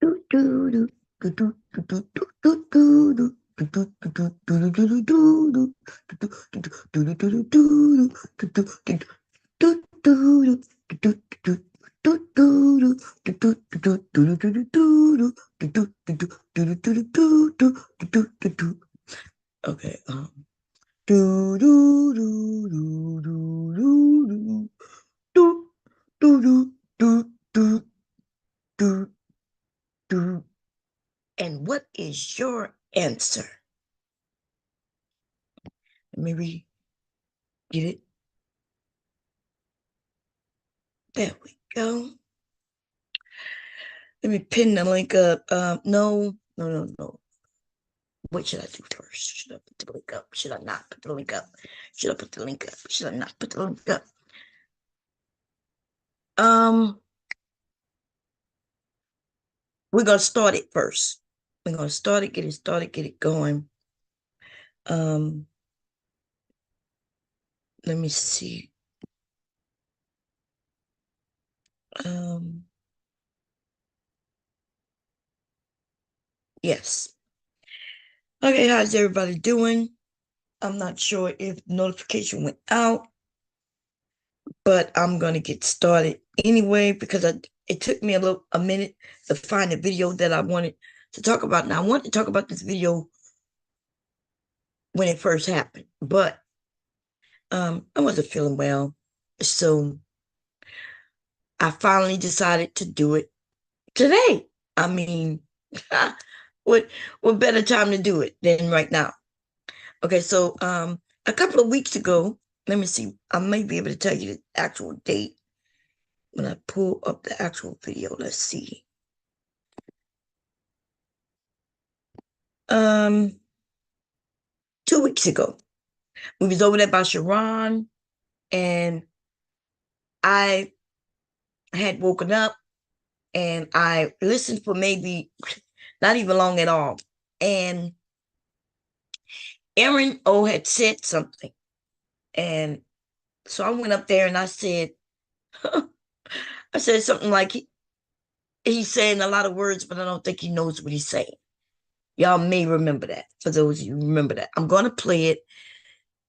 Okay. Do do do do do do do do do do do do. And what is your answer? Maybe get it. There we go. Let me pin the link up. No. What should I do first? Should I put the link up? Should I not put the link up? Should I put the link up? Should I not put the link up? We're gonna start it first. We're gonna start it, get it going. Let me see. Yes. Okay, how's everybody doing? I'm not sure if notification went out, but I'm gonna get started anyway because it took me a minute to find a video that I wanted to talk about. Now I wanted to talk about this video when it first happened, but I wasn't feeling well, so I finally decided to do it today. I mean, what better time to do it than right now? Okay, so a couple of weeks ago, let me see, I may be able to tell you the actual date when I pull up the actual video. Let's see. 2 weeks ago, we was over there by Sharon, and I had woken up and I listened for maybe not even long at all. And Aaron O had said something. And so I went up there and I said, I said something like, he's saying a lot of words, but I don't think he knows what he's saying. Y'all may remember that. For those of you who remember that, I'm going to play it.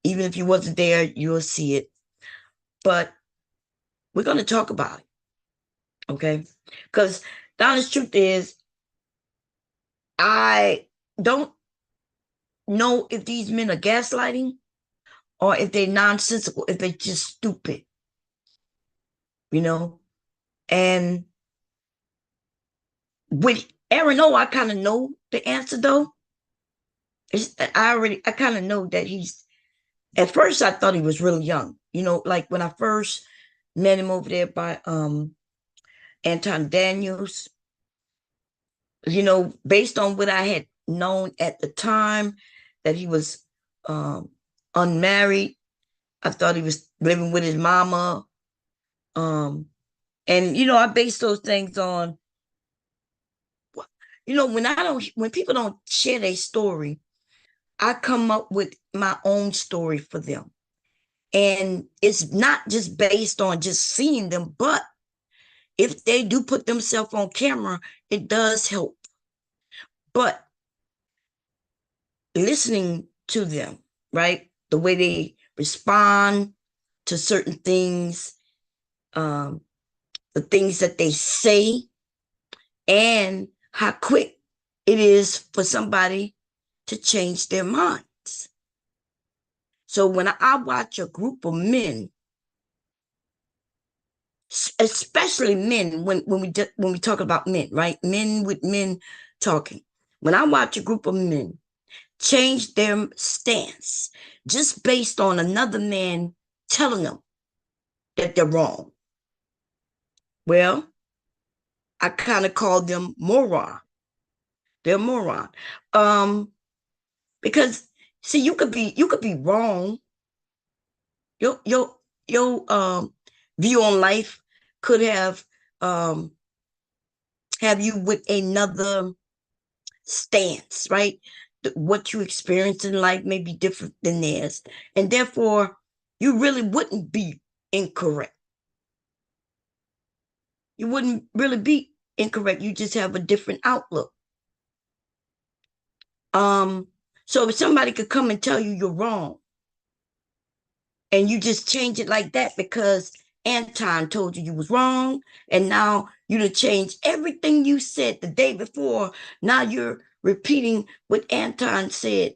Even if you wasn't there, you'll see it. But we're going to talk about it. Okay? Because the honest truth is, I don't know if these men are gaslighting or if they're nonsensical, if they're just stupid. You know? And with Aaron O, I kind of know the answer though. I kind of know that at first I thought he was really young. You know, like when I first met him over there by Anton Daniels, you know, based on what I had known at the time, that he was unmarried. I thought he was living with his mama. And you know, I based those things on, you know, when people don't share their story, I come up with my own story for them. And it's not just based on just seeing them, but if they do put themselves on camera, it does help. But listening to them, right? The way they respond to certain things, the things that they say, and how quick it is for somebody to change their minds. So when I watch a group of men, especially men, when we talk about men, right? Men with men talking. When I watch a group of men change their stance just based on another man telling them that they're wrong, well, I kind of call them moron. They're moron. Because see, you could be wrong. Your view on life could have you with another stance, right? What you experience in life may be different than theirs, and therefore you really wouldn't be incorrect. You wouldn't really be incorrect. You just have a different outlook. So if somebody could come and tell you you're wrong, and you just change it like that because Anton told you you was wrong, and now you to change everything you said the day before. Now you're repeating what Anton said,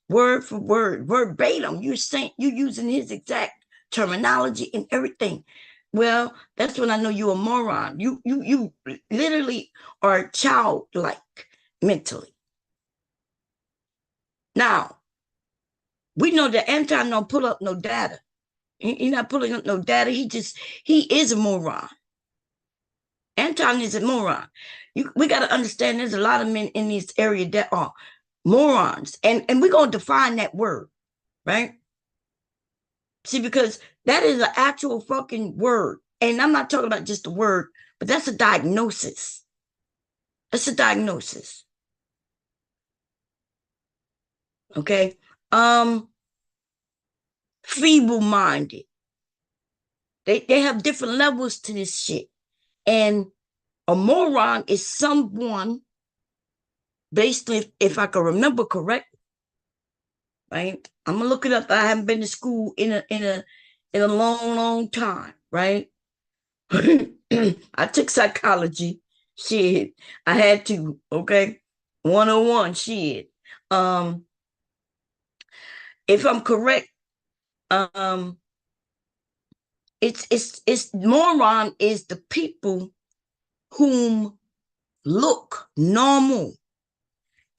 word for word, verbatim. You're saying you're using his exact terminology and everything. Well, that's when I know you're a moron. You literally are childlike mentally. Now we know that Anton don't pull up no data. He's not pulling up no data. He is a moron. Anton is a moron. We got to understand there's a lot of men in this area that are morons. And we're going to define that word, right? See, because that is an actual fucking word. And I'm not talking about just a word, but that's a diagnosis. That's a diagnosis. Okay. Feeble-minded. They have different levels to this shit. And a moron is someone, basically, if I can remember correctly, right? I'm gonna look it up. I haven't been to school in a long time, right? I took psychology. Shit. I had to, okay? 101, shit. Um, if I'm correct, um, it's moron is the people whom look normal.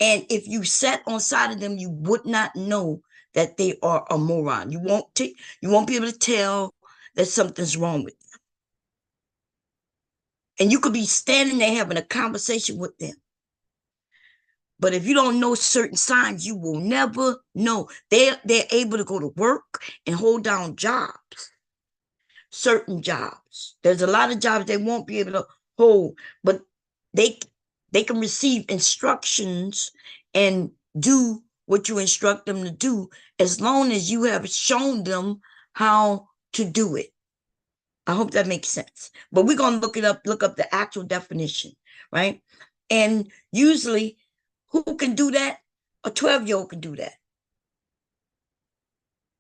And if you sat on side of them, you would not know that they are a moron. You won't be able to tell that something's wrong with them. And you could be standing there having a conversation with them. But if you don't know certain signs, you will never know. They're able to go to work and hold down jobs, certain jobs. There's a lot of jobs they won't be able to hold, but they they can receive instructions and do what you instruct them to do as long as you have shown them how to do it. I hope that makes sense. But we're going to look up the actual definition, right? And usually, who can do that? A 12-year-old can do that.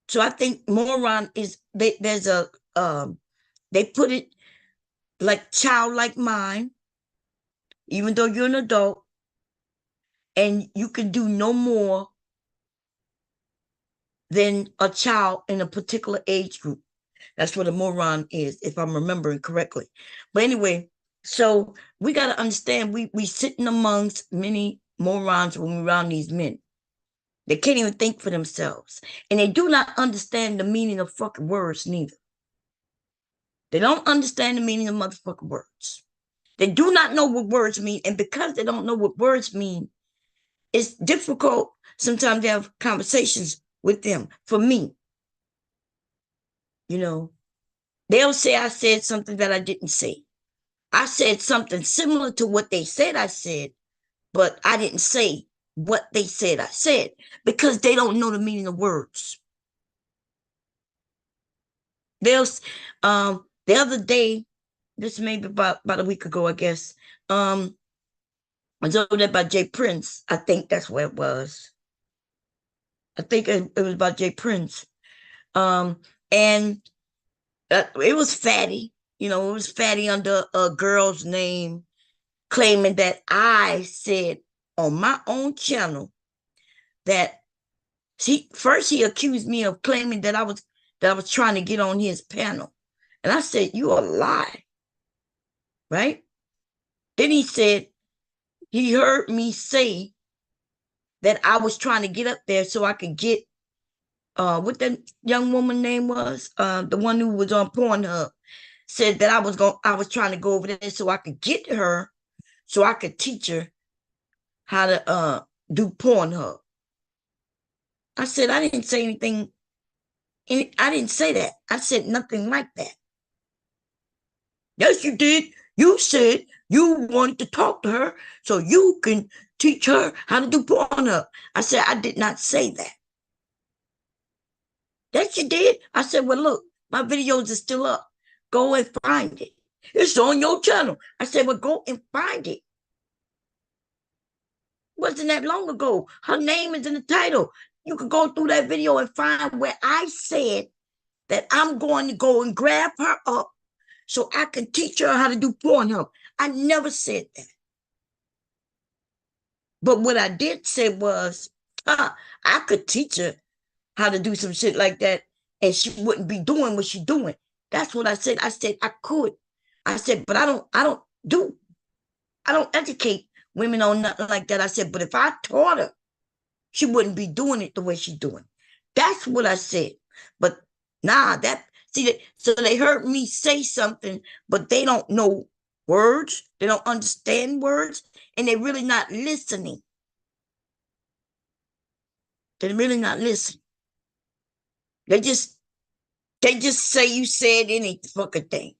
So I think moron is there's a they put it like childlike mind, even though you're an adult, and you can do no more than a child in a particular age group. That's what a moron is, if I'm remembering correctly. But anyway, so we got to understand we sitting amongst many morons when we're around these men. They can't even think for themselves. And they do not understand the meaning of fucking words neither. They don't understand the meaning of motherfucking words. They do not know what words mean. And because they don't know what words mean, it's difficult sometimes to have conversations with them. For me, you know, they'll say I said something that I didn't say. I said something similar to what they said I said, but I didn't say what they said I said because they don't know the meaning of words. They'll the other day, this maybe about a week ago, I guess. I was over there by Jay Prince. I think that's where it was. I think it was about Jay Prince. And it was Fatty. You know, it was Fatty under a girl's name, claiming that I said on my own channel that he accused me of claiming that I was trying to get on his panel. And I said, you a lie. Right? Then he said he heard me say that I was trying to get up there so I could get what that young woman name was, the one who was on Pornhub, said that I was trying to go over there so I could get her, so I could teach her how to do Pornhub. I said I didn't say anything. I didn't say that. I said nothing like that. Yes, you did. You said you wanted to talk to her so you can teach her how to do Pornhub. I said I did not say that. Yes, you did. I said, well, look, my videos are still up. Go and find it. It's on your channel. I said, well, go and find it. Wasn't that long ago. Her name is in the title. You can go through that video and find where I said that I'm going to go and grab her up so I can teach her how to do Pornhub. I never said that. But what I did say was, I could teach her how to do some shit like that, and she wouldn't be doing what she's doing. That's what I said. I said I could. I said, but I don't educate women on nothing like that. I said, but if I taught her, she wouldn't be doing it the way she's doing. That's what I said. But nah, so they heard me say something, but they don't know words. They don't understand words, and they're really not listening. They're really not listening. They just say you said any fucking thing.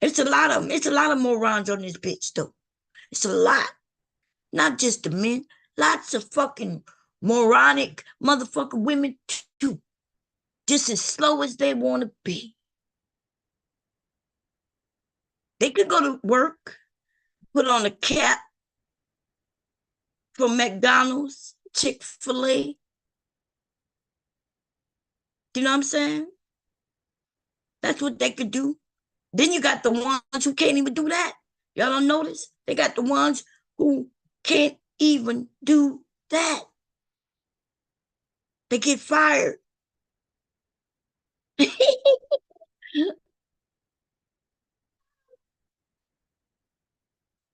It's a lot of them. It's a lot of morons on this bitch, though. It's a lot. Not just the men. Lots of fucking moronic motherfucking women, too. Just as slow as they want to be. They could go to work, put on a cap from McDonald's, Chick-fil-A. You know what I'm saying? That's what they could do. Then you got the ones who can't even do that. Y'all don't notice? They got the ones who can't even do that. They get fired.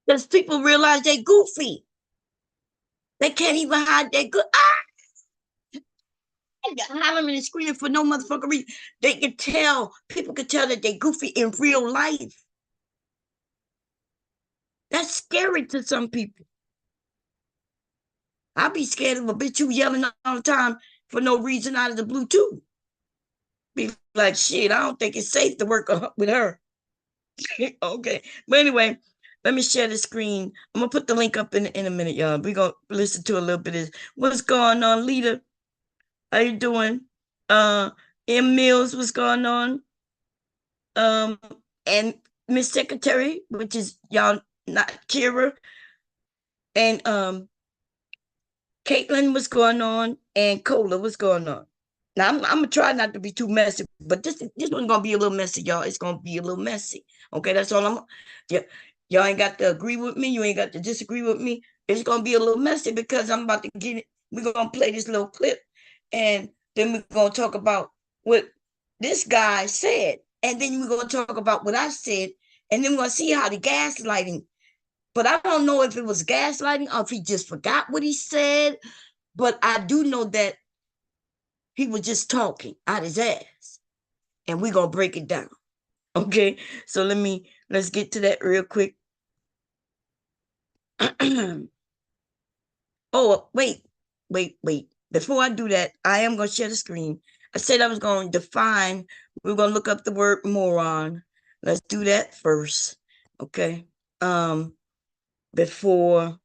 Because people realize they goofy. They can't even hide their good. Hollering and screaming for no motherfucker reason. They can tell, people can tell that they goofy in real life. That's scary to some people. I'd be scared of a bitch who yelling all the time for no reason out of the blue too. Be like, shit, I don't think it's safe to work with her. Okay. But anyway, let me share the screen. I'm gonna put the link up in a minute, y'all. We're gonna listen to a little bit of this. What's going on, Lita? How you doing? M Mills, what's going on? And Miss Secretary, which is y'all not Kira, and Caitlin, what's going on? And Cola, what's going on? Now I'm gonna try not to be too messy, but this one's gonna be a little messy, y'all. It's gonna be a little messy. Okay, that's all I'm. Yeah, y'all ain't got to agree with me. You ain't got to disagree with me. It's gonna be a little messy because I'm about to get it. We're gonna play this little clip, and then we're gonna talk about what this guy said, and then we're gonna talk about what I said, and then we're gonna see how the gaslighting. But I don't know if it was gaslighting or if he just forgot what he said. But I do know that he was just talking out his ass, and we're gonna break it down. Okay, so let's get to that real quick. Oh, wait. Before I do that, I am gonna share the screen. I said I was gonna define, we're gonna look up the word moron. Let's do that first. Okay. Before,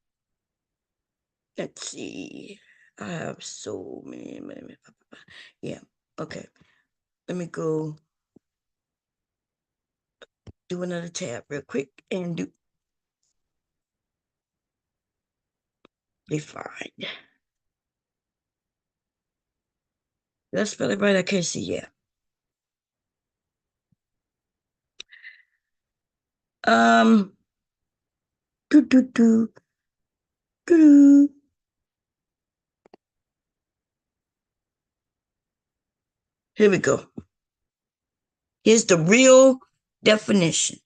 let's see. I have so many. Yeah. Okay. Let me go do another tab real quick and do define. Did I spell it right? I can't see yet. Do do do do. Here we go. Here's the real definition.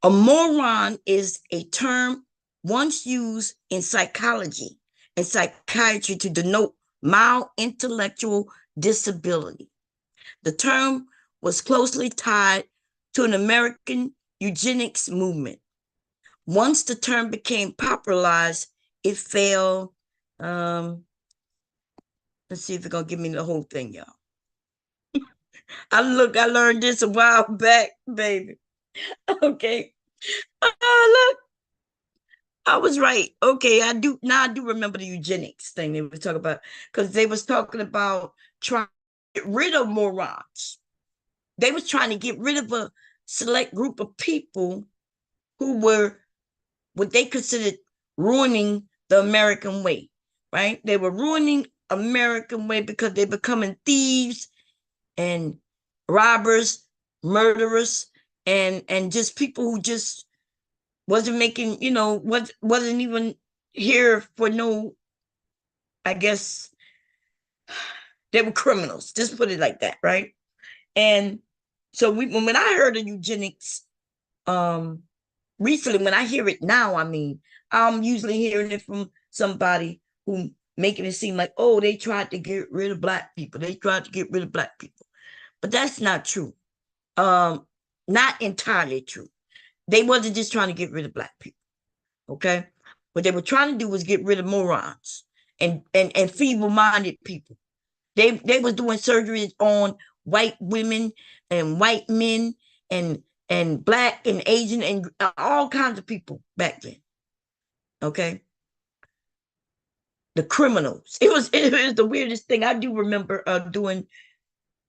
A moron is a term once used in psychology and psychiatry to denote mild intellectual disability. The term was closely tied to an American eugenics movement. Once the term became popularized, it fell. Let's see if it's gonna give me the whole thing, y'all. I learned this a while back, baby. Okay. Look, I was right. Okay, I do remember the eugenics thing they were talking about, because they was talking about trying to get rid of morons. They was trying to get rid of select group of people who were what they considered ruining the American way, right? They were ruining American way because they're becoming thieves and robbers, murderers, and just people who just wasn't making, wasn't even here for no, I guess they were criminals. Just put it like that, right? And so when I heard of eugenics, um, recently, when I hear it now, I mean, I'm usually hearing it from somebody who making it seem like, oh, they tried to get rid of black people. They tried to get rid of black people. But that's not true. Um, Not entirely true. They wasn't just trying to get rid of black people. Okay. What they were trying to do was get rid of morons and feeble-minded people. They was doing surgeries on white women and white men and black and Asian and all kinds of people back then. Okay, the criminals. It was the weirdest thing. I do remember doing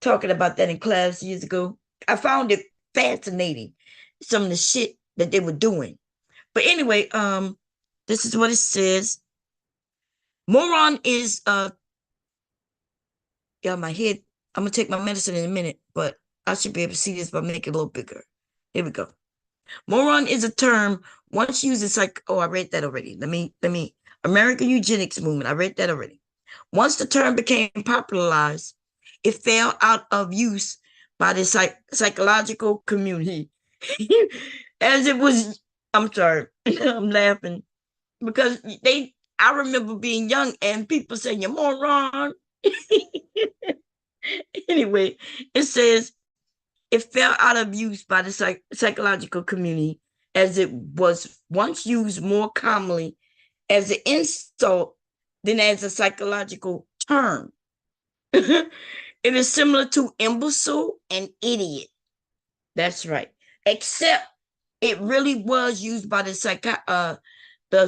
talking about that in class years ago. I found it fascinating, some of the shit that they were doing. But anyway, this is what it says. Moron is yeah, my head. I'm gonna take my medicine in a minute, but I should be able to see this by making it a little bigger. Here we go. Moron is a term once used as like, oh, I read that already. Let me American eugenics movement. I read that already. Once the term became popularized, it fell out of use by the psychological community. As it was, I'm sorry, I'm laughing because I remember being young and people saying, you're moron. Anyway, it says it fell out of use by the psychological community as it was once used more commonly as an insult than as a psychological term. It is similar to imbecile and idiot. That's right. Except it really was used by the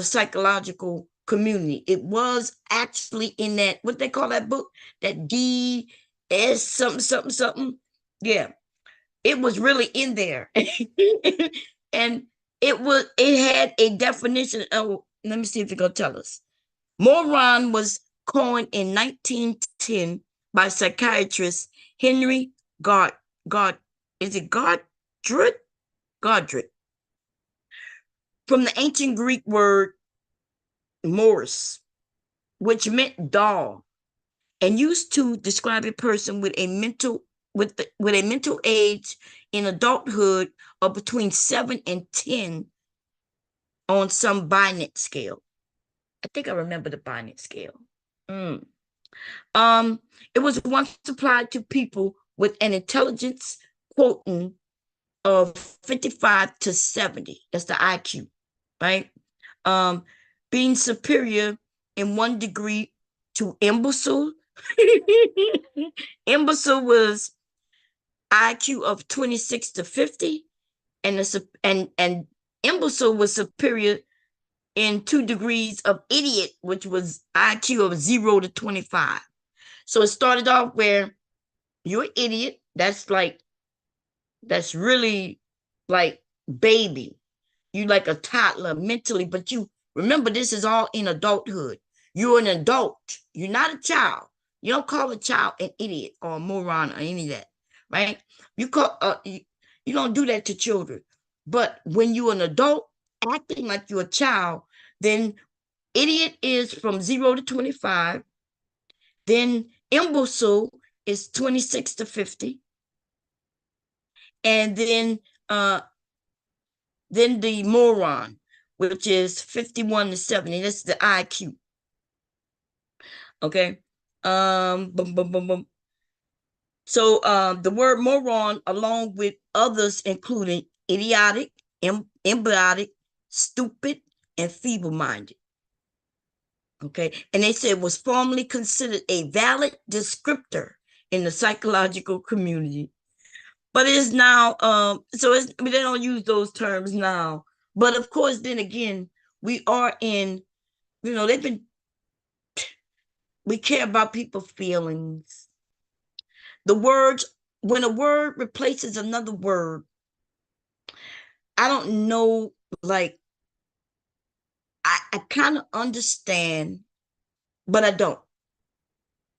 psychological community. It was actually in that, what they call that book, that DS something something something. Yeah, it was really in there. And it had a definition. Oh, let me see if it's gonna tell us. Moron was coined in 1910 by psychiatrist Henry God is it Godred from the ancient Greek word moros, which meant dull, and used to describe a person with a mental age in adulthood of between 7 and 10 on some Binet scale. I think I remember the Binet scale. Mm. Um, it was once applied to people with an intelligence quotient of 55 to 70. That's the IQ, right? Um, Being superior in 1 degree to imbecile. Imbecile was IQ of 26 to 50, and imbecile was superior in 2 degrees of idiot, which was IQ of 0 to 25. So it started off where you're an idiot. That's really like baby. You like a toddler mentally, but you remember this is all in adulthood. You're an adult. You're not a child. You don't call a child an idiot or a moron or any of that, right? You don't do that to children. But when you're an adult acting like you're a child, then idiot is from 0 to 25. Then imbecile is 26 to 50. And then the moron, which is 51 to 70. That's the IQ. Okay. Boom, boom, boom, boom. So the word moron, along with others, including idiotic, embryotic, stupid, and feeble-minded. Okay. And they said was formerly considered a valid descriptor in the psychological community. But it's now, they don't use those terms now. But of course, then again, we are in, we care about people's feelings. The words, when a word replaces another word, I don't know, like I kind of understand, but I don't,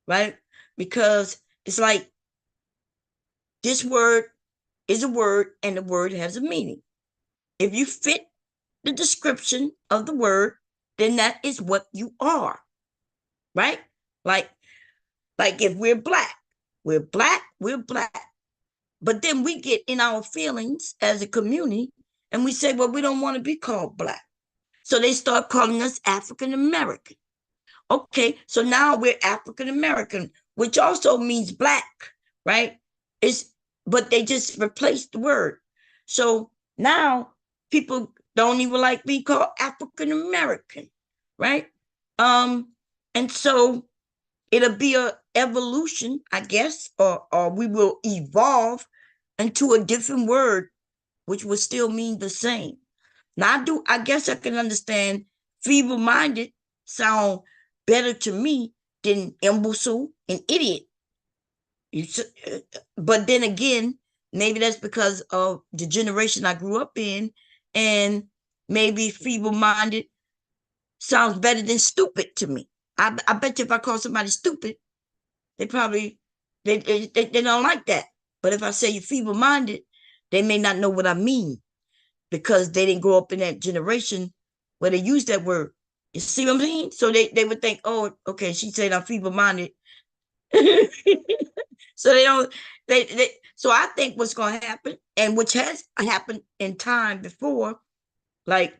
right? Because it's like this word is a word and the word has a meaning. If you fit the description of the word, then that is what you are, right? Like, like if we're black, we're black, we're black. But then we get in our feelings as a community and we say, well, we don't want to be called black. So they start calling us African American. Okay, so now we're African American, which also means black, right? It's but they just replaced the word. So now people don't even like being called African American, right? Um, and so it'll be a evolution, I guess, or we will evolve into a different word, which will still mean the same. Now I guess I can understand feeble-minded sound better to me than imbecile and idiot. You, but then again, maybe that's because of the generation I grew up in, and maybe feeble-minded sounds better than stupid to me. I bet you if I call somebody stupid, they probably they don't like that. But if I say you're feeble-minded, they may not know what I mean because they didn't grow up in that generation where they use that word. You see what I'm saying? So they would think, oh, okay, she said I'm feeble-minded. So they don't they so I think what's gonna happen, and which has happened in time before, like,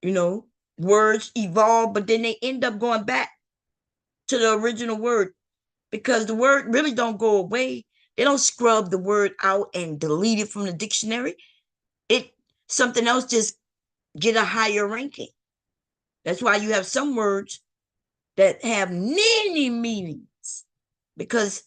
you know, words evolve, but then they end up going back to the original word because the word really don't go away. They don't scrub the word out and delete it from the dictionary. It something else just get a higher ranking. That's why you have some words that have many meanings because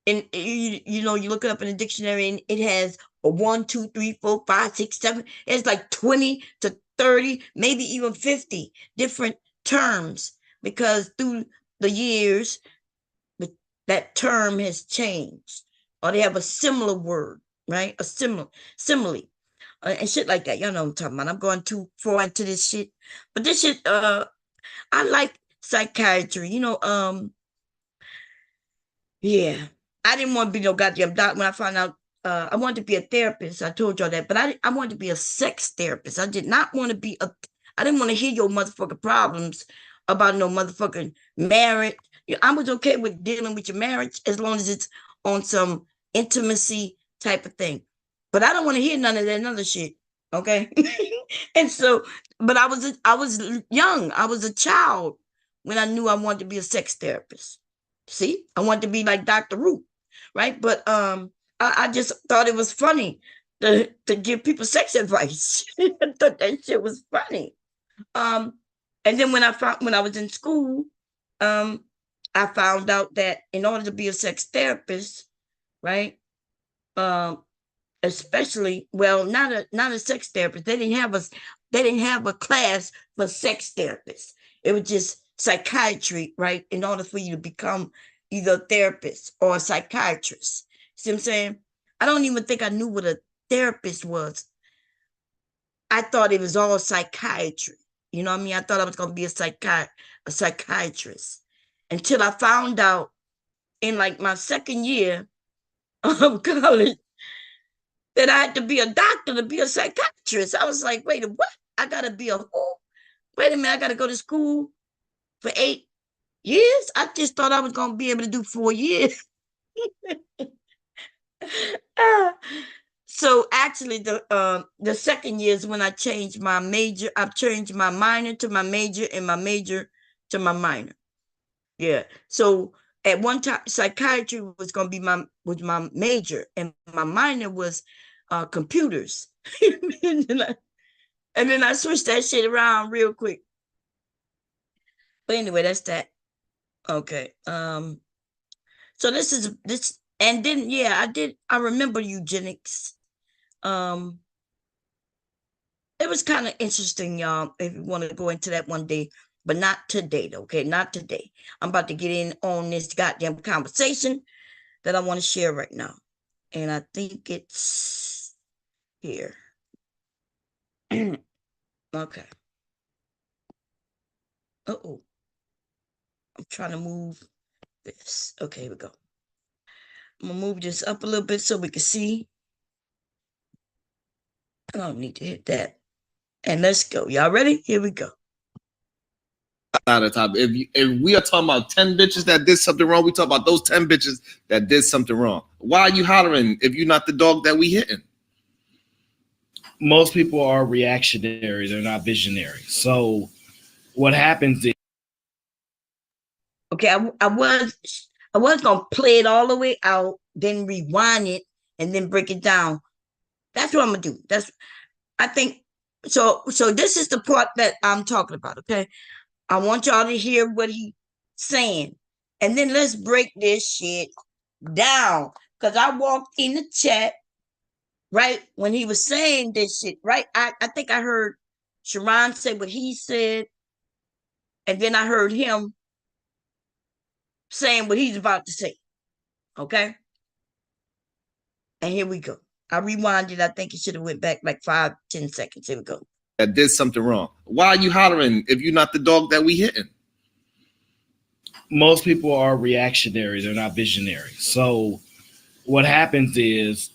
you know you look it up in the dictionary and it has a 1, 2, 3, 4, 5, 6, 7. It's like 20 to 30, maybe even 50 different terms because through the years that term has changed or they have a similar word, right? A similar simile and shit like that. Y'all know what I'm talking about. I'm going too far into this shit, but this shit, I like psychiatry. Yeah, I didn't want to be no goddamn doctor when I found out. I wanted to be a therapist. I told y'all that, but I wanted to be a sex therapist. I did not want to be a. I didn't want to hear your motherfucking problems about no motherfucking marriage. I was okay with dealing with your marriage as long as it's on some intimacy type of thing. But I don't want to hear none of that other shit. Okay, and so, but I was young. I was a child when I knew I wanted to be a sex therapist. See, I wanted to be like Dr. Root, right? But I just thought it was funny to give people sex advice. I thought that shit was funny. Um, and then when I was in school, um, I found out that in order to be a sex therapist, right? Um, especially not a sex therapist. They didn't have a class for sex therapists. It was just psychiatry, right? In order for you to become either a therapist or a psychiatrist. See what I'm saying? I don't even think I knew what a therapist was. I thought it was all psychiatry. You know what I mean? I thought I was gonna be a psychiatrist until I found out in like my second year of college that I had to be a doctor to be a psychiatrist. I was like, wait, what? I gotta be a who? Wait a minute, I gotta go to school for 8 years. I just thought I was gonna be able to do 4 years. So actually, the second year is when I changed my major. I've changed my minor to my major and my major to my minor. Yeah. So at one time, psychiatry was gonna be my major, and my minor was computers. and, then I switched that shit around real quick. But anyway, that's that. Okay. So this, and then yeah, I remember eugenics. Um, it was kind of interesting, y'all. If you want to go into that one day, but not today, okay? Not today. I'm about to get in on this goddamn conversation that I want to share right now. And I think it's here. Okay. Uh-oh. I'm trying to move this. Okay, here we go. I'm gonna move this up a little bit so we can see. I don't need to hit that. And let's go. Y'all ready? Here we go. Out of time. If we are talking about 10 bitches that did something wrong, we talk about those 10 bitches that did something wrong. Why are you hollering if you're not the dog that we hitting? Most people are reactionary, they're not visionary. So what happens is, okay, I was gonna play it all the way out, then rewind it, and then break it down. That's what I'm gonna do. I think so. So this is the part that I'm talking about. Okay, I want y'all to hear what he's saying, and then let's break this shit down. Cause I walked in the chat right when he was saying this shit. Right, I think I heard Sharon say what he said, and then I heard him saying what he's about to say. Okay, and here we go. I rewinded. I think it should have went back like 5-10 seconds. Here we go. That did something wrong. Why are you hollering if you're not the dog that we hitting? most people are reactionary, they're not visionary. So what happens is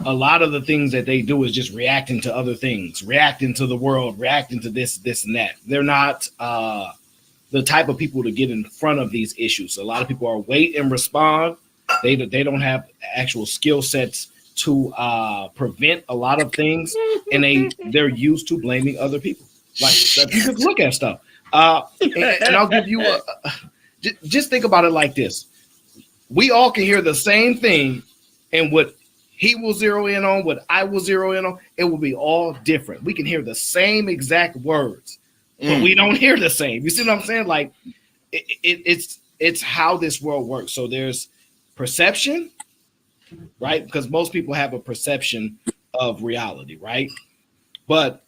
a lot of the things that they do is just reacting to other things, reacting to the world, reacting to this and that. They're not the type of people to get in front of these issues. A lot of people are wait and respond. They don't have actual skill sets to prevent a lot of things, and they're used to blaming other people. Like, just look at stuff. And I'll give you just think about it like this. We all can hear the same thing, and what he will zero in on, what I will zero in on, it will be all different. We can hear the same exact words, but we don't hear the same. You see what I'm saying? Like, it's how this world works. So there's perception, right? Because most people have a perception of reality, right? But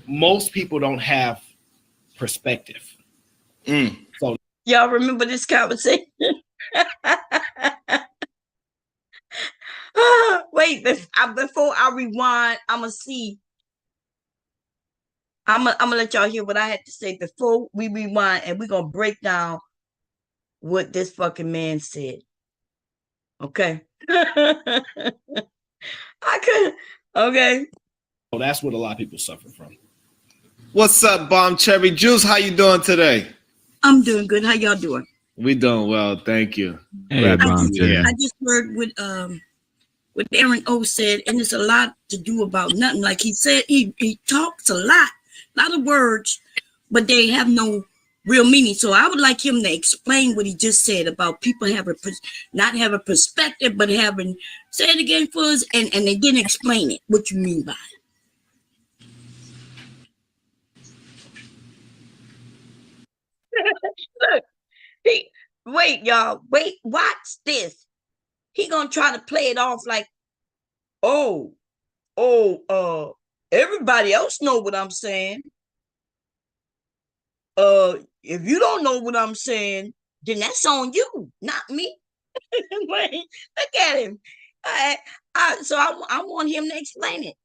most people don't have perspective. So y'all remember this conversation? Wait, before I rewind, I'm gonna let y'all hear what I had to say before we rewind, and we're gonna break down what this fucking man said. Okay. I could. Okay. So that's what a lot of people suffer from. What's up, Bomb Cherry Juice? How you doing today? I'm doing good. How y'all doing? We doing well, thank you. Hey, Bomb Cherry. I just heard what Aaron O said, and it's a lot to do about nothing. Like he said, he talks a lot of words, but they have no real meaning. So I would like him to explain what he just said about people not have a perspective, but having, say it again for us, and they didn't explain it. What you mean by it? Look, wait, y'all, watch this. He gonna try to play it off like, everybody else know what I'm saying. If you don't know what I'm saying, then that's on you, not me. Wait, look at him. So I want him to explain it.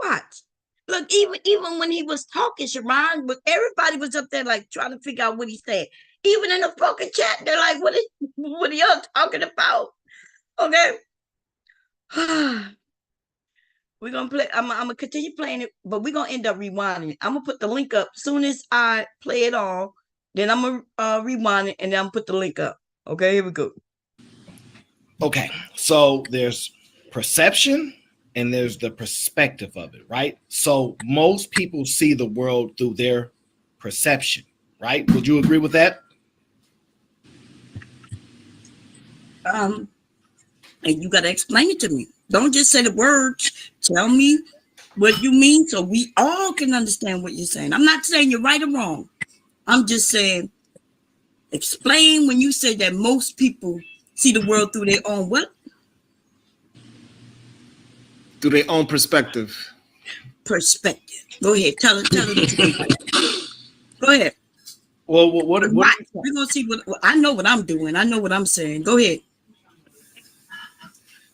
Watch. Look, even when he was talking, Sharon, but everybody was up there like trying to figure out what he said. Even in the fucking chat, they're like, what are y'all talking about? Okay. We're gonna play. I'm gonna continue playing it, but we're gonna end up rewinding it. I'm gonna put the link up as soon as I play it all. Then I'm gonna rewind it, and then I'm gonna put the link up. Okay, here we go. Okay, so there's perception and there's the perspective of it, right? So most people see the world through their perception, right? Would you agree with that? And you gotta explain it to me. Don't just say the words. Tell me what you mean so we all can understand what you're saying. I'm not saying you're right or wrong. I'm just saying, explain when you say that most people see the world through their own what? Through their own perspective. Perspective. Go ahead. Tell it. Go ahead. Well, what we're gonna see what I know what I'm doing. I know what I'm saying. Go ahead.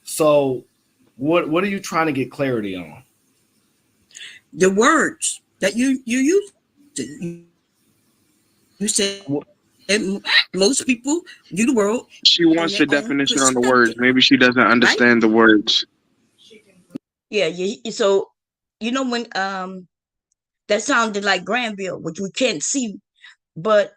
So what are you trying to get clarity on? The words that you use. You said most people view the world She in wants their the own definition on the words. perspective, Maybe she doesn't right? understand the words. Yeah, so you know when that sounded like Granville, which we can't see, but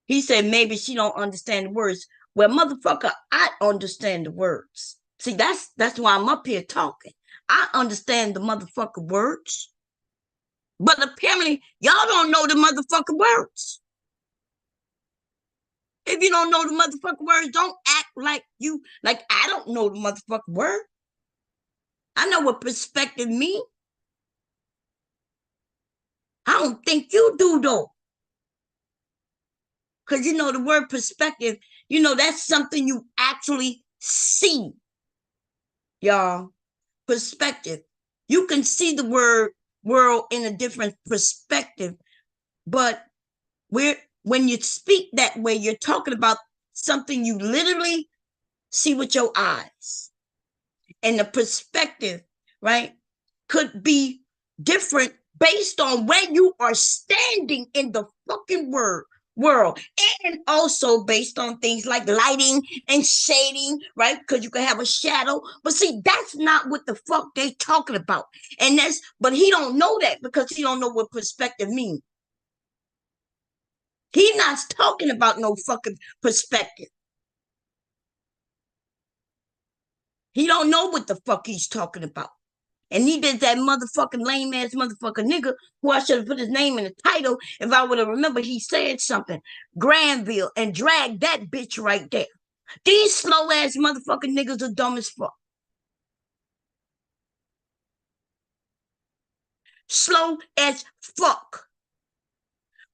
he said maybe she don't understand the words. Well, motherfucker, I understand the words. See, that's why I'm up here talking. I understand the motherfucker words, but apparently y'all don't know the motherfucker words. If you don't know the motherfucking words, don't act like I don't know the motherfucking word. I know what perspective means. I don't think you do though. Because you know the word perspective, that's something you actually see, y'all. Perspective. You can see the world in a different perspective, but when you speak that way, you're talking about something you literally see with your eyes. And the perspective, right, could be different based on where you are standing in the fucking world, and also based on things like lighting and shading, right? Because you can have a shadow, but see, that's not what the fuck they talking about. But he don't know that because he don't know what perspective means. He not talking about no fucking perspective. He don't know what the fuck he's talking about. And he did that motherfucking lame ass motherfucking nigga who I should have put his name in the title if I would have remembered he said something. Granville, and dragged that bitch right there. These slow ass motherfucking niggas are dumb as fuck. Slow as fuck.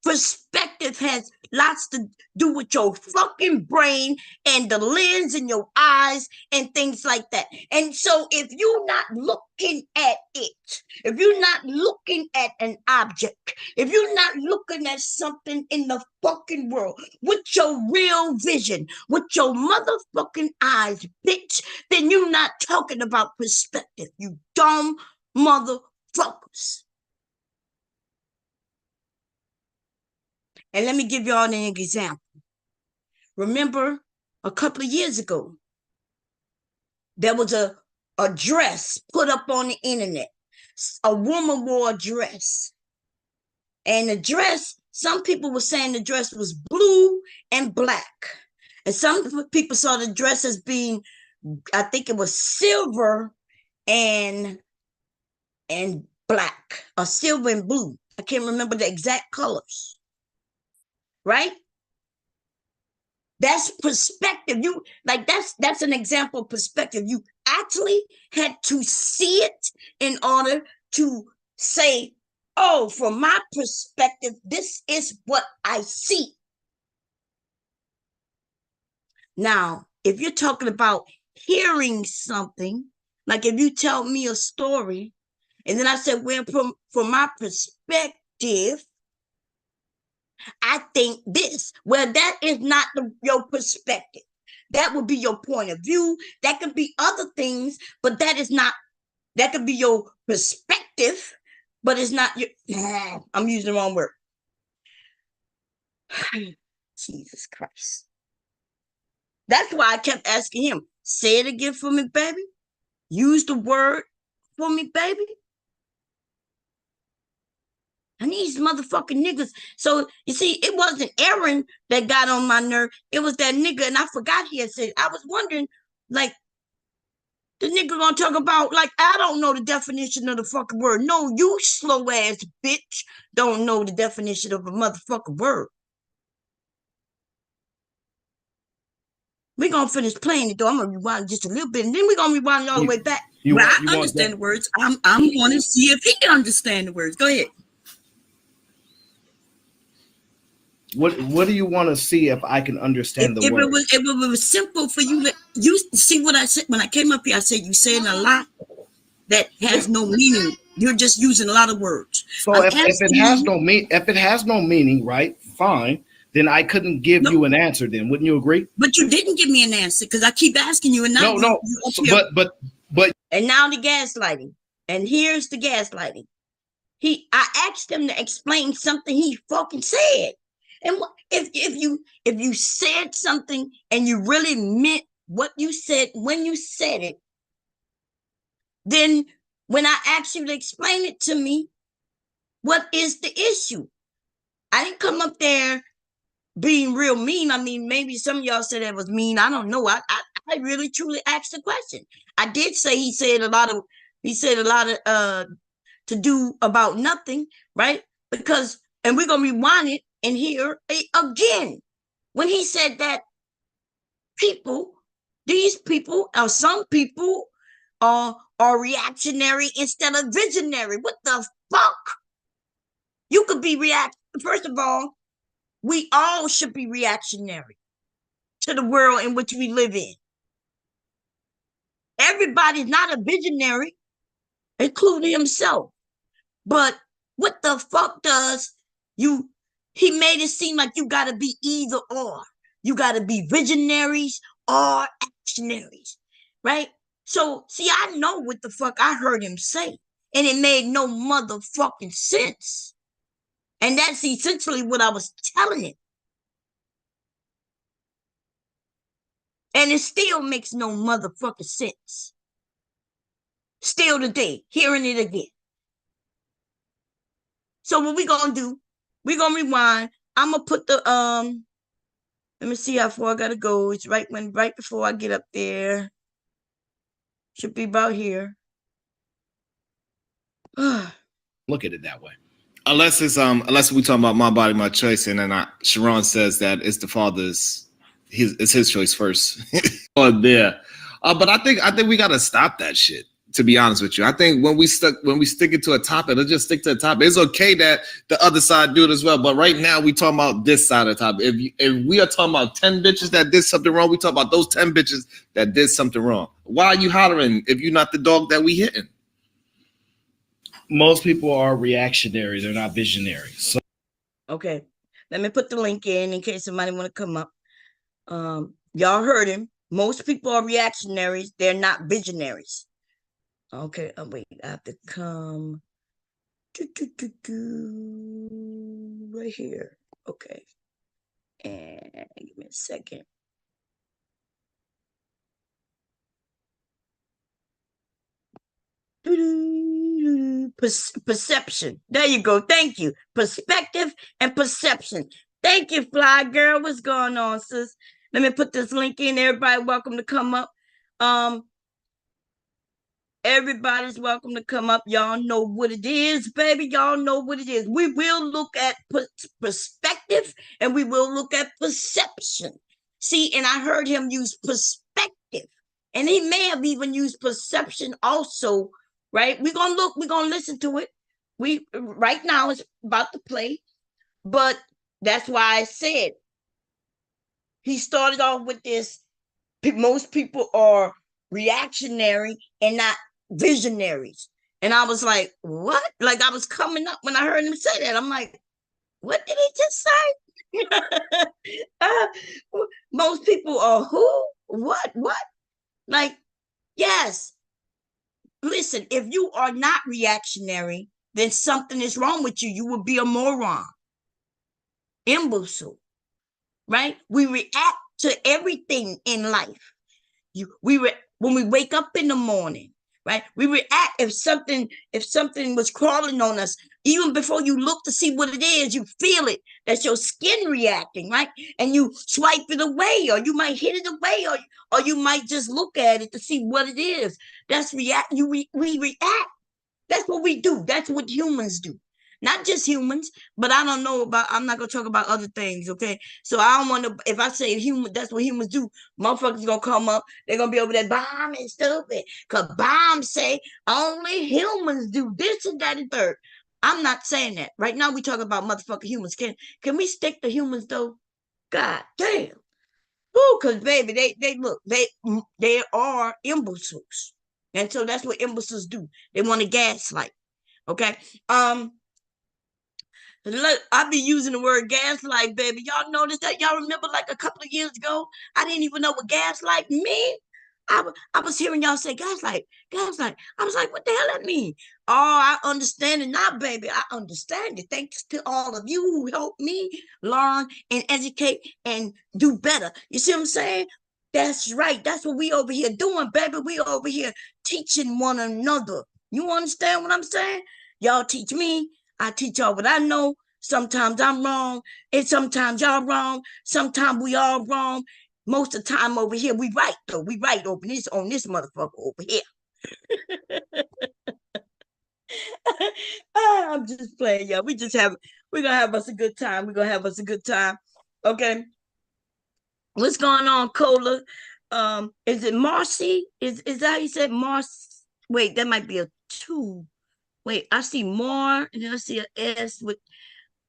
Perspective has lots to do with your fucking brain and the lens in your eyes and things like that. And so if you're not looking at it, if you're not looking at an object, if you're not looking at something in the fucking world with your real vision, with your motherfucking eyes, bitch, then you're not talking about perspective, you dumb motherfuckers. And let me give y'all an example. Remember a couple of years ago, there was a dress put up on the internet. A woman wore a dress. And the dress, some people were saying the dress was blue and black. And some people saw the dress as being, I think it was silver and black, or silver and blue. I can't remember the exact colors. Right? That's perspective. That's an example of perspective. You actually had to see it in order to say, oh, from my perspective, this is what I see. Now, if you're talking about hearing something, like if you tell me a story, and then I said, well, from my perspective, I think this. Well, that is not your perspective. That would be your point of view. That could be other things, but that could be your perspective, but it's not your, I'm using the wrong word. Jesus Christ. That's why I kept asking him, say it again for me, baby. Use the word for me, baby. And these motherfucking niggas. So you see, it wasn't Aaron that got on my nerve. It was that nigga, and I forgot he had said. I was wondering, like, the nigga gonna talk about, like, I don't know the definition of the fucking word. No, you slow ass bitch don't know the definition of a motherfucking word. We're gonna finish playing it though. I'm gonna rewind just a little bit, and then we're gonna rewind it all the way back. But I understand the words. I'm gonna see if he can understand the words. Go ahead. What do you want to see if I can understand the word? If it was simple for you, you see what I said when I came up here. I said you saying a lot that has no meaning. You're just using a lot of words. So if it has no meaning, right? Fine. Then I couldn't give you an answer. Then wouldn't you agree? But you didn't give me an answer because I keep asking you, and now but and now the gaslighting, and here's the gaslighting. I asked him to explain something he fucking said. And if you said something and you really meant what you said when you said it, then when I asked you to explain it to me, what is the issue? I didn't come up there being real mean. I mean, maybe some of y'all said that was mean. I don't know. I really truly asked the question. I did say he said a lot of to do about nothing, right? Because and we're gonna rewind it and hear it again. When he said that people, these people, or some people are reactionary instead of visionary. What the fuck? You could be first of all, we all should be reactionary to the world in which we live in. Everybody's not a visionary, including himself. But what the fuck does you? He made it seem like you gotta be either or. You gotta be visionaries or actionaries, right? So see, I know what the fuck I heard him say, and it made no motherfucking sense. And that's essentially what I was telling him. And it still makes no motherfucking sense. Still today, hearing it again. So what we gonna do? We gonna rewind. I'm gonna put the let me see how far I gotta go. It's right before I get up there. Should be about here. Look at it that way. Unless we talking about my body, my choice, and then Sharon says that it's the father's it's his choice first. On there. But I think we gotta stop that shit. To be honest with you, I think when we stick it to a topic, let's just stick to a topic. It's okay that the other side do it as well, but right now we talking about this side of the topic. If we are talking about 10 bitches that did something wrong, we talk about those 10 bitches that did something wrong. Why are you hollering if you're not the dog that we hitting? Most people are reactionary; they're not visionary. So, okay, let me put the link in case somebody want to come up. Y'all heard him. Most people are reactionaries; they're not visionaries. Okay, wait, I have to come right here. Okay, and give me a second. Perception. There you go. Thank you. Perspective and perception. Thank you, Fly Girl. What's going on, sis? Let me put this link in. Everybody welcome to come up. Everybody's welcome to come up. Y'all know what it is, baby. Y'all know what it is. We will look at perspective and we will look at perception. See, and I heard him use perspective, and he may have even used perception also, right? We're gonna listen to it. We right now it's about to play, but that's why I said he started off with this. Most people are reactionary and not visionaries. And I was like, what? Like I was coming up when I heard him say that. I'm like, what did he just say? Most people are who? What? Like, yes. Listen, if you are not reactionary, then something is wrong with you. You will be a moron, imbecile, right? We react to everything in life. When we wake up in the morning, right? We react if something was crawling on us, even before you look to see what it is, you feel it. That's your skin reacting, right? And you swipe it away, or you might hit it away, or you might just look at it to see what it is. That's react. We react. That's what we do. That's what humans do. Not just humans, but I don't know about, I'm not going to talk about other things, okay? So I don't want to, if I say human, that's what humans do, motherfuckers going to come up, they're going to be over there bombing stupid, because bombs say only humans do this and that and third. I'm not saying that. Right now we talking about motherfucking humans. Can we stick to humans though? God damn. Woo, because baby, they look, they are imbeciles. And so that's what imbeciles do. They want to gaslight. Okay. Look, I be using the word gaslight, baby. Y'all notice that? Y'all remember like a couple of years ago, I didn't even know what gaslight meant. I was hearing y'all say gaslight, gaslight. I was like, what the hell that mean? Oh, I understand it now, baby. I understand it. Thanks to all of you who helped me learn and educate and do better. You see what I'm saying? That's right. That's what we over here doing, baby. We over here teaching one another. You understand what I'm saying? Y'all teach me. I teach y'all what I know. Sometimes I'm wrong, and sometimes y'all wrong. Sometimes we all wrong. Most of the time over here, we right though. We right over this on this motherfucker over here. I'm just playing, y'all. We're gonna have us a good time. We're gonna have us a good time. Okay. What's going on, Cola? Is it Marcy? Is that how you said Mars? Wait, that might be a two. Wait, I see more, and then I see an S with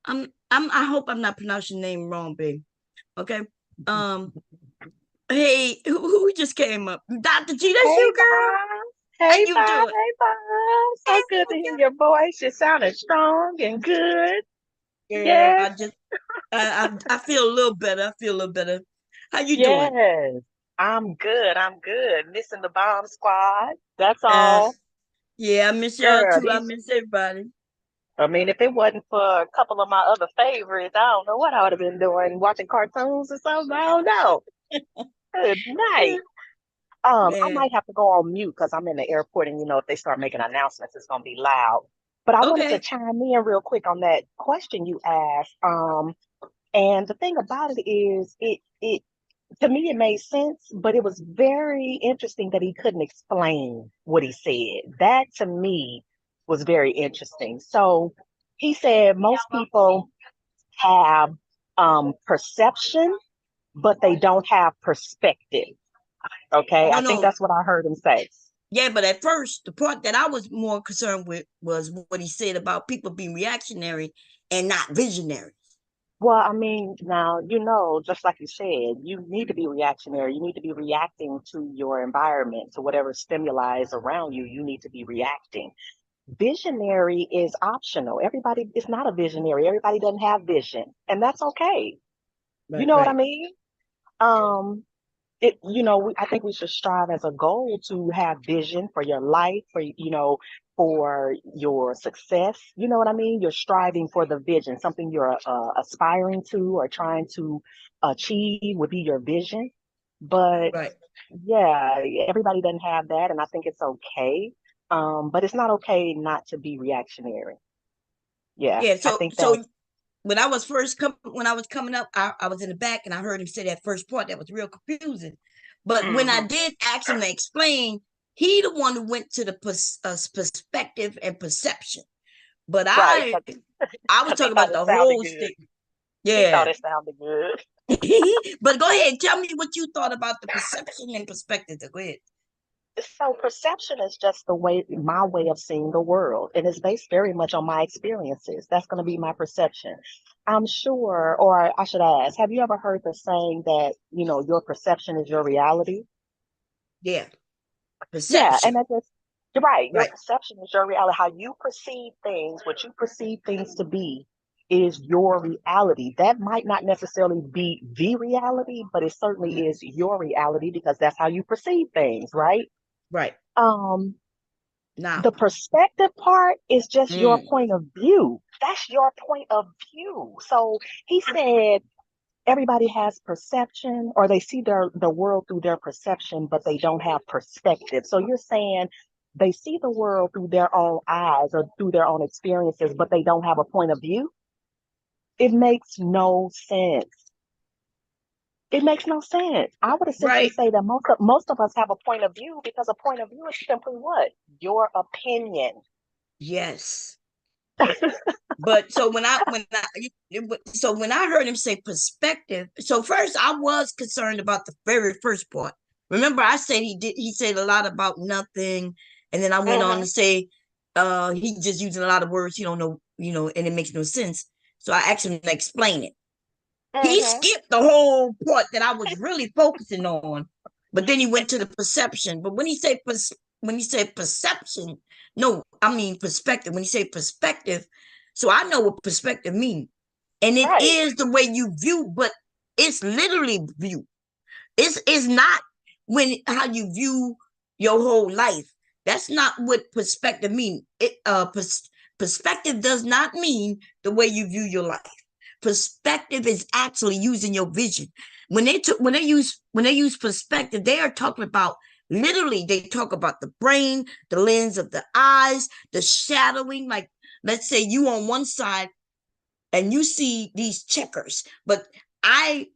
I hope I'm not pronouncing your name wrong, babe. Okay. Um, hey, who just came up? Dr. G, that's Hey, you, girl. Bob. How Hey, you Bob. doing? Hey, Bob. So good to hear your voice. You sounded strong and good. Yeah, Yes, I feel a little better. I feel a little better. How you doing? yes. I'm good. I'm good. Missing the bomb squad. That's Uh, all. yeah, I miss y'all Girl, too. I these, miss everybody. I mean, if it wasn't for a couple of my other favorites, I don't know what I would have been doing, watching cartoons or something. I don't know. Good night. I Man, might have to go on mute because I'm in the airport and if they start making announcements, it's gonna be loud. But I wanted to okay. chime in real quick on that question you asked. And the thing about it is it to me it made sense, but it was very interesting that he couldn't explain what he said. That to me was very interesting. So he said most people have perception, but they don't have perspective. Okay, No, I think no. that's what I heard him say. Yeah, but at first, the part that I was more concerned with was what he said about people being reactionary and not visionary. Well, I mean, now, just like you said, you need to be reactionary. You need to be reacting to your environment, to whatever stimuli is around you. You need to be reacting. Visionary is optional. Everybody is not a visionary. Everybody doesn't have vision, and that's okay. You Right, know what I right, mean? Um, I think we should strive as a goal to have vision for your life, for your success. You know what I mean? You're striving for the vision, something you're aspiring to or trying to achieve would be your vision. But right. yeah, everybody doesn't have that, and I think it's okay. But it's not okay not to be reactionary. Yeah, Yeah, I so think that. so when I was coming up, I was in the back and I heard him say that first part that was real confusing. But when I Mhm. did ask him to explain, he the one who went to the perspective and perception. But Right, I was because he talking thought about it the sounded whole good. stick. He thought Yeah. it sounded good. But go ahead, tell me what you thought about the perception and perspective. Go ahead. So perception is just my way of seeing the world, and it's based very much on my experiences. That's going to be my perception. I'm sure, or I should ask, have you ever heard the saying that, your perception is your reality? Yeah, Yeah, perception. and you're right. Your Right, perception is your reality. How you perceive things, what you perceive things to be, is your reality. That might not necessarily be the reality, but it certainly is your reality because that's how you perceive things, right? right. Um, Now, The perspective part is just your mm, point of view. That's your point of view. So he said everybody has perception or they see the world through their perception, but they don't have perspective. So you're saying they see the world through their own eyes or through their own experiences, but they don't have a point of view? It makes no sense. It makes no sense. I would essentially right. say that most of us have a point of view because a point of view is simply what? Your opinion. Yes. But so when I heard him say perspective, so first I was concerned about the very first part. Remember, I said he said a lot about nothing, and then I went on to Hmm. say he just using a lot of words he don't know, and it makes no sense. So I asked him to explain it. He Hmm. skipped the whole part that I was really focusing on, but then he went to the perception. But when he said perception, no, I mean perspective. When he said perspective, so I know what perspective means, and it Right. is the way you view, but it's literally view. It's not. how you view your whole life. That's not what perspective means. Perspective does not mean the way you view your life. Perspective is actually using your vision. When they use perspective, they are talking about literally. They talk about the brain, the lens of the eyes, the shadowing. Like, let's say you on one side and you see these checkers, but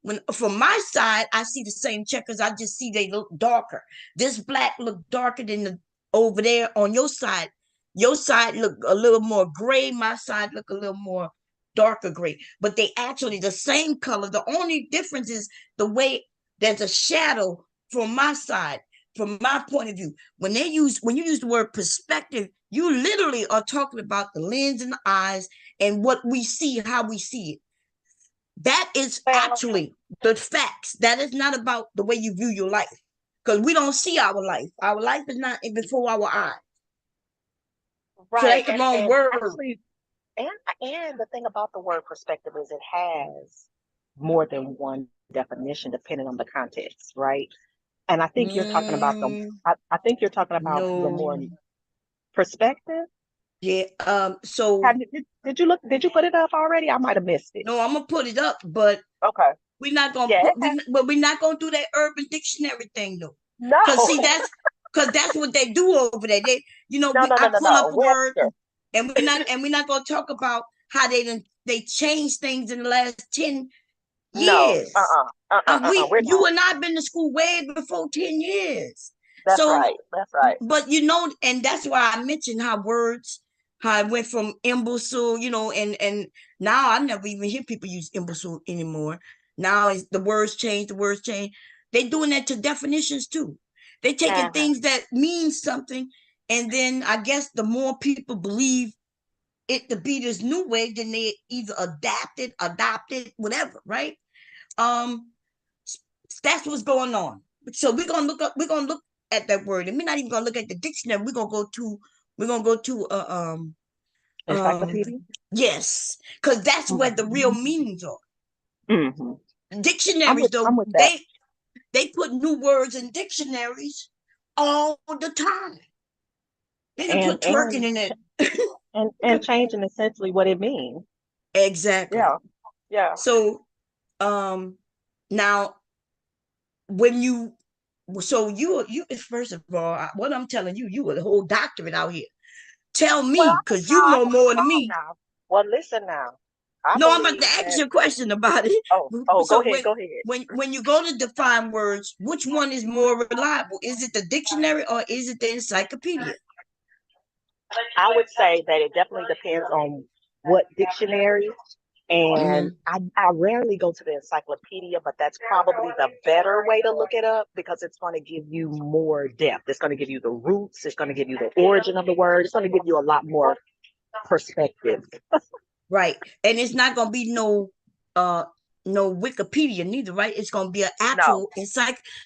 when from my side, I see the same checkers. I just see they look darker. This black look darker than the over there on your side. Your side look a little more gray. My side look a little more darker gray. But they actually the same color. The only difference is the way there's a shadow from my side, from my point of view. When you use the word perspective, you literally are talking about the lens and the eyes and what we see, how we see it. That is Well, actually the facts. That is not about the way you view your life. Because we don't see our life. Our life is not before our eyes. So right. that's the wrong And word. actually, and the thing about the word perspective is it has more than one definition depending on the context, right? And I think you're talking about I think you're talking about the more No. perspective. Yeah. So Did you put it up already? I might have missed it. no, I'm gonna put it up, but Okay. we're not gonna Yeah. we're not gonna do that urban dictionary thing though. No. Cause see, that's what they do over there. They, No, no, no, I no, pull up no. a word, Webster. and we're not gonna talk about how they changed things in the last 10 No. years. We're You not. and I've been to school way before 10 years. That's So, right. That's right. but and that's why I mentioned how it went from imbecile, and now I never even hear people use imbecile anymore. Now is the words change, They doing that to definitions too. They taking Uh-huh. things that mean something, and then I guess the more people believe it to be this new way, then they either adopt it, whatever, right? Um, that's what's going on. So we're gonna look at that word, and we're not even gonna look at the dictionary. We're gonna go to um Encyclopedia. yes, because that's where the real Mm-hmm. meanings are. Mm-hmm. Dictionaries I'm though, with that. they put new words in dictionaries all the time. They can And put twerking in it. changing essentially what it means. Exactly. Yeah. Yeah. So now when you first of all, what I'm telling you, you a whole doctorate out here. Tell Well, me, because you I know can be more than wrong me. now. Well, listen now. I No, I'm about to believe ask that. you a question about it. Oh, go So ahead. Go ahead. when you go to define words, which one is more reliable? Is it the dictionary or is it the encyclopedia? I would say that it definitely depends on what dictionary. And Mm-hmm. I rarely go to the encyclopedia, but that's probably the better way to look it up because it's going to give you more depth. It's going to give you the roots. It's going to give you the origin of the word. It's going to give you a lot more perspective. Right. And it's not gonna be uh no Wikipedia neither, right? It's gonna be an No. actual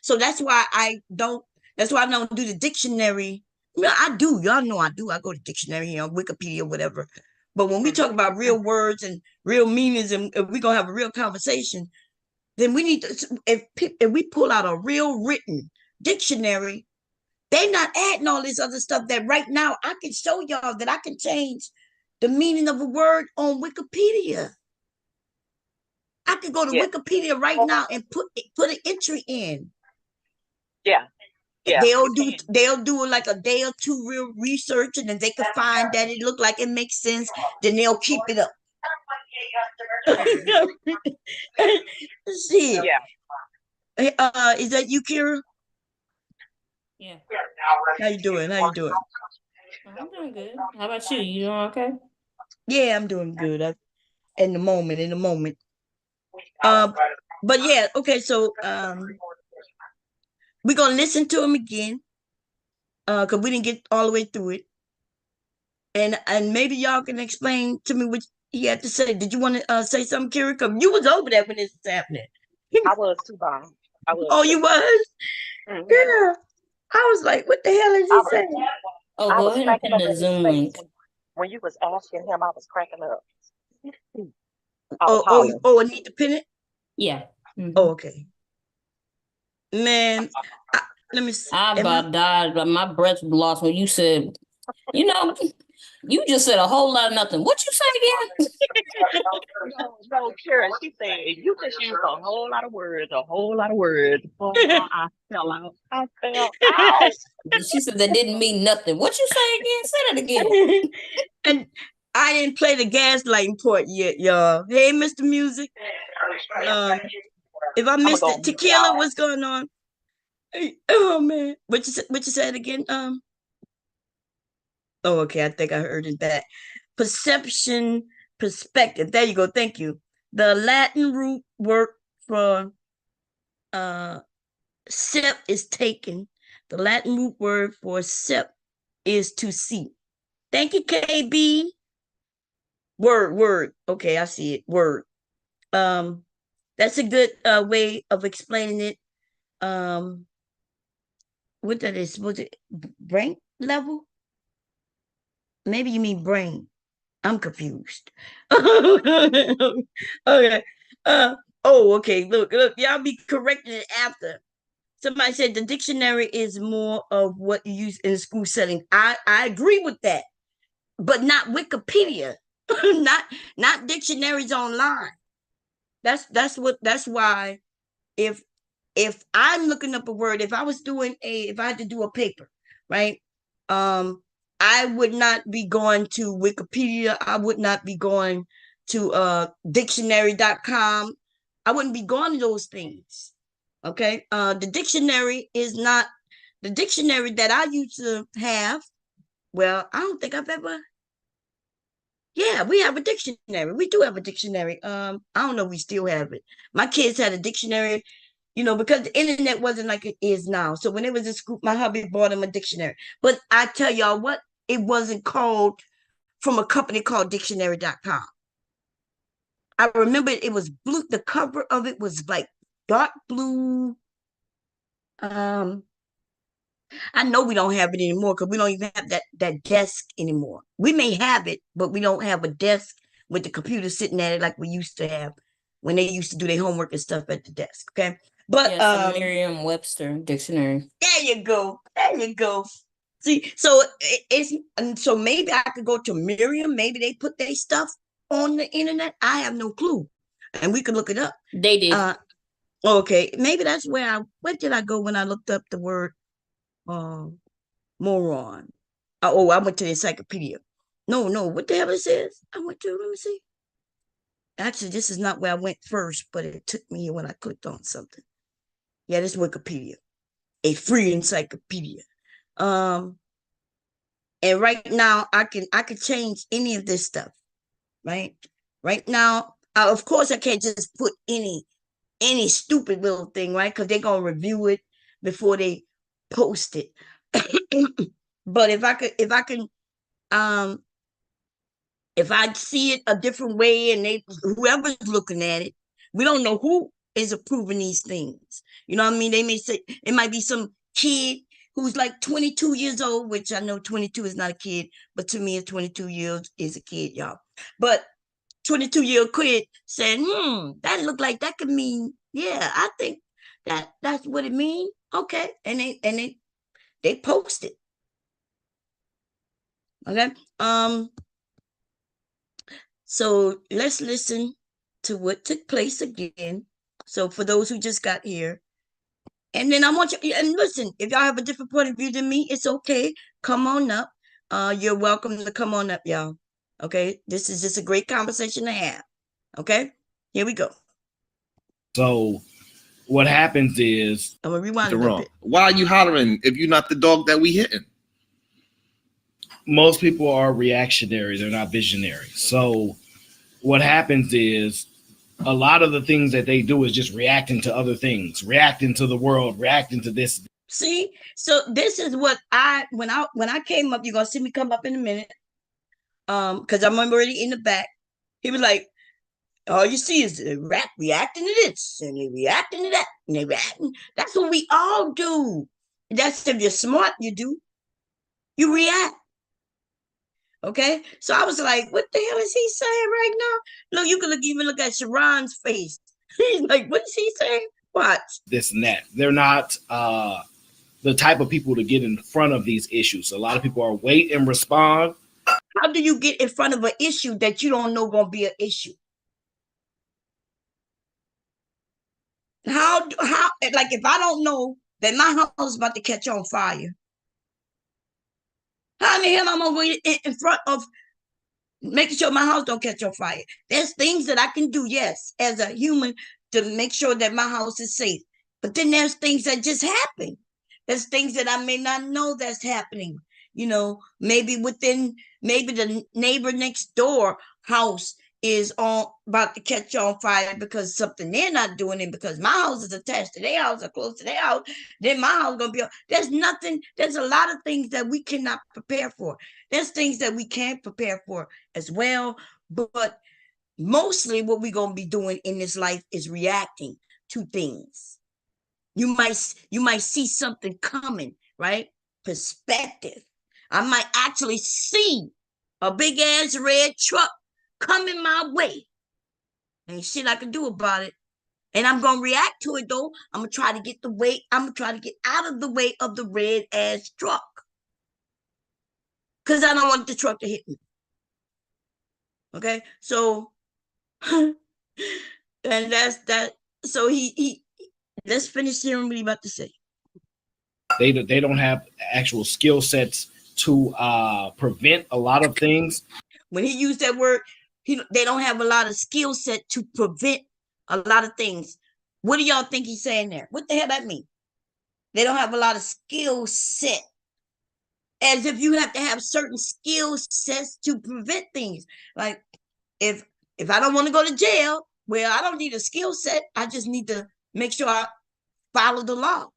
so that's why I don't do the dictionary. Well, I do, y'all know I do. I go to dictionary, Wikipedia, whatever. But when we talk Mhm. about real words and real meanings, and if we're gonna have a real conversation, then we need to if we pull out a real written dictionary, they're not adding all this other stuff that right now I can show y'all that I can change the meaning of a word on Wikipedia. I could go to Yeah. Wikipedia right now and put an entry in. Yeah. Yeah. They'll You do can. they'll do like a day or two real research, and then they can find that it look like it makes sense. Then they'll keep it up. Mhm. Shit. Yeah. Hey, is that you, Kira? Yeah. How you doing? How you doing? I'm doing good. How about you? You doing okay? Yeah, I'm doing good. In the moment, in the moment. Um, but yeah, okay. So we're gonna listen to him again. Cause we didn't get all the way through it, and maybe y'all can explain to me what he had to say. Did you want to say something, Kira? Cause you was over there when this was happening. I was too bomb. I was Oh, too. you was? Mhm. Yeah. I was like, what the hell is I he was saying? Oh, I go was ahead and cracking pin up the in his Zoom face link. when you was asking him. I was cracking up. I was Oh, hollering. oh, I need to pin it. Yeah. Oh, Mm-hmm. okay, man. Let me see. I about died, but my breath lost when you said, you know, you just said a whole lot of nothing. What you say again? No, Karen, she said you just used a whole lot of words, a whole lot of words. Oh, I fell out. I fell out. She said that didn't mean nothing. What you say again? Say that again. And I didn't play the gaslighting part yet, y'all. Hey, Mr. Music. If I missed it, Tequila, what's going on? Hey, oh man, what you said again? Oh, okay, I think I heard it back. Perception, perspective. There you go. Thank you. The Latin root word for sip is taken. The Latin root word for sip is to see. Thank you, KB. Word. Okay, I see it. Word. That's a good way of explaining it. What that is? Was it brain level? Maybe you mean brain. I'm confused. Okay. Okay. Look. Y'all be correcting it after. Somebody said the dictionary is more of what you use in a school setting. I agree with that, but not Wikipedia, not dictionaries online. That's why if I'm looking up a word, if I had to do a paper, right? I would not be going to Wikipedia. I would not be going to dictionary.com. I wouldn't be going to those things. Okay. The dictionary is not the dictionary that I used to have. Well, I don't think I've ever. Yeah, we have a dictionary. We do have a dictionary. I don't know if we still have it. My kids had a dictionary, because the internet wasn't like it is now. So when it was in school, my hubby bought him a dictionary. But I tell y'all what, it wasn't called from a company called dictionary.com. I remember it was blue. The cover of it was like dark blue. I know we don't have it anymore because we don't even have that desk anymore. We may have it, but we don't have a desk with the computer sitting at it like we used to have when they used to do their homework and stuff at the desk. Okay, but yes, Merriam-Webster dictionary. There you go. There you go. See, so it's and so maybe I could go to Miriam. Maybe they put their stuff on the internet. I have no clue, and we could look it up. They did. Okay, maybe that's where did I go when I looked up the word moron? I went to the encyclopedia. No, what the hell it says? I went to, let me see. Actually, this is not where I went first, but it took me here when I clicked on something. Yeah, this is Wikipedia, a free encyclopedia. And right now I can change any of this stuff, right? Right now, of course, I can't just put any stupid little thing, right? Because they're gonna review it before they post it. But if I see it a different way and whoever's looking at it, we don't know who is approving these things. You know what I mean? They may say it might be some kid who's like 22 years old, which I know 22 is not a kid, but to me, 22 years is a kid, y'all. But 22-year-old kid saying, that look like that could mean, yeah, I think that's what it means. Okay. And they post it. Okay. So let's listen to what took place again. So for those who just got here, and then I want you and listen, if y'all have a different point of view than me, it's okay. Come on up. You're welcome to come on up, y'all. Okay. This is just a great conversation to have. Okay. Here we go. So what happens is I'm gonna rewind a little bit. Why are you hollering if you're not the dog that we hitting? most people are reactionary, they're not visionary. So what happens is a lot of the things that they do is just reacting to other things, reacting to the world, reacting to this. See, so this is what when I came up, you're gonna see me come up in a minute. Because I'm already in the back. He was like, all you see is reacting to this and they reacting to that and they reacting. That's what we all do. That's if you're smart, you do. You react. Okay. So I was like, what the hell is he saying right now? Look, you can even look at Sharon's face. He's like, what is he saying? Watch. This and that. They're not the type of people to get in front of these issues. A lot of people are wait and respond. How do you get in front of an issue that you don't know gonna be an issue? How like if I don't know that my house is about to catch on fire, how in the hell am I going in front of making sure my house don't catch on fire? There's things that I can do, yes, as a human to make sure that my house is safe. But then there's things that just happen. There's things that I may not know that's happening. Maybe the neighbor next door house is on about to catch on fire because something they're not doing it, because my house is attached to their house or close to their house, then my house is gonna be. There's a lot of things that we cannot prepare for. There's things that we can't prepare for as well, but mostly what we're gonna be doing in this life is reacting to things. You might see something coming, right? Perspective. I might actually see a big ass red truck coming my way. Ain't shit I can do about it. And I'm gonna react to it though. I'm gonna try to get out of the way of the red ass truck. Cause I don't want the truck to hit me. Okay, so and that's that. So he let's finish hearing what he about to say. They don't have actual skill sets to prevent a lot of things. When he used that word, they don't have a lot of skill set to prevent a lot of things. What do y'all think he's saying there? What the hell that mean? They don't have a lot of skill set. As if you have to have certain skill sets to prevent things. Like if I don't want to go to jail, well, I don't need a skill set. I just need to make sure I follow the law.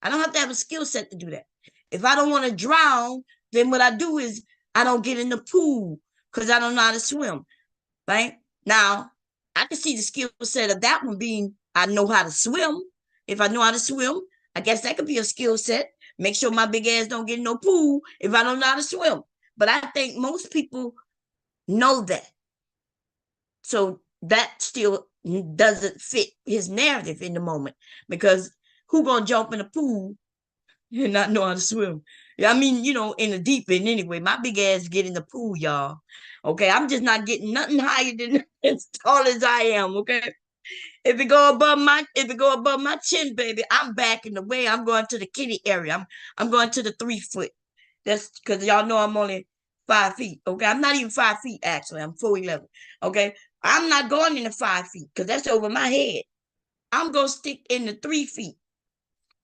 I don't have to have a skill set to do that. If I don't want to drown, then what I do is I don't get in the pool because I don't know how to swim. Right? Now, I can see the skill set of that one being I know how to swim. If I know how to swim, I guess that could be a skill set. Make sure my big ass don't get in no pool if I don't know how to swim. But I think most people know that. So that still doesn't fit his narrative in the moment, because who gonna jump in the pool and not know how to swim? I mean, in the deep end anyway. My big ass get in the pool, y'all. Okay, I'm just not getting nothing higher than as tall as I am. Okay, if it go above my chin, baby, I'm backing away. I'm going to the kitty area. I'm going to the 3 foot. That's because y'all know I'm only 5 feet. Okay, I'm not even 5 feet actually. I'm 4'11". Okay, I'm not going in the 5 feet because that's over my head. I'm gonna stick in the 3 feet.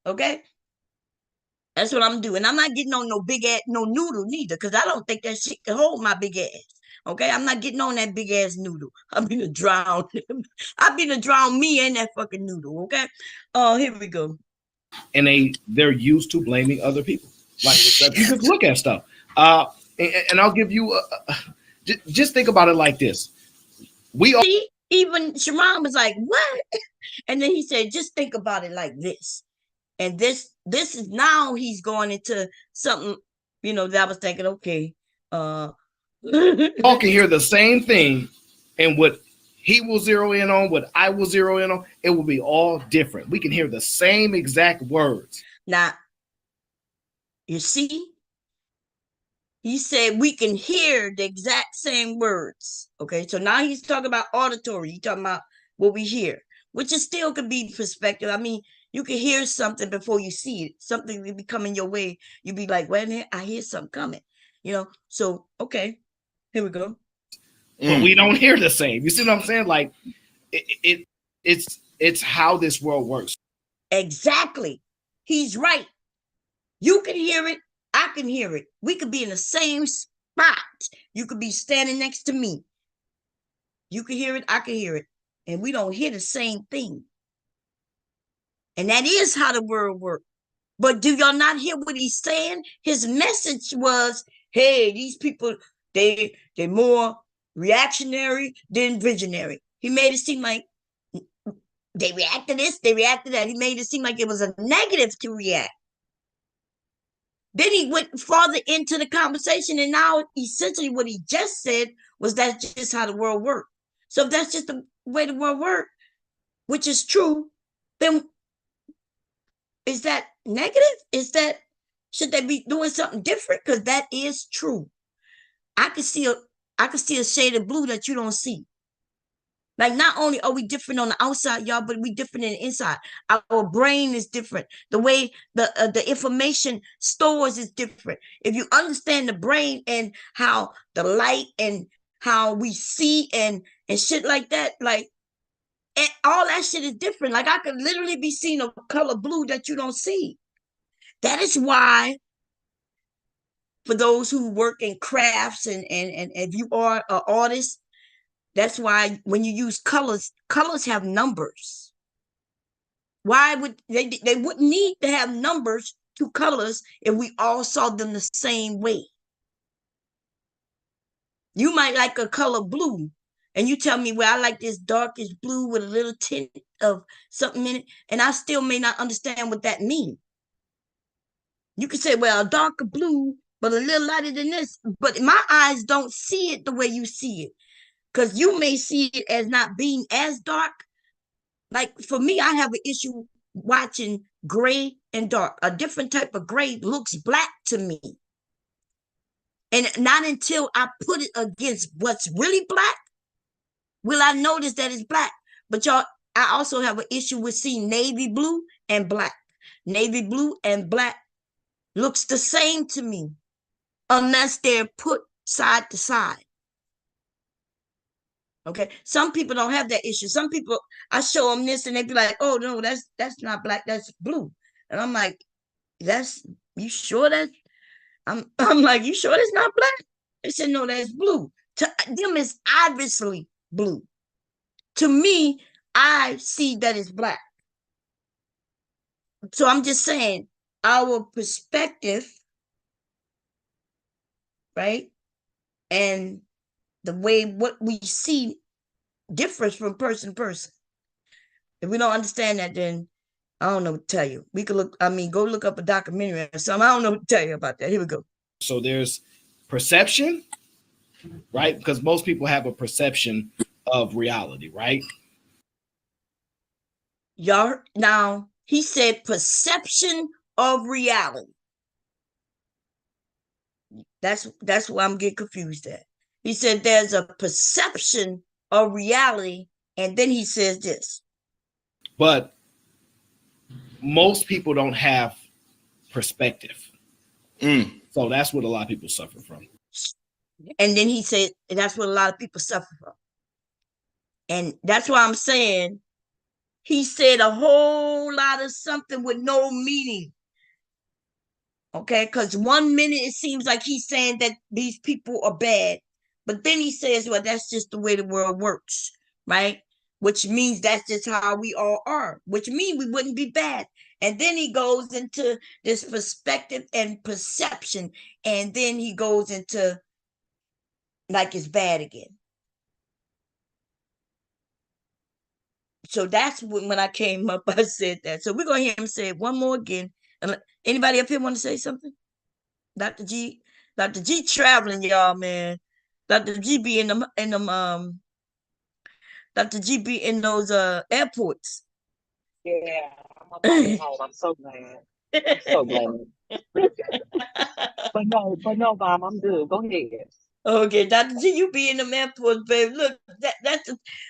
Okay, that's what I'm doing. I'm not getting on no big ass no noodle neither, because I don't think that shit can hold my big ass. Okay, I'm not getting on that big ass noodle. I'm gonna drown. I'm gonna drown me and that fucking noodle. Okay. Here we go. And they're used to blaming other people. Like if you just look at stuff. And I'll give you just think about it like this. Even Sharon was like, what? And then he said, just think about it like this. And this is now he's going into something, that I was thinking, okay. All can hear the same thing, and what he will zero in on, what I will zero in on, it will be all different. We can hear the same exact words. Now, you see, he said we can hear the exact same words. Okay, so now he's talking about auditory. He's talking about what we hear, which is still could be perspective. I mean, you can hear something before you see it. Something will be coming your way. You'll be like, wait a minute, I hear something coming. So okay, here we go. But we don't hear the same. You see what I'm saying? Like it's how this world works. Exactly. He's right. You can hear it. I can hear it. We could be in the same spot. You could be standing next to me. You can hear it. I can hear it. And we don't hear the same thing. And that is how the world works. But do y'all not hear what he's saying? His message was, hey, these people, they're more reactionary than visionary. He made it seem like they react to this, they react to that. He made it seem like it was a negative to react. Then he went farther into the conversation, and now essentially what he just said was that's just how the world works. So if that's just the way the world works, which is true, then is that negative? Is that should they be doing something different? Because that is true. I can see a I can see a shade of blue that you don't see. Like not only are we different on the outside, y'all, but we different in the inside. Our brain is different. The way the information stores is different. If you understand the brain and how the light and how we see and shit like that, like and all that shit is different. Like I could literally be seeing a color blue that you don't see. That is why for those who work in crafts and if you are an artist, that's why when you use colors, colors have numbers. Why would they wouldn't need to have numbers to colors if we all saw them the same way? You might like a color blue, and you tell me, well, I like this darkish blue with a little tint of something in it, and I still may not understand what that means. You could say, well, a darker blue, but a little lighter than this. But my eyes don't see it the way you see it. Because you may see it as not being as dark. Like for me, I have an issue watching gray and dark. A different type of gray looks black to me. And not until I put it against what's really black will I notice that it's black. But y'all, I also have an issue with seeing navy blue and black. Navy blue and black looks the same to me unless they're put side to side. Okay, some people don't have that issue. Some people, I show them this and they be like, "Oh no, that's not black, that's blue," and I'm like, "That's you sure that?" I'm like, "You sure that's not black?" They said, "No, that's blue." To them, it's obviously blue. To me, I see that it's black. So I'm just saying, our perspective, right, and the way what we see differs from person to person. If we don't understand that, then I don't know what to tell you. We could look, I mean, go look up a documentary or something. I don't know what to tell you about that. Here we go. So there's perception, right? Because most people have a perception of reality, right? Y'all, now he said perception of reality. That's why I'm getting confused at. He said there's a perception of reality, and then he says this. But most people don't have perspective. So that's what a lot of people suffer from. And then he said that's what a lot of people suffer from. And that's why I'm saying he said a whole lot of something with no meaning. Okay, because 1 minute it seems like he's saying that these people are bad, but then he says, well, that's just the way the world works, right? Which means that's just how we all are, which means we wouldn't be bad. And then he goes into this perspective and perception, and then he goes into like it's bad again. So that's when I came up, I said that. So we're going to hear him say it one more again. Anybody up here want to say something? Dr. G, Dr. G traveling, y'all, man. Dr. G be in them Dr. G be in those airports. Yeah, I'm on my way home. I'm so glad. I'm so glad. But no, Mom, I'm good. Go ahead. Okay, Dr. G, you be in them airports, babe. Look,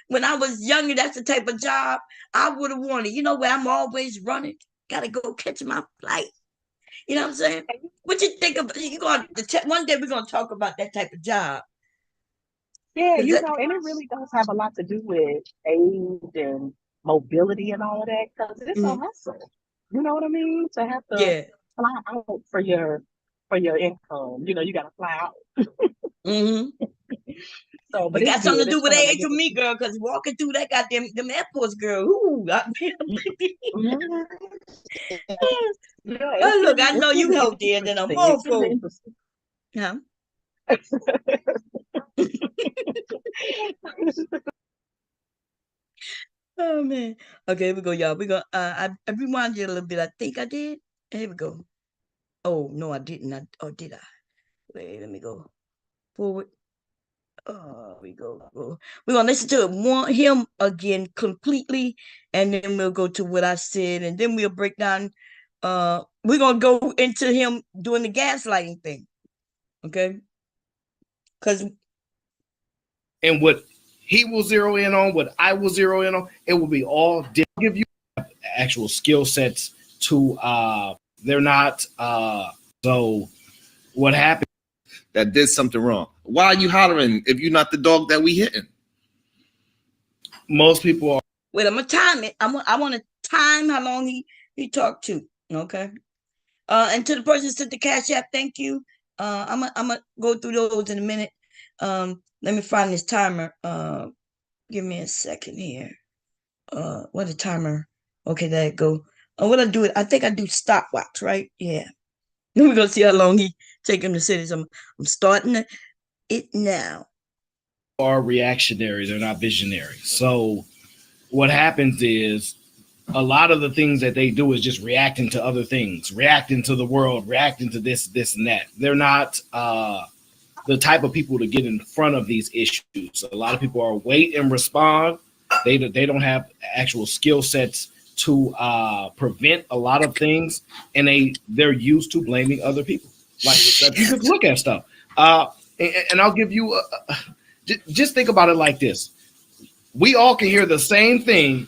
when I was younger, that's the type of job I would have wanted. You know where I'm always running. Gotta go catch my flight. You know what I'm saying? What you think of you going to one day we're gonna talk about that type of job. Yeah, That, and it really does have a lot to do with age and mobility and all of that because it's a mm-hmm. hustle. You know what I mean? To have to Yeah. fly out for your income. You got to fly out. Mm-hmm. So, but You it's got something good. to do It's with fun. I age get with to me, see. girl, because walking through that goddamn them airports, girl. Ooh, Yeah, oh, look, I it's know you getting healthier than a interesting. It's getting mofo. interesting. Huh? Oh man. Okay, here we go, y'all. We go. I rewind you a little bit. I think I did. Here we go. Oh no, I didn't. Or did I? Wait, let me go forward. Oh, we go. We're gonna listen to him again completely, and then we'll go to what I said, and then we'll break down we're gonna go into him doing the gaslighting thing. Okay. Because And what he will zero in on, what I will zero in on, it will be all different. Give you actual skill sets to they're not so what happened that did something wrong. Why are you hollering if you're not the dog that we hitting? most people are. wait, I'm gonna time it. I want to time how long he talked to. Okay. And to the person that sent the cash app, thank you. I'm gonna go through those in a minute. Let me find this timer. Give me a second here. What a timer. Okay, there it go. What I do? I think I do stopwatch, right? Yeah. We're gonna see how long he take him to say this. I'm starting it now. Are reactionary, they're not visionary. So what happens is a lot of the things that they do is just reacting to other things, reacting to the world, reacting to this and that. They're not the type of people to get in front of these issues. A lot of people are wait and respond. They don't have actual skill sets to prevent a lot of things, and they're used to blaming other people. Like if you just look at stuff, and I'll give you just think about it like this: we all can hear the same thing,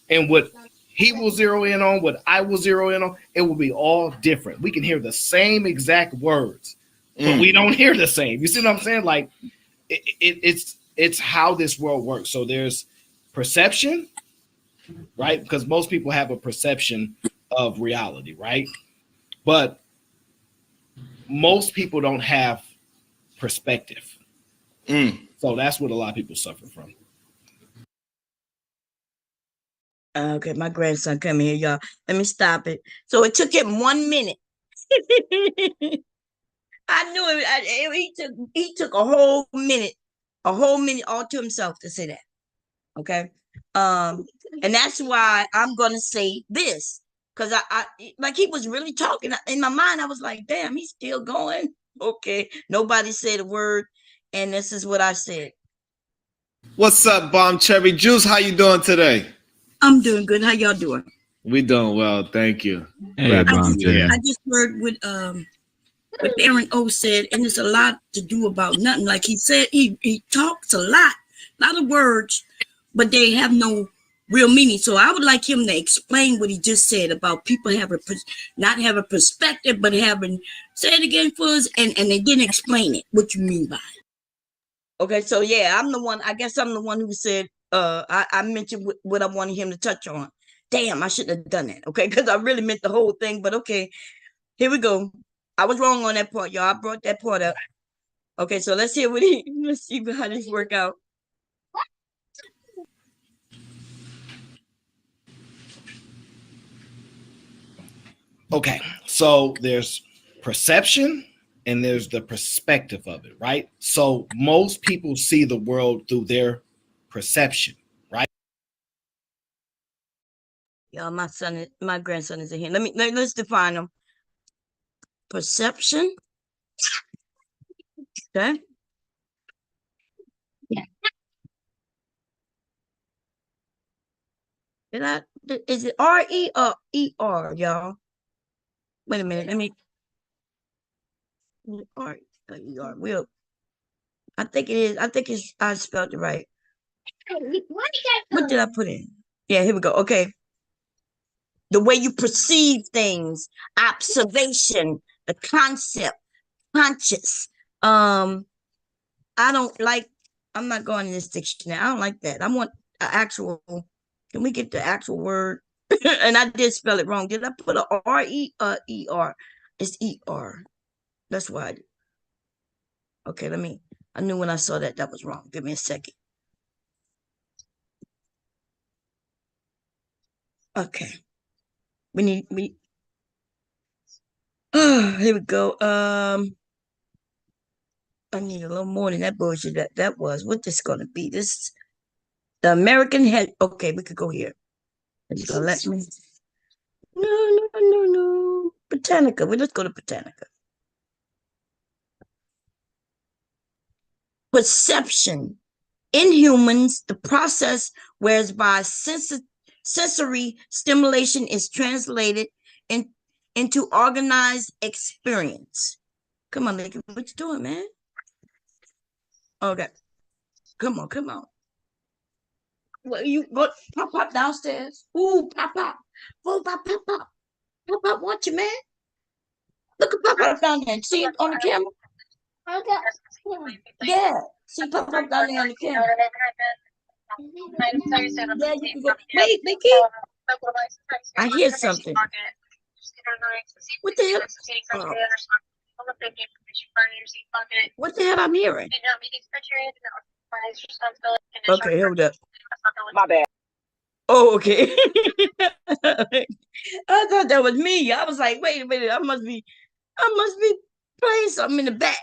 and what he will zero in on, what I will zero in on, it will be all different. We can hear the same exact words, but we don't hear the same. You see what I'm saying? Like it's how this world works. So there's perception, right? Because most people have a perception of reality, right? But most people don't have perspective. So that's what a lot of people suffer from. Okay, my grandson coming here, y'all. Let me stop it. So it took him 1 minute. I knew it. He took a whole minute all to himself to say that. Okay. And that's why I'm gonna say this. Because I like he was really talking. In my mind, I was like, damn, he's still going. Okay. Nobody said a word. And this is what I said. What's up, Bomb Cherry Juice? How you doing today? I'm doing good. How y'all doing? We doing well, thank you. Hey, Glad to Bomb be Cherry. here. I just heard what Aaron O said, and it's a lot to do about nothing. Like he said, he talks a lot of words, but they have no real meaning. So I would like him to explain what he just said about people not having perspective, but having, say it again for us, and they didn't explain it. What you mean by it? Okay, so yeah, I guess I'm the one who said, I mentioned what I wanted him to touch on. Damn, I shouldn't have done that. Okay, because I really meant the whole thing, but okay, here we go. I was wrong on that part, y'all. I brought that part up. Okay, so let's see how this work out. Okay, so there's perception and there's the perspective of it, right? So most people see the world through their perception, right? Y'all, my grandson is in here. Let's define them. Perception. Okay. Yeah. Is it R-E or E-R, y'all? Wait a minute. Let me. R-E-R. I think it is. I spelled it right. What did I put in? Yeah, here we go. Okay. The way you perceive things, observation, the concept, conscious. I don't like, I'm not going in this dictionary. I don't like that. I want an actual, can we get the actual word? And I did spell it wrong. Did I put a R-E or E-R? It's E-R. That's why. Okay, I knew when I saw that was wrong. Give me a second. Okay. Here we go. I need a little more than that bullshit that was. What this gonna be? This the American head. Okay, we could go here. It's gonna let me. No. Botanica. Let's go to Botanica. Perception. In humans, the process whereby sensory stimulation is translated into organized experience. Come on, Lincoln, what you doing, man? Okay, come on. Well, you go pop downstairs. Ooh, pop. Oh, pop, watch you, man. Look at pop down there. See it on the camera? Yeah. See pop down there on the camera. Yeah, you can go. Wait, Mickey. I hear something. What the hell? Oh. What the hell I'm hearing? Okay, hold up. My bad. Oh, okay. I thought that was me. I was like, wait a minute, I must be playing something in the back.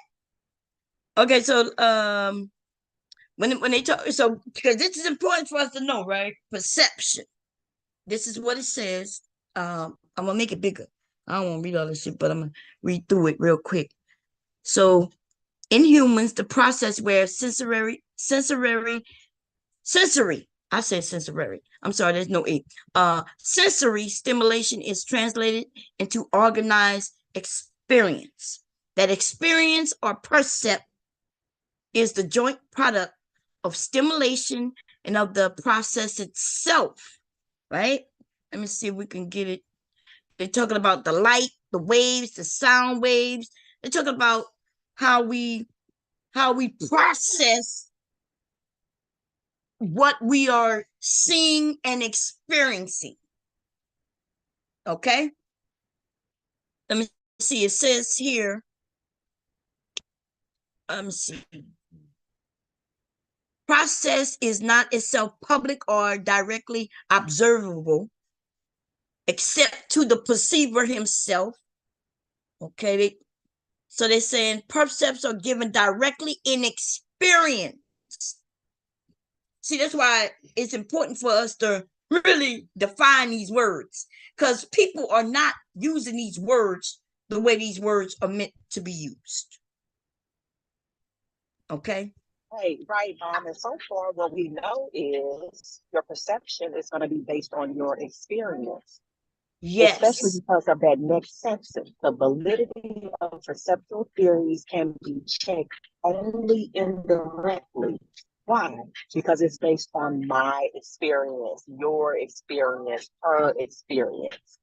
Okay, so when they talk, so because this is important for us to know, right? Perception. This is what it says. I'm gonna make it bigger. I don't want to read all this shit, but I'm gonna read through it real quick. So in humans, the process where sensory, I said sensory. I'm sorry, there's no E. Sensory stimulation is translated into organized experience. That experience or percept is the joint product of stimulation and of the process itself, right? Let me see if we can get it. They're talking about the light, the waves, the sound waves. They're talking about how we process what we are seeing and experiencing. Okay? Let me see. It says here, let me see. Process is not itself public or directly observable, except to the perceiver himself. Okay? So they're saying percepts are given directly in experience. See, that's why it's important for us to really define these words, because people are not using these words the way these words are meant to be used. Okay? Right, and so far what we know is your perception is going to be based on your experience. Especially Yes. because of that next sentence. The validity of perceptual theories can be checked only indirectly. Why? Because it's based on my experience, your experience, her experience.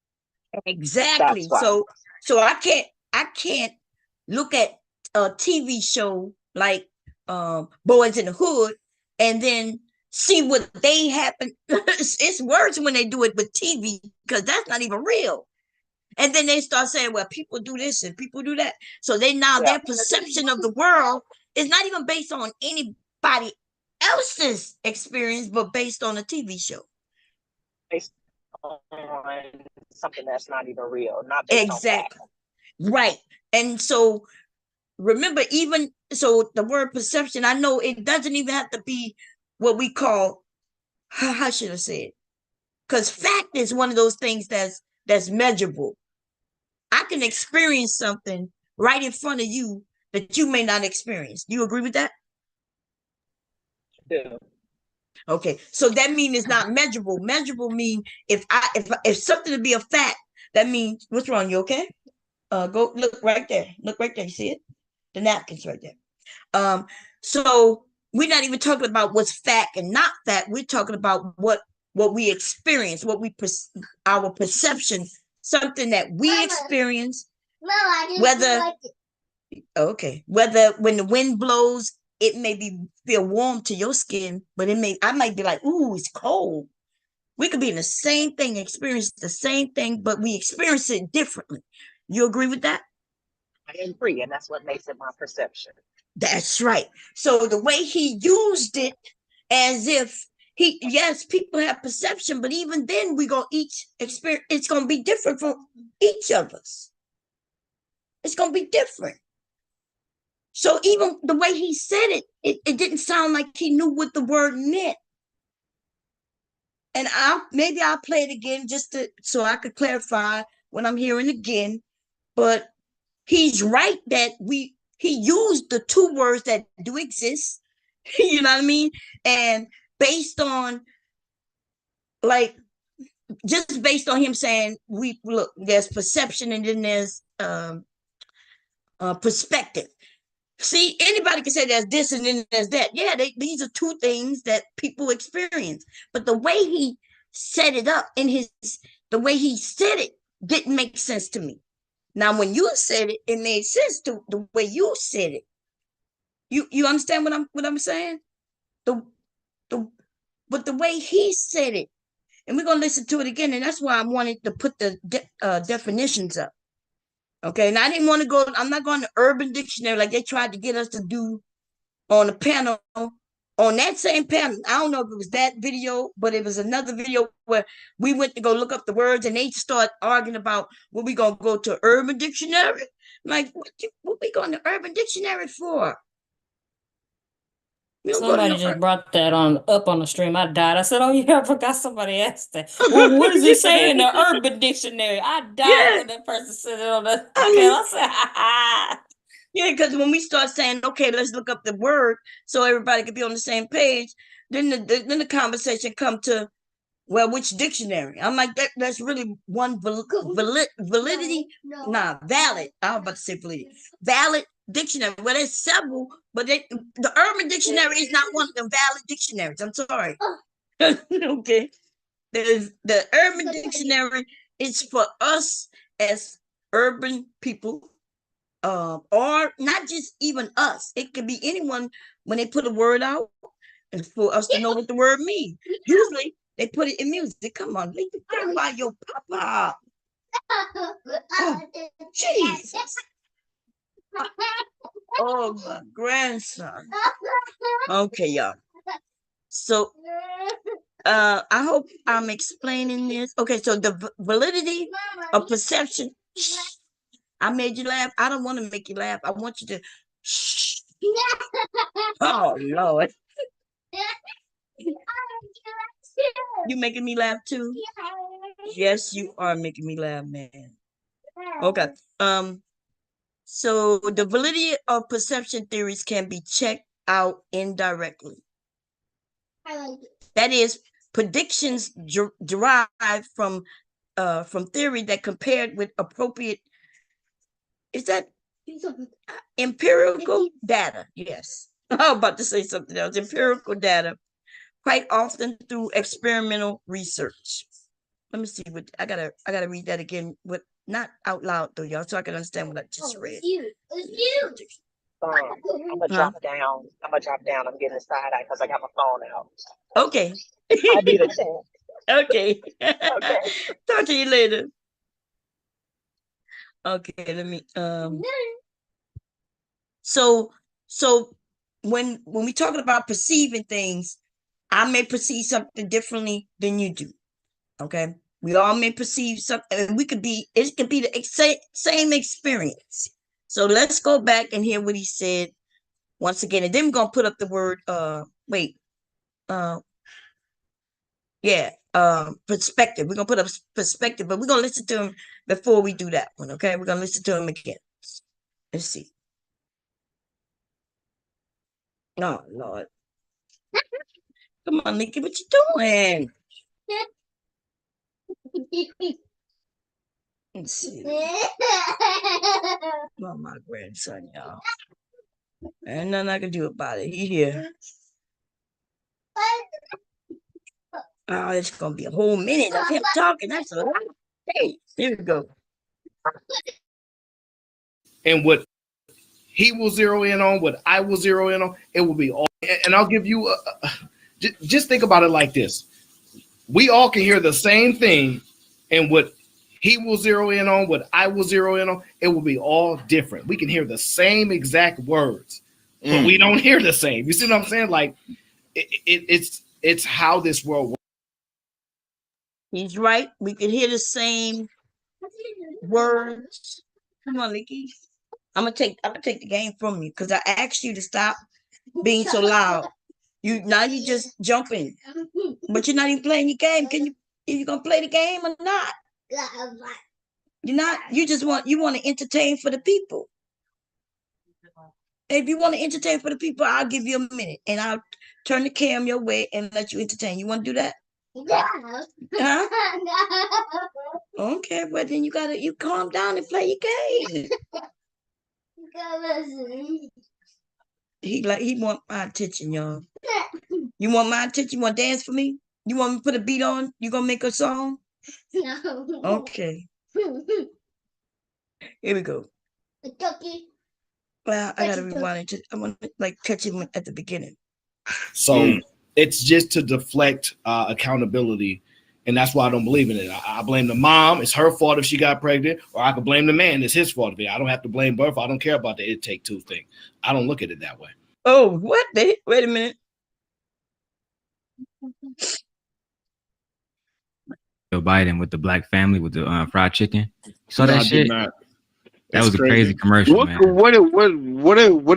Exactly. That's why. So I can't look at a TV show like Boys in the Hood and then see what they happen. It's worse when they do it with TV because that's not even real. And then they start saying, well, people do this and people do that. So their perception of the world is not even based on anybody else's experience, but based on a TV show. Based on something that's not even real, not based on fact. Right. And so remember, even so the word perception, I know it doesn't even have to be what we call, how should I say it? Because fact is one of those things that's measurable. I can experience something right in front of you that you may not experience. Do you agree with that? Yeah. Okay, so that means it's not measurable. Measurable mean if something to be a fact, that means what's wrong? You okay? Go look right there. Look right there. You see it? The napkins right there. So we're not even talking about what's fact and not fact. We're talking about what we experience, our perception, something that we experience. Whether okay, whether when the wind blows, it may feel warm to your skin, but I might be like, ooh, it's cold. We could be in the same thing, experience the same thing, but we experience it differently. You agree with that? I agree, and that's what makes it my perception. That's right. So the way he used it, as if yes, people have perception, but even then we go each experience, it's gonna be different for each of us. It's gonna be different. So even the way he said it didn't sound like he knew what the word meant. And maybe I'll play it again so I could clarify when I'm hearing again. But he's right that he used the two words that do exist, you know what I mean? And based on like just based on him saying, we look, there's perception and then there's perspective. See, anybody can say there's this and then there's that. Yeah, these are two things that people experience. But the way he set it up the way he said it didn't make sense to me. Now, when you said it, it made sense to the way you said it. You understand what I'm saying? The the but the way he said it, and we're gonna listen to it again, and that's why I wanted to put the definitions up. Okay, and I didn't want to go. I'm not going to Urban Dictionary like they tried to get us to do on the panel. On that same panel, I don't know if it was that video, but it was another video where we went to go look up the words, and they start arguing about what we gonna go to Urban Dictionary. Like, what we going to Urban Dictionary for? We don't go to Somebody no. just brought that on up on the stream. I died. I said, "Oh yeah, I forgot somebody asked that." Well, what does it say in the Urban Dictionary? I died Yeah, when that person said it on the I panel. mean, I said, "Ha ha." yeah, because when we start saying, okay, let's look up the word so everybody can be on the same page, then the conversation come to, well, which dictionary? I'm like, that's really one validity. Nah, valid. I was about to say validity. Valid dictionary. Well, there's several, but the Urban Dictionary is not one of the valid dictionaries. I'm sorry. Okay. There's the Urban Dictionary is for us as urban people, or not just even us. It could be anyone when they put a word out, and for us to know what the word means. Usually they put it in music. Come on, leave it by your papa. Oh, Jesus. Oh, my grandson. Okay, y'all. So I hope I'm explaining this. Okay, so the validity of perception. I made you laugh. I don't want to make you laugh. I want you to shh. Oh, Lord. You making me laugh too? Yes, you are making me laugh, man. Okay. So the validity of perception theories can be checked out indirectly. That is, predictions derived from theory that compared with appropriate. Is that empirical data? Yes. I was about to say something else. Empirical data, quite often through experimental research. Let me see what I gotta read that again, with not out loud though, y'all, so I can understand what I just read. I'm gonna drop down. I'm gonna drop down. I'm getting a side eye because I got my phone out. Okay. I'll be the chat. Okay. Okay. Talk to you later. Okay, let me so when we talking about perceiving things, I may perceive something differently than you do. Okay. We all may perceive something. It could be the same experience. So let's go back and hear what he said once again. And then we're gonna put up the word perspective. We're gonna put up perspective, but we're gonna listen to him before we do that one. Okay, we're gonna listen to him again. Let's see. Oh Lord. Come on, Nikki, what you doing? Let's see. Oh, my grandson, y'all. Ain't nothing I can do about it. He here. Oh, it's gonna be a whole minute of him talking. That's a lot. Hey, here we go. And what he will zero in on, what I will zero in on, it will be all. And I'll give you just think about it like this. We all can hear the same thing, and what he will zero in on, what I will zero in on, it will be all different. We can hear the same exact words, but we don't hear the same. You see what I'm saying? Like it's how this world works. He's right. We can hear the same words. Come on, Nikki. I'm gonna take the game from you because I asked you to stop being so loud. You just jumping, but you're not even playing your game. You gonna play the game or not? You're not. You want to entertain for the people. If you want to entertain for the people, I'll give you a minute and I'll turn the cam your way and let you entertain. You want to do that? Huh? Okay, well then you calm down and play your game. He want my attention, y'all. You want my attention? You want to dance for me? You want me to put a beat on? You gonna make a song? No. Okay. Here we go. Well, I gotta rewind it. I want to like catch him at the beginning. So it's just to deflect accountability. And that's why I don't believe in it. I blame the mom. It's her fault if she got pregnant. Or I could blame the man. It's his fault. I don't have to blame birth. I don't care about the it take two thing. I don't look at it that way. Oh, what? Wait a minute. Joe Biden with the black family with the fried chicken. You saw No, that I shit? did not. That That's was a crazy commercial, man. What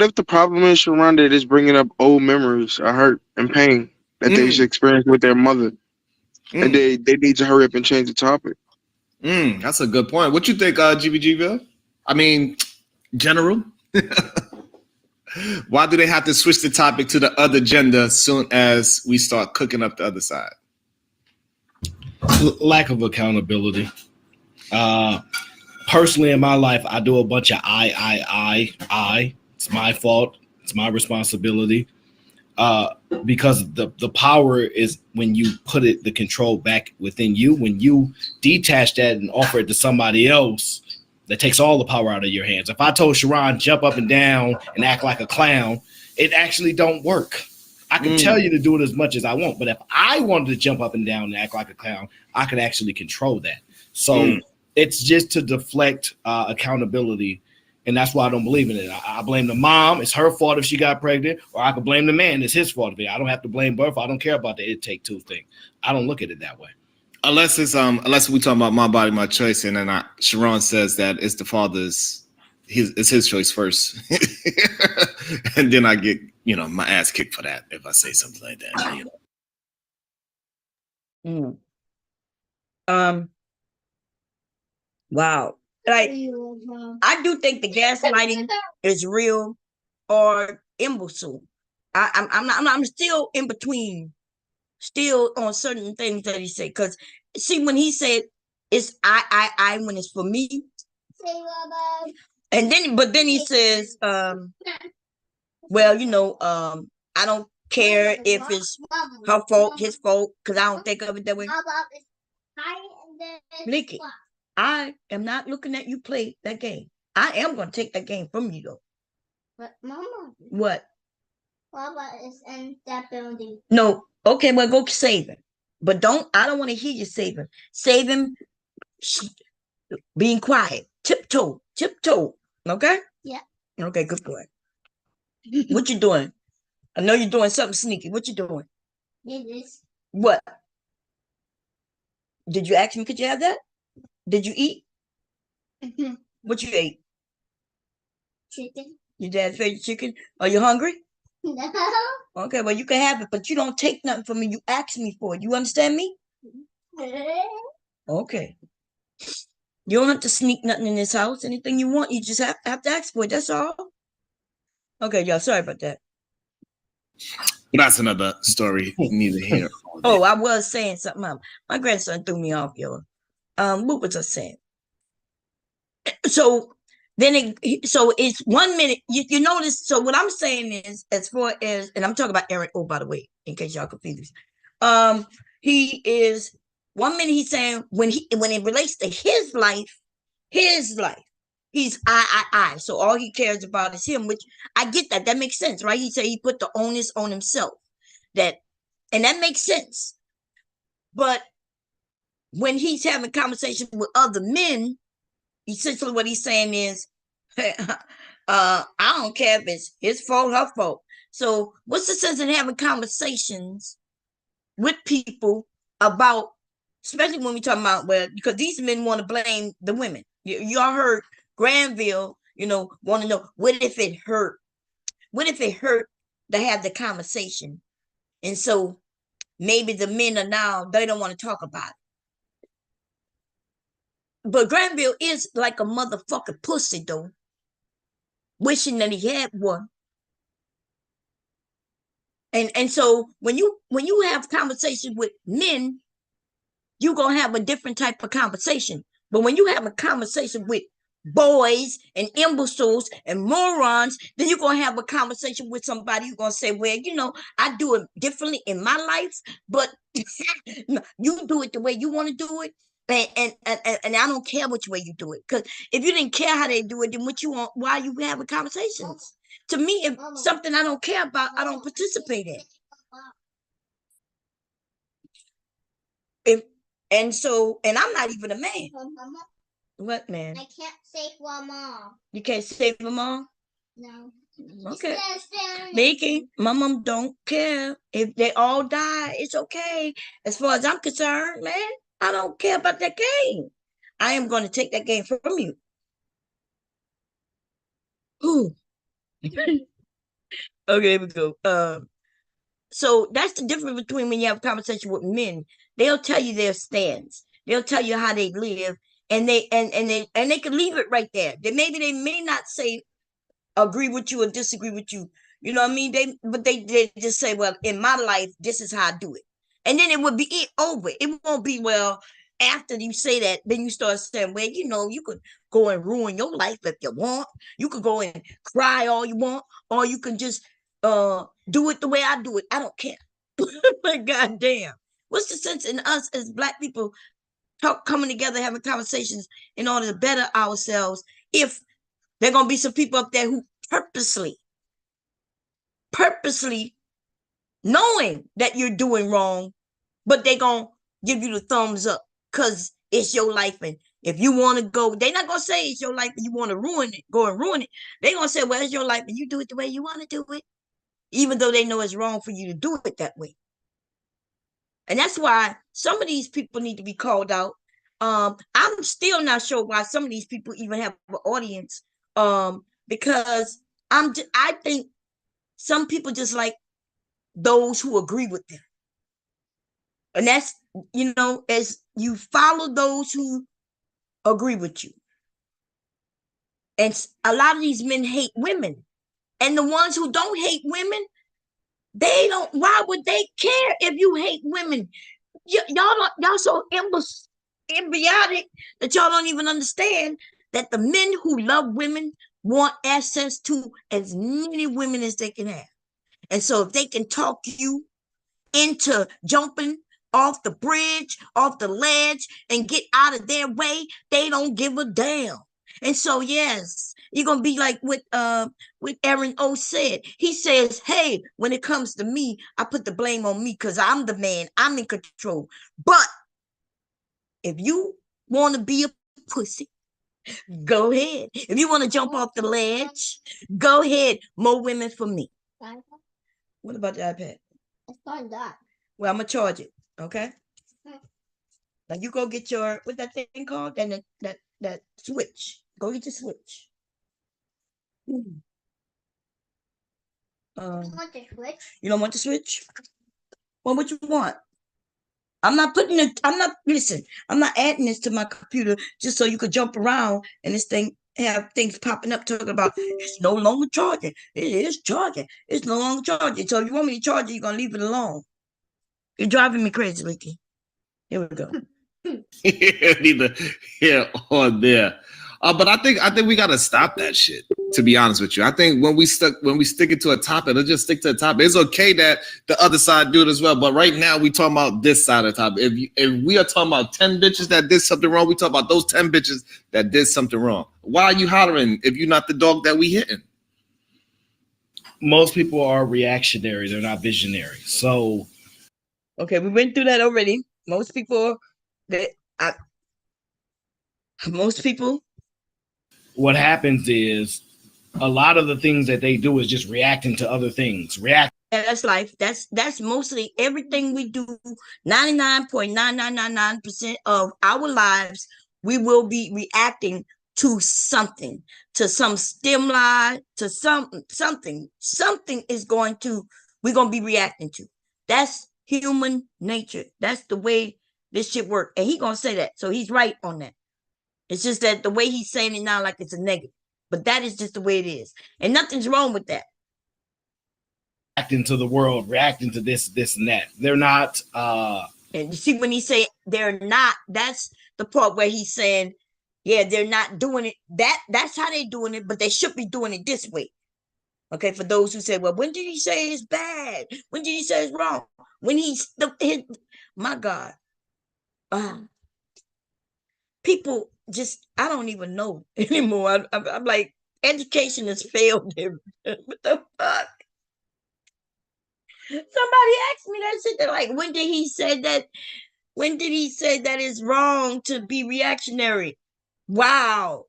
if the problem is, Sharon, that is bringing up old memories of hurt and pain that they experienced with their mother, and they need to hurry up and change the topic. That's a good point. What you think, GBGville? I mean, General. Why do they have to switch the topic to the other gender as soon as we start cooking up the other side? Lack of accountability. Personally, in my life, I do a bunch of I. It's my fault. It's my responsibility. Because the power is when you put the control back within you. When you detach that and offer it to somebody else, that takes all the power out of your hands. If I told Sharon jump up and down and act like a clown, it actually don't work. I can tell you to do it as much as I want, but if I wanted to jump up and down and act like a clown, I could actually control that. So it's just to deflect accountability. And that's why I don't believe in it. I blame the mom. It's her fault if she got pregnant. Or I could blame the man. It's his fault. I don't have to blame birth. I don't care about the it take two thing. I don't look at it that way. Unless we talking about my body, my choice, and then Sharon says that it's the father's, it's his choice first, and then I get my ass kicked for that if I say something like that. Wow. Like, I do think the gaslighting is real or imbecile. I'm still in between, still on certain things that he said. Because see, when he said it's I when it's for me, and then he says, well, I don't care if it's her fault, his fault, because I don't think of it that way. Nikki, I am not looking at you play that game. I am going to take that game from you, though. But Mama. What? Papa is in that building. No. Okay, well, go save him. But I don't want to hear you save him. Save him being quiet. Tiptoe. Okay? Yeah. Okay, good boy. What you doing? I know you're doing something sneaky. What you doing? This. What? Did you ask me, could you have that? Did you eat? What you ate? Chicken. Your dad's favorite chicken? Are you hungry? No. Okay, well, you can have it, but you don't take nothing from me. You ask me for it. You understand me? Okay. You don't have to sneak nothing in this house. Anything you want, you just have to ask for it. That's all. Okay, y'all, sorry about that. That's another story. Neither here. Oh, I was saying something. My grandson threw me off, y'all. What was I saying? So then it's 1 minute. You notice. So what I'm saying is, as far as, and I'm talking about Aaron. Oh, by the way, in case y'all confused, he is 1 minute he's saying when it relates to his life, he's I. So all he cares about is him, which I get that. That makes sense, right? He said he put the onus on himself. And that makes sense. But when he's having conversations with other men, essentially what he's saying is, I don't care if it's his fault, her fault. So what's the sense in having conversations with people about, especially when we talking about, well, because these men want to blame the women. Y'all heard Granville, want to know, what if it hurt? What if it hurt to have the conversation? And so maybe the men are now, they don't want to talk about it. But Granville is like a motherfucking pussy, though. Wishing that he had one. And so when you have conversations with men, you're going to have a different type of conversation. But when you have a conversation with boys and imbeciles and morons, then you're going to have a conversation with somebody who's going to say, well, I do it differently in my life, but you do it the way you want to do it. And I don't care which way you do it. Because if you didn't care how they do it, then what you want, why you having conversations? To me, if something I don't care about, I don't participate in. And I'm not even a man. What, man? I can't save one mom. You can't save them all? No. Okay. Mickey, my mom don't care. If they all die, it's okay. As far as I'm concerned, man, I don't care about that game. I am going to take that game from you. Ooh. Okay, here we go. So that's the difference between when you have a conversation with men. They'll tell you their stance. They'll tell you how they live, and they can leave it right there. Maybe they may not say agree with you or disagree with you. You know what I mean? They just say, well, in my life, this is how I do it. And then it would be over. It won't be, well, after you say that, then you start saying, well, you could go and ruin your life if you want. You could go and cry all you want, or you can just do it the way I do it. I don't care. But goddamn, what's the sense in us as Black people coming together, having conversations in order to better ourselves if there are going to be some people up there who purposely knowing that you're doing wrong, but they're going to give you the thumbs up because it's your life. And if you want to go, they're not going to say it's your life and you want to ruin it, go and ruin it. They're going to say, well, it's your life and you do it the way you want to do it, even though they know it's wrong for you to do it that way. And that's why some of these people need to be called out. I'm still not sure why some of these people even have an audience. Because I think some people just like those who agree with them. And that's, as you follow those who agree with you. And a lot of these men hate women. And the ones who don't hate women, why would they care if you hate women? Y'all so embryonic that y'all don't even understand that the men who love women want access to as many women as they can have. And so if they can talk you into jumping off the bridge, off the ledge, and get out of their way, they don't give a damn. And so, yes, you're going to be like what Aaron O said. He says, hey, when it comes to me, I put the blame on me because I'm the man. I'm in control. But if you want to be a pussy, go ahead. If you want to jump off the ledge, go ahead. More women for me. What about the iPad? It's going to die. Well, I'm going to charge it, okay? Now you go get what's that thing called? That switch. Go get your switch. You want the switch? You don't want the switch? Well, what you want? Listen, I'm not adding this to my computer just so you could jump around and this thing have things popping up talking about it's no longer charging. It is charging. It's no longer charging. So if you want me to charge it, you're going to leave it alone. You're driving me crazy, Leaky. Here we go. Neither here or there. But I think we gotta stop that shit. To be honest with you, I think when we stick it to a topic, let's just stick to a topic. It's okay that the other side do it as well, but right now we talking about this side of the topic. If we are talking about 10 bitches that did something wrong, we talk about those 10 bitches that did something wrong. Why are you hollering if you're not the dog that we hitting? Most people are reactionary; they're not visionary. So, okay, we went through that already. Most people. What happens is a lot of the things that they do is just reacting to other things. Yeah, that's life. That's mostly everything we do. 99.9999% of our lives, we will be reacting to something, to some stimuli, to something. Something is we're going to be reacting to. That's human nature. That's the way this shit works. And he's going to say that. So he's right on that. It's just that the way he's saying it now, like it's a negative. But that is just the way it is. And nothing's wrong with that. Reacting to the world, reacting to this and that. They're not And you see, when he say they're not, that's the part where he's saying, yeah, they're not doing it. That's how they're doing it, but they should be doing it this way. Okay, for those who say, well, when did he say it's bad? When did he say it's wrong? When he's my God. People just, I don't even know anymore. I'm like, education has failed him. What the fuck? Somebody asked me that shit. They're like, when did he say that? When did he say that it's wrong to be reactionary? Wow.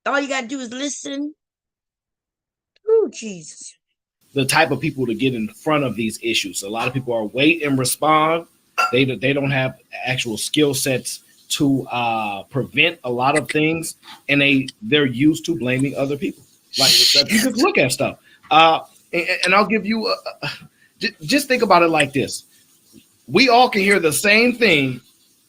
All you gotta do is listen. Oh, Jesus. The type of people to get in front of these issues. A lot of people are wait and respond. They don't have actual skill sets to prevent a lot of things, and they're used to blaming other people. Like, you just look at stuff. And I'll give you just think about it like this. We all can hear the same thing,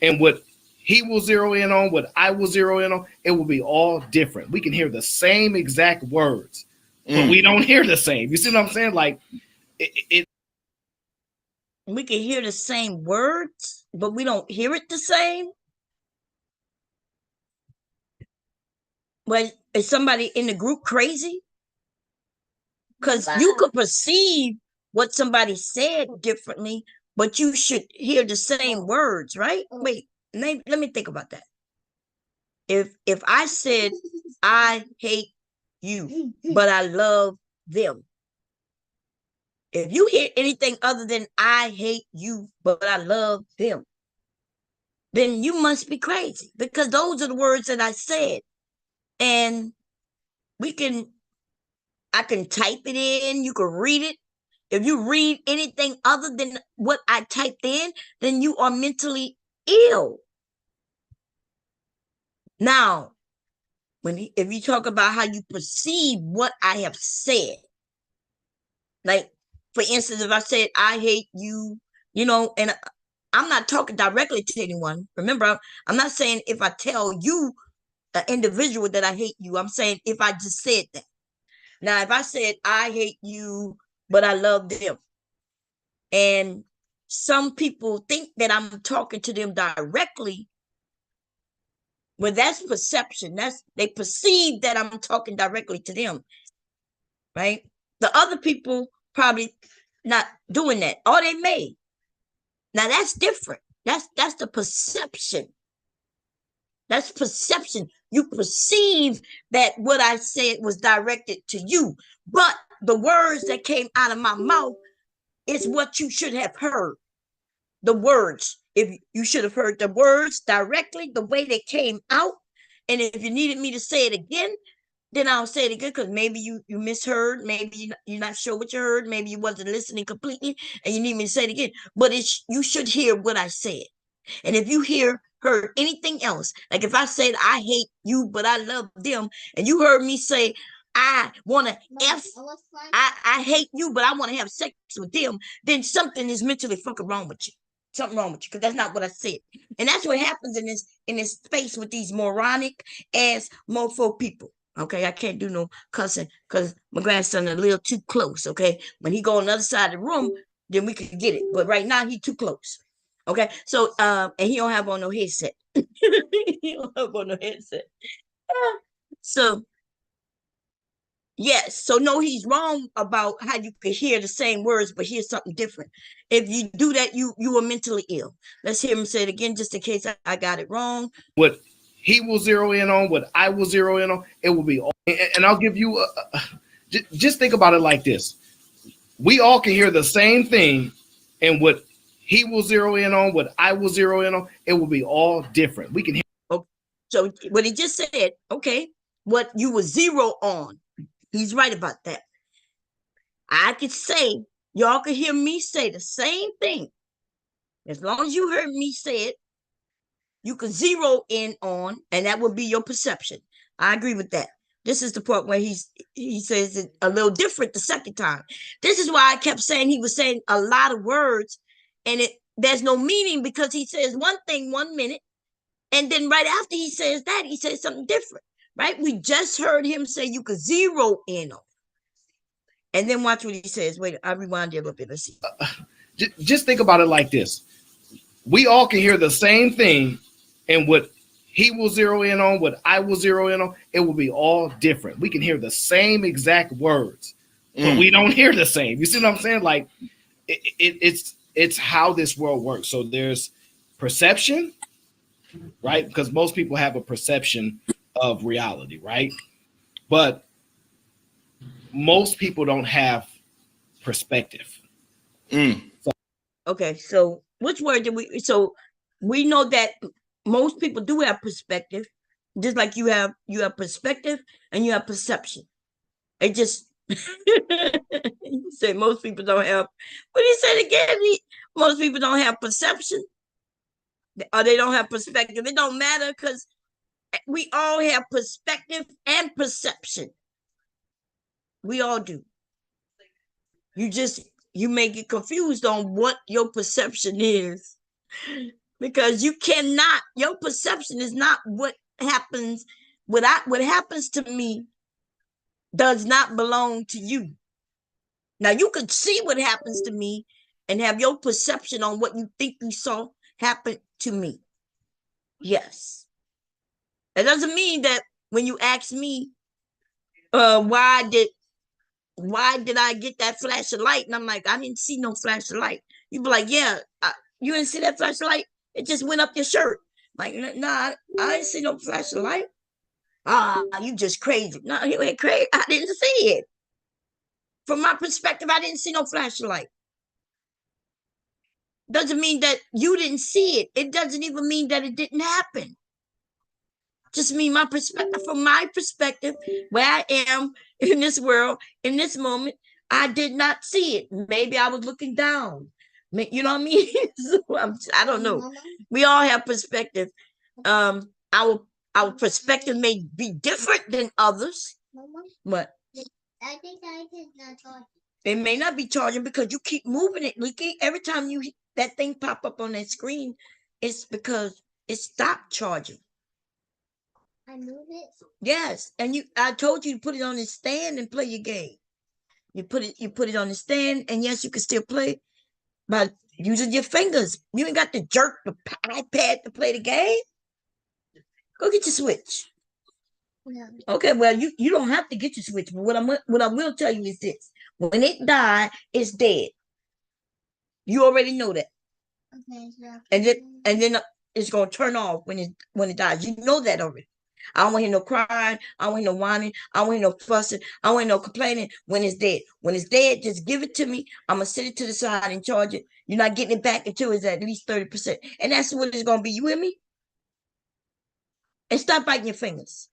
and what he will zero in on, what I will zero in on, it will be all different. We can hear the same exact words, but we don't hear the same. You see what I'm saying? Like, we can hear the same words, but we don't hear it the same. Well, is somebody in the group crazy? Because you could perceive what somebody said differently, but you should hear the same words, right? Wait, let me think about that. If I said I hate you, but I love them. If you hear anything other than I hate you, but I love them, then you must be crazy, because those are the words that I said. And I can type it in, you can read it. If you read anything other than what I typed in, then you are mentally ill. Now, if you talk about how you perceive what I have said, like, for instance, if I said I hate you, and I'm not talking directly to anyone. Remember, I'm not saying if I tell you, an individual, that I hate you. I'm saying if I just said that. Now, if I said I hate you, but I love them, and some people think that I'm talking to them directly, well, that's perception. They perceive that I'm talking directly to them, right? The other people probably not doing that, or they may. Now that's different. That's the perception. That's perception. You perceive that what I said was directed to you, but the words that came out of my mouth is what you should have heard. The words, if you should have heard the words directly, the way they came out. And if you needed me to say it again, then I'll say it again, because maybe you misheard, maybe you're not sure what you heard, maybe you wasn't listening completely, and you need me to say it again. But you should hear what I said. And if you heard anything else, like if I said I hate you, but I love them, and you heard me say I want to I hate you, but I want to have sex with them, then something is mentally fucking wrong with you. Something wrong with you, because that's not what I said. And that's what happens in this space with these moronic ass mofo people. Okay, I can't do no cussing because my grandson is a little too close. Okay, when he go on the other side of the room, then we could get it. But right now he too close. Okay, so and he don't have on no headset. He don't have on no headset. So yes, so no, he's wrong about how you could hear the same words, but hear something different. If you do that, you are mentally ill. Let's hear him say it again, just in case I got it wrong. What he will zero in on, what I will zero in on, it will be all. And I'll give you just think about it like this. We all can hear the same thing, and what he will zero in on, what I will zero in on, it will be all different. We can hear. Okay. So what he just said, okay, what you will zero on, he's right about that. I could say, y'all could hear me say the same thing. As long as you heard me say it, you could zero in on, and that would be your perception. I agree with that. This is the part where he says it a little different the second time. This is why I kept saying he was saying a lot of words, and there's no meaning, because he says one thing 1 minute, and then right after he says that, he says something different, right? We just heard him say you could zero in on. And then watch what he says. Wait, I rewind it a little bit. Let's see. Just think about it like this. we all can hear the same thing, and what he will zero in on, what I will zero in on, it will be all different. We can hear the same exact words, but we don't hear the same. You see what I'm saying? Like it's how this world works. So there's perception, right? Because most people have a perception of reality, right? But most people don't have perspective. Okay, so which word did we? So we know that most people do have perspective, just like you have perspective and you have perception. It just you say most people don't have. What do you say again? Most people don't have perception, or they don't have perspective. It don't matter because we all have perspective and perception. We all do. You may get confused on what your perception is, because you cannot, your perception is not what happens. What happens to me does not belong to you. Now you could see what happens to me and have your perception on what you think you saw happen to me. Yes. That doesn't mean that when you ask me, why did I get that flash of light? And I'm like, I didn't see no flash of light. You be like, yeah, you didn't see that flash of light? It just went up your shirt. Like, nah, I didn't see no flash of light. You just crazy. No, you ain't crazy. I didn't see it. From my perspective, I didn't see no flash of light. Doesn't mean that you didn't see it. It doesn't even mean that it didn't happen. Just mean my perspective. From my perspective, where I am in this world, in this moment, I did not see it. Maybe I was looking down. You know what I mean? So I don't know. We all have perspective. Our perspective may be different than others, but I think I did not talk. It may not be charging because you keep moving it, Leaky. Every time that thing pop up on that screen, it's because it stopped charging. I move it. Yes, and I told you to put it on the stand and play your game. You put it on the stand, and yes, you can still play by using your fingers. You ain't got to jerk the iPad to play the game. Go get your Switch. No. Okay, well, you don't have to get your Switch, but what I will tell you is this: when it died, it's dead. You already know that. Okay, so And then it's gonna turn off when it dies. You know that already. I don't want to hear no crying. I don't want to hear no whining. I don't want to hear no fussing. I don't want to hear no complaining when it's dead. When it's dead, just give it to me. I'm gonna sit it to the side and charge it. You're not getting it back until it's at least 30%. And that's what it's gonna be. You hear me? And stop biting your fingers.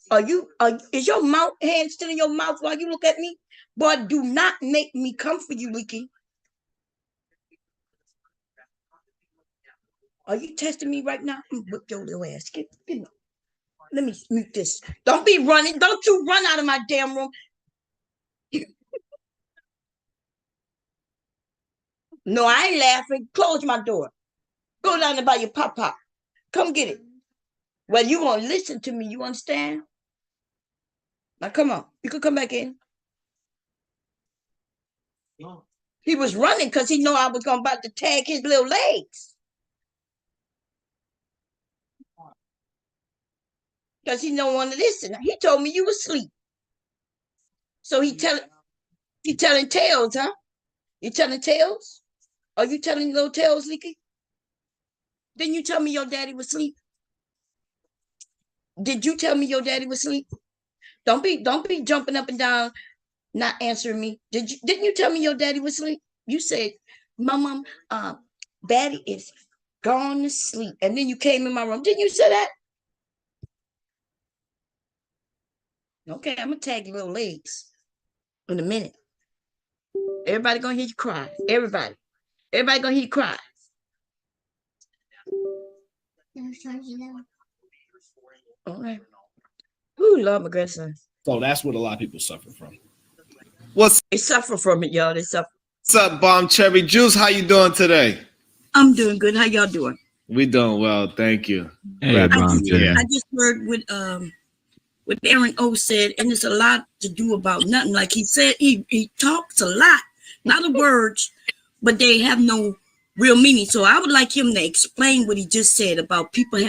Is your hand still in your mouth while you look at me? Boy, do not make me come for you, Leaky. Are you testing me right now? I'm gonna whip your little ass. Get let me mute this. Don't be running. Don't you run out of my damn room. No, I ain't laughing. Close my door. Go down there by your pop. Come get it. Well, you gonna listen to me. You understand? Now come on. You can come back in. He was running because he know I was about to tag his little legs. Because he don't want to listen. He told me you were asleep. So he telling tales, huh? You telling tales? Are you telling little tales, Leaky? Didn't you tell me your daddy was asleep? Did you tell me your daddy was asleep? Don't be jumping up and down, not answering me. Didn't you tell me your daddy was asleep? You said, Mama, daddy is gone to sleep. And then you came in my room. Didn't you say that? Okay, I'm gonna tag your little legs in a minute. Everybody gonna hear you cry. Everybody gonna hear you cry. All right. Ooh, Lord, my grandson. So that's what a lot of people suffer from. They suffer from it, y'all. They suffer. What's up, Bomb Cherry Juice? How you doing today? I'm doing good. How y'all doing? We doing well, thank you. Hey, I Bomb Cherry. just heard what Aaron O said, and it's a lot to do about nothing. Like he said, he talks a lot, not of words, but they have no real meaning. So I would like him to explain what he just said about people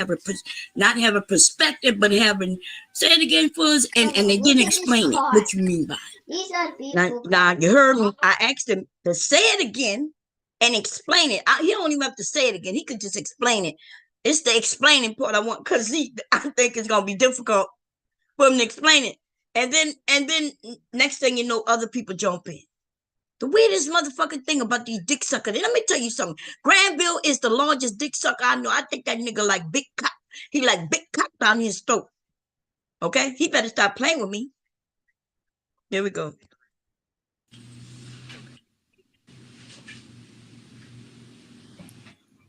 not having perspective, but having, say it again for us, and they didn't explain it. What you mean by it? These are people. Now you heard me. I asked him to say it again and explain it. He don't even have to say it again. He could just explain it. It's the explaining part I want, because I think it's gonna be difficult for him to explain it. And then next thing you know, other people jump in. The weirdest motherfucking thing about these dick suckers. And let me tell you something. Granville is the largest dick sucker I know. I think that nigga like big cock. He like big cock down his throat. Okay? He better stop playing with me. Here we go.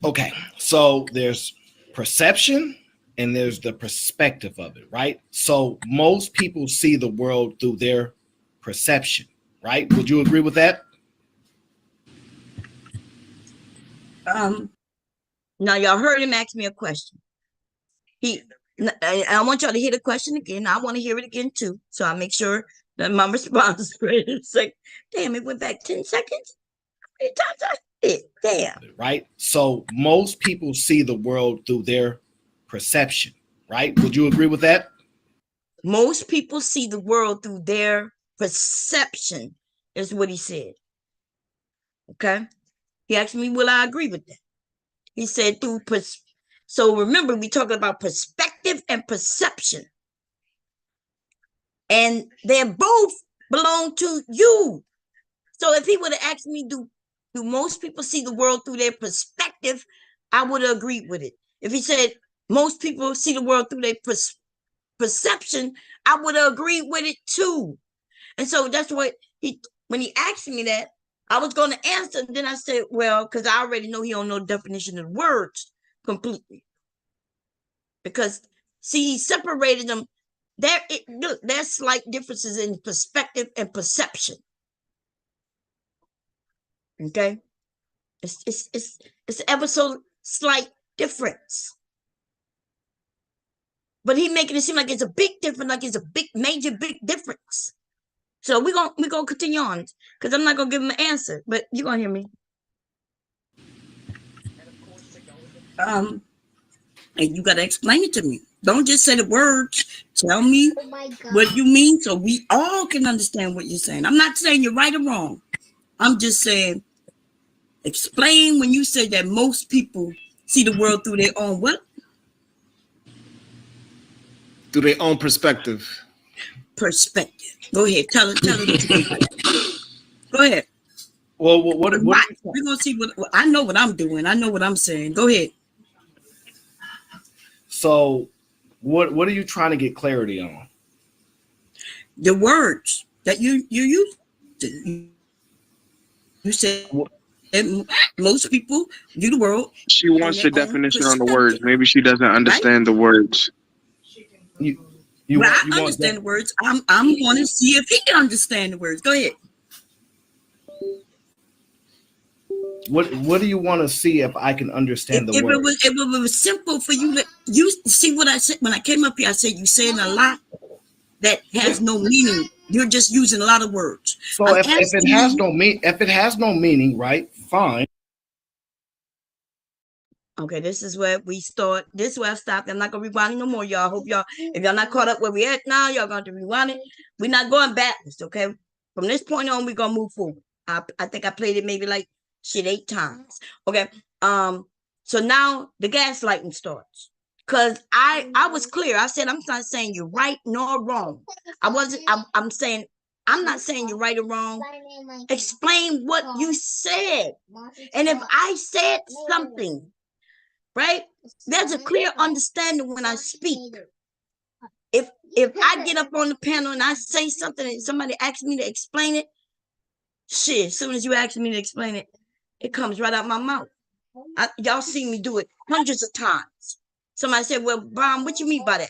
Okay, so there's perception and there's the perspective of it, right? So most people see the world through their perception, right? Would you agree with that? Now y'all heard him ask me a question. I want y'all to hear the question again. I want to hear it again too. So I make sure that my response is great. It's like, damn, it went back 10 seconds. How many times I did? Damn. Right? So most people see the world through their perception, right? Would you agree with that? Most people see the world through their perception, is what he said. Okay? He asked me, will I agree with that? He said so remember, we talking about perspective and perception. And they both belong to you. So if he would have asked me, do most people see the world through their perspective, I would have agreed with it. If he said most people see the world through their perception, I would have agreed with it too. And so that's what when he asked me that, I was going to answer. And then I said, well, because I already know he don't know the definition of words completely. Because, see, he separated them. There's slight differences in perspective and perception. Okay? It's ever so slight difference. But he making it seem like it's a big difference, like it's a big, major, big difference. So we're gonna continue on, because I'm not gonna give him an answer, but you're gonna hear me. And you gotta explain it to me. Don't just say the words. Tell me what you mean, so we all can understand what you're saying. I'm not saying you're right or wrong. I'm just saying, explain when you say that most people see the world through their own what? Through their own perspective. Perspective. Go ahead. Tell it what you mean by that. Go ahead. Well, what we're gonna see what I know what I'm doing. I know what I'm saying. Go ahead. So what are you trying to get clarity on? The words that you use. You said most people view the world. She wants the definition on the words. Maybe she doesn't understand the words. I understand the words. I'm going to see if he can understand the words. Go ahead. What do you want to see if I can understand the words? If it was simple for you you see what I said when I came up here. I said you saying a lot that has no meaning. You're just using a lot of words. So if it has no meaning, right? Fine. Okay, this is where we start. This is where I stopped. I'm not gonna rewind it no more, y'all. Hope y'all, if y'all not caught up where we at now, y'all going to rewind it. We're not going backwards, okay? From this point on, we're gonna move forward. I think I played it maybe like 8 times. Okay. So now the gaslighting starts. Cause I was clear. I said I'm not saying you're right nor wrong. I'm saying I'm not saying you're right or wrong. Explain what you said. And if I said something, right? There's a clear understanding when I speak. If I get up on the panel and I say something and somebody asks me to explain it, shit, as soon as you ask me to explain it, it comes right out my mouth. Y'all see me do it hundreds of times. Somebody said, well, Brian, what you mean by that?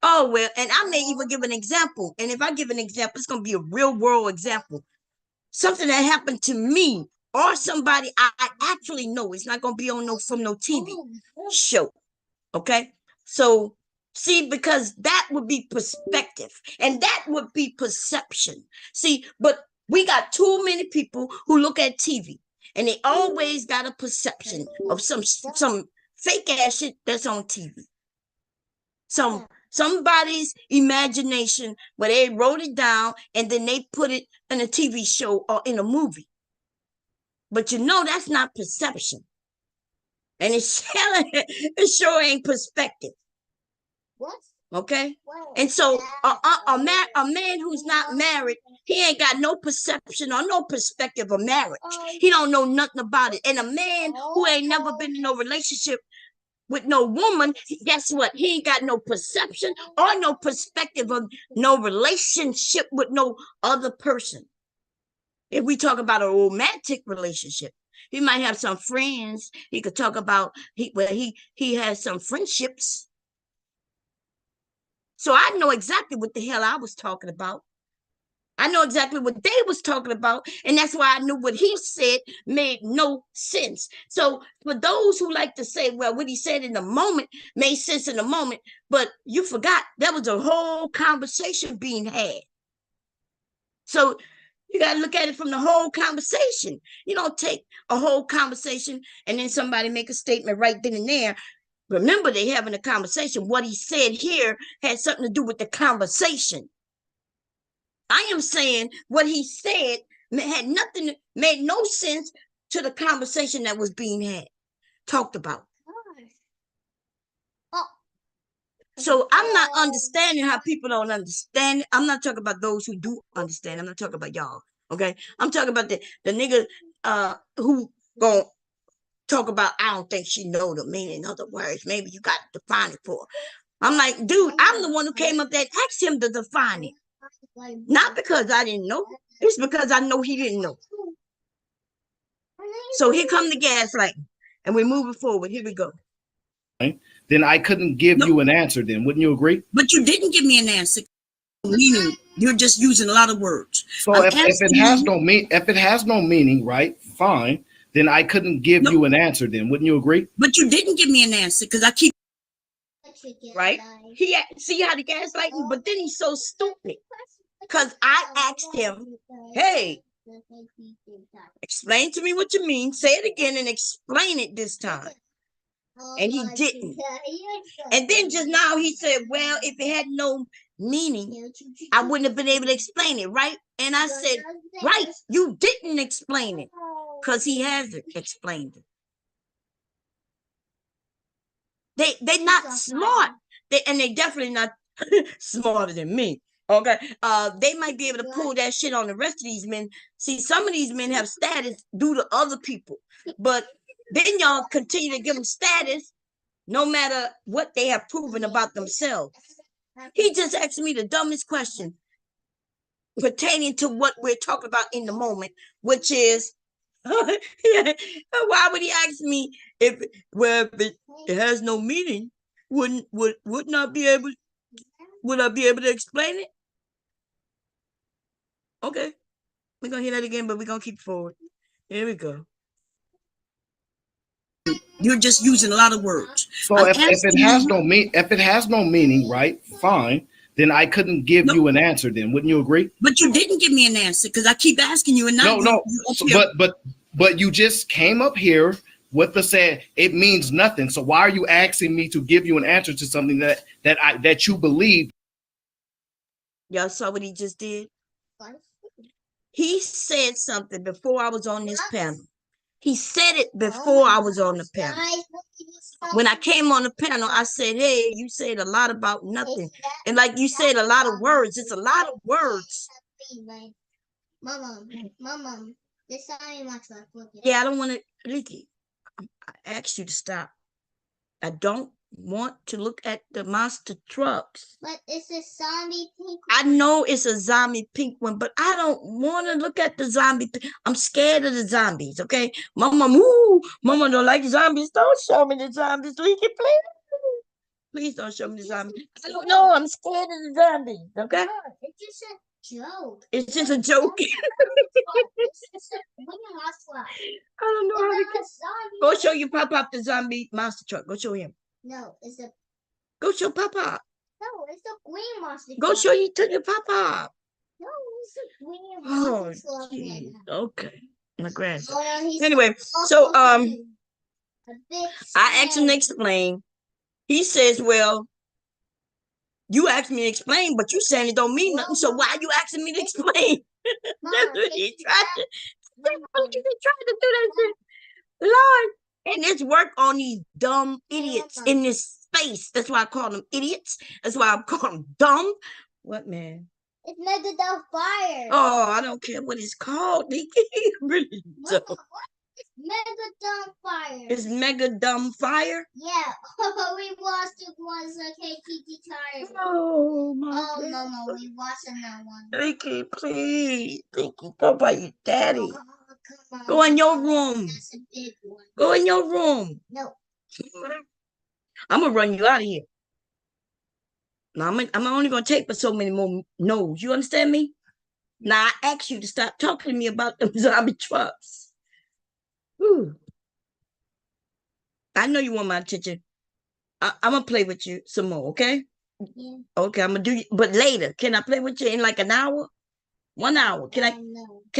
Oh, well, and I may even give an example. And if I give an example, it's going to be a real world example. Something that happened to me or somebody I actually know. It's not going to be on from no TV show. Okay? So, see, because that would be perspective and that would be perception. See, but we got too many people who look at TV And they always got a perception of some fake ass shit that's on TV. Somebody's imagination where they wrote it down and then they put it in a TV show or in a movie. But you know that's not perception. And it sure ain't perspective. What? Okay? And so a man who's not married, he ain't got no perception or no perspective of marriage. He don't know nothing about it. And a man who ain't never been in no relationship with no woman, guess what? He ain't got no perception or no perspective of no relationship with no other person. If we talk about a romantic relationship, he might have some friends. He could talk about he has some friendships. So I know exactly what the hell I was talking about. I know exactly what they was talking about, and that's why I knew what he said made no sense. So for those who like to say, well, what he said in the moment made sense in the moment, but you forgot there was a whole conversation being had. So you got to look at it from the whole conversation. You don't take a whole conversation and then somebody make a statement right then and there. Remember, they having a conversation. What he said here had something to do with the conversation. I am saying what he said made no sense to the conversation that was being talked about. So I'm not understanding how people don't understand. I'm not talking about those who do understand. I'm not talking about y'all. Okay. I'm talking about the nigga who gonna talk about, I don't think she know the meaning of the words. Maybe you got to define it for her. I'm like, dude, I'm the one who came up there and asked him to define it. Not because I didn't know. It's because I know he didn't know. So here come the gaslighting. And we're moving forward. Here we go. Then I couldn't give you an answer then. Wouldn't you agree? But you didn't give me an answer. Meaning, you're just using a lot of words. So if it has no meaning, right? Fine. Then I couldn't give you an answer then. Wouldn't you agree? But you didn't give me an answer because I keep right. See how the gaslighting, but then he's so stupid. Because I asked him, hey, explain to me what you mean. Say it again and explain it this time. And he didn't. And then just now he said, well, if it had no meaning, I wouldn't have been able to explain it, right? And I said, right, you didn't explain it because he hasn't explained it. They're not smart. And they definitely not smarter than me. Okay. They might be able to pull that shit on the rest of these men. See, some of these men have status due to other people, but then y'all continue to give them status no matter what they have proven about themselves. He just asked me the dumbest question pertaining to what we're talking about in the moment, which is why would he ask me if it has no meaning? Would I be able to explain it? Okay, we're gonna hear that again, but we're gonna keep forward. Here we go. You're just using a lot of words. So if it has no meaning, right? Fine. Then I couldn't give you an answer then. Wouldn't you agree? But you didn't give me an answer because I keep asking you and no. But you just came up here with the said it means nothing. So why are you asking me to give you an answer to something that you believe? Y'all saw what he just did? He said something before I was on this panel. He said it before I was on the panel. When I came on the panel, I said, hey, you said a lot about nothing. And like you said, a lot of words. It's a lot of words. Mama, yeah, I don't want to, Ricky, I asked you to stop. I don't want to look at the monster trucks. But it's a zombie pink one. I know it's a zombie pink one, but I don't want to look at the zombie. I'm scared of the zombies, okay? Mama don't like zombies. Don't show me the zombies, Leaky, please. Please don't show me the zombies. I don't know. I'm scared of the zombies, okay? It's just a joke. It's just a joke. I don't know how to get. Go show your Pop the zombie monster truck. Go show him. No, it's a. Go show Papa. No, it's a green monster truck. Go show you to the Papa. No, it's a green monster truck. Oh, geez. Okay. My grandson. Oh, no, he's Anyway, so I asked him to explain. He says, "Well, you asked me to explain, but you saying it don't mean nothing. So why are you asking me to explain?" That's what he tried to. That's what he tried to do that shit. Lord, and it's work on these dumb idiots in this space. That's why I call them idiots. That's why I call them dumb. What, man? It's Mega Dumb Fire. Oh, I don't care what it's called. Really dumb. It's Mega Dumb Fire. It's Mega Dumb Fire? Yeah. We watched it once KTT tired. Oh, my Oh, God. no, we watched that one. Ricky, please. Ricky, go by your daddy. Oh, come on. Go in your room. That's a big one. Go in your room. No. I'm going to run you out of here. Now, I'm only going to take for so many more no's. You understand me? Now, I ask you to stop talking to me about them zombie trucks. Whew. I know you want my attention. I'm going to play with you some more, okay? Yeah. Okay, I'm going to do you. But later, can I play with you in like an hour? 1 hour. Can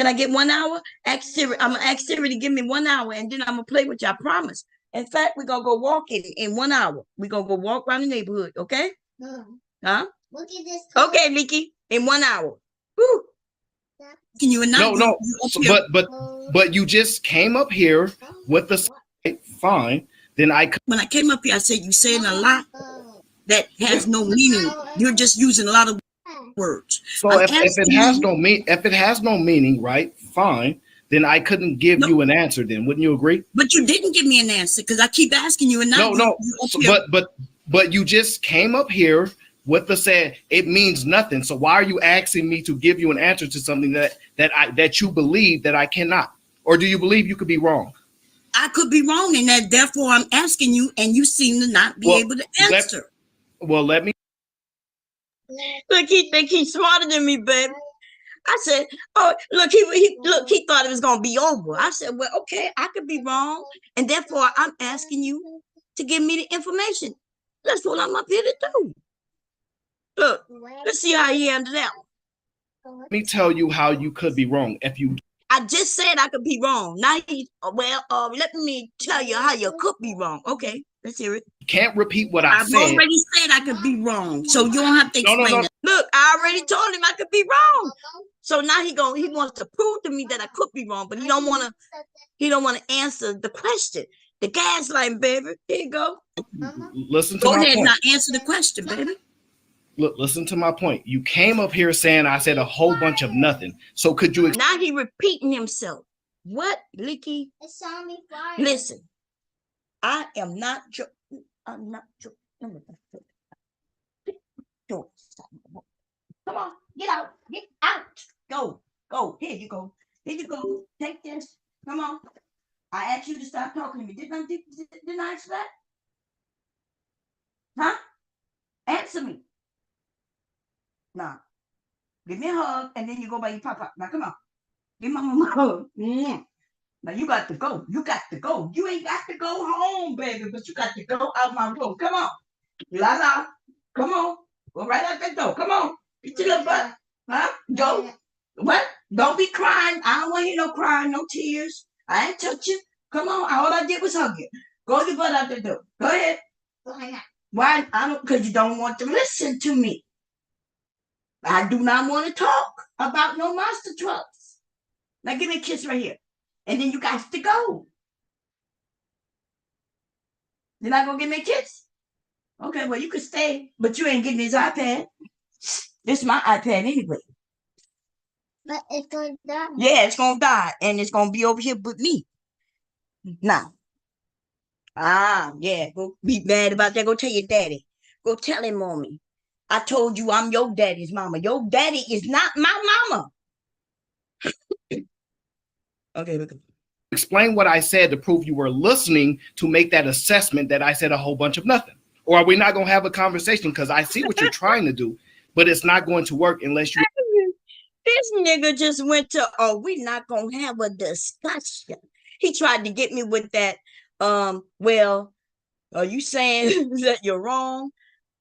I get 1 hour? Ask Siri. I'm going to ask Siri to give me 1 hour, and then I'm going to play with you. I promise. In fact, we're going to go walking in 1 hour. We're going to go walk around the neighborhood, okay? Huh? Look at this. Okay, Nikki, in 1 hour. Woo. Can you not? No. But you just came up here with the fine. Then when I came up here, I said you saying a lot that has no meaning. You're just using a lot of words. So if it has no meaning, right? Fine. Then I couldn't give you an answer. Then wouldn't you agree? But you didn't give me an answer because I keep asking you and no. But you just came up here with the said it means nothing. So why are you asking me to give you an answer to something that you believe that I cannot? Or do you believe you could be wrong? I could be wrong in that. Therefore, I'm asking you, and you seem to not be able to answer. Let me. Look, he think he's smarter than me, baby. I said, "Oh, look, he thought it was gonna be over." I said, "Well, okay, I could be wrong, and therefore, I'm asking you to give me the information. That's what I'm up here to do." Look, let's see how he handled that one. Let me tell you how you could be wrong. I just said I could be wrong. Now let me tell you how you could be wrong. Okay, let's hear it. You can't repeat what I said. I've already said I could be wrong, so you don't have to explain it. Look, I already told him I could be wrong. So now he wants to prove to me that I could be wrong, but he don't want to answer the question. The gaslighting, baby. Here you go. Listen to go my ahead point. Now answer the question, baby. Look, listen to my point. You came up here saying I said a whole bunch of nothing. So could you? Now he repeating himself. What, Licky? Listen, I am not joking. I'm not joking. Come on, get out. Get out. Go. Here you go. Take this. Come on. I asked you to stop talking to me. Didn't I answer that? Huh? Answer me. Now, give me a hug, and then you go by your papa. Now, come on. Give my mama a hug. Now, you got to go. You ain't got to go home, baby, but you got to go out my room. Come on. La. Come on. Go right out that door. Come on. Get your little butt. Huh? Go. What? Don't be crying. I don't want to hear no crying, no tears. I ain't touch you. Come on. All I did was hug you. Go your butt out the door. Go ahead. Why? Because you don't want to listen to me. I do not want to talk about no monster trucks. Now give me a kiss right here. And then you got to go. You're not going to give me a kiss? Okay, well, you can stay, but you ain't getting this iPad. This is my iPad anyway. But it's going to die. Yeah, it's going to die. And it's going to be over here with me. Now. Yeah. Go be mad about that. Go tell your daddy. Go tell him, mommy. I told you I'm your daddy's mama. Your daddy is not my mama. Okay. Explain what I said to prove you were listening to make that assessment that I said a whole bunch of nothing. Or are we not going to have a conversation? Because I see what you're trying to do, but it's not going to work unless you. This nigga just went to, we're not going to have a discussion. He tried to get me with that. Well, are you saying that you're wrong?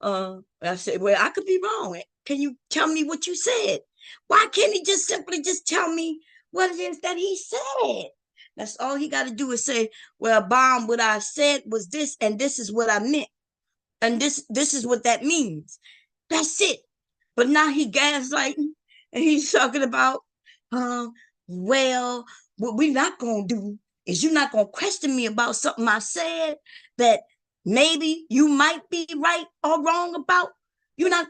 I said, well, I could be wrong. Can you tell me what you said? Why can't he just simply tell me what it is that he said. That's all he got to do is say, well, Bomb, what I said was this, and this is what I meant. And this is what that means. That's it. But now he gaslighting and he's talking about, well, what we're not going to do is you're not going to question me about something I said that maybe you might be right or wrong about. You're not,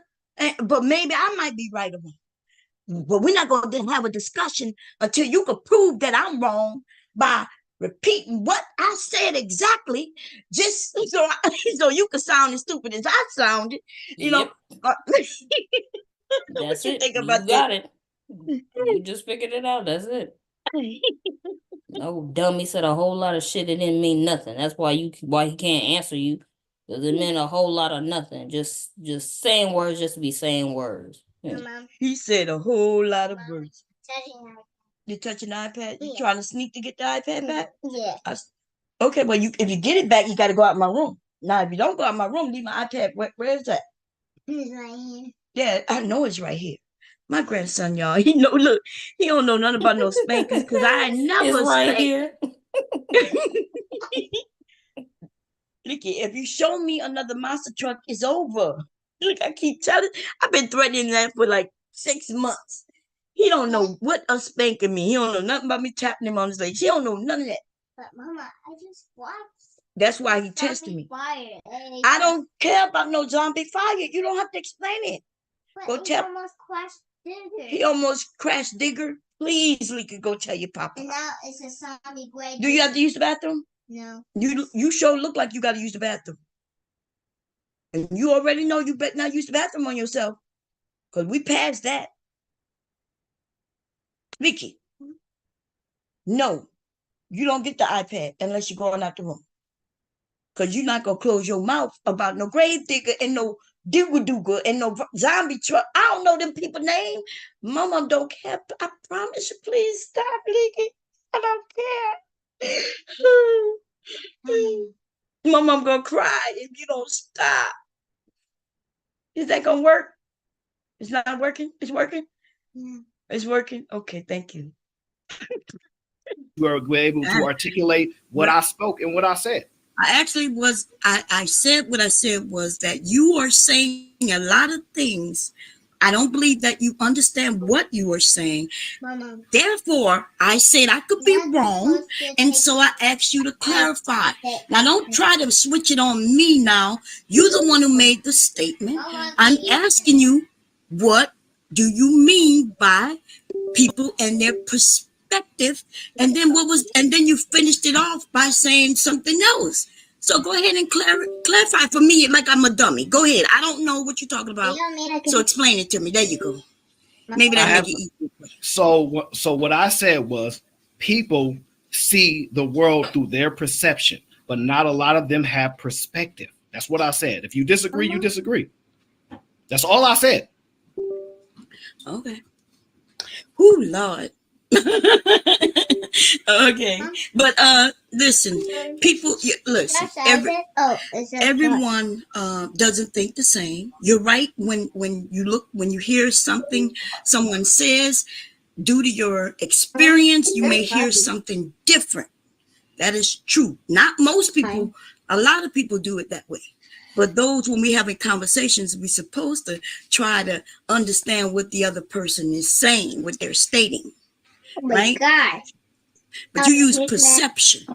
but maybe I might be right or wrong. But we're not going to have a discussion until you can prove that I'm wrong by repeating what I said exactly, just so so you can sound as stupid as I sounded. You Yep. know, That's what you it. think You about got that? it. You just figured it out. That's it. No dummy said a whole lot of shit. It didn't mean nothing. That's why he can't answer you. Because it meant a whole lot of nothing. Just saying words just to be saying words. Yeah. He said a whole lot of words. You're touching the iPad? You trying to sneak to get the iPad back? Yeah. Okay, well, if you get it back, you got to go out my room. Now, if you don't go out my room, leave my iPad. Where is that? It's right here. Yeah, I know it's right here. My grandson, y'all, look, he don't know nothing about no spankings because I It's never right spanked. here. Look, if you show me another monster truck, it's over. Look, I keep telling, I've been threatening that for like 6 months. He don't know what a spanking mean. He don't know nothing about me tapping him on his legs. He don't know none of that. But Mama, I just watched. That's why he tested me. Fire. I don't care about no zombie fire. You don't have to explain it. Go tell. Almost crashed Digger. He almost crashed Digger. Please, Leaka, go tell your papa. And now it's a zombie gray. Do you have to use the bathroom? No. You sure look like you got to use the bathroom. And you already know you better not use the bathroom on yourself. Because we passed that. Vicky, no, you don't get the iPad unless you're going out the room. Because you're not going to close your mouth about no grave digger and no dooga and no zombie truck. I don't know them people name. Mama don't care. I promise you, please stop leaking. I don't care. Mama, I'm going to cry if you don't stop. Is that going to work? It's not working? It's working? Yeah. It's working? Okay, thank you. You were able to articulate what I spoke and what I said. I said what I said was that you are saying a lot of things. I don't believe that you understand what you are saying. Mama. Therefore, I said I could be wrong, and so I asked you to clarify. Now, don't try to switch it on me now. You're the one who made the statement. I'm asking you, what do you mean by people and their perspective? And then you finished it off by saying something else. So go ahead and clarify for me like I'm a dummy. Go ahead. I don't know what you're talking about. So explain it to me. There you go. Maybe that make it easier. So what I said was people see the world through their perception, but not a lot of them have perspective. That's what I said. If you disagree, you disagree. That's all I said. Okay. Oh, Lord. Okay, but listen, people, listen. Everyone doesn't think the same. You're right. When you hear something someone says, due to your experience, you may hear something different. That is true. Not most people. A lot of people do it that way. But those, when we having conversations, we're supposed to try to understand what the other person is saying, what they're stating. Oh my God. But you use perception.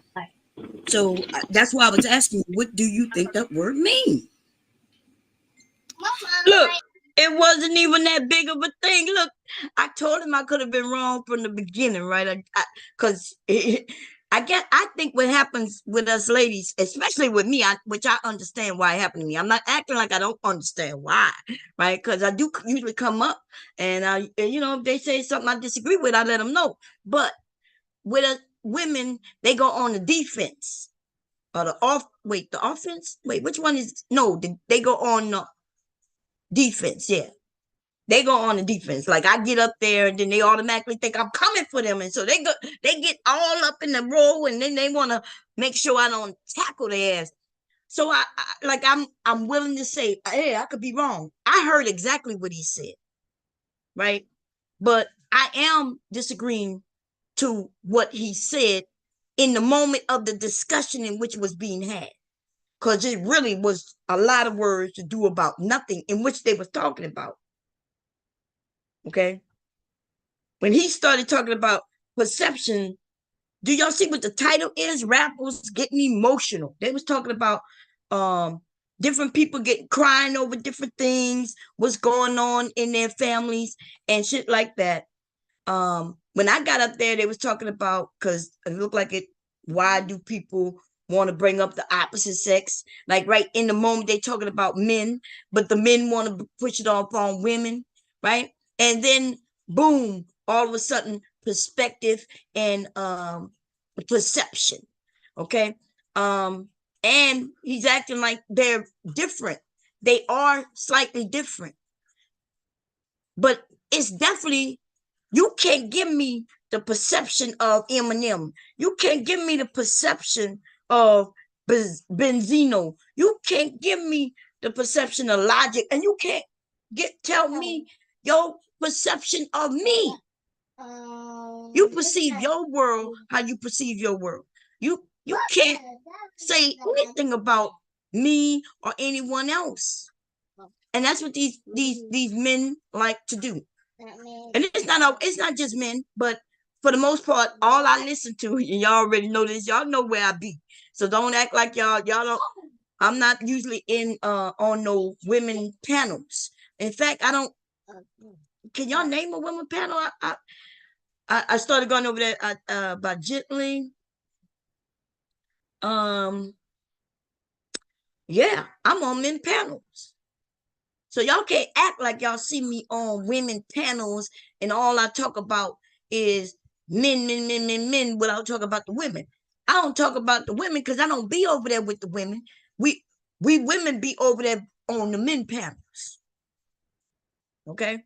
So that's why I was asking you, what do you think that word means? Look, it wasn't even that big of a thing. Look, I told him I could have been wrong from the beginning, right? Because I think what happens with us ladies, especially with me, which I understand why it happened to me. I'm not acting like I don't understand why, right? Because I do usually come up and if they say something I disagree with, I let them know. But with women, they go on the defense or the offense. Wait, which one is they go on the defense. Yeah, they go on the defense. Like I get up there and then they automatically think I'm coming for them, and so they get all up in the row, and then they want to make sure I don't tackle their ass. So I'm willing to say, hey, I could be wrong. I heard exactly what he said, right? But I am disagreeing to what he said in the moment of the discussion in which was being had. Because it really was a lot of words to do about nothing in which they was talking about. Okay? When he started talking about perception, do y'all see what the title is? Rappers getting emotional. They was talking about different people getting crying over different things, what's going on in their families and shit like that. When I got up there, they was talking about, because it looked like it, why do people want to bring up the opposite sex? Like right in the moment they talking about men, but the men want to push it off on women, right? And then boom, all of a sudden perspective and perception. Okay. And he's acting like they're different. They are slightly different. But it's definitely, you can't give me the perception of Eminem. You can't give me the perception of Benzino. You can't give me the perception of Logic, and you can't tell me your perception of me. You perceive your world how you perceive your world. You can't say anything about me or anyone else. And that's what these men like to do. And it's not just men, but for the most part, all I listen to, and y'all already know this, y'all know where I be. So don't act like y'all don't. I'm not usually in on no women panels. In fact, I don't. Can y'all name a women panel? I started going over there by Gently. Yeah, I'm on men panels. So y'all can't act like y'all see me on women panels and all I talk about is men without talking about the women. I don't talk about the women because I don't be over there with the women. We women be over there on the men panels. Okay.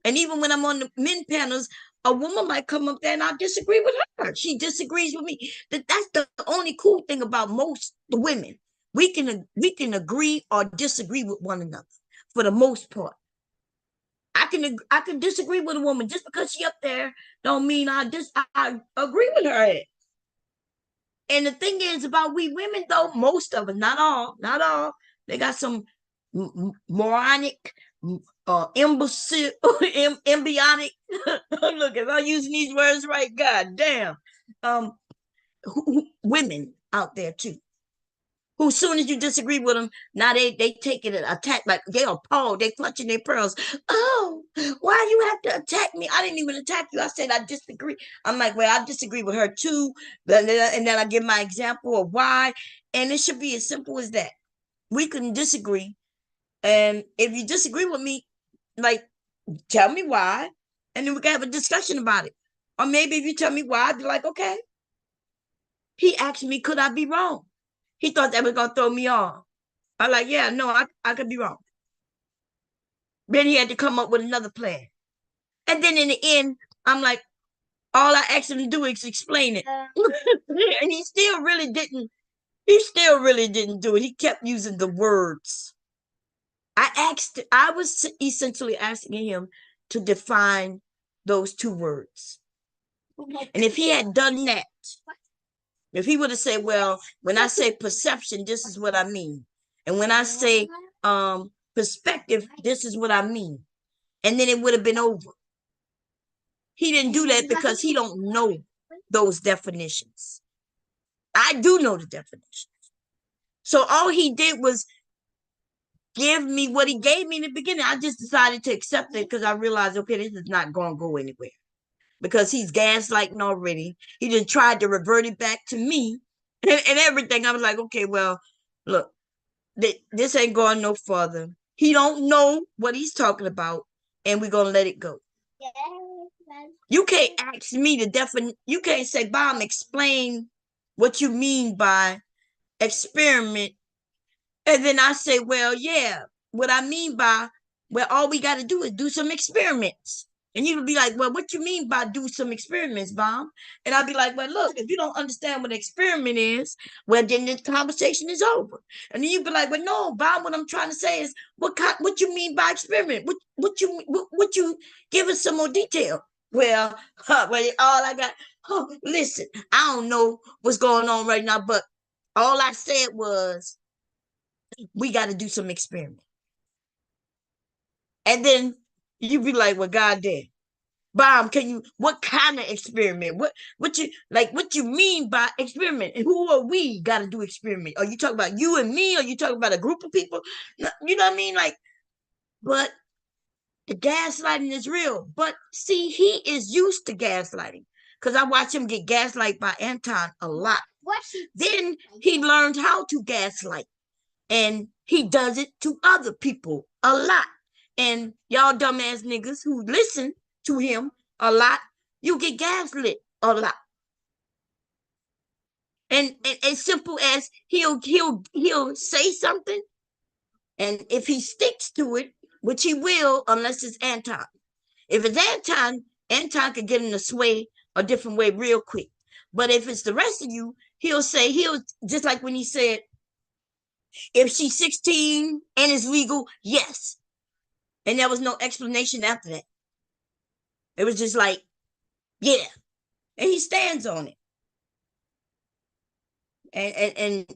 And even when I'm on the men panels, a woman might come up there and I disagree with her. She disagrees with me. That's the only cool thing about most the women. We can agree or disagree with one another for the most part. I can disagree with a woman just because she up there don't mean I agree with her. And the thing is about we women though, most of us, not all, they got some moronic, imbecile, embiotic. Look, if I'm using these words right, god damn, women out there too. Who, as soon as you disagree with them, now they take it and attack, like they appalled, they clutching their pearls. Oh, why you have to attack me? I didn't even attack you. I said I disagree. I'm like, well, I disagree with her too. And then I give my example of why. And it should be as simple as that. We can disagree. And if you disagree with me, like, tell me why. And then we can have a discussion about it. Or maybe if you tell me why, I'd be like, okay. He asked me, could I be wrong? He thought that was going to throw me off. I'm like, yeah, no, I could be wrong. Then he had to come up with another plan. And then in the end, I'm like, all I asked him to do is explain it. And he still really didn't do it. He kept using the words. I was essentially asking him to define those two words. And if he had done that, if he would have said, well, when I say perception, this is what I mean. And when I say perspective, this is what I mean. And then it would have been over. He didn't do that because he don't know those definitions. I do know the definitions. So all he did was give me what he gave me in the beginning. I just decided to accept it because I realized, okay, this is not going to go anywhere. Because he's gaslighting already. He just tried to revert it back to me and everything. I was like, okay, well, look, this ain't going no further. He don't know what he's talking about, and we're gonna let it go. You can't ask me to you can't say, Bob, explain what you mean by experiment. And then I say, well, yeah, what I mean by, well, all we got to do is do some experiments. And you'll be like, well, what you mean by do some experiments, Bob? And I'll be like, well, look, if you don't understand what an experiment is, well, then the conversation is over. And then you'll be like, well, no, Bob, what I'm trying to say is, what you mean by experiment? What you give us some more detail? Well, all I got, listen, I don't know what's going on right now, but all I said was we got to do some experiment. And then you be like, well, God damn. Bomb, what kind of experiment? What you mean by experiment? And who are we gotta do experiment? Are you talking about you and me? Are you talking about a group of people? You know what I mean? Like, but the gaslighting is real. But see, he is used to gaslighting. Because I watch him get gaslighted by Anton a lot. Then he learned how to gaslight. And he does it to other people a lot. And y'all dumbass niggas who listen to him a lot, you get gaslit a lot. And as simple as he'll say something, and if he sticks to it, which he will, unless it's Anton. If it's Anton could get in a sway a different way real quick. But if it's the rest of you, he'll just like when he said, if she's 16 and it's legal, yes. And there was no explanation after that. It was just like, yeah. And he stands on it. And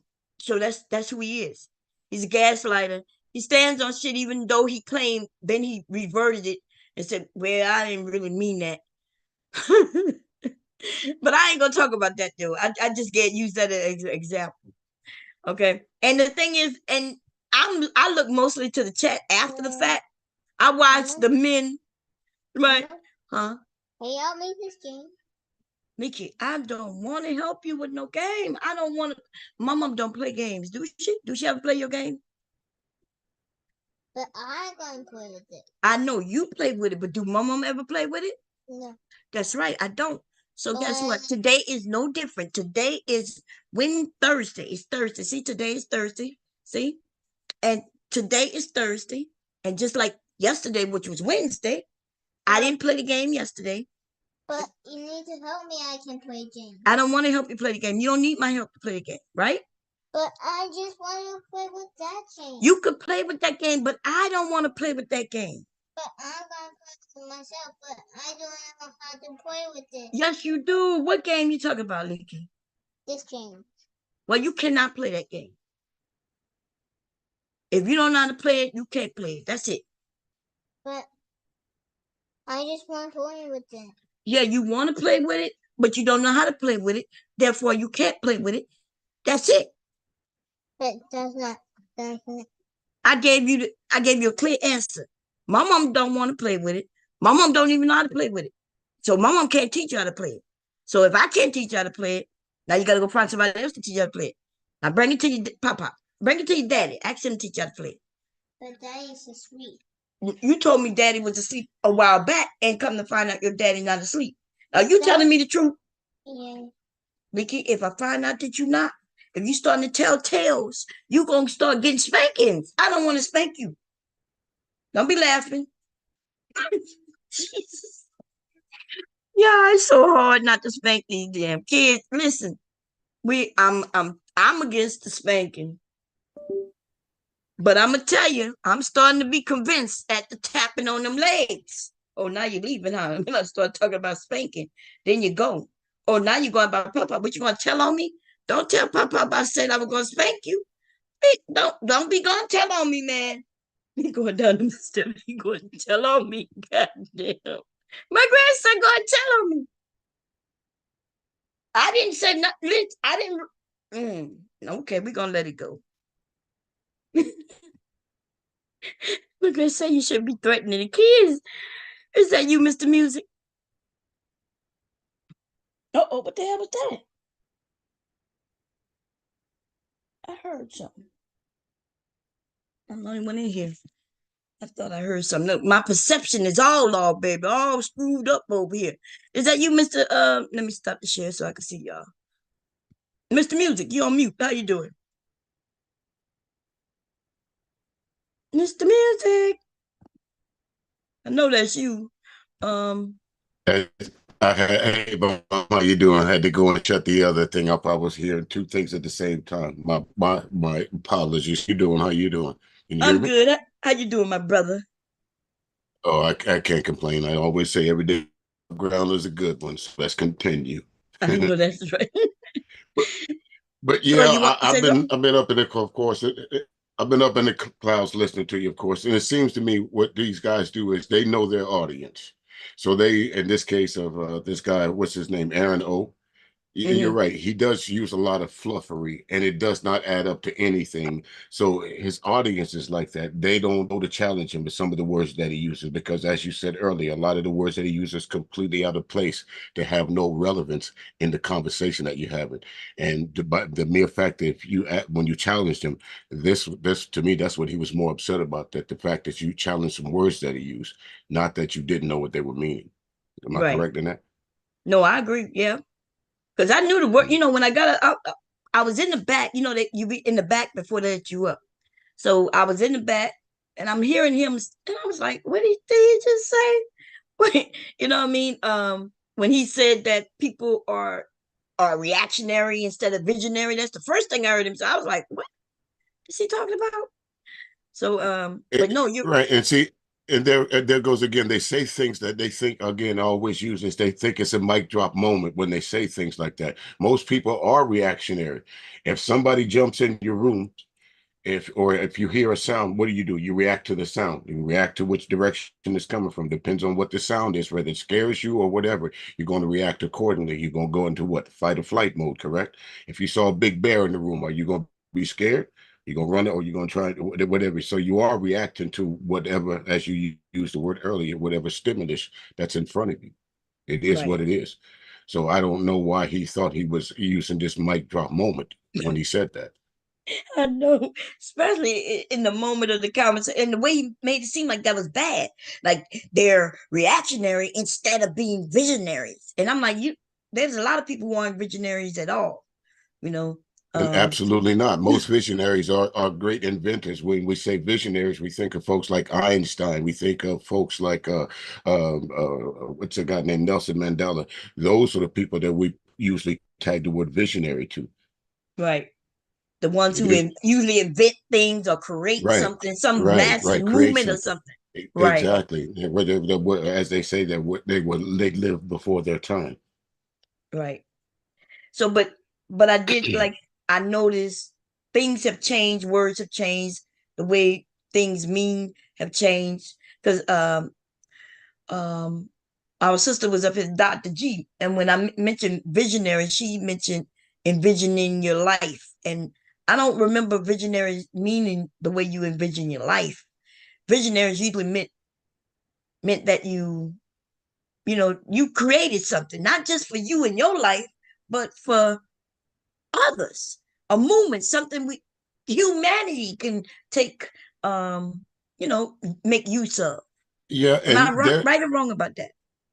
so that's who he is. He's a gaslighter. He stands on shit even though he claimed, then he reverted it and said, well, I didn't really mean that. But I ain't gonna talk about that though. I just use that as an example. Okay. And the thing is, and I look mostly to the chat after the fact. I watch the men, right? Huh? Hey, help me this game. Nikki, I don't want to help you with no game. I don't want to. My mom don't play games. Do she? Do she ever play your game? But I'm going to play with it. I know you play with it, but do my mom ever play with it? No. That's right. I don't. So guess what? Today is no different. Today is Thursday. It's Thursday. See, today is Thursday. See? And today is Thursday. And just like yesterday, which was Wednesday, I didn't play the game yesterday. But you need to help me. I can play game. I don't want to help you play the game. You don't need my help to play the game, right? But I just want to play with that game. You could play with that game, but I don't want to play with that game. But I'm going to play with myself, but I don't know how to play with it. Yes, you do. What game you talking about, Leaky? This game. Well, you cannot play that game. If you don't know how to play it, you can't play it. That's it. But I just want to play with it. Yeah, you want to play with it, but you don't know how to play with it. Therefore, you can't play with it. That's it. But that's not. I gave you a clear answer. My mom don't want to play with it. My mom don't even know how to play with it. So my mom can't teach you how to play it. So if I can't teach you how to play it, now you got to go find somebody else to teach you how to play it. Now bring it to your papa. Bring it to your daddy. Ask him to teach you how to play it. But daddy's asleep. You told me daddy was asleep a while back, and come to find out your daddy not asleep. Are you telling me the truth? Yeah. Vicky, if I find out that you're not, if you starting to tell tales, you going to start getting spankings. I don't want to spank you. Don't be laughing. Jesus. Yeah, it's so hard not to spank these damn kids. Listen, I'm against the spanking. But I'm gonna tell you, I'm starting to be convinced at the tapping on them legs. Oh, now you're leaving, huh? When I start talking about spanking, then you go. Oh, now you're going about Papa. What you gonna tell on me? Don't tell Papa I said I was gonna spank you. Hey, don't be gonna tell on me, man. He going down the steps. He going to tell on me. God damn. My grandson going to tell on me. I didn't say nothing. I didn't. Okay, we're gonna let it go. We're gonna say you should be threatening the kids. Is that you, Mr. Music? Uh-oh, what the hell was that? I heard something. I'm the only one in here. I thought I heard something. Look, my perception is all off, baby. All screwed up over here. Is that you, Mr. Let me stop the share so I can see y'all. Mr. Music, you on mute. How you doing? Mr. Music. I know that's you. Hey, how you doing? I had to go and shut the other thing up. I was hearing two things at the same time. My apologies. You doing? How you doing? Can you hear I'm me? good. How you doing, my brother? Oh, I can't complain. I always say every day ground is a good one. So let's continue. I know that's right. but, but So yeah, you want to say something? I've been up in the of course. I've been up in the clouds listening to you, of course, and it seems to me what these guys do is they know their audience. So they, in this case of this guy, what's his name, Aaron O. You're Hmm. right. He does use a lot of fluffery, and it does not add up to anything. So his audience is like that. They don't know to challenge him with some of the words that he uses because, as you said earlier, a lot of the words that he uses completely out of place to have no relevance in the conversation that you're having. And but the mere fact that if you when you challenged him, this to me, that's what he was more upset about. That the fact that you challenged some words that he used, not that you didn't know what they were meaning. Am I Right. correct in that? No, I agree. Yeah, because I knew the word. When I got I was in the back. That you be in the back before they let you up. So I was in the back, and I'm hearing him, and I was like, "What did he just say?" You know what I mean? When he said that people are reactionary instead of visionary, that's the first thing I heard him say. I was like, "What is he talking about?" So, but no, you Right, and see, and there goes again. They say things that they think again always use this. They think it's a mic drop moment when they say things like that. Most people are reactionary. If somebody jumps in your room, if you hear a sound, what do? You react to the sound. You react to which direction it's coming from. Depends on what the sound is, whether it scares you or whatever. You're going to react accordingly. You're going to go into what, fight or flight mode, correct? If you saw a big bear in the room, are you going to be scared? You're going to run it, or you're going to try whatever. So you are reacting to whatever, as you used the word earlier, whatever stimulus that's in front of you. It is right. what it is. So I don't know why he thought he was using this mic drop moment when he said that. I know, especially in the moment of the conversation, and the way he made it seem like that was bad. Like they're reactionary instead of being visionaries. And I'm like, there's a lot of people who aren't visionaries at all. You know, And um, absolutely not. Most visionaries are great inventors. When we say visionaries, we think of folks like Einstein. We think of folks like what's a guy named Nelson Mandela. Those are the people that we usually tag the word visionary to. right. The ones It who is usually invent things or create right, something, some massive Create movement or something. something. Right, Exactly. As they say, that they live before their time. right. So, but I did like I noticed things have changed, words have changed, the way things mean have changed. Because um our sister was up at Dr. G, and when I mentioned visionary, she mentioned envisioning your life. And I don't remember visionary meaning the way you envision your life. Visionaries usually meant that you created something, not just for you and your life, but for others. A movement, something we humanity can take, um, make use of. Yeah, Am I and there right or wrong about that?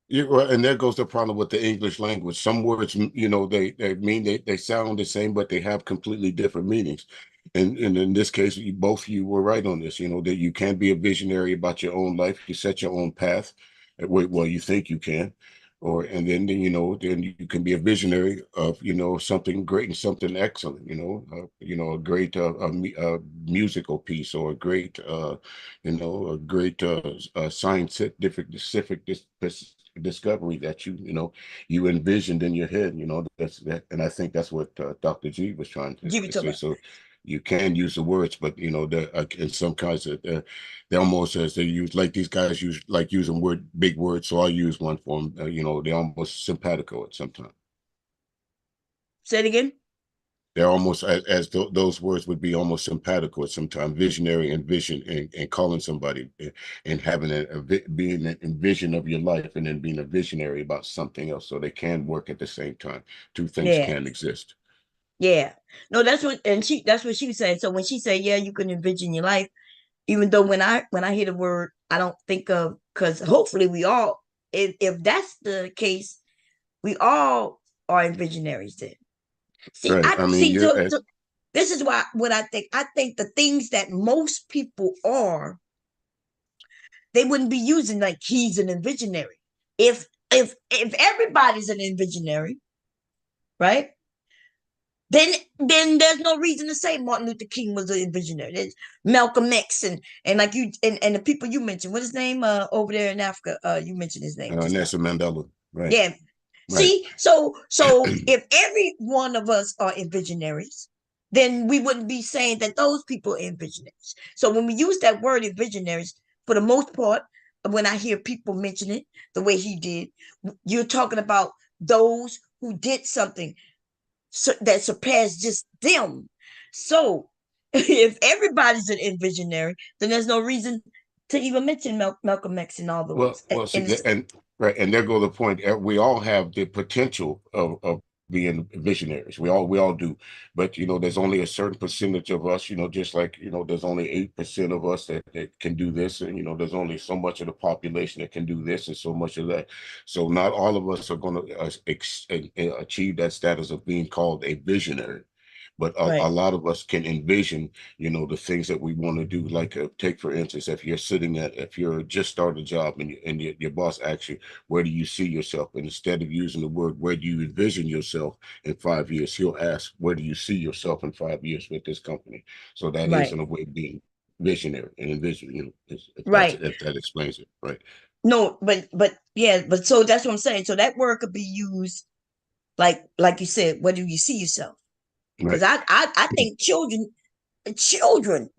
Yeah, well, and there goes the problem with the English language. Some words, they sound the same, but they have completely different meanings. And in this case, both of you were right on this. You know that you can be a visionary about your own life. You set your own path. Well, you think you can, and then then you can be a visionary of something great and something excellent. A great musical piece or a great scientific specific discovery that you envisioned in your head. That's that, and I think that's what Dr. G was trying Give it to to say. about. So you can use the words, but in some kinds of they almost as they use like these guys use like using big words. So I'll use one for them. They're almost simpatico at some time. Say it again. They're almost those words would be almost simpatico at some time, visionary and vision, and calling somebody and having being a vision of your life and then being a visionary about something else. So they can work at the same time. Two things Yeah, can exist. yeah. No, that's what she was saying. So when she said, "Yeah, you can envision your life," even though when I hear the word, I don't think of, because hopefully we all, if that's the case, we all are visionaries then. See, Right. I I mean, see. you're So this is why what I think. I think the things that most people are, they wouldn't be using like he's an visionary. If everybody's an visionary, right? Then there's no reason to say Martin Luther King was a visionary. There's Malcolm X and like the people you mentioned. What's his name over there in Africa? You mentioned his name just now. Nelson Mandela. Right. Yeah. Right. See, so if every one of us are visionaries, then we wouldn't be saying that those people are visionaries. So when we use that word visionaries, for the most part, when I hear people mention it the way he did, you're talking about those who did something that surpassed just them. So if everybody's an visionary, then there's no reason to even mention Malcolm X and all those. Well, see, and right, and there go the point. We all have the potential of being visionaries. We all do, but there's only a certain percentage of us. Just like there's only 8% of us that can do this, and there's only so much of the population that can do this, and so much of that. So not all of us are going to achieve that status of being called a visionary. But a Right. lot of us can envision the things that we want to do. Like take for instance, if you're just started a job and your boss asks you, where do you see yourself? And instead of using the word, where do you envision yourself in 5 years, he'll ask, where do you see yourself in 5 years with this company? So that is Right. in a way being visionary and envision, Right. if that explains it. Right. No, but yeah, but so that's what I'm saying. So that word could be used like you said, where do you see yourself? Because Right. I think children,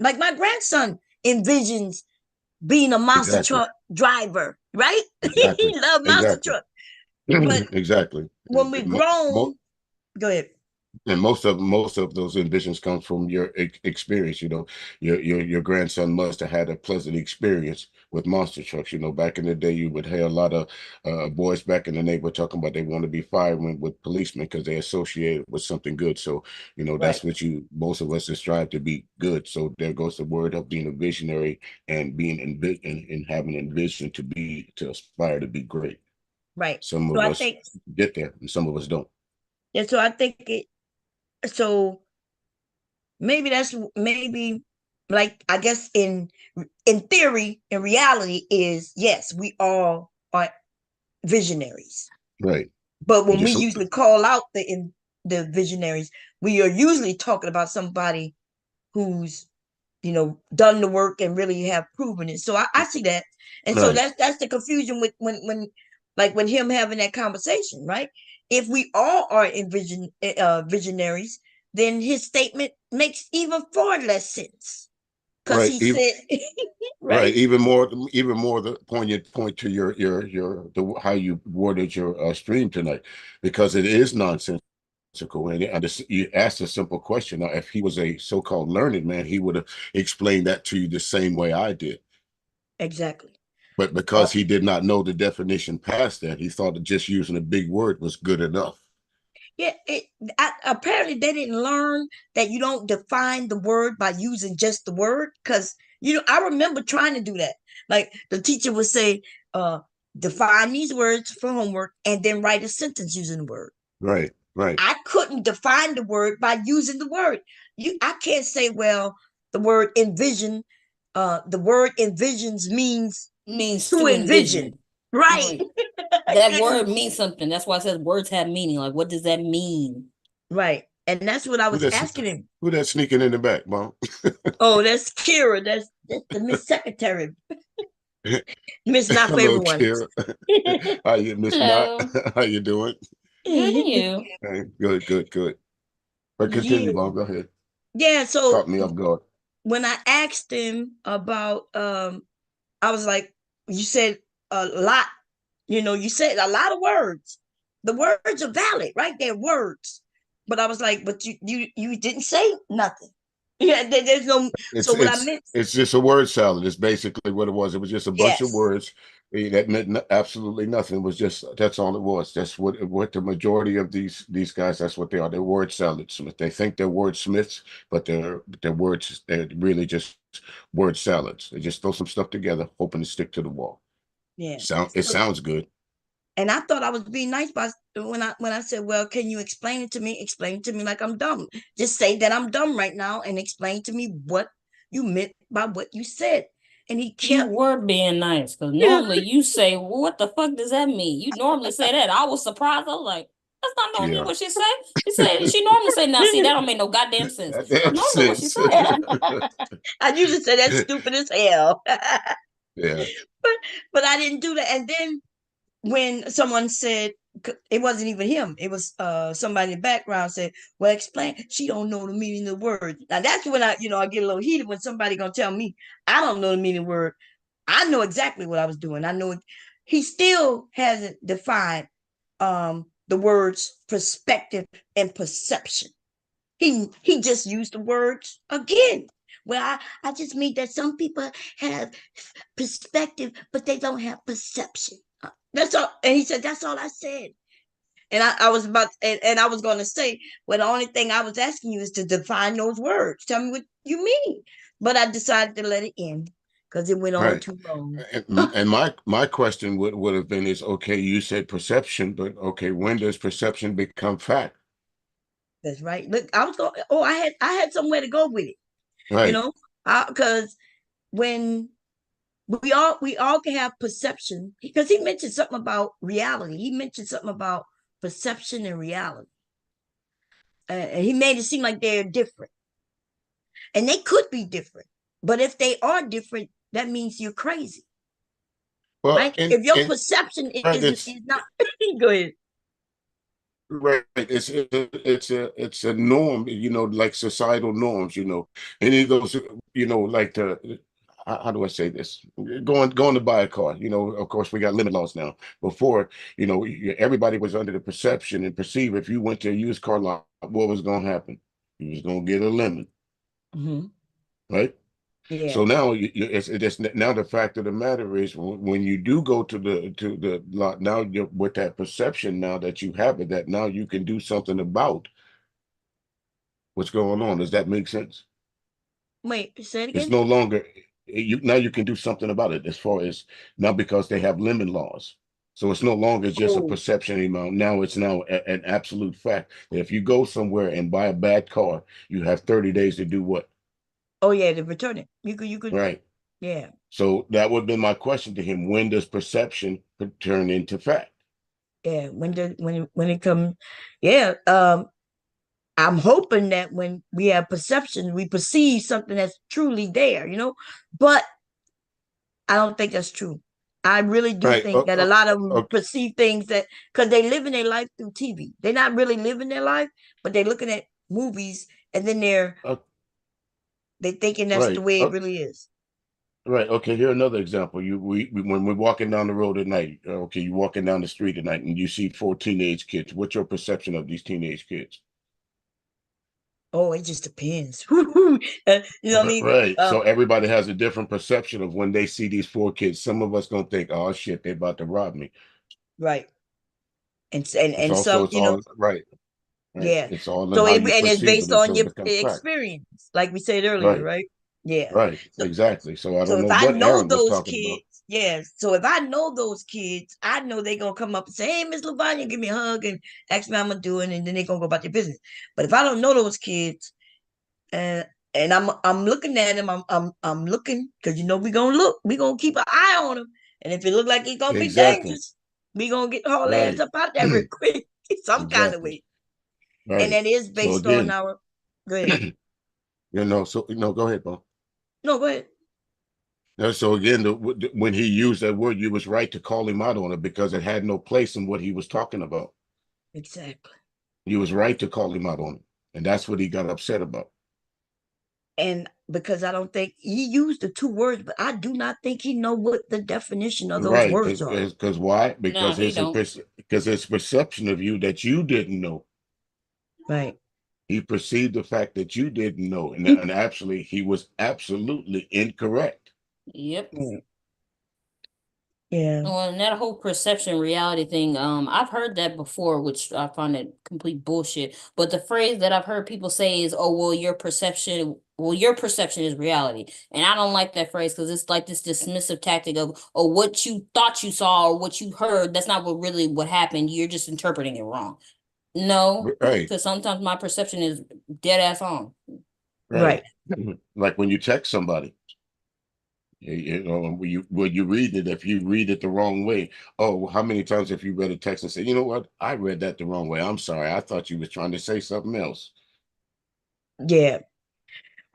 like my grandson envisions being a monster Exactly. truck driver, right? Exactly. He loves monster Exactly. truck. But Exactly. when we grown, go ahead. And most of those envisions come from your experience. Your grandson must have had a pleasant experience with monster trucks. Back in the day, you would hear a lot of boys back in the neighborhood talking about they want to be firemen with policemen because they associate with something good. So Right. that's what most of us strive to be good. So there goes the word of being a visionary and being and having a vision to aspire to be great. Right. Some So of I us think get there, and some of us don't. yeah, so I think it so maybe like I guess in theory, in reality is yes, we all are visionaries. Right. But And when we just usually call out the visionaries, we are usually talking about somebody who's done the work and really have proven it. So I see that, and so right. that's the confusion with when like when him having that conversation, right? If we all are visionaries, then his statement makes even far less sense because Right. he said, Right. right, Even more the poignant point to how you worded your stream tonight, because it is nonsensical. And you asked a simple question. Now, if he was a so-called learned man, he would have explained that to you the same way I did. exactly. But because he did not know the definition past that, he thought that just using a big word was good enough. Yeah, apparently they didn't learn that you don't define the word by using just the word. Because I remember trying to do that. Like the teacher would say, define these words for homework, and then write a sentence using the word. Right. Right. I couldn't define the word by using the word. I can't say, well, the word envision, the word envisions Means to to envision, envision. right? Right. I That couldn't, word means something. That's why it says words have meaning. Like, what does that mean? right, and that's what I Who was that's asking him. who that's sneaking in the back, Mom? Oh, that's Kira. That's the Miss Secretary. Miss not for Hello, everyone. Kira. How you, Miss Not? Hello. How you doing? Good to you. Hey, good, good, good. But continue, Yeah. Mom. Go ahead. Yeah. Caught So me off guard. when I asked him about, I was like, you said a lot. You said a lot of words. The words are valid, right? They're words. But I was like, but you didn't say nothing. Yeah, there's no. It's So what I it's meant, it's just a word salad. It's basically what it was. It was just a bunch of yes, words that meant absolutely nothing. It was just that's all it was. That's what the majority of these guys. That's what they are. They're word salads. They think they're wordsmiths, but they're words. They're really just word salads. They just throw some stuff together, hoping to stick to the wall. yeah. It sounds good. And I thought I was being nice by when I said, "Well, can you explain it to me? Explain it to me like I'm dumb. Just say that I'm dumb right now and explain to me what you meant by what you said." And he You kept, were being nice because normally you say, well, what the fuck does that mean? You normally say that. I was surprised. I was like, that's not normally Yeah, what she say. She normally say, now see, that don't make no goddamn sense. that That's makes normally what she sense. say. I usually say that's stupid as hell, Yeah, but I didn't do that. And then when someone said it wasn't even him, it was somebody in the background said, well, explain, she don't know the meaning of the word. Now that's when I get a little heated when somebody gonna tell me I don't know the meaning of the word. I know exactly what I was doing. I know it. He still hasn't defined the words perspective and perception. He just used the words again. Well, I just mean that some people have perspective, but they don't have perception. That's all. And he said, that's all I said. And I was about, and I was going to say, well, the only thing I was asking you is to define those words. Tell me what you mean. But I decided to let it end because it went on Right. too long. And my question would have been is, okay, you said perception, but okay, when does perception become fact? That's right. Look, I was going. Oh, I had somewhere to go with it. You Right. know, because when we all can have perception, because he mentioned something about reality. He mentioned something about perception and reality. And he made it seem like they're different, and they could be different. But if they are different, that means you're crazy, Well, right? If your and perception right, is not, go ahead. right. It's a norm, like societal norms, Any of those, like the how do I say this? Going to buy a car, of course we got limit laws now. Before, everybody was under the perception and perceive if you went to a used car lot, what was going to happen? You was going to get a limit, Mm-hmm. right? Yeah. So now it's now the fact of the matter is when you do go to the lot now you're with that perception now that you have it that now you can do something about what's going on. Does that make sense? Wait, say it It's again. no longer you now you can do something about it as far as now because they have limit laws. So it's no longer just a Oh, perception anymore. Now it's now an absolute fact that if you go somewhere and buy a bad car, you have 30 days to do what? oh yeah, to return it. You could, Right. yeah, So that would be my question to him. When does perception turn into fact? yeah. When it comes, yeah. I'm hoping that when we have perception, we perceive something that's truly there. But I don't think that's true. I really do Right. think that a lot of them Okay. perceive things that because they live in their life through TV. They're not really living their life, but they're looking at movies and then they thinking that's the Right. way it really is. Right. Okay. Here another example. When we're walking down the road at night. Okay, you're walking down the street at night and you see four teenage kids. What's your perception of these teenage kids? Oh, it just depends. You know what I mean? Right. So everybody has a different perception of when they see these four kids. Some of us gonna think, "Oh shit, they're about to rob me." Right. And It's and also some, it's all right. Right. yeah. It's all in So how you it's perceive based it on until it your becomes fact. experience, like we said earlier, Right. right? Yeah. Right. So Exactly. So I so don't if know I what know Aaron was those talking about. kids, yeah. So if I know those kids, I know they're gonna come up and say, "Hey, Miss Lavanya, give me a hug and ask me how I'm doing," and then they're gonna go about their business. But if I don't know those kids, and I'm looking at them, I'm looking because we gonna look, we gonna keep an eye on them, and if it look like it's gonna be Exactly. dangerous, we gonna get whole ass Right. up out there real quick, some kind of Exactly. way, and Right. that is So based on again, our. Go ahead. so go ahead, Paul. No, go ahead. So again, when he used that word, you was right to call him out on it because it had no place in what he was talking about. Exactly. You was right to call him out on it, and that's what he got upset about. And because I don't think he used the two words, but I do not think he know what the definition of those Right? words are. Because why? No, Because he it's a don't. because it's perception of you that you didn't know. Right. He perceived the fact that you didn't know, and actually, he was absolutely incorrect. Yep. Yeah. Well, and that whole perception reality thing, I've heard that before, which I find it complete bullshit. But the phrase that I've heard people say is, "Oh, your perception is reality," and I don't like that phrase because it's like this dismissive tactic of, "Oh, what you thought you saw or what you heard, that's not what happened. You're just interpreting it wrong." No, Right? because sometimes my perception is dead ass on. Right. Right. Like when you text somebody. When you read it, if you read it the wrong way, oh, how many times have you read a text and said, you know what, I read that the wrong way. I'm sorry. I thought you was trying to say something else. Yeah.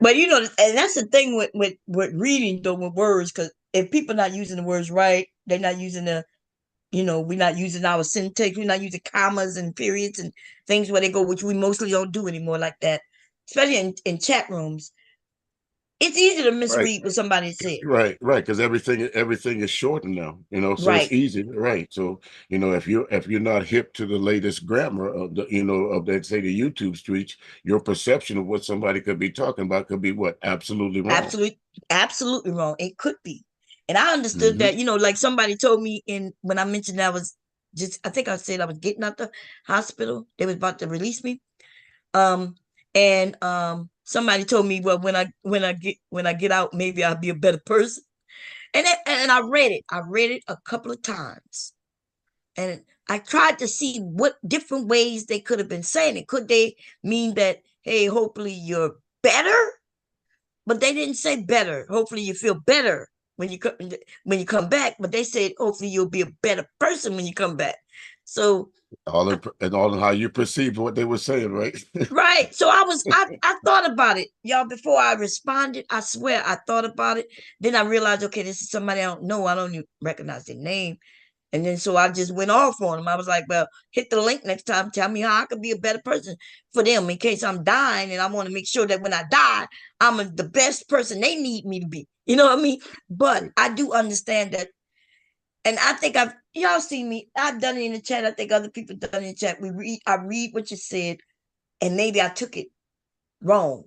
But and that's the thing with reading though with words, because if people not using the words right, they're not using We're not using our syntax. We're not using commas and periods and things where they go, which we mostly don't do anymore like that, especially in chat rooms. It's easy to Right. misread what somebody said. Right, right, because everything is shortened now, so it's Right. easy, right? So, if you're not hip to the latest grammar of of that, say, the YouTube streets, your perception of what somebody could be talking about could be what? Absolutely wrong. Absolutely wrong. It could be. And I understood Hmm. that, like somebody told me when I mentioned I think I said I was getting out the hospital. They was about to release me. Um, and somebody told me, well, when I get out, maybe I'll be a better person. And I read it. I read it a couple of times. And I tried to see what different ways they could have been saying it. Could they mean that, hey, hopefully you're better? But they didn't say better. Hopefully you feel better when you come back. But they said hopefully you'll be a better person when you come back. So All in how you perceive what they were saying, right? right. So I thought about it, y'all, before I responded. I swear I thought about it. Then I realized, okay, this is somebody I don't know. I don't even recognize their name. And then so I just went off on them. I was like, well, hit the link next time. Tell me how I could be a better person for them in case I'm dying. And I want to make sure that when I die, I'm the best person they need me to be. You know what I mean? But I do understand that. And I think y'all see me. I've done it in the chat. I think other people done it in the chat. I read what you said, and maybe I took it wrong.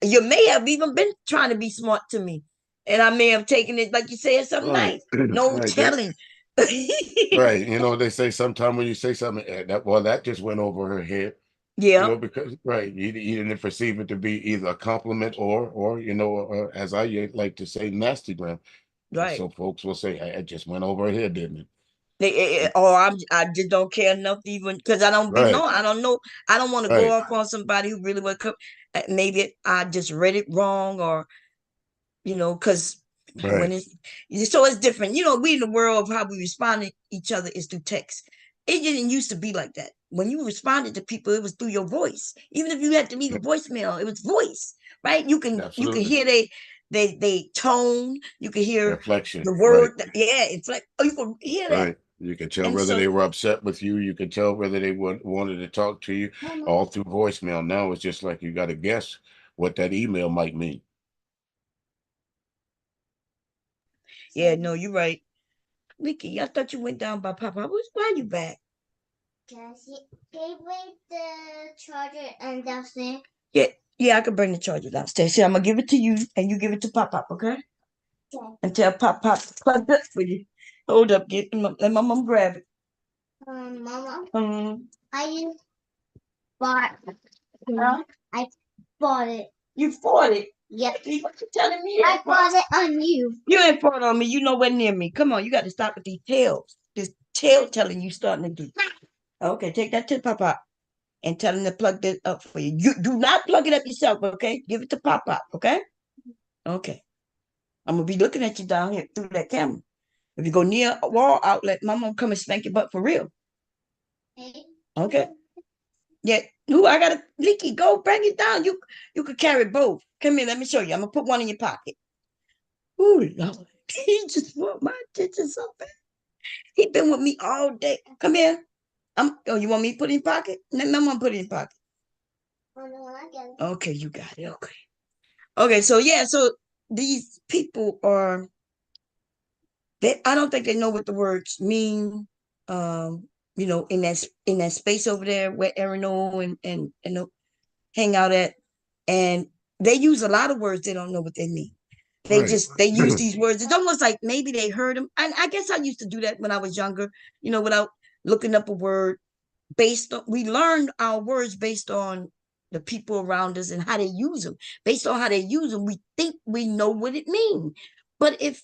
You may have even been trying to be smart to me. And I may have taken it like you said, something Right, nice. No right. That telling. right. They say sometime when you say something, that just went over her head. Yeah. Because right, you didn't perceive it to be either a compliment or as I like to say, nasty gram. Right. So folks will say, it just went over her head, didn't Or I just don't care enough to even because I don't be Right, known. I don't know. I don't want to go right, off on somebody who really would come. Maybe I just read it wrong, or because when right. it's different. We in the world of how we respond to each other is through text. It didn't used to be like that. When you responded to people, it was through your voice. Even if you had to leave a voicemail, it was voice, right? You can Absolutely. hear they tone. You can hear Inflection. the Right, word. Yeah, it's like, oh, you can hear that. right. You can tell And whether so, they were upset with you. You can tell whether they wanted to talk to you, all through voicemail. Now it's just like you got to guess what that email might mean. yeah, no, you're right. Vicky, I thought you went down by Papa. Why are you back? Because they bring the charger and downstairs. Yeah, yeah, I can bring the charger downstairs. See, I'm gonna give it to you, and you give it to Pop, okay? Okay. And tell Pop to plug it for you. Hold up, let my mom grab it. Mama, Um, I bought. huh? I bought it. You fought it. Yep. What you telling me? I bought it on you. You ain't fought on me. You nowhere near me. Come on, you got to stop with these tails. This tail telling you starting to do. Okay, take that to Pop and tell him to plug this up for you. You do not plug it up yourself, okay? Give it to Pop, okay? Okay. I'm gonna be looking at you down here through that camera. If you go near a wall outlet, Mama gonna come and spank your butt for real. Okay. Okay. Yeah. Who I gotta Leaky, go bring it down. You could carry both. Come here, let me show you. I'm gonna put one in your pocket. Ooh, Lord. He just want my attention so bad. He been with me all day. Come here. You want me to put it in your pocket? Let Mama put it in your pocket. Oh, no, I get it. Okay, you got it. Okay. Okay, so these people are I don't think they know what the words mean. In that space over there where Erino and hang out at, and they use a lot of words they don't know what they mean. Right. They use these words. It's almost like maybe they heard them. And I guess I used to do that when I was younger, without looking up a word. We learned our words based on the people around us and how they use them. Based on how they use them, we think we know what it means. But if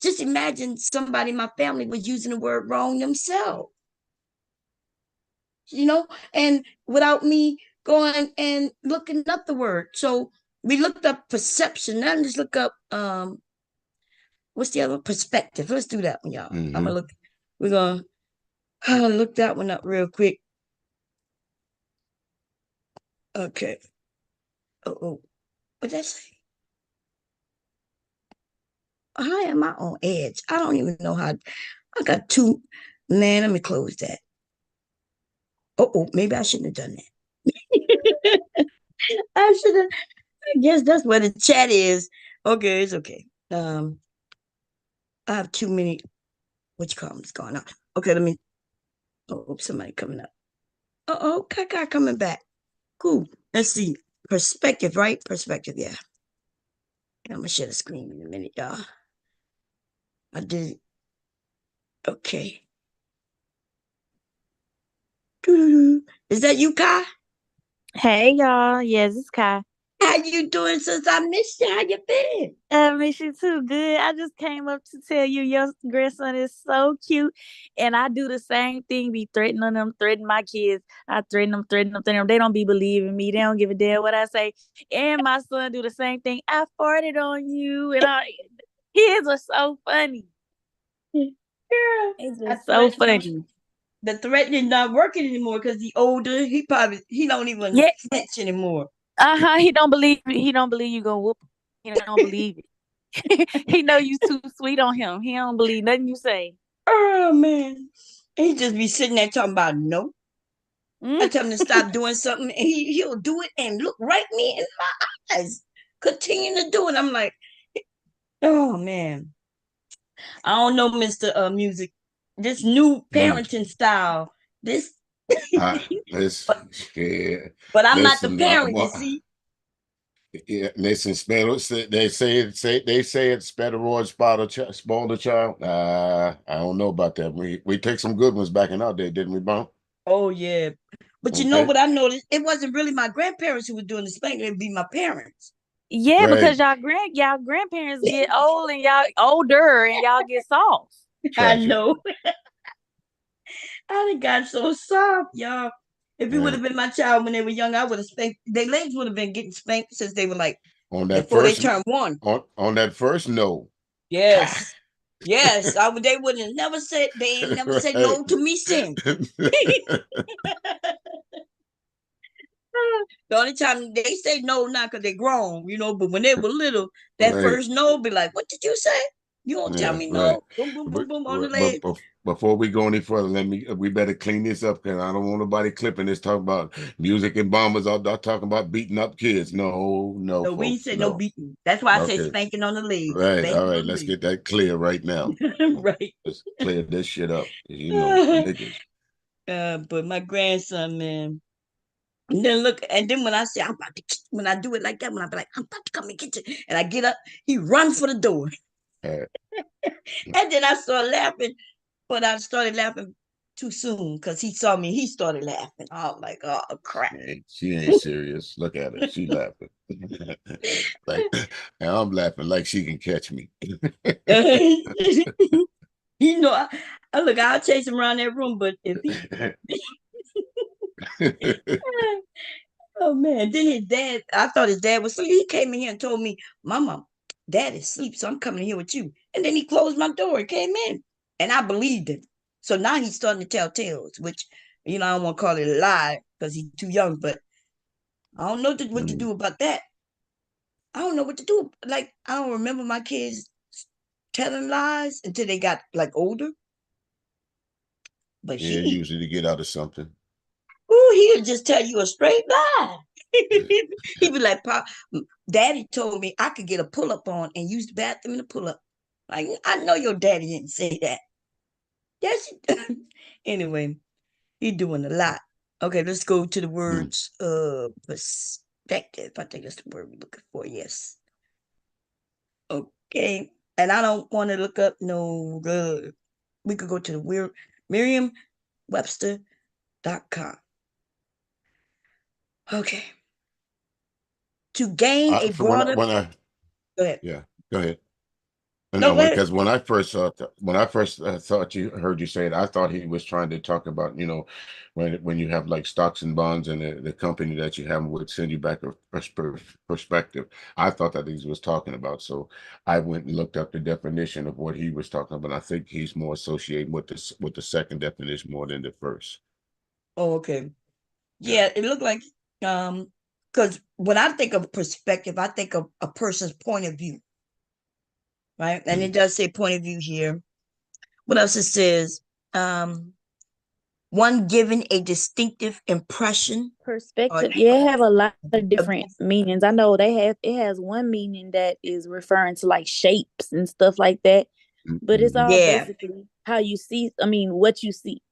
just imagine somebody in my family was using the word wrong themselves, and without me going and looking up the word. So we looked up perception. Now let's look up what's the other one? Perspective. Let's do that one, y'all. I'm gonna Hmm. look. We're gonna look that one up real quick. Okay. Oh, what that say? How am I on edge? I don't even know how. I got two. Man, let me close that. Oh, maybe I shouldn't have done that. I should have. I guess that's where the chat is. Okay, it's okay. I have too many. Which comments going on? Okay, let me. Oh, somebody coming up. Oh, Kaka coming back. Cool. Let's see. Perspective, right? Perspective, yeah. I'm gonna share the screen in a minute, y'all. I did it. Okay. Is that you, Kai? Hey y'all, yes, it's Kai. How you doing since I missed you? How you been? I miss you too. Good. I just came up to tell you your grandson is so cute, and I do the same thing. Be threatening them, threatening my kids. I threaten them, threaten them, threaten them. They don't be believing me. They don't give a damn what I say. And my son do the same thing. I farted on you, and kids are so funny. Girl, It's I just so threatened him. funny. The threatening not working anymore because he older. He don't even Yeah. flinch anymore. He don't believe it. He don't believe you gonna whoop him. He don't believe it. He know you too sweet on him. He don't believe nothing you say. Oh man. He just be sitting there talking about no. I tell him to stop doing something and he'll do it and look right me in my eyes. Continue to do it. I'm like, oh man. I don't know, Mr. Music. This new parenting style. This Let's but, yeah. but I'm not the Listen, parent, you see. yeah, listen, they say it's steroids spoil the child. I don't know about that. We take some good ones back in our day, didn't we, Bon? Oh yeah. But you know Okay, what I noticed? It wasn't really my grandparents who were doing the spanking, it'd be my parents. Yeah, because right. y'all grandparents get old and y'all older and y'all get soft. I Tragic. know. I done got so soft, y'all. If it would Right. have been my child when they were young, I would have spanked. Their legs would have been getting spanked since they were like On that before they first turned one. on that first no. Yes. Yes. They would have never said they ain't never said Right. no to me since. The only time they say no now because they're grown, but when they were little, that Right. first no be like, what did you say? You don't tell Yeah, me right. no. Boom, boom, boom, But, boom on the but, leg. before we go any further, we better clean this up because I don't want nobody clipping this talk about music and bombers all talking about beating up kids. No, no, No, we ain't folks, say no no. beating. That's why I say Okay, spanking on the legs. right, all Spanking right. on Let's the get that clear right now. legs. Right. Let's clear this shit up. Niggas. But my grandson, man. And then look, and then when I say I'm about to, when I do it like that, when I be like, I'm about to come and get you, and I get up, he runs for the door. Uh, And then I started laughing, but I started laughing too soon because he saw me. He started laughing. I was like, oh crap. she ain't serious. Look at her. She laughing. Like, and I'm laughing like she can catch me. I look, I'll chase him around that room, but if he, oh man, then his dad, I thought his dad was asleep. He came in here and told me, Mama, dad is asleep, so I'm coming here with you. And then he closed my door and came in, and I believed him. So now he's starting to tell tales, which, I don't want to call it a lie because he's too young, but I don't know what to do about that. I don't know what to do. Like, I don't remember my kids telling lies until they got like older. But Yeah, usually to get out of something. he'll just tell you a straight lie. He'd be like, Pop, Daddy told me I could get a pull up on and use the bathroom in a pull up. Like, I know your daddy didn't say that. Yes. Anyway, he doing a lot. Okay, let's go to the words perspective. I think that's the word we're looking for. Yes. Okay. And I don't want to look up no we could go to the weird Merriam-Webster.com. Okay. To gain a For when broader go ahead. yeah, go ahead. No, No, go ahead. because when I first thought you heard you say it, I thought he was trying to talk about when you have like stocks and bonds and the company that you have would send you back a perspective. I thought that he was talking about, so I went and looked up the definition of what he was talking about. I think he's more associated with the second definition more than the first. Oh, okay. Yeah. Yeah, it looked like because when I think of perspective, I think of a person's point of view, right? And it does say point of view here. What else it says? one giving a distinctive impression. Perspective. Yeah, it have a lot of different meanings. I know it has one meaning that is referring to like shapes and stuff like that. But it's all basically how you see, what you see.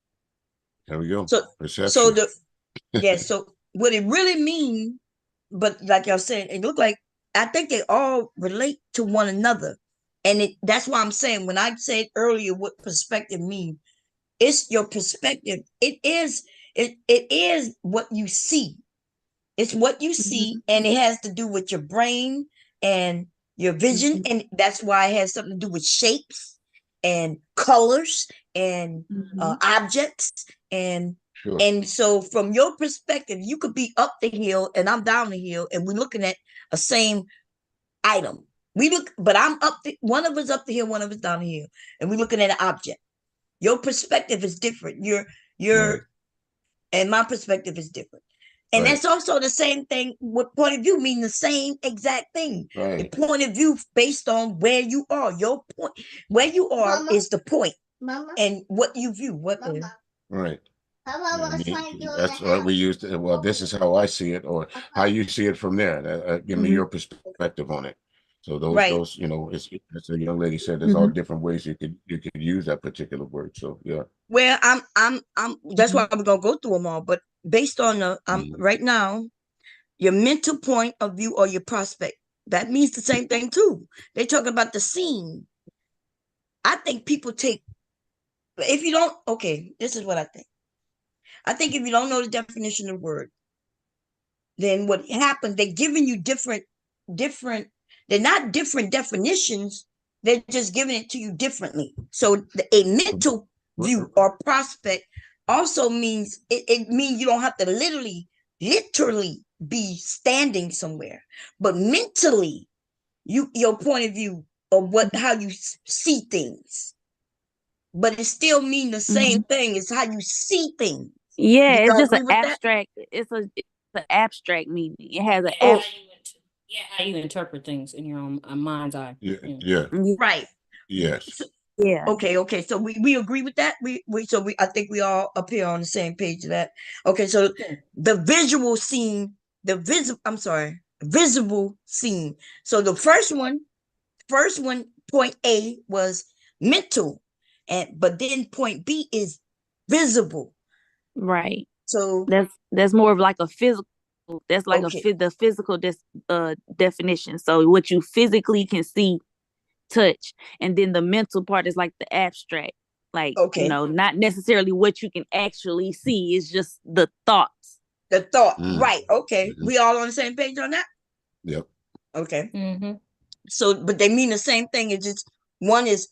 There we go. So Perception. So what it really means, but like y'all said, it look like I think they all relate to one another. And that's why I'm saying when I said earlier what perspective means, it's your perspective. It is what you see. It's what you see, and it has to do with your brain and your vision, and that's why it has something to do with shapes and colors and objects and Sure. and so from your perspective, you could be up the hill and I'm down the hill, and we're looking at a same item. But I'm one of us up the hill, one of us down the hill, and we're looking at an object. Your perspective is different. Right. And my perspective is different. And Right. that's also the same thing with point of view, mean the same exact thing. Right. The point of view based on where you are. Your point, where you are Mama. is the point. Mama. And what you view. What Mama. Right. Papa was trying to That's what we used. Well, this is how I see it, or how you see it from there. Give me your perspective on it. So those, as a young lady said, there's all different ways you could use that particular word. So yeah. Well, I'm that's why we're gonna go through them all. But based on right now, your mental point of view or your prospect, that means the same thing too. They're talking about the scene. I think people take, if you don't, okay, this is what I think. I think if you don't know the definition of the word, then what happens, they're giving you different, they're not different definitions, they're just giving it to you differently. So a mental view or prospect also means, it means you don't have to literally be standing somewhere, but mentally, your point of view of how you see things. But it still means the same thing as how you see things. Yeah, Do it's y'all just an agree with that? abstract. It's an abstract meaning. It has an how you interpret things in your own mind's eye. Yeah. Right. Yes. Yeah. Okay. So we agree with that. I think we all up here on the same page of that. Okay, so the visual scene, visible scene. So the first one, point A was mental, but then point B is visible. Right. So that's more of like a physical. That's like the physical definition. So what you physically can see, touch, and then the mental part is like the abstract. Like not necessarily what you can actually see. It's just the thoughts. The thought, right? Okay, we all on the same page on that. Yep. Okay. So, but they mean the same thing. It's just one is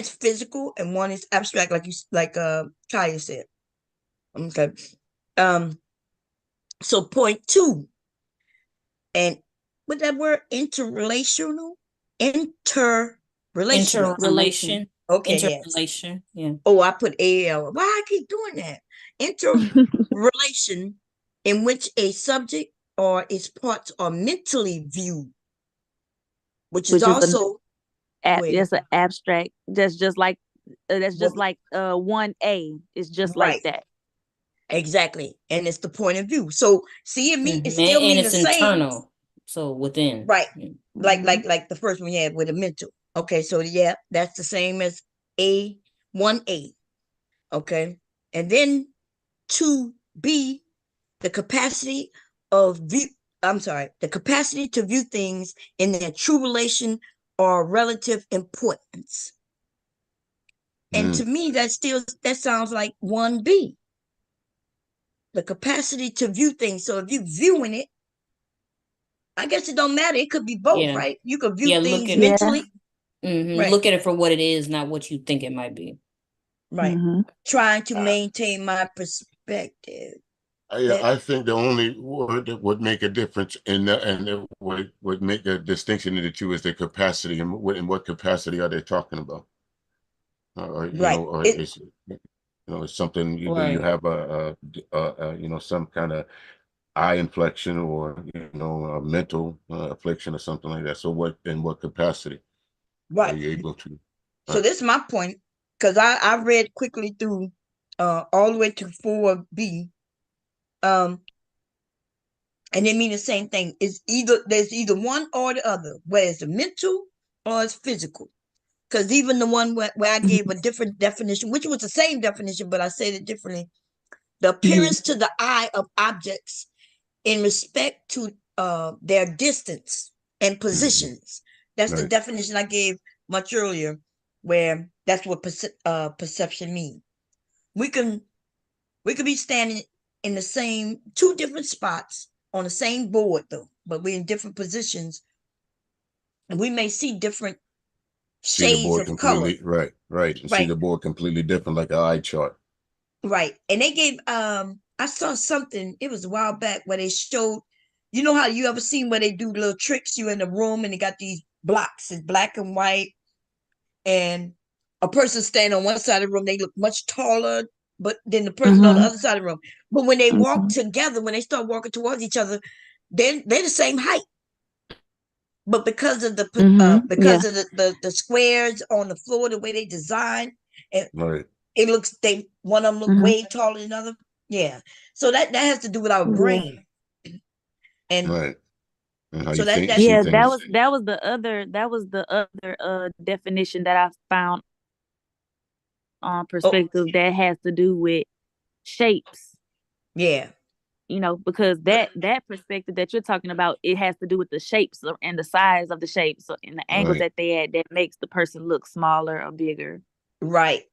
physical and one is abstract, like Kaya said. Okay. So point 2, and with that word interrelational. Interrelation. Okay. Interrelation. Yes. Yeah. Oh, I put AL. Why I keep doing that? Interrelation in which a subject or its parts are mentally viewed, which is also that's an abstract. That's just like 1A. It's just like that. Exactly, and it's the point of view. So see, it still means it's the same. Internal. So within, right? Like the first one you had with a mental. Okay, so yeah, that's the same as 1A. Okay, and then 2B, the capacity to view things in their true relation or relative importance. And to me, that sounds like 1B. The capacity to view things. So if you're viewing it, I guess it don't matter. It could be both, right? You could view things mentally. Right. Look at it for what it is, not what you think it might be. Right. Trying to maintain my perspective. I think the only word that would make a difference in that, and it would make a distinction in the two, is the capacity, and what capacity are they talking about? It's something you have some kind of eye inflection, or a mental affliction or something like that. So what capacity are you able to? So this is my point. because I read quickly through all the way to 4B. And they mean the same thing. There's either one or the other, whether it's mental or it's physical. Because even the one where I gave a different definition, which was the same definition, but I said it differently. The appearance to the eye of objects in respect to their distance and positions. That's the definition I gave much earlier, where that's what perception means. We can be standing in the same two different spots on the same board though, but we're in different positions, and we may see different See the shades board of color. completely right. And see Right. the board completely different, like an eye chart. Right. And they gave I saw something, it was a while back, where they showed, you know how you ever seen where they do little tricks, you in the room and they got these blocks, it's black and white, and a person standing on one side of the room, they look much taller, but then the person on the other side of the room. But when they walk together, when they start walking towards each other, they're the same height. But because of the because of the squares on the floor, the way they design, it looks, one of them look way taller than the other. Yeah. So that has to do with our brain. And and how so you think, that's that was the other definition that I found on perspective that has to do with shapes. Yeah. You know, because that perspective that you're talking about, it has to do with the shapes and the size of the shapes and the angles that they add that makes the person look smaller or bigger. Right.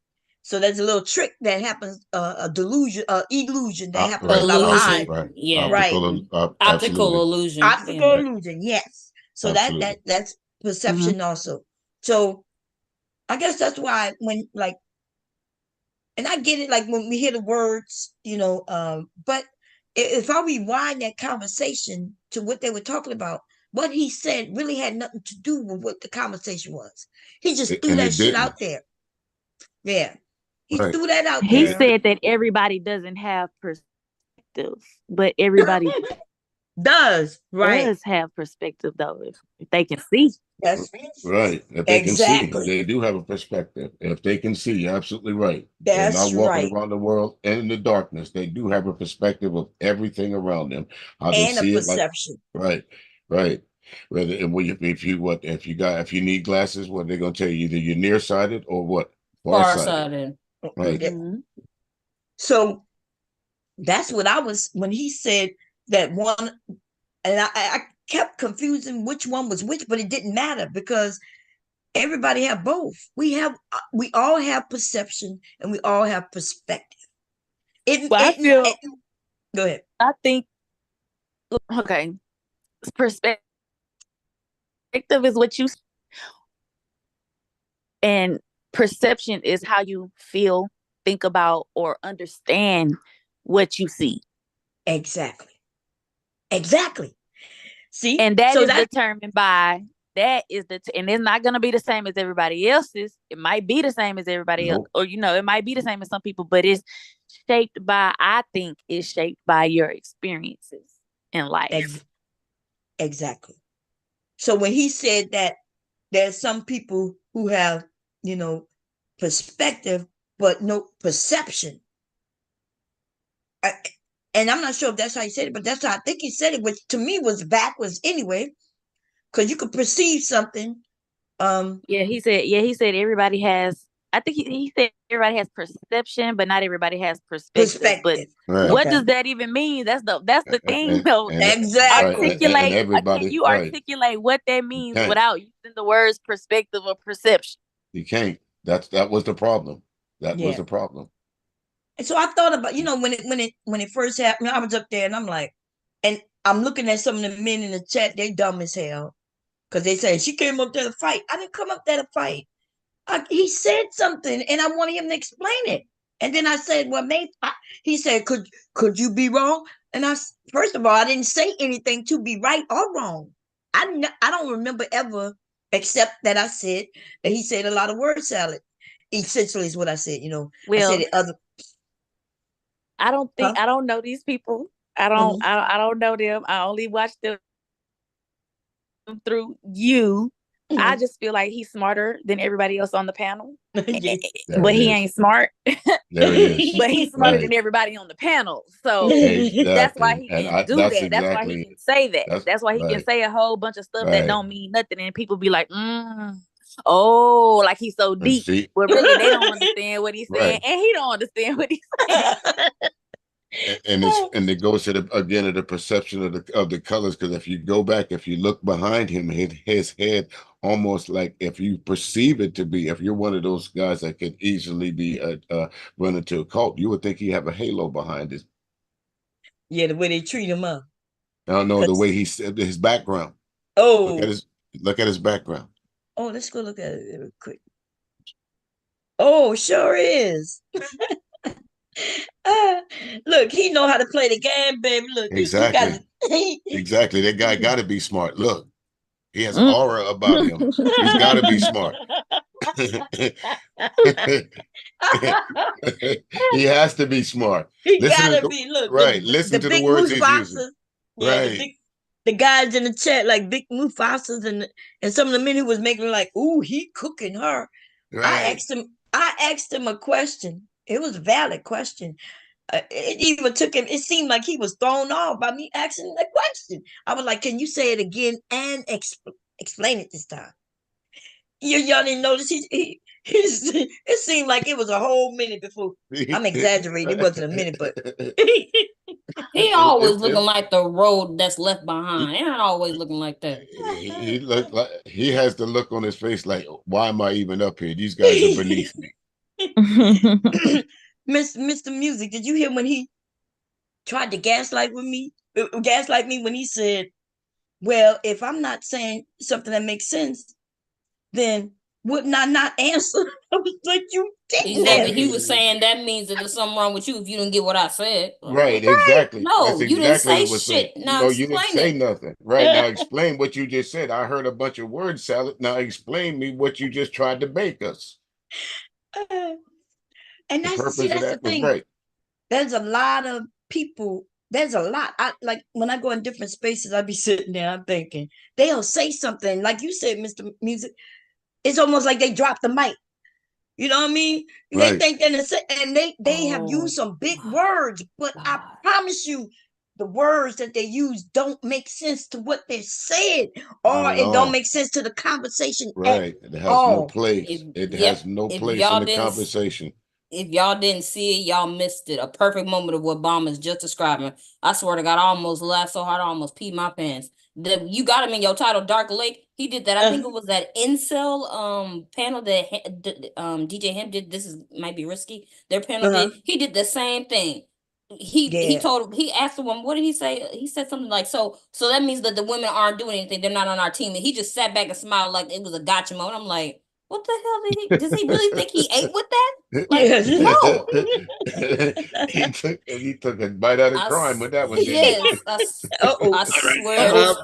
So there's a little trick that happens, a delusion, illusion that happens with our eye. Yeah. Optical illusion. Optical illusion, yes. So that's perception also. So I guess that's why when and I get it, like when we hear the words, but if I rewind that conversation to what they were talking about, what he said really had nothing to do with what the conversation was. He just threw that shit out there. Yeah. He threw that out there. He said that everybody doesn't have perspective, but everybody does have perspective though, if they can see. Yes. Right. If they can see, they do have a perspective. If they can see, you're absolutely right. They're not walking around the world in the darkness. They do have a perspective of everything around them. How they and see a it, perception. Right. Whether if you need glasses, what they're gonna tell you, either you're nearsighted or what? Farsighted. Right. So that's what I was when he said that one, and I kept confusing which one was which, but it didn't matter because everybody have both. We all have perception and we all have perspective. Go ahead. I think, okay, perspective is what you, and perception is how you feel, think about, or understand what you see. Exactly. See, and that is determined by and it's not going to be the same as everybody else's. It might be the same as everybody else, or it might be the same as some people, but it's shaped by, I think it's shaped by your experiences in life. Exactly. So when he said that there's some people who have, perspective but no perception, and I'm not sure if that's how he said it, but that's how I think he said it, which to me was backwards anyway, because you could perceive something. He said everybody has, I think he said everybody has perception, but not everybody has perspective. But what does that even mean? That's the thing, though. Exactly. Can you articulate what that means without using the words perspective or perception? You can't. That was the problem. That was the problem. And so I thought about, when it first happened, I was up there and I'm like, and I'm looking at some of the men in the chat, they dumb as hell. Because they say, she came up there to fight. I didn't come up there to fight. He said something and I wanted him to explain it. And then I said, well, maybe, he said, could you be wrong? And first of all, I didn't say anything to be right or wrong. I don't remember ever, except that I said that he said a lot of word salad. Essentially is what I said, I said it other. I don't think, I don't know these people. I don't know them. I only watch them through you. I just feel like he's smarter than everybody else on the panel. Yes. There But it he is. ain't smart. There it is. But he's smarter Right. than everybody on the panel. So that's why Exactly. he And can do that's that. That's why he exactly can say that. that's That's why he can right. say a whole bunch of stuff that Right. don't mean nothing. And people be like, oh, like he's so And deep. see, But really, they don't understand what he's saying. right. And he don't understand what he's saying. And it goes to the the perception of the colors, because if you go back, if you look behind him, his head almost like, if you perceive it to be, if you're one of those guys that could easily be run into a cult, you would think he have a halo behind his. Yeah, the way they treat him up. I don't know the way he said his background. Look at Oh, his background. let's go look at it real quick. Oh, sure is. Look, he know how to play the game, baby. Look, he got Exactly. Exactly. That guy got to be smart. Look, he has aura about him. He's got to be smart. He has to be smart. He Listen gotta to be. Look, right. the Listen to the big words he's using. Mufasa. Yeah, Right. the guys in the chat like big Mufasas and some of the men who was making like, ooh, he cooking her. Right. I asked him a question. It was a valid question. It even took him, it seemed like he was thrown off by me asking the question. I was like, can you say it again and explain it this time? Y'all didn't notice it seemed like it was a whole minute before. I'm exaggerating. It wasn't a minute, but He always looking It- like the road that's left behind. he, He ain't always looking like that. he looked like he has the look on his face like, why am I even up here? These guys are beneath me. Mr. Music, did you hear when he tried to gaslight me when he said, well, if I'm not saying something that makes sense, then wouldn't I not answer? I was like, you didn't Exactly. answer. He was saying that means that there's something wrong with you if you didn't get what I said. Right, Right. exactly. That's No, you didn't exactly say what we're saying. shit. Now No, you didn't explain say it. nothing. Right, now explain what you just said. I heard a bunch of word salad. Now explain me what you just tried to make us. And The that's purpose of the that was thing. right. There's a lot of people. There's a lot. I like when I go in different spaces, I be sitting there, I'm thinking, they'll say something, like you said, Mr. Music. It's almost like they dropped the mic. You know what I mean? They Right. think and they have Oh used some big my words, but I God. promise you, the words that they use don't make sense to what they said, Not or at it don't all. make sense to the conversation at Right. It has no all. place. It has no If place in y'all the didn't conversation. if y'all didn't see it, y'all missed it. A perfect moment of what Bomb is just describing. I swear to God, I almost laughed so hard I almost peed my pants. You got him in your title, Dark Lake. He did that. I think it was that incel panel that DJ Hemp did. This is might be risky. Their panel Uh-huh. did. He did the same thing. Yeah. He asked the woman, what did he say? He said something like, so that means that the women aren't doing anything. They're not on our team. And he just sat back and smiled like it was a gotcha moment. I'm like, what the hell does he really think he ate with that? Like, Yes. no. He took a bite out of crime with that one, didn't Yes, Uh-oh. I All right. swear.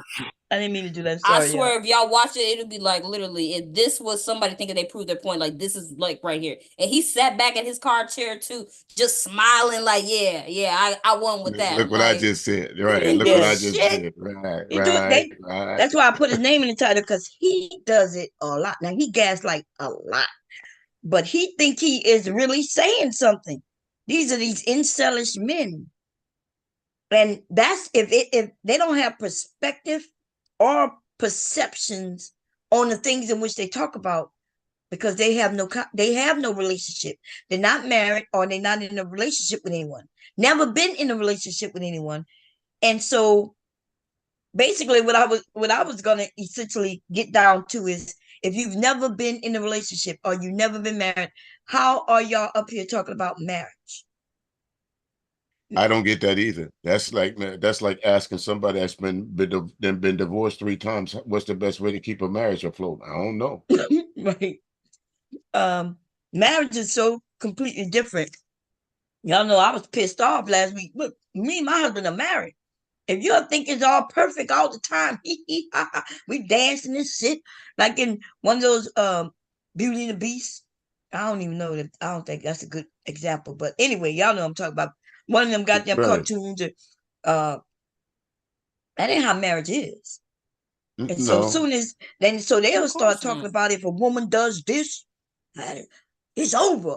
I didn't mean to do that. I Sorry, y'all. swear, if y'all watch it, it'll be like literally. If this was somebody thinking they proved their point, like this is like right here, and he sat back in his car chair too, just smiling, like I won with that. Look I'm what I like, just said. you Right. didn't Look do what Yeah. I just shit. did. Right. He do it. Right. Right. That's why I put his name in the title, because he does it a lot. Now he gaslight a lot, but he think he is really saying something. These are these incelish men, and that's if they don't have perspective or perceptions on the things in which they talk about, because they have no relationship. They're not married, or they're not in a relationship with anyone. Never been in a relationship with anyone, and so basically what I was gonna essentially get down to is, if you've never been in a relationship or you've never been married, how are y'all up here talking about marriage? I don't get that either. That's like asking somebody that's been divorced 3 times, what's the best way to keep a marriage afloat? I don't know. Right. Marriage is so completely different. Y'all know I was pissed off last week. Look, me and my husband are married. If you think it's all perfect all the time, we dancing and shit like in one of those Beauty and the Beast. I don't even know that. I don't think that's a good example, but anyway, y'all know I'm talking about one of them goddamn Right. cartoons. Uh, that ain't how marriage is. And so No, soon as then, so they'll Of start course talking not. about if a woman does this, it's over.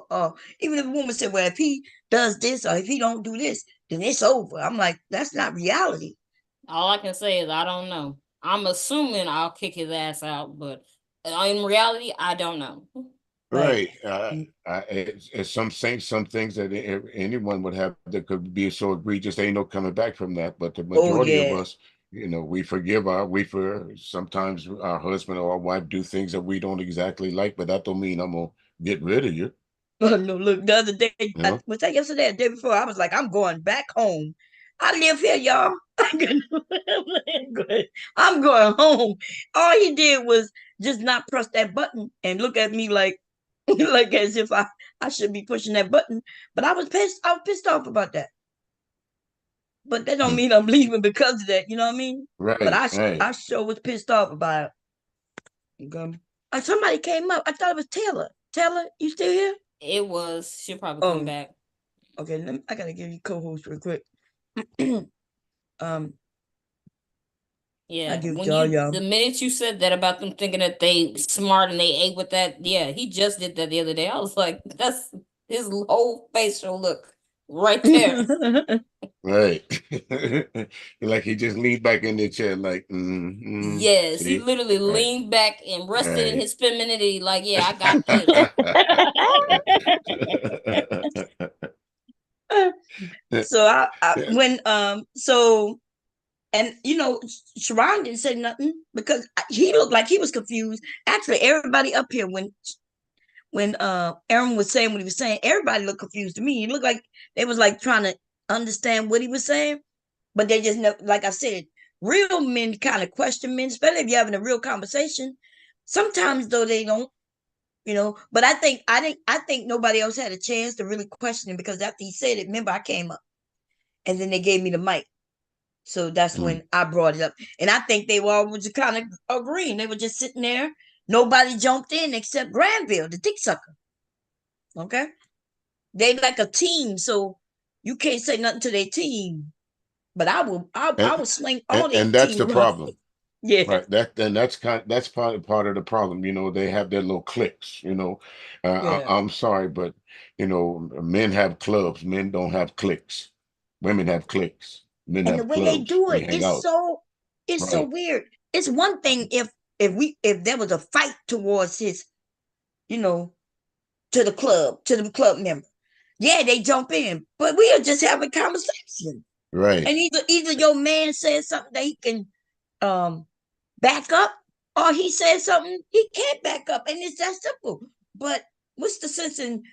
Even if a woman said, well, if he does this or if he don't do this, then it's over. I'm like, that's not reality. All I can say is I don't know. I'm assuming I'll kick his ass out, but in reality, I don't know. Right. right. It's some things that anyone would have that could be so egregious. Ain't no coming back from that. But the Oh majority of yeah. us, we for sometimes our husband or our wife do things that we don't exactly like. But that don't mean I'm gonna get rid of you. Oh no, look, the other day, You know. was that yesterday or the day before? I was like, I'm going back home. I live here, y'all. I'm going home. All he did was just not press that button and look at me like like as if I should be pushing that button. But I was pissed. I was pissed off about that. But that don't Hmm. mean I'm leaving because of that. You know what I mean? But Right. Right. I sure was pissed off about it. Somebody came up. I thought it was Taylor. Taylor, you still here? It was. She'll probably come Oh, back. okay. I gotta give you co-host real quick. um, I Yeah, give when y'all, the minute you said that about them thinking that they smart and they ate with that, yeah, he just did that the other day. I was like, that's his whole facial look right there. Right. Like he just leaned back in the chair, like, Yes, he see, literally right, leaned back and rested in right. his femininity, like, yeah, I got this. So I when so and Sharon didn't say nothing because he looked like he was confused. Actually, everybody up here when Aaron was saying what he was saying, everybody looked confused to me. It looked like they was like trying to understand what he was saying, but they just never, like I said, real men kind of question men, especially if you're having a real conversation. Sometimes though they don't, But I think nobody else had a chance to really question him because after he said it, remember I came up and then they gave me the mic. So that's Mm. when I brought it up. And I think they were all just kind of agreeing. They were just sitting there. Nobody jumped in except Granville, the dick sucker. Okay. They like a team, so you can't say nothing to their team. But I will sling all their And that's team the members. problem. Yeah. Right. That's part of the problem. They have their little cliques. Yeah. I'm sorry, but men have clubs. Men don't have cliques. Women have cliques. Men And the have way they clubs. do They it, hang out. it's so Right. weird. It's one thing if there was a fight towards his, you know, to the club member. Yeah, they jump in, but we are just having conversation. Right. And either your man says something that he can um back up, or he says something he can't back up, and it's that simple. But what's the sense in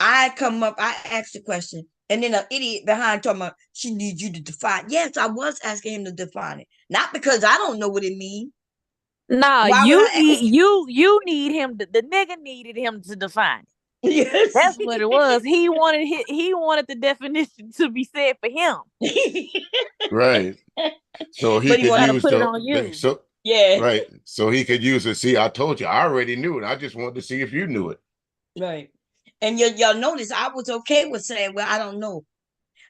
I come up, I ask the question, and then an idiot behind talking about she needs you to define. Yes, I was asking him to define it, not because I don't know what it means. Nah, Why would you I need ask? you need him the nigga needed him to define it. Yes. That's what it was. He wanted the definition to be said for him. Right. So he But he could want, Try to use put it on you. so yeah, right. So he could use it. See, I told you, I already knew it. I just wanted to see if you knew it. right. And y'all notice I was okay with saying, well, I don't know.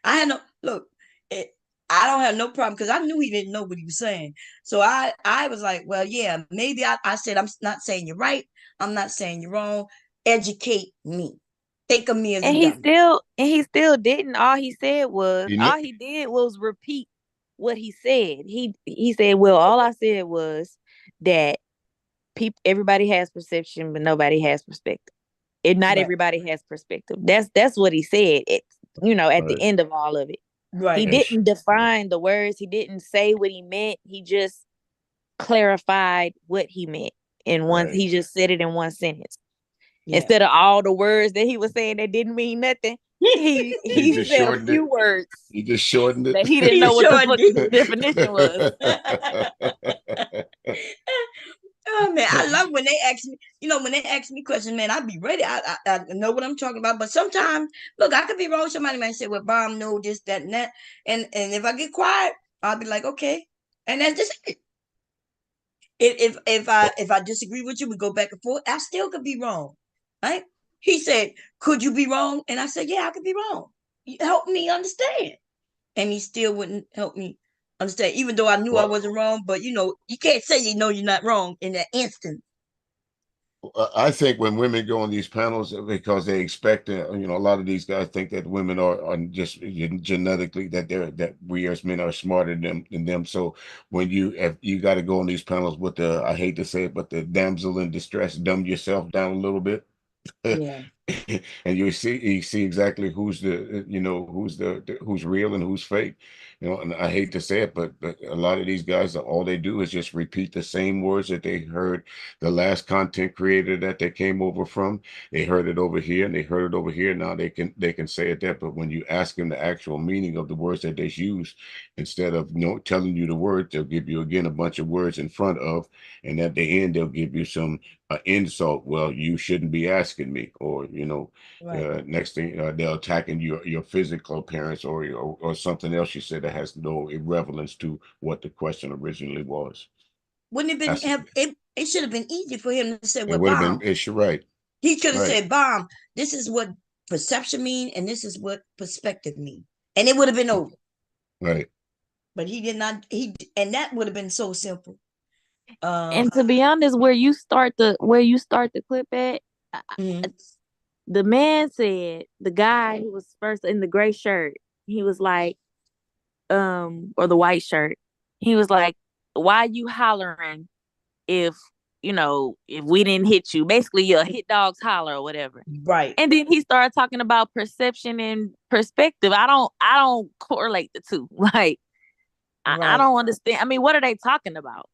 I had no look. It, I don't have no problem because I knew he didn't know what he was saying. So I was like, well, yeah, maybe I said I'm not saying you're right. I'm not saying you're wrong. Educate me. Think of me as a And he dummy. still and he still didn't. You know, All he did was repeat what he said. He said, well, all I said was that everybody has perception, but nobody has perspective. And not Right. everybody has perspective. That's what he said. At the right. end of all of it. He Right. And didn't define the words. He didn't say what he meant. He just clarified what he meant in one. right. He just said it in one sentence Yeah. instead of all the words that he was saying that didn't mean nothing. He He he just said a shortened it. few words He just shortened it. that he didn't He know what the sure fuck the did. definition was. Oh man, I love when they ask me. When they ask me questions, man, I'd be ready. I know what I'm talking about. But sometimes, look, I could be wrong. Somebody might say, "Well, Bob, no, this, that, and that," and if I get quiet, I'll be like, "Okay," and that's just it. If I disagree with you, we go back and forth. I still could be wrong, right? He said, "Could you be wrong?" And I said, "Yeah, I could be wrong. Help me understand." And he still wouldn't help me Understand? Even though I knew I wasn't wrong, but you can't say you're not wrong in that instant. I think when women go on these panels, because they expect, a lot of these guys think that women are just genetically that we as men are smarter than them. So when if you got to go on these panels with I hate to say it, but the damsel in distress, dumb yourself down a little bit. Yeah. And you see exactly who's who's real and who's fake. And I hate to say it, but a lot of these guys, all they do is just repeat the same words that they heard the last content creator that they came over from. They heard it over here and they heard it over here. Now they can say it there, but when you ask them the actual meaning of the words that they use, instead of telling you the word, they'll give you again a bunch of words in front of, and at the end they'll give you some insult. Well, you shouldn't be asking me, or Right. next thing they're attacking your physical appearance, or something else you said that has no relevance to what the question originally was. Wouldn't it been That's have it should have been easy for him to say, it well, would have been. bomb. It's right, He could have right, said, bomb, this is what perception mean, and this is what perspective mean. And it would have been over. right. But he did not, and that would have been so simple. And to be honest, where you start the clip at, Mhm. the man said, the guy who was first in the gray shirt, he was like, or the white shirt, he was like, why you hollering if if we didn't hit you? Basically, you're a hit dog's holler or whatever. Right. And then he started talking about perception and perspective. I don't correlate the two. Like, I Right. don't understand. I mean, what are they talking about?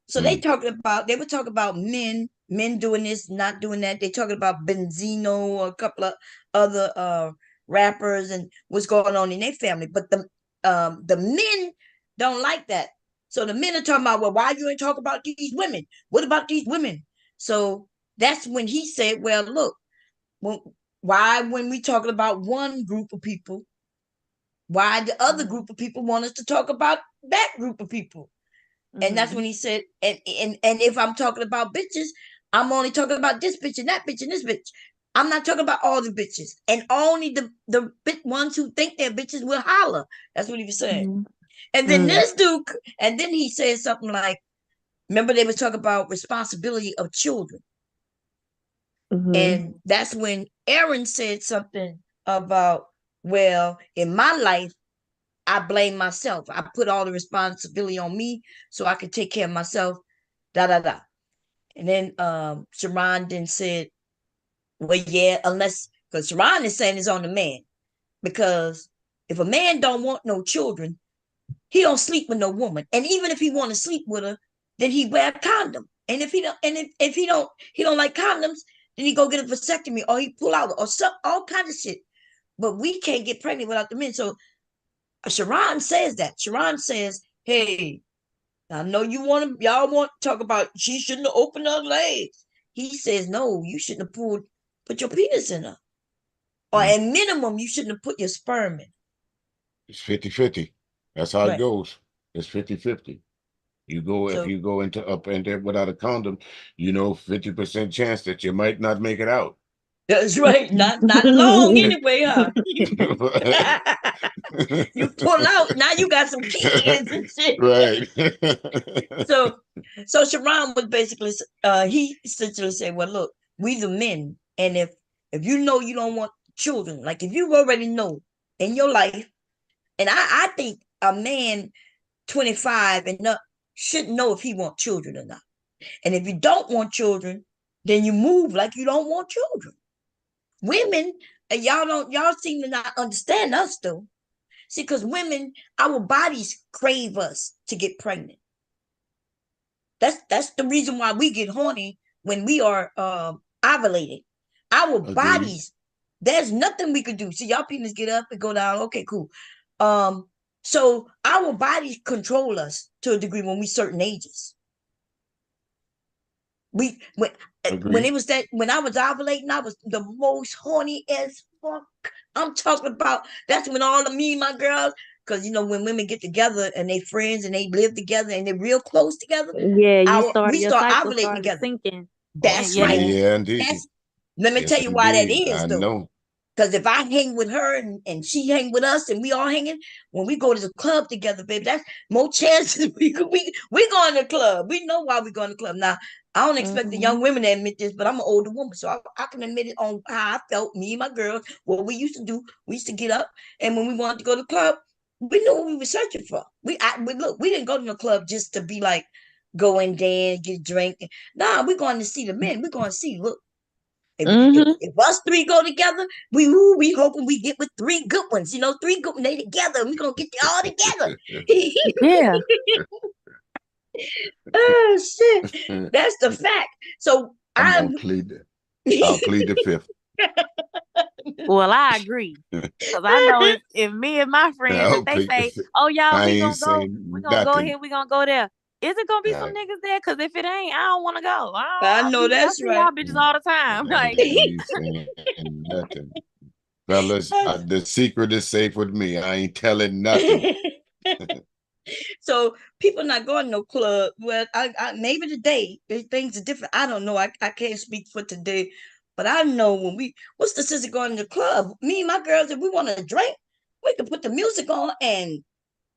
So they were talking about men doing this, not doing that. They talking about Benzino, a couple of other rappers, and what's going on in their family. But the men don't like that. So the men are talking about, well, why you ain't talk about these women? What about these women? So that's when he said, well, look, why when we talking about one group of people, why the other group of people want us to talk about that group of people? And that's when he said, and if I'm talking about bitches, I'm only talking about this bitch and that bitch and this bitch. I'm not talking about all the bitches. And only the ones who think they're bitches will holler. That's what he was saying. And then this dude, and then he said something like, remember they was talking about responsibility of children. And that's when Aaron said something about, well, in my life, I blame myself. I put all the responsibility on me so I could take care of myself. Da da da. And then Sharon then said, well, yeah, unless because Sharon is saying it's on the man. Because if a man don't want no children, he don't sleep with no woman. And even if he want to sleep with her, then he wear a condom. And if he don't, and if he don't like condoms, then he go get a vasectomy or he pull out or some all kinds of shit. But we can't get pregnant without the men. So Sharon says that. Sharon says, hey, I know y'all want to talk about she shouldn't have opened her legs. He says, no, you shouldn't have put your penis in her. Or at minimum, you shouldn't have put your sperm in. It's 50-50. That's how it Right. goes. It's 50-50. If you go into up in there without a condom, 50% chance that you might not make it out. That's right. Not long anyway, huh? You pull out, now you got some kids and shit. Right. So Sharon was basically he essentially said, well, look, we the men, and if you know you don't want children, like if you already know in your life, and I think a man 25 and up should know if he want children or not. And if you don't want children, then you move like you don't want children. Women, y'all seem to not understand us though. See, because women, our bodies crave us to get pregnant. That's the reason why we get horny when we are ovulating. Our bodies, there's nothing we could do. See, y'all penis get up and go down. Okay, cool. So our bodies control us to a degree when we certain ages. When it was when I was ovulating, I was the most horny as fuck. I'm talking about that's when all of me and my girls, because when women get together and they friends and they live together and they're real close together, Yeah, we your start cycle ovulating started together. sinking. That's right. Yeah, indeed. Let me Yes, tell you why that indeed. is I though. know. Because if I hang with her and she hang with us and we all hanging, when we go to the club together, baby, that's more chances we go in the club. We know why we go in the club. Now, I don't expect the young women to admit this, but I'm an older woman, so I can admit it on how I felt. Me and my girls, what we used to do, we used to get up, and when we wanted to go to the club, we knew what we were searching for. Look, we didn't go to the club just to be like go and dance, get drink. Nah, we're going to see the men. We're going to see. Look, if us three go together, we hoping we get with three good ones. You know, three good ones, they together. We gonna get all together. Yeah. Oh shit, that's the fact. So I'm I gonna plead the. I'll plead the fifth. Well, I agree. Cause I know if me and my friends, I'll if they plead the say, fifth. "Oh y'all, I we ain't gonna go, saying here, nothing. we gonna go there," is it gonna be some I, niggas there? Cause if it ain't, I don't want to go. I know I that's see right. y'all bitches all the time. I Like, ain't saying nothing. Fellas, the secret is safe with me. I ain't telling nothing. So people not going to no club. Well, I maybe today things are different. I don't know. I can't speak for today, but I know when what's the sense of going to the club? Me and my girls, if we want to drink, we can put the music on and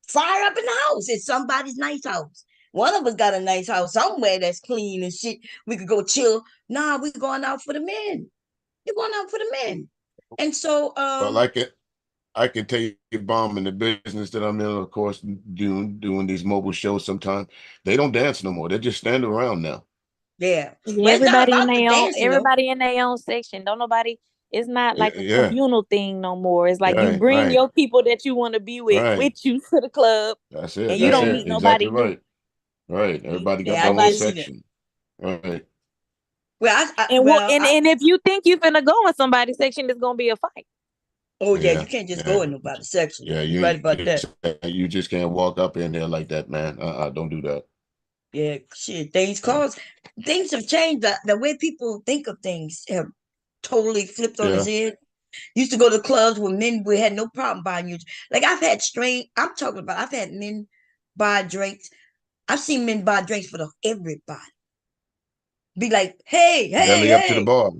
fire up in the house. It's somebody's nice house. One of us got a nice house somewhere that's clean and shit. We could go chill. Nah, we going out for the men. You're going out for the men. And so Well, I can tell you, Bomb, in the business that I'm in, of course, doing these mobile shows sometimes, they don't dance no more. They just stand around now. yeah. yeah, Well, it's not about the dancing though. everybody in their own section. Don't nobody. It's not Yeah, like a yeah, communal thing no more. It's like you right, bring right, your people that you want to be with right. you to the club, That's it. and you That's don't Yeah. meet it. Exactly nobody new. right. Right. Everybody got Yeah, I their own did see that. section. Right. Well, And if you think you finna go in somebody's section, it's gonna be a fight. oh yeah, you Yeah. can't just go Yeah. in nobody's section. Yeah. You're right about that. You just can't walk up in there like that, man. Don't do that. Yeah, shit. Yeah. Things have changed. The way people think of things have totally flipped on his Yeah. head. Used to go to clubs where men we had no problem buying you. Like I'm talking about I've had men buy drinks. I've seen men buy drinks for everybody. Be like, hey, hey, Belly up to the hey. bar.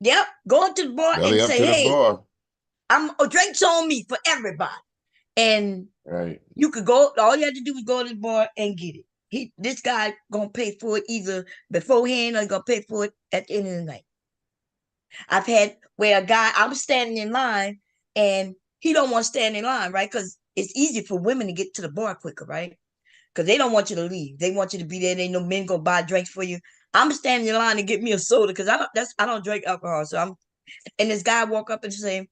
Yep. Go into the bar and Belly up say, to the hey, bar. I'm a drinks on me for everybody. And Right. you could go, all you had to do was go to the bar and get it. This guy gonna pay for it either beforehand or he gonna pay for it at the end of the night. I've had where a guy, I'm standing in line and he don't want to stand in line, right? Because it's easy for women to get to the bar quicker, right? Because they don't want you to leave. They want you to be there. They know men gonna buy drinks for you. I'm standing in line to get me a soda because I don't drink alcohol. And this guy walk up and say,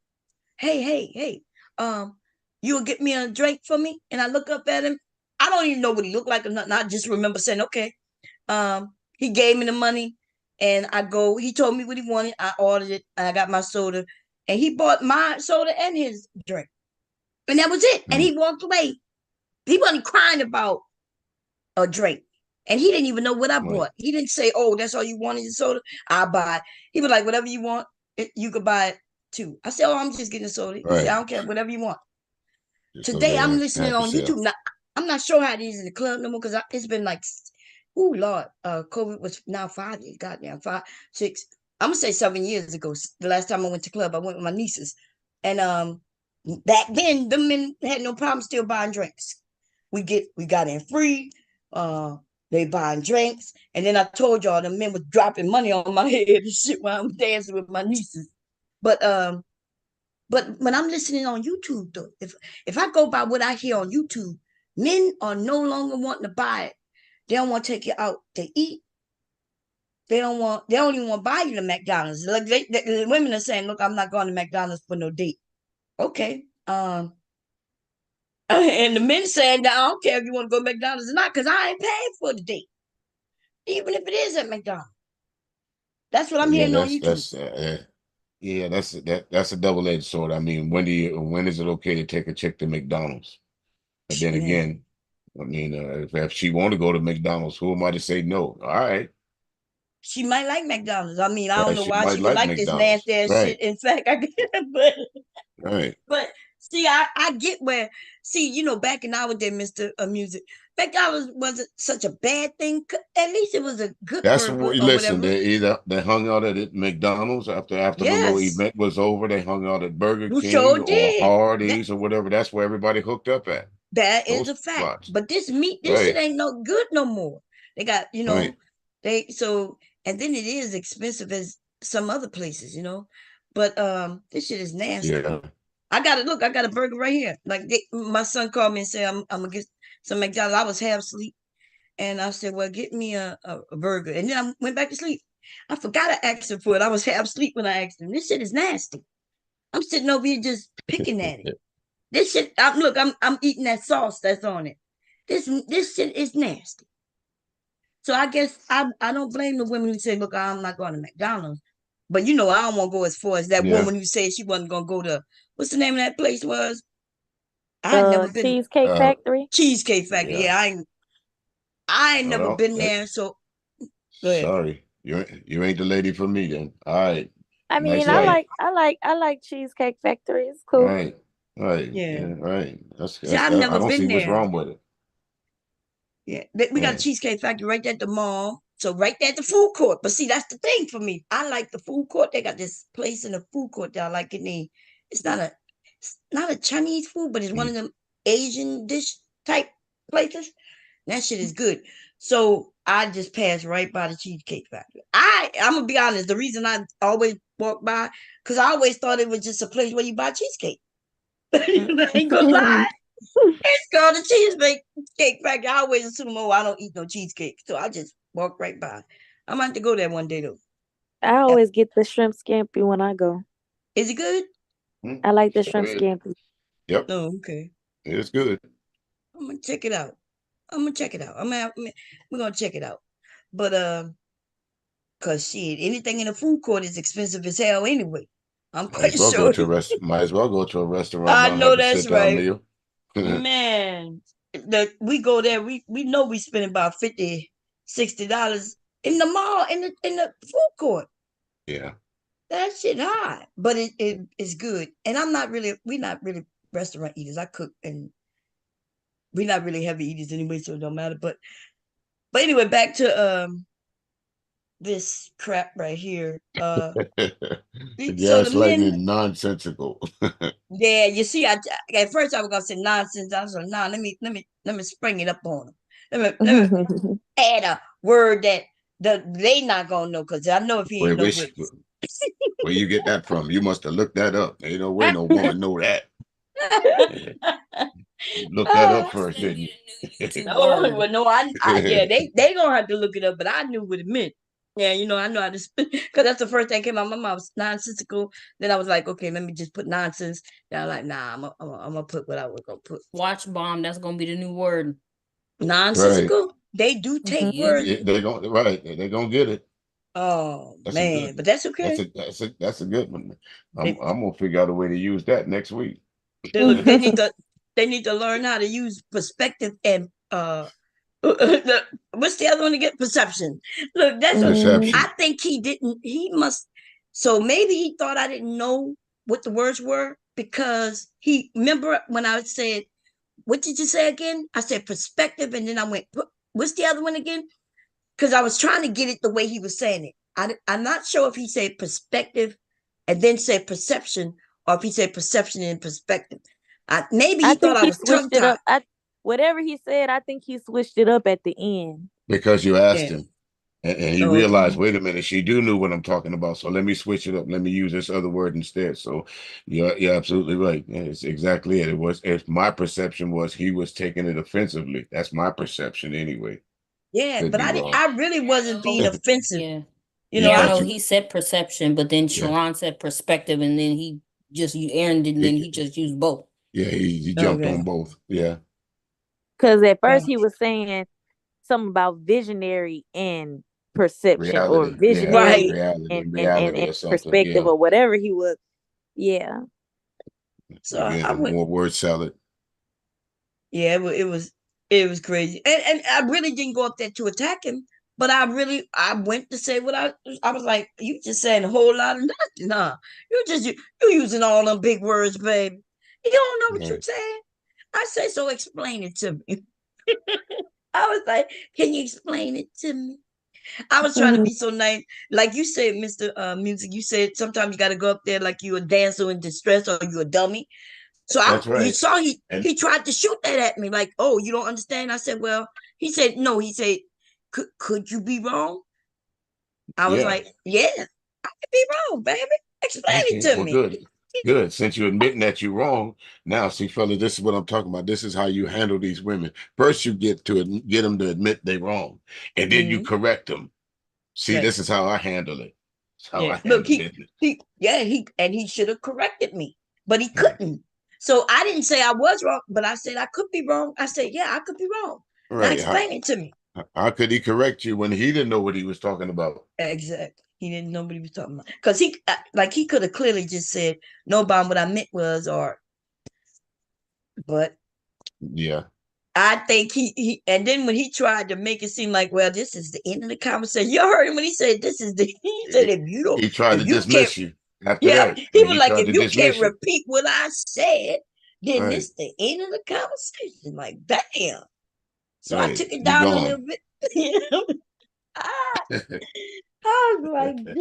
hey, hey, hey, you'll get me a drink for me? And I look up at him. I don't even know what he looked like or nothing. I just remember saying, okay. He gave me the money and he told me what he wanted. I ordered it. I got my soda and he bought my soda and his drink. And that was it. And he walked away. He wasn't crying about a drink. And he didn't even know what I Right. bought. He didn't say, oh, that's all you wanted, your soda? I'll buy it. He was like, whatever you want, you could buy it too. I said, oh, I'm just getting a soda. He said, I Right. don't care, whatever you want. Just go Today there I'm and listening have on yourself. YouTube. Now, I'm not sure how it is in the club no more because it's been like, oh Lord, COVID was now 5 years, goddamn 5, 6. I'm gonna say 7 years ago. The last time I went to club, I went with my nieces, and back then the men had no problem still buying drinks. We got in free. They buying drinks, and then I told y'all the men was dropping money on my head and shit while I'm dancing with my nieces. But but when I'm listening on YouTube, though, if I go by what I hear on YouTube, men are no longer wanting to buy it. They don't want to take you out to eat. They don't even want to buy you to McDonald's. Like the women are saying, look, I'm not going to McDonald's for no date. Okay. And the men saying that I don't care if you want to go to McDonald's or not, because I ain't paying for the date, even if it is at McDonald's. That's what I'm Yeah, hearing on YouTube. yeah, that's a double-edged sword. I mean, when is it okay to take a chick to McDonald's? But then Man, again, I mean, if she want to go to McDonald's, who am I to say no? All right, she might like McDonald's. I mean, I don't right. know She why might she would like like this McDonald's. nasty ass shit. Right, In fact, but right. but See, I get where. See, back in our day, Mister Music, McDonald's wasn't such a bad thing. At least it was a good That's burger what. or Listen, whatever. they hung out at McDonald's after the little Yes, event was over. They hung out at Burger you King sure or did. Hardee's or whatever. That's where everybody hooked up at. That is Those a fact. spots. But this meat, this shit Right. ain't no good no more. They got, Right. they so and then it is expensive as some other places, But this shit is nasty. Yeah. I got a burger right here. Like my son called me and said, I'm gonna get some McDonald's. I was half asleep. And I said, well, get me a burger. And then I went back to sleep. I forgot to ask him for it. I was half asleep when I asked him. This shit is nasty. I'm sitting over here just picking at it. This shit, I'm eating that sauce that's on it. This shit is nasty. So I guess I don't blame the women who say, look, I'm not going to McDonald's. But I don't want to go as far as that Yeah. woman who said she wasn't gonna go to what's the name of that place was? I had never been. Cheesecake Factory. Cheesecake Factory. Yeah. Yeah, I ain't never Well, been there. So go ahead. sorry, you ain't the lady for me then. All right. I Nice mean, I life. like I like I like Cheesecake Factory. It's All cool. right. All right. Yeah. Yeah. Right. That's See, that's I've that. I never don't see been what's there. wrong with it. Yeah, we got a Right. Cheesecake Factory right there at the mall. So right there at the food court. But see, that's the thing for me. I like the food court. They got this place in the food court that I like in the. It's not a Chinese food, but it's one Mm. of them Asian dish type places. That shit is good. So I just passed right by the Cheesecake Factory. I'm gonna be honest. The reason I always walk by, because I always thought it was just a place where you buy cheesecake. I ain't gonna lie. It's called a cheesecake factory. I always assume, I don't eat no cheesecake. So I just walk right by. I'm going to have to go there one day, though. I always get the shrimp scampi when I go. Is it good? Mm. I like the Sure shrimp is. scampi. Yep. Oh, okay. It's good. I'm going to check it out. We're going to check it out. But, because shit, anything in the food court is expensive as hell anyway. I'm Might quite as well go sure. to a might as well go to a restaurant I now and know have a that's sit down right. meal. Man, we go there, we know we spend about $50-$60 in the mall, in the food court. Yeah. That shit high, but it's good. And we're not really restaurant eaters. I cook, and we're not really heavy eaters anyway, so it don't matter. But anyway, back to this crap right here. So the Gaslighting men, and nonsensical. yeah, you see, at first I was gonna say nonsense. I was like, nah, let me spring it up on them. Let me add a word that they not gonna know, because I know if he ain't Where, no where, way. where you get that from? You must have looked that up. Ain't no way no woman know that. You looked that up first, didn't you? Oh, well, no, yeah, they gonna have to look it up, but I knew what it meant. Yeah, I know how to because that's the first thing that came out my mouth, nonsensical. Then I was like, okay, let me just put nonsense. Then I'm like, nah, I'm gonna put what I was gonna put. Watch bomb. That's gonna be the new word. Right. Nonsensical. They do take Yep. words. They're gonna right. They're gonna get it. Oh That's a man, good. but that's okay. That's a good one. I'm They, gonna figure out a way to use that next week. they need to learn how to use perspective and what's the other one to get perception. Look, that's what I Perception. think he must. So maybe he thought I didn't know what the words were, because he remember when I said, what did you say again? I said perspective, and then I went, what's the other one again? Because I was trying to get it the way he was saying it. I'm not sure if he said perspective and then said perception, or if he said perception and perspective. Maybe I he thought think I he was tongue switched it tied. up. Whatever he said, I think he switched it up at the end. Because you asked Yeah. him. And he Oh, realized, okay. wait a minute, she do know what I'm talking about. So let me switch it up. Let me use this other word instead. So you're absolutely right. It's exactly it. If my perception was he was taking it offensively. That's my perception anyway. Yeah, Could but be wrong. I really wasn't being offensive. Yeah. You Yeah, I I thought know you he said perception, but then yeah. Sharon said perspective, and then Aaron did, and then he just used both. Yeah, he jumped okay. on both. Yeah. Because at Yeah. first he was saying something about visionary and perception, or Reality. Yeah. visionary Right. Reality and or something. perspective, Yeah. or whatever he was. Yeah. So I Again, went. more word salad. Yeah, it was crazy, and I really didn't go up there to attack him, but I went to say what I was like. You just saying a whole lot of nothing, huh? You using all them big words, baby. You don't know what Right. you're saying. I said, so explain it to me. I was like, can you explain it to me? I was trying to be so nice. Like you said, Mr. Music, you said sometimes you got to go up there like you a dancer in distress or you a dummy. So That's you right. saw And he tried to shoot that at me like, oh, you don't understand? I said, well, he said, no. He said, could you be wrong? I was yeah. like, yeah, I could be wrong, baby. Explain it Okay. to Well, me. good. Good. Since you're admitting that you're wrong, now see, fella, this is what I'm talking about. This is how you handle these women. First, you get them to admit they're wrong, and then you Mm-hmm. correct them. See, Right. this is how I handle it. It's how Yeah. I Look, handle business. he should have corrected me, but he Right. couldn't. So I didn't say I was wrong, but I said I could be wrong. I said, yeah, I could be wrong. Now Right. explain it to me. How could he correct you when he didn't know what he was talking about? Exactly. He didn't know what he was talking about. Because he could have clearly just said, no, Bob, what I meant was, but Yeah. I think and then when he tried to make it seem like, well, this is the end of the conversation. You heard him when he said, this is he said, He, he tried if to you can't, dismiss you after yeah, that. he was He like, tried if to you can't dismiss you. repeat what I said, then Right. this the end of the conversation. Like, damn. So I Right. took it You down a gone. little bit. Ah, I was like,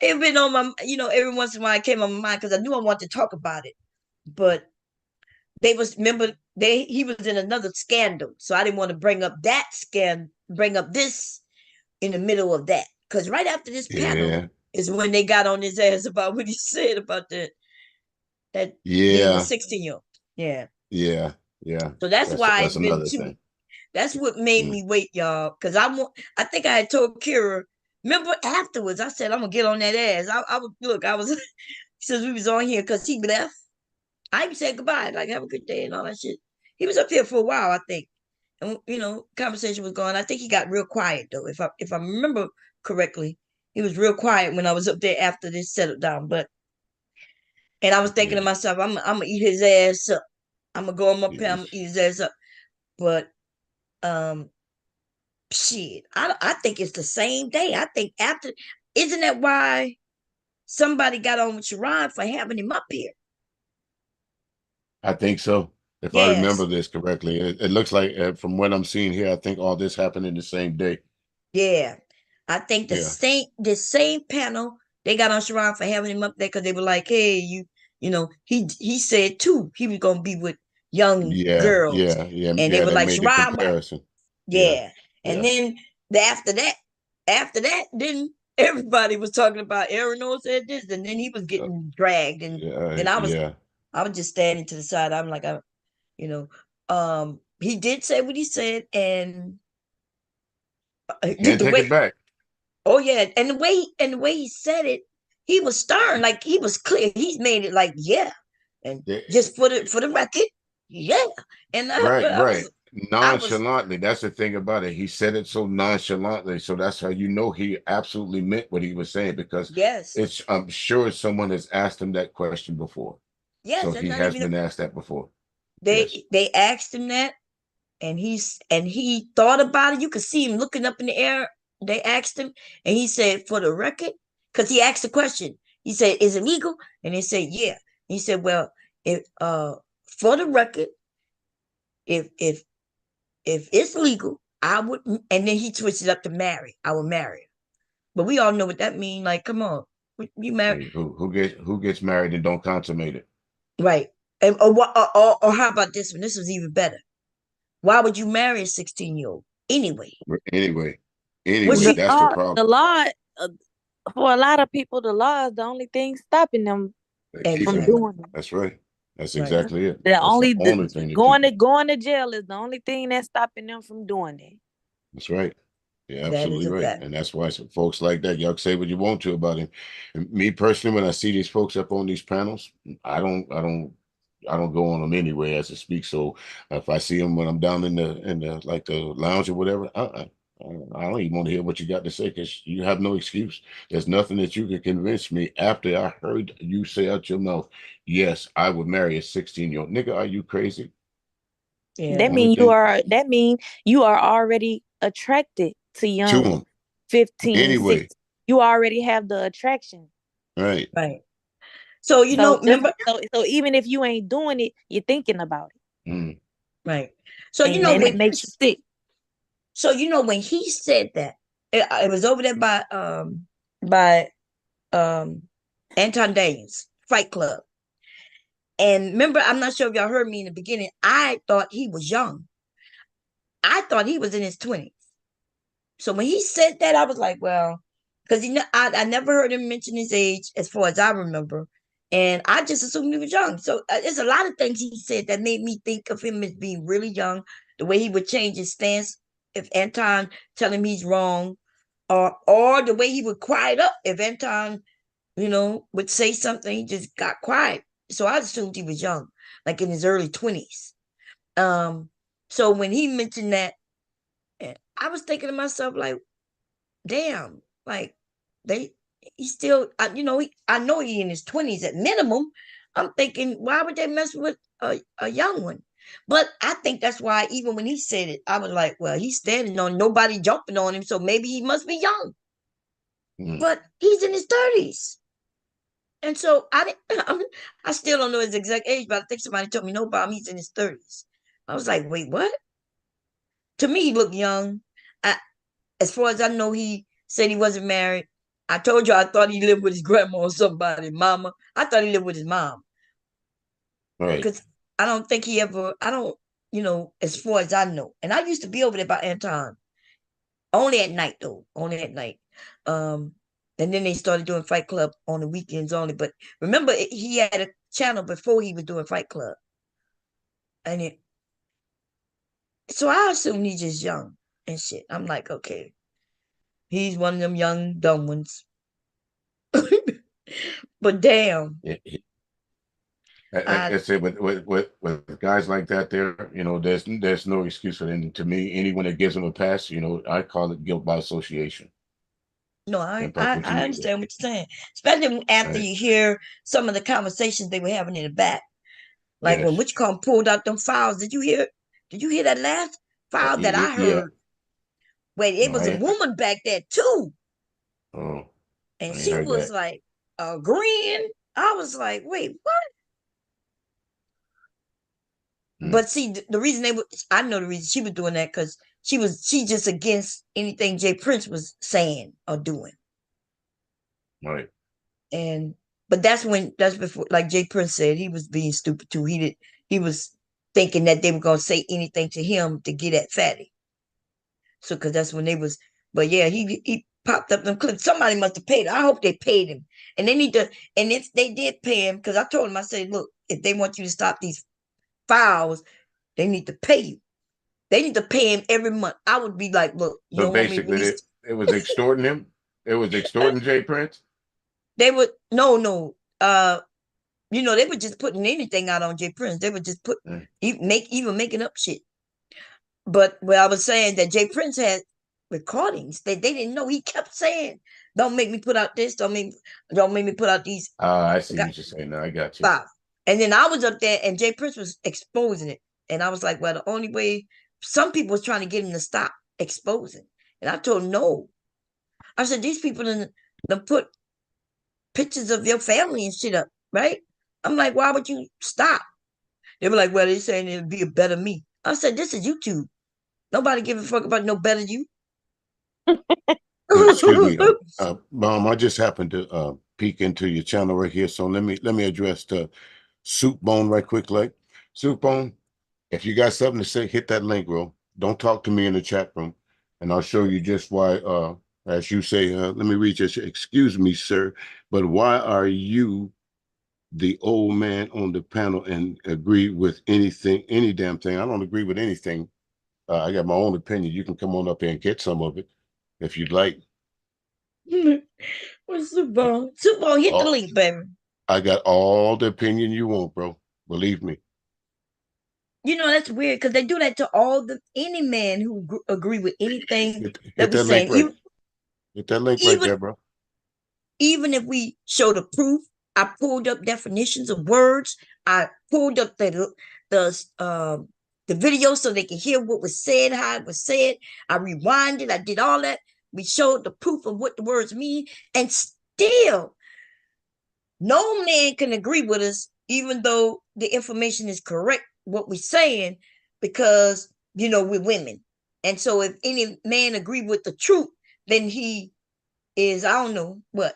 it been on my, every once in a while it came on my mind because I knew I wanted to talk about it. But he was in another scandal. So I didn't want to bring up this in the middle of that. Because right after this panel Yeah. is when they got on his ass about what he said about that being a Yeah. 16-year-old. Yeah. Yeah. Yeah. So that's why That's it's been another two. thing. That's what made Mm. me wait, y'all. Because I think I had told Kira, remember afterwards, I said, I'm gonna get on that ass. I was since we was on here because he left. I even said goodbye, like have a good day and all that shit. He was up here for a while, I think. And conversation was going. I think he got real quiet though. If I remember correctly, he was real quiet when I was up there after this settled down. And I was thinking to Yeah. myself, I'm gonna eat his ass up. I'm gonna go him up here, I'm gonna Yes. eat his ass up. But um shit, I think it's the same day. I think after, isn't that why somebody got on with Sharon for having him up here? I think so. If I remember Yes. this correctly, it looks like from what I'm seeing here, I think all this happened in the same day. Yeah. I think Yeah. the same panel, they got on Sharon for having him up there because they were like, hey, he said too he was gonna be with young Yeah. girls. Yeah. Yeah. And they Yeah. were That like, made the Sharon, why? comparison. Yeah. Yeah. And Yeah. then after that, then everybody was talking about Aaron said this, and then he was Uh, getting dragged. And then yeah. Yeah. I was just standing to the side. I'm like, you know, he did say what he said, and You did can't the take way, it back. oh yeah, and the way he said it, he was stern, like he was clear. He's made it like, yeah, and Yeah. just for the record, yeah. And Right. I Right. was, I was, Nonchalantly. That's the thing about it. He said it so nonchalantly. So that's how you know he absolutely meant what he was saying because yes, I'm sure someone has asked him that question before. yes. So That's he not has even been asked that before. Yes. they asked him that, and he thought about it. You could see him looking up in the air. They asked him, and he said, "For the record," because he asked the question. He said, "Is it legal?" And they said, "Yeah." He said, "Well, if for the record, if if it's legal, I would." And then he switched it up to marry. I would marry her. But we all know what that means. Like, come on, you marry, Hey, who gets married and don't consummate it? right? And or how about this one? This was even better. Why would you marry a 16-year-old anyway? Anyway, Was anyway, The she that's the law, problem. the law, uh, for a lot of people, the law is the only thing stopping them They keep from him. exactly doing it. That's right. That's right? Yeah. exactly it. The That's the only only the, thing to keep him. going to jail is the only thing that's stopping them from doing it. That's right. You're That is absolutely a right. fact. And that's why some folks like that, y'all can say what you want to about him. And me personally, when I see these folks up on these panels, I don't go on them anyway as to speak. So if I see them when I'm down in the like the lounge or whatever, I don't even want to hear what you got to say because you have no excuse. There's nothing that you can convince me after I heard you say out your mouth, yes, I would marry a 16-year-old. Nigga, are you crazy? Yeah. Only thing That mean you are already attracted to to young him 15, anyway. 16. You already have the attraction. Right. Right. So you know, So just remember, so even if you ain't doing it, you're thinking about it, right? So you and know then when it makes you sick. so you know when he said that, it was over there by Anton Daniels Fight Club. And remember, I'm not sure if y'all heard me in the beginning. I thought he was young. I thought he was in his 20s. So when he said that, I was like, well, because I never heard him mention his age as far as I remember. And I just assumed he was young. So there's a lot of things he said that made me think of him as being really young. The way he would change his stance if Anton tell him he's wrong, or the way he would quiet up if Anton, would say something, he just got quiet. So I assumed he was young, like in his early 20s. So when he mentioned that, I was thinking to myself, like, damn, like they he's still I know he in his 20s at minimum. I'm thinking, why would they mess with a young one? But I think that's why even when he said it, I was like, well, he's standing on nobody jumping on him, so maybe he must be young. But he's in his 30s. And so I still don't know his exact age, but I think somebody told me no, Bob, he's in his 30s. I was like, wait, what? To me, he looked young. As far as I know, he said he wasn't married. I told you I thought he lived with his grandma or somebody, mama. I thought he lived with his mom. Right. Because I don't think he ever, I don't, as far as I know. And I used to be over there by Anton. Only at night, though. Only at night. And then they started doing Fight Club on the weekends only. But remember, he had a channel before he was doing Fight Club. And so I assume he's just young and shit. I'm like, okay. He's one of them young, dumb ones. But damn. I say with guys like that, there's no excuse for them. To me, anyone that gives them a pass, I call it guilt by association. No, I, Impact I, what you I do. understand what you're saying. Especially after Right. you hear some of the conversations they were having in the back. Like when Yes. Witchcom pulled out them files. Did you hear that last file that I Yeah. heard? Wait, it No, was a woman back there too. oh, And I ain't she heard was that. like agreeing. I was like, wait, what? But see, the reason I know the reason she was doing that because she just against anything Jay Prince was saying or doing. Right. And but that's before, like Jay Prince said, he was being stupid too. He was thinking that they were gonna say anything to him to get at Fatty. So because that's when they was, but yeah, he popped up them clips. Somebody must have paid him. I hope they paid him. And they need to, and if they did pay him, because I told him, I said, look, if they want you to stop these files, they need to pay you. They need to pay him every month. I would be like, look, you So don't want me to basically, release. it was extorting him. It was extorting Jay Prince. They would no. They were just putting anything out on Jay Prince. They would just even making up shit. But I was saying that Jay Prince had recordings that they didn't know. He kept saying, "Don't make me put out this. Don't make me put out these." I I see got what you're saying now. I got you. five. And then I was up there, and Jay Prince was exposing it, and I was like, "Well, the only way some people was trying to get him to stop exposing," and I told him no. I said these people done put pictures of your family and shit up, right? I'm like, why would you stop? They were like, well, they're saying it'd be a better me. I said, this is YouTube. Nobody give a fuck about no better you. Excuse me, Mom. I just happened to peek into your channel right here. So let me address the Soup Bone right quick, like Soup Bone. If you got something to say, hit that link, bro. Don't talk to me in the chat room, and I'll show you just why. As you say, let me read this. Excuse me, sir, but why are you the old man on the panel and agree with anything, any damn thing? I don't agree with anything. I got my own opinion. You can come on up here and get some of it if you'd like. What's Super Bowl? Super Bowl, hit the Oh, link, baby. I got all the opinion you want, bro. Believe me. That's weird because they do that to any man who agree with anything that Hit we're that link saying. right. Hit that link right Even there, bro. even if we show the proof, I pulled up definitions of words. I pulled up the video so they can hear what was said, how it was said. I rewinded. I did all that. We showed the proof of what the words mean, and still No man can agree with us, even though the information is correct, what we're saying, because we're women. And so if any man agree with the truth, then he is, I don't know what.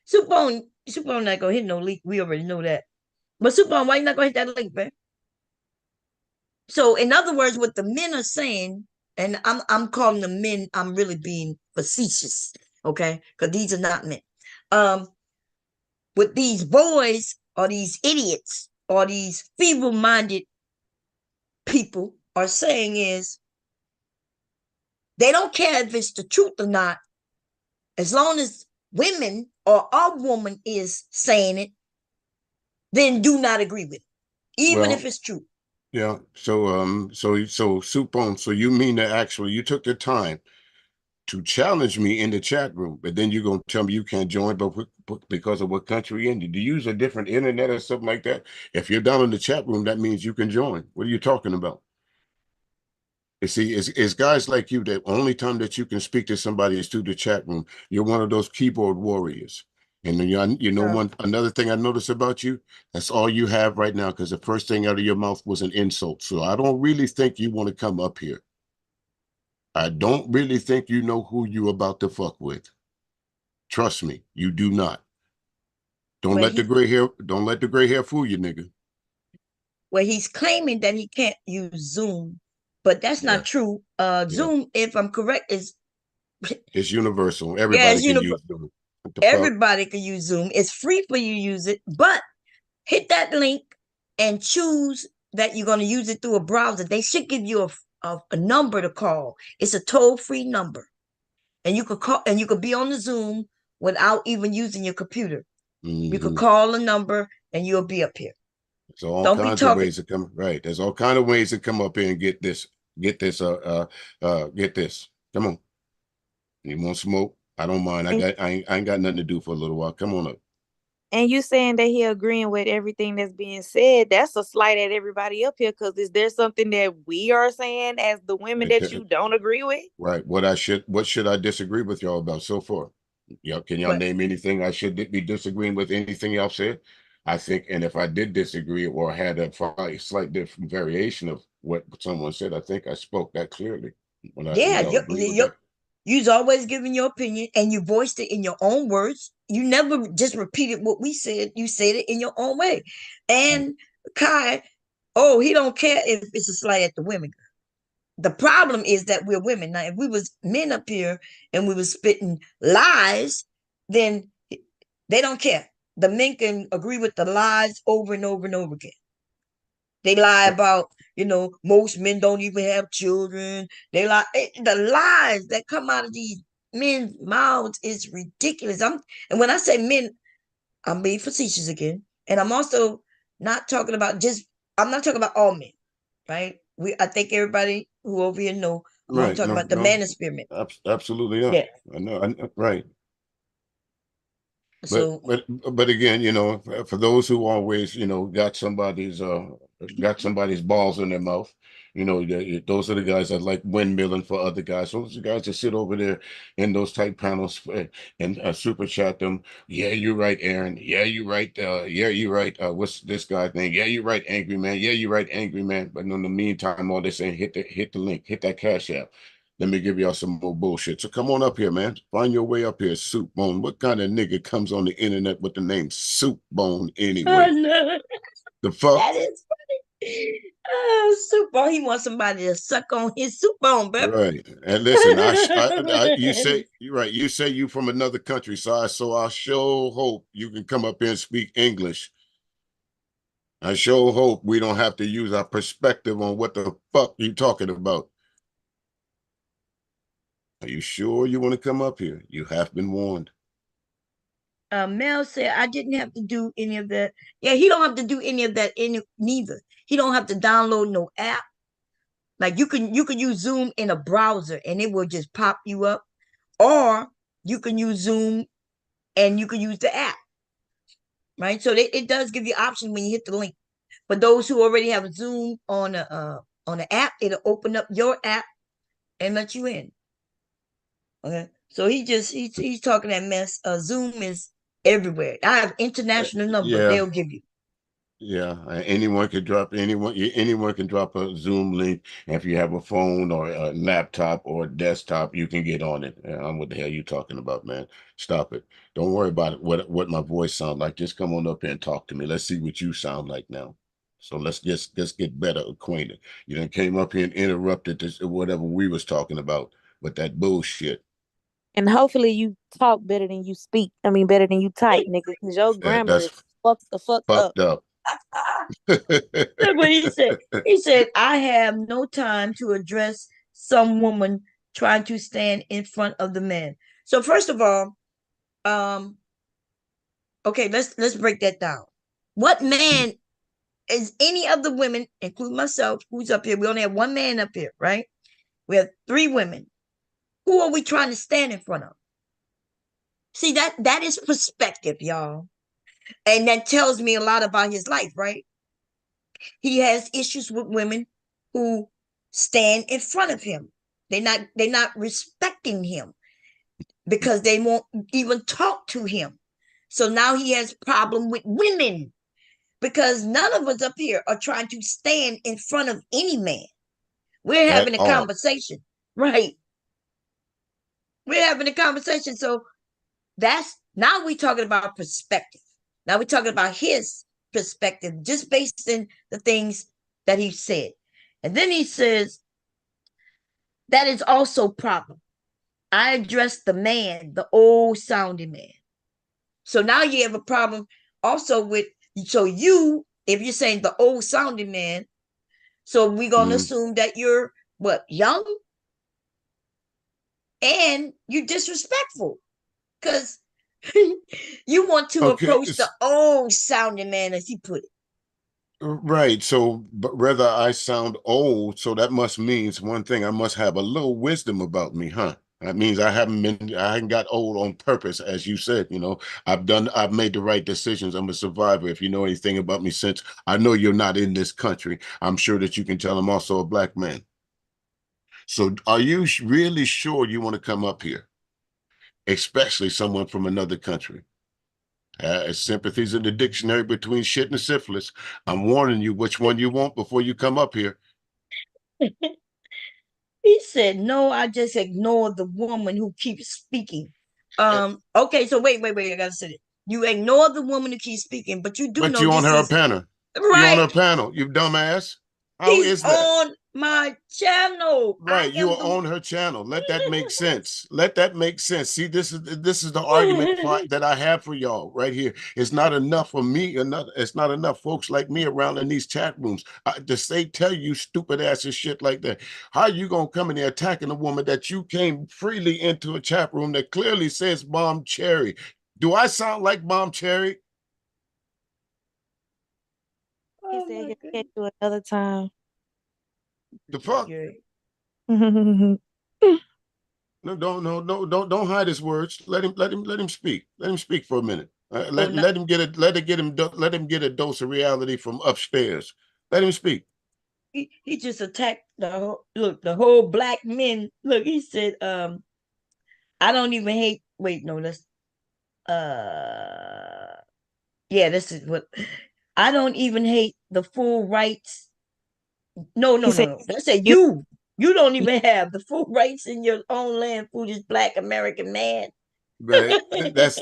Super not gonna hit no link. We already know that. But Super, why you not gonna hit that link, man? So in other words, what the men are saying, and I'm calling them men, I'm really being facetious, okay? Because these are not men. What these boys or these idiots or these feeble-minded people are saying is they don't care if it's the truth or not, as long as women or a woman is saying it, then do not agree with it, even if Well, it's true. yeah. So Supon, so you mean that actually you took the time to challenge me in the chat room, but then you're gonna tell me you can't join, but because of what country you're in? Do you use a different internet or something like that? If you're down in the chat room, that means you can join. What are you talking about? You see, it's guys like you that only time that you can speak to somebody is through the chat room. You're one of those keyboard warriors. And then one another thing I notice about you, that's all you have right now, because the first thing out of your mouth was an insult. So I don't really think you want to come up here. I don't really think you know who you about to fuck with. Trust me, you do not. Don't Where let the he gray hair, don't let the gray hair fool you, nigga. where he's claiming that he can't use Zoom, but that's Yeah, not true. yeah. Zoom, if I'm correct, is It's universal. yeah, Everybody it's can use Zoom. What the fuck? everybody can use Zoom. It's free for you to use it, but hit that link and choose that you're going to use it through a browser. They should give you a number to call. It's a toll-free number, and you could call and you could be on the Zoom without even using your computer. You could Mm-hmm. call a number and you'll be up here. There's all Don't be kinds of talking. ways to come. Right. There's all kind of ways to come up here and get this, get this. Come on. You want smoke? I don't mind. And, I ain't got nothing to do for a little while. Come on up. and you saying that he agreeing with everything that's being said, that's a slight at everybody up here, because is there something that we are saying as the women that you don't agree with? Right. What should I disagree with y'all about so far? Y'all, can y'all But name anything I should be disagreeing with? Anything y'all said? I think, and if I did disagree or had a slight different variation of what someone said, I think I spoke that clearly when yeah, y'all agree with that. you's always giving your opinion and you voiced it in your own words. You never just repeated what we said. You said it in your own way. Right. And Kai, oh, he don't care if it's a slight at the women. The problem is that we're women. Now, if we was men up here and we was spitting lies, then they don't care. The men can agree with the lies over and over and over again. They lie about, most men don't even have children. They lie. The lies that come out of these men's mouths is ridiculous. And when I say men, I'm being facetious again. And I'm also not talking about I'm not talking about all men, right? I think everybody who over here know I'm only Right. talking No, about the no, manosphere. absolutely not. Yeah. I know, right. But So but but again, for those who always, got somebody's balls in their mouth, those are the guys that like windmilling for other guys. Those are the guys that sit over there in those tight panels and super chat them. Yeah, you're right, Aaron. Yeah, you're right. Yeah, you're right. What's this guy thing? Yeah, you're right, angry man. Yeah, you're right, angry man. But in the meantime, all they're saying, hit the link, hit that cash app. Let me give y'all some more bullshit. So come on up here, man. Find your way up here, Soup Bone. What kind of nigga comes on the internet with the name Soup Bone oh anyway? no, The fuck? that is funny. Oh, soup bone. He wants somebody to suck on his soup bone, baby. Right. And listen, you say you're right. You say you from another country, so I sure hope you can come up here and speak English. I sure hope we don't have to use our perspective on what the fuck you talking about. Are you sure you want to come up here? You have been warned. Mel said I didn't have to do any of that. Yeah, he don't have to do any of that neither. He don't have to download no app. Like you can use Zoom in a browser and it will just pop you up, or you can use Zoom and you can use the app, right? So it does give you option when you hit the link. For those who already have Zoom on the app, it'll open up your app and let you in. Okay, so he's talking that mess. Zoom is everywhere. I have international number. Yeah. They'll give you. Yeah, anyone can drop anyone can drop a Zoom link. And if you have a phone or a laptop or a desktop, you can get on it. What the hell you talking about, man? Stop it. Don't worry about it. What my voice sound like. Just come on up here and talk to me. Let's see what you sound like now. So let's get better acquainted. You done came up here and interrupted this whatever we was talking about with that bullshit. And hopefully you talk better than you speak. I mean, better than you type, nigga, because your grammar That's is fucked the fuck up. fucked up. Look what he said. He said, I have no time to address some woman trying to stand in front of the man. So first of all, okay, let's break that down. What man is any of the women, including myself, who's up here? We only have one man up here, right? We have 3 women. Who are we trying to stand in front of? See, that is perspective, y'all. And that tells me a lot about his life, right? He has issues with women who stand in front of him. They're not respecting him because they won't even talk to him. So now he has problem with women because none of us up here are trying to stand in front of any man. We're At having a all. conversation, right? We're having a conversation. So that's now we're talking about perspective. Now we're talking about his perspective, just based in the things that he said. And then he says, that is also problem. I addressed the man, the old sounding man. So now you have a problem also with, so you, if you're saying the old sounding man, so we're going to assume that you're what, young? And you're disrespectful because you want to Okay, approach the old sounding man, as he put it. right. So, but rather I sound old, so that must means one thing. I must have a little wisdom about me, huh? That means I haven't got old on purpose, as you said. I've made the right decisions. I'm a survivor. If you know anything about me, since I know you're not in this country, I'm sure that you can tell I'm also a black man. So, are you really sure you want to come up here, especially someone from another country? Sympathy's in the dictionary between shit and syphilis. I'm warning you which one you want before you come up here. He said, no, I just ignore the woman who keeps speaking. Uh, Okay, so wait, I gotta say it. You ignore the woman who keeps speaking, but you do But know you on this her is panel. You on right. her panel, you dumbass. How He's is that? on my channel. I Right, you am are the on her channel. Let that make sense. Let that make sense. See, this is the argument that I have for y'all right here. It's not enough for me. It's not enough folks like me around in these chat rooms to tell you stupid asses shit like that. How you gonna come in there attacking a woman that you came freely into a chat room that clearly says Bomb Cherry? Do I sound like Bomb Cherry? He Oh said my he'll catch goodness. you another time. The fuck? Yeah. No, don't hide his words. Let him speak. Let him speak for a minute. Oh, Let him get a dose of reality from upstairs. Let him speak. he just attacked the whole black men. Look, he said, I don't even hate. Wait, no, that's yeah, this is what I don't even hate the full rights. No, He said, Let's say you, you don't even have the full rights in your own land, foolish black American man. Right. That's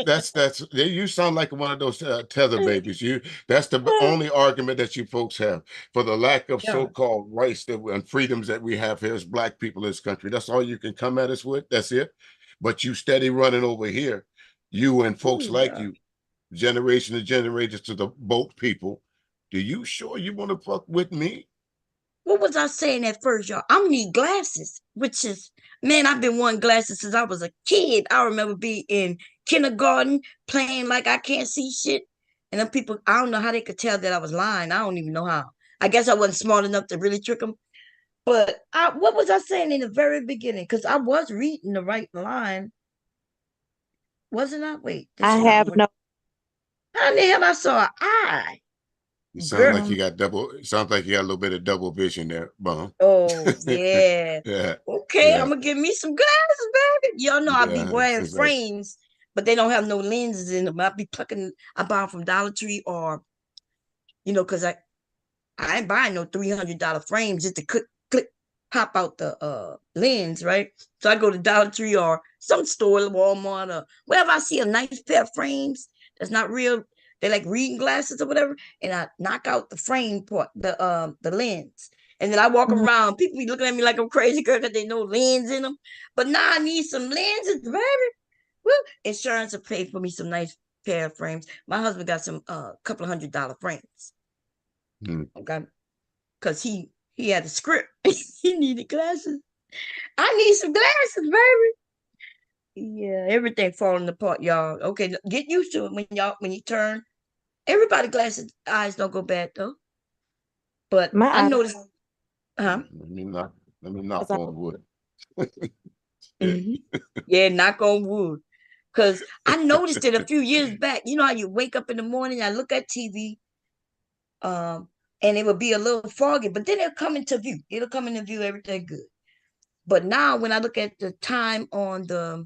you sound like one of those tether babies. That's the only argument that you folks have for the lack of Yeah. so-called rights and freedoms that we have here as black people in this country. That's all you can come at us with. That's it. But you steady running over here, you and folks Ooh, like yeah. you, generation to generation to the boat people. Do you sure you want to fuck with me? What was I saying at first, y'all? I'm gonna need glasses, which is, man, I've been wanting glasses since I was a kid. I remember being in kindergarten playing like I can't see shit. And then people, I don't know how they could tell that I was lying. I don't even know how. I guess I wasn't smart enough to really trick them. But what was I saying in the very beginning? Because I was reading the right line, wasn't I? Wait, this I is not have what. no. How in the hell I saw an eye? You sound Girl. like you got double. Sounds like you got a little bit of double vision there, bum. Oh, yeah. Yeah, Okay, I'm yeah, gonna give me some glasses, baby. Y'all know I be yeah. wearing It's like frames but they don't have no lenses in them. I be plucking. I buy them from Dollar Tree or, because I ain't buying no $300 frames just to click pop out the lens, right? So I go to Dollar Tree or some store, Walmart or wherever I see a nice pair of frames that's not real. They like reading glasses or whatever, and I knock out the frame part, the lens. And then I walk around. People be looking at me like I'm crazy girl because they know lens in them. But now I need some lenses, baby. Well, insurance will pay for me some nice pair of frames. My husband got some couple of $100 frames. Okay, because he had a script. He needed glasses. I need some glasses, baby. Yeah, everything falling apart, y'all. Okay, get used to it when you turn. Everybody glasses eyes don't go bad though. But My I eyes, noticed, huh? Let me knock on wood. Mm-hmm. Yeah, knock on wood. Because I noticed it a few years back. You know how you wake up in the morning, I look at TV, um, and it would be a little foggy, but then it'll come into view. It'll come into view, everything good. But now when I look at the time on the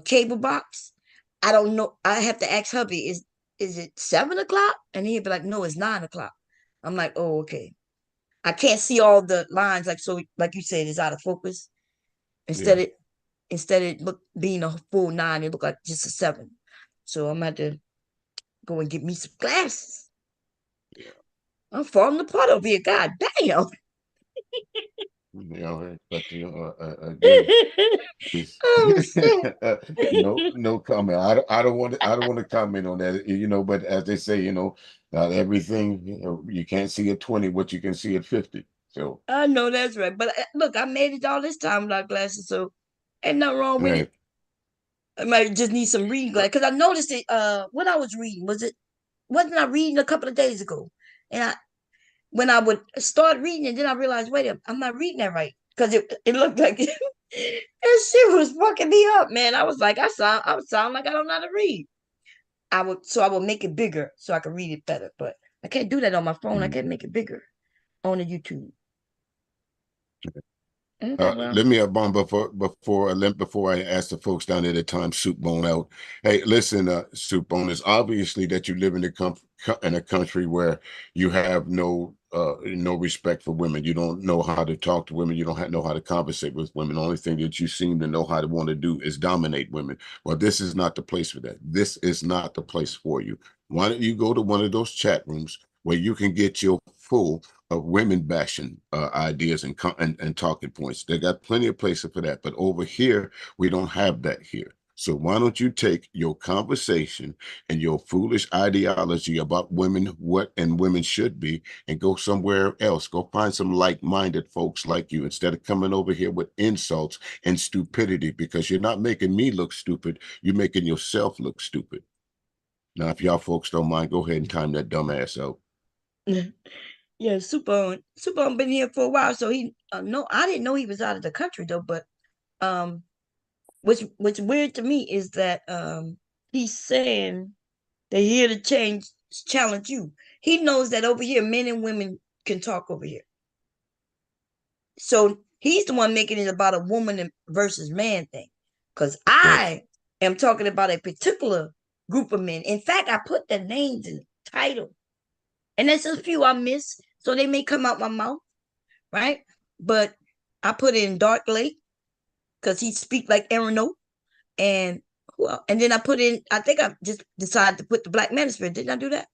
cable box, I don't know. I have to ask hubby, is it 7 o'clock? And he'd be like, no, it's 9 o'clock. I'm like, oh, okay. I can't see all the lines, like you said, it's out of focus. Instead Yeah. of instead of look being a full 9, it looked like just a 7. So I'm gonna have to go and get me some glasses. Yeah. I'm falling apart over here. God damn. But again, Oh shit. no comment. I don't want to comment on that. But as they say, not everything, you can't see at 20 what you can see at 50. So I know that's right. But look, I made it all this time without glasses, so ain't nothing wrong with it. right. I might just need some reading glasses because I noticed it. What I was reading wasn't I reading a couple of days ago? And when I would start reading it, then I realized, wait a minute, I'm not reading that right because it looked like that shit was fucking me up, man. I was like, I would sound like I don't know how to read. I would make it bigger so I could read it better, but I can't do that on my phone. I can't make it bigger on the YouTube. Okay, well, Let me bomb before I ask the folks down there the time Soup Bone out. Hey, listen, Soup Bone, it's obviously that you live in a country where you have no respect for women. You don't know how to talk to women. You don't know how to conversate with women. The only thing that you seem to know how to want to do is dominate women. Well, this is not the place for that. This is not the place for you. Why don't you go to one of those chat rooms where you can get your full of women bashing ideas and talking points. They got plenty of places for that. But over here, we don't have that here. So why don't you take your conversation and your foolish ideology about women, what and women should be, and go somewhere else. Go find some like-minded folks like you instead of coming over here with insults and stupidity, because you're not making me look stupid. You're making yourself look stupid. Now, if y'all folks don't mind, go ahead and time that dumb ass out. yeah, Super been here for a while, so he no, I didn't know he was out of the country though. But um, what's weird to me is that he's saying they're here to challenge you. He knows that over here, men and women can talk over here. So he's the one making it about a woman versus man thing. Because Yes. I am talking about a particular group of men. In fact, I put their names in the title. And there's a few I miss. So they may come out my mouth, right? But I put in Dark Lake because he speak like Aaron. And and then I think I just decided to put the Black Manosphere. Didn't I do that?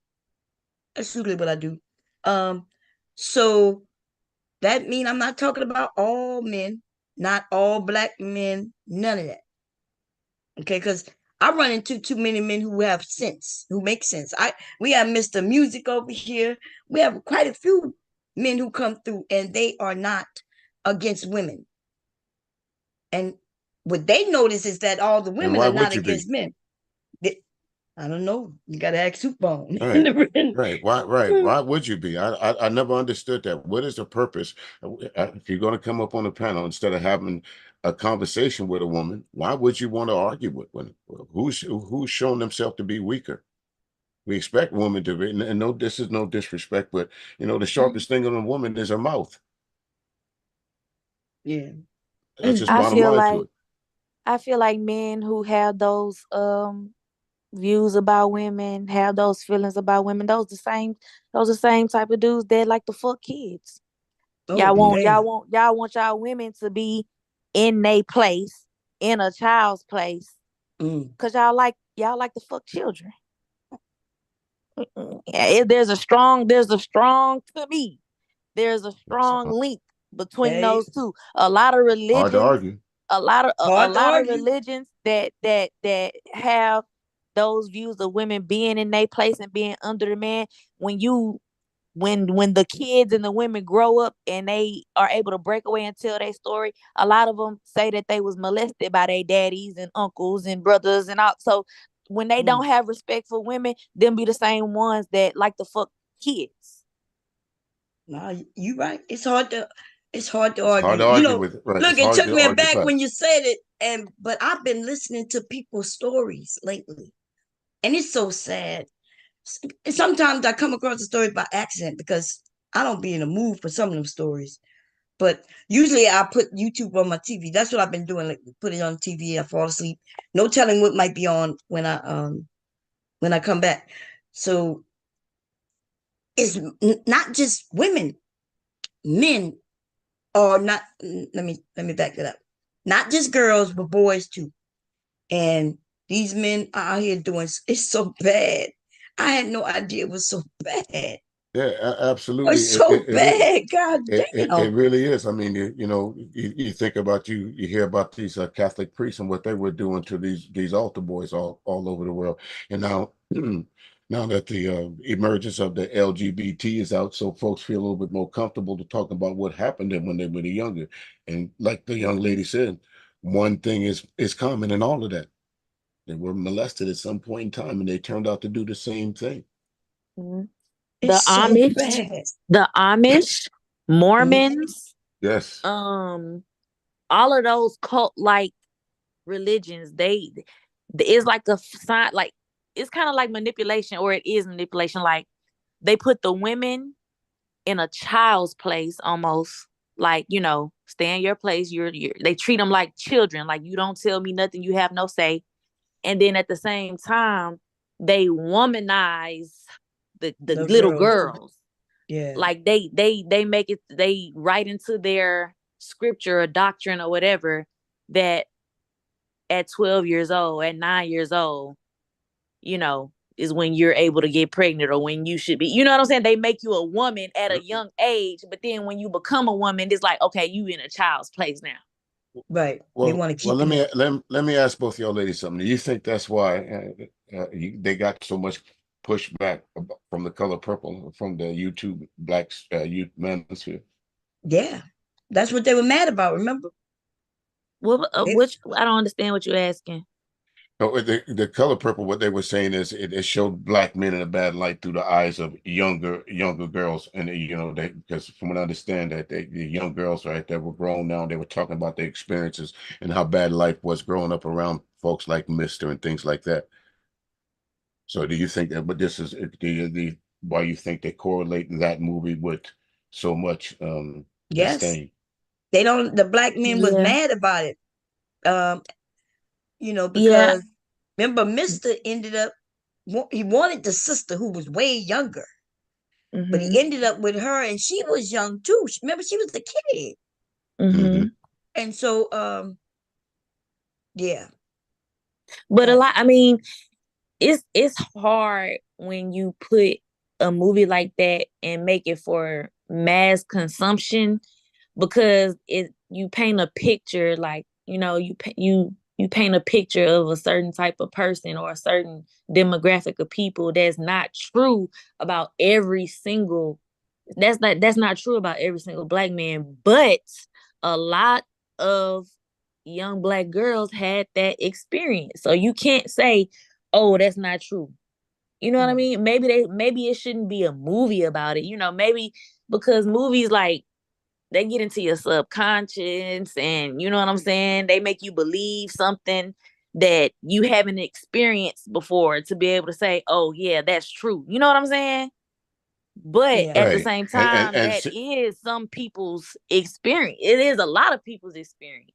That's usually what I do. Um, so that means I'm not talking about all men, not all black men, none of that. Okay, because I run into too many men who have sense, who make sense. We have Mr. Music over here. We have quite a few men who come through and they are not against women. And what they notice is that all the And women why are not would you be? against men. I don't know. You gotta ask Soup Bone. Right. Right. Why would you be? I never understood that. What is the purpose? If you're going to come up on a panel instead of having a conversation with a woman, why would you want to argue with women? Who's shown themselves to be weaker? We expect women to be, and no, this is no disrespect, but the sharpest thing on a woman is her mouth. Yeah. That's just I bottom feel line to like it. I feel like men who have those views about women, have those feelings about women, those the same type of dudes that like to fuck kids. Oh, damn. Y'all want y'all women to be in their place, in a child's place, Mm. cause y'all like to fuck children. Yeah, there's a strong to me. There's a strong So, link between Hey, those two. A lot of hard to religions, argue. a hard to lot of argue. religions that have those views of women being in their place and being under the man. When you when the kids and the women grow up and they are able to break away and tell their story, a lot of them say that they was molested by their daddies and uncles and brothers and all. So when they Mm. don't have respect for women, them be the same ones that like to fuck kids. Nah, you right. It's hard to It's hard argue. to argue with it, right? Look, It's it hard took to me argue aback when facts. you said it, but I've been listening to people's stories lately, and it's so sad. Sometimes I come across a story by accident because I don't be in the mood for some of them stories. But usually I put YouTube on my TV. That's what I've been doing. Like put it on TV. I fall asleep. No telling what might be on when I come back. So it's not just women, men are not. Let me back that up. Not just girls, but boys too. And these men are out here doing it's so bad. I had no idea it was so bad. Yeah, absolutely. It's so It is. bad. God It damn. really is. I mean, you think about you hear about these Catholic priests and what they were doing to these altar boys all over the world, and now now that the emergence of the LGBT is out, so folks feel a little bit more comfortable to talk about what happened to them when they were younger. And like the young lady said, one thing is common in all of that. They were molested at some point in time, and they turned out to do the same thing. Mhm. It's The so Amish, bad. the Amish, Mhm. Mormons, Yes. um, all of those cult like religions, it's like a sign, like it's kind of like manipulation, or it is manipulation. Like they put the women in a child's place almost, like, stay in your place. They treat them like children, like you don't tell me nothing, you have no say. And then at the same time, they womanize the The little girls. girls. Yeah. Like they make it, they write into their scripture or doctrine or whatever that at 12 years old, at 9 years old, is when you're able to get pregnant, or when you should be. You know what I'm saying? They make you a woman at a young age, but then when you become a woman, it's like, okay, you in a child's place now. Right. They Well, want to well, keep you. let me ask both y'all ladies something. Do you think that's why they got so much pushback from the color purple from the YouTube blacks youth manosphere? Yeah. That's what they were mad about, remember? What? They, Which? I don't understand what you're asking. No, the color purple, what they were saying is it showed black men in a bad light through the eyes of younger girls, and they, because from what I understand that the young girls right that were grown now, they were talking about their experiences and how bad life was growing up around folks like Mister and things like that. So do you think that? But this is the why you think they correlate that movie with so much yes. disdain? The black men was Yeah. mad about it. Um, Yeah. because remember, Mr. ended up he wanted the sister who was way younger, but he Mhm. ended up with her and she was young too. Remember, she was a kid. Hmm. Mhm. And so yeah. But a Uh, lot. I mean, it's hard when you put a movie like that and make it for mass consumption, because you paint a picture, like, you paint a picture of a certain type of person or a certain demographic of people that's not true about every single that's not true about every single black man. But a lot of young black girls had that experience, so you can't say, oh, that's not true. You know what I mm, mean? Maybe it shouldn't be a movie about it, maybe, because movies, like, they get into your subconscious, and you know what I'm saying? They make you believe something that you haven't experienced before, to be able to say, oh yeah, that's true. You know what I'm saying? But yeah. at the Right. same And time, that is some people's experience. It is a lot of people's experience.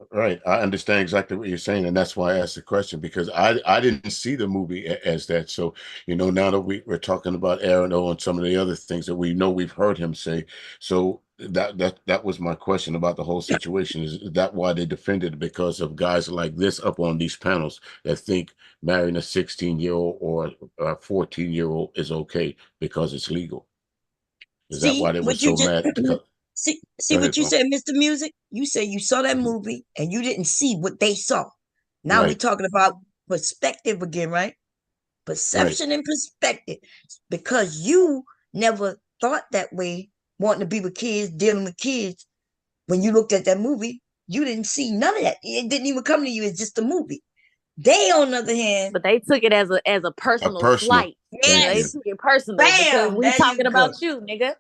Right. I understand exactly what you're saying, and that's why I asked the question because I didn't see the movie as that. So, now that we're talking about Aaron O and some of the other things that we know we've heard him say. So that was my question about the whole situation. Is that why they defended it? Because of guys like this up on these panels that think marrying a 16-year-old or a 14-year-old is okay because it's legal. Is that why See they were what you so just mad? Because see go what ahead, you bro. said, Mr. Music? You say you saw that Mhm. movie and you didn't see what they saw. Now we're Right, talking about perspective again, right? right. Perception and perspective. Because you never thought that way, wanting to be with kids, dealing with kids. When you looked at that movie, you didn't see none of that. It didn't even come to you. It's just a movie. They, on the other hand, But they took it as a A personal personal. slight. Thank They you. yes, took it personal because bam, we there you talking go. about you, nigga.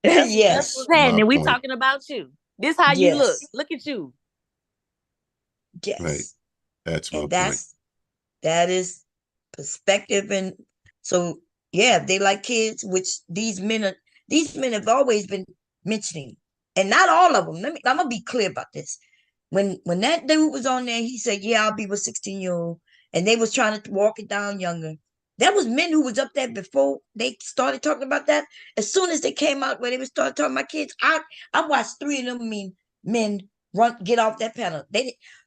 That's yes, what's My happening. We point. talking about you. This how you look. yes, Look at you. Right. yes. That's my And point. that is perspective. And so yeah, they like kids, which these men have always been mentioning, and not all of them. I'm gonna be clear about this. When that dude was on there, he said, yeah, I'll be with 16-year-old, and they was trying to walk it down younger. That was men who was up there before they started talking about that. As soon as they came out where they would start talking about kids, I watched three of them men run get off that panel.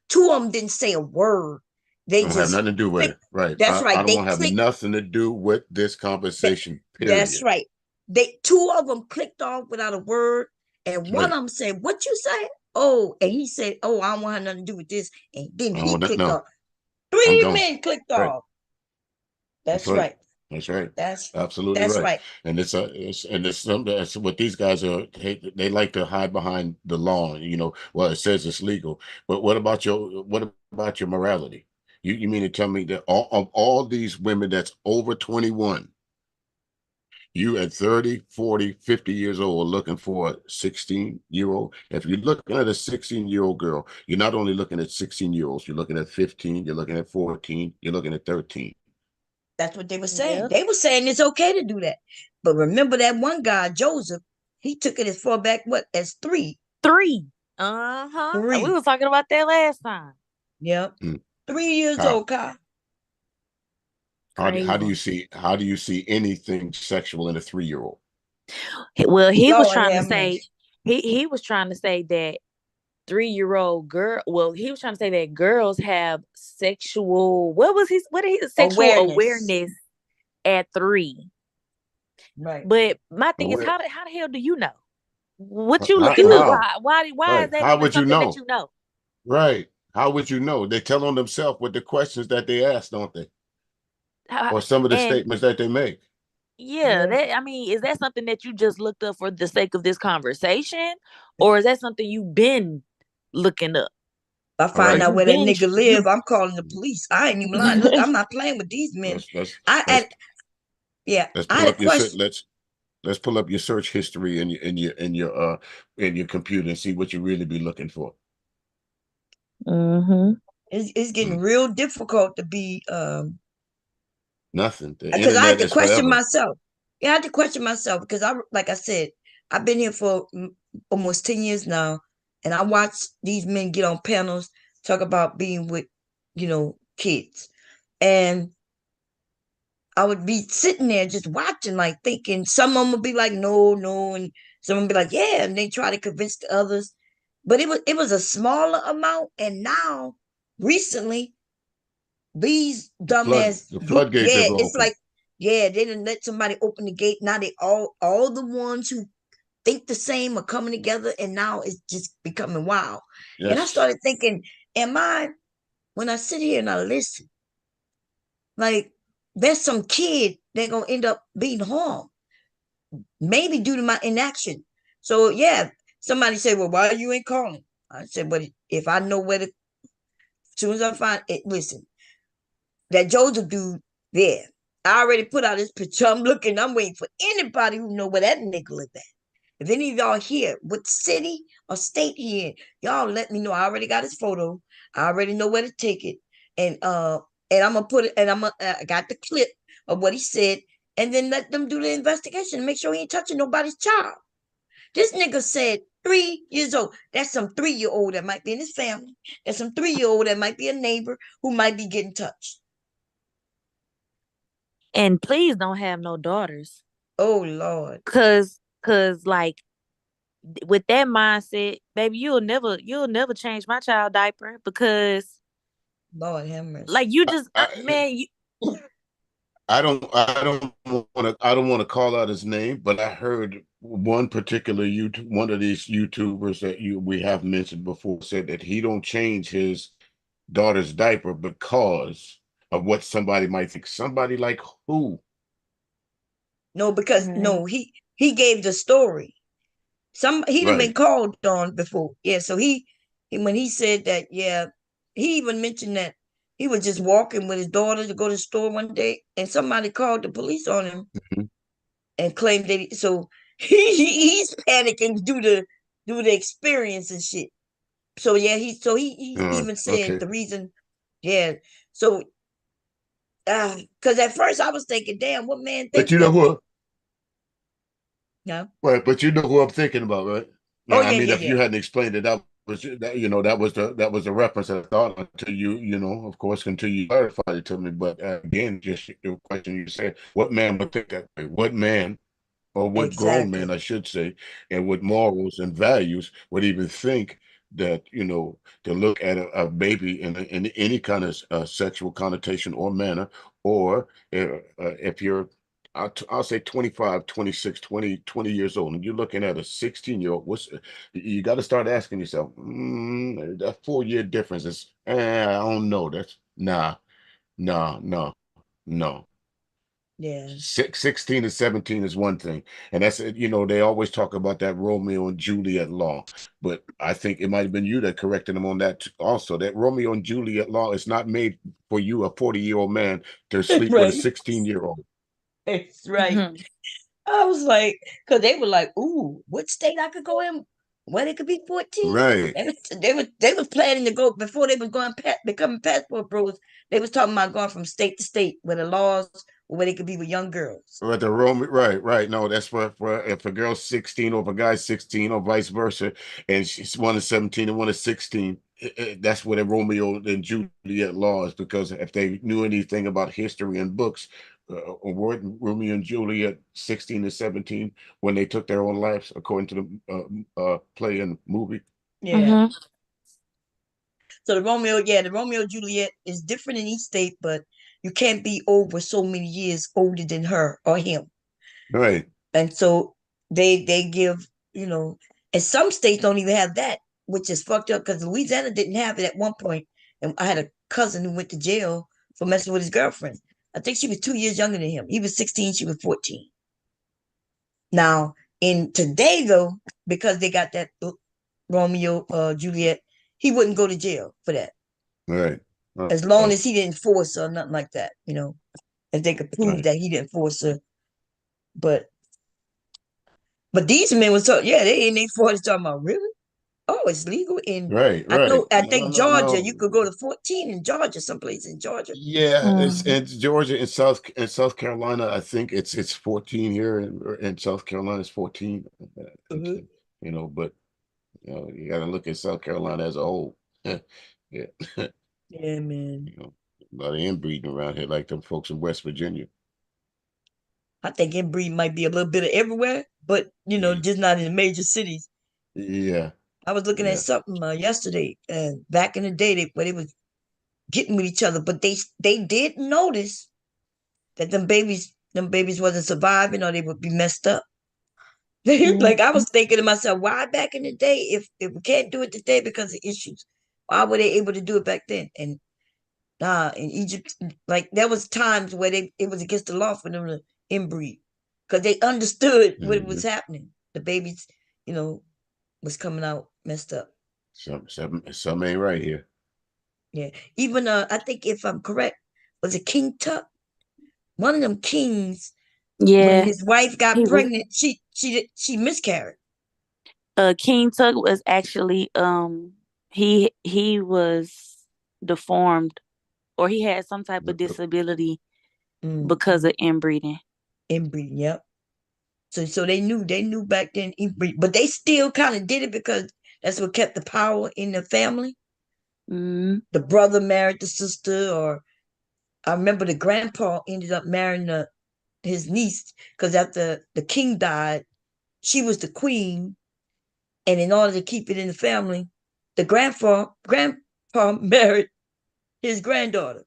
Two of them didn't say a word. They Don't have just nothing to do with clicked. it. Right. That's I right. don't They want to have clicked. nothing to do with this That, conversation, that's period. right. They two of them clicked off without a word, and one Right. of them said, "What you say?" Oh, and he said, "Oh, I don't want nothing to do with this." And then I don't he want that. clicked No, off. I'm Three gone. men clicked Right. off. That's That's right. right. That's right. That's Absolutely that's right. right. And it's something that's what these guys are. They like to hide behind the law. Well, it says it's legal, but what about your morality? You mean to tell me that all these women that's over 21, you at 30, 40, 50 years old are looking for a 16-year-old? If you're looking at a 16-year-old girl, you're not only looking at 16-year-olds, you're looking at 15, you're looking at 14, you're looking at 13. That's what they were saying. Yep. They were saying it's okay to do that. But remember that one guy, Joseph, he took it as far back what as three. 3. Uh-huh. We Three. was talking about that last time. Yep. Mm. 3 years How old, Kai. Crazy. how do you see anything sexual in a 3-year-old? Well, he was Lord trying to have say mercy. he was trying to say that 3-year-old girl. Well, he was trying to say that girls have sexual. What did he sexual Awareness. awareness at 3. Right. But my thing is, Where how the hell do you know? What you how looking up? how Why is right? that How even would you something that know? you know? Right? How would you know? They tell on themselves with the questions that they ask, don't they? How- Or some of the And statements that they make. yeah, Yeah. that I mean, is that something that you just looked up for the sake of this conversation, or is that something you've been looking up? I All find right. out You where that been nigga you live, I'm calling the police. I ain't even lying. Look, I'm not playing with these men. Let's let's I let's had yeah, let's I pull had a up your question. let's pull up your search history in your computer and see what you really be looking for. hmm It's Hmm. getting real difficult to be Nothing. The because I had internet to is question forever. myself. Yeah, I had to question myself because like I said, I've been here for almost 10 years now, and I watch these men get on panels talk about being with, kids. And I would be sitting there just watching, like thinking some of them would be like, no, no, and some would be like, yeah, and they try to convince the others. But it was a smaller amount, and now recently these dumbass The group, floodgates yeah, have it's opened. like, yeah, they didn't let somebody open the gate. Now they all the ones who think the same are coming together, and now it's just becoming wild. And I Yes. started thinking, am I when I sit here and I listen, like there's some kid they're gonna end up being harmed, maybe due to my inaction. So yeah, somebody said, well, why you ain't calling? I said, but if I know where to, as soon as I find it, listen, that Joseph dude there. I already put out his picture. I'm waiting for anybody who know where that nigga live at. If any of y'all here, what city or state here, y'all let me know. I already got his photo. I already know where to take it. And I'm gonna put it, and I got the clip of what he said, and then let them do the investigation and make sure he ain't touching nobody's child. This nigga said 3 years old. That's some 3-year-old that might be in his family. That's some 3-year-old that might be a neighbor who might be getting touched. And please don't have no daughters. Oh Lord. Cause like with that mindset, baby, you'll never change my child diaper because Lord have mercy. like you just I, man, I don't want to call out his name, but I heard one particular one of these YouTubers that we have mentioned before said that he don't change his daughter's diaper because of what somebody might think. Somebody like who? No, because no, he gave the story. He done been Right. called on before. Yeah, so he when he said that, yeah, he even mentioned that he was just walking with his daughter to go to the store one day, and somebody called the police on him Mhm. and claimed that so he's panicking due to experience and shit. So yeah, he even said Okay. the reason, yeah. So because at first I was thinking, damn, what man But think you know that? who? No. Right. But you know who I'm thinking about, right? Oh Now, I yeah, mean, yeah, if you yeah. hadn't explained it, that was the reference I thought until of course, until you clarified it to me. But again, just the question you said, what man would think that way? What man or what grown man, Exactly. I should say, and with morals and values would even think that, to look at a baby in any kind of sexual connotation or manner, or if you're, I'll say 25, 26, 20 years old, and you're looking at a 16-year-old, you got to start asking yourself, that 4 year difference is, I don't know. That's nah, nah, no, no. Yeah. 16 and 17 is one thing. And that's it. They always talk about that Romeo and Juliet law. But I think it might have been you that corrected them on that also. That Romeo and Juliet law is not made for you, a 40-year-old man, to sleep with a Right. 16-year-old. It's right. I was like, because they were like, ooh, what state I could go in where they could be 14? Right. They was planning to go before they was going becoming passport bros. They was talking about going from state to state where the laws where they could be with young girls. Right, the Roman, right, right. No, that's for if a girl's 16 or if a guy's 16 or vice versa, and one is 17 and one is 16. That's where the Romeo and Juliet law is, because if they knew anything about history and books, weren't Romeo and Juliet 16 and 17 when they took their own lives, according to the play and movie? Yeah. So the Romeo Juliet is different in each state, but you can't be over so many years older than her or him. Right, And so they give, and some states don't even have that, which is fucked up because Louisiana didn't have it at one point. And I had a cousin who went to jail for messing with his girlfriend. I think she was 2 years younger than him. He was 16, she was 14. Now, in today though, because they got that Romeo Juliet, he wouldn't go to jail for that. right, As long right, as he didn't force her or nothing like that, if they could prove right, that he didn't force her. But these men was talking, yeah, they in their 40s talking about really? Oh, it's legal in right, I know right. I No, think no, Georgia. no. You could go to 14 in Georgia, someplace in Georgia. Yeah, it's Georgia and South Carolina. I think it's 14 here, and South Carolina is 14. I think Uh-huh. so. But you got to look at South Carolina as a whole. Yeah, Yeah, man. A lot of inbreeding around here, like them folks in West Virginia. I think inbreeding might be a little bit of everywhere, but just not in the major cities. Yeah, I was looking at yeah, something yesterday, and back in the day, where they was getting with each other, but they did notice that them babies wasn't surviving or they would be messed up. Like I was thinking to myself, why back in the day, if we can't do it today because of issues, why were they able to do it back then? And in Egypt, like there was times where it was against the law for them to inbreed because they understood what was hmm. happening. The babies, you know, was coming out messed up. Some ain't right here. Yeah. Even I think if I'm correct, was it King Tut? One of them kings, when Yeah, his wife got he was. pregnant, she miscarried. King Tut was actually he was deformed, or he had some type of disability Mm, because of inbreeding. inbreeding, yep. So they knew back then, but they still kind of did it because that's what kept the power in the family. Mm-hmm. The brother married the sister, or I remember the grandpa ended up marrying his niece because after the king died, she was the queen, and in order to keep it in the family, the grandpa married his granddaughter,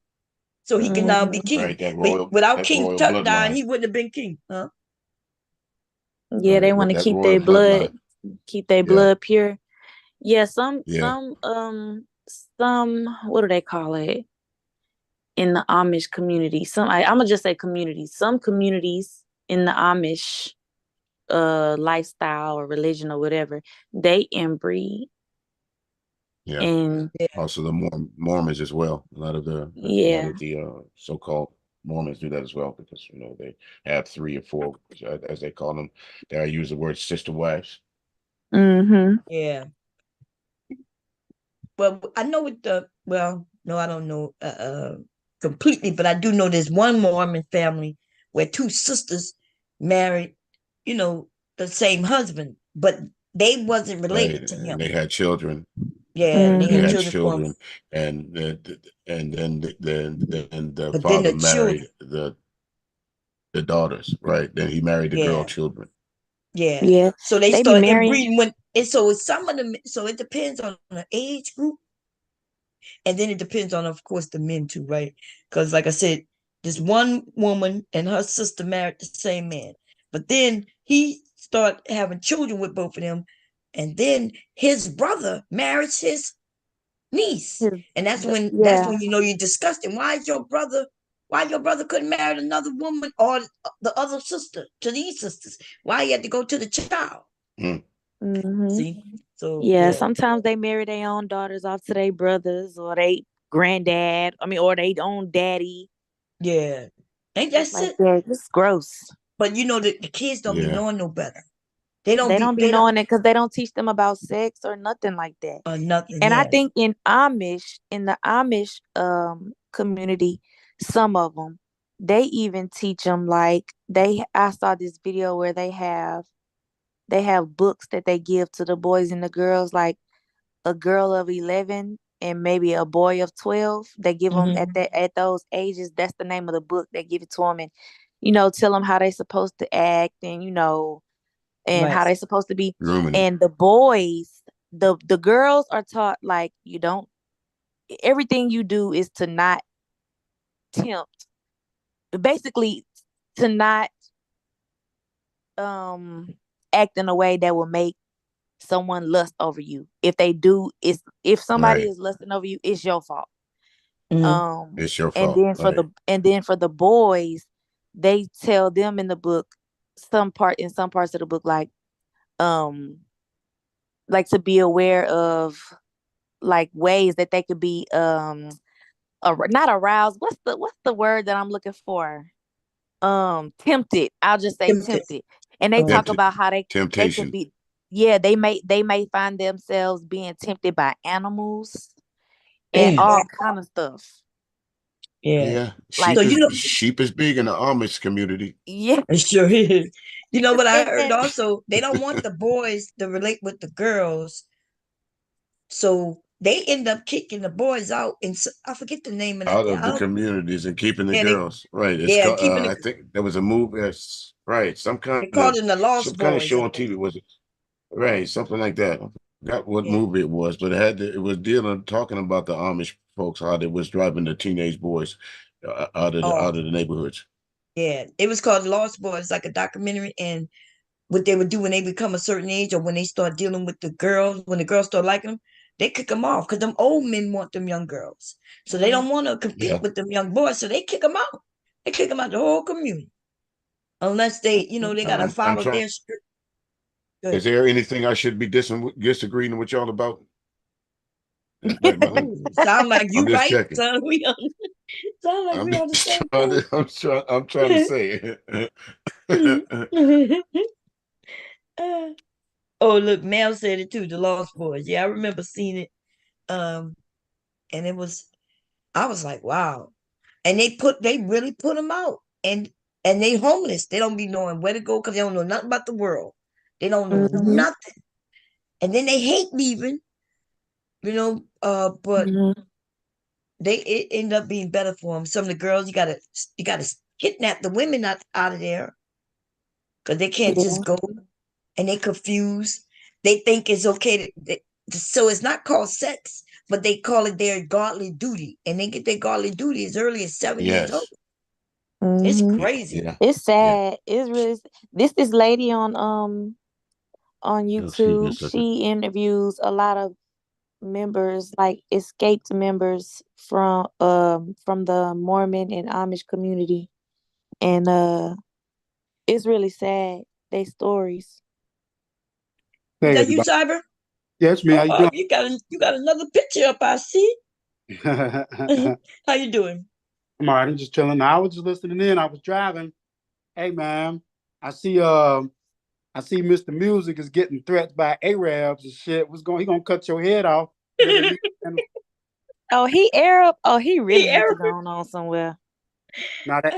so he can now be Mm-hmm. king. Right, But without that King royal Tut dying, bloodline. he wouldn't have been king, huh? Yeah, they Right, want with to that royal bloodline. keep their Yeah, blood pure. Yeah, yeah, some what do they call it in the Amish community? I'm gonna just say community. Some communities in the Amish lifestyle or religion or whatever, they inbreed. yeah. And Yeah, Also, the Mormons as well. A lot yeah. of the so-called Mormons do that as well because they have three or four, as they call them. They use the word sister wives. Mm-hmm. yeah. Well, I know no, I don't know completely, but I do know there's one Mormon family where two sisters married, you know, the same husband, but they wasn't Right, related to and him. they had children. Yeah, and they They had Mm-hmm. had children for him. children, and then the But then father the married children, the daughters. Right, then he married the girl yeah, children. yeah. Yeah. So they They be start marrying. inbreeding some of them. So it depends on the age group. And then it depends on, of course, the men too, right? Because, like I said, this one woman and her sister married the same man, but then he started having children with both of them, and then his brother marries his niece, and that's Yeah. when you're disgusting. Why your brother couldn't marry another woman or the other sister to these sisters? Why you had to go to the child? Mm, Mm-hmm. See, so Yeah, yeah, sometimes they marry their own daughters off to their brothers or they granddad. I mean, or they own daddy. yeah, ain't Stuff that like sick? that. It's gross. But the kids don't be yeah, knowing no better. They don't be They don't knowing it because they don't teach them about sex or nothing like that. nothing. And I Yeah. think in the Amish community, some of them, they even teach them like I saw this video where they have books that they give to the boys and the girls, like a girl of 11 and maybe a boy of 12. They give them Hmm. at those ages. That's the name of the book. They give it to them and tell them how they supposed to act and and how Right. they supposed to be. grooming them. And the boys, the girls are taught like you don't everything you do is to not tempt, basically to not um act in a way that will make someone lust over you. If they do, it's if somebody Right, is lusting over you, it's your fault. Hmm. it's your And fault. then for the Right, and then for the boys, they tell them in the book, some parts of the book, um like to be aware of like ways that they could be not aroused. What's the word that I'm looking for? Tempted. I'll just say Tempted. tempted. And they talk Okay. tempted, about how they could temptation. be, yeah, they may find themselves being tempted by animals and Damn. all kind of stuff. Yeah. Yeah, Like, So sheep is big in the Amish community. yeah. it sure is. You know what I heard And also? They don't want the boys to relate with the girls, so they end up kicking the boys out. And I forget the name of that. Out of I the don't. communities and keeping the Yeah, girls. Right. It's yeah, called, keeping I think there was a movie. Right. they call them the Some Lost kind of Boys, I show on think. TV. Was it right? Something like that. I forgot what Yeah. movie it was, but it was talking about the Amish folks, how they was driving the teenage boys Oh, out of the neighborhoods. yeah. It was called Lost Boys, like a documentary, and what they would do when they become a certain age or when they start dealing with the girls, when the girls start liking them, they kick them off because them old men want them young girls. So they don't want to compete Yeah. with them young boys. So they kick them out. They kick them out the whole community. Unless they got to I'm follow trying. their script. Is Good. there anything I should be disagreeing with y'all about? Oh, sound like I'm you just right. checking. Sound like I'm we on the just same page. I'm trying to say it. Oh, look, Mel said it too, the Lost Boys. Yeah, I remember seeing it. Um, and I was like, wow. And they really put them out. And and they homeless. They don't be knowing where to go because they don't know nothing about the world. They don't know Mm-hmm. nothing, and then they hate leaving. But Mm-hmm. it end up being better for them. Some of the girls, you gotta kidnap the women out of there because they can't Yeah. just go, and they confused. They think it's okay so it's not called sex, but they call it their godly duty, and they get their godly duty as early as 7 years old. Yes. It's Mm-hmm. crazy. Yeah. It's Yeah. sad. It's really this lady on Oh, excuse me a YouTube. second. She interviews a lot of members, like escaped members from the Mormon and Amish community, and it's really sad. They stories. Is Hey that you, everybody. Cyber? Yes, me. How you doing? You got another picture up, I see. I'm How you doing? all right. I'm just chilling. I was just listening in. I was driving. Hey man, I see I see Mr. Music is getting threats by Arabs and shit. He gonna cut your head off. Really me. And Oh, he Arab. Oh, he He really needs to Arab? go on somewhere. that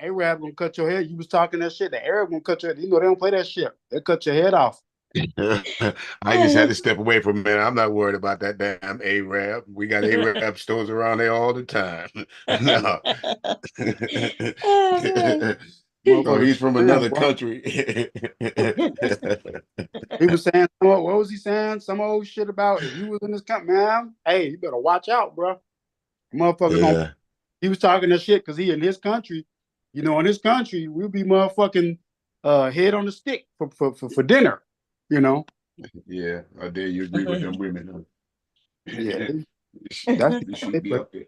Arab gonna cut your head. You was talking that shit. The Arab gonna cut your head. You know they don't play that shit. They cut your head off. I just had to step away from it. I'm not worried about that damn Arab. We got Arab stores around there all the time. No. Oh man. Oh, Motherfucker, he's from man, another boy. country. He was saying what was he saying? Some old shit about if you was in this country, man. Hey, you better watch out, bro. Motherfucker gonna Yeah, he was talking that shit because he in his country. You know, in his country, we'll be motherfucking head on the stick for dinner. You know, yeah. I dare you agree with them women. yeah, Huh? that's You should be but up there.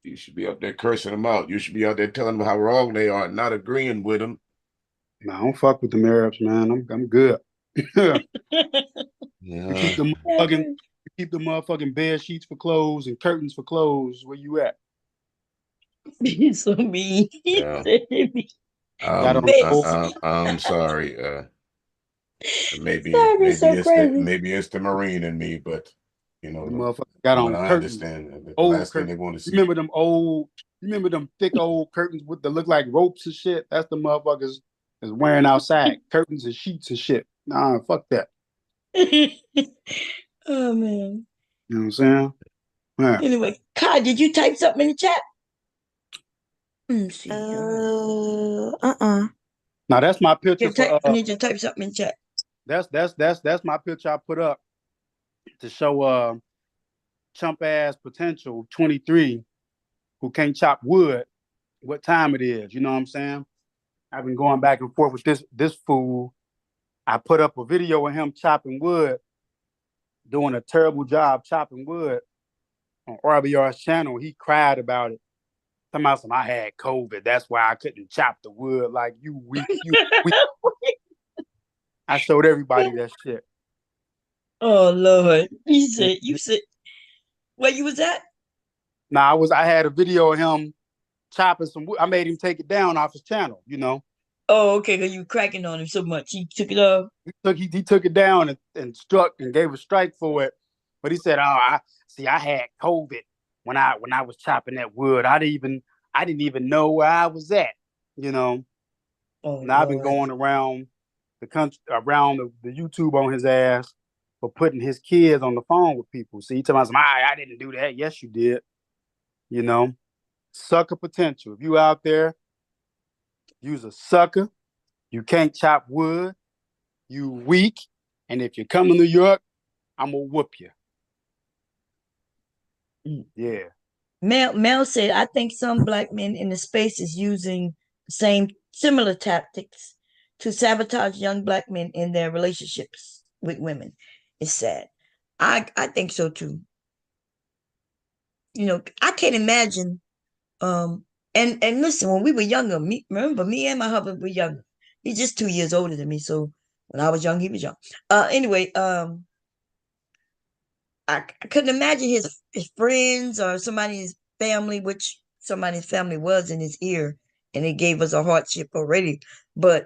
You should be up there cursing them out. You should be out there telling them how wrong they are, not agreeing with them. man, I don't fuck with the Arabs, man. I'm good. we keep Yeah, the motherfucking we keep the motherfucking bed sheets for clothes and curtains for clothes. Where you at? He's so mean. He yeah. said me. Got on Bed old sheet. I'm sorry. Maybe Cyber's so crazy. maybe it's the Marine in me, but the the, motherfucker got from what on I curtains, understand, the old last thing they curtains. want to You see. remember them thick old curtains with that look like ropes and shit? That's the motherfuckers is wearing outside. Curtains and sheets and shit. Nah, fuck that. Oh man. You know what I'm saying? Yeah. Anyway, Kai, did you type something in the chat? Let me see. Now that's my picture for I need you to type something in chat. that's my picture I put up to show chump ass potential 23 who can't chop wood what time it is. You know what I'm saying? I've been going back and forth with this fool. I put up a video of him chopping wood, doing a terrible job chopping wood on RBR's channel. He cried about it. Talking about some I had COVID. That's why I couldn't chop the wood. Like you weak, you weak. I showed everybody that shit. Oh Lord. You said where you was at? Now I had a video of him chopping some wood. I made him take it down off his channel, you know. Oh, okay, because you were cracking on him so much. He took it off. He took it down and struck and gave a strike for it. But he said, "Oh, I had COVID when I was chopping that wood. I didn't even know where I was at, you know." Oh And I've been Lord. going around the country, around the YouTube on his ass for putting his kids on the phone with people. See, he telling me, I didn't do that. Yes, you did. You know, sucker potential. If you out there, you's a sucker. You can't chop wood. You weak. And if you come to New York, I'm gonna whoop you. Yeah. Mel said, I think some black men in the space is using similar tactics to sabotage young black men in their relationships with women. It's sad. I think so too. I can't imagine. And listen, when we were younger, remember me and my husband were younger. He's just 2 years older than me, so when I was young, he was young. Anyway, I couldn't imagine his friends or somebody's family, which somebody's family was in his ear, and it gave us a hardship already. But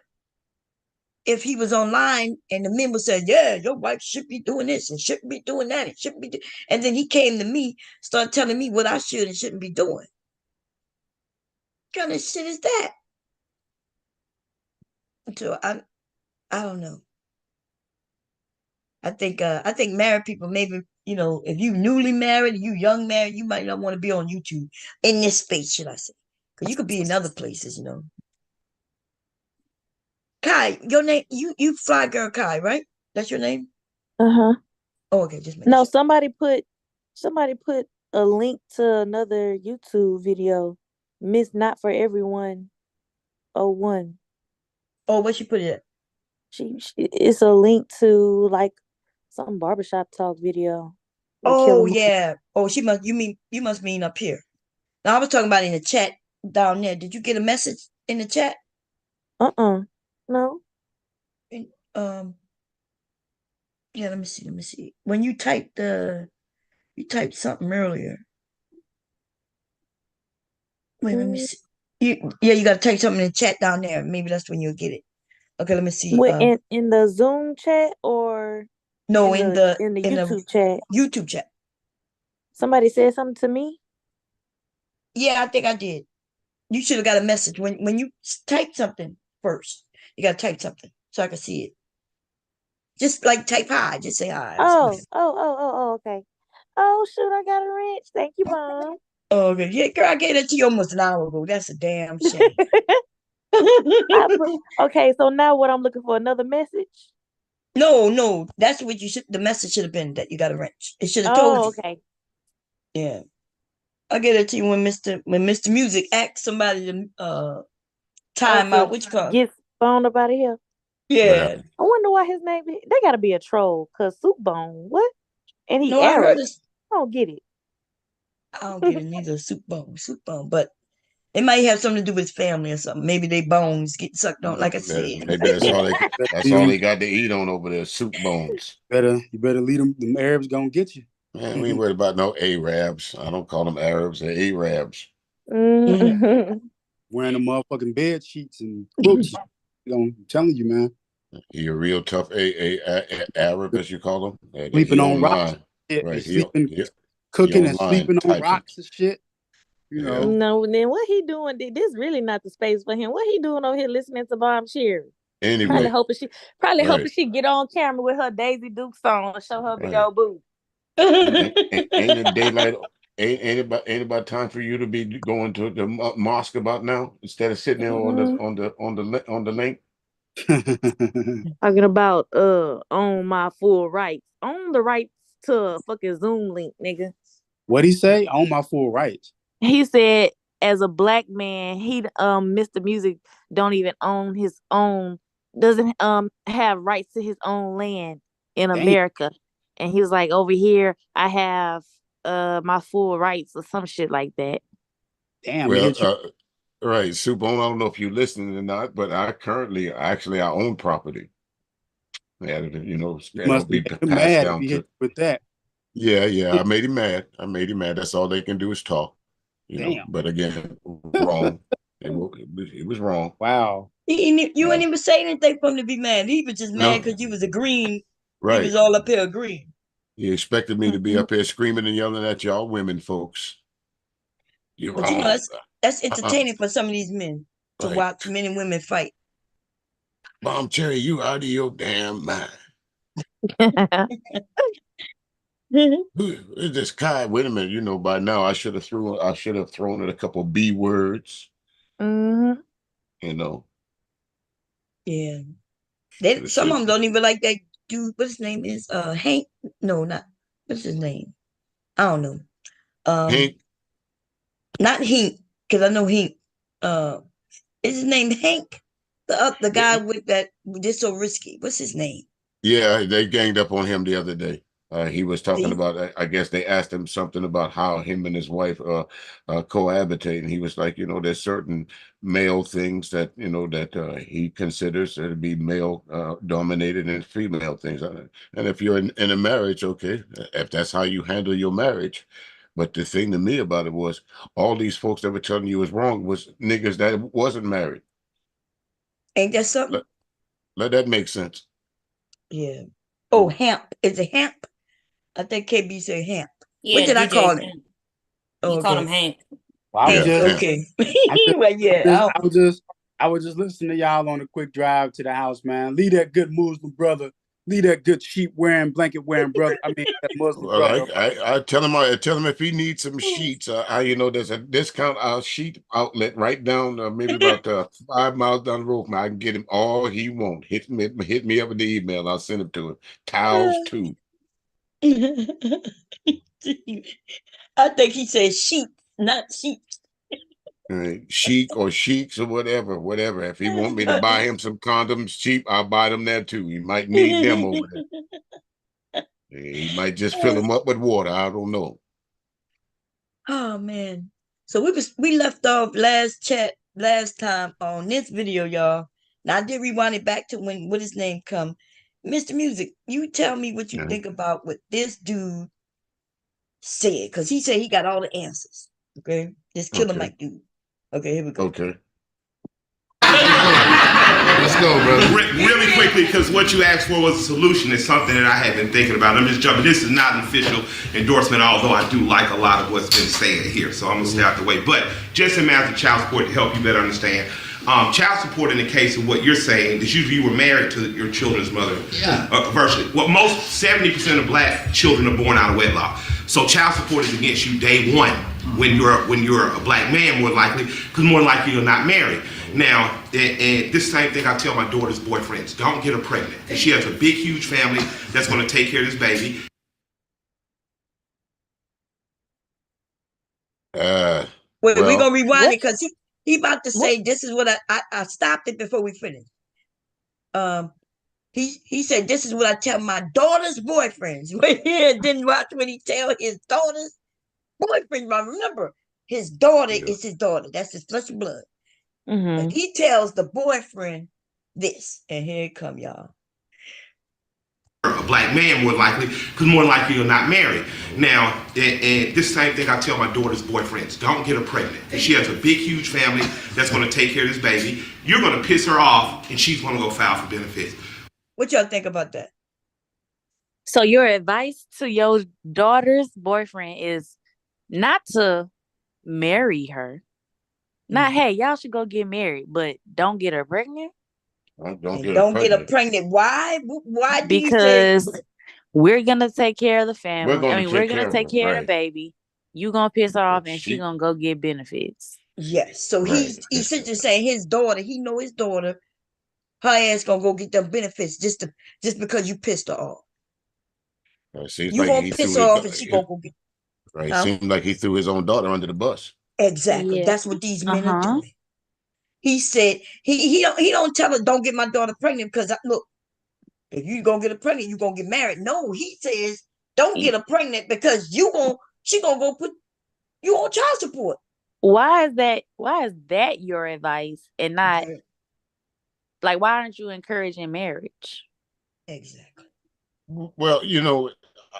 if he was online and the men would say, "Yeah, your wife should be doing this and shouldn't be doing that, and shouldn't be," and then he came to me, started telling me what I should and shouldn't be doing. What kind of shit is that? So I don't know. I think married people, maybe, if you newly married, you young married, you might not want to be on YouTube in this space, should I say? Because you could be in other places. Kai, your name, you Fly Girl Kai, right? That's your name? Uh-huh. Oh, okay, just make No, sure. somebody put a link to another YouTube video. Miss Not For Everyone 01. Oh, what you put it at? It's a link to like some barbershop talk video with Killer Oh Mike. yeah. Oh, you must mean up here. Now I was talking about in the chat down there. Did you get a message in the chat? No. In, yeah, let me see. When you typed something earlier. Wait, let me Mm. see. You gotta type something in the chat down there. Maybe that's when you'll get it. Okay, let me see. What, in the Zoom chat or No, in the in the YouTube chat? YouTube chat. Somebody said something to me? Yeah, I think I did. You should have got a message when you type something first. You gotta type something so I can see it. Just like type hi. Just say hi or something. Okay. Oh shoot, I got a wrench. Thank you, Mom. Oh, okay. Yeah, girl, I gave that to you almost an hour ago. That's a damn shame. Okay, so now what I'm looking for, another message? No, that's what the message should have been that you got a wrench. It should have told Oh, you. okay. Yeah. I'll get it to you when Mr. Music asks somebody to Oh, time out. to Which call? get phone up out of here. What Yeah. happened? I wonder why his name they gotta be a troll, cause Soup Bone. What? And he No, I heard Arab. this. I don't get it. I don't get it neither. Soup bone, but it might have something to do with his family or something. Maybe they bones get sucked on, like I said. Maybe that's all they Better that's lead all 'em- they got to eat on over there. Soup bones. you better lead them. Them Arabs gonna get you. Man, we ain't worried about no Arabs. I don't call them Arabs. They're Arabs. Mm. Wearing the motherfucking bed sheets and books. I'm telling you, man. He a real tough Arab, as you call him. Sleeping He on rocks. online, Shit. right? And sleeping, He cooking and online sleeping on typing. rocks and shit. You Yeah. know. No, then what he doing? This really not the space for him. What he doing over here listening to Bob Sherry? Probably Anyway, hoping right, she get on camera with her Daisy Duke song and show her big right. old boob. Ain't it daylight? Ain't about time for you to be going to the mosque about now instead of sitting there on the link? Talking about on my full rights. On the rights to a fucking Zoom link, nigga. What'd he say? On my full rights. He said as a black man, he Mr. Music don't even own his own, doesn't have rights to his own land in Damn. America. And he was like, over here I have my full rights or some shit like that. Damn, it Well, hit you. right, Supone, I don't know if you're listening or not, but I own property. Yeah, You it'll must be have made him passed mad if down he hit to. you with that. Yeah, I made him mad. That's all they can do is talk, Damn. But again, wrong. It was wrong. Wow. You Yeah. ain't even say anything for him to be mad. He was just mad No, because you was agreeing. He was right. all up here agreeing. He expected me to be up here screaming and yelling at y'all women folks. You're But wrong. that's entertaining for some of these men to Right. watch men and women fight. Mom Cherry, you out of your damn mind. Who is this Kai? Wait a minute, by now I should have thrown it a couple B words. Mm-hmm. Yeah. Should have Some of said them don't even like that dude. What his name is? Hank. No, not what's his name? I don't know. Hank. Not Hank, because I know Hank. Is his name Hank? The guy with that just so risky. What's his name? Yeah, they ganged up on him the other day. He was talking See? about, I guess they asked him something about how him and his wife cohabitate. And he was like, there's certain male things that, that he considers to be male dominated and female things. And if you're in a marriage, okay, if that's how you handle your marriage. But the thing to me about it was all these folks that were telling you was wrong was niggas that wasn't married. Ain't that something? Let that make sense. Yeah. Oh, Hamp. Is it Hamp? I think KB said Hamp. Yeah, What did I DJ call him? Hank. Oh, You call him okay. Hank. Well, Hank, Yeah, okay. I just, Well, yeah. I was just I was just listening to y'all on a quick drive to the house, man. Leave that good Muslim brother. Leave that good sheep wearing, blanket wearing brother. I mean, that Muslim Well, brother. I tell him if he needs some sheets, there's a discount sheet outlet right down, maybe about 5 miles down the road. Man, I can get him all he wants. Hit me up with the email. I'll send it to him. Towels too. I think he said sheep, not sheep. Chic or Sheiks or whatever. If he want me to buy him some condoms cheap, I'll buy them there too. He might need them over there. He might just fill them up with water. I don't know. Oh man. So we left off last time on this video, y'all. Now I did rewind it back to when his name come. Mr. Music, you tell me what you think about what this dude said, because he said he got all the answers. Okay. This Killer Mike dude. Okay, here we go. Okay. Let's go, brother. Really quickly, because what you asked for was a solution. It's something that I have been thinking about. I'm just jumping. This is not an official endorsement, although I do like a lot of what's been said here. So I'm going to stay out the way. But just in matter of child support, to help you better understand, child support in the case of what you're saying is usually you were married to your children's mother. Yeah. Virtually. Well, most 70% of black children are born out of wedlock. So child support is against you day one when you're a black man, more likely, because more likely you're not married. Now, and this same thing I tell my daughter's boyfriends: don't get her pregnant, because she has a big, huge family that's going to take care of this baby. Wait, we're gonna rewind it because he about to say this is what I stopped it before we finished. He said this is what I tell my daughter's boyfriends. Wait here, didn't watch when he tell his daughter's boyfriend. Remember, his daughter is his daughter. That's his flesh and blood. But he tells the boyfriend this, and here it come, y'all. A black man, more likely, because more likely you're not married. Now, and this same thing I tell my daughter's boyfriends: don't get her pregnant, because she has a big, huge family that's going to take care of this baby. You're going to piss her off, and she's going to go file for benefits. What y'all think about that? So your advice to your daughter's boyfriend is not to marry her. Not, hey, y'all should go get married, but don't get her pregnant. Don't get her pregnant. Why? Why do you say? Because we're gonna take care of the family. We're gonna take care of the baby. You gonna piss her off, and she gonna go get benefits. Yes. So he's essentially saying his daughter. He know his daughter. Her ass gonna go get them benefits just because you pissed her off. You gonna piss her off, and she gonna go get. Right. Seems like he threw his own daughter under the bus. Exactly. Yeah. That's what these men are doing. He said he don't tell her don't get my daughter pregnant because look, if you gonna get her pregnant, you gonna get married. No, he says don't get her pregnant because she gonna go put you on child support. Why is that your advice and not like why aren't you encouraging marriage? Exactly. Well,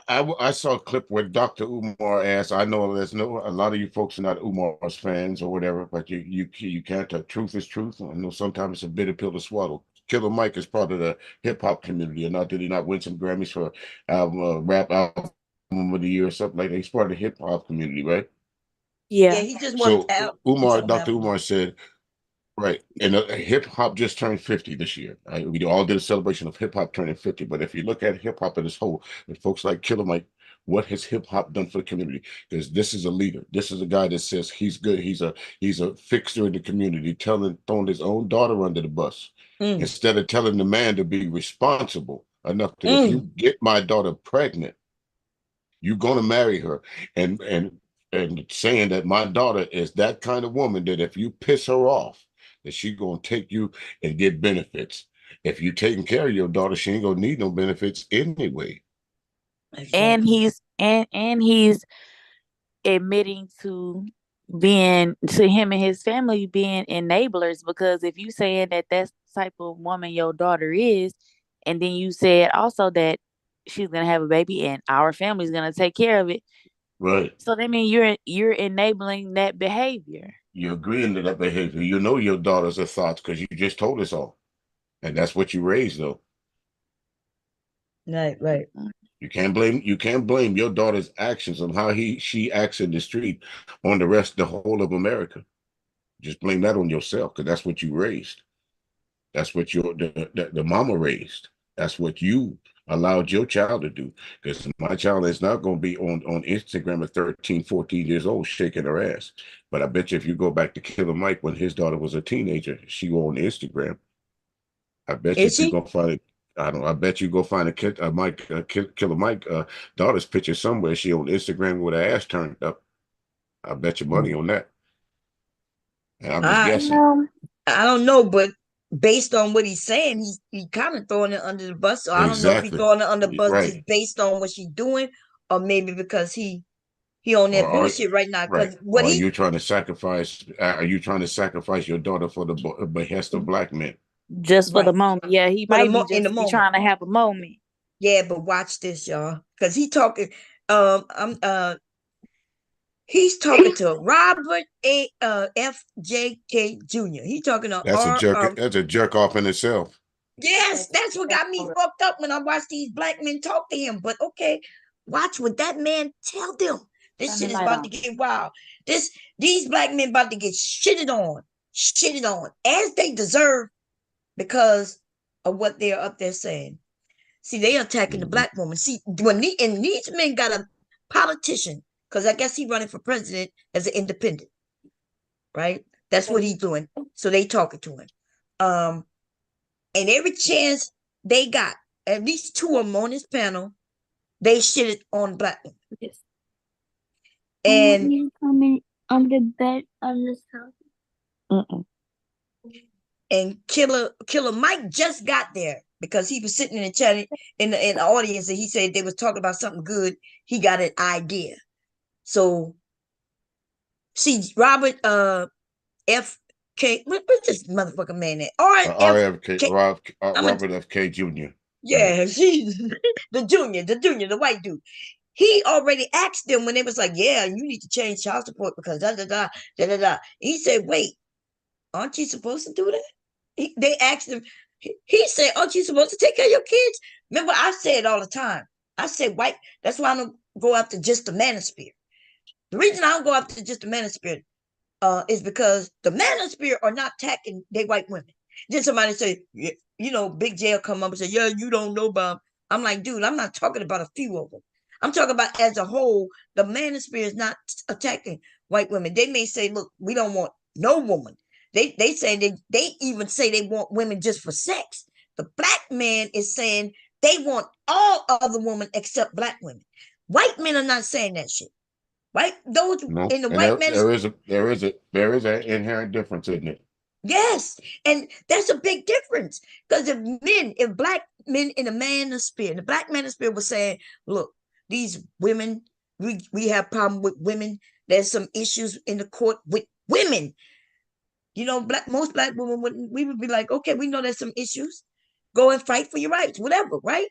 I saw a clip where Dr. Umar asked, I know a lot of you folks are not Umar's fans or whatever, but you can't, truth is truth. I know sometimes it's a bitter pill to swallow. Killer Mike is part of the hip hop community, or not did he not win some Grammys for rap album of the year or something like that? He's part of the hip hop community, right? Yeah. He just won. So Dr. Umar said, right, and hip hop just turned 50 this year. Right? We all did a celebration of hip hop turning 50. But if you look at hip hop as a whole, and folks like Killer Mike, what has hip hop done for the community? Because this is a leader. This is a guy that says he's good. He's a fixer in the community, throwing his own daughter under the bus instead of telling the man to be responsible enough that if you get my daughter pregnant, you're gonna marry her, and saying that my daughter is that kind of woman that if you piss her off, that she gonna take you and get benefits. If you taking care of your daughter, she ain't gonna need no benefits anyway. And he's admitting to him and his family being enablers, because if you saying that that's the type of woman your daughter is, and then you said also that she's gonna have a baby and our family's gonna take care of it, right? So that means you're enabling that behavior. You're agreeing to that behavior. You know your daughter's thoughts because you just told us all, and that's what you raised, though. Right. You can't blame your daughter's actions on how she acts in the street on the whole of America. Just blame that on yourself because that's what you raised. That's what the mama raised. That's what you allowed your child to do. Because my child is not going to be on Instagram at 13, 14 years old shaking her ass. But I bet you if you go back to Killer Mike when his daughter was a teenager, she was on Instagram. I bet you Is if you she? go find it, I don't. I bet you go find a kid, Mike, Killer Mike daughter's picture somewhere. She on Instagram with her ass turned up. I bet you money on that. And I'm just I guessing. I don't know, but based on what he's saying, he kind of throwing it under the bus. So I don't know if he's Exactly. throwing it under the bus Right. just based on what she's doing, or maybe because he on Or that are bullshit right now. right. Because what Or are he you trying to sacrifice? Are you trying to sacrifice your daughter for the behest of black men? Just for the right moment. Yeah, he for the might be in the just be moment. trying to have a moment. Yeah, but watch this, y'all, because he talking. I'm He's talking to Robert F. J. K. Jr. He talking to That's a R. jerk. That's a jerk off in itself. Yes, that's what got me fucked up when I watched these black men talk to him. But okay, watch what that man tell them. This Turn shit the is light about to on. get wild. These black men about to get shitted on as they deserve because of what they're up there saying. See, they attacking the Mhm. black woman. See, and these men got a politician because I guess he running for president as an independent, right? That's what he's doing. So they talking to him. And every chance they got, at least two of them on this panel, they shitted on black women. Yes. And You coming on the bed on the sofa? Mm-mm. and Killer Mike just got there because he was sitting in the chat in the audience and he said they was talking about something good. He got an idea. So see Robert F K what's this motherfucker man at? RFK, RFK. I'm a Robert F. K. Jr. Right. yeah, she's the white dude. He already asked them when they was like, yeah, you need to change child support because da da da da da da. He said, wait, aren't you supposed to do that? They asked him. He said, aren't you supposed to take care of your kids? Remember, I say it all the time. I said, white. That's why I don't go after just the manosphere. The reason I don't go after just the manosphere is because the manosphere are not attacking they white women. Then somebody say, Big J will come up and say, yeah, you don't know about. I'm like, dude, I'm not talking about a few of them. I'm talking about as a whole, the manosphere is not attacking white women. They may say, look, we don't want no woman. They say they even say they want women just for sex. The black man is saying they want all other women except black women. White men are not saying that shit. Right? Those No, in the and white man there is an inherent difference in it. yes, and that's a big difference because if black men in the manosphere, the black manosphere was saying, look, these women, we have problem with women. There's some issues in the court with women. Most black women we would be like, okay, we know there's some issues. Go and fight for your rights, whatever, right?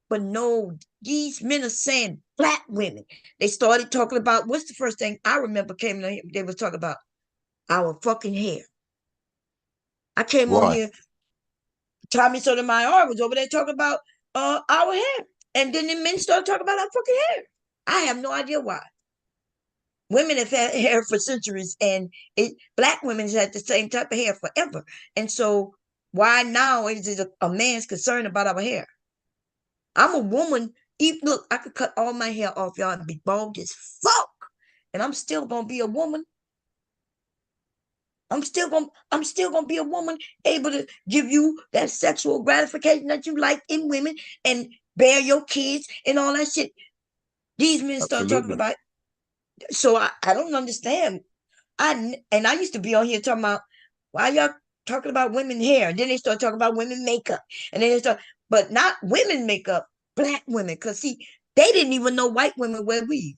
But no, these men are saying black women. They started talking about what's the first thing I remember came to they was talking about our fucking hair. I came on Why? here. Tommy Sotomayor was over there talking about our hair. And then the men started talking about our fucking hair. I have no idea why. Women have had hair for centuries, and black women have had the same type of hair forever. And so, why now is it a man's concern about our hair? I'm a woman. Look, I could cut all my hair off, y'all, and be bald as fuck, and I'm still gonna be a woman. I'm still gonna be a woman able to give you that sexual gratification that you like in women and bear your kids and all that shit. These men start talking Absolutely. about. So I don't understand. I used to be on here talking about why y'all talking about women hair, and then they start talking about women makeup, and then they start, but not women makeup, black women, because see, they didn't even know white women wear weave.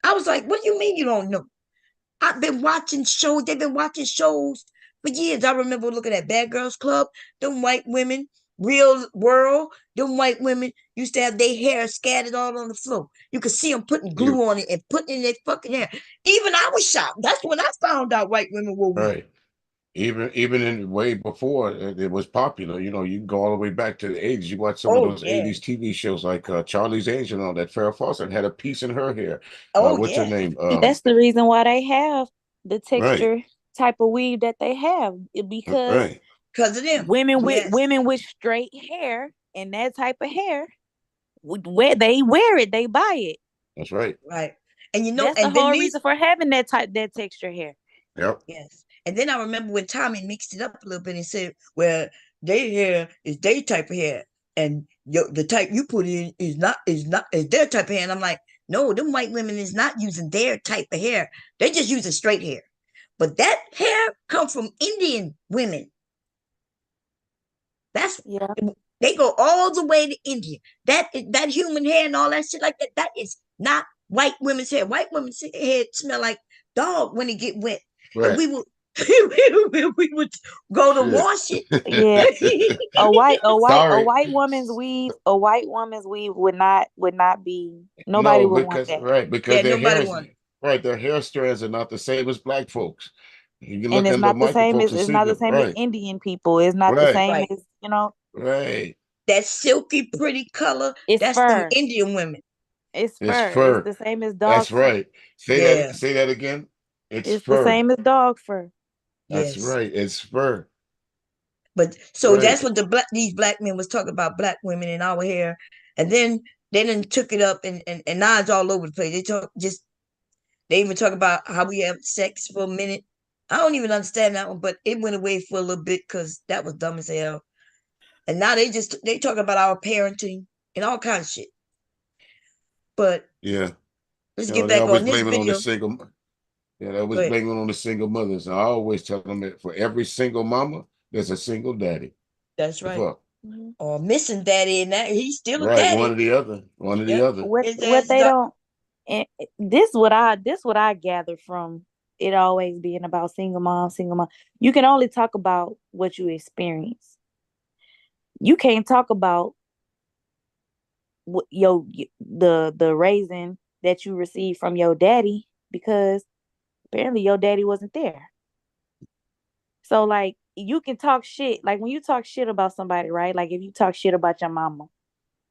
I was like, what do you mean you don't know? I've been watching shows. They've been watching shows for years. I remember looking at Bad Girls Club. Them white women, Real World. Them white women used to have their hair scattered all on the floor. You could see them putting You glue on it and putting in their fucking hair. Even I was shocked. That's when I found out white women were weave. right. Even in way before it was popular, you can go all the way back to the 80s. You watch some of Oh those yeah. 80s TV shows like Charlie's Angel and all that. Farrah Fawcett had a piece in her hair. Oh What's her yeah. name? That's the reason why they have the Right. texture. type of weave that they have because Right. Because of them. women with Yes. women with straight hair and that type of hair, where they wear it, they buy it. That's right. Right. And That's the and then whole these reason for having that texture hair. Yep. yes. And then I remember when Tommy mixed it up a little bit and said, well, their hair is their type of hair. And the type you put in is their type of hair. And I'm like, no, them white women is not using their type of hair. They just using straight hair. But that hair come from Indian women. That's Yeah. they go all the way to India. That human hair and all that shit like that. That is not white women's hair. White women's hair smell like dog when it get wet, and Right. we would we would go to Shit. wash it. Yeah. A Sorry. white woman's weave would not be, nobody No, would want because that. right, because Yeah, their hair nobody is wanted. right, their hair strands are not the same as black folks. You can And look it's into not the Michael same folks as and see them. Right, Indian people. It's not the right, same Right. as, right. That silky, pretty color. it's That's them fur. Indian women. It's It's fur. It's fur. the same as That's dog fur. right. Yeah. Say that again. It's It's the fur. same as dog fur. That's Yes. right. It's fur. But so Right. that's what these black men was talking about black women in our hair, and then they done took it up and now it's all over the place. They even talk about how we have sex for a minute. I don't even understand that one, but it went away for a little bit because that was dumb as hell. And now they talk about our parenting and all kinds of shit. But Yeah. let's You know, get they back always on this blame it on the video. single. Yeah, they always Go ahead. blame it on the single mothers. I always tell them that for every single mama, there's a single daddy. That's The right. fuck. Or missing daddy, and that he's still a Right. One daddy. or the other. One or the Yep. other. What His what ass they got don't, and this what I gathered from it always being about single mom, single mom. You can only talk about what you experience. You can't talk about what the raising that you received from your daddy because apparently your daddy wasn't there. So like you can talk shit. Like when you talk shit about somebody, right? Like if you talk shit about your mama.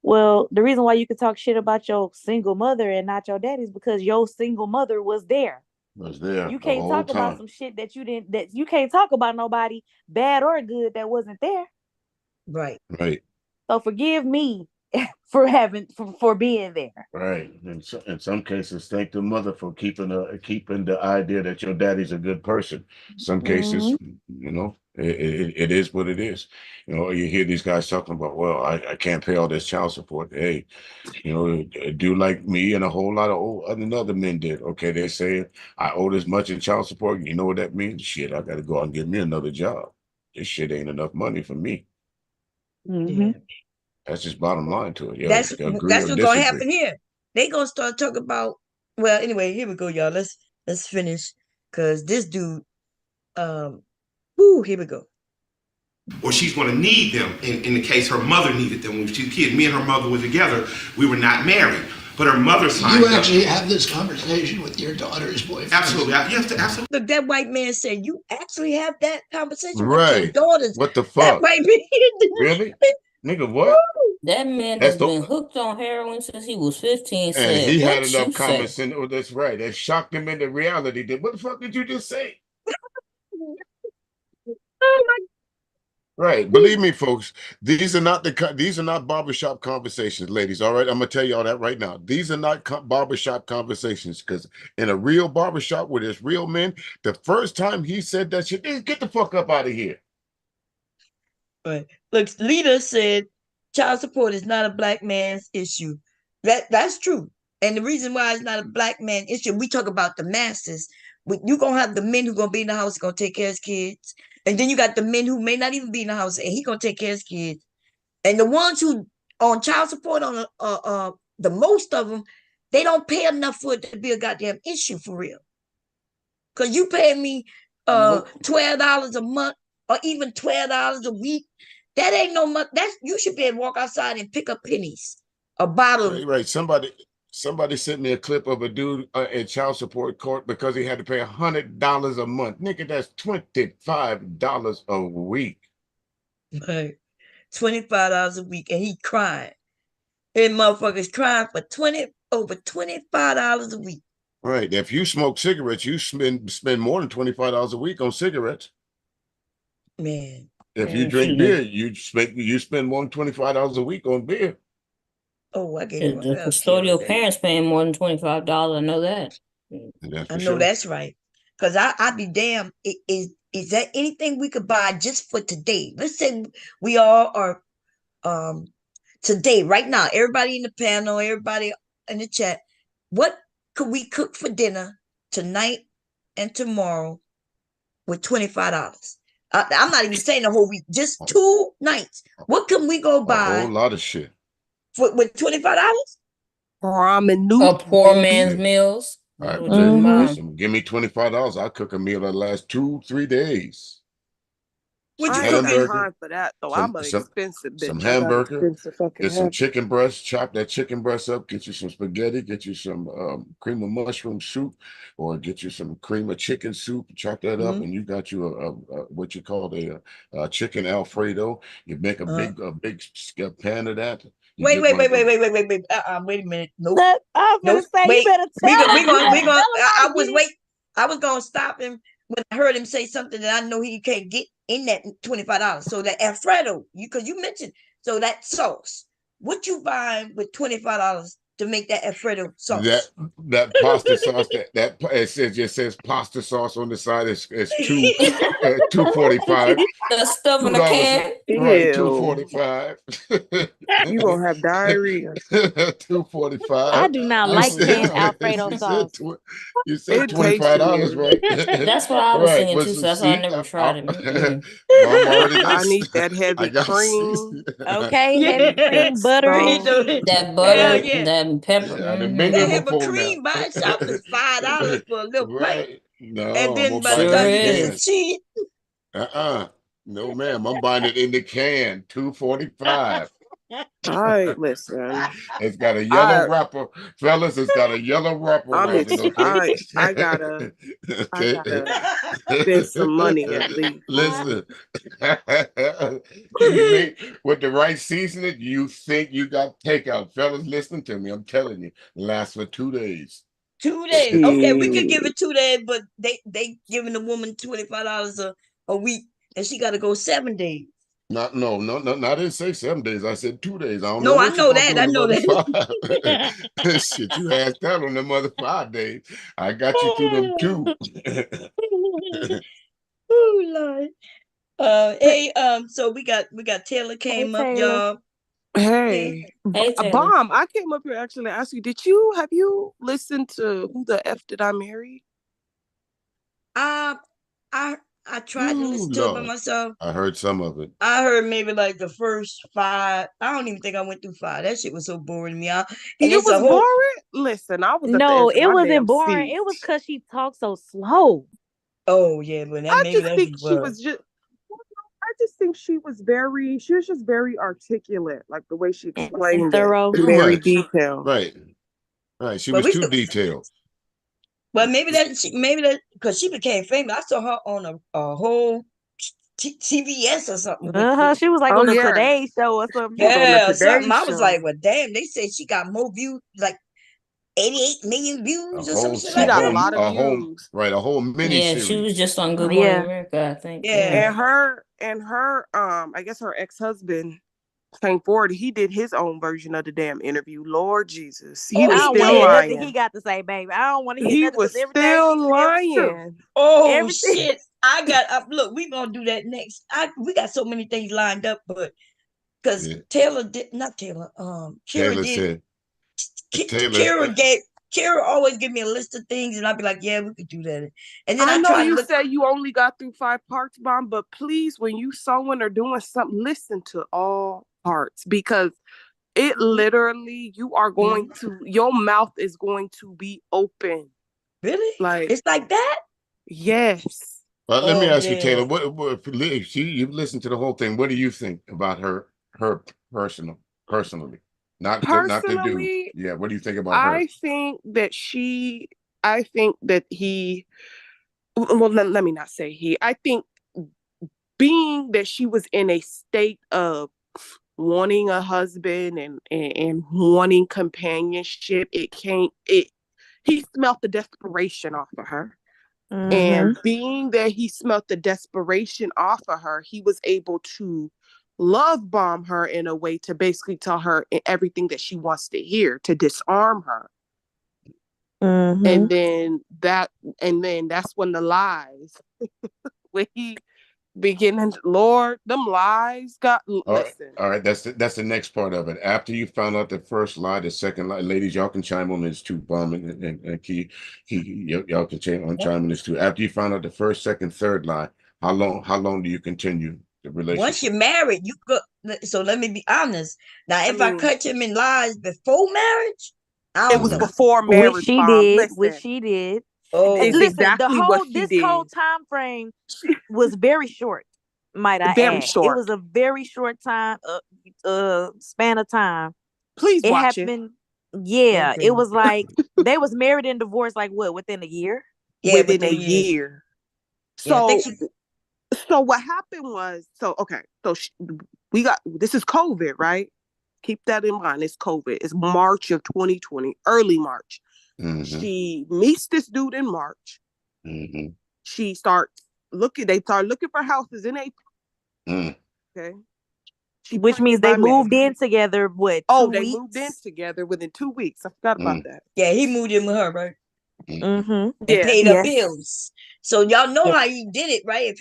Well, the reason why you can talk shit about your single mother and not your daddy is because your single mother was there. Was there You the can't whole talk about time. some shit that you didn't that you can't talk about nobody bad or good that wasn't there. right. Right. So forgive me for being there. Right. In some cases, thank the mother for keeping the idea that your daddy's a good person. Some cases, Hmm. it is what it is. You hear these guys talking about, well, I can't pay all this child support. Hey, do like me and a whole lot of other men did. Okay, they say I owe this much in child support. You know what that means? Shit, I got to go out and get me another job. This shit ain't enough money for me. Hmm. Yeah. That's just bottom line to it. That's You agree that's or what's gonna disagree. happen here. They gonna start talking about. Well, anyway, here we go, y'all. Let's finish because this dude. Here we go. Or she's going to need them in the case her mother needed them when she was a kid. Me and her mother were together. We were not married, but her mother signed You up. actually have this conversation with your daughter's boyfriend. Absolutely. Absolutely. Look, that white man said, "You actually have that conversation with your Right. daughters." What the That fuck? might be. Really? Nigga, what? That man That's has the been hooked on heroin since he was 15. and Said, he had what you enough common say? sense. Oh, that's right. That shocked him into reality. What the fuck did you just say? Oh my. Right. Believe me, folks, these are not barbershop conversations, ladies. All right. I'm gonna tell y'all that right now. These are not barbershop conversations because in a real barbershop where there's real men, the first time he said that shit, get the fuck up out of here. Right. Look, Lita said child support is not a black man's issue. That's true. And the reason why it's not a black man issue, we talk about the masses. You're gonna have the men who gonna be in the house gonna take care of his kids. And then you got the men who may not even be in the house and he gonna take care of his kids. And the ones who on child support on the most of them, they don't pay enough for it to be a goddamn issue for real. Cause you pay me Nope. $12 a month or even $12 a week. That ain't no money. That's you should be able to walk outside and pick up pennies. A bottle. Right. Somebody sent me a clip of a dude in child support court because he had to pay $100 a month. Nigga, that's $25 a week. Right. $25 a week. And he crying. And motherfuckers crying for over $25 a week. Right. If you smoke cigarettes, you spend more than $25 a week on cigarettes. Man. If you And drink beer, shit, you spend more than $25 a week on beer. Oh, I gave shit, my the Kiara custodial that. parents paying more than $25. I know that. That's I for know sure. that's right. Cause I'd be damned. Is there anything we could buy just for today? Let's say we all are today, right now, everybody in the panel, everybody in the chat. What could we cook for dinner tonight and tomorrow with $25? I'm not even saying the whole week, just 2 nights. What can we go A whole buy lot of shit. with $25? Ramen A noodle, poor man's baby. meals. All That's right, what you can buy. listen, give me $25. I'll cook a meal that lasts 2-3 days. What Some you I ain't got cooking? hamburger, time for that though. some I'm an some expensive some bitch. I got hamburger, expensive fucking get some habits. chicken breast, chop that chicken breast up, get you some spaghetti, get you some cream of mushroom soup, or get you some cream of chicken soup, chop that up, Mhm. and you got you a what you call a chicken Alfredo. You make a Uh, big pan of that. You wait, get wait, one of wait, wait, them. wait, wait, wait, wait. Wait a minute. Nope. Look, I was gonna Nope. say you Wait. better We tell go. him. We You going. better We going. tell him how I to was get it. wait. I was gonna stop him when I heard him say something that I know he can't get in that $25. So that Alfredo, because you mentioned so that sauce. What you buying with $25 to make that Alfredo That sauce? that pasta sauce that it just says pasta sauce on the side is 2.45. The stuff in the $2 can. right, Ew. 2.45. You gonna have diarrhea. 2.45. I do not You like said canned Mm-mm. Alfredo you said sauce. you said It tastes $25, weird. right? That's what I was Right. thinking Well, too. so So that's why I see, never tried it. Mm-mm. I'm already got I need that I heavy got cream. Okay, heavy cream, Yes. butter, and He Sauce. do. cheese. That Hell butter, yeah. that pepper. the They menu Mm-hmm. have a before now. cream by itself is $5 for a little pint. Right. No, And I'm then gonna by buy the it in Sure the time you get the can. is. cheese, No, ma'am. I'm buying it in the can. 2.45. All right, listen. It's got a yellow I wrapper, fellas. It's got a yellow wrapper I'm around it. ex Okay. I Okay. gotta spend some money at least. Listen, you make with the right seasoning. You think you got takeout, fellas? Listen to me. I'm telling you, lasts for 2 days. 2 days. Okay, we could give Shit. it 2 days, but they giving the woman $25 a week, and she got to go 7 days. Not no no no. I didn't say 7 days. I said 2 days. I don't know No, I what you're know gonna that. do I in the know mother that. 5. Shit, you asked that on the mother 5 days. I got you through them 2. Oh Lord. Hey, Hey, so we got Taylor Hey, came up, Taylor. y'all. Hey. hey, Hey Taylor. Bomb. I came up here actually to ask you. Have you listened to Who the F Did I Marry? I I I tried to Ooh, listen to it by Lord. myself. I heard some of it. I heard maybe like the first five. I don't even think I went through five. That shit was so boring to me. And It it's a was whole. boring. Listen, I was at the No, edge of it my wasn't damn boring. seat. It was because she talked so slow. Oh yeah, but that I maybe just that's think what it she was. was just. I just think she was just very articulate, like the way she And explained it, thorough. Too very much. detailed. Right. Right. She But was we too still. detailed. But maybe that because she became famous. I saw her on a whole TVS or something with She was like Oh on the yeah, Today Show or she was on something. the yeah Today something. I was Show. like, well, damn. They said she got more views, like 88 million A views or some whole shit She a like got a that. whole lot of a whole views, right, a whole mini Yeah, she was just series. on Good Morning Yeah. America, I think. Yeah. and her I guess her ex-husband came forward. He did his own version of the damn interview. Lord Jesus, he Oh, was I he don't want still to hear did. nothing he lying. got to say, baby. I don't want to hear He nothing was because everything he still said was true. lying. Oh Everything. shit! I got up. Look, we gonna do that next. We got so many things lined up, but because Yeah. Taylor did not Taylor. Kira Taylor did. said Taylor Kira always give me a list of things, and I'd be like, yeah, we could do that. And then I I know try to you look. say you only got through 5 parts, Bomb, but please, when you sewing or doing something, listen to all parts because it literally, you are going to, your mouth is going to be open. Really? Like, It's like that? yes. let me Oh ask you, yeah. Taylor. What you've listened to the whole thing? What do you think about her personally? Not the dude. Personally, Yeah. What do you think about her? I think that he, well, let me not say he, I think being that she was in a state of wanting a husband and wanting companionship, he smelt the desperation off of her. Mm-hmm. And being that he smelt the desperation off of her, he was able to love bomb her in a way to basically tell her everything that she wants to hear, to disarm her. Mm-hmm. And then that's when the lies, when he beginning, Lord, them lies got, listen. All right, that's the next part of it. After you found out the first lie, the second lie, ladies, y'all can chime on this too. Bomb and Key, y'all can chime on this too. After you found out the first, second, third lie, how long do you continue the relationship? Once you're married, you go. So let me be honest. Now, if I catch him in lies before marriage, I don't It was know. before marriage. Which she Bomb. did. Listen, Which she did. Oh, it's Listen, exactly what she this did. whole time frame was very short. Might I Very add? short. It was a very short time, span of time. Please it watch happened. Yeah, Okay. it was like they was married and divorced like what, within a year? Yeah, within a within a year. year. Yeah, I So, think she. so what happened was, so okay, so we got, this is COVID, right? Keep that in mind. It's COVID. It's March of 2020, early March. Mm-hmm. She meets this dude in March. Mm-hmm. She starts looking. They start looking for houses in April. Mm. Okay. Which means they moved in together. What? 2 they weeks? moved in together within 2 weeks. I forgot about that. Yeah, he moved in with her, right? Mm-hmm. And Yeah. paid her Yes. bills. So y'all know Yeah. how he did it, right?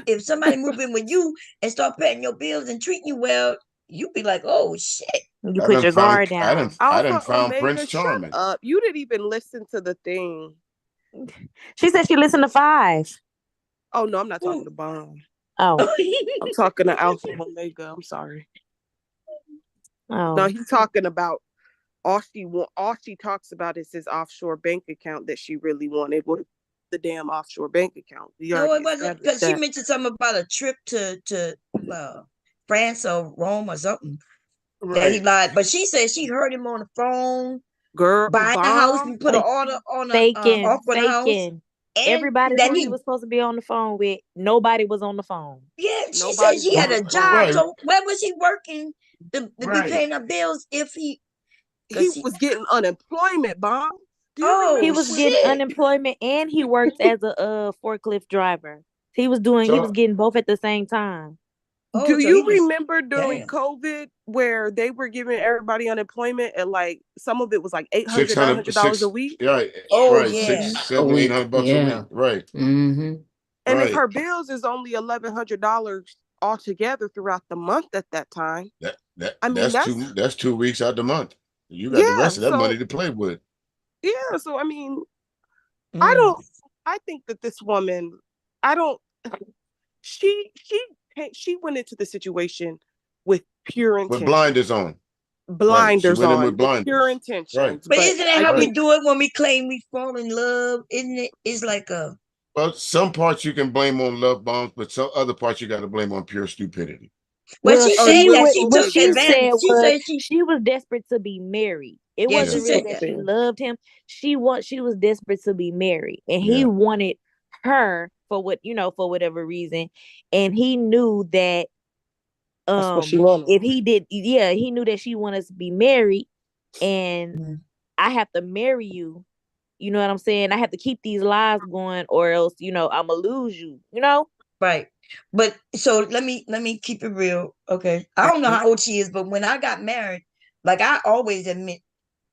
If somebody moved in with you and start paying your bills and treating you well, you be like, oh shit. You put your guard down. I done found Omega, Prince Charming. Shut up. You didn't even listen to the thing. She said she listened to 5. Oh no, I'm not talking to Bomb. Oh. I'm talking to Alpha and Omega. I'm sorry. Oh. No, he's talking about all she talks about is his offshore bank account that she really wanted. What the damn offshore bank account? No, it wasn't, because she mentioned something about a trip to France or Rome or something. Right. That he lied. But she said she heard him on the phone. Girl, buying a house. We put an order on offer on a house. Faking. And Everybody that who he was supposed to be on the phone with, nobody was on the phone. Yeah, she said she had a job. Right. So where was he working to be paying her bills if he was getting unemployment, Bomb? He was getting unemployment and he worked as a forklift driver. He was getting both at the same time. Do you remember during COVID where they were giving everybody unemployment and like some of it was like $800, $900 a week? Right. Oh, right. yeah. 600, 700, $800 a week. Right. Mm-hmm. And right. if her bills is only $1,100 altogether throughout the month at that time, that's 2 weeks out the month. You got the rest of that money to play with. Yeah, so I mean, Mm. I think that this woman, she went into the situation with pure intentions. With blinders on. Blinders on. With pure intentions. Right. But isn't that how we do it when we claim we fall in love? Isn't it? It's like a. Well, some parts you can blame on love bombs, but some other parts you got to blame on pure stupidity. Well, she said that she what took she advantage. said she was desperate to be married. It Yeah, wasn't she really said that that. she loved him. She was desperate to be married, and he Yeah. wanted her for whatever reason, and he knew that that's what she wanted. if he did, he knew that she wanted to be married, and I have to marry you. You know what I'm saying? I have to keep these lies going, or else I'ma lose you. Right. But so let me keep it real. Okay. I don't know how old she is, but when I got married, like I always admit,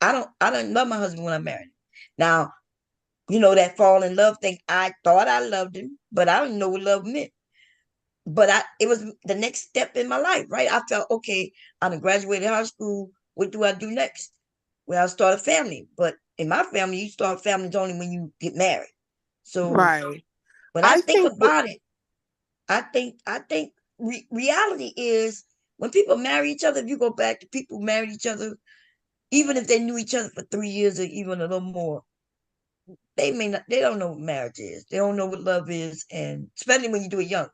I don't love my husband when I'm married. Now, that fall in love thing, I thought I loved him, but I didn't know what love meant. But it was the next step in my life, right? I felt, okay, I done graduated high school. What do I do next? Well, I'll start a family. But in my family, you start families only when you get married. So when I think about it, I think reality is when people marry each other, if you go back to people who married each other, even if they knew each other for 3 years or even a little more, they don't know what marriage is. They don't know what love is, and especially when you do it young.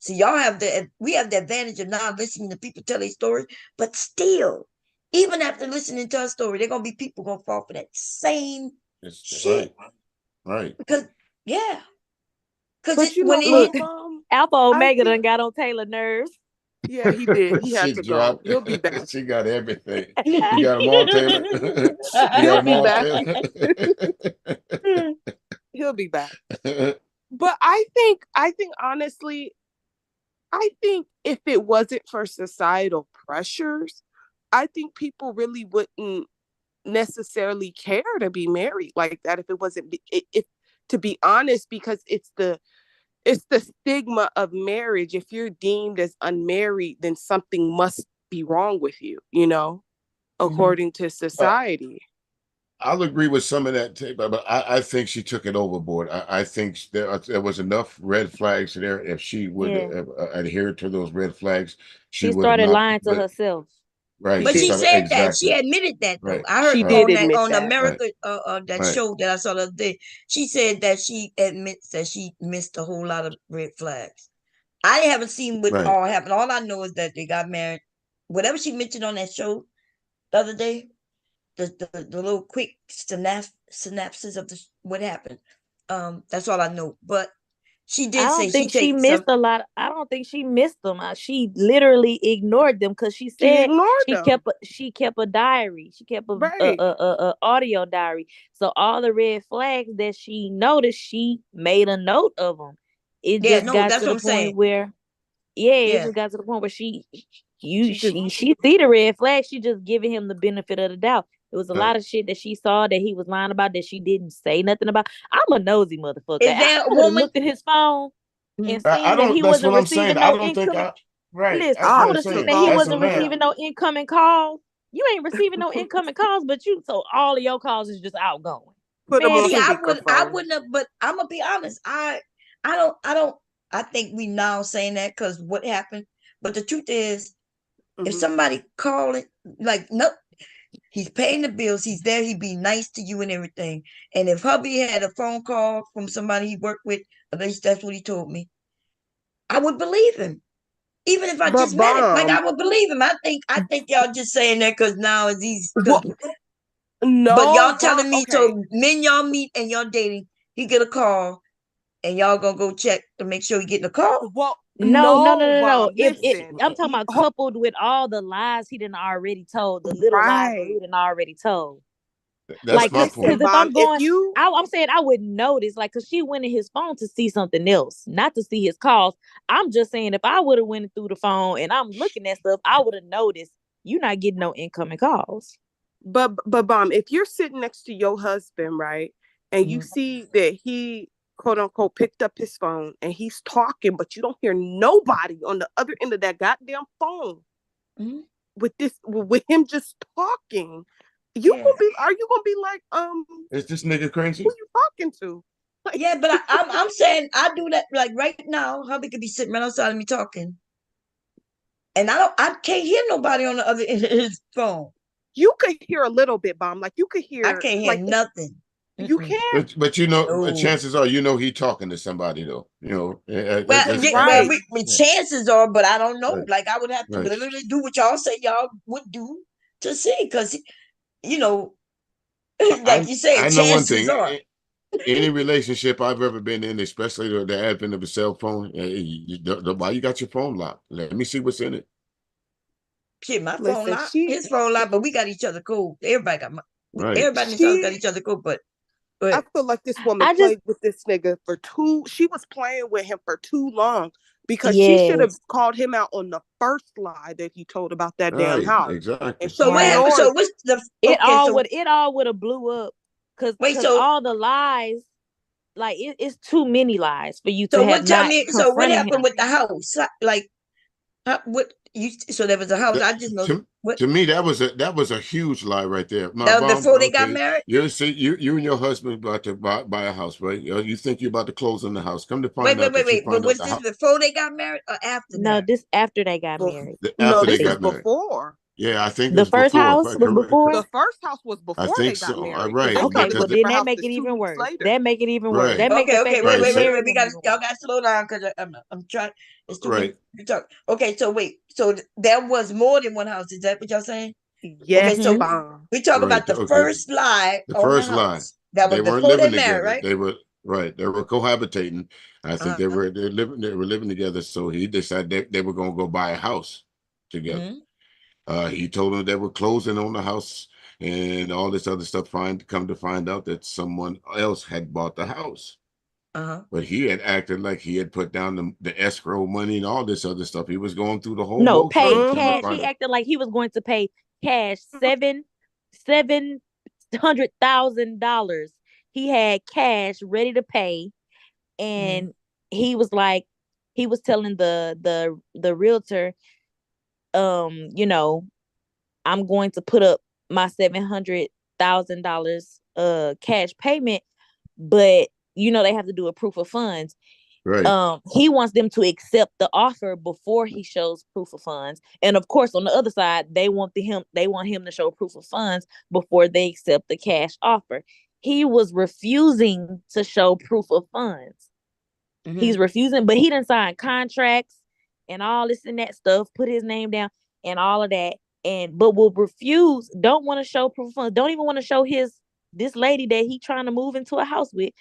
See, we have the advantage of now listening to people tell their stories, but still, even after listening to our story, there are gonna be people gonna fall for that same shit. Right. Because But look, Alpha Omega done got on Taylor nerves. Yeah, he did. He had She to go. dropped He'll be back. it. She got everything. You got them all, Taylor. You got He'll them be all, back. Taylor. He'll be back. But I think honestly, I think if it wasn't for societal pressures, I think people really wouldn't necessarily care to be married like that if it wasn't if to be honest, because it's the stigma of marriage. If you're deemed as unmarried, then something must be wrong with you, according to society. I'll agree with some of that, but I think she took it overboard. I think there was enough red flags there. If she would adhere to those red flags, she would have started not. lying to herself. Right. But she started, said that. She exactly. admitted that though. Right. I heard She right. did on that admit on that. America that Right. show that I saw the other day. She said that she admits that she missed a whole lot of red flags. I haven't seen what Right. all happened. All I know is that they got married. Whatever she mentioned on that show the other day, the little quick synapses of what happened. That's all I know. But she I did say don't she think she takes missed some. a lot. I don't think she missed them. She literally ignored them because she She said ignored she them. kept a diary. She kept a Right. audio diary. So all the red flags that she noticed, she made a note of them. It Yeah, just no, got that's to what the I'm point saying. where, yeah, it Yeah. just got to the point where she just see the red flag. She just giving him the benefit of the doubt. There was a Right. lot of shit that she saw that he was lying about that she didn't say nothing about. I'm a nosy motherfucker. Is I there a would have woman? looked at his phone and I seen that don't. he That's wasn't what I'm saying. receiving I no don't think incoming. I. Right. Listen, That's I what I'd I'm would have have seen took saying. that he off As a wasn't too. man. receiving no incoming calls. You ain't receiving no incoming calls, but so all of your calls is just outgoing. Put him Man, on See, I speakerphone. wouldn't have, but I'm gonna be honest. I don't. I think we now saying that because what happened. But the truth is, if Mhm. somebody call it, like, no, he's paying the bills, he's there, he'd be nice to you and everything. And if hubby had a phone call from somebody he worked with, at least that's what he told me, I would believe him. Even if I But just met him, like I bomb. would believe him. I think y'all just saying that because now it's easy. What? But No, y'all bomb. telling me Okay. so men y'all meet and y'all dating, he get a call and y'all gonna go check to make sure he getting a call. Well, no. bomb. If Listen. I'm talking about coupled with all the lies he done already told, the little lies that Right. he done already told. That's Like, my cause point. if I'm bomb. If going, you I'm saying I wouldn't notice, like, cause she went in his phone to see something else, not to see his calls. I'm just saying, if I would have went through the phone and I'm looking at stuff, I would have noticed you not getting no incoming calls. but bomb, if you're sitting next to your husband, right, and you see that he quote unquote picked up his phone and he's talking, but you don't hear nobody on the other end of that goddamn phone with him just talking, are you gonna be like, Is this nigga crazy? who you talking to? Like, Yeah, but I'm saying I do that like right now. Hubby could be sitting right outside of me talking, and I can't hear nobody on the other end of his phone. you could hear a little bit, bomb. Like you could I hear, can't hear like nothing. you can't. But No. chances are he talking to somebody though. Right. Chances are, but I don't know. Right. Like I would have to Right. literally do what y'all say y'all would do to see, because like you said, I know one chances thing. are. Any relationship I've ever been in, especially the advent of a cell phone, why you got your phone locked? Let me see what's in it. Shit, my phone Listen, locked, his phone locked, but we got each other cool. Everybody Right. everybody in this house got each other cool, but I feel like this woman played with this nigga she was playing with him for too long, because she should have called him out on the first lie that he told about that damn house. Exactly. And so what happened? So what's the it all would have blew up because all the lies, like it's too many lies for you to have not so what confronted happened him. with the house? Like what you so there was a house. I just know to me that was a huge lie right there. That was before they got married. You see, you and your husband about to buy a house, right? You think you're about to close on the house. Come to find out that you Wait. But find out was the this house. before they got married or after? No, this after they got married. After they this got is married. before. Yeah, I think the it was first before. house was before. The first house was before I think they got so. married. Right. They Okay, came to well a then different that house make it just 2 even weeks worse. later. That make it even worse. That make Okay, the fact wait. that We got y'all got to slow down because I'm trying. It's too many talk. Okay, so wait, so there was more than one house. Is that what y'all saying? Yes, Okay, so bomb. we talk about the first lie The on the first lie. house. That was They weren't before they living married, together. right? They were Right. They were cohabitating. I think they Uh-huh. were living together. So he decided they were gonna go buy a house together. He told them they were closing on the house and all this other stuff. Come to find out that someone else had bought the house. Uh-huh. But he had acted like he had put down the escrow money and all this other stuff. He was going through the whole No, motion. pay Come to cash. find He out. acted like he was going to pay cash $700,000. He had cash ready to pay, and he was like, he was telling the realtor, you know, I'm going to put up my $700,000 cash payment, but you know they have to do a proof of funds. Right. He wants them to accept the offer before he shows proof of funds, and of course on the other side they want him to show proof of funds before they accept the cash offer. He was refusing to show proof of funds. He's refusing, but he didn't sign contracts and all this and that stuff, put his name down and all of that, and but will refuse, don't want to show proof of funds, don't even want to show this lady that he trying to move into a house with,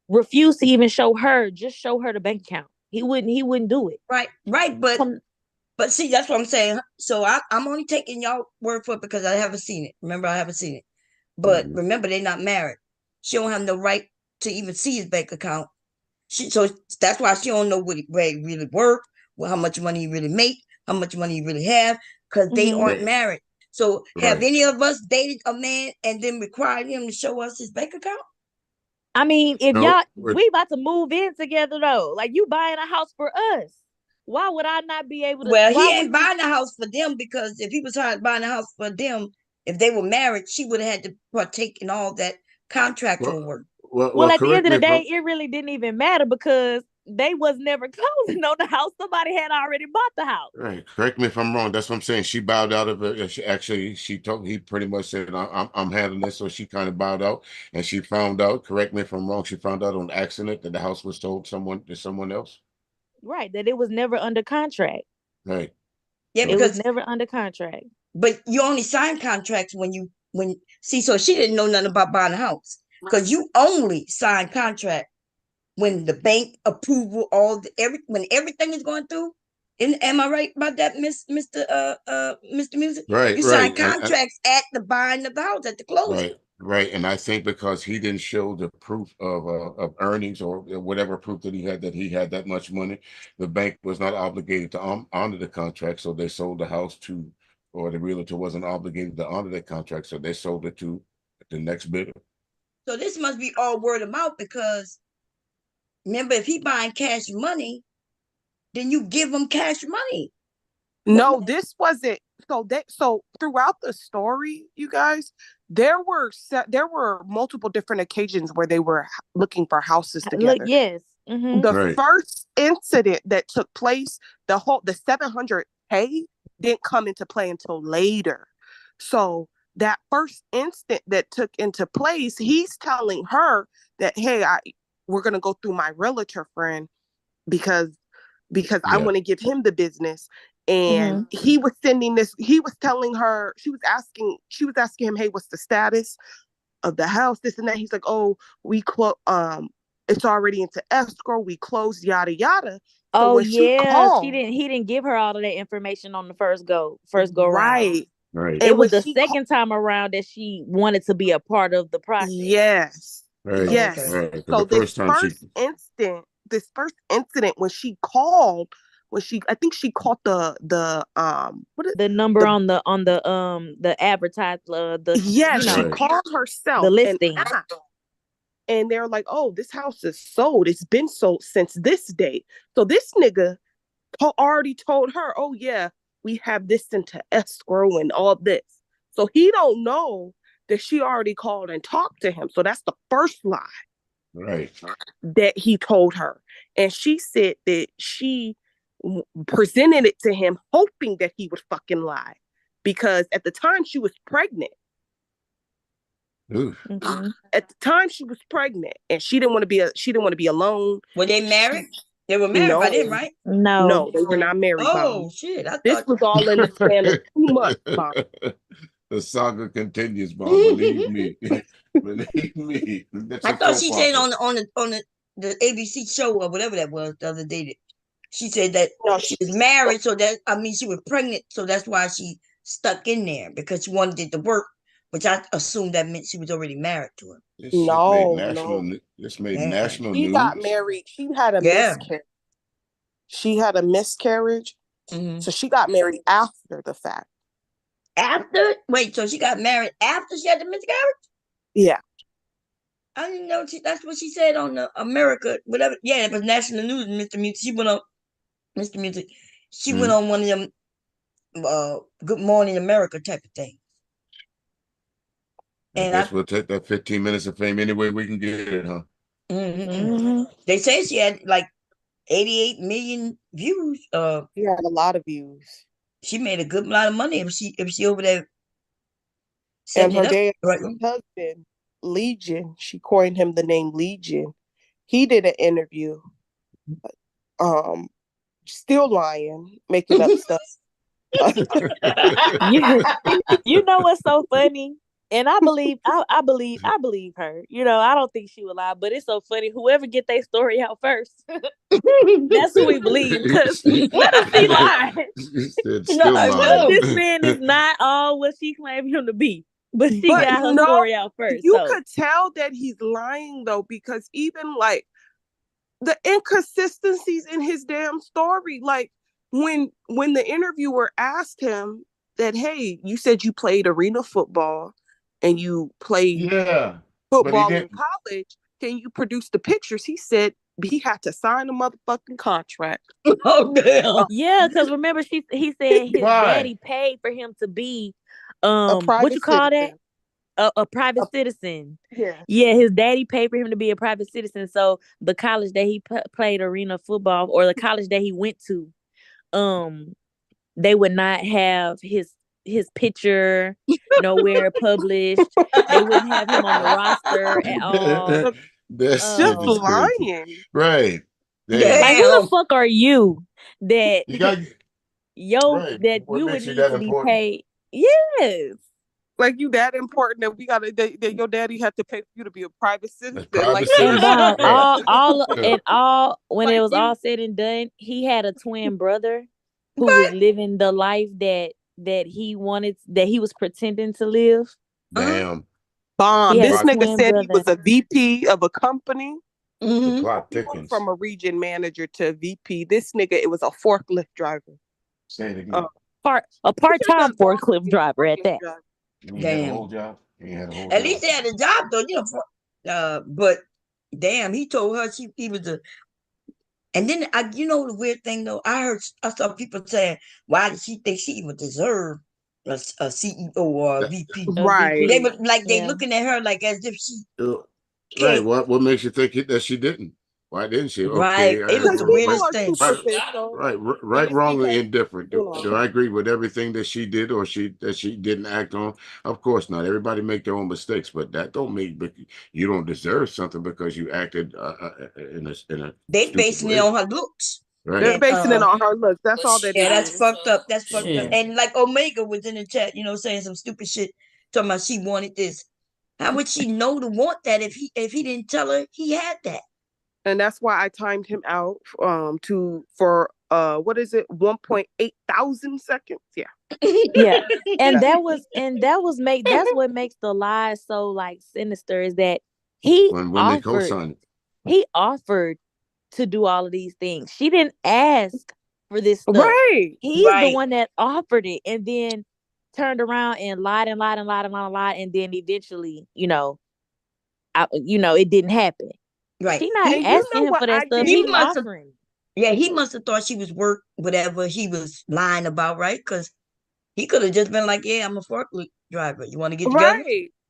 refuse to even show her, just show her the bank account. He wouldn't do it. Right, but see, that's what I'm saying. So I'm only taking y'all word for it because I haven't seen it. Remember, I haven't seen it. But remember, they're not married. She don't have no right to even see his bank account. So that's why she don't know where he really work, how much money he really make, how much money he really have, because they aren't married. So have any of us dated a man and then required him to show us his bank account? I mean, if y'all, we about to move in together though. Like, you buying a house for us. Why would I not be able to? Well, he ain't buying a house for them, because if he was buying a house for them, if they were married, she would have had to partake in all that contractual work. Well, at the end of the day, it really didn't even matter because they was never closing on the house. Somebody had already bought the house. Right. Correct me if I'm wrong. That's what I'm saying. She bowed out of it. He pretty much said, I'm handling this. So she kind of bowed out, and she found out, correct me if I'm wrong, she found out on accident that the house was sold to someone else. Right. That it was never under contract. Right. Yeah, it was never under contract. But you only sign contracts so she didn't know nothing about buying a house, because you only sign contract when the bank approval, when everything is going through. Am I right about that, Mr. Music? Right, you sign contracts at the buying of the house, at the closing. Right. And I think because he didn't show the proof of earnings or whatever proof that he had that much money, the bank was not obligated to honor the contract. So they sold the house or the realtor wasn't obligated to honor that contract. So they sold it to the next bidder. So this must be all word of mouth, because remember, if he buying cash money, then you give him cash money. No, this wasn't. So throughout the story, you guys, there were multiple different occasions where they were looking for houses together. Yes. The first incident that took place, the 700K didn't come into play until later. So that first instant that took into place, he's telling her that, hey, we're gonna go through my realtor friend because I want to give him the business. And he was telling her, she was asking him, hey, what's the status of the house, this and that. He's like, oh, it's already into escrow, we closed, yada yada. So he didn't give her all of that information on the first go round. Right. It was the second time around that she wanted to be a part of the process. Yes. Right. Yes. Right. So this first incident when she called, I think she called the number on the advertised she called herself the listing. And they're like, oh, this house is sold. It's been sold since this date. So this nigga already told her, oh yeah, we have this into escrow and all this. So he don't know that she already called and talked to him. So that's the first lie. Right. That he told her. And she said that she presented it to him hoping that he would fucking lie, because at the time she was pregnant. At the time she was pregnant, and she didn't want to be alone. Were they married? They were married by then, right? No, they were not married. Oh shit! This was all in the span of 2 months, Mom. The saga continues, Bob. Believe me. Believe me. That's I a thought she soap said opera. on the ABC show or whatever that was the other day. She said that No, she was married, so that she was pregnant, so that's why she stuck in there because she wanted it to work, which I assumed that meant she was already married to him. This shit made national. This made national She news. got married. She had a miscarriage. She had a miscarriage. So she got married after the fact. After? Wait, so she got married after she had the miscarriage? Yeah. I didn't know that's what she said on the America, whatever. Yeah, it was national news. Mr. Music. She went on Mr. Music. She went on one of them Good Morning America type of thing. I guess we'll take that 15 minutes of fame any way we can get it, huh? They say she had like 88 million views. She had a lot of views. She made a good lot of money if she over there. And her dad's husband, Legion, she coined him the name Legion. He did an interview. Still lying, making up stuff. You know what's so funny? And I believe her. You know, I don't think she would lie, but it's so funny. Whoever get their story out first, that's who we believe. Because what if she lied? Still lying. This man is not all what she claimed him to be. But she got her story out first. You could tell that he's lying though, because even like the inconsistencies in his damn story, like when the interviewer asked him that, hey, you said you played arena football and you played football in college, can you produce the pictures? He said he had to sign a motherfucking contract. Oh damn. Yeah, because remember he said his daddy paid for him to be what you call that? A private citizen. Yeah, his daddy paid for him to be a private citizen. So the college that he played arena football, or the college that he went to, they would not have his picture nowhere published. They wouldn't have him on the roster at all. That's just lying. Right. Like, who the fuck are you that you got, that you would need to be paid? Yes. Like, you that important that we gotta that your daddy had to pay for you to be a private citizen. And all when it was all said and done, he had a twin brother who was living the life that he wanted, that he was pretending to live. Damn. Bomb. This nigga said he was a VP of a company. The plot thickens. From a region manager to VP. This nigga, it was a forklift driver. Say it again. A part-time forklift driver at that. Damn. At least they had a job though, but damn, he told her he was a. And then the weird thing though, I saw people saying, why did she think she even deserved a CEO or a VP? Right. They were like they looking at her like as if she. Right. What makes you think that she didn't? Why didn't she? Right. Okay. It was the weirdest thing. Right, wrong, or indifferent. Do I agree with everything that she did or that she didn't act on? Of course not. Everybody make their own mistakes, but that don't mean you don't deserve something because you acted in a. They basing it on her looks. Right. They're basing it on her looks. That's all that. Yeah, that's fucked up. That's fucked up. And like Omega was in the chat, saying some stupid shit, talking about she wanted this. How would she know to want that if he didn't tell her he had that? And that's why I timed him out for what is it, 1.8 thousand seconds? Yeah. Yeah. And that's what makes the lie so like sinister, is that he offered to do all of these things. She didn't ask for this stuff. Right. He's the one that offered it and then turned around and lied, and then eventually, it didn't happen. Right. She not asking him for that stuff. He's offering. Yeah, he must have thought she was worth whatever he was lying about, right? Because he could have just been like, "Yeah, I'm a forklift driver. You want to get together?"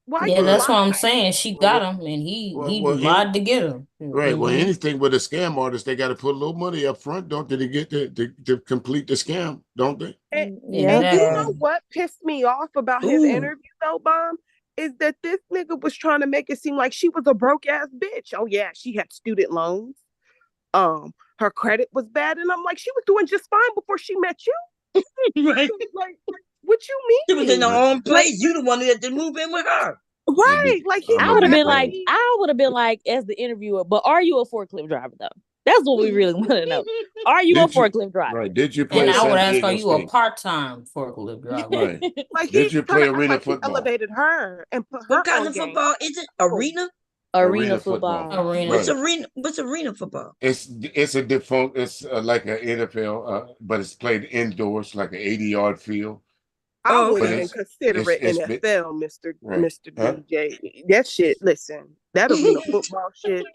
Right. Yeah, that's what I'm saying. She got him, and he lied to get him. Right. Well, anything with a scam artist, they got to put a little money up front, don't they, to get to complete the scam, don't they? And you know what pissed me off about his interview, though, Bomb, is that this nigga was trying to make it seem like she was a broke ass bitch. Oh yeah, she had student loans. Her credit was bad, and I'm like, she was doing just fine before she met you. Right. Like, What you mean? She was in her own Like, place. You the one that had to move in with her. Right. Like he I would have been like, as the interviewer, but are you a forklift driver though? That's what we really want to know. Are you a forklift driver? Right. Did you play And I would San ask, are Diego you a State? part-time forklift driver? Right. Like Did he's you trying play to act arena like he football? elevated her and put her What kind on of game. football is it? Arena? Arena football. Arena. What's Right. arena? What's arena football? It's a default. It's like an NFL, but it's played indoors, like an 80-yard field. I Oh, wouldn't okay. even consider it it's NFL, Mr. right. Mr. Huh? DJ. That shit, listen, that arena football shit,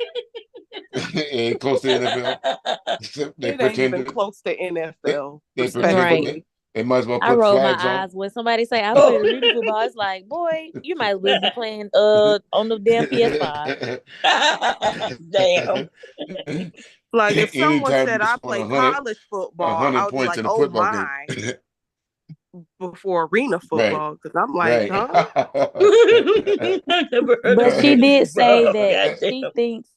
It ain't close to NFL. They it ain't even pretended. close to NFL. They pretended. Respectfully. They might as well I put roll my flags on. eyes when somebody say I played arena football. It's like, boy, you might as well be playing on the damn PS5. Damn. Like if someone Anytime said you I score play 100, college football, I 100 would be points like, in a oh football game. my, before arena Right. football. Because I'm like, Right. huh? I never heard But of she arena did say football. that she Goddamn. thinks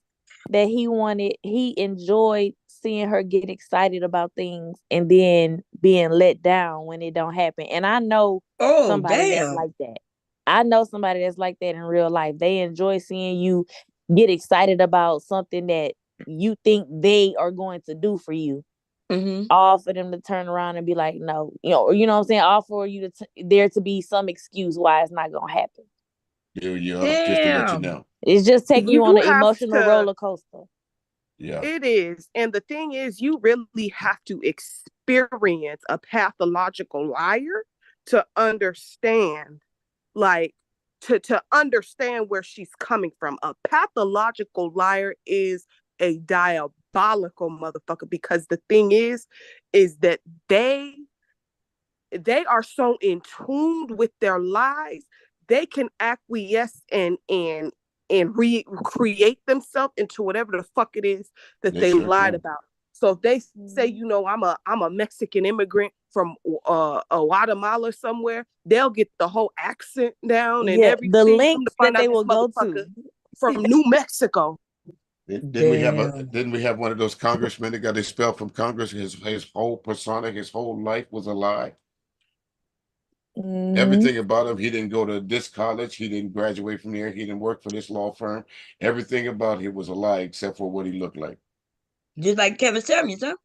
that he enjoyed seeing her get excited about things and then being let down when it don't happen. And I know Oh, somebody that's damn. like that. I know somebody that's like that in real life. They enjoy seeing you get excited about something that you think they are going to do for you. Mm-hmm. All for them to turn around and be like, no, you know what I'm saying? All for you to there to be some excuse why it's not gonna happen. You up just to let you Damn. know. It's just taking you on You an have emotional to, roller coaster. Yeah. it is. And the thing is, you really have to experience a pathological liar to understand, like, to understand where she's coming from. A pathological liar is a diabolical motherfucker, because the thing is that they are so in tune with their lies, they can acquiesce and recreate themselves into whatever the fuck it is that They they sure lied can. about. So if they say, I'm a Mexican immigrant from Guatemala somewhere, they'll get the whole accent down and Yeah, the everything. Come to links find that out they this will go motherfucker to. from New Mexico. Damn. Didn't we have one of those congressmen that got expelled from Congress? His whole persona, his whole life was a lie. Mhm. Everything about him, he didn't go to this college, he didn't graduate from there, he didn't work for this law firm. Everything about him was a lie except for what he looked like. Just like Kevin Samuels, huh?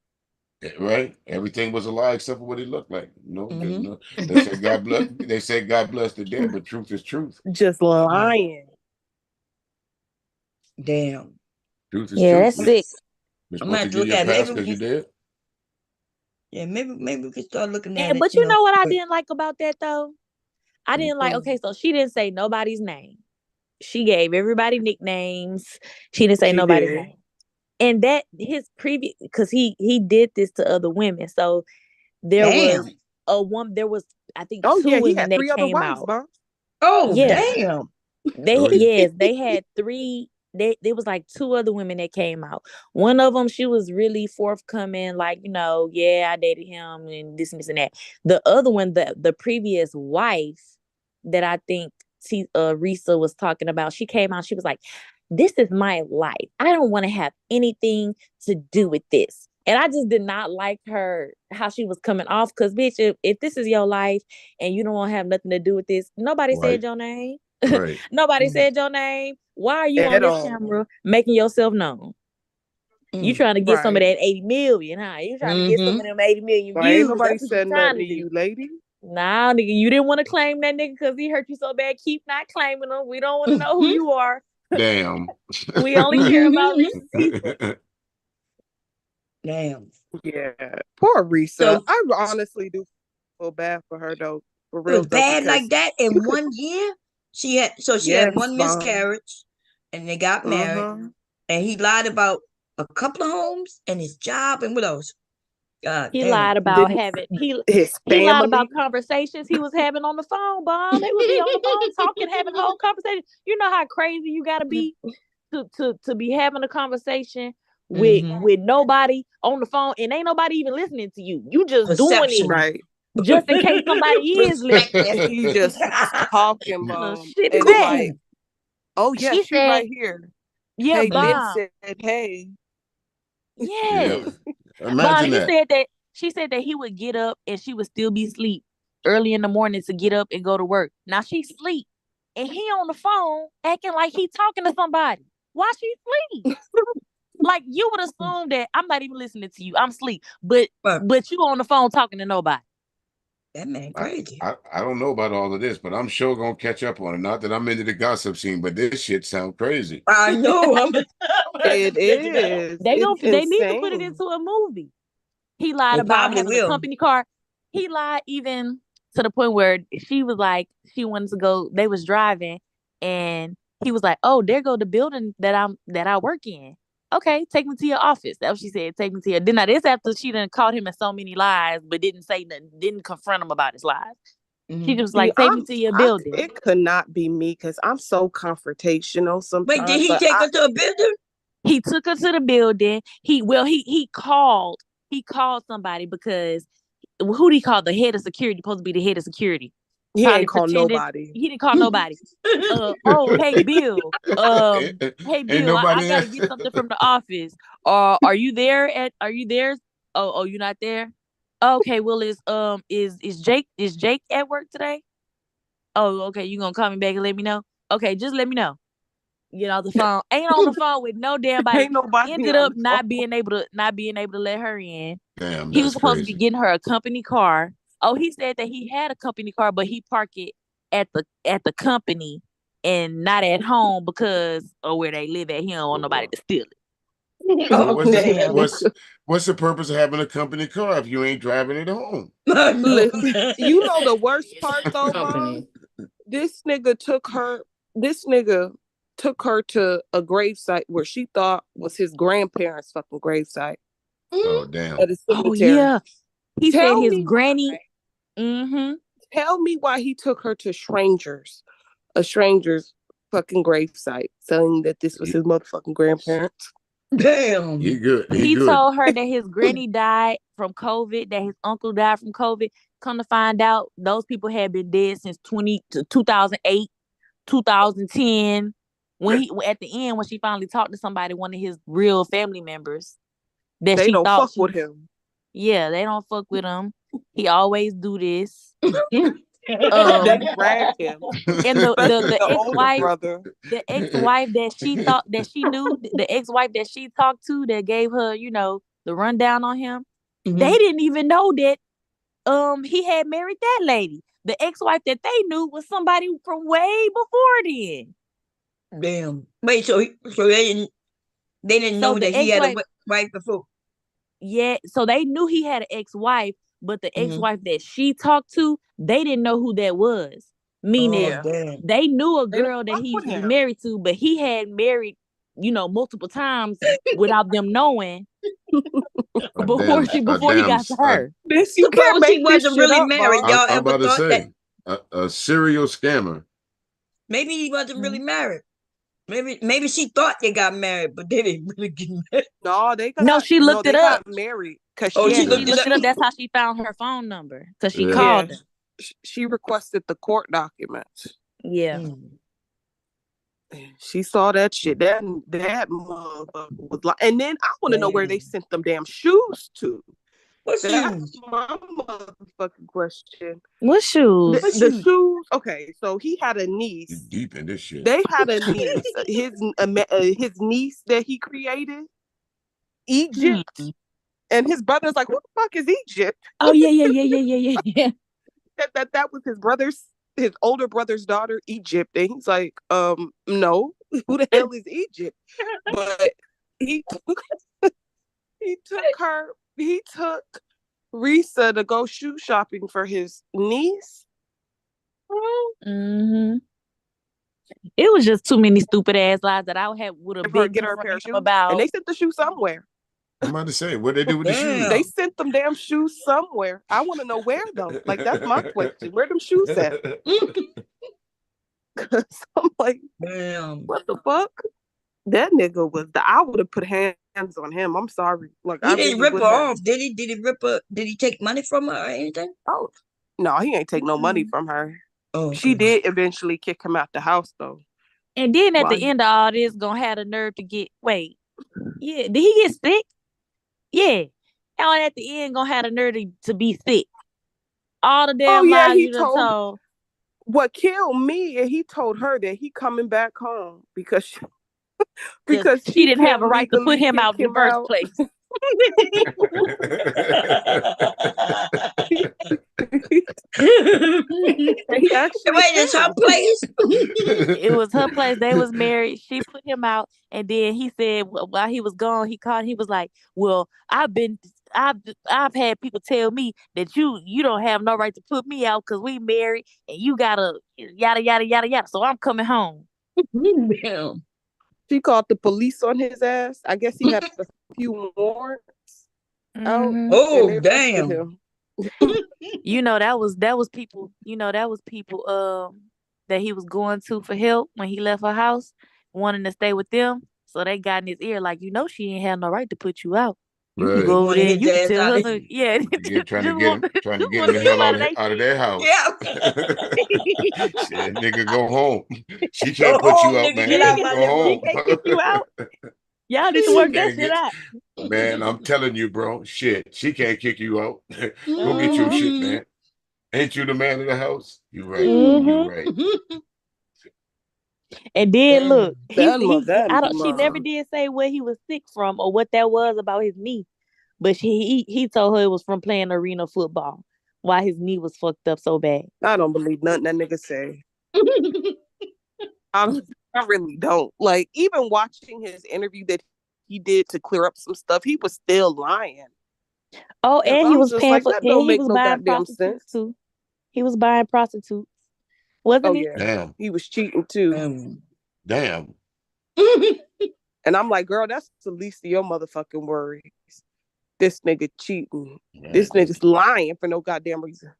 Right? Everything was a lie except for what he looked like. No, Mm-hmm. no. They said God bless. They said God bless the dead, but truth is truth. Just lying. Damn. Truth is Yeah, truth. that's sick. We're I'm supposed gonna to have to give look you a at it. pass Maybe we because you can, did. yeah, maybe we can start looking at And, it, but you you know. know what I But didn't like about that though? I didn't like, Mm. okay, so she didn't say nobody's name. She gave everybody nicknames. She didn't say She nobody's did. name. And that his previous, because he did this to other women. So there was damn. there was, I think, Oh yeah, two he women had that 3 other came wives, out. bro. Oh, Yeah. damn. They had three. There was like two other women that came out. One of them, she was really forthcoming, like, yeah, I dated him and this and that. The other one, the previous wife that I think Risa was talking about, she came out, she was like, this is my life. I don't want to have anything to do with this. And I just did not like her, how she was coming off. Because, bitch, if this is your life and you don't want to have nothing to do with this, nobody said Right. your name. Right. Nobody said your name. Why are you on At this all. camera making yourself known? You trying to get some of Right. that 80 million, huh? You trying to get some of Mm-hmm. them 80 million Well, ain't views. nobody That's what you said trying nothing to to do. you, lady. Nah, nigga, you didn't want to claim that nigga because he hurt you so bad. Keep not claiming him. We don't want to know who you are. Damn. We only care about Risa. Damn. Yeah. Poor Risa. So I honestly do feel bad for her though. For it real was though. bad Because like that you in could, 1 year. She had yes, one mom. miscarriage, and they got married. Uh-huh. And he lied about a couple of homes and his job and what else? God He damn. lied about having His he lied family. about conversations he was having on the phone, Bob. They would be on the phone talking, having whole conversations. You know how crazy you gotta be to be having a conversation with Mm-hmm. with nobody on the phone and ain't nobody even listening to you. You just doing it Perception. Right. just in case somebody is listening. He just talking, What kind of mom. shit is And it's that? like, oh yeah, She she said, right here. yeah, Hey, Ben Bob. said, hey. Yes. Yeah. Bob, Imagine that. she said that he would get up and she would still be asleep early in the morning to get up and go to work. Now she sleep, and he on the phone acting like he talking to somebody while she sleep. Like you would assume that I'm not even listening to you. I'm asleep, but you on the phone talking to nobody. That man crazy. I don't know about all of this, but I'm sure gonna catch up on it. Not that I'm into the gossip scene, but this shit sound crazy. I know. It is. They need to put it into a movie. He lied They about probably having a will. company car. He lied even to the point where she was like, she wanted to go. They was driving, and he was like, "Oh, there go the building that I work in. Okay, take me to your office." That's what she said. Take me to your. Then now this after she done caught him in so many lies, but didn't say nothing, didn't confront him about his lies. She just like, take me to your building. It could not be me because I'm so confrontational sometimes. Wait, did he take her to a building? He took her to the building. He called somebody because who did he call? The head of security, supposed to be the head of security. He ain't called nobody. He didn't call nobody. Hey Bill. Hey Bill, I gotta get something from the office. Are you there? Are you there? Oh, you're not there? Okay, well, is Jake at work today? Oh, okay, you gonna call me back and let me know? Okay, just let me know. Get off the phone. Ain't on the phone with no damn body. Ain't nobody ended up not being able to let her in. Damn, he was supposed crazy. to be getting her a company car. Oh, he said that he had a company car, but he parked it at the company and not at home because of where they live at. He don't want nobody to steal it. Well, what's the purpose of having a company car if you ain't driving it home? Listen, you know the worst part though, Mom? This nigga took her to a gravesite where she thought was his grandparents' fucking gravesite. Oh damn! At a cemetery. Oh yeah, he said his granny. Tell me why he took her to a stranger's fucking gravesite, saying that this was his motherfucking grandparents. Damn. He good. He told her that his granny died from COVID, that his uncle died from COVID. Come to find out, those people had been dead since 2008, 2010. When at the end, when she finally talked to somebody, one of his real family members, that they she don't thought fuck with him. Yeah, they don't fuck with him. He always do this. They drag him. And the ex-wife, brother, the ex-wife that she thought that she knew, the ex-wife that she talked to, that gave her, the rundown on him. They didn't even know that he had married that lady. The ex-wife that they knew was somebody from way before then. Damn. Wait, so they didn't know that he had a wife before. Yeah, so they knew he had an ex-wife, but the ex-wife that she talked to, they didn't know who that was. Meaning, they knew a girl that he used to be married to, but he had married, multiple times without them knowing before he got to her. You can't make she wasn't really married. Y'all I'm ever about to thought say that? a serial scammer. Maybe he wasn't really married. Maybe she thought they got married, but they didn't really get married. No, they got. No, she looked it up. Got married because she looked it up. That's how she found her phone number because she called them. She requested the court documents. Yeah. She saw that shit. That motherfucker was like, and then I want to know where they sent them damn shoes to. What That's shoes? my motherfucking question. What shoes? The shoes. Okay, so he had a niece. He's deep in this shit. They had a niece. His niece that he created, Egypt, and his brother's like, "Who the fuck is Egypt?" Oh yeah. That was his older brother's daughter, Egypt, and he's like, no, who the hell is Egypt? But he took Risa to go shoe shopping for his niece. It was just too many stupid ass lies that I would have been get her a pair of shoes about. And they sent the shoe somewhere. I'm about to say, what they do with the shoes? They sent them damn shoes somewhere. I want to know where though. Like that's my question. Where them shoes at? Cause I'm like, damn, what the fuck? That nigga I would have put hands on him. I'm sorry. Like he didn't rip her off, did he? Did he rip her? Did he take money from her or anything? Oh no, he ain't take no money from her. Oh, okay. She did eventually kick him out the house though. And then at the end of all this, gonna have the nerve to get yeah. Did he get sick? Yeah. And at the end, gonna have the nerve to be sick. All the Oh damn yeah, lies he you done told told. what killed me, and he told her that he coming back home because Because because she she didn't have can't a right to put legally him kick out in the him first out. place. He actually Wait, it's her can. place. It was her place. They was married. She put him out, and then he said while he was gone, he called. He was like, "Well, I've had people tell me that you don't have no right to put me out because we married, and you gotta yada yada yada yada. So I'm coming home." Damn. She called the police on his ass. I guess he had a few warrants out, Mm-hmm. and Oh, they arrested damn. him. That was people. That was people. That he was going to for help when he left her house, wanting to stay with them. So they got in his ear like, she ain't had no right to put you out. You can They Right. go over want to there and hit you the can ass tell out her of to, yeah, Get trying to just get want him, trying to just get want him to the get hell him out of their out of shit. their house. Yeah. Shit, nigga, go home. She Go can't put you home, out, nigga. Get out man. my Go living She room. home. can't kick you out. Y'all need to She work that can't shit get, out. man. I'm telling you, bro. Shit, she can't kick you out. Go get your shit, Mm-hmm. man. Ain't you the man of the house? You right, bro. You Hmm. right. And then look, Damn. I don't. She never Mom. did say where he was sick from or what that was about his knee, but he told her it was from playing arena football, why his knee was fucked up so bad. I don't believe nothing that nigga say. I, I really don't. Like, even watching his interview that he did to clear up some stuff, he was still lying. Oh, And and he I'm was just paying like, for, that and don't he make was no buying goddamn prostitutes sense. too. He was buying prostitutes, Oh wasn't he? yeah, Damn. he was cheating too. Damn. And I'm like, girl, that's the least of your motherfucking worries. This nigga cheating. This Right. nigga's lying for no goddamn reason.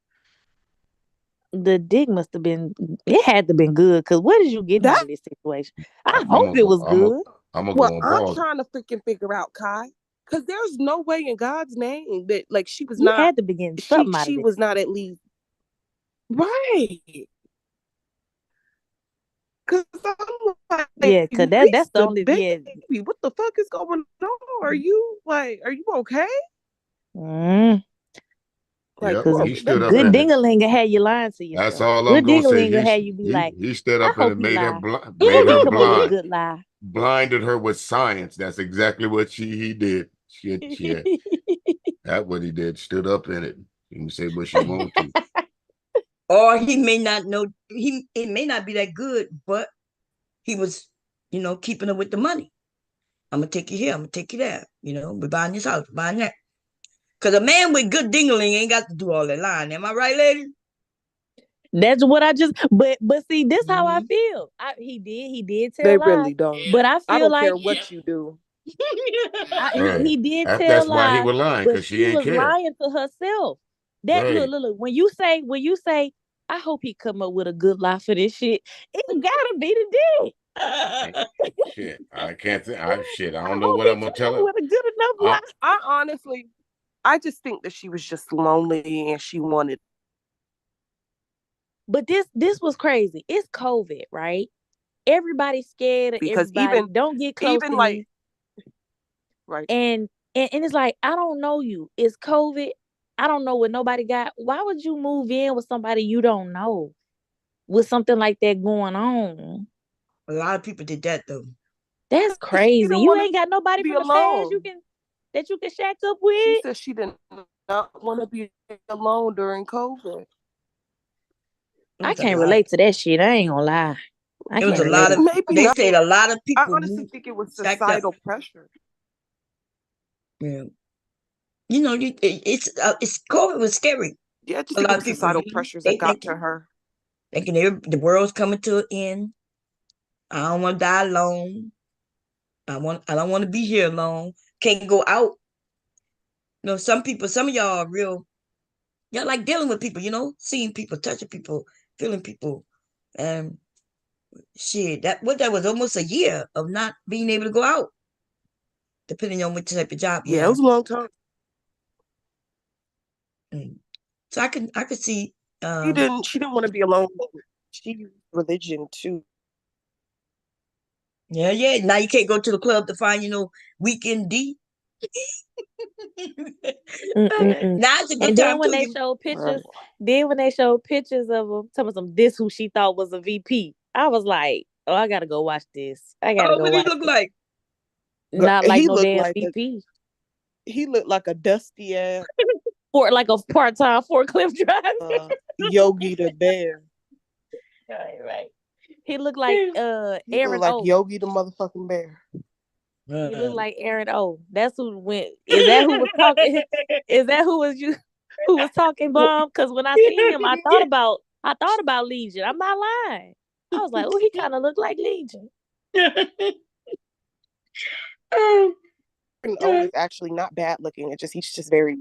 The dick must have been. It had to been good. Cause what did you get out That of this situation? I I'm hope gonna it go. was good. I'm gonna what go on I'm pause. trying to freaking figure out, Kai. Because there's no way in God's name that like she was You not had to be getting something out of she this. was not at least right. Cause I'm like, Yeah, cause that's release the the only. Yeah. baby. What the fuck is going on? Are you okay? Mm. Like, Yep. you He okay? stood up Good in it. dingaling had you lying to That's yourself. all I'm Good gonna say. dingaling had you be like, He stood I up and hope it he made her lie. I made hope he her come up with a blind, good lie. blinded her with science. That's exactly what he did. Shit. That's what he did. Stood up in it. You can say what you want to. Or he may not know. It may not be that good, but he was, keeping her with the money. I'm gonna take you here. I'm gonna take you there. We're buying this house, buying that. Cause a man with good dingling ain't got to do all that lying. Am I right, lady? That's what I just. But see, this how I Mm-hmm. feel. He did They tell lies, really don't. but I I feel don't like care what you do. he did That's tell why he lies, was lying, but because she she ain't was care. lying to herself. That Right. look. When you say, I hope he come up with a good lie for this shit. It gotta be the dick. Shit. I can't think. Shit. I I don't know hope what he I'm gonna come tell up her. with a good enough I, lie. I just think that she was just lonely and she wanted. But this was crazy. It's COVID, right? Everybody's scared of Because everybody. Don't get close even to like me. right. And it's like, I don't know you. It's COVID. I don't know what nobody got. Why would you move in with somebody you don't know with something like that going on? A lot of people did that though. That's She crazy. didn't You want ain't got nobody to be from the past alone. that you can shack up She with. said she did not want to be alone during COVID. I can't relate to that shit. I ain't gonna lie. I It was can't a lot relate. of. Maybe They not. said a lot of I people honestly moved, think it was stacked up. societal pressure. Yeah, it's COVID was scary. Yeah, I just A think it lot of was people, societal pressures that they got to her. thinking the world's coming to an end. I don't want to die alone. I don't want to be here alone. Can't go out. Some of y'all are real. Y'all like dealing with people. Seeing people, touching people, feeling people, and shit. That was almost a year of not being able to go out, depending on what type of job you Yeah, it have. was a long time. So I could see. She didn't want to be alone. She used religion too. Yeah. Now you can't go to the club to find, weekend D. Now it's a good And time then when too. they showed pictures, of him, telling some this who she thought was a VP. I was like, oh, I gotta go watch this. I gotta Oh, go what do you watch look it. like? Not like He no looked damn like VP. he looked like a dusty ass Or like a part-time forklift driver. Yogi the Bear. Right. He looked like He looked Aaron like O. Yogi the motherfucking bear. He looked like Aaron O. That's who went. Is that who was talking? Is that who was you? Who was talking bomb? Because when I seen him, I thought about Legion. I'm not lying. I was like, oh, he kind of looked like Legion. Aaron O is actually not bad looking. He's just very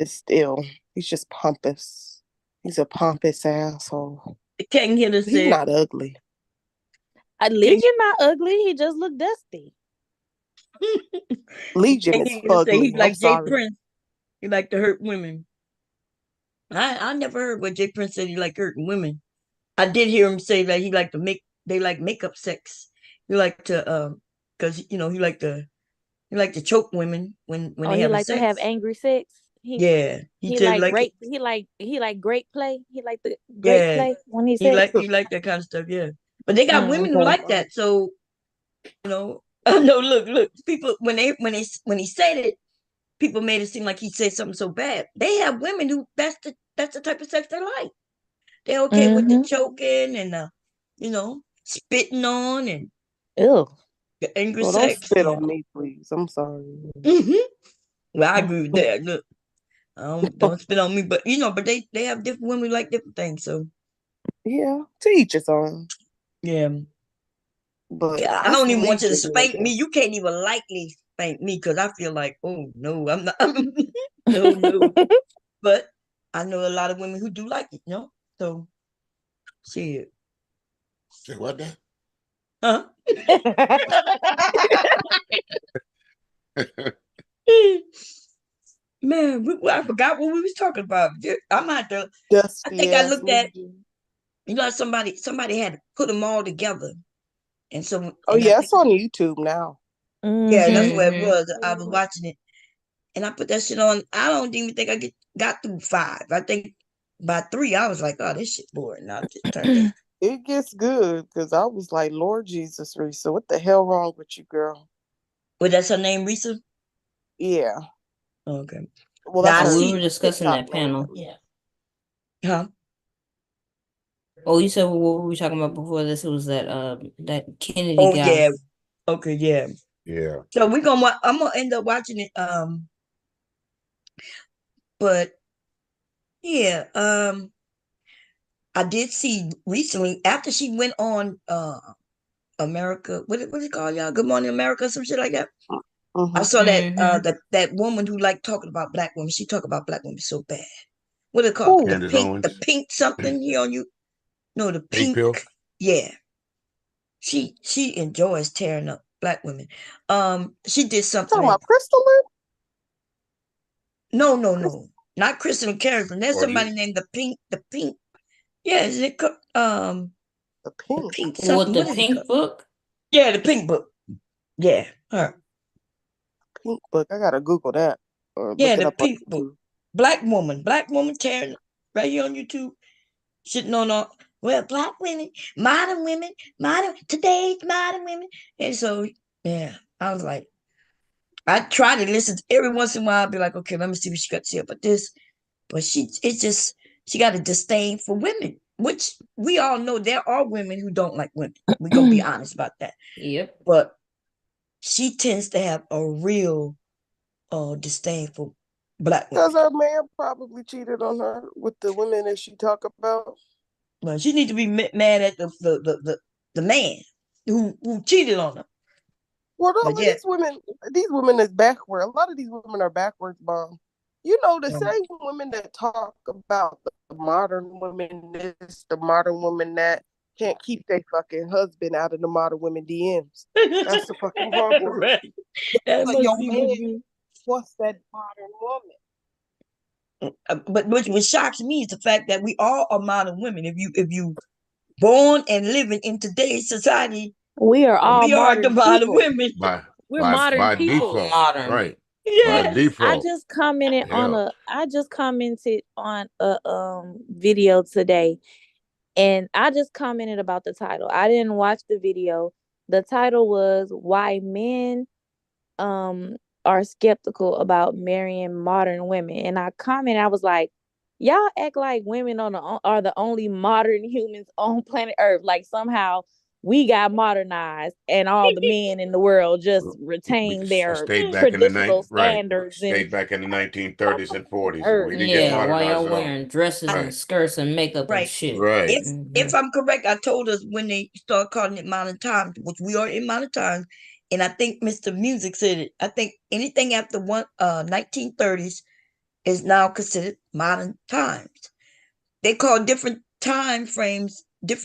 still. He's just pompous. He's a pompous asshole. Can't hear this. He's not ugly. Legion not ugly. He just looked dusty. Legion is ugly. He's like I'm Jay sorry. Prince. He like to hurt women. I never heard what Jay Prince said he like hurting women. I did hear him say that he like to they like makeup sex. He like to because he like to choke women when Oh, they he having like to have sex. angry sex. Yeah, He said like like great. He like great play. He like the great play when he said he like that kind of stuff. Yeah, but they got women who okay. like that. So no, look, people when he said it, people made it seem like he said something so bad. They have women who that's the type of sex they like. They're okay with the choking and spitting on and ew. the angry Well, don't sex. spit on me, please. I'm sorry. Well, I agree with that. Look, don't spit on me, but but they have different women who like different things. So yeah, to each his own. Yeah. But I don't even want you to spank me. You can't even lightly spank me because I feel like, oh no, I'm not. No. But I know a lot of women who do like it, So, shit. Say what that? Huh? Man, I forgot what we was talking about. I'm not the. I think I looked at. Somebody had to put them all together, and so. Oh yeah, it's on YouTube now. Yeah, that's where it was. I was watching it, and I put that shit on. I don't even think I got through 5. I think by 3, I was like, "Oh, this shit boring." I just turned it. It gets good because I was like, Lord Jesus, Risa, what the hell wrong with you, girl? Well, that's her name, Risa? Yeah. Okay. Well, that's we were discussing that panel. Yeah. Huh? Oh, you said what were we talking about before this? It was that that Kennedy Oh guy. yeah. Okay, yeah. Yeah. So I'm gonna end up watching it. But yeah, I did see recently after she went on America, what is it called, y'all? Good Morning America, some shit like that. I saw that that woman who liked talking about black women. She talk about black women so bad. What it called? The pink something here on you. No, the pink. pill. Yeah. She enjoys tearing up black women. She did something. Talking about Crystal Lip? No. Not Kristen Carrington. There's Or somebody named the pink. Yeah, is it the pink What, something? the What is it pink called? book? Yeah, the pink book. Yeah, her. Pink book. I gotta Google that. Or Yeah, look it the up on pink book. YouTube. Black woman tearing right here on YouTube. Shitting on all black women, today's modern women. And so yeah, I was like, I try to listen every once in a while. I'll be like, okay, let me see what she got to say about this. But she got a disdain for women, which we all know there are women who don't like women. We're gonna be honest about that. Yep. But she tends to have a real disdain for black women. Because her man probably cheated on her with the women that she talk about. Well, she needs to be mad at the man who cheated on her. Well, no, these women is backward. A lot of these women are backwards, Mom. You know, the same women that talk about the modern women this, the modern women that can't keep their fucking husband out of the modern women DMs. That's the fucking problem. Right. That like your man wants that modern woman. But what shocks me is the fact that we all are modern women. If you born and living in today's society, we are all the modern people. women. We're modern people. Default. Modern. Right. By Yes. I default. just commented on Yeah. a video today, and I just commented about the title. I didn't watch the video. The title was why men um are skeptical about marrying modern women. And I commented, I was like, y'all act like women are the only modern humans on planet Earth. Like somehow we got modernized and all the men in the world just retain Because I their stayed back in the traditional night, right? standards and Stayed back in the 1930s and 40s, and we Earth. didn't get Yeah, while modernized y'all at all. wearing dresses and Right, skirts and makeup and Right. shit. right. If I'm correct, I told us when they start calling it modern times, which we are in modern times, and I think Mr. Music said it. I think anything after 1930s is now considered modern times. They call different time frames, right?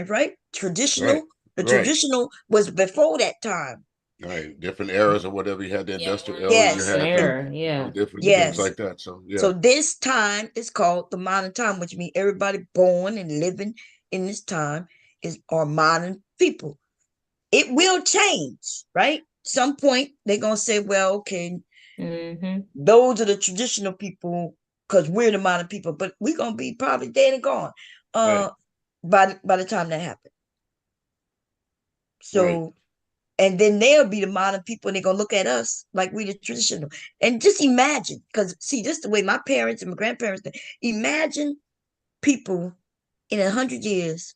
Right, The right, traditional was before that time. right. Different eras or whatever. You had the Yeah, industrial we're in a era, you Yes. different had the era. Yeah. different things Yes. like that. So yeah, So this time is called the modern time, which means everybody born and living in this time is are modern people. It will change, right? Some point they're gonna say, well, okay, Mm-hmm. those are the traditional people because we're the modern people, but we're gonna be probably dead and gone right, by the time that happens. right. So and then they'll be the modern people and they're gonna look at us like we the traditional. And just imagine, because see, this is the way my parents and my grandparents think. Imagine people in 100 years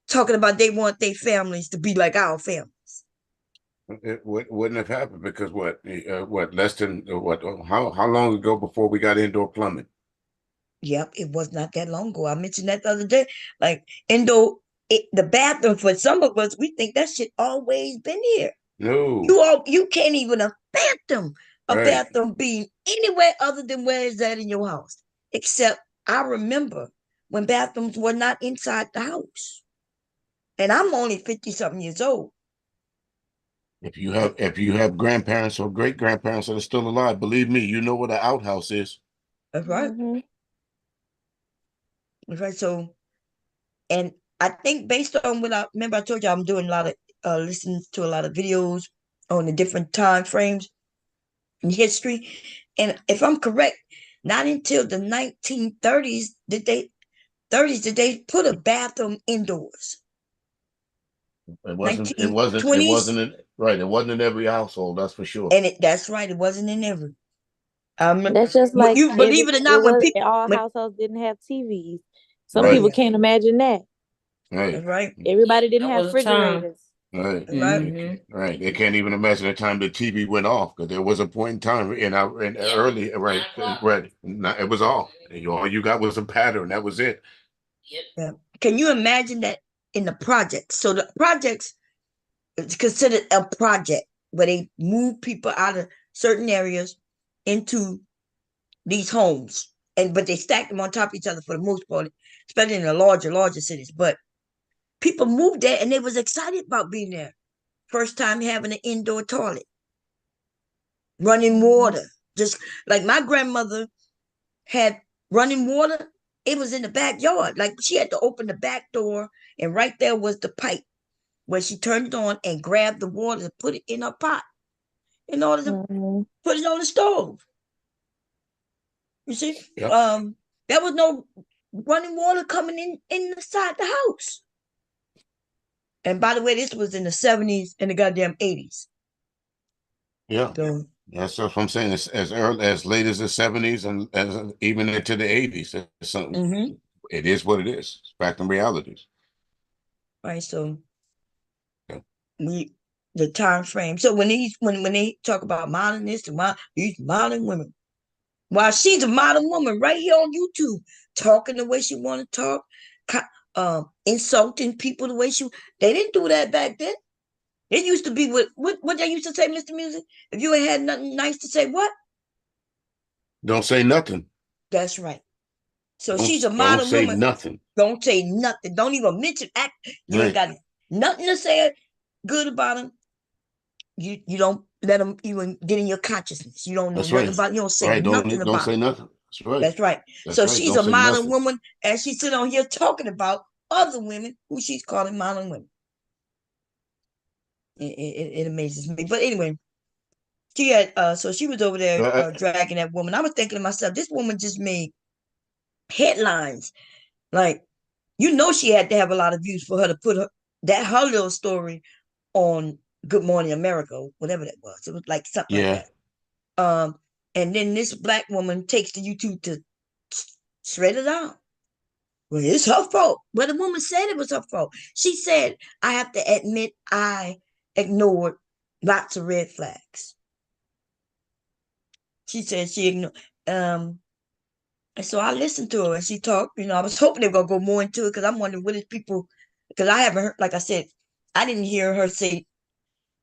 talking about they want their families to be like our family. Wouldn't have happened because what less than what how long ago before we got indoor plumbing? Yep, it was not that long ago. I mentioned that the other day. Like the bathroom for some of us, we think that shit always been here. No, You can't even fathom a right. bathroom being anywhere other than where is that in your house. Except I remember when bathrooms were not inside the house. And I'm only 50 something years old. If you have grandparents or great grandparents that are still alive, believe me, you know what an outhouse is. That's right. Mm-hmm. That's right. So, and I think based on what I remember, I told you I'm doing a lot of listening to a lot of videos on the different time frames in history. And if I'm correct, not until the 1930s did they put a bathroom indoors. It 1920s, wasn't right. It wasn't in every household, that's for sure. and that's right, it wasn't in every. That's just What like you believe it or it not, was all households didn't have TVs. Some Right, people can't imagine that. that's right, right, Everybody didn't That have was a time. refrigerators. right, that's right, right. They can't even imagine the time the TV went off because there was a point in time in Yeah. early, right, 9 o'clock. right. It was off. All you got was a pattern. That was it. Yep. yeah. Can you imagine that in the projects? So the projects is considered a project where they move people out of certain areas into these homes, and but they stack them on top of each other for the most part, especially in the larger cities. But people moved there and they was excited about being there. First time having an indoor toilet, running water. Just like my grandmother had running water, it was in the backyard. Like she had to open the back door, and right there was the pipe where she turned it on and grabbed the water and put it in her pot in order to Mm-hmm. put it on the stove. You see, Yep. there was no running water coming in inside the house. And by the way, this was in the 70s and the goddamn 80s. Yeah. So, That's what I'm saying. It's as early as late as the 70s and as even into the 80s. It's something. mm-hmm. It is what it is. It's fact and realities. Right. So Yeah. we the time frame. So when they talk about modernists and these modern women, while she's a modern woman right here on YouTube, talking the way she want to talk, insulting people the way they didn't do that back then. It used to be what they used to say, Mr. Music. If you ain't had nothing nice to say, what? Don't say nothing. That's right. So she's a Don't modern say woman. nothing. Don't say nothing. Don't even mention act. You ain't Right. got nothing to say good about him. You don't let them even get in your consciousness. You don't know That's nothing right. about. You don't say Right. nothing Don't about say him. nothing. That's right. That's right. That's So right. she's Don't a say modern nothing. woman, and she's sitting on here talking about other women who she's calling modern women. It amazes me. But anyway, She had so she was over there Uh, dragging that woman. I was thinking to myself, this woman just made headlines. Like, she had to have a lot of views for her to put her little story on Good Morning America, whatever that was. It was like something like yeah, that. And then this black woman takes to YouTube to shred it out. Well, it's her fault. Well, the woman said it was her fault. She said, I have to admit I ignored lots of red flags. She said she ignored. And so I listened to her and she talked. I was hoping they were gonna go more into it because I'm wondering what is people, because I haven't heard, like I said, I didn't hear her say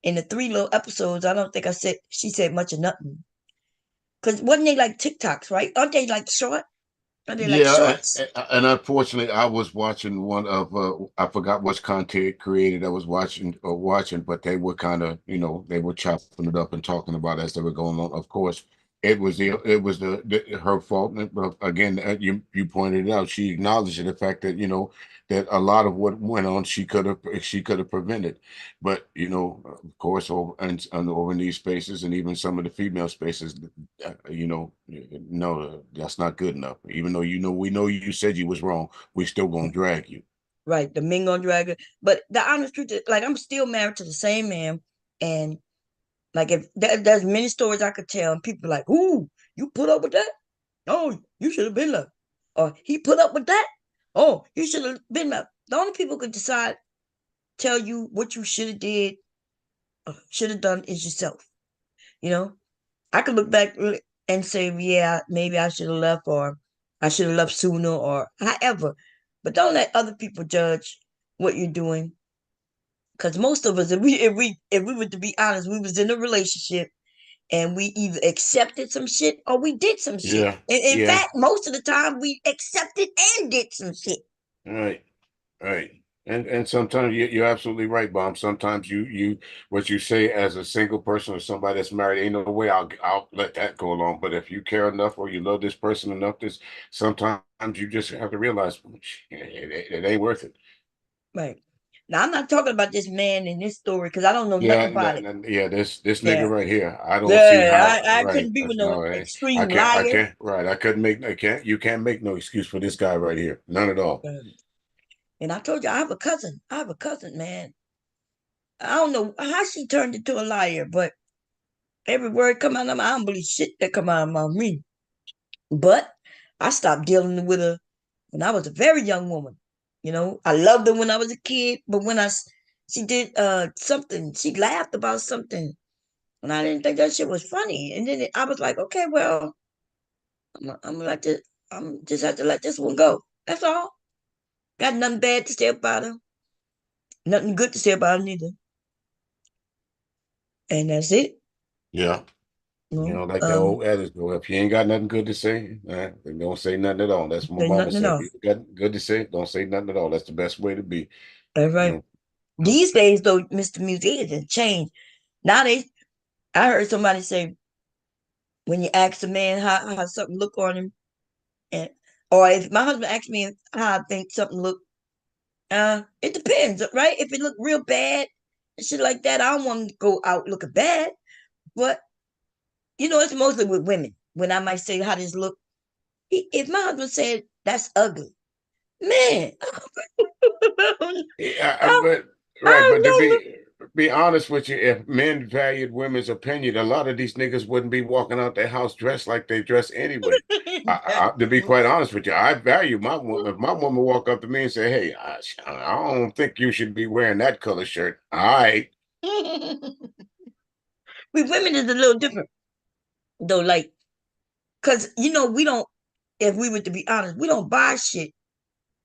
in the 3 little episodes. I don't think she said much of nothing. Because wasn't they like TikToks, right? Aren't they like short? Are they like yeah. shorts? And unfortunately, I was watching one of I forgot which content creator I was watching, but they were kind of they were chopping it up and talking about it as they were going on. Of course, it was her fault. But again, you pointed it out. She acknowledged the fact that that a lot of what went on she could have prevented. But of course, over in these spaces and even some of the female spaces, no, that's not good enough. Even though we know you said you was wrong, we still gonna drag you. Right, the Mingo Dragon. But the honest truth is, like, I'm still married to the same man, and like, if there's many stories I could tell, and people are like, "Ooh, you put up with that? Oh, you should have been left." Or he put up with that? Oh, you should have been left. The only people could decide, tell you what you should have did, should have done is yourself. You know, I could look back and say, yeah, maybe I should have left, or I should have left sooner, or however. But don't let other people judge what you're doing. Because most of us, if we were to be honest, we was in a relationship and we either accepted some shit or we did some shit. Yeah, And in yeah, fact, most of the time we accepted and did some shit. right, right. And sometimes you're absolutely right, Bomb. Sometimes you what you say as a single person or somebody that's married, ain't no way I'll let that go along. But if you care enough or you love this person enough, sometimes you just have to realize it ain't worth it. Right. Now, I'm not talking about this man in this story because I don't know nothing Yeah, about it. yeah. This nigga Yeah. right here, I don't see Yeah, how. I Right? couldn't be with no No, I extreme can't. I liar. can't. Right? I couldn't make. I can't. You can't make no excuse for this guy right here. None at all. And I told you, I have a cousin. I have a cousin, man. I don't know how she turned into a liar, but every word come out of my, I don't believe shit that come out of me. But I stopped dealing with her when I was a very young woman. I loved her when I was a kid, but when she did something, she laughed about something, and I didn't think that shit was funny. And then I was like, okay, well, I'm gonna let this, I'm just have to let this one go. That's all. Got nothing bad to say about her, nothing good to say about her neither, and that's it. Yeah. You know, Like the old adage go, if you ain't got nothing good to say, then don't say nothing at all. That's what my there's mama nothing at said. If all. you got good to say, don't say nothing at all. That's the best way to be. That's right. These days, though, Mr. Music, it has changed. Nowadays, I heard somebody say, when you ask a man how something look on him, and or if my husband asks me how I think something look, it depends, right? If it look real bad and shit like that, I don't want to go out looking bad. But it's mostly with women when I might say how this look. If my husband said that's ugly, man, Yeah, I, but right, but to I be honest with you, if men valued women's opinion, a lot of these niggas wouldn't be walking out their house dressed like they dress anyway. To be quite honest with you, I value my woman. If my woman walk up to me and say, "Hey, I don't think you should be wearing that color shirt," all right. with women is a little different though, like, because we don't. If we were to be honest, we don't buy shit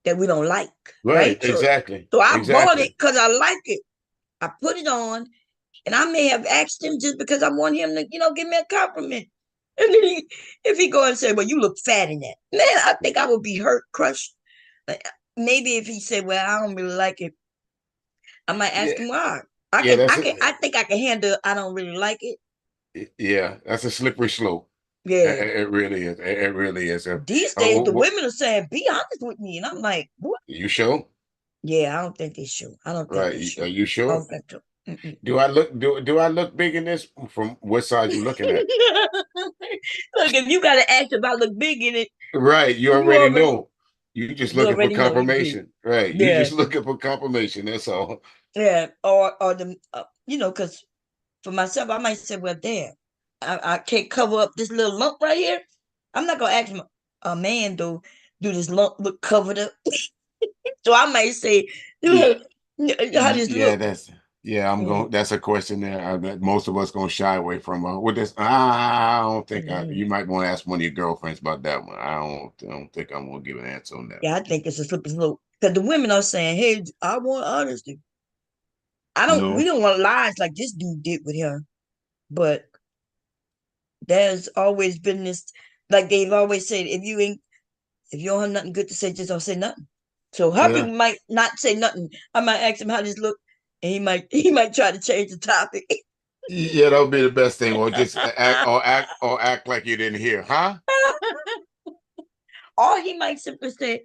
that we don't like, Right, right? exactly, So I bought it exactly. because I like it. I put it on, and I may have asked him just because I want him to, give me a compliment. And then if he go and say, "Well, you look fat in that," man, I think I would be hurt, crushed. Like, maybe if he said, "Well, I don't really like it," I might ask Yeah, him why. I yeah, can, that's I can, I it. think I can handle. I don't really like it. Yeah, that's a slippery slope. Yeah. It really is. It really is. These days, the women are saying, "Be honest with me," and I'm like, "What?" You sure? Yeah, I don't think they should. I don't think Right. they Are should. you I sure? don't think so. Do I look big in this? From what side you looking at? Look, if you got to ask if I look big in it, Right, you you already already know. You just you looking for already know you big. confirmation. Right, you Yeah, just looking for confirmation. That's all. yeah. Or the because for myself, I might say, well, damn, I can't cover up this little lump right here. I'm not gonna ask a man though, do this lump look covered up? So I might say, Yeah, how does it look? that's yeah. I'm Mm, going. That's a question that most of us gonna shy away from. With this, I don't think mm. you might want to ask one of your girlfriends about that one. I don't think I'm gonna give an answer on that. Yeah, I think it's a slippery slope because the women are saying, "Hey, I want honesty. I don't. We No, don't want lies like this dude did with her." But there's always been this, like they've always said, if you don't have nothing good to say, just don't say nothing. So hubby yeah, might not say nothing. I might ask him how this look, and he might try to change the topic. yeah. That would be the best thing. Or just act like you didn't hear, huh? Or he might simply say,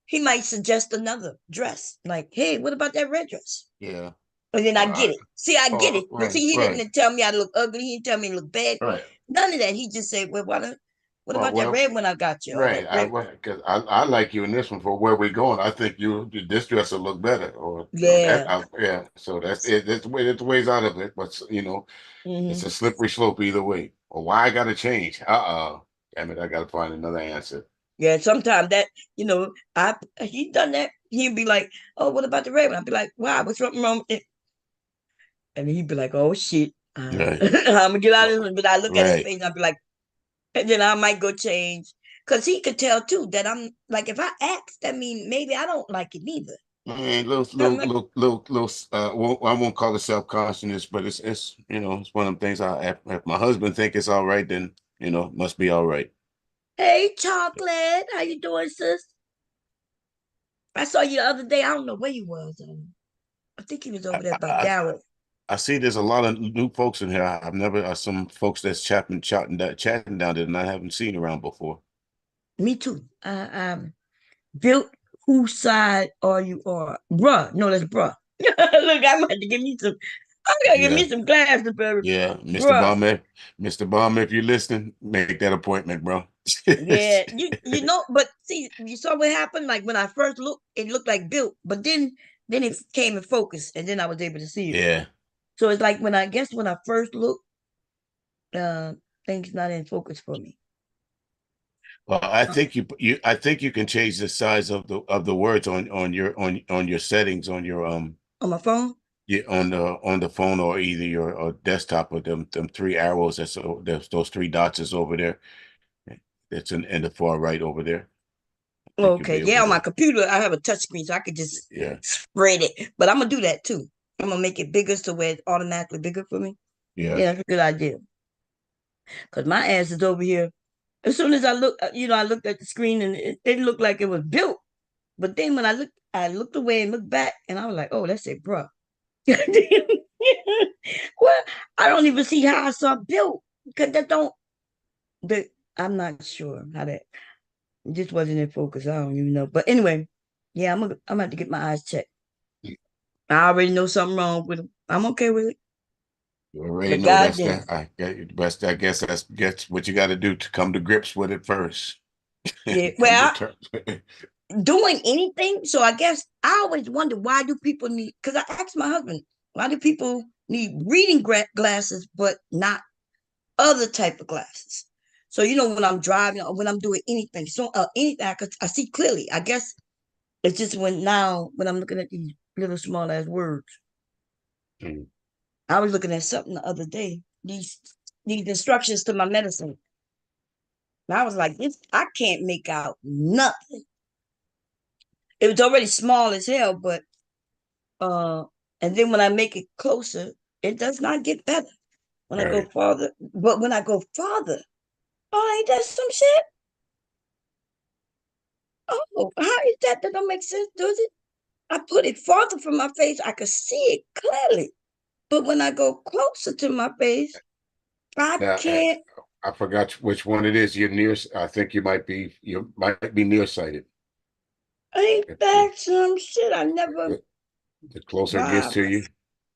he might suggest another dress. Like, hey, what about that red dress? Yeah. And then I Or get it. See, I get it. But right, see, he right, didn't tell me I look ugly. He didn't tell me I look bad. right. None of that. He just said, well, what Well, about that red one I got you? Or right. that red. Because I like you in this one for where we're going. I think this dress will look better, or that. Yeah. Yeah. So that's it. That's the ways out of it. But it's Hmm. a slippery slope either way. Or why I got to change? Damn it! I got to find another answer. Yeah, sometimes that, I he done that. He'd be like, oh, what about the red one? I'd be like, wow, what's wrong with it? And he'd be like, oh shit. Right. I'm gonna get out of this one. But I look at his Right. face and I'd be like, and then I might go change. Cause he could tell too that I'm like, if I ask, that mean maybe I don't like it neither. And I'm like, I won't call it self-consciousness, but it's it's one of them things. If my husband think it's all right, then must be all right. hey, chocolate, how you doing, sis? I saw you the other day. I don't know where you was. I think he was over I, there by I Dallas. I see there's a lot of new folks in here. I've never some folks that's chatting down there, and I haven't seen around before. Me too. Built, whose side are you on? Bruh. No, that's bruh. Look, I'm gonna have to give me some. I'm gonna give Yeah, me some glasses, baby. yeah, Mr. Bruh. Bomber, Mr. Bomber, if you're listening, make that appointment, bro. Yeah, but see, you saw what happened. Like when I first looked, it looked like built, but then it came in focus, and then I was able to see it. Yeah. So it's like when I first looked, uh, things not in focus for me Well, I think you can change the size of the words on your settings on your on my phone. yeah, on the phone or either your or desktop or them three arrows there's those three dots is over there. It's in the far right over there. I think you'll Okay, be able yeah, on my to. computer I have a touch screen, so I could just Yeah, spread it. But I'm gonna do that too. I'm gonna make it bigger so where it's automatically bigger for me. yeah. Yeah, that's a good idea. Cause my ass is over here. As soon as I look, I looked at the screen and it looked like it was built. But then when I looked away and looked back, and I was like, "Oh, that's it, bruh." Well, I don't even see how I saw built because that don't. The I'm not sure how that. It just wasn't in focus. I don't even know. But anyway, yeah, I'm gonna have to get my eyes checked. I already know something wrong with them. I'm okay with it. You already But know that's goddamn, that. I guess that's what you got to do to come to grips with it first. yeah. Come to Well, terms. doing anything. So I guess I always wonder, why do people need? Because I asked my husband, why do people need reading glasses but not other type of glasses? So when I'm driving or when I'm doing anything, so anything I see clearly. I guess it's just when I'm looking at these little small ass words. Mm. I was looking at something the other day. These instructions to my medicine. And I was like, this I can't make out nothing. It was already small as hell, but uh and then when I make it closer, it does not get better. When I go Right. farther, but when I go farther, oh, ain't that some shit? Oh, how is that? That don't make sense, does it? I put it farther from my face, I could see it clearly. But when I go closer to my face, I Now, can't. I forgot which one it is. You're near. I think you might be nearsighted. Ain't If that some shit? I never. the closer it gets Wow. to you.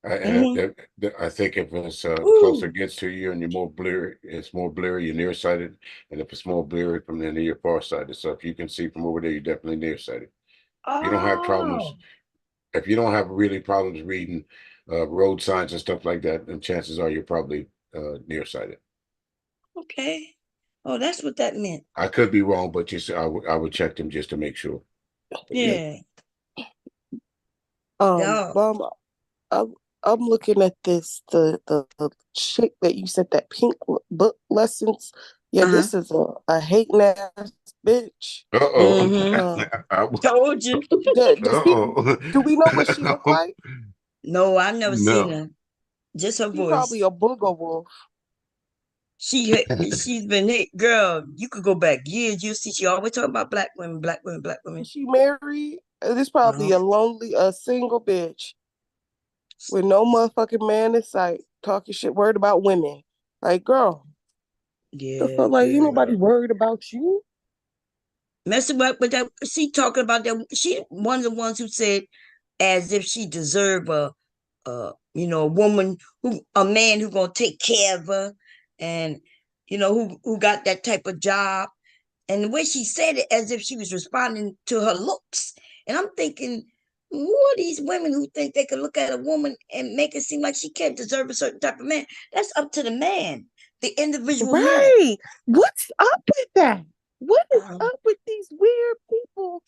I think if it's close Ooh, against to you and you're more blurry, it's more blurry, you're nearsighted. And if it's more blurry from then you're farsighted. So if you can see from over there, you're definitely nearsighted. If you don't have problems, oh, if you don't have really problems reading road signs and stuff like that, then chances are you're probably nearsighted. okay. Oh, that's what that meant. I could be wrong, but just I would check them just to make sure. Yeah. Yeah. Um, Yeah. Mom, I'm I'm looking at this the chick that you said that pink book lessons. Yeah, Uh-huh. this is a hating ass bitch. Uh-oh. Mm-hmm. Told you. Uh-oh. Do we know what she looked like? No, I've never seen No. her. Just her She probably voice. a booger wolf. She's been hit, girl. You could go back years. You see, she always talking about black women, black women, black women. Is she married? This probably Uh-huh. a single bitch with no motherfucking man in sight, talking shit, worried about women. Like, girl, the Yeah, fuck, like, ain't girl. nobody worried about you. Messing with that. She talking about that. She one of the ones who said, as if she deserve a woman a man who gonna take care of her, and who got that type of job. And the way she said it, as if she was responding to her looks. And I'm thinking, who are these women who think they can look at a woman and make it seem like she can't deserve a certain type of man? That's up to the man, the individual man. Right. What's up with that? What is Um, up with these weird people?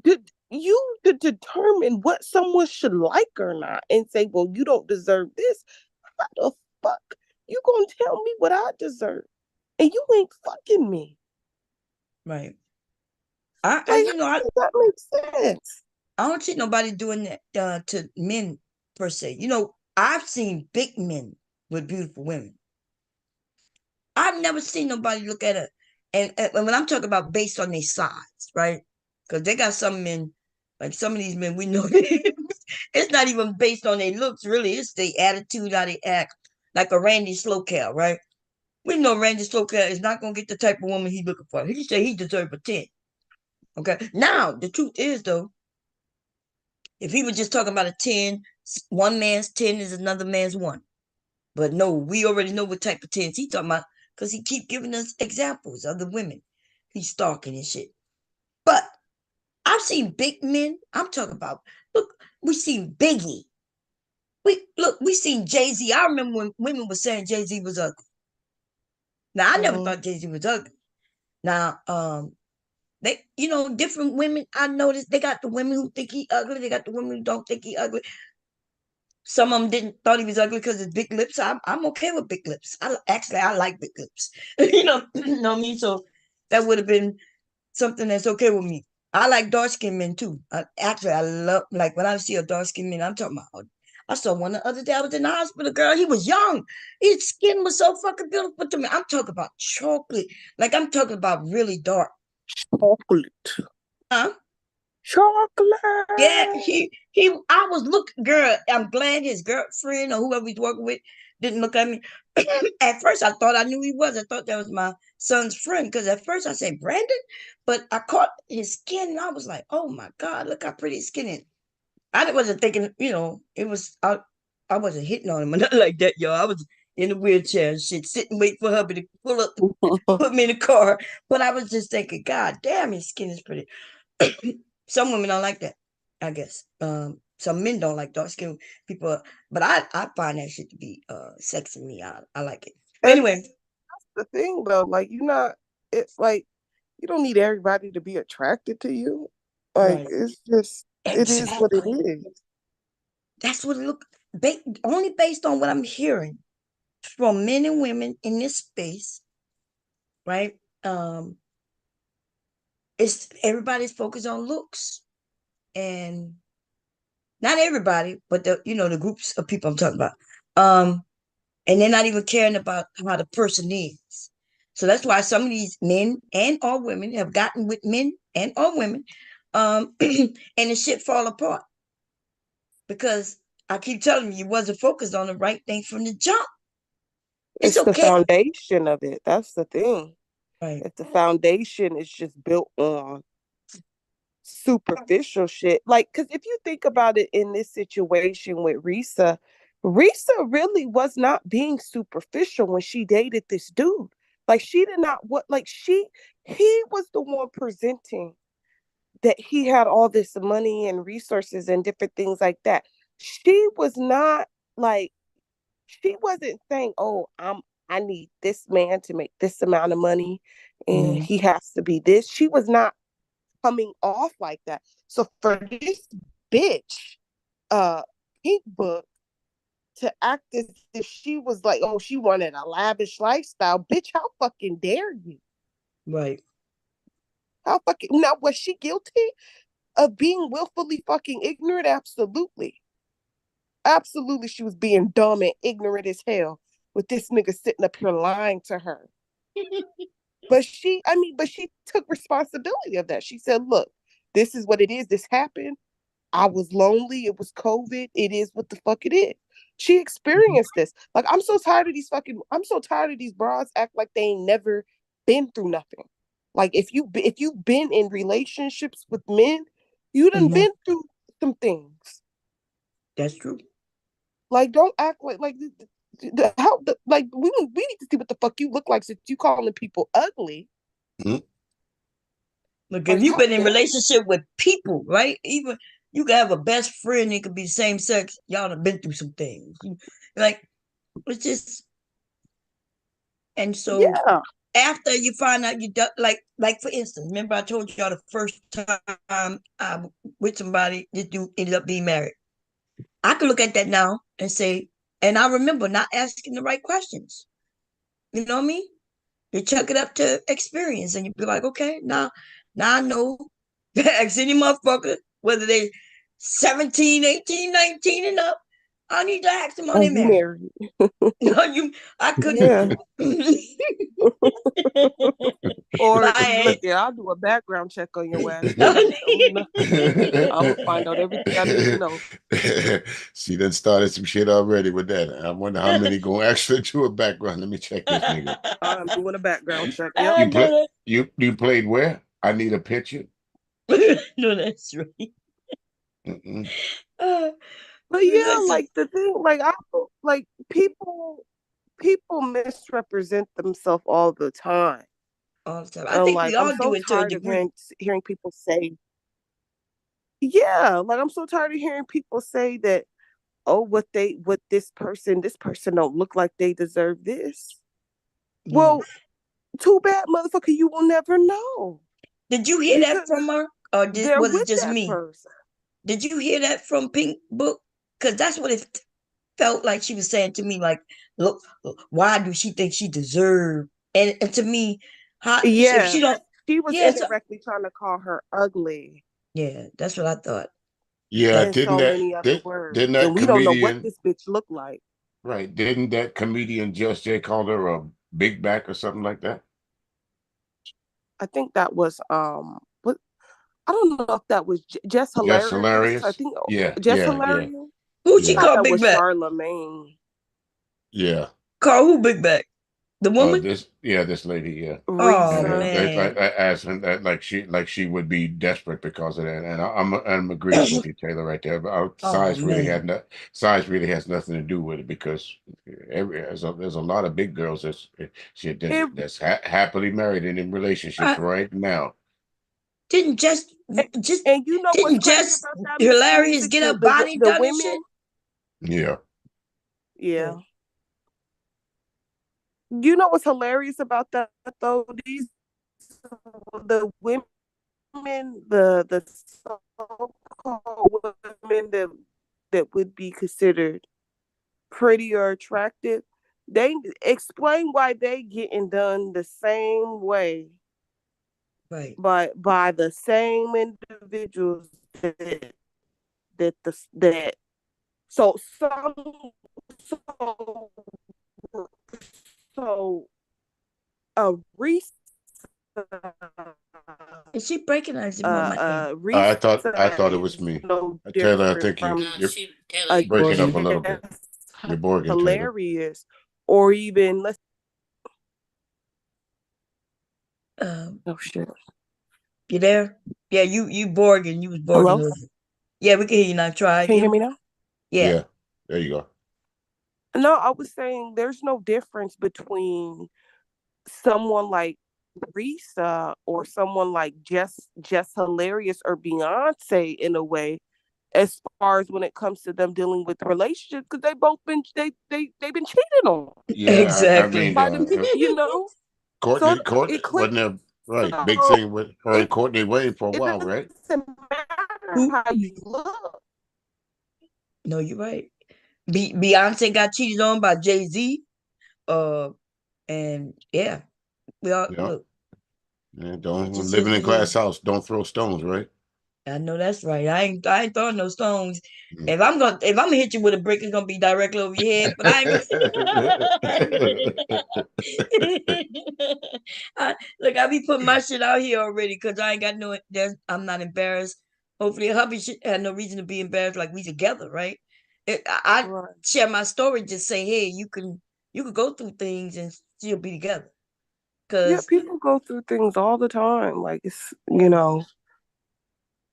Did you to determine what someone should like or not and say, well, you don't deserve this? How the fuck you gonna tell me what I deserve? And you ain't fucking me. right. I, I Like, you know, how I, does that make sense? I don't see nobody doing that to men per se. I've seen big men with beautiful women. I've never seen nobody look at it. And when I'm talking about based on their size, right? Because they got some men, like some of these men, we know it's not even based on their looks, really. It's their attitude, how they act. Like a Randy Slocum, right? We know Randy Slocum is not going to get the type of woman he's looking for. He said he deserves a 10. Okay. Now, the truth is, though, if he was just talking about a 10, one man's 10 is another man's 1. But no, we already know what type of tens he talking about because he keep giving us examples of the women he's stalking and shit. But I've seen big men. I'm talking about. Look, we seen Biggie. We seen Jay-Z. I remember when women were saying Jay-Z was ugly. Now I never thought Jay-Z was ugly. Now, they, different women. I noticed they got the women who think he ugly. They got the women who don't think he ugly. Some of them didn't thought he was ugly because of big lips. I'm okay with big lips. I like big lips. You know what I mean? So that would have been something that's okay with me. I like dark skinned men too. I love, like, when I see a dark skinned man, I'm talking about. I saw one the other day. I was in the hospital, girl. He was young. His skin was so fucking beautiful to me. I'm talking about chocolate. Like, I'm talking about really dark. Chocolate. Huh? Chocolate. Yeah, I was looking, girl. I'm glad his girlfriend or whoever he's working with didn't look at me. At first, I thought I knew he was. I thought that was my son's friend because at first I said Brandon, but I caught his skin and I was like, oh my God, look how pretty his skin is. I wasn't thinking, it was, I wasn't hitting on him or nothing like that, y'all. I was in a wheelchair and shit, sitting, waiting for hubby to pull up, put me in the car. But I was just thinking, God damn, his skin is pretty. Some women don't like that, I guess. Some men don't like dark skin people, but I find that shit to be sexy to me. I like it. But And anyway, that's the thing though, like it's like you don't need everybody to be attracted to you. Like right. it's just it is what it Exactly. is. That's what it look only based on what I'm hearing from men and women in this space, right? It's everybody's focused on looks. And not everybody, but the groups of people I'm talking about. And they're not even caring about how the person is. So that's why some of these men and or women have gotten with men and or women, and the shit fall apart because I keep telling you wasn't focused on the right thing from the jump. It's It's the okay, foundation of it. That's the thing. right? If the foundation is just built on superficial shit, like, because if you think about it in this situation with Risa, Risa really was not being superficial when she dated this dude. Like she did not he was the one presenting that he had all this money and resources and different things like that. She was not like she wasn't saying, "Oh, I need this man to make this amount of money and he has to be this." She was not coming off like that. So for this bitch, Pink Book, to act as if she was like, oh, she wanted a lavish lifestyle, bitch, how fucking dare you? Right. How fucking now was she guilty of being willfully fucking ignorant? Absolutely. Absolutely, she was being dumb and ignorant as hell with this nigga sitting up here lying to her. But she took responsibility of that. She said, look, this is what it is. This happened. I was lonely. It was COVID. It is what the fuck it is. She experienced this. Like, I'm so tired of these bras act like they ain't never been through nothing. Like, if you've been in relationships with men, you done been through some things. That's true. Like, don't act like we need to see what the fuck you look like since you calling people ugly. Look, if you've been in relationship with people, right? Even you can have a best friend, it could be same sex. Y'all have been through some things. Like, it's just, and so after you find out you do, like for instance, remember I told y'all the first time I'm with somebody, this dude ended up being married. I could look at that now and say, and I remember not asking the right questions. You know what I mean? You chuck it up to experience and you be like, okay, now I know. Ask any motherfucker, whether they 17, 18, 19 and up, I need to ask them, are they married? I couldn't. Or look, I'll do a background check on your ass. I'm gonna find out everything I need to know. She done started some shit already with that. I wonder how many gonna actually do a background. Let me check this nigga. I'm doing a background check. You played where? I need a picture. No, that's right. But yeah, like the thing, like people misrepresent themselves all the time. All the time. I think we all do it to a degree. Hearing people say, yeah, like I'm so tired of hearing people say that, oh, what this person don't look like they deserve this. Yes. Well, too bad, motherfucker, you will never know. Did you hear that from her? Or was it just me? Person. Did you hear that from Pink Book? Because that's what it felt like she was saying to me, like, look, why do she think she deserved? And to me, she was indirectly trying to call her ugly. Yeah, that's what I thought. Yeah, and didn't so that many other words. Didn't that and we comedian, don't know what this bitch looked like. Right. Didn't that comedian Just Jay call her a big back or something like that? I think that was what I don't know if that was just hilarious. Just hilarious. I think hilarious. Yeah. Who she called big back? Charlemagne. Yeah. Call who big back? The woman? This lady, yeah. Oh man! I asked him that like she would be desperate because of that, and I'm agreeing with you, Taylor, right there. But size really has nothing to do with it because there's a lot of big girls that's happily married and in relationships right now. Didn't just and you know didn't just hilarious get her body done and shit? Yeah. Yeah. You know what's hilarious about that though? The women, the so-called women that would be considered pretty or attractive, they explain why they getting done the same way, right? By the same individuals Reese. Is she breaking or is it I thought it was me. Taylor, I think you're breaking up a little bit. You're Borging, hilarious. Taylor. Or even let's oh shit. You there? Yeah, you Borging. You was Borging. Yeah, we can hear you now. Try again. Can you hear me now? Yeah. There you go. No, I was saying there's no difference between someone like Risa or someone like Jess Hilarious or Beyonce in a way, as far as when it comes to them dealing with relationships, because they both been they've been cheated on Yeah, I Exactly. mean, by them, you know. So Courtney it clicked. wasn't there, right? Big So thing with her and it Courtney Wayne for a it while, right? doesn't matter Who? how you look. No, you're right. Beyonce got cheated on by Jay-Z. Uh, and yeah, we all Yeah. look. Yeah, It don't just living is in what it glass is. house. Don't throw stones, right? I know that's right. I ain't throwing no stones. Mm. If I'm gonna hit you with a brick, it's gonna be directly over your head. But I ain't look, I be putting my shit out here already because I ain't got no. I'm not embarrassed. Hopefully, hubby should have no reason to be embarrassed. Like we together, right? I Right. share my story. Just say, hey, you can go through things and still be together. Yeah, Cause people go through things all the time. Like it's yeah,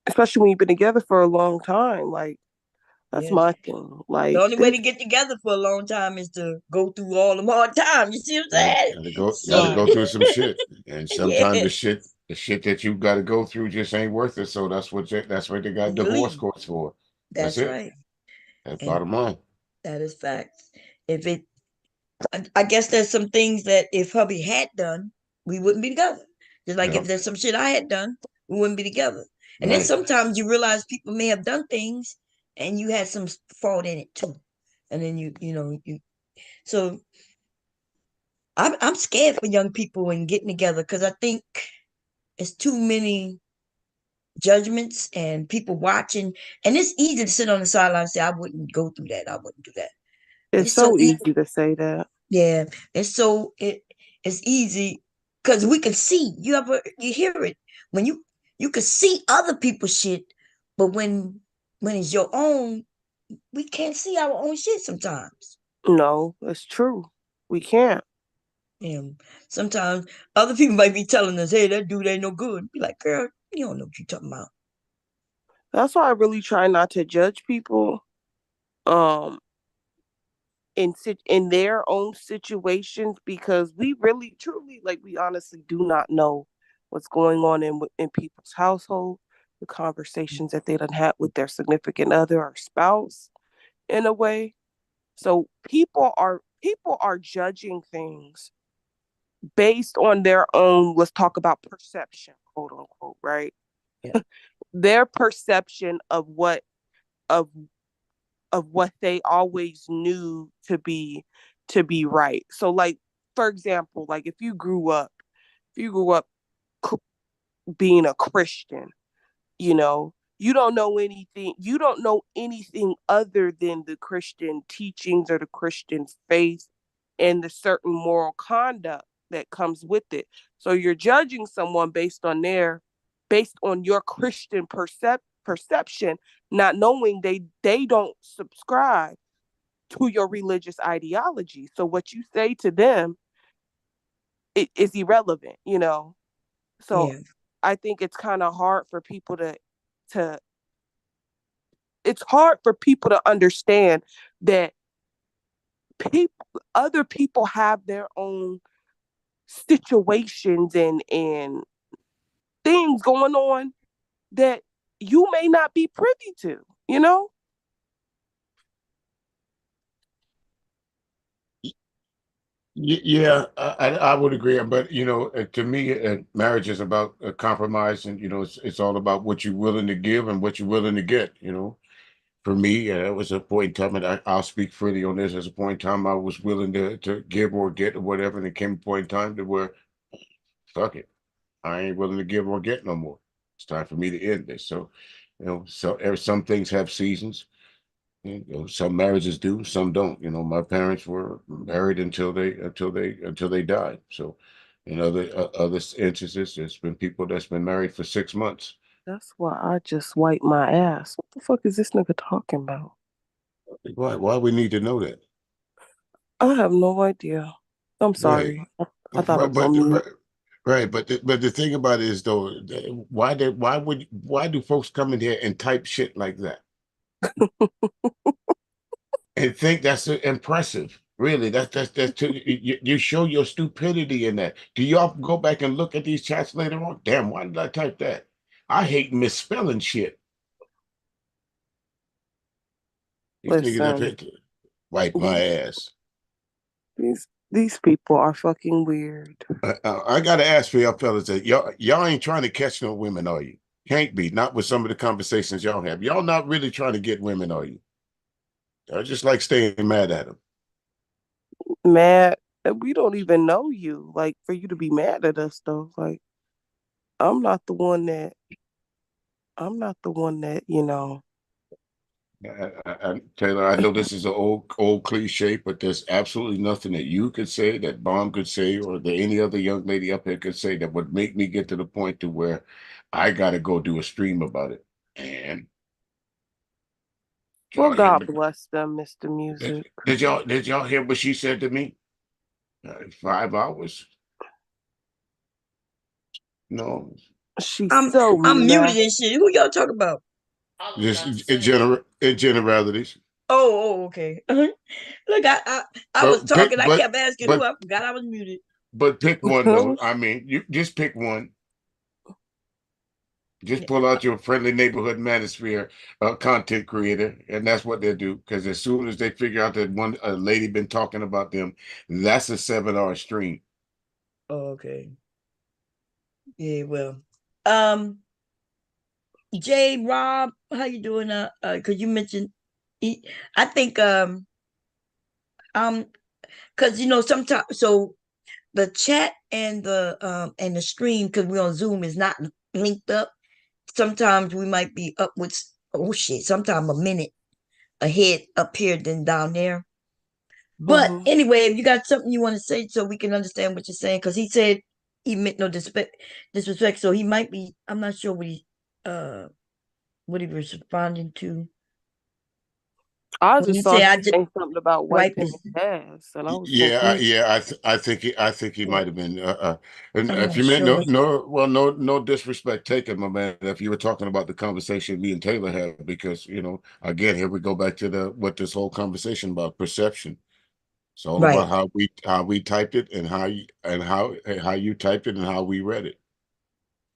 especially when you've been together for a long time. Like that's yes. my thing. The Like only way this. to get together for a long time is to go through all the hard times. You see what Yeah, I'm gotta saying? go Right. through some shit. And sometimes Yeah. the shit that you gotta go through just ain't worth it. So that's what they got And you divorce leave. courts for. That's That's it. right. That's And bottom line. that is facts. If it, I guess there's some things that if hubby had done, we wouldn't be together. Just like Yeah. if there's some shit I had done, we wouldn't be together. And then Right. sometimes you realize people may have done things and you had some fault in it too. And then so I'm scared for young people and getting together because I think it's too many judgments and people watching. And it's easy to sit on the sideline and say, I wouldn't go through that. I wouldn't do that. But It's it's so so easy. easy to say that. Yeah. It's easy because we can see you hear it when you can see other people's shit, but when it's your own, we can't see our own shit sometimes. No, it's true. We can't. And sometimes other people might be telling us, hey, that dude ain't no good. Be like, girl, you don't know what you're talking about. That's why I really try not to judge people. Um, in their own situations because we really truly we honestly do not know what's going on in people's household, the conversations that they done had with their significant other or spouse in a way. So people are judging things based on their own, let's talk about perception, quote unquote, right? Yeah. Their perception of of what they always knew to be right. So for example, if you grew up being a Christian, you don't know anything other than the Christian teachings or the Christian faith and the certain moral conduct that comes with it. So you're judging someone based on your Christian perception, not knowing they don't subscribe to your religious ideology. So what you say to them is irrelevant. So Yeah. I think it's kind of hard for people to it's hard for people to understand that other people have their own situations and things going on that you may not be privy to. Yeah, I would agree, but to me, marriage is about a compromise, and it's all about what you're willing to give and what you're willing to get. For me, it was a point in time, and I'll speak freely on this. As a point in time, I was willing to give or get or whatever, and it came a point in time to where, fuck it, I ain't willing to give or get no more. It's time for me to end this. So, some things have seasons. Some marriages do, some don't. My parents were married until they died. So, in other instances, there's been people that's been married for 6 months. That's why I just wipe my ass. What the fuck is this nigga talking about? Why we need to know that? I have no idea. I'm Right. sorry. I thought I was But on mute. right, but the thing about it is though, why do folks come in here and type shit like that? and think that's impressive. Really, that's too, you show your stupidity in that. Do y'all go back and look at these chats later on? Damn, why did I type that? I hate misspelling shit. These niggas have Listen, had to wipe my these ass. these people are fucking weird. I gotta ask for y'all fellas that y'all ain't trying to catch no women, are you? Can't be. Not with some of the conversations y'all have. Y'all not really trying to get women, are you? Y'all just like staying mad at them. Mad, we don't even know you. Like for you to be mad at us though. Like I'm not the one that I'm not the one that, you know. Taylor, I know this is an old cliche, but there's absolutely nothing that you could say, that Bomb could say, or that any other young lady up here could say that would make me get to the point to where I gotta go do a stream about it. And Well, y'all hear God me? bless them, Mr. Music. Did y'all hear what she said to me? 5 hours? No. She's I'm so I'm muted messy. and shit. Who y'all talking about? Just in generalities. Oh, okay. Look, I was But pick talking. I kept asking who. I forgot I was muted. pick one though. I mean, you just pick one. Just pull out your friendly neighborhood manosphere content creator, and that's what they'll do. Because as soon as they figure out that one a lady been talking about them, that's a 7 hour stream. Oh, okay. Yeah, well. Um, Jay, Rob, how you doing? Cause you mentioned, I think, cause sometimes, so the chat and the stream, cause we're on Zoom, is not linked up. Sometimes we might be up with, oh shit, sometime a minute ahead up here than down there. But Mm-hmm. anyway, if you got something you want to say so we can understand what you're saying, because he said he meant no disrespect, so he might be, I'm not sure uh what he was responding to I when just he saw said he I just saying something about wipe wiping his. his ass, and I was Yeah, confused. yeah. I think he might have been. And I'm if not you meant no, sure. no disrespect taken, my man. If you were talking about the conversation me and Taylor had, because again, here we go back to the what this whole conversation about perception. It's all about Right, how we typed it and how you typed it and how we read it.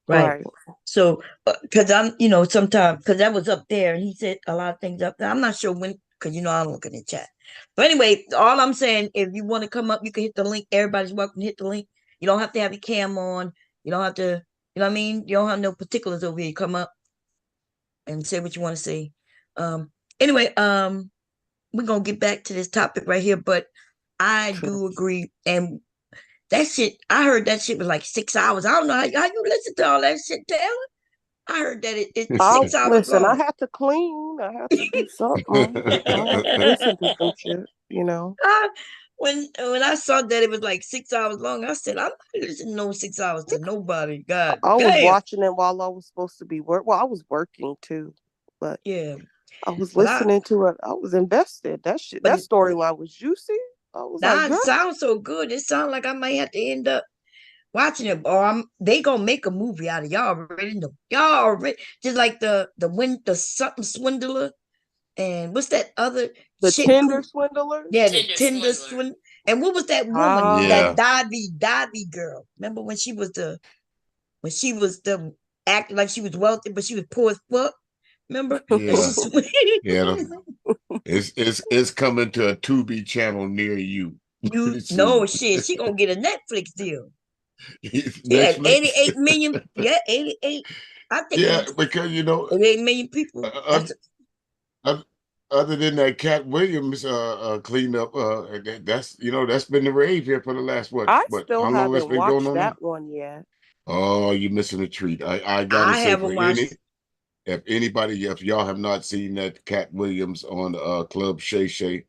right. Right. So, because I'm, sometimes, because that was up there, and he said a lot of things up there. I'm not sure when, because I'm looking at chat. But anyway, all I'm saying, if you want to come up, you can hit the link. Everybody's welcome to hit the link. You don't have to have your cam on. You don't have to, you know what I mean? You don't have no particulars over here. You come up and say what you want to say. Um, anyway, we're gonna get back to this topic right here, but I True. do agree. And that shit, I heard that shit was like 6 hours. I don't know how you listen to all that shit, Taylor. I heard that it's I 6 hours listen. I long. had to clean. I had to do something. I had to listen to some shit. You know. I, when I saw that it was like 6 hours long, I said, I'm not listening no 6 hours to nobody. God I was damn. watching it while I was supposed to be work. Well, I was working too, but Yeah. I was But listening to it. I was invested. That shit. but That storyline was juicy. I was like, now it girl, sounds so good. It sounds like I might have to end up watching it, or they gonna make a movie out of y'all already know. Y'all already just like the something swindler and what's that other the chick Tinder who swindlers. yeah the Tinder swindler and what was that woman that Ah, Yeah. Davy girl? Remember when she was the acting like she was wealthy but she was poor as fuck. Remember? And Yeah. she's Yeah. It's coming to a Tubi channel near you you pretty know soon. shit. She gonna get a Netflix deal. She had Netflix. 88 million. Yeah, 88. I think it Yeah, was because 88 million people. uh, uh, other than that Cat Williams cleanup, that's been the rave here for the last I what still how long it's haven't been going watched on now? that one yet. Oh, you're missing a treat. I gotta I say, haven't watched. if y'all have not seen that Cat Williams on Club Shay Shay,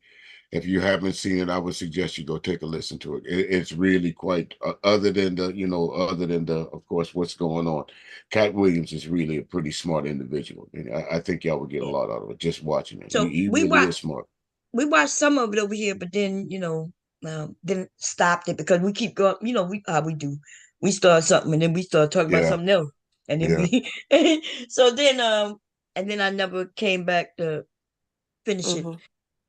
if you haven't seen it, I would suggest you go take a listen to it. It's really quite other than the of course what's going on. Cat Williams is really a pretty smart individual, and I think y'all would get a lot out of it just watching it. He, So he we really is watched smart. we watched some of it over here, but then then stopped it because we keep going. We how we do. We start something and then we start talking about Yeah, something else, and then yeah. we so then and then I never came back to finish it. Hmm.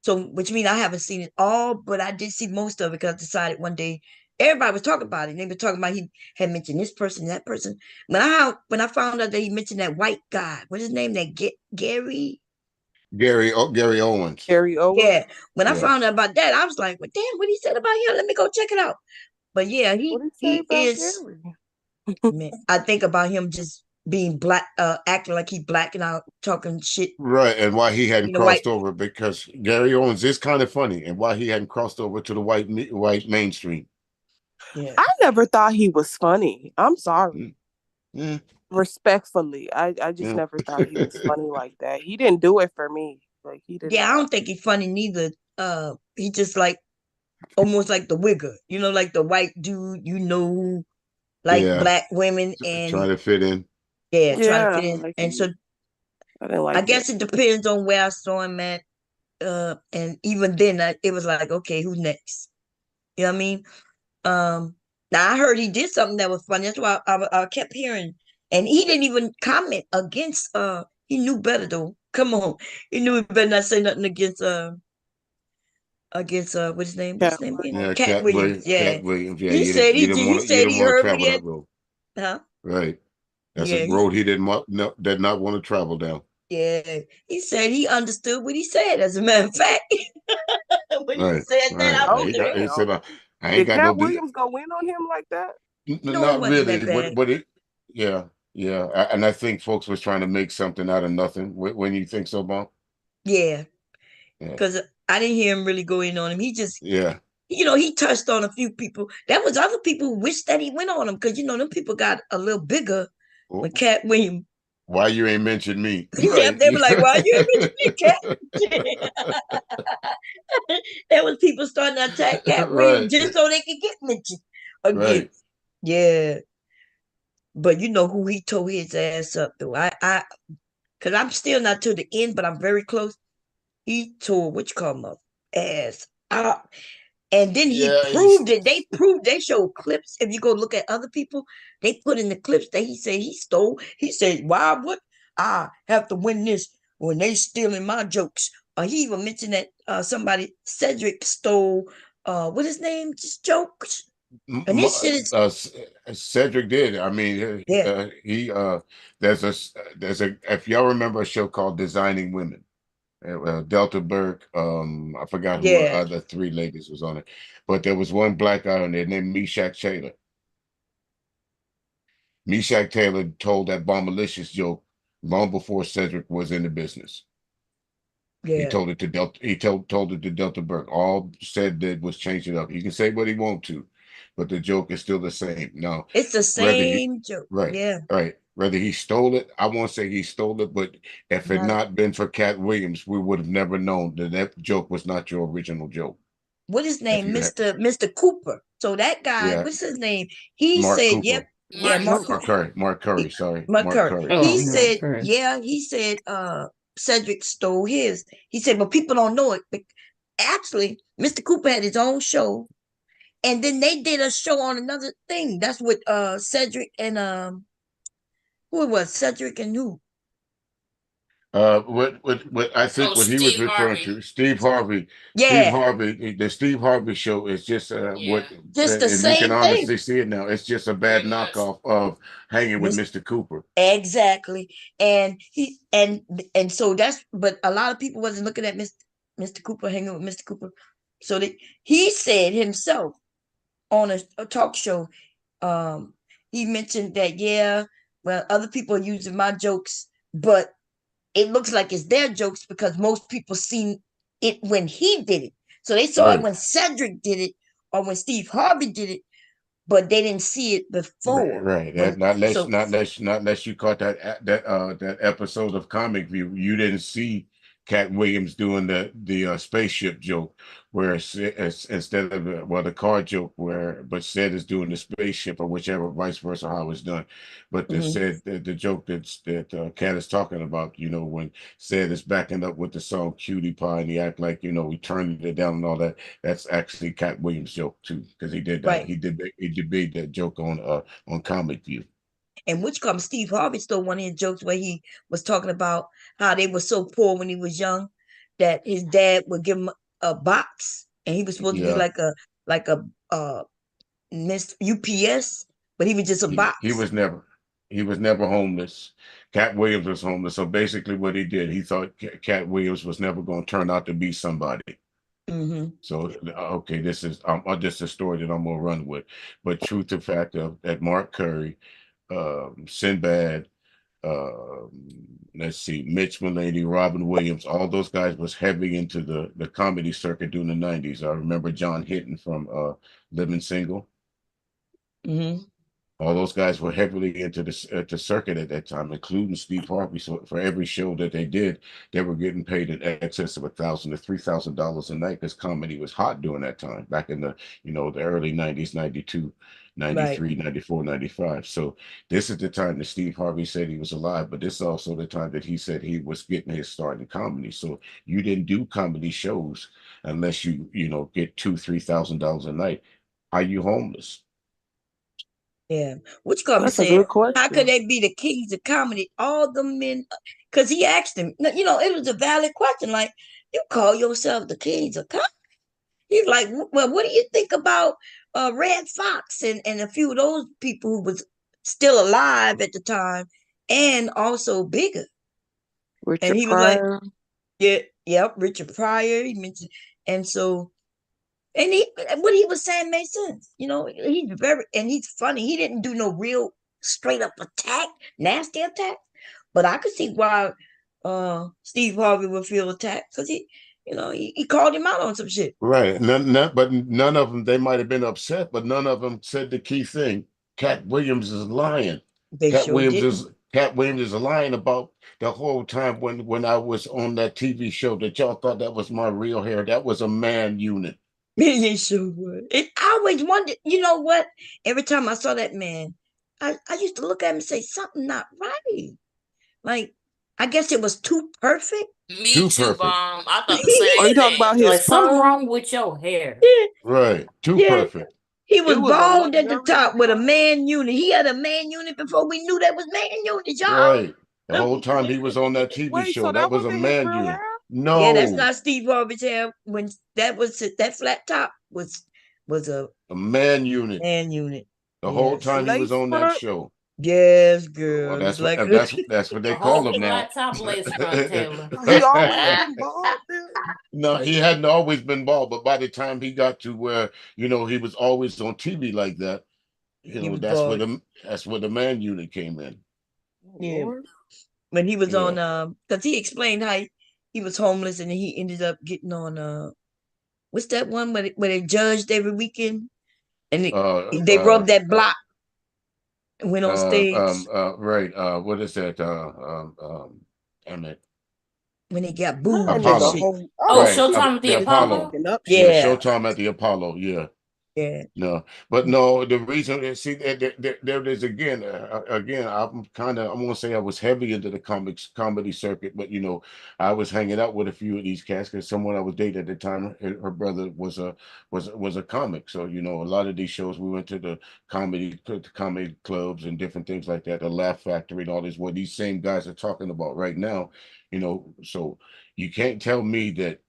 So, which means I haven't seen it all, but I did see most of it because I decided one day everybody was talking about it. They were talking about he had mentioned this person, that person. When I found out that he mentioned that white guy, what's his name? That Gary. Gary Owens. Gary Owens. Yeah. When I Yeah. found out about that, I was like, "Well, damn, what he said about him? Let me go check it out." But yeah, What did he say he about is. Gary? Man, I think about him just being black, acting like he black and out, talking shit. Right, and why he hadn't White. crossed over, because Gary Owens is kind of funny, and why he hadn't crossed over to the white mainstream. Yeah. I never thought he was funny. I'm sorry. Yeah. Respectfully, I just Yeah. never thought he was funny like that. He didn't do it for me. Like he did Yeah, I not. don't think he's funny neither. He just like almost like the wigger, like the white dude, like Yeah. black women, and Trying to fit in. yeah, trying to Yeah, fit in. like And so I didn't I like it. guess it depends on where I saw him at. And even then, it was like, okay, who's next? You know what I mean? Now I heard he did something that was funny. That's why I kept hearing, and he didn't even comment against. He knew better though. Come on, he knew he better not say nothing against what's his name? What's Cat his name again? Yeah, Cat Williams. Yeah, Cat Williams. Yeah, he said you he didn't did. He want you said didn't he want to heard what he travel had. that road. Huh? Right. That's a Yeah, road he did not want to travel down. yeah. He said he understood what he said. As a matter of fact, when he Right. said that, Right. I was Oh like, He damn! said, I ain't Did got no Cat Williams go in on him like that? no, it not wasn't really, that bad. but yeah, yeah. And I think folks was trying to make something out of nothing. When you think so, Bob? Yeah, Yeah. because I didn't hear him really go in on him. He just, Yeah. he touched on a few people. That was other people who wished that he went on him because them people got a little bigger Well, when Cat Williams. why you ain't mentioned me? Yeah, Right. they were like, "Why you ain't mention me, Cat?" There was people starting to attack Cat Williams Right. just so they could get mentioned again. Right. Yeah, but you know who he tore his ass up though. Because I'm still not to the end, but I'm very close. He tore what you call my ass up. And then he Yeah. proved it. They showed clips. If you go look at other people, they put in the clips that he said he stole. He said, "Why would I have to win this when they stealing my jokes?" He even mentioned that somebody, Cedric, stole what his name, just jokes. And this shit is Cedric did. I mean, yeah, there's a if y'all remember a show called Designing Women. Delta Burke, I forgot who yeah, other three ladies was on it, but there was one black guy on there named Meshack Taylor. Meshack Taylor told that Bombalicious joke long before Cedric was in the business. He yeah. told it to Delta. He told it to Delta Burke. All said did was change it up. He can say what he want to, but the joke is still the same. Now, It's the whether he same joke. right, Yeah. right, whether he stole it, I won't say he stole it, but if it Not not been for Cat Williams, we would have never known that that joke was not your original joke. what his If name, you had, Mr. Cooper. So that guy, yeah, what's his name? He Mark said, "Yep, Cooper, yeah, Mark Cooper." Mark Curry, He, sorry, Mark Mark Curry. Curry. Oh, He no, said, first. yeah, he said Cedric stole his. He said, but people don't know it. But actually, Mr. Cooper had his own show, and then they did a show on another thing. That's with Cedric and who it was, Cedric and who? What I think Oh, what he was Steve referring Harvey. to, Steve Harvey, Yeah, the Steve Harvey show is just Yeah. just the and we can same thing. honestly see it now. It's just a bad Pretty much. knockoff of Hanging with Mis- Mr. Cooper. exactly. And and so that's but a lot of people wasn't looking at Mr. Cooper hanging with Mr. Cooper. So that he said himself on a talk show, um, he mentioned that yeah, well, other people are using my jokes, but it looks like it's their jokes because most people seen it when he did it. So they saw it Right. when Cedric did it or when Steve Harvey did it, but they didn't see it before. Right. That When so not unless you caught that episode of Comic View, you didn't see Cat Williams doing the spaceship joke, where instead of the car joke, where but said is doing the spaceship or whichever, vice versa, how it's done. But the mhm, said the joke that Cat is talking about, when said is backing up with the song Cutie Pie and he act like he turned it down and all that. That's actually Cat Williams' joke too, because right. he did made that joke on Comic View. And which comes Steve Harvey stole one of his jokes where he was talking about how they were so poor when he was young. that his dad would give him a box, and he was supposed to be Yeah, like a Miss UPS, but he was just a he box. he was never homeless. Cat Williams was homeless. So basically, what he did, he thought Cat Williams was never going to turn out to be somebody. Mm-hmm. So okay, this is just a story that I'm gonna run with. But truth to fact of that Mark Curry, Sinbad, let's see, Mitch Mulaney, Robin Williams, all those guys was heavy into the comedy circuit during the '90s. I remember John Hinton from Living Single. Mm-hmm. All those guys were heavily into the circuit at that time, including Steve Harvey. So for every show that they did, they were getting paid in excess of $1,000 to $3,000 a night because comedy was hot during that time, back in the early '90s, 92, Right. 93, 94, 95. So this is the time that Steve Harvey said he was alive, but this is also the time that he said he was getting his start in comedy. So you didn't do comedy shows unless you get $2,000, $3,000 a night. Are you homeless? Yeah. Which Carmen That's a said, good how could question. they be the kings of comedy? All the men, because he asked him, it was a valid question. Like, you call yourself the kings of comedy? He's like, well, what do you think about Red Fox and a few of those people who was still alive at the time and also bigger? And Richard he was like, Pryor. yeah, yep, Richard Pryor. He mentioned, and so, and what he was saying made sense. He's funny. He didn't do no real straight up attack, nasty attack, but I could see why Steve Harvey would feel attacked because he called him out on some shit. Right. But none of them, they might have been upset, but none of them said the key thing. Cat Williams is lying. They sure didn't. Cat Williams is lying about the whole time when I was on that TV show that y'all thought that was my real hair. That was a man unit. They sure would. I always wondered, you know what? Every time I saw that man, I used to look at him and say, something not right. Like, I guess it was too perfect. Me Too too, perfect. Bomb. I thought the same Are you talking thing. about his Like something perm? wrong with your hair. Yeah, Right. Too yeah. perfect. He was It was a bald at the top luxurious with a perm. man unit. He had a man unit before we knew that was man unit, Right. The y'all. whole time he was on that TV Wait, show, so that that was a wasn't his man real unit. hair? Yeah, that's No, not Steve Harvey's hair. When that flat top was a a man unit. man unit. The whole Yes. time he was Lace on that front? show. Yes, Well, girl. It's that's what like that's what they A call whole him now. flat top lace front, Taylor. He always been bald then? No, he hadn't always been bald, but by the time he got to where he was always on TV like that, he was that's where bald. the man unit came in. Oh, Yeah. Lord. When he was on Yeah. because he explained how he was homeless and he ended up getting on what's that one where they judged every weekend and Uh, they uh, rubbed that block and went on stage right. What is that? Damn it. when he got I booed need and a Apollo. shit. whole. I Oh, don't Right. Showtime at the The get you Apollo. Apollo? fucking up Yeah, shit. Yeah, Showtime at the Apollo. Yeah. yeah. No, but no, the reason, see, there is again, I'm gonna say I was heavy into the comedy circuit, but I was hanging out with a few of these cats because someone I was dating at the time, her brother was a comic. So, a lot of these shows we went to the comedy clubs and different things like that, the Laugh Factory and all this, what these same guys are talking about right now, so you can't tell me that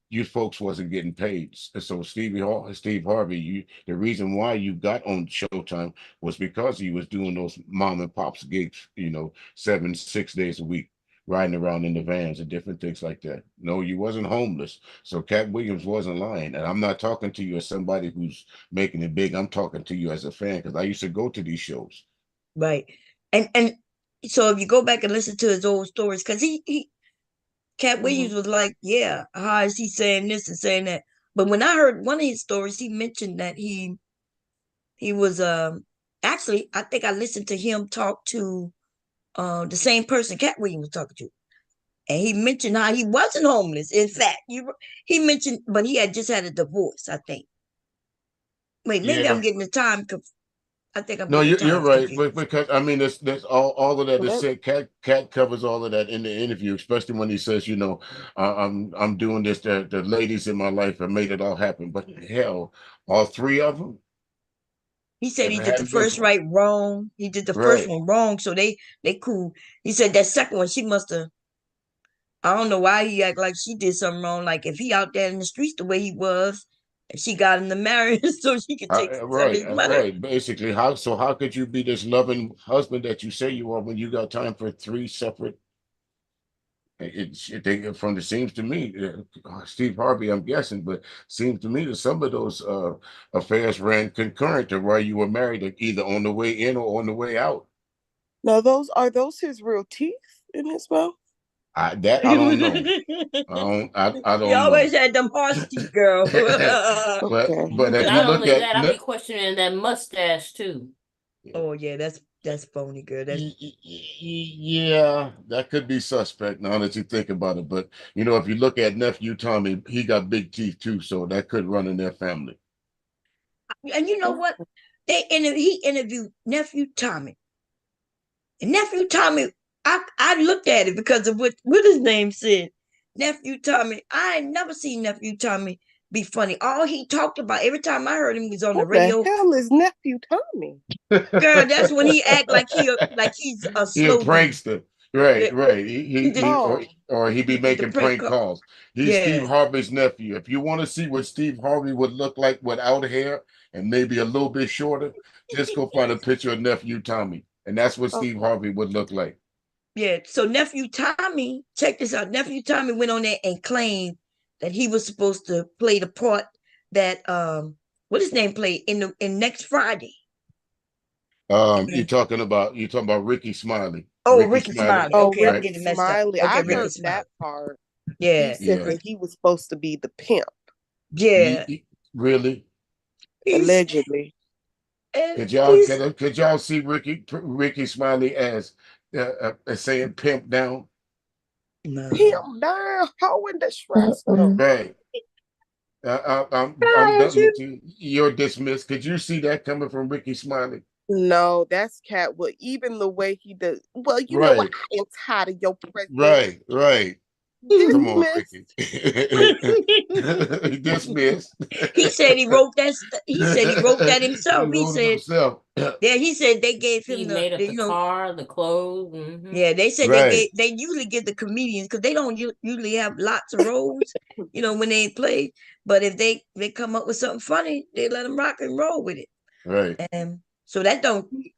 you folks wasn't getting paid. So Steve Harvey, the reason why you got on Showtime was because he was doing those mom and pops gigs, 6 days a week, riding around in the vans and different things like that. No, you wasn't homeless. So Cat Williams wasn't lying. And I'm not talking to you as somebody who's making it big. I'm talking to you as a fan because I used to go to these shows. Right. And so if you go back and listen to his old stories, because he Cat Williams was like, yeah, how is he saying this and saying that? But when I heard one of his stories, he mentioned that he was actually I think I listened to him talk to the same person Cat Williams was talking to. And he mentioned how he wasn't homeless. In fact, he mentioned, but he had just had a divorce, I think. Wait, maybe I'm Yeah. getting the time. I think I'm No, getting the you're times right, confused. but because I mean, that's all of that So is that said. Cat covers all of that in the interview, especially when he says, I'm doing this. The ladies in my life have made it all happen. But hell, all three of them, He said if he it did the hadn't been first for right wrong. He did the first right, one wrong, so they cool. He said that second one she must have I don't know why he act like she did something wrong. Like if he out there in the streets the way he was, and she got him to marry so she could take some of his money. Right. Basically, how could you be this loving husband that you say you are when you got time for three separate? From the seems to me, Steve Harvey, I'm guessing, but seems to me that some of those affairs ran concurrent to while you were married, either on the way in or on the way out. Now, are those his real teeth in his mouth? I don't know. I He don't always know. had them horse teeth, girl. But if you Not look only at that, I'll be questioning that mustache too. Oh yeah, that's phony, girl. That's yeah, that could be suspect now that you think about it. But if you look at nephew Tommy, he got big teeth too, so that could run in their family. and you know what? He interviewed nephew Tommy. And nephew Tommy, I looked at it because of what his name said. Nephew Tommy, I ain't never seen nephew Tommy be funny. All he talked about every time I heard him was on the Who the radio. hell is nephew Tommy? Girl, that's when he act like he's a He a slow dude. prankster. Yeah, Right. he did. Or he be He did the making prank prank call. calls. He's Steve Yeah, Harvey's nephew. If you want to see what Steve Harvey would look like without hair and maybe a little bit shorter, just go find a picture of nephew Tommy. And that's what Steve Harvey would look like. yeah. So nephew Tommy, check this out. Nephew Tommy went on there and claimed that he was supposed to play the part that what his name played in next Friday. You're talking about Ricky Smiley. Oh, Ricky Smiley. Oh, Okay, I'm Ricky getting messed up. Smiley. Okay, I Ricky heard Smiley. that part. Yeah. He said that he was supposed to be the pimp. Yeah. Really? Allegedly. Could y'all see Ricky Smiley as saying pimp down? No. Pimp down, hoe in the stress. Right. I'm done with you. You're dismissed. Could you see that coming from Ricky Smiley? No, that's Cat. Well, even the way he does. Well, you know what? I am tired of your presence. Right. Come on, Ricky. Dismissed. He said he wrote that. He said he wrote that himself. He wrote it himself. Yeah, he said they gave him He made up the car, the clothes. Mm-hmm. Yeah, they said they usually give the comedians because they don't usually have lots of roles, when they play. But if they come up with something funny, they let them rock and roll with it. Right. And so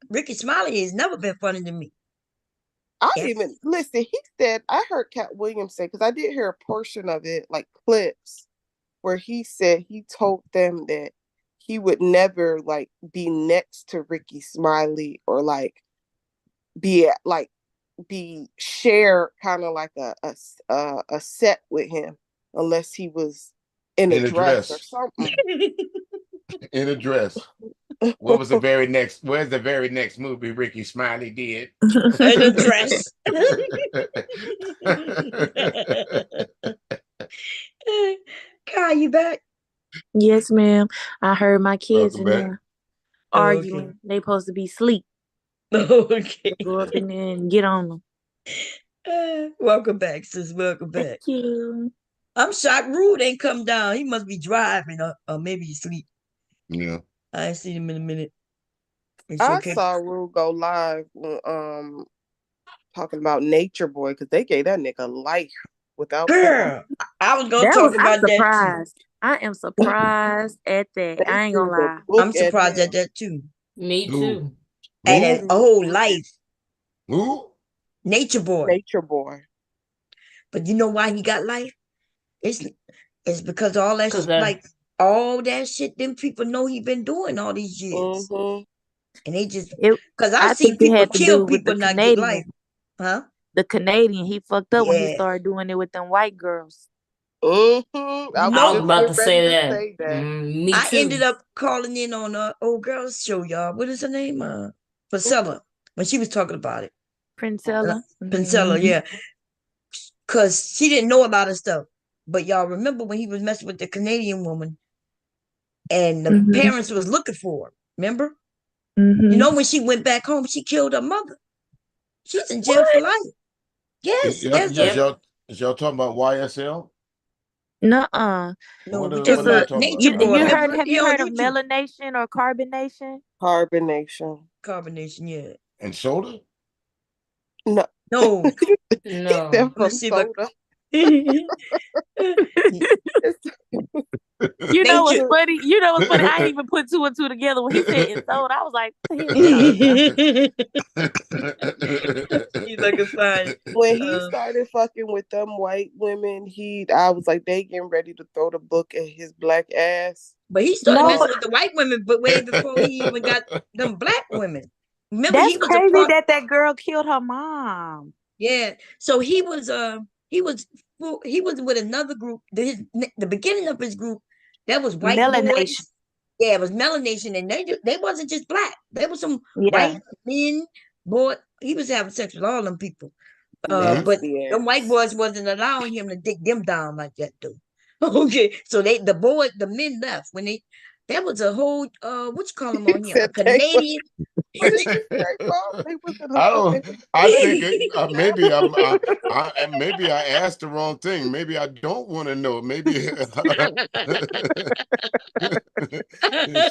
Ricky Smiley has never been funny to me. Even listen. He said I heard Cat Williams say, because I did hear a portion of it, like clips, where he said he told them that he would never be next to Ricky Smiley or be share kind of like a set with him unless he was in a dress or something. In a dress. Where's the very next movie Ricky Smiley did? In a dress. Kai, you back? Yes, ma'am. I heard my kids in Welcome there arguing. Okay. They supposed to be asleep. Okay. Go up in there and get on them. Welcome back, sis. Welcome back. Thank you. I'm shocked Rude ain't come down. He must be driving or maybe he's asleep. Yeah. I ain't seen him in a minute. I saw Rue go live talking about Nature Boy because they gave that nigga life without Girl, I was gonna talk about that surprised. I am surprised at that. I ain't gonna lie. I'm surprised at that too. Me too. And a whole life. Who? Nature Boy. Nature Boy. But you know why he got life? It's because all that shit, all that shit them people know he been doing all these years. Mm-hmm. And they just because I see think it people had to kill do with people the not get life. Canadian. Huh? The Canadian, he fucked up when he Yeah. started doing it with them white girls. Mm-hmm. I was about to say that. Me I too. ended up calling in on a old girl's show, y'all. What is her name? Priscilla. When she was talking about it. Princella. Princella, yeah. Because she didn't know a lot of stuff. But y'all remember when he was messing with the Canadian woman and the parents was looking for her. Remember? You know, when she went back home, she killed her mother. She's in jail for life. Yes. Is y'all talking about YSL? Nuh-uh. No, we talking about Nature Boy. Have you heard of melanation or carbonation? Carbonation, yeah. And soda? No. No. No. From soda. You know what's Nature. funny? You know what's funny? I ain't even put two and two together. When he said it's sold, I was like, what the hell? You looking fine. When he started fucking with them white women, I was like, they getting ready to throw the book at his black ass. But he started No, messing with the white women, but way before he even got them black women. Remember, that's he was a crazy part. that girl killed her mom. Yeah. So he was with another group. The beginning of his group, that was white Melanation. boys. Yeah, it was melanation, and they wasn't just black. They was some Yeah. white men. Boy, he was having sex with all them people. But Nasty them white ass. boys wasn't allowing him to dig them down like that, dude. Okay, so the men left when that was a whole what you call them on here, a Said they was, Canadian. what did you say, Bob? They was in I a don't. I think maybe maybe I asked the wrong thing. Maybe I don't want to know. Maybe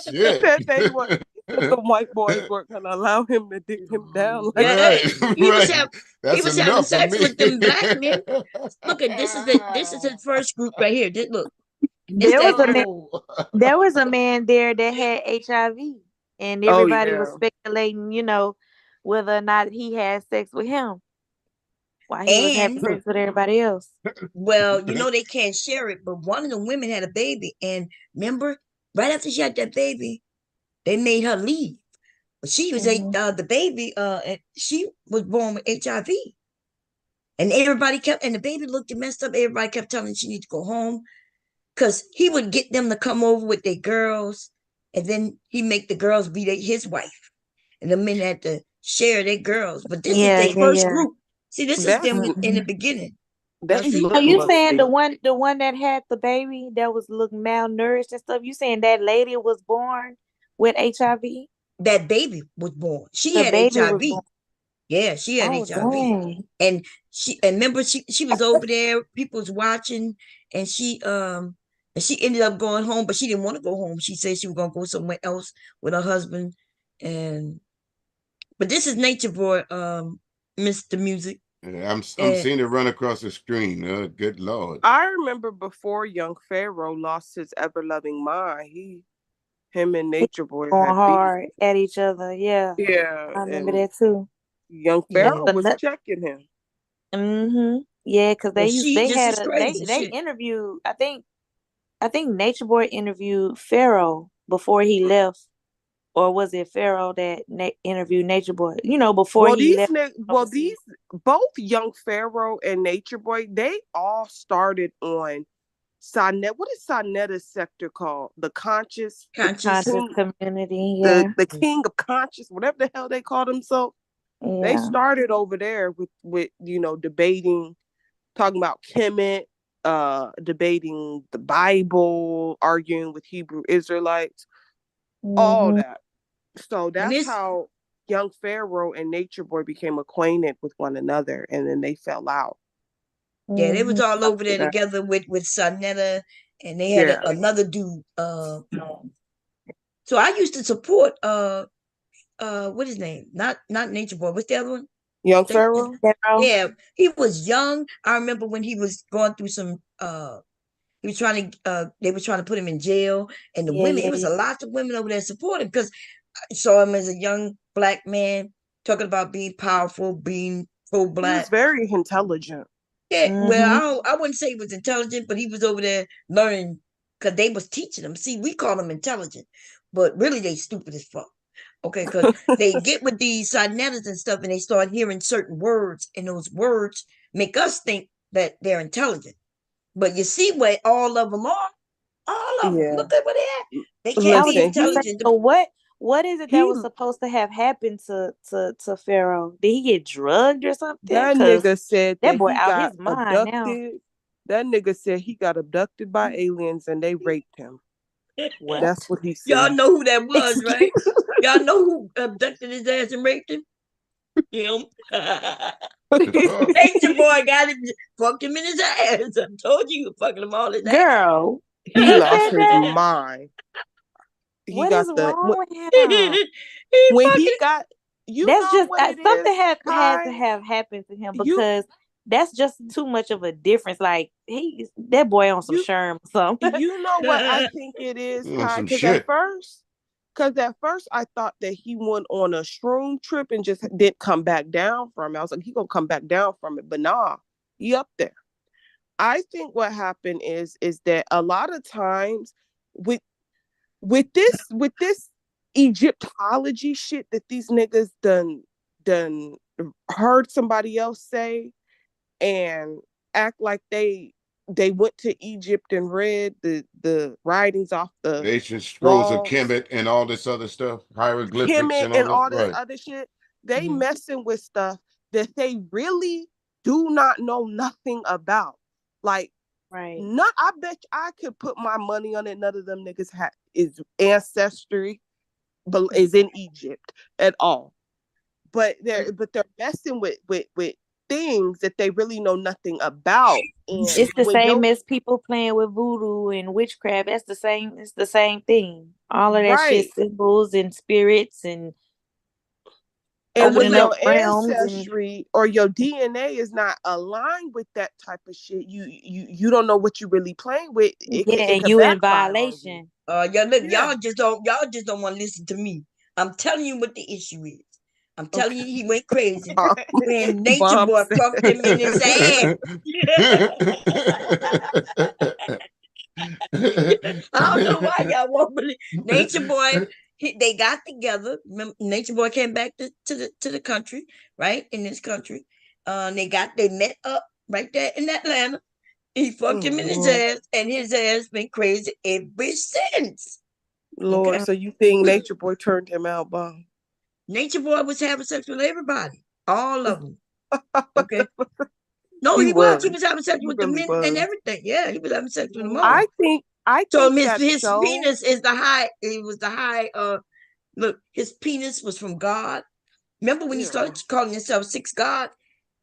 shit. Said they were. The white boys weren't gonna allow him to dig him down like Yeah, Right, he was right. having That's having enough for sex me. with them black men. Look at this is his first group right here. Look, this There was that a man, girl. there was a man there that had HIV, and Oh everybody was yeah. speculating, whether or not he had sex with him while he was having And sex with everybody else. well, they can't share it, but one of the women had a baby, and remember, right after she had that baby, they made her leave. But she was Mhm. the baby, and she was born with HIV. And the baby looked messed up. Everybody kept telling her she needs to go home because he would get them to come over with their girls, and then he make the girls be his wife, and the men had to share their girls. But this is Yeah, their yeah, first yeah. group. See, this is That's them in the Mhm. beginning. Now they see, So look you saying musty. the one that had the baby that was look malnourished and stuff? You saying that lady was born with HIV? that baby was born. She The had baby was born. HIV. Yeah, she had Oh HIV. dang. And remember she was over there, people was watching, and she ended up going home, but she didn't want to go home. She said she was gonna go somewhere else with her husband. And but this is Nature Boy, Mr. Music. Yeah, I'm And seeing it run across the screen. Good Lord. I remember before young Pharaoh lost his ever loving mind, him and Nature Boy Going had beef. hard at each other. Yeah. Yeah, I remember and that too. young yeah. Pharaoh was checking him. Mm-hmm. Yeah, because Well, she they just had is crazy they shit. interviewed, I think Nature Boy interviewed Pharaoh before he left. Or was it Pharaoh that interviewed Nature Boy? Before Well, he left overseas. these both young Pharaoh and Nature Boy, they all started on Sonnet. What is Sonnetta's sector called? The conscious, The Conscious. conscious king, community, yeah. the king of conscious, whatever the hell they call themselves. They Yeah. started over there with debating, talking about Kemet, debating the Bible, arguing with Hebrew Israelites, all Mm-hmm. that. So And that's this how young Pharaoh and Nature Boy became acquainted with one another, and then they fell out Yeah, they Mm-hmm. was all over after there that. together with Sonetta, and they had Yeah, another dude. So I used to support what his name? Not Nature Boy. What's the other one? young They, Pharaoh. Pharaoh. yeah, he was young. I remember when he was going through some he was trying to they were trying to put him in jail, and the Yeah, women, yeah, it was yeah. a lot of women over there supporting because I saw him as a young black man talking about being powerful, being He was pro-black. very intelligent. Yeah, Mm-hmm. well, I wouldn't say he was intelligent, but he was over there learning because they was teaching him. See, we call them intelligent, but really they stupid as fuck. Okay, because they get with these cybernetics and stuff, and they start hearing certain words, and those words make us think that they're intelligent. But you see where all of them are? All of them. Yeah. Look at where they at. They can't I was be Listen, gonna say, intelligent. so what is it that he was supposed to have happened to Pharaoh? Did he get drugged or something? that Cause nigga said that that boy he out got his mind now. abducted. That nigga said he got abducted by aliens and they raped him. What? That's what he Y'all said. know who that was, Excuse. right? Y'all know who abducted his ass and raped him? Him. Nature boy got him, fucked him in his ass. I told you, fucking him all his ass. Girl, He he lost said his that. mind. He What is got the wrong with him? He when he fucking got, you That's know just what it is, something had to Kai. have happened to him You because that's just too much of a difference. Like that boy on some You Sherm or something. you know what I think it is, On Kai? some Because shit. at first I thought that he went on a shroom trip and just didn't come back down from it. I was like, he gonna come back down from it, but nah, he up there. I think what happened is that a lot of times with this Egyptology shit that these niggas done heard somebody else say and act like they went to Egypt and read the writings off the Ancient scrolls of walls, Kemet and all this other stuff, hieroglyphics Kemet and all and that. all this Right. other shit. They messing with stuff that they really do not know nothing about. Like, Right. I bet I could put my money on it. None of them niggas is ancestry, but is in Egypt at all. But they're messing with things that they really know nothing about. And It's the when same as people playing with voodoo and witchcraft. That's the same. It's the same thing. All of that shit, right, symbols and spirits and and when opening up your realms and ancestry or your DNA is not aligned with that type of shit, you don't know what you're really playing with. yeah, It and could you in backfire on you. violation. Yeah. Y'all just don't want to listen to me. I'm telling you what the issue is. I'm telling you he went crazy when Nature Bomb Boy said- fucked him in his ass. I don't know why y'all won't believe Nature Boy. They got together. Remember, Nature Boy came back to the country, right? In this country. They met up right there in Atlanta. He fucked him in his Mhm. ass, and his ass been crazy ever since. Lord, Okay. so you think Nature Boy turned him out, Bomb? Nature Boy was having sex with everybody, all of them. Okay. No, He he was. was. He was having sex He with the really men and was. everything. Yeah, he was having sex with them all. I So think that his show. penis is the high. It was the high. Look, his penis was from God. Remember when he Yeah. started calling himself Six God?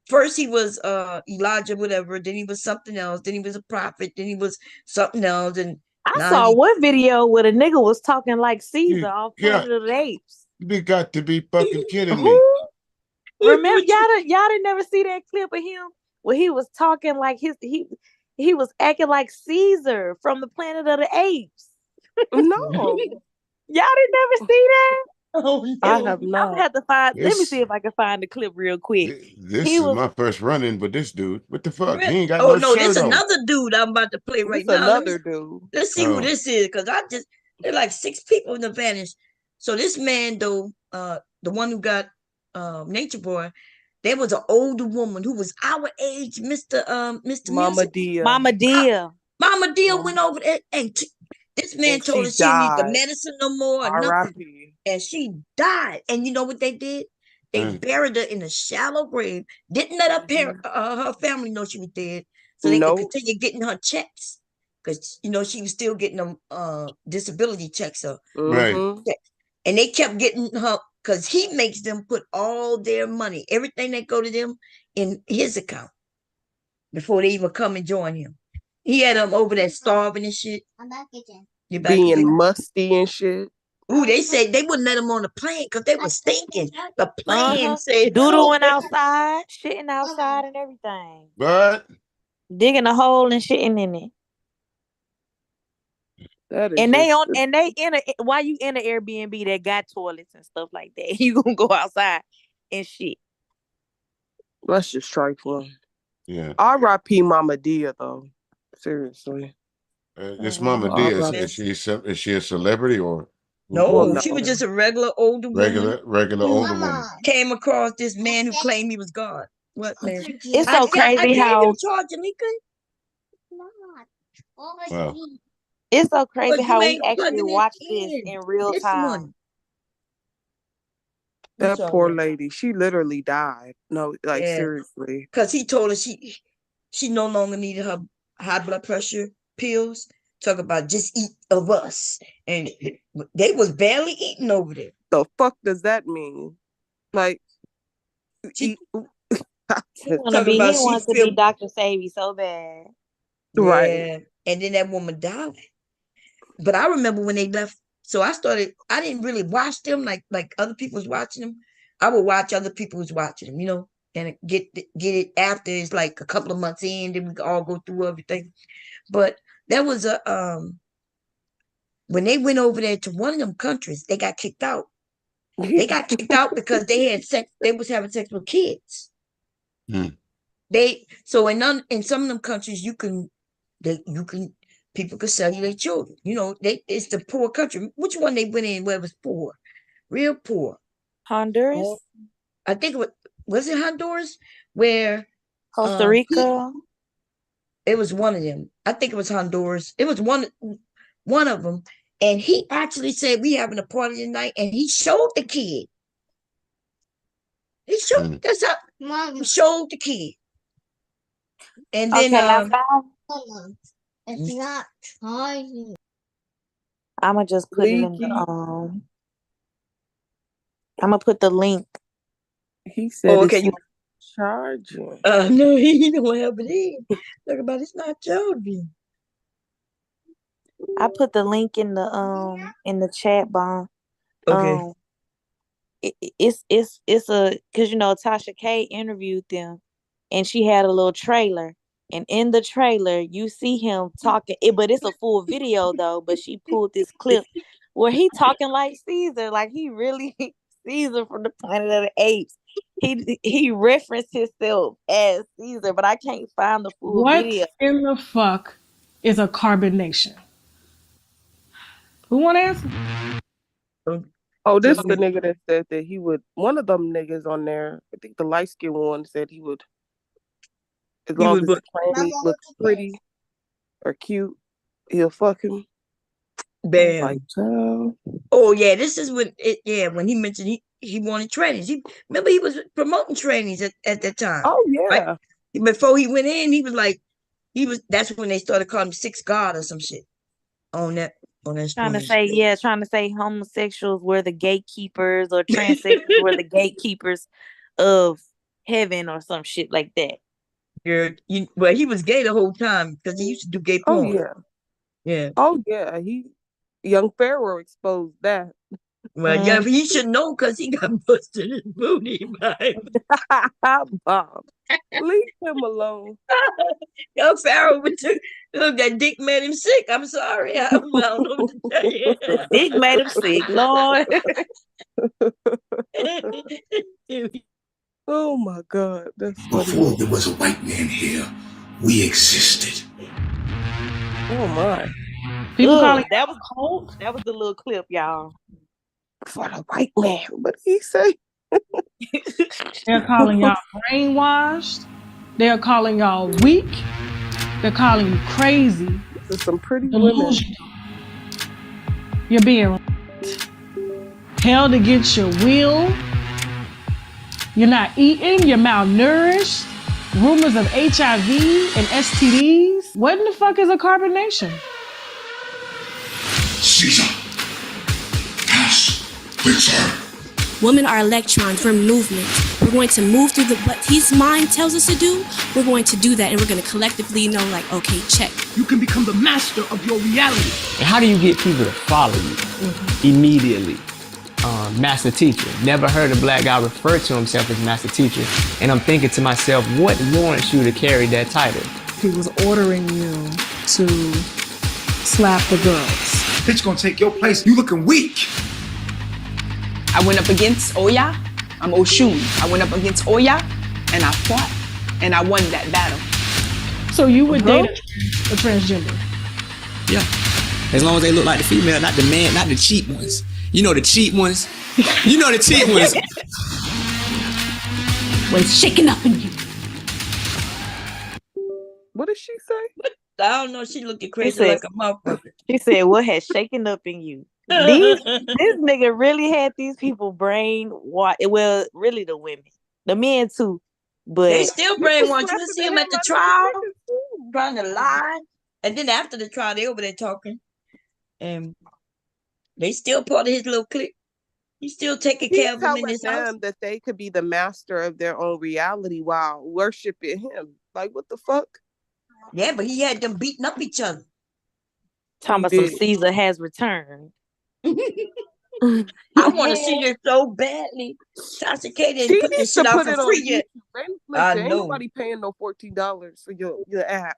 First he was Elijah, whatever. Then he was something else. Then he was a prophet. Then he was something else. And I now saw he. one video where the nigga was talking like Caesar You off got, Planet of the Apes. you got to be fucking kidding me. Who? Remember y'all didn't never see that clip of him where he was talking like he was acting like Caesar from the Planet of the Apes. No, Y'all didn't never see that? Oh I no. have I'm gonna not. have to find. Let me see This if I can find the clip real quick. this He is was my first run-in with this dude. What the fuck? He Really? ain't got Oh no no, this shirt on. another dude I'm about to play right This now. another dude. Let's see who Oh, this is, because there's like 6 people in the vanish. So this man though, the one who got Nature Boy, there was an older woman who was our age, Mr. Mama Music. Dia. Mama Dia. Mama Deal went over there and this man And told she her she didn't need the died. medicine no more or nothing. R.I.P. And she died. And you know what they did? They mm, buried her in a shallow grave. Didn't let her family know she was dead, so they could Nope. continue getting her checks. Because she was still getting them disability checks or right. checks. And they kept getting her because he makes them put all their money, everything that go to them, in his account before they even come and join him. He had them over there starving and shit. I'm back again. You back Being again? musty and shit. Ooh, they said they wouldn't let him on the plane because they were stinking. The plane said, "Oh, Doodling outside, shitting outside and everything. But Digging a hole and shitting in it. That is And just they in a while you in an Airbnb that got toilets and stuff like that. You gonna go outside and shit. that's just trifling. yeah, R.I.P. Mama Dia though. Seriously. this Mama she D was R.I.P. is she a celebrity or Well, no, no. she was just a regular older woman. regular older woman? Mama. Came across this man who claimed he was God. What man? It's I so yeah, I crazy gave him how charge, Anika. Wow. it's so crazy But you how we ain't actually plugging it watch this in in real this time. one. I'm That sorry, poor y'all. lady. She literally died. No, like Yeah, seriously. because he told her she no longer needed her high blood pressure pills. Talk about just eat of us, and they was barely eating over there. The fuck does that mean? Like, She talking about He she wants to be feel Dr. Savy so bad. right. yeah, and then that woman died. But I remember when they left. So I didn't really watch them like other people was watching them. I would watch other people was watching them. and get it after it's like a couple of months in, then we can all go through everything. But that was a when they went over there to one of them countries, they got kicked out. They got kicked out because they had sex. They was having sex with kids. Mm. So in some of them countries people could sell you their children. You know, it's the poor country. Which one they went in where it was poor, real poor? Honduras, I think it was it Honduras where Costa Rica. it was one of them. I think it was Honduras. It was one of them. And he actually said, we having a party tonight, and he showed the kid. He showed that's up. Mom showed the kid. And then Okay, I found. It's not charging. I'ma just put it in Leaky. the I'm gonna put the link. He said okay, it's not charging. No, he don't have it in. Talk about it's not charging. I put the link in the chat bar. Okay. It's a because Tasha K interviewed them, and she had a little trailer, and in the trailer you see him talking. But it's a full video though. But she pulled this clip where he talking like Caesar, like he really Caesar from the Planet of the Apes. He referenced himself as Caesar, but I can't find the full video. What in the fuck is a carbonation? Who want to answer? Oh, this is the nigga that said that he would. One of them niggas on there, I think the light skinned one, said he would, as long as the tranny looks pretty or cute, he'll fuck him. Bam. Like, child. Oh yeah, this is when when he mentioned he wanted trainings. Remember he was promoting trainings at that time. Oh yeah. Right? Before he went in, he was like that's when they started calling him Six God or some shit on that Trying to say homosexuals were the gatekeepers or transsexuals were the gatekeepers of heaven or some shit like that. Well, he was gay the whole time because he used to do gay porn. Oh yeah. Yeah. Oh yeah. Young Pharaoh exposed that. Well, yeah, he should know because he got busted his booty by Bob. Leave him alone. Young Pharaoh look, that dick made him sick. I'm sorry. I don't know what to tell you. The dick made him sick, Lord. Oh my God. That's funny. Before there was a white man here, we existed. Oh my. People calling that was cold. That was the little clip, y'all. For the white man. What did he say? They're calling y'all brainwashed. They're calling y'all weak. They're calling you crazy. There's some pretty women. You're being held against your will. You're not eating. You're malnourished. Rumors of HIV and STDs. What in the fuck is a carbonation? Caesar. Pass. Quick, sir. Women are electrons, we're movement. We're going to move through what his mind tells us to do. We're going to do that, and we're going to collectively know, like, okay, check. You can become the master of your reality. And how do you get people to follow you immediately? Master teacher. Never heard a black guy refer to himself as master teacher. And I'm thinking to myself, what warrants you to carry that title? He was ordering you to slap the girls. Bitch gonna take your place. You looking weak. I went up against Oya. I'm Oshun. I went up against Oya, and I fought, and I won that battle. So you would date a transgender? Yeah. As long as they look like the female, not the man, not the cheap ones. You know the cheap ones? You know the cheap ones. What's shaking up in you? What did she say? I don't know. She looking crazy like a motherfucker. She said, "What has shaken up in you?" This nigga really had these people well, really the women, the men too, but they still brainwashed. You see him at the trial trying to lie, and then after the trial, they over there talking, and they still part of his little clique. He's still taking care of them in his house. That they could be the master of their own reality while worshiping him. Like, what the fuck? Yeah, but he had them beating up each other. Talking about some Caesar has returned. I want to see this so badly. Tasha K didn't put this shit out for free yet. I Listen, ain't know. nobody paying no $14 for your app.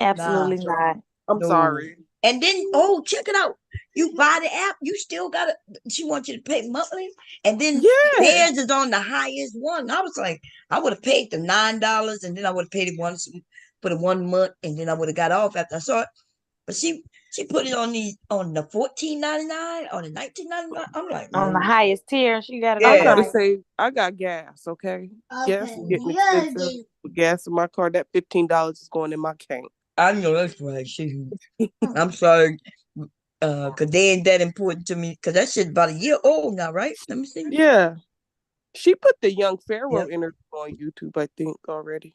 Absolutely Nah, not. I'm no. sorry. And then, check it out. You buy the app, you still gotta. She wants you to pay monthly, and then Yeah. theirs is on the highest one. I was like, I would have paid the $9, and then I would have paid it once for the 1 month, and then I would have got off after I saw it. But she put it on the $14.99 or the $19.99. I'm like, On the no. highest tier, she got it I on the Yeah. gotta highest. say, I got gas, okay? Gas Okay, is getting you're expensive. With gas in my car, that $15 is going in my tank. I know that's right. I'm sorry. Cause they ain't that important to me. Cause that shit's about a year old now, right? Let me see. Yeah. She put the young Pharaoh Yep. interview on YouTube, I think, already.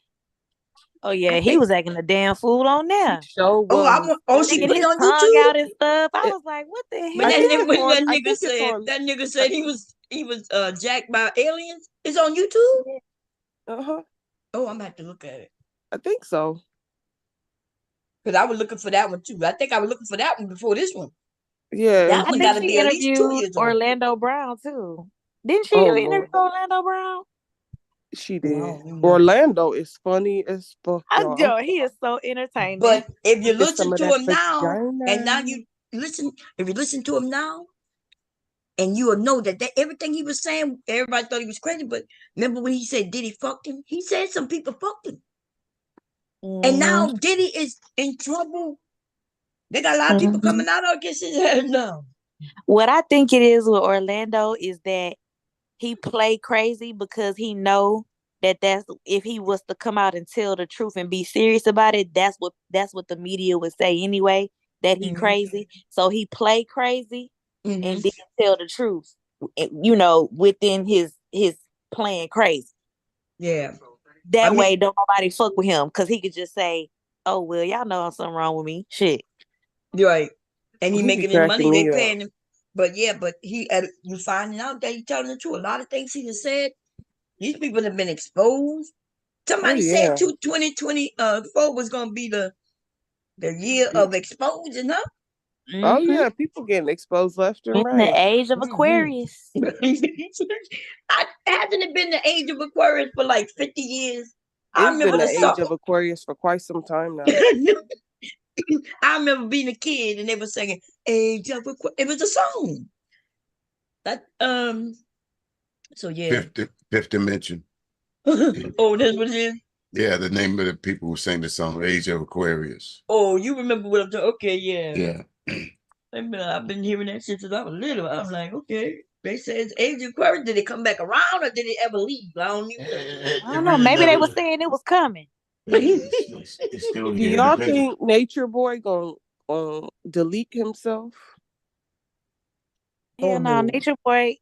Oh yeah, I he think. was acting a damn fool on there. Show was. She Sticking put it his on tongue YouTube. out and stuff. I It- was like, what the But I that think hell? nigga, it's when on. that I nigga think it's said on. that nigga said he was jacked by aliens. It's on YouTube. Uh-huh. Oh, I'm gonna have to look at it. I think so. Cause I was looking for that one too. I think I was looking for that one before this one. Yeah. That I one think got to she be at least 2 interviewed years old. Orlando Brown too. Didn't she Oh interview Lord, Orlando Brown? she Oh, I did. don't remember. Orlando is funny as fuck, y'all. Yo, he is so entertaining. But if you Look at some listen of to that him now, and now vagina. you listen, if you listen to him now, and you will know that everything he was saying, everybody thought he was crazy. But remember when he said Diddy fucked him? He said some people fucked him. And now Diddy is in trouble. They got a lot of people coming out against his head now. What I think it is with Orlando is that he play crazy because he know that's if he was to come out and tell the truth and be serious about it, that's what the media would say anyway, that he crazy. So he play crazy and then tell the truth, within his playing crazy. Yeah. That way don't nobody fuck with him because he could just say, oh well, y'all know something wrong with me. Shit. You're right. And he He be making his money, cracking they me up. paying him. But you finding out that he telling the truth. A lot of things he has said, these people have been exposed. Somebody said yeah. 2024 was gonna be the year of exposing, huh? Oh yeah, people getting exposed left and In right. the age of Aquarius. Hasn't it been the age of Aquarius for like 50 years? I It's remember been the the song. age of Aquarius for quite some time now. I remember being a kid and they were singing "Age of Aquarius." It was a song. That So yeah. Fifth Dimension. Oh, that's what it is. Yeah, the name of the people who sang the song Age of Aquarius. Oh, you remember what I'm talking? Okay, yeah. Yeah. I've been hearing that shit since I was little. I'm like, okay. They say it's Age of Aquarius. Did it come back around or did it ever leave? I don't even know. I don't know. Maybe they were saying it was coming. It's still Do here. y'all think Nature Boy gonna delete himself? Hell no, Nature Boy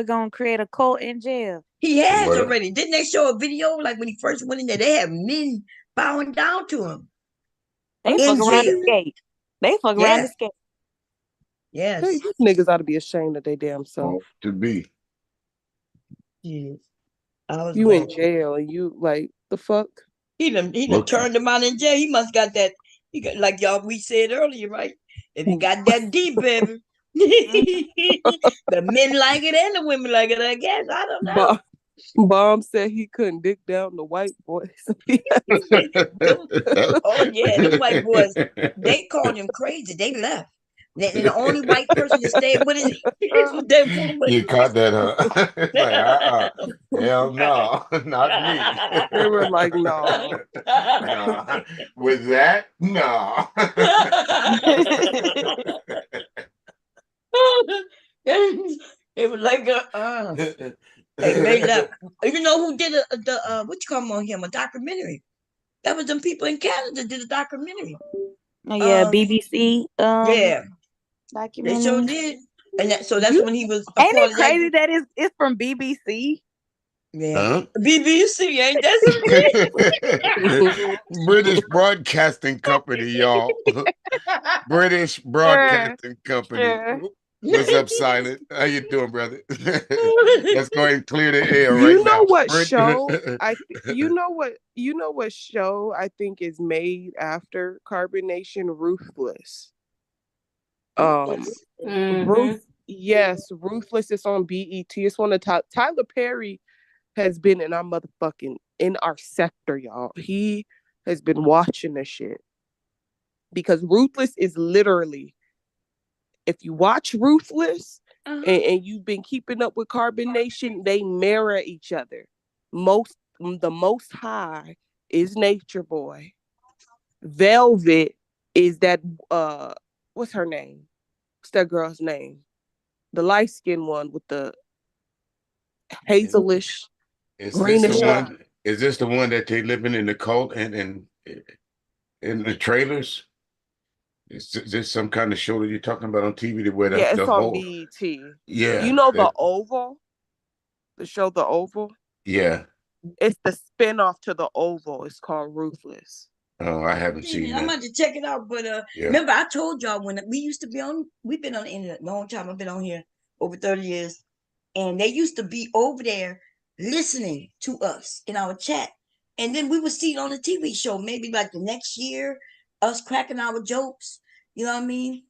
gonna create a cult in jail. He has already. Didn't they show a video like when he first went in there? They had men bowing down to him. They fuck around and skate. They fuck around and skate. Yes. Hey, these niggas ought to be ashamed of their damn self. To be. Yes. I was You like, in jail and you like the fuck? He done turned him out in jail. He must got that. He got, like y'all we said earlier, right? If he got that deep, baby. The men like it and the women like it, I guess. I don't know. Bomb said he couldn't dick down the white boys. Oh yeah, them white boys, they called him crazy. They left. And the only white person that stayed with it was that woman. You caught that, huh? It's like, hell no, not me. They were like, no. No. With that, no. It was like hey, they left. You know who did the what you call on him? A documentary. That was them people in Canada did a documentary. Oh yeah, BBC. Yeah, documentary. they sure did. And so that's when he was. Ain't it crazy that it's from BBC? Yeah, Huh? BBC, ain't that some British Broadcasting Company, y'all. British Broadcasting Company. Sure. What's up, Silent? How you doing, brother? Let's go ahead and clear the air right now. You know what show you know what show I think is made after Carbonation? Ruthless. Ruthless is on BET. It's one of Tyler Perry has been in our motherfucking in our sector, y'all. He has been watching this shit. Because Ruthless is literally, if you watch Ruthless and you've been keeping up with Carbon Nation, they mirror each other. The most high is Nature Boy. Velvet is that what's her name? What's that girl's name? The light skinned one with the hazelish, greenish eye. Is this the one that they living in the cult and in the trailers? Is this some kind of show that you're talking about on TV where Yeah, the it's on whole BET. yeah You know The Oval? The show The Oval? yeah. It's the spinoff to The Oval. It's called Ruthless. Oh, I haven't seen I'm that. about to check it out, but Yeah. remember I told y'all when we used to be on, we've been on the internet a long time. I've been on here over 30 years, and they used to be over there listening to us in our chat, and then we would see it on the TV show maybe like the next year, us cracking our jokes. You know what I mean?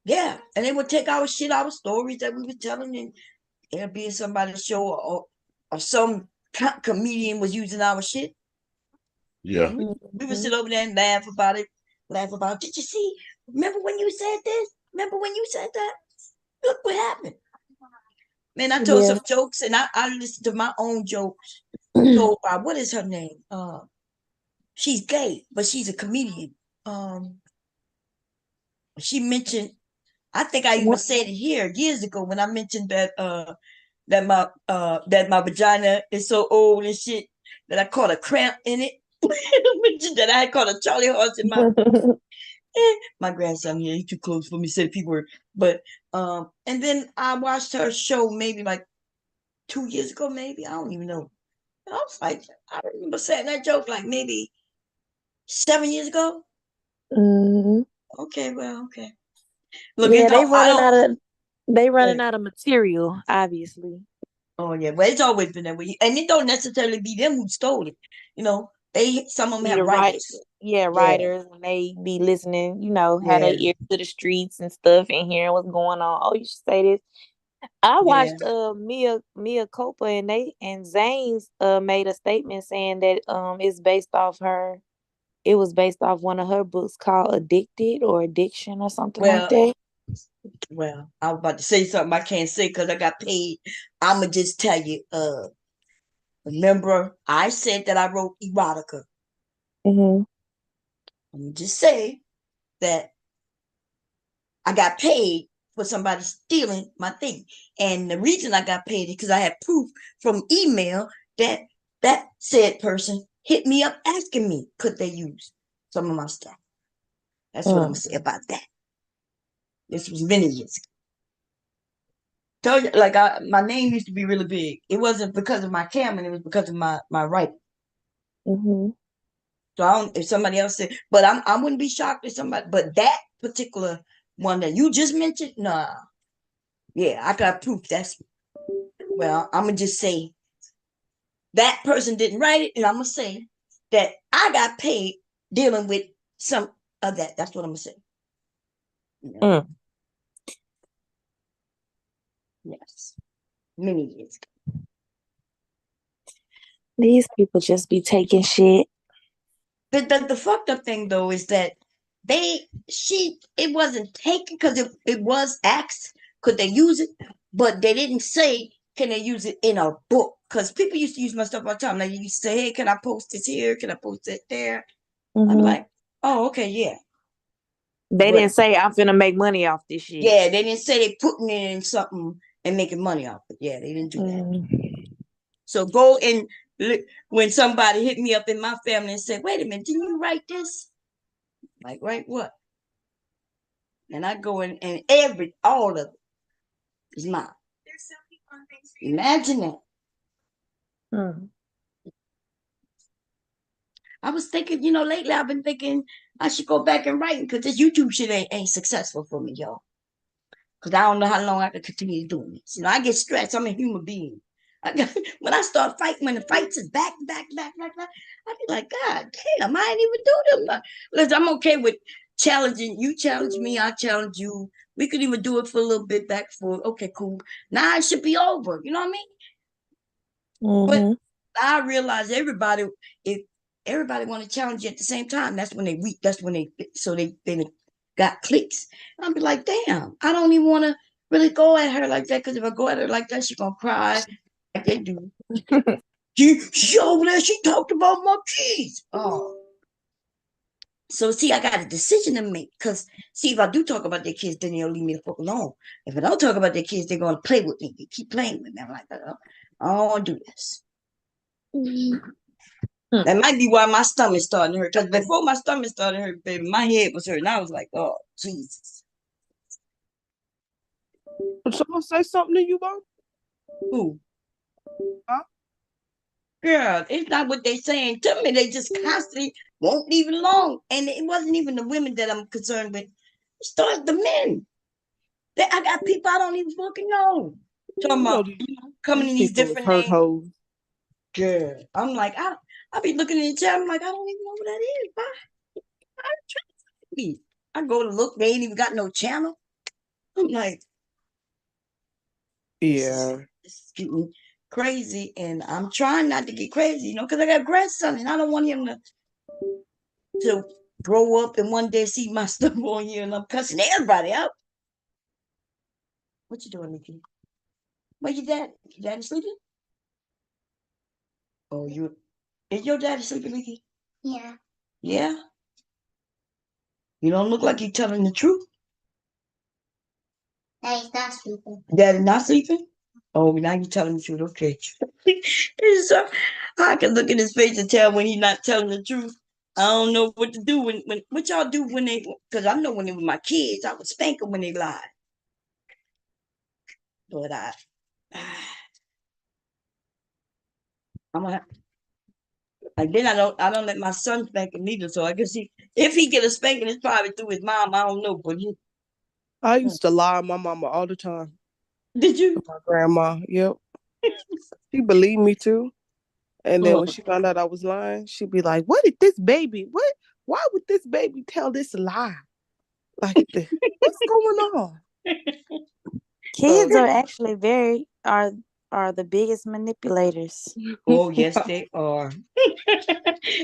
Yeah, and they would take our shit, our stories that we were telling, and it'll be in somebody's show, or some comedian was using our shit. Yeah. We would sit over there and laugh about it. Did you see? Remember when you said this? Remember when you said that? Look what happened. Man, I told some jokes, and I listened to my own jokes. Told by what is her name? She's gay, but she's a comedian. She mentioned, I think I even said it here years ago when I mentioned that that my vagina is so old and shit that I caught a cramp in it. That I had caught a Charlie horse in my grandson here. He's too close for me to say the P word. But and then I watched her show maybe like 2 years ago, maybe. I don't even know. And I was like, I remember saying that joke like maybe 7 years ago. Okay, well, okay. Look, yeah, they Go running ahead. out of material, obviously. Oh yeah, well, it's always been that way, and it don't necessarily be them who stole it. You know, some of them Be have the right, writers. yeah, Yeah, writers, and they be listening, have yeah, their ear to the streets and stuff and hearing what's going on. Oh, you should say this. I yeah. watched Mia Copa and Zane's made a statement saying that it's based off her. It was based off one of her books called Addicted or Addiction or something like Well, that. well, I was about to say something I can't say because I got paid. I'ma just tell you. Remember, I said that I wrote erotica. Mm-hmm. Let me just say that I got paid for somebody stealing my thing. And the reason I got paid is because I had proof from email that that said person hit me up asking me could they use some of my stuff. That's what I'm gonna say about that. This was many years ago. Told you, like my name used to be really big. It wasn't because of my camera, it was because of my writing. Mm-hmm. So I don't, if somebody else said, but I wouldn't be shocked if somebody, but that particular one that you just mentioned, nah. Yeah, I got proof. Well, I'm gonna just say that person didn't write it, and I'm gonna say that I got paid dealing with some of that. That's what I'm gonna say. Yeah. Yes, many years ago. These people just be taking shit. The fucked up thing though is that it wasn't taken because it was asked could they use it, but they didn't say can they use it in a book because people used to use my stuff all the time. Like you used to say, hey, can I post this here? Can I post it there? I'm like, oh, okay, yeah. They didn't say I'm finna make money off this shit. Yeah, they didn't say they putting it in something and making money off it. Yeah, they didn't do that. So go and when somebody hit me up in my family and said, wait a minute, didn't you write this? Like, write what? And I go in and all of it is mine. Imagine that. I was thinking, lately I've been thinking I should go back and write because this YouTube shit ain't successful for me, y'all. Because I don't know how long I can continue doing this. I get stressed. I'm a human being. When I start fighting, when the fights is back, I be like, God damn, I ain't even do them. Listen, I'm okay with challenging. You challenge me, I challenge you. We could even do it for a little bit back for, okay, cool. Now it should be over. You know what I mean? But I realize if everybody want to challenge you at the same time, that's when they weak. That's when they got clicks. I'll be like, damn, I don't even want to really go at her like that because if I go at her like that, she's gonna cry like they do. She over there, she talked about my kids. Oh. So see, I got a decision to make because see, if I do talk about their kids, then they'll leave me the fuck alone. If I don't talk about their kids, they're gonna play with me. They keep playing with me. I'm like, I don't want to do this. That might be why my stomach starting to hurt. Because before my stomach started to hurt, baby, my head was hurting. I was like, oh, Jesus. Did someone say something to you, Mom? Who? Huh? Girl, it's not what they saying to me. They just constantly won't leave it alone. And it wasn't even the women that I'm concerned with. It started the men. I got people I don't even fucking know. Talking about coming in these different names. Hoes. Girl, I'm like, I be looking in the chat. I'm like, I don't even know what that is. Why? I go to look, they ain't even got no channel. I'm like, yeah, this is getting crazy, and I'm trying not to get crazy, because I got a grandson, and I don't want him to grow up and one day see my stuff on here, and I'm cussing everybody out. What you doing, Nikki? Where your dad? Your daddy sleeping? Oh, is your daddy sleeping, Nikki? Yeah. Yeah. You don't look like you're telling the truth. Daddy's not sleeping. Daddy not sleeping? Oh, now you're telling the truth. Okay. So I can look in his face and tell when he's not telling the truth. I don't know what to do when what y'all do when because I know when they were my kids, I would spank them when they lied. But I'm gonna like then I don't let my son spank him either. So I guess if he get a spanking, it's probably through his mom. I don't know, but I used to lie on my mama all the time. Did you? My grandma, yep. She believed me too. And then when she found out I was lying, she'd be like, "What did this baby? Why would this baby tell this lie like this? What's going on?" Kids are actually are the biggest manipulators. Oh yes, they are.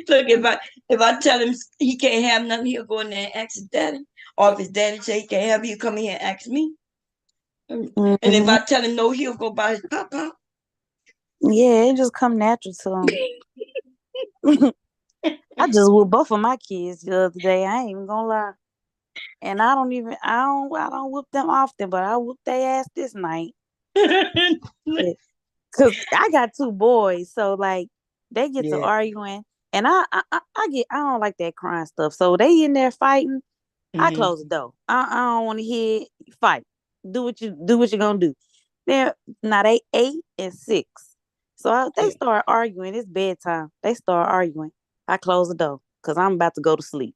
Look, if I tell him he can't have nothing, he'll go in there and ask his daddy. Or if his daddy say he can't have it, he'll come in here and ask me. And if I tell him no, he'll go by his papa. Yeah, it just come natural to him. I just whooped both of my kids the other day. I ain't even gonna lie. And I don't whoop them often, but I whooped their ass this night. Cause I got two boys, so like they get to arguing, and I don't like that crying stuff. So they in there fighting. I close the door. I don't want to hear fight. Do what you're gonna do. Now they 8 and 6. So they start arguing. It's bedtime. They start arguing. I close the door because I'm about to go to sleep.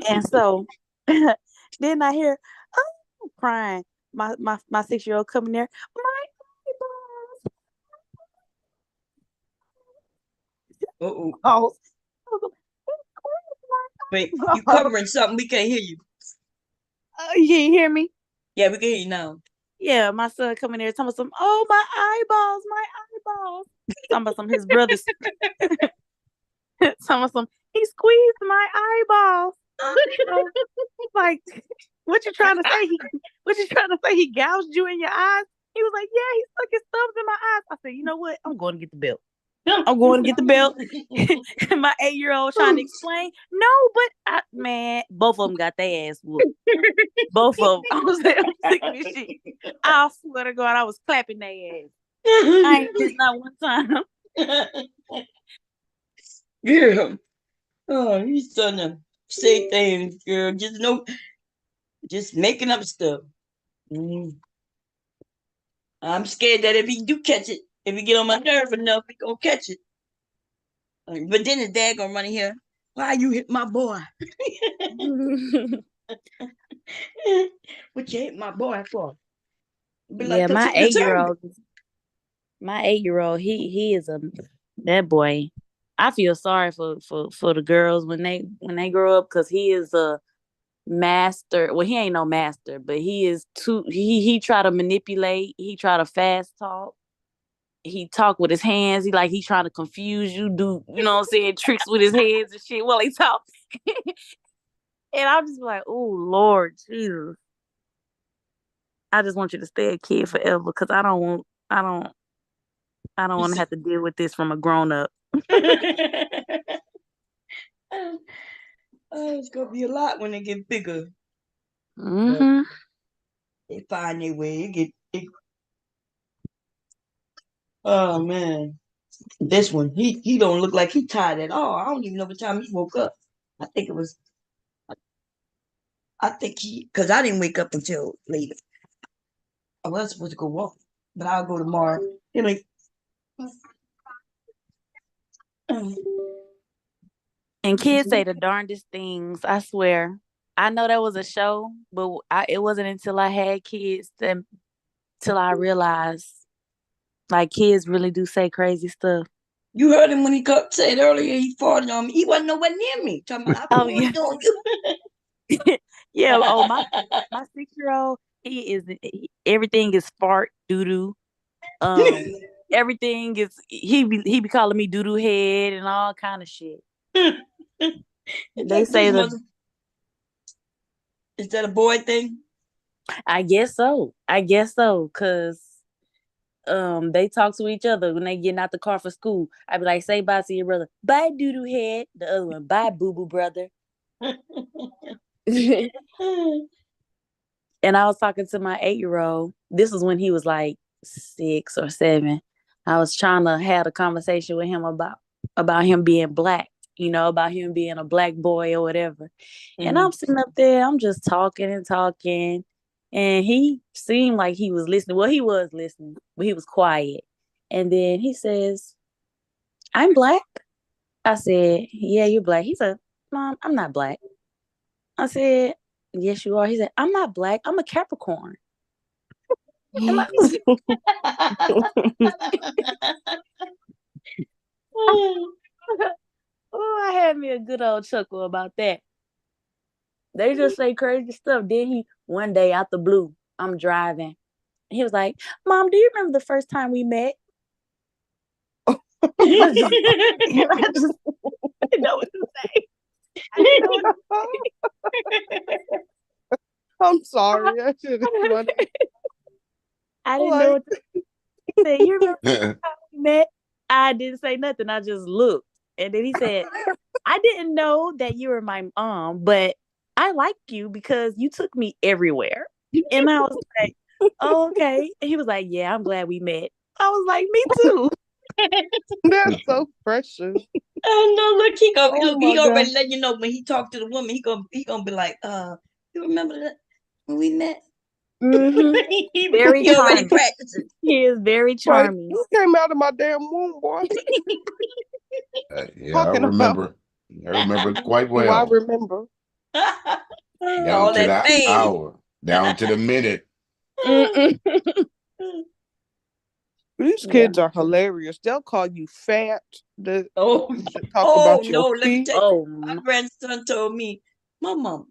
And so then I hear crying. My 6-year-old coming there. Oh. Wait, you covering something? We can't hear you. You can't hear me? Yeah, we can hear you now. Yeah, my son coming there telling me some, oh, my eyeballs. Talking about some his brothers. Telling me some, he squeezed my eyeballs. Like, what you trying to say? He gouged you in your eyes? He was like, yeah, he stuck his thumbs in my eyes. I said, you know what? I'm going to get the belt. I'm going to get the belt. My 8-year-old trying to explain. No, but man, both of them got their ass whooped. Both of them. I'm sick of this shit. I swear to God, I was clapping their ass. I ain't missed not one time. Girl. Oh, he's trying to say things, girl. Just making up stuff. I'm scared that if he do catch it, if he get on my nerve enough, he gonna catch it. But then his dad gonna run in here. Why you hit my boy? What you hit my boy for? Be Yeah, like, my 8-year-old, he is that boy. I feel sorry for the girls when they grow up because he is a master. Well, he ain't no master, but he is he try to manipulate. He try to fast talk. he talk with his hands. He trying to confuse you, do you know what I'm saying, tricks with his hands and shit while he talk. And I'm just like, oh Lord Jesus. I just want you to stay a kid forever because I don't want to have to deal with this from a grown up. It's gonna be a lot when they get bigger. Mm-hmm. They find their way. Oh man, this one he don't look like he tired at all. I don't even know what time he woke up. I think it was. I think because I didn't wake up until later. I was supposed to go walk, but I'll go tomorrow. Anyway. And kids say the darndest things. I swear. I know that was a show, but it wasn't until I had kids till I realized, like, kids really do say crazy stuff. You heard him when he said earlier he farted on me. He wasn't nowhere near me. Talking about I farted on you. Yeah. Oh, my 6-year-old, everything is fart doo doo. Everything is he be calling me doo doo head and all kind of shit. They say that. Is that a boy thing? I guess so. Cause they talk to each other when they getting out the car for school. I be like, say bye to your brother. Bye, doo doo head. The other one, bye, boo boo brother. And I was talking to my 8-year-old. This was when he was like 6 or 7. I was trying to have a conversation with him about him being black, about him being a black boy or whatever. Mm-hmm. And I'm sitting up there, I'm just talking and talking. And he seemed like he was listening. Well, he was listening, but he was quiet. And then he says, I'm black. I said, yeah, you're black. He said, Mom, I'm not black. I said, yes, you are. He said, I'm not black. I'm a Capricorn. I had me a good old chuckle about that. They just say crazy stuff. Then one day out the blue, I'm driving. He was like, Mom, do you remember the first time we met? I didn't know what to say. I'm sorry. I should have funny. I didn't know what to say. You remember the first time we met? I didn't say nothing. I just looked. And then he said, I didn't know that you were my mom, but I like you because you took me everywhere. And I was like, oh, okay. And he was like, yeah, I'm glad we met. I was like, me too. That's so precious. Oh no, look, he already let you know when he talked to the woman, he gonna be like, you remember that when we met? Mm-hmm. Very he already practicing. He is very charming. You came out of my damn womb, boy. Yeah, I remember. I remember quite well. I remember. Down to the hour, down to the minute. These kids are hilarious. They'll call you fat. Let me tell you, my grandson told me, my mom,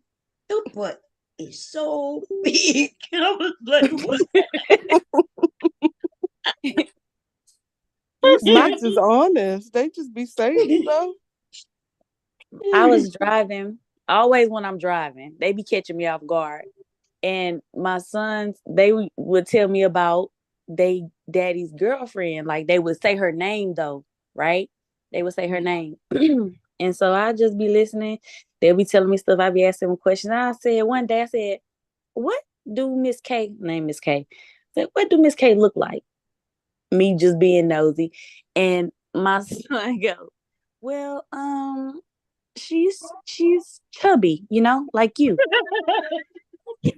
your butt is so big. And I was like, what? Max is honest. They just be saying stuff. I was driving. Always when I'm driving, they be catching me off guard. And my sons, they would tell me about they daddy's girlfriend. Like they would say her name though, right? They would say her name. And so I just be listening. They'll be telling me stuff. I be asking them questions. I said one day, I said, what do Miss K, name Miss K, said, what do Miss K look like? Me just being nosy. And my son go, well, she's chubby, like you. I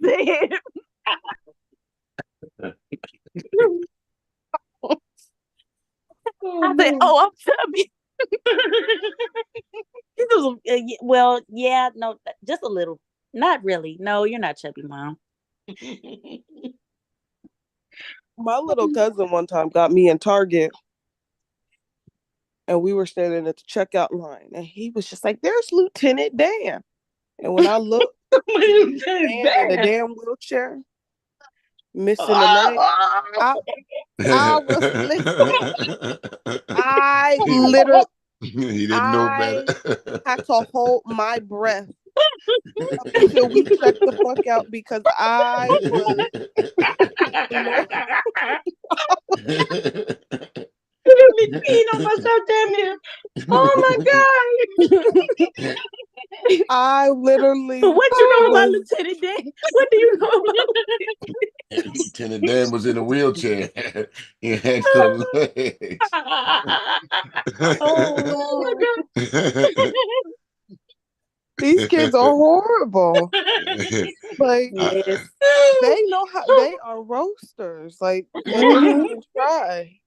said, oh, I'm chubby. Well, yeah, no, just a little. Not really. No, you're not chubby, Mom. My little cousin one time got me in Target. And we were standing at the checkout line. And he was just like, there's Lieutenant Dan. And when I looked, in the damn wheelchair, missing a leg. I was listen. I literally He didn't know better. I had to hold my breath up until we checked the fuck out because I was Let me peeing on myself, damn near. Oh my God. I literally What you know about was Lieutenant Dan? What do you know about Lieutenant Dan was in a wheelchair. He had no legs. oh these kids are horrible. Like Yes. they know how they are roasters. Like and they don't even try.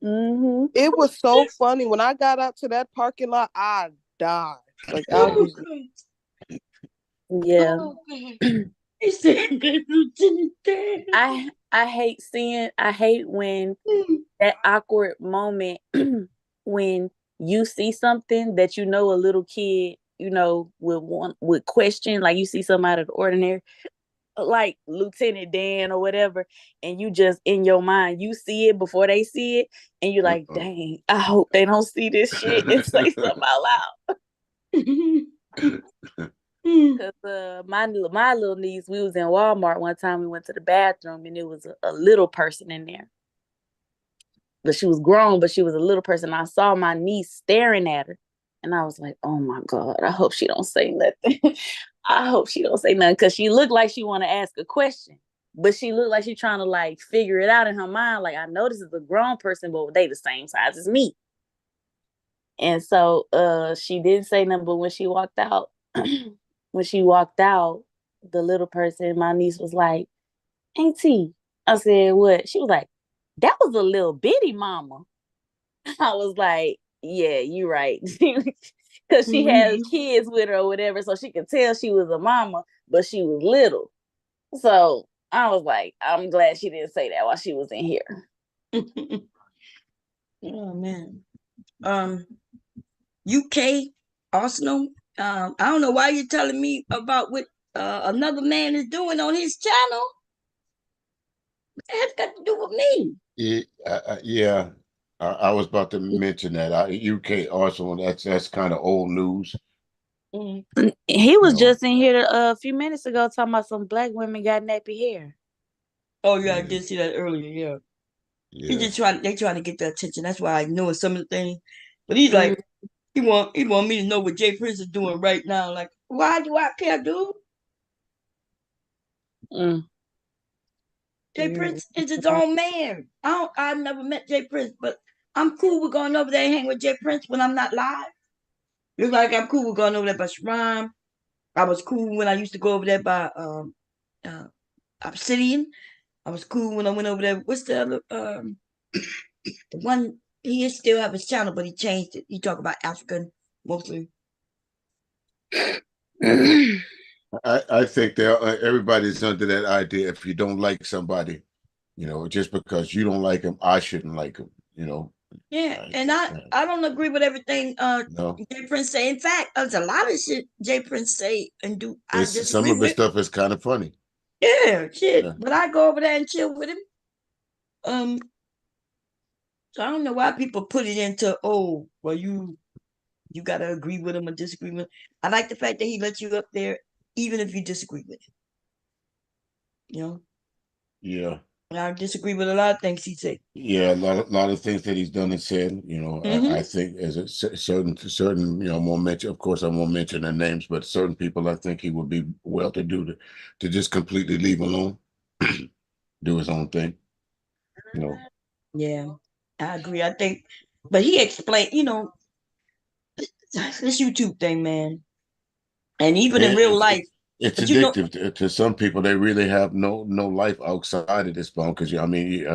Mm-hmm. It was so funny. When I got out to that parking lot, I died. Like I'll be Yeah. He said, Lieutenant Dan. I hate when that awkward moment when you see something that you know a little kid, would question, like you see something out of the ordinary, like Lieutenant Dan or whatever, and you just in your mind you see it before they see it, and you're like, dang, I hope they don't see this shit and say something out loud. Cause my little niece, we was in Walmart one time. We went to the bathroom and it was a little person in there, but she was grown, but she was a little person. I saw my niece staring at her, and I was like, "Oh my God, I hope she don't say nothing. I hope she don't say nothing," because she looked like she want to ask a question, but she looked like she trying to like figure it out in her mind. Like, I know this is a grown person, but they the same size as me. And so she didn't say nothing, but when she walked out, the little person, my niece was like, Auntie. I said, what? She was like, that was a little bitty mama. I was like, yeah, you right. Because she had kids with her or whatever, so she could tell she was a mama, but she was little. So I was like, I'm glad she didn't say that while she was in here. Oh man. UK, Arsenal. I don't know why you're telling me about what another man is doing on his channel. It has got to do with me. Yeah, I was about to mention that. UK Arsenal, that's kind of old news. He was just in here a few minutes ago talking about some black women got nappy hair. Oh yeah, I did see that earlier. Yeah. He just trying. They trying to get the attention. That's why I know some of the things. But he's like, he want me to know what Jay Prince is doing right now. Like, why do I care, dude? Jay Prince is his own man. I've never met Jay Prince, but I'm cool with going over there and hang with Jay Prince when I'm not live. Just like I'm cool with going over there by Sharon. I was cool when I used to go over there by uh, Obsidian. I was cool when I went over there. What's the other the one he still have his channel, but he changed it. He talk about African mostly. I think everybody's under that idea. If you don't like somebody, just because you don't like them, I shouldn't like them. Yeah, and I don't agree with everything No, Jay Prince say. In fact, there's a lot of shit Jay Prince say and do I some disagree of his with. stuff is kind of funny. Yeah, shit. Yeah. But I go over there and chill with him. So I don't know why people put it into, oh, well, you gotta agree with him or disagree with him. I like the fact that he lets you up there, even if you disagree with him. Yeah. I disagree with a lot of things he said. Yeah, a lot of things that he's done and said. I think as a certain, won't mention. Of course, I won't mention their names, but certain people, I think he would be well to do to just completely leave alone, do his own thing. Yeah, I agree. I think, but he explained, this YouTube thing, man, and even in real life. It's But addictive to some people. They really have no life outside of this bone. Because I mean,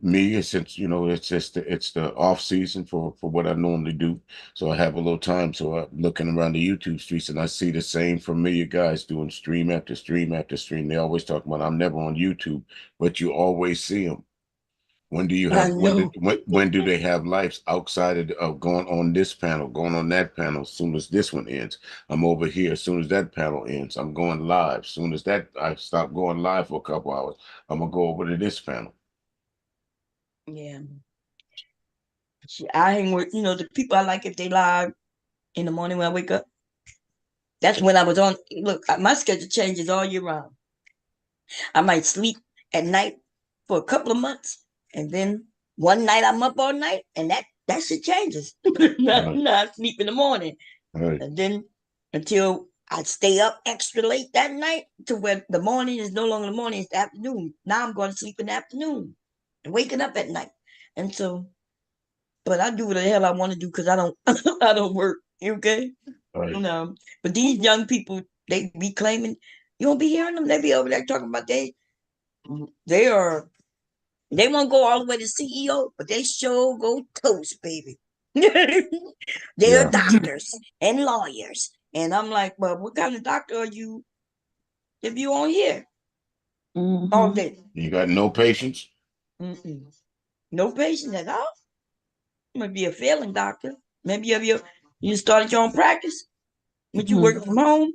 me, since it's just it's the off season for what I normally do, so I have a little time. So I'm looking around the YouTube streets, and I see the same familiar guys doing stream after stream after stream. They always talk about I'm never on YouTube, but you always see them. When do you have when do they have lives outside of going on this panel, going on that panel? As soon as this one ends, I'm over here. As soon as that panel ends, I'm going live. As soon as that I stop going live for a couple hours, I'm gonna go over to this panel. Yeah. I hang with, the people I like if they live in the morning when I wake up. That's when I was on. Look, my schedule changes all year round. I might sleep at night for a couple of months, and then one night I'm up all night, and that shit changes. I sleep in the morning, and then until I stay up extra late that night to where the morning is no longer the morning, it's the afternoon. Now I'm going to sleep in the afternoon and waking up at night, and so. But I do what the hell I want to do because I don't I don't work. Okay. No. But these young people, they be claiming you won't be hearing them. They be over there talking about they are they won't go all the way to CEO, but they sure go toast, baby. They're doctors and lawyers. And I'm like, well, what kind of doctor are you if you on here all day? You got no patience? Mm-mm. No patience at all. You might be a failing doctor. Maybe you started your own practice, but you working from home.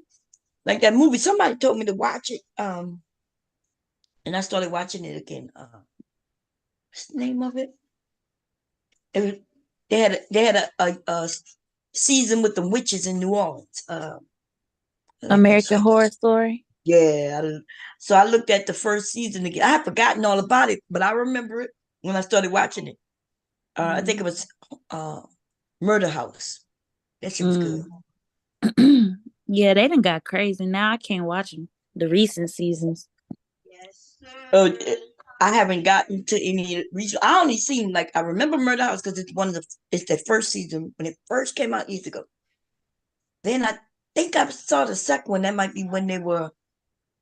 Like that movie, somebody told me to watch it. And I started watching it again. What's the name of it? It was, they had a season with the witches in New Orleans. I like that American show. Horror Story. Yeah. So I looked at the first season again. I had forgotten all about it, but I remember it when I started watching it. I think it was Murder House. That shit was good. Yeah, they done got crazy. Now I can't watch them. The recent seasons. Oh, I haven't gotten to any region. I only seen I remember Murder House because it's the first season when it first came out years ago. Then I think I saw the second one. That might be when they were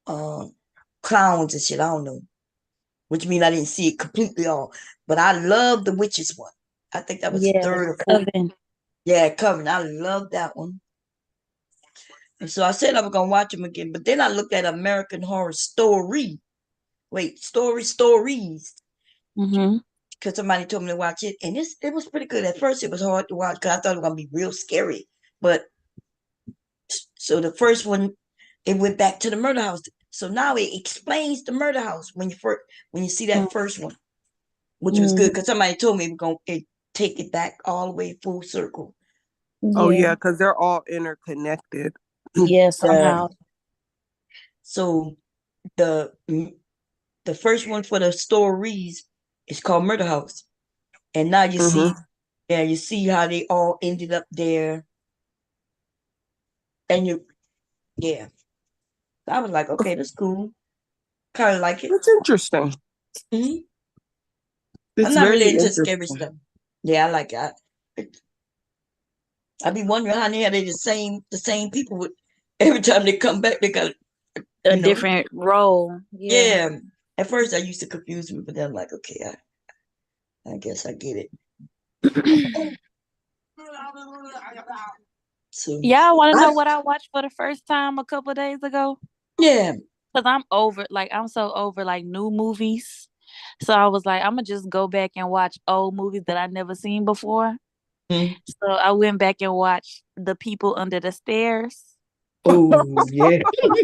clowns and shit. I don't know, which means I didn't see it completely all. But I love the witches one. I think that was Yeah, third or fourth. Coven. Yeah, Coven. I love that one. And so I said I was gonna watch them again, but then I looked at American Horror Story. Wait, stories. Because somebody told me to watch it, and it was pretty good. At first, it was hard to watch because I thought it was gonna be real scary. But so the first one, it went back to the murder house. So now it explains the murder house when you see that first one, which was good because somebody told me it take it back all the way full circle. Oh yeah, because they're all interconnected. Yeah, somehow. So the first one for the stories is called Murder House, and now you see, you see how they all ended up there, and yeah. So I was like, okay, that's cool. Kind of like it. It's interesting. Mm-hmm. It's I'm not very really into interesting. scary stuff. Yeah, I like it. I be wondering how they the same people with every time they come back, they got a different role. Yeah. At first, I used to confuse me, but then I'm like, okay, I guess I get it. So, Y'all want to know what I watched for the first time a couple of days ago? Yeah. Because I'm so over new movies. So I was like, I'm going to just go back and watch old movies that I never seen before. So I went back and watched The People Under the Stairs. Oh, yeah.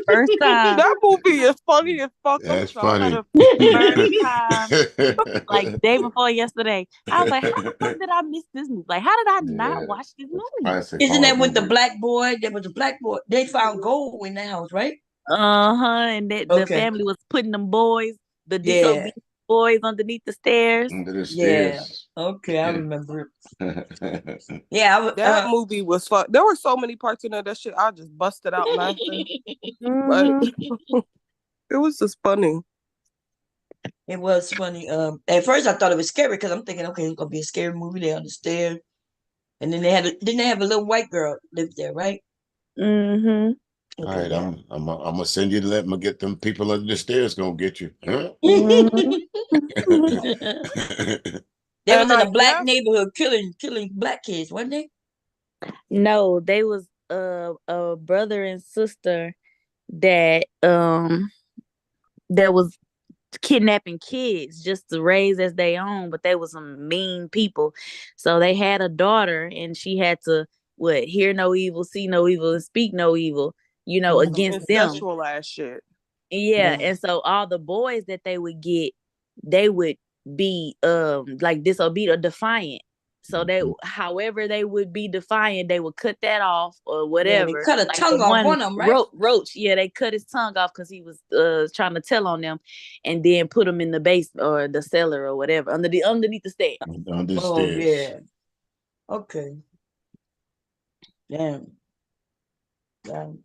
First time. That movie is funny as fuck. That's funny. First time. Day before yesterday. I was like, how the fuck did I miss this movie? How did I not watch this movie? Isn't that with the black boy? There was a black boy. They found gold in that house, right? And the family was putting them boys, the disobedient boys, underneath the stairs. Under the stairs. Yeah. Okay, I remember it. Yeah, that movie was fun. There were so many parts in there that shit I just busted out laughing. But it was just funny. It was funny. At first I thought it was scary because I'm thinking, okay, it's gonna be a scary movie. They on the stairs, and then they have a little white girl live there, right? Mm-hmm. All right, I'm gonna send you to let me get them people under the stairs. Gonna get you. Huh? They was in a black neighborhood killing black kids, weren't they? No, they was a brother and sister that was kidnapping kids just to raise as they own, but they was some mean people. So they had a daughter, and she had to hear no evil, see no evil, and speak no evil. Against them. Sexual ass shit. Yeah, and so all the boys that they would get, they would be like disobedient or defiant. So they, however they would be defiant, they would cut that off or Yeah, they whatever. cut a Like tongue the off one one of them, right? Roach, yeah, they cut his tongue off because he was trying to tell on them, and then put him in the basement or the cellar or whatever underneath the stairs. Oh yeah. Okay. Damn. Damn.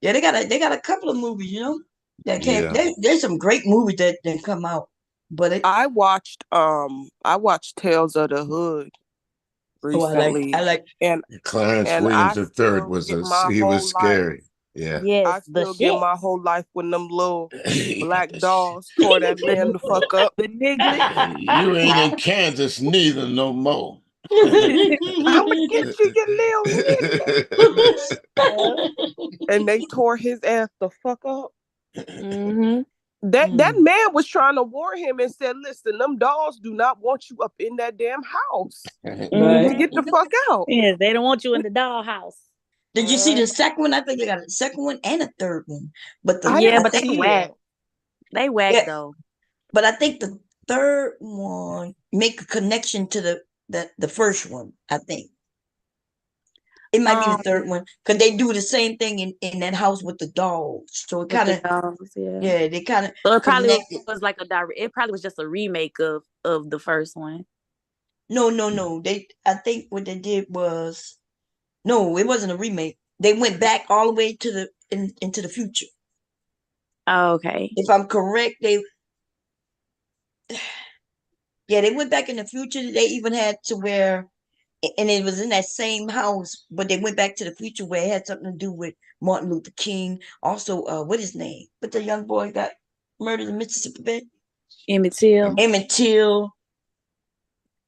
Yeah, they got a couple of movies, you know, that came. Yeah. There's some great movies that come out, but I watched Tales of the Hood recently, I like and Clarence Williams I the third still was get my he was whole life. scary. Yeah. Yes, I the still get shit. my whole life when them little black dolls tore that man the fuck up. The nigga. You ain't in Kansas neither no more. I'ma get you, you little nigga. And they tore his ass the fuck up. Mm-hmm. That man was trying to warn him and said, "Listen, them dolls do not want you up in that damn house. Mhm. Get the fuck out." Yes, they don't want you in the dollhouse. Did you see the second one? I think they got a second one and a third one. But Yeah, I but think, they whack. They whack yeah, though. but I think the third one make a connection to the first one. I think it might be the third one because they do the same thing in that house with the dogs. So it With kind the of dogs, yeah, they kind of So it probably connected. was like a direct. It probably was just a remake of the first one. No. I think what they did was no, it wasn't a remake. They went back all the way to into the future. Oh, okay. If I'm correct, they went back in the future. They even had to where, and it was in that same house, but they went back to the future where it had something to do with Martin Luther King. Also, what his name? But the young boy got murdered in Mississippi Bay. Emmett Till. Emmett Till.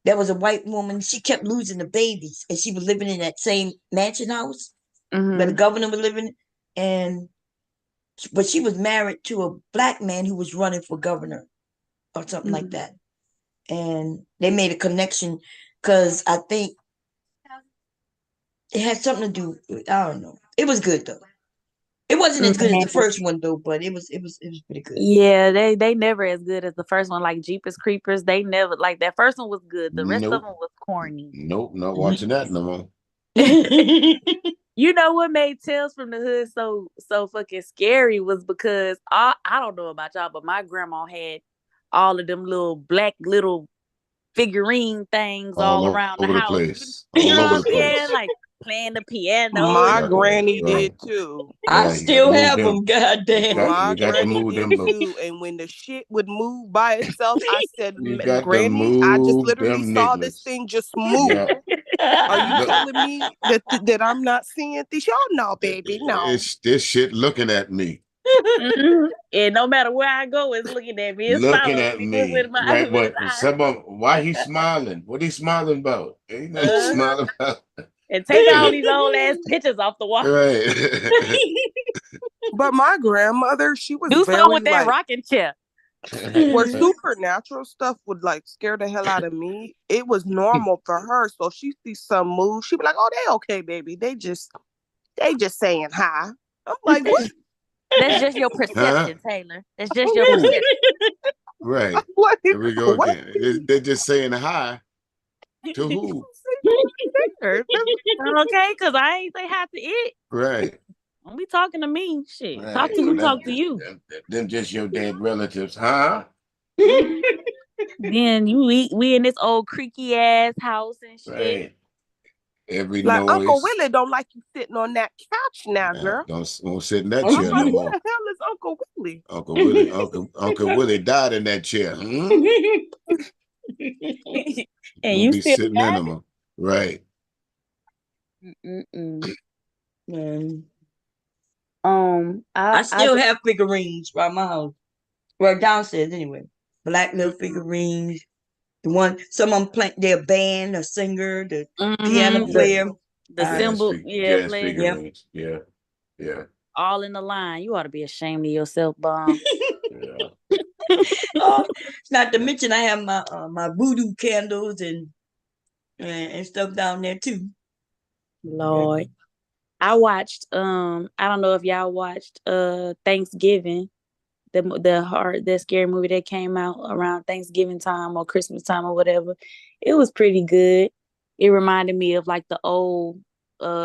There was a white woman. She kept losing the babies, and she was living in that same mansion house where the Mm-hmm. governor was living. And but she was married to a black man who was running for governor or something like that. And they made a connection because I think it had something to do. I don't know. It was good though. It wasn't as good as the first one though, but it was pretty good. Yeah, they never as good as the first one. Like Jeepers Creepers, they never like that first one was good. The rest of them was corny. Nope, not watching that no more. You know what made Tales from the Hood so fucking scary was because I don't know about y'all, but my grandma had all of them little black little figurine things all around the Over the house. place. You All know over what the I'm saying? place. Like playing the piano. My and- granny did too. I Yeah, you got to still move have them. them. Goddamn. My You got to granny move did them. too. And when the shit would move by itself, I said, You got to "Granny, I just move literally them saw this niggas. thing just move. Yeah. Are you Look, telling me that I'm not seeing this? Y'all no, baby, no." it's this shit looking at me. Mhm. And no matter where I go, it's looking at me. It's Looking following at me me. with my Right, with his but eyes. why he smiling? What he smiling about? Ain't nothing smiling about. And take all these old ass pictures off the wall. Right. But my grandmother, she was Do something very with that like, rocking chair. where supernatural stuff would like scare the hell out of me. It was normal for her. So she sees some move, she'd be like, "Oh, they okay, baby. They just saying hi." I'm like, what? That's just your Huh? perception, Taylor. That's just your perception. Right. What? Here we go What? again. They're just saying hi to who? Okay, because I ain't say hi to it. Right. Don't be talking to me. Shit. Right. Talk to So who talk to you. them just your dead relatives, huh? Then we in this old creaky ass house and shit. Right. Every Like Uncle noise. Willie don't like you sitting on that couch now, girl. Don't sit in that I'm chair like, no who more. the hell is Uncle Willie? Uncle Willie died in that chair. Hmm? And We'll you be still sitting got in them. Right. Man. I I still have figurines by my house. Well, downstairs anyway. Black little figurines. The one, some of them play, they're a band, a singer, the piano player. The symbol, Jazz player. figurines. Yeah. Yeah. All in the line. You ought to be ashamed of yourself, Bomb. Yeah. Oh, not to mention I have my voodoo candles and stuff down there too. Lord. I watched I don't know if y'all watched Thanksgiving, that scary movie that came out around Thanksgiving time or Christmas time or whatever. It was pretty good. It reminded me of like the old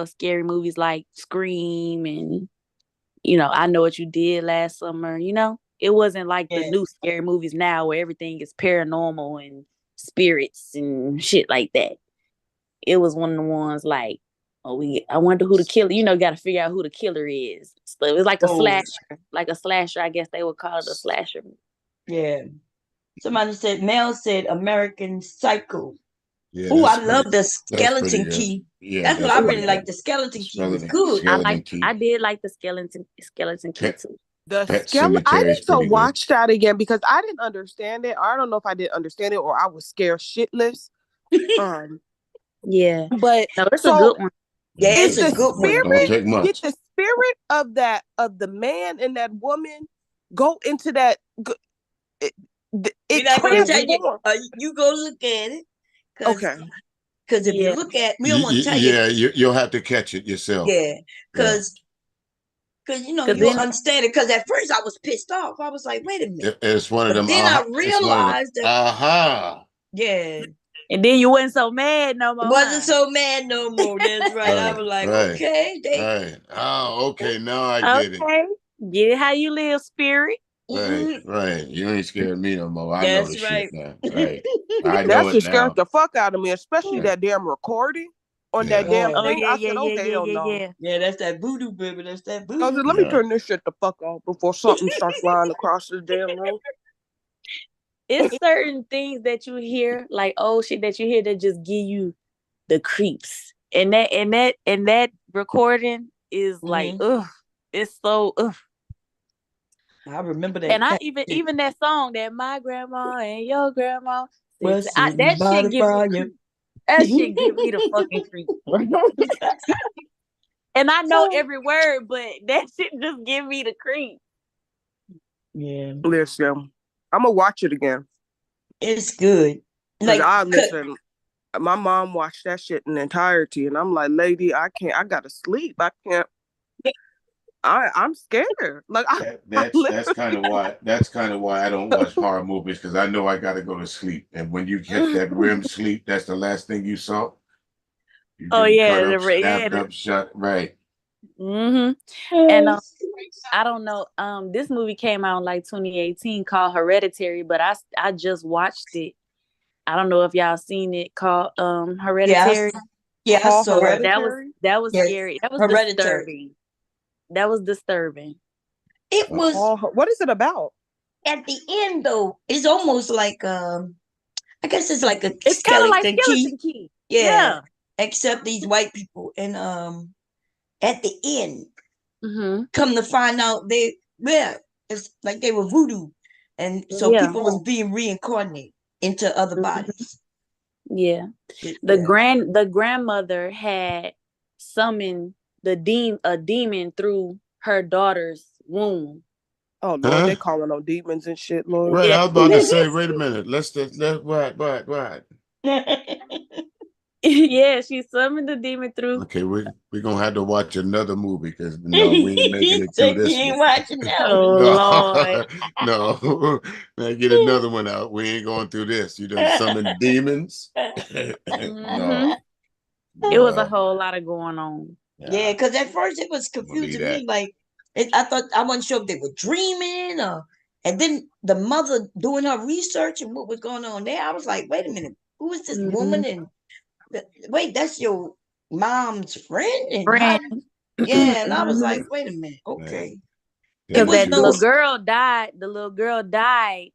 scary movies like Scream and I Know What You Did Last Summer. It wasn't like the new scary movies now where everything is paranormal and spirits and shit like that. It was one of the ones like, I wonder who the killer. Got to figure out who the killer is. So it was like a slasher. I guess they would call it a slasher. Yeah. Somebody said, Mel said American Psycho. Yeah, Oh, I that's love the that's pretty skeleton good. key. Yeah, That's what that's I pretty really like. good. The skeleton key was Skeleton, good. skeleton key. I did like the skeleton key Pet, too. The Pet skeleton. I Cemetery is need to pretty good. watch that again because I didn't understand it. I don't know if I didn't understand it or I was scared shitless. Yeah, But no, it's a so good one. Yeah, is it's a the good one. Don't spirit take much. did the spirit of the man and that woman go into that it We're not going to tell you. transformed? You go look at it. Okay. Because if you look at, we don't want to tell Yeah, you. you'll have to catch it yourself. Yeah. Because you'll understand it. Because at first I was pissed off. I was like, wait a minute. It's one of But them. then I It's one of them. realized that. Aha. Yeah. And then you wasn't so mad no more. Wasn't so mad no more. That's right. I was like, okay. Right. Oh, okay. Now I get it. Okay. Get it how you live, spirit. Right. You ain't scared me no more. I know the That's right. shit now. Right. I know That it just scared now. the fuck out of me, especially that damn recording on that damn Oh, thing. yeah, I said, oh hell no. Yeah, that's that voodoo, baby. That's that voodoo. I said, let me turn this shit the fuck off before something starts flying across the damn room. It's certain things that you hear, like old shit that you hear that just give you the creeps. And that recording is like, ugh. It's so ugh. I remember that. And I even that song that my grandma and your grandma Well, that shit give me the fucking creep. And I know every word, but that shit just give me the creep. Yeah. Listen, I'm gonna watch it again. It's good. Like I listen. My mom watched that shit in entirety, and I'm like, lady, I can't. I gotta sleep. I can't. I'm scared. Like that's kind of why I don't watch horror movies, because I know I got to go to sleep. And when you get that REM sleep, that's the last thing you saw. Snapped up, shut. Right. Mm-hmm. And I don't know. This movie came out in like 2018 called Hereditary, but I just watched it. I don't know if y'all seen it called Hereditary. Yeah, I saw it. That was scary. That was disturbing. That was disturbing. It was. What is it about? At the end, though, it's almost like I guess it's like it's kind of like skeleton key. Yeah. Except these white people, and at the end, come to find out it's like they were voodoo, and so people was being reincarnated into other bodies. Yeah. The grandmother had summoned a demon through her daughter's womb. Oh Lord, they calling on demons and shit, Lord. Right, I was about to say, wait a minute. Let's what? Yeah, she summoned the demon through. Okay, we're gonna have to watch another movie, because no, we ain't making it through this You ain't one. watching that. Oh Lord. No, man, get another one out. We ain't going through this. You done summon demons. No. It was a whole lot of going on. Yeah, because at first it was confusing me. Like I thought, I wasn't sure if they were dreaming, and then the mother doing her research and what was going on there. I was like, wait a minute, who is this woman? And wait, that's your mom's friend? And and I was like, wait a minute, okay. Because that little girl died. The little girl died,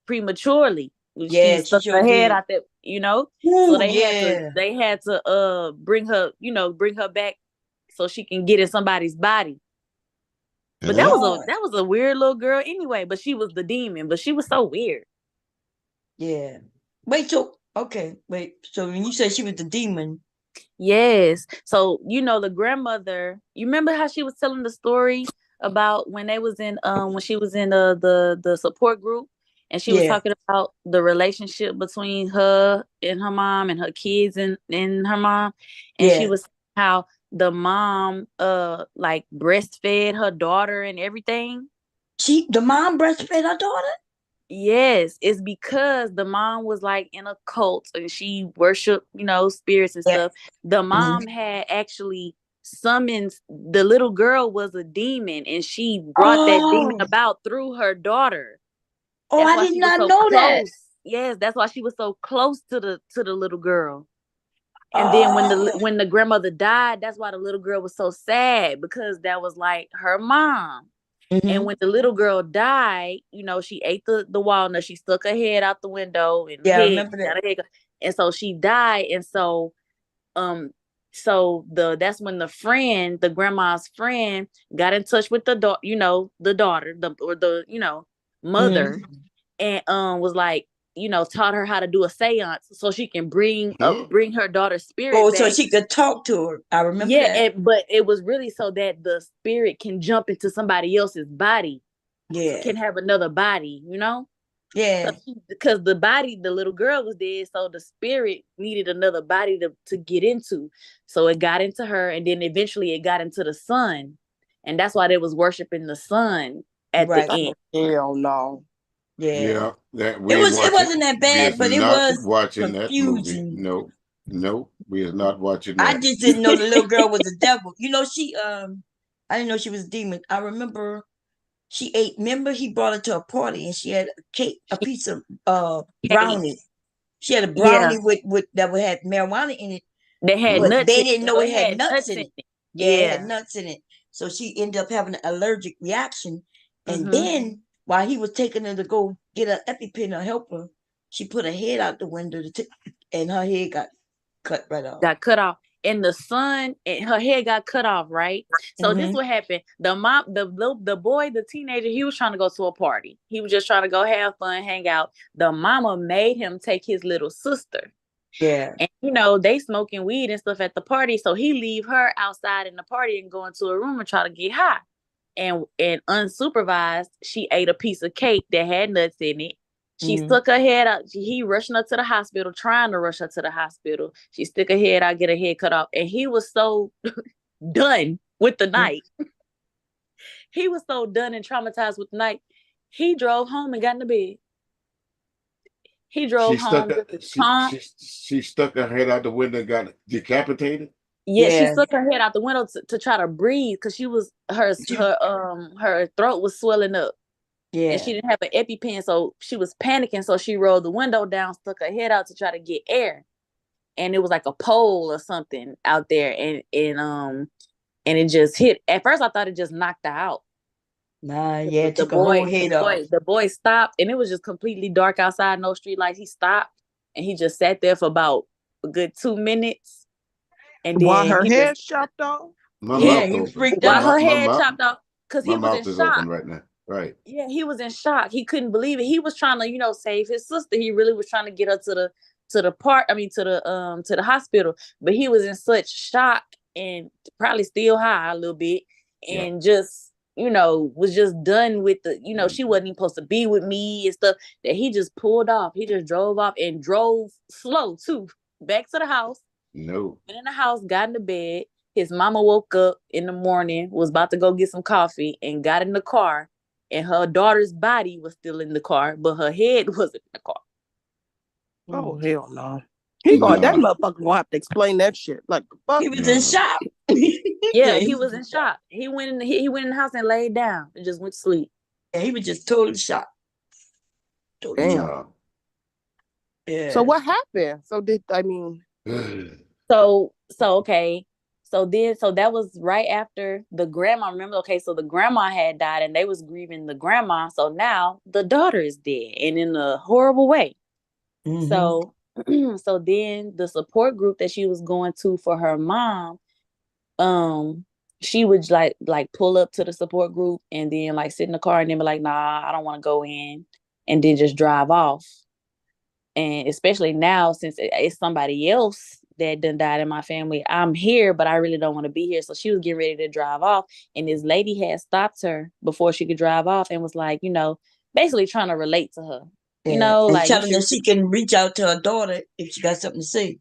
prematurely. She stuck her head out there, so they had to bring her back so she can get in somebody's body. But that was a weird little girl anyway. But she was the demon. But she was so weird. Yeah. So when you said she was the demon. Yes. So the grandmother. You remember how she was telling the story about when they was in when she was in the support group, and she was talking about the relationship between her and her mom and her kids and her mom, and she was how the mom like breastfed her daughter and everything. The mom breastfed her daughter? Yes, it's because the mom was like in a cult and she worshiped, spirits and stuff. The mom had actually summoned the little girl was a demon and she brought that demon Oh. about through her daughter. Oh, That's I why did she was not so know that. close. Yes, that's why she was so close to the little girl. And then Oh. when the grandmother died, that's why the little girl was so sad because that was like her mom. And when the little girl died, she ate the walnut. She stuck her head out the window and Yeah, I remember that. and so she died. And so that's when the grandma's friend got in touch with the daughter, mother, and was like, taught her how to do a seance so she can bring her daughter's spirit Oh, back. so she could talk to her. I remember that. But it was really so that the spirit can jump into somebody else's body. Yeah. Can have another body, Yeah. Because the little girl was dead, so the spirit needed another body to get into. So it got into her, and then eventually it got into the son, and that's why they was worshiping the son at the end. Hell no. Yeah, that It we it wasn't that we bad, is but it not was watching that movie. confusing. No, we is not watching I that. just didn't know the little girl was a devil. She I didn't know she was a demon. I remember she ate. Remember he brought her to a party and she had a piece of brownie. She had a Yeah. brownie with that would had marijuana in it. They had But nuts they in didn't it. know So it it had had nuts nuts in in it. it. Yeah, it had Yeah. nuts in it. So she ended up having an allergic reaction. And Mhm. then while he was taking her to go get an EpiPen to help her, she put her head out the window and her head got cut right off. Got cut off. And the son, and her head got cut off, right? So this what happened. The mom, the boy, the teenager, he was trying to go to a party. He was just trying to go have fun, hang out. The mama made him take his little sister. Yeah. And they smoking weed and stuff at the party. So he leave her outside in the party and go into a room and try to get high. And unsupervised, she ate a piece of cake that had nuts in it. She stuck her head out. He rushing her to the hospital, trying to rush her to the hospital. She stick her head out, get her head cut off. And he was so done with the night. He was so done and traumatized with the night. He drove home and got in the bed. He drove home with his palm. She stuck her head out the window and got decapitated. Yeah, she stuck her head out the window to try to breathe because she was her throat was swelling up. Yeah. And she didn't have an EpiPen, so she was panicking. So she rolled the window down, stuck her head out to try to get air. And it was like a pole or something out there, and it just hit. At first, I thought it just knocked her out. Nah, yeah, it took a whole head off. The boy stopped, and it was just completely dark outside, no street lights. He stopped, and he just sat there for about a good 2 minutes. And then while her head chopped off. My mouth he was open. freaked While out. her head chopped off, because he My was in mouth is shock. open right now. Right. Yeah, he was in shock. He couldn't believe it. He was trying to, save his sister. He really was trying to get her to the hospital. But he was in such shock and probably still high a little bit, and just was just done with she wasn't even supposed to be with me and stuff, that he just pulled off. He just drove off and drove slow too, back to the house. No. Went in the house, got in the bed. His mama woke up in the morning, was about to go get some coffee, and got in the car. And her daughter's body was still in the car, but her head wasn't in the car. Oh hell no! That motherfucker gonna have to explain that shit. Like the fuck. He was in shock. Yeah, he was in shock. He went in the house and laid down and just went to sleep. Yeah, he was just totally shocked. Damn. Yeah. So what happened? So okay. So that was right after the grandma. Remember, okay, so the grandma had died and they was grieving the grandma. So now the daughter is dead and in a horrible way. So so then the support group that she was going to for her mom, she would like pull up to the support group and then like sit in the car and then be like, nah, I don't want to go in, and then just drive off. And especially now, since it's somebody else that done died in my family, I'm here, but I really don't want to be here. So she was getting ready to drive off, and this lady had stopped her before she could drive off and was like, basically trying to relate to her. And Like telling her she can reach out to her daughter if she got something to say.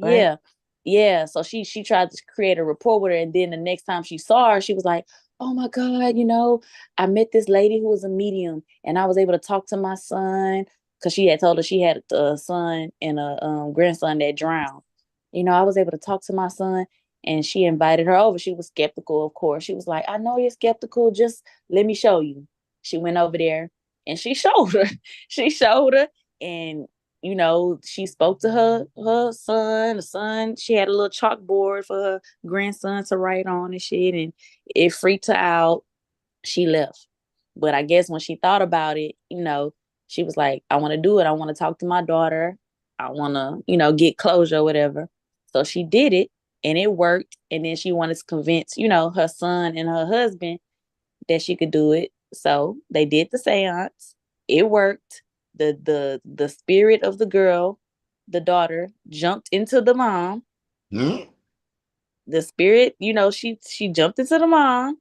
Right? Yeah. So she tried to create a rapport with her, and then the next time she saw her, she was like, oh my God, I met this lady who was a medium, and I was able to talk to my son because she had told her she had a son and a grandson that drowned. I was able to talk to my son, and she invited her over. She was skeptical, of course. She was like, I know you're skeptical. Just let me show you. She went over there and she showed her. She showed her, and she spoke to her son. The son, she had a little chalkboard for her grandson to write on and shit, and it freaked her out. She left. But I guess when she thought about it, she was like, I want to do it. I want to talk to my daughter. I want to, get closure or whatever. So she did it and it worked. And then she wanted to convince, her son and her husband that she could do it. So they did the seance. It worked. The spirit of the girl, the daughter, jumped into the mom. The spirit, she jumped into the mom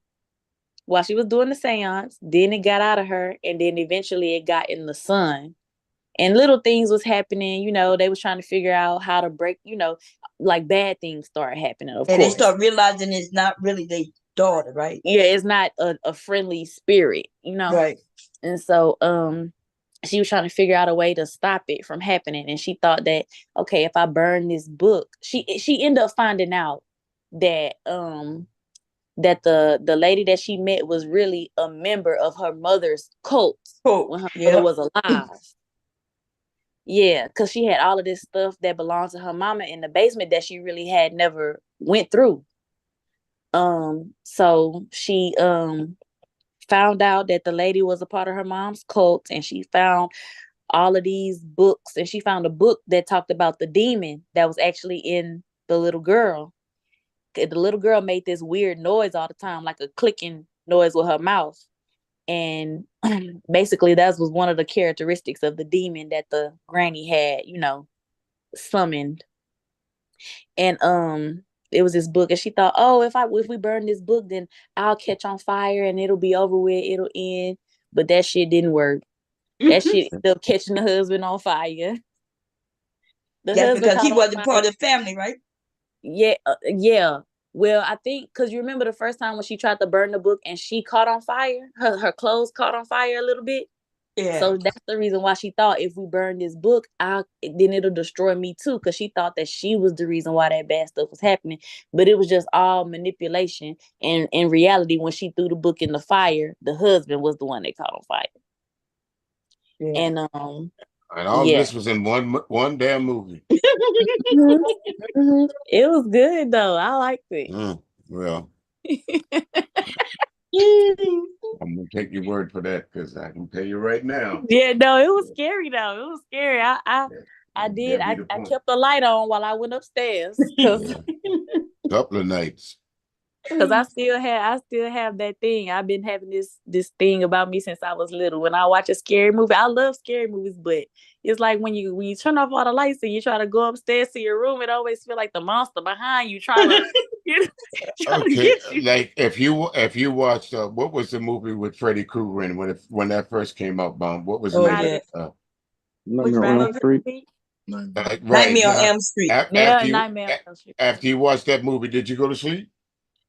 while she was doing the seance. Then it got out of her, and then eventually it got in the son. And little things was happening. They was trying to figure out how to break. Like bad things started happening. Of And course, they start realizing it's not really their daughter, right? Yeah, it's not a friendly spirit. Right. And so, she was trying to figure out a way to stop it from happening. And she thought that, okay, if I burn this book, she ended up finding out that that the lady that she met was really a member of her mother's cult when her mother was alive. Yeah, because she had all of this stuff that belonged to her mama in the basement that she really had never went through. So she found out that the lady was a part of her mom's cult, and she found all of these books, and she found a book that talked about the demon that was actually in the little girl. The little girl made this weird noise all the time, like a clicking noise with her mouth. And basically that was one of the characteristics of the demon that the granny had, summoned. And it was this book, and she thought, oh, if we burn this book, then I'll catch on fire and it'll be over with, it'll end. But that shit didn't work. That shit ended up catching the husband on fire. That's because he wasn't part of the family, right? Yeah, yeah. Well, I think because you remember the first time when she tried to burn the book and she caught on fire, her clothes caught on fire a little bit. Yeah. So that's the reason why she thought if we burn this book, then it'll destroy me too. Because she thought that she was the reason why that bad stuff was happening. But it was just all manipulation. And in reality, when she threw the book in the fire, the husband was the one that caught on fire. Yeah. And all this was in one damn movie. It was good though. I liked it. Well, I'm gonna take your word for that, because I can tell you right now. Yeah, no, it was scary though. It was scary. I kept the light on while I went upstairs because couple of nights. Because I still have that thing. I've been having this thing about me since I was little. When I watch a scary movie, I love scary movies, but it's like when you turn off all the lights and you try to go upstairs to your room, it always feel like the monster behind you trying to, trying to get you. Like if you watched what was the movie with Freddy Krueger in when that first came out, Bomb? What was the name of it? Nightmare on Elm Street. Right. Nightmare on Elm Street. After you watched that movie, did you go to sleep?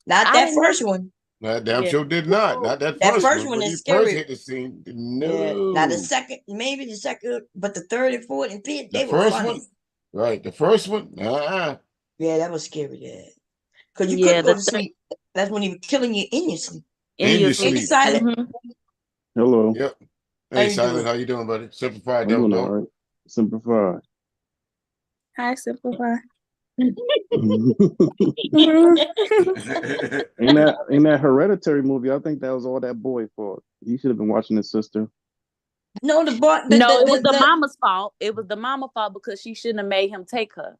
Not that first one. Damn sure did not. Not that first one. Is scary. first hit the scene. No. Yeah. Now the second, maybe the second, but the third and fourth and fifth, they were first funny. One, right. The first one. Yeah, that was scary. Yeah, because you couldn't go to sleep. That's when he was killing you in your sleep. In your sleep. Silent. Mm-hmm. Hello. Yep. Hey, Silent, how you doing, buddy? Simplified, I'm don't doing all right. Simplified. Hi, Simplified. ain't that Hereditary movie? I think that was all that boy fault. He should have been watching his sister. No, it was the mama's fault. It was the mama's fault because she shouldn't have made him take her.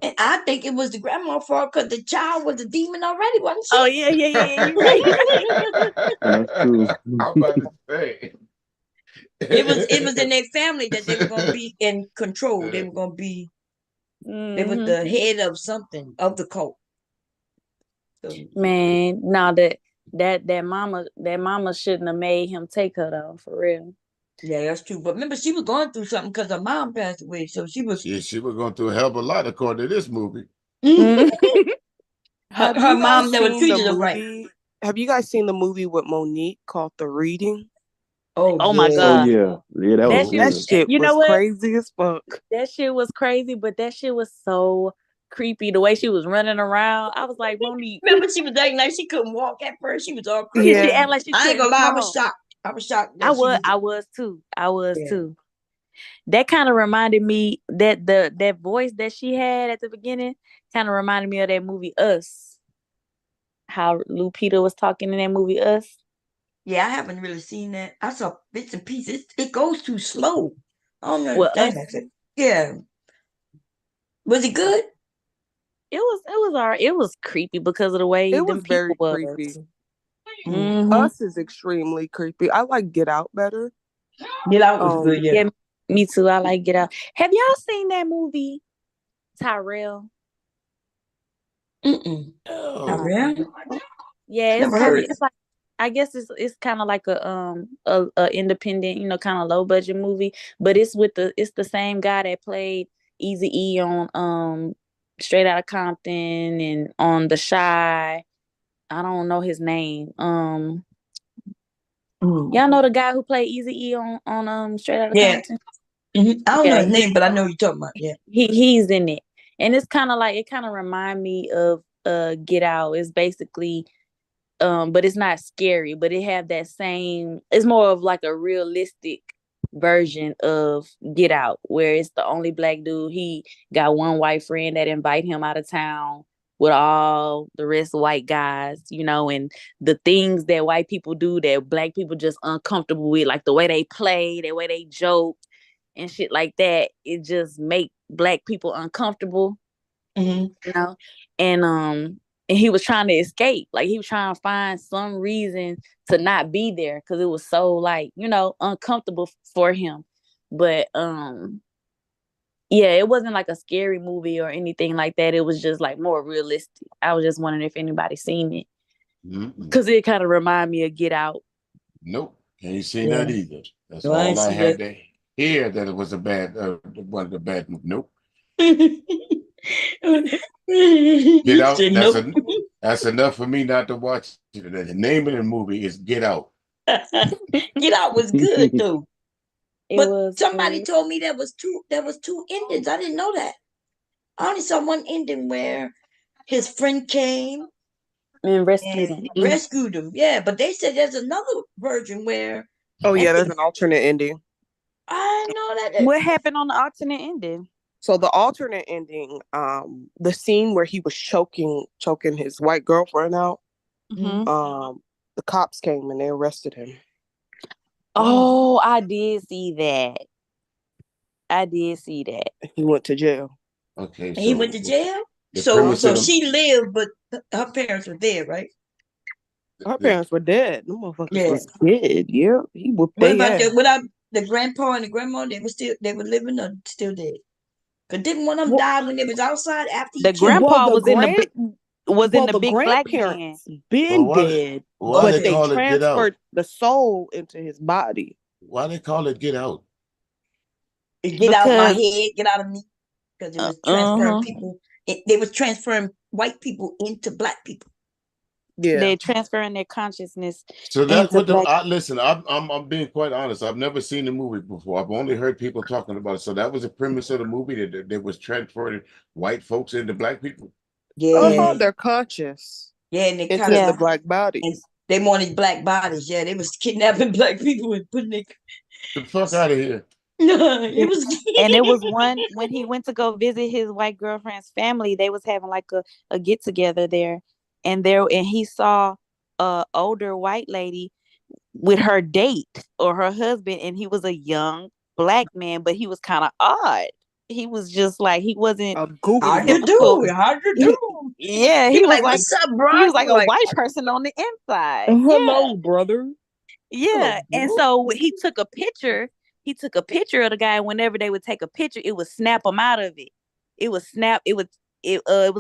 And I think it was the grandma's fault because the child was a demon already, wasn't she? Oh yeah, you're right. That's true. I'm about to say. It was in their family that they were going to be in control. They were going to be. They were the head of something of the cult. So, man, no, that mama shouldn't have made him take her though, for real. Yeah, that's true. But remember, she was going through something because her mom passed away, so she was. Yeah, she was going through a hell of a lot according to this movie. her mom never treated her right. Have you guys seen the movie with Monique called The Reading? Oh my yeah. Oh God. yeah, yeah, that was That good. shit You know was what? crazy as fuck. That shit was crazy, but that shit was so creepy. The way she was running around, I was like, Monique. Remember, she was acting like she couldn't walk at first. She was all Yeah, crazy. she acted like she I ain't couldn't gonna lie, I was talk. shocked. I was shocked I that she was, was. I was too. I was Yeah. too. That kind of reminded me that that voice that she had at the beginning kind of reminded me of that movie Us. How Lupita was talking in that movie Us. Yeah, I haven't really seen that. I saw bits and pieces. It goes too slow. I don't Well, understand Us. that. Yeah. Was it good? It was alright. It was creepy because of the way It them was people very was. creepy. Mm-hmm. Us is extremely creepy. I like Get Out better. Get Out was good, yeah. Yeah, me too. I like Get Out. Have y'all seen that movie Tyrell? Mm-mm. Oh. Really? Yeah, Never heard it. it's like I guess it's kind of like a independent, kind of low budget movie, but it's the same guy that played Easy E on Straight Outta Compton and on The Shy. I don't know his name. Y'all know the guy who played Easy E on Straight Outta Yeah. Compton? I don't know Yeah, his name, but I know who you're talking about. Yeah. he's in it, and it's kind of like it kind of remind me of Get Out. It's basically but it's not scary, but it have that same, it's more of like a realistic version of Get Out, where it's the only black dude. He got one white friend that invite him out of town with all the rest white guys, and the things that white people do that black people just uncomfortable with, like the way they play, the way they joke and shit like that. It just make black people uncomfortable, Mm-hmm. and he was trying to escape, like he was trying to find some reason to not be there because it was so, like, uncomfortable for him. But yeah, it wasn't like a scary movie or anything like that. It was just like more realistic. I was just wondering if anybody seen it because it kind of remind me of Get Out. Nope, ain't seen Yeah. that either. That's No, I ain't all I seen had that. to hear, that it was a bad, one of the bad. Nope. Get You Out. said nope. That's enough for me not to watch it. The name of the movie is Get Out. Get Out was good though. It But was somebody good. told me there was two endings. I didn't know that. I only saw one ending where his friend came And rescued and him. rescued him. Yeah, but they said there's another version where Oh yeah, at there's the an alternate ending. I know that. What happened on the alternate ending? So the alternate ending, the scene where he was choking his white girlfriend out, Mm-hmm. the cops came and they arrested him. Oh, I did see that. I did see that. He went to jail. Okay, He so went to jail. the So premise of the she lived, but her parents were there, right? Her parents were dead. The motherfuckers Yeah. was dead. Yeah, he whooped What their about ass. the grandpa and the grandma? They were living or still dead? Cause didn't one of them Well, die when they was outside after he The killed them? grandpa was in the big black van. grandparents been dead, why but they they call it Get Out? transferred the soul into his body. Why they call it Get Out? Get out my Because head, get out of me. Because it was transferring people. They was transferring white people into black people. Yeah, they're transferring their consciousness So that's into what black. listen. I'm being quite honest. I've never seen the movie before. I've only heard people talking about it. So that was the premise of the movie, that they was transferring white folks into black people. Yeah. they're conscious Yeah, and they kind into of the black and bodies. they wanted black bodies. Yeah, they was kidnapping black people and putting their The fuck out of here. it was And it was one when he went to go visit his white girlfriend's family. They was having like a get together there, and he saw a older white lady with her date or her husband, and he was a young black man, but he was kind of odd. He was just like, he wasn't A goofy how'd you motherfucker. do? How'd you do? Yeah, He was like, "What's up, bro?" he was like You a like, white person on the inside. Hello, brother. Yeah. Hello, And so he took a picture. He took a picture of the guy. And whenever they would take a picture, it would snap him out of it. It would snap. It was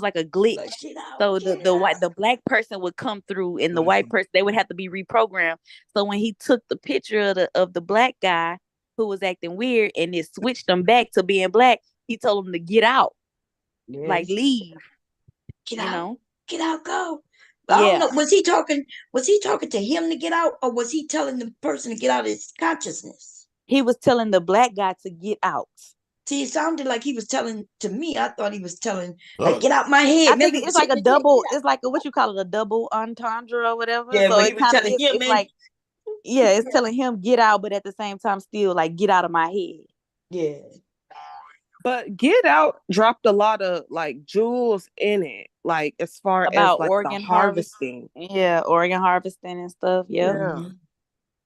like a glitch. like get out, So get the black person would come through, and the white person, they would have to be reprogrammed. So when he took the picture of the black guy who was acting weird, and it switched him back to being black, he told him to get out, like Yes. leave. Get out, go. I don't Yeah, know. Was he talking? Was he talking to him to get out, or was he telling the person to get out of his consciousness? he was telling the black guy to get out. See, it sounded like he was telling to me. I thought he was telling, like, Oh, get out my head. I Remember, think he it's was like a hitting his head. double. It's like a, what you call it, a double entendre or whatever. Yeah, So but he it was kind of telling is. him, It's and like, yeah, it's telling him get out, but at the same time, still like get out of my head. yeah, But Get Out dropped a lot of like jewels in it, like as far as About like the organ harvest. harvesting. Yeah, organ harvesting and stuff. Yep. Yeah.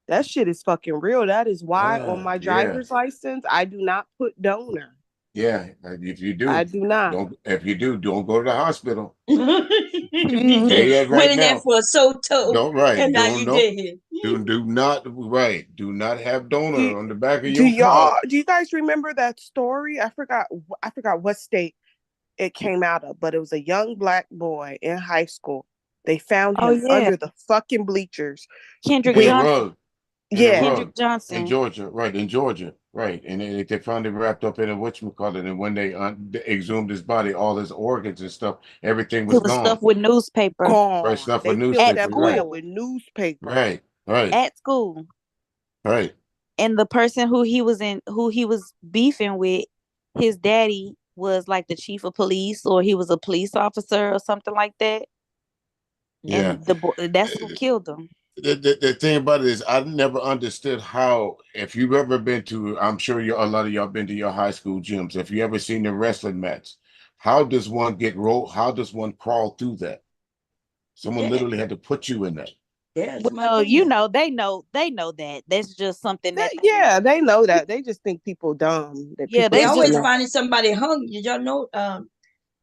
That shit is fucking real. That is why on my yeah, driver's license I do not put donor. yeah. If you I do, do not. don't. If you do, don't go to the hospital. He Tell said, you that went right in there now. for a soto, Don't right. and now Don't you no. dead. Do not right. Do not have donor Do, on the back of do your car. y'all do you guys remember that story? I forgot what state it came out of, but it was a young black boy in high school. They found Oh him yeah, under the fucking bleachers Kendrick In a with Johnson. rug. In a yeah. rug. Kendrick In Johnson. Georgia, right? In Georgia, right? And they found him wrapped up in a whatchamacallit, and when they exhumed his body, all his organs and stuff, everything It was was gone. stuffed with newspaper Right, Gone. stuff for They filled at newspaper, that boy right? up with school. newspaper. Right, right, At school. right. And the person who he was beefing with, his daddy was like the chief of police, or he was a police officer or something like that. Yeah. And that's who killed him. The thing about it is, I never understood how. If you've ever been to, I'm sure a lot of y'all been to your high school gyms. If you ever seen the wrestling match, how does one get rolled? How does one crawl through that? Someone Yeah, literally had to put you in that. yeah, somebody Well, put him there. they know that. That's just something that Yeah, they know that. They just think people dumb. That yeah, people They they just just always know. finding somebody hung. Did y'all know?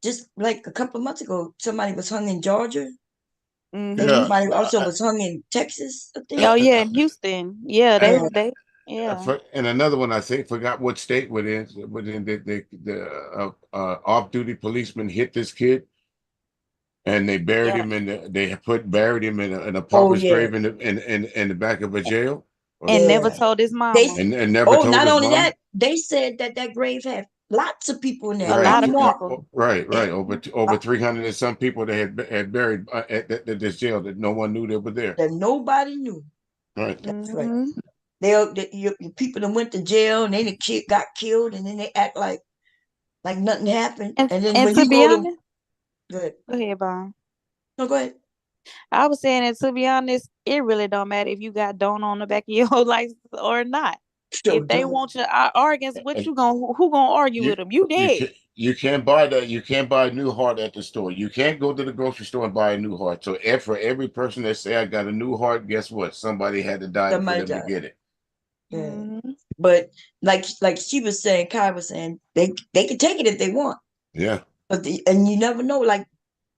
Just like a couple of months ago, somebody was hung in Georgia, and mm-hmm. Yeah. somebody also was hung in Texas, I think. Oh yeah, in Houston. Yeah, Yeah, they yeah. And another one, I think, forgot what state within the off-duty policeman hit this kid, and they buried Yeah. him buried him in a oh pauper's yeah, grave in the back of a jail, And never yeah. told his They mama. and never oh, told not his only mom. that, they said that that grave had lots of people in there. A How lot of you want? people. Right. Over 300 and some people they had buried at this jail that no one knew they were there. That nobody knew. Right. That's right. Mm-hmm. Your people that went to jail and then the got killed, and then they act like nothing happened. And then And when to you be go to honest, good, go ahead, Bon. no, go ahead. I was saying that to be honest, it really don't matter if you got Don on the back of your license or not. So If they do want your organs, what you gonna who gonna argue You with them? You you dead. can't buy that. You can't buy a new heart at the store. You can't go to the grocery store and buy a new heart. So for every person that say I got a new heart, guess what? Somebody had to die for somebody them to died. get it. Yeah. Mm-hmm. But like she was saying, Kai was saying, they can take it if they want. Yeah. But and you never know, like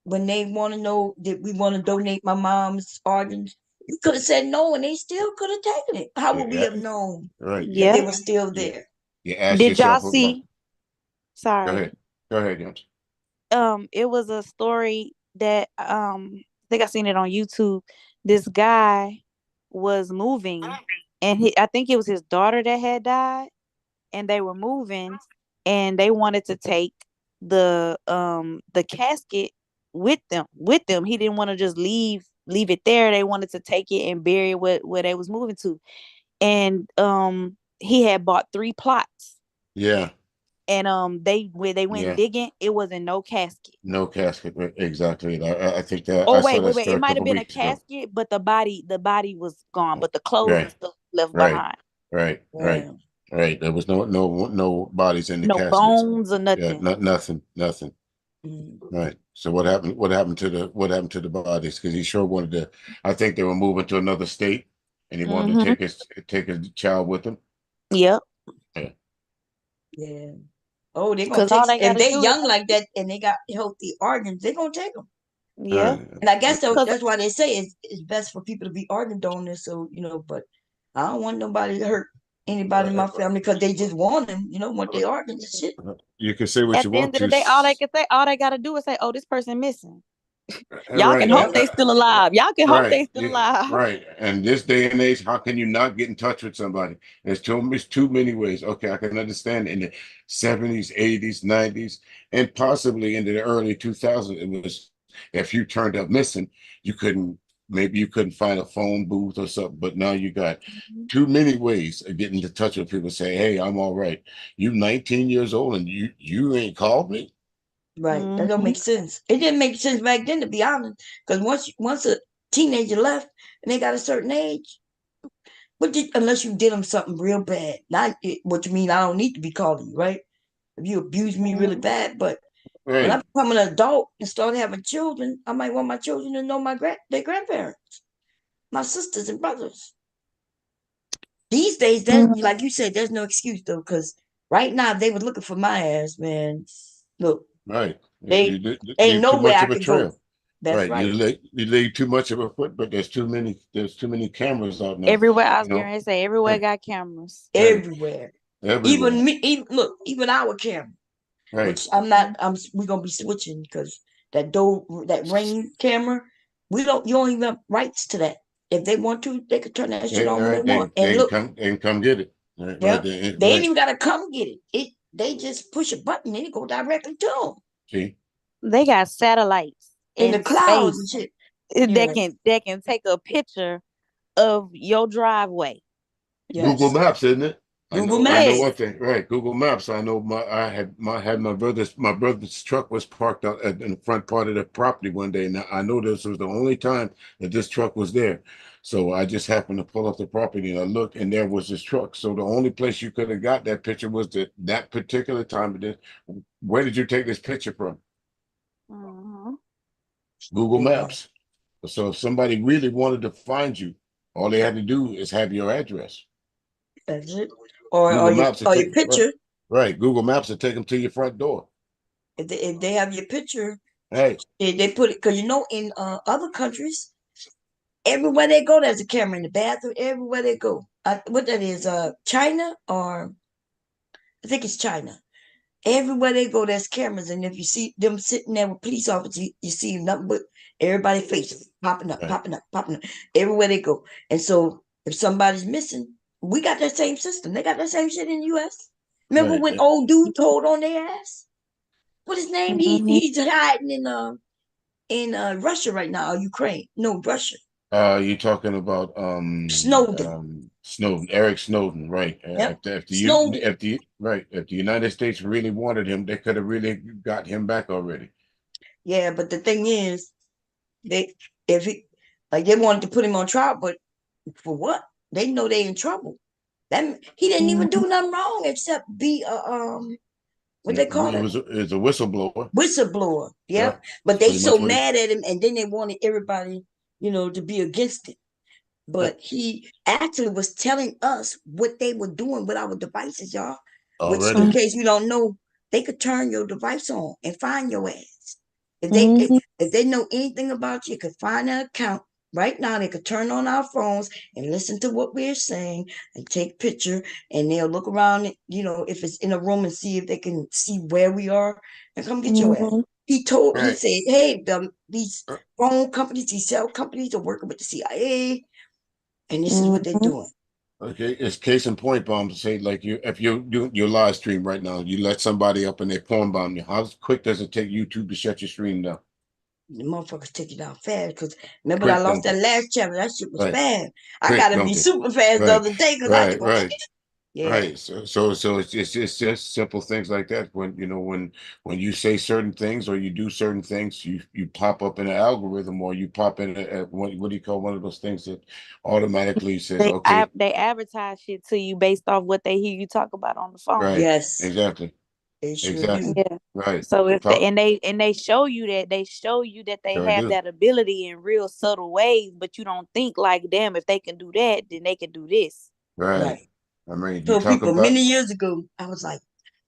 when they want to know that we want to donate my mom's organs, you could have said no, and they still could have taken it. How would we Yeah. have known Right. if Yeah. they were still Yeah. there? You ask Did y'all yourself about. see? Go Sorry. ahead. Go ahead, James. It was a story that I think I seen it on YouTube. This guy was moving, and I think it was his daughter that had died, and they were moving, and they wanted to take the casket with them. He didn't want to just leave it there. They wanted to take it and bury it where they was moving to. And he had bought 3 plots. Yeah. And where they went Yeah. digging, it wasn't no casket. No casket. Right, exactly. I think that Oh I saw that wait. story It a might have couple been a weeks ago. casket, but the body was gone, but the clothes and Right. stuff left Right. behind. Right. Yeah. Right. There was no bodies in the No caskets. bones or Yeah. nothing. Nothing. Mm. Right. So what happened? What happened to the bodies? Because he sure wanted to. I think they were moving to another state, and he wanted to Mm-hmm. take his child with him. Yep. Yeah. Yeah. Oh, they're gonna Because take all they if gotta they do is young like that and they got healthy organs, they're gonna take them. yeah. And I guess Because that's why they say it's best for people to be organ donors. So but I don't want nobody to hurt anybody in my family because they just want them. Want their organs and shit. You can say what at you the want end of the to. day, all they gotta do is say, "Oh, this person missing." Y'all can Right. hope they still alive. Y'all can hope Right. they still alive. Right. And this day and age, how can you not get in touch with somebody? There's too many ways. Okay, I can understand in the 70s, 80s, 90s, and possibly into the early 2000s, it was if you turned up missing, you couldn't. Maybe you couldn't find a phone booth or something. But now you got too many ways of getting into touch with people. Say, hey, I'm all right. You 19 years old and you ain't called me. Right. That don't make sense. It didn't make sense back then, to be honest. Because once a teenager left and they got a certain age, unless you did them something real bad. Not what you mean. I don't need to be calling you, right? If you abuse me really bad, but when I Right. become an adult and start having children, I might want my children to know their grandparents, my sisters and brothers. These days, like you said, there's no excuse though, because right now if they were looking for my ass, man. Look, Right. You they ain't leave too nowhere much I of a could go. trail. That's Right. right. You leave too much of a foot, but there's too many cameras out now. Everywhere, I You was getting know. ready to say, everywhere got cameras. Right. Everywhere. Everywhere. Even our camera, Right. which we're gonna be switching because that Ring camera, you don't even have rights to that. If they want to, they could turn that shit on when they Right. want. And look, They can come get it. Right. yeah, Right. They, they ain't right. even gotta come get it. They just push a button and it go directly to them See. They got satellites in the in clouds and space shit. that Yeah. can take a picture of your driveway. Google Yes. Maps, isn't it? Google I know Maps. one thing, right? Google Maps. I know my brother's truck was parked out in the front part of the property one day. Now I know this was the only time that this truck was there. So I just happened to pull up the property and I looked, and there was this truck. So the only place you could have got that picture was that particular time of this. Where did you take this picture from? Google Yeah. Maps. So if somebody really wanted to find you, all they had to do is have your address. That's it. Or Google Maps will your take picture. right. Google Maps will take them to your front door. If they have your picture, Hey, they put it because in other countries, everywhere they go, there's a camera in the bathroom. Everywhere they go, what that is, China, or I think it's China. Everywhere they go, there's cameras, and if you see them sitting there with police officers, you see nothing but everybody's faces popping up, right, popping up, popping up everywhere they go. And so, if somebody's missing, we got that same system. They got that same shit in the U.S. Remember right. when old dude told on their ass? What his name? He's hiding in Russia right now, or Ukraine? No, Russia. You talking about Snowden. Snowden, Eric Snowden, right? Yep. You Snowden. if the United States really wanted him, they could have really got him back already. Yeah, but the thing is, they if he like they wanted to put him on trial, but for what? They know they in trouble. That he didn't even do nothing wrong except be a what they call it, It's a whistleblower. whistleblower. Yeah, Yep. But that's they pretty so much what he. mad at him, and then they wanted everybody, to be against it. But he actually was telling us what they were doing with our devices, y'all. Which, in Already. case you don't know, they could turn your device on and find your ass. If they know anything about you, could find an account right now. They could turn on our phones and listen to what we're saying and take picture, and they'll look around, if it's in a room, and see if they can see where we are and come get your ass. He Right. said, hey, these phone companies, these cell companies are working with the CIA, and this is what they're doing. Okay, it's case in point, bomb. To say like if you do your live stream right now, you let somebody up and they porn bomb you. How quick does it take YouTube to shut your stream down? The motherfuckers take it down fast because remember I Quick, lost don't that they? last chapter. That shit was Right. fast. I Quick, gotta don't be they? super fast the Right. other day because I had to Right. go. Right. Yeah. Right. So it's just simple things like that. When you say certain things or you do certain things, you pop up in an algorithm, or you pop in what do you call one of those things that automatically says, okay, They advertise shit to you based off what they hear you talk about on the phone. right, Yes, exactly, they sure exactly, do. Yeah. right. So if Pop, they show you that they sure have do. that ability in real subtle ways, but you don't think like, damn, if they can do that, then they can do this. Right. Right. I mean, you So talk people, about many years ago, I was like,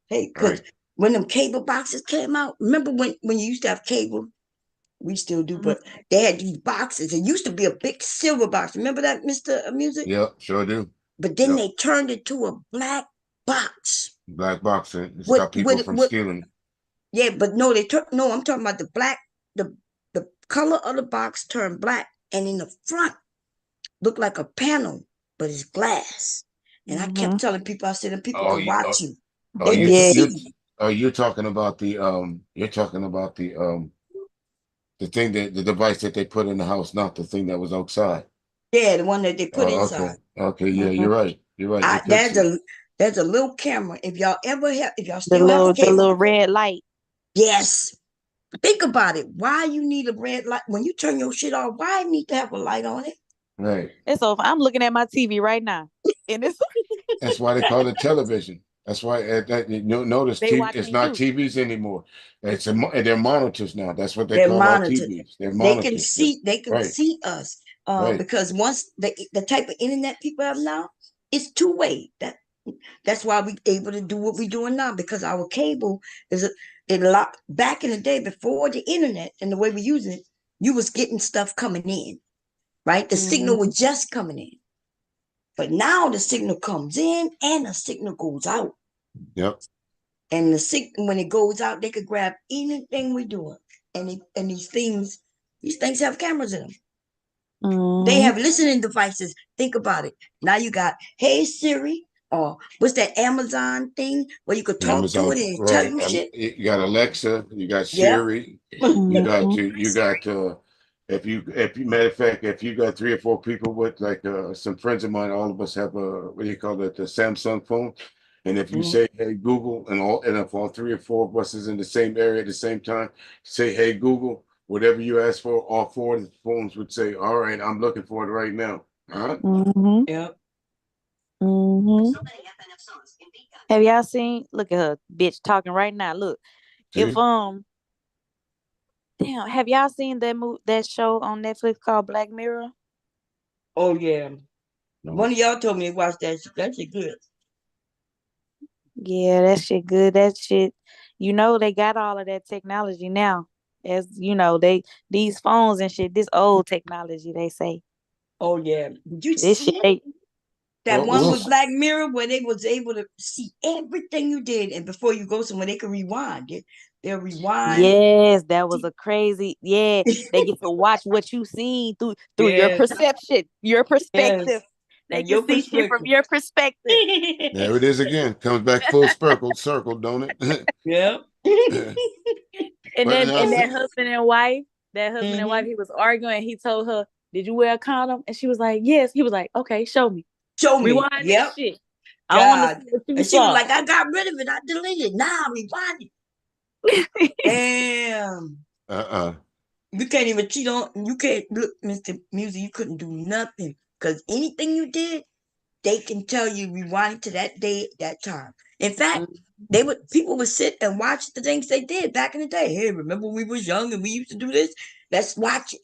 hey, because right. when them cable boxes came out, remember when you used to have cable? We still do, but they had these boxes. It used to be a big silver box. Remember that, Mr. Music? Yep, sure do. But then Yep. they turned it to a black box. Black boxing. It With stop people with from with stealing. Yeah, but no, no, I'm talking about the black, the color of the box turned black, and in the front looked like a panel, but it's glass. And I kept telling people, I said, and people Oh, could you, watch you. oh, They you, could Yeah. see you, you. you're talking about the you're talking about the The thing that the device that they put in the house, not the thing that was outside. Yeah, the one that they put Oh, inside. okay. Okay, yeah, you're right. You're right. They could There's see. a little camera. If y'all The still have little a cable, red light. yes. Think about it. Why you need a red light when you turn your shit off? Why you need to have a light on it? Right. It's so I'm looking at my TV right now, and it's That's why they call it television. That's why notice they TV. watch It's me not too. TVs anymore. They're monitors now. That's what they They're call our monitored. TVs. They're They can monitors. see. They can Right. see us. Right. Because once the type of internet people have now, it's two-way. That's why we able to do what we're doing now because our cable it a lot back in the day before the internet and the way we use it. You was getting stuff coming in, right? The signal was just coming in. But now the signal comes in and the signal goes out. Yep. And the signal when it goes out, they could grab anything we're doing. And these things have cameras in them. They have listening devices. Think about it. Now you got Hey Siri or what's that Amazon thing where you could talk to Amazon, it and tell right? you shit. You got Alexa. You got Yep. Siri. You got if you matter of fact, if you got 3 or 4 people with like some friends of mine, all of us have a what do you call it, the Samsung phone. And if you say hey Google and if all 3 or 4 of us is in the same area at the same time, say hey Google, whatever you ask for, all 4 of the phones would say, all right, I'm looking for it right now. Huh? Yep. Have y'all seen? Look at her, bitch, talking right now. Look, if See? damn, have y'all seen that show on Netflix called Black Mirror? Oh yeah. No. One of y'all told me to watch that. That shit good. Yeah, that shit good. That shit, they got all of that technology now. As these phones and shit, this old technology, they say. Oh yeah. Did you This see shit, it? That Well, one with Black Mirror where they was able to see everything you did, and before you go somewhere, they could rewind it. They'll rewind. yes, that was a crazy. Yeah, they get to watch what you seen through your Yes. perception, your perspective. Yes. They From can your see shit from perspective. your perspective. there it is again. Comes back full circle, don't it? Yep. And But then now, and that husband and wife, he was arguing. He told her, "Did you wear a condom?" And she was like, "Yes." He was like, "Okay, show me. Show me. Rewind that Yep. shit. I want to God. see what you And she was saw." like, I got rid of it. I deleted it. Nah, rewind it. Damn. You can't even cheat on you can't look, Mr. Music, you couldn't do nothing. Because anything you did, they can tell you rewind it to that day, that time. In fact, people would sit and watch the things they did back in the day. Hey, remember we was young and we used to do this? Let's watch it.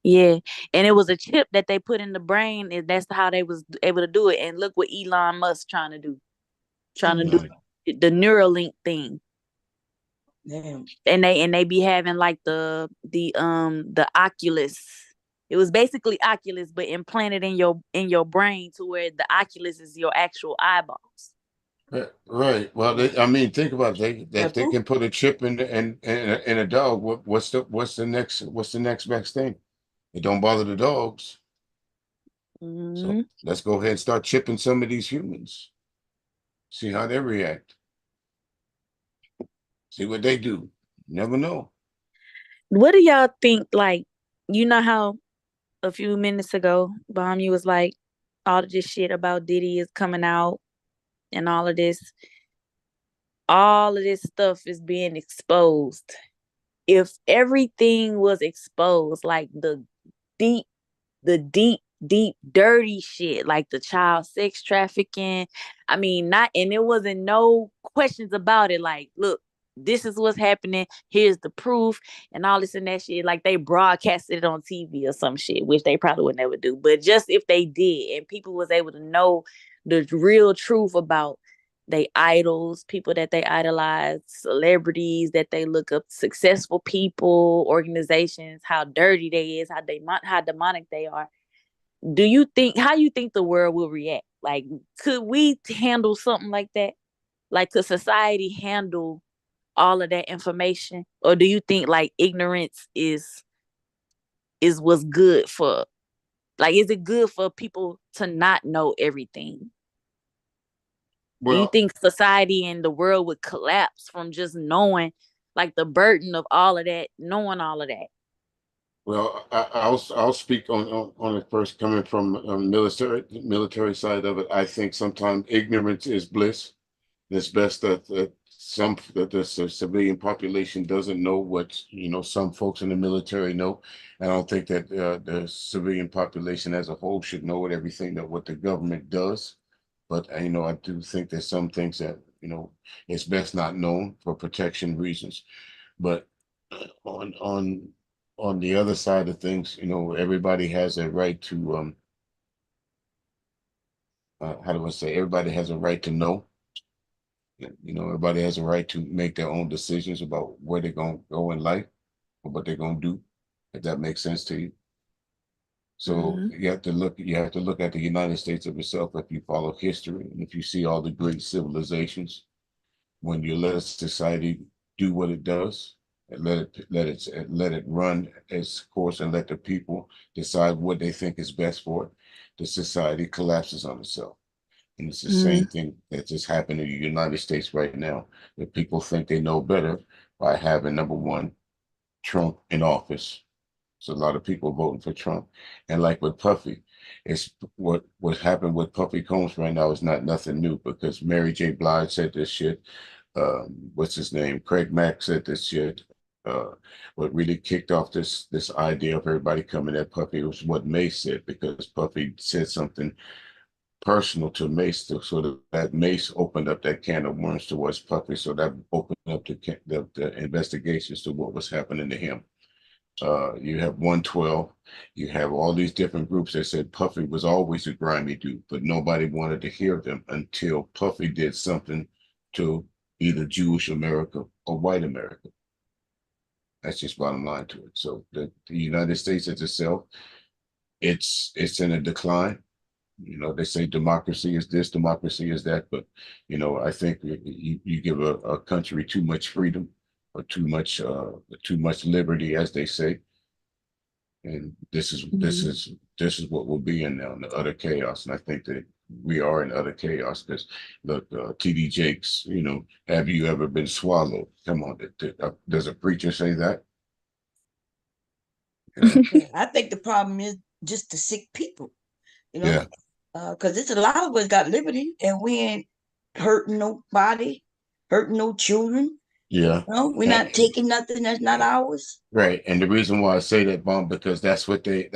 Yeah, and it was a chip that they put in the brain, and that's how they was able to do it. And look what Elon Musk trying to do the Neuralink thing. Damn. And they be having like the Oculus. It was basically Oculus, but implanted in your brain to where the Oculus is your actual eyeballs. right. Well, I mean, think about it. If they can put a chip in a dog, what's the next best thing? It don't bother the dogs. So let's go ahead and start chipping some of these humans. See how they react. See what they do. Never know. What do y'all think? Like, you know how a few minutes ago, Bomb, you was like, all of this shit about Diddy is coming out and all of this stuff is being exposed. If everything was exposed, like deep, deep, dirty shit, like the child sex trafficking. I mean, and there wasn't no questions about it. Like, look, this is what's happening. Here's the proof and all this and that shit. Like they broadcasted it on TV or some shit, which they probably would never do. But just if they did and people was able to know the real truth about they idols, people that they idolize, celebrities that they look up, successful people, organizations, how dirty they is, how demonic they are. How you think the world will react? Like, could we handle something like that? Like, could society handle all of that information? Or do you think like ignorance is what's good for, like, is it good for people to not know everything? Do you Well, think society and the world would collapse from just knowing, like, the burden of all of that, knowing all of that? Well, I'll speak on it first, coming from military side of it. I think sometimes ignorance is bliss. It's best that the civilian population doesn't know what some folks in the military know. I don't think that the civilian population as a whole should know everything that what the government does. But I do think there's some things that it's best not known for protection reasons. But on the other side of things, everybody has a right to how do I say? Everybody has a right to know. Everybody has a right to make their own decisions about where they're gonna go in life or what they're gonna do, if that makes sense to you. So you have to look at the United States of itself if you follow history and if you see all the great civilizations, when you let a society do what it does and let it run its course and let the people decide what they think is best for it, the society collapses on itself. And it's the same thing that just happened in the United States right now. That people think they know better by having number one, Trump in office. So a lot of people voting for Trump. And like with Puffy, it's what happened with Puffy Combs right now is not nothing new because Mary J. Blige said this shit. What's his name? Craig Mack said this shit. What really kicked off this idea of everybody coming at Puffy was what Mace said, because Puffy said something personal to Mace, so that Mace opened up that can of worms towards Puffy, so that opened up the investigations to what was happening to him. You have 112, you have all these different groups that said Puffy was always a grimy dude, but nobody wanted to hear them until Puffy did something to either Jewish America or white America. That's just bottom line to it. So the United States itself, it's in a decline. They say democracy is this, democracy is that, but I think you give a country too much freedom or too much liberty, as they say, and this is what we'll be in now, in the utter chaos. And I think that we are in utter chaos because look, TD Jakes, have you ever been swallowed? Come on, does a preacher say that? I think the problem is just the sick people, Yeah, because it's a lot of us got liberty and we ain't hurting nobody, hurting no children. yeah. We're not taking nothing that's not ours. Right. And the reason why I say that, Bomb, because that's what they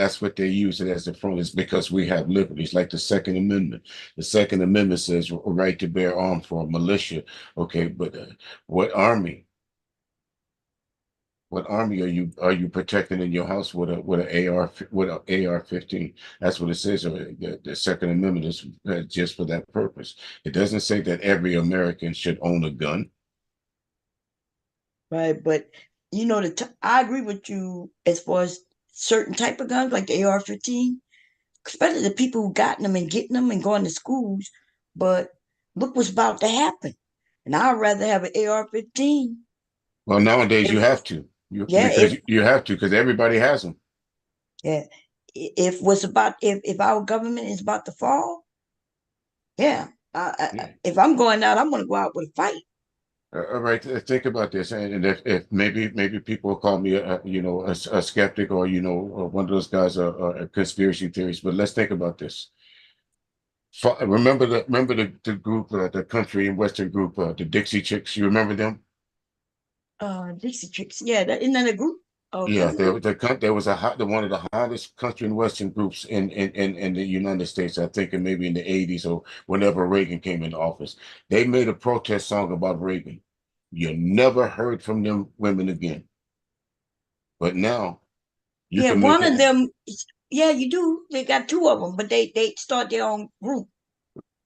use it as the front, is because we have liberties, like the Second Amendment. The Second Amendment says a right to bear arms for a militia. Okay, but what army? What army are you protecting in your house with an AR-15? That's what it says. The Second Amendment is just for that purpose. It doesn't say that every American should own a gun. Right, but I agree with you as far as certain type of guns like the AR-15, especially the people who got them and getting them and going to schools. But look what's about to happen, and I'd rather have an AR-15. Well, nowadays you If have to, yeah, because you have to, because everybody has them. yeah, if our government is about to fall, yeah. If I'm going out, I'm going to go out with a fight. All right, think about this, and if maybe people will call me a skeptic, or or one of those guys are conspiracy theories, but let's think about this. Remember the group, the country and western group, the Dixie Chicks. You remember them? Dixie Chicks, yeah, isn't that a group? Yeah, Country group? there was one of the hottest country and western groups in the United States. I think, maybe in the '80s or whenever Reagan came into office. They made a protest song about Reagan. You never heard from them women again. But now you Yeah, can make one of it. them. Yeah, you do. They got two of them, but they start their own group.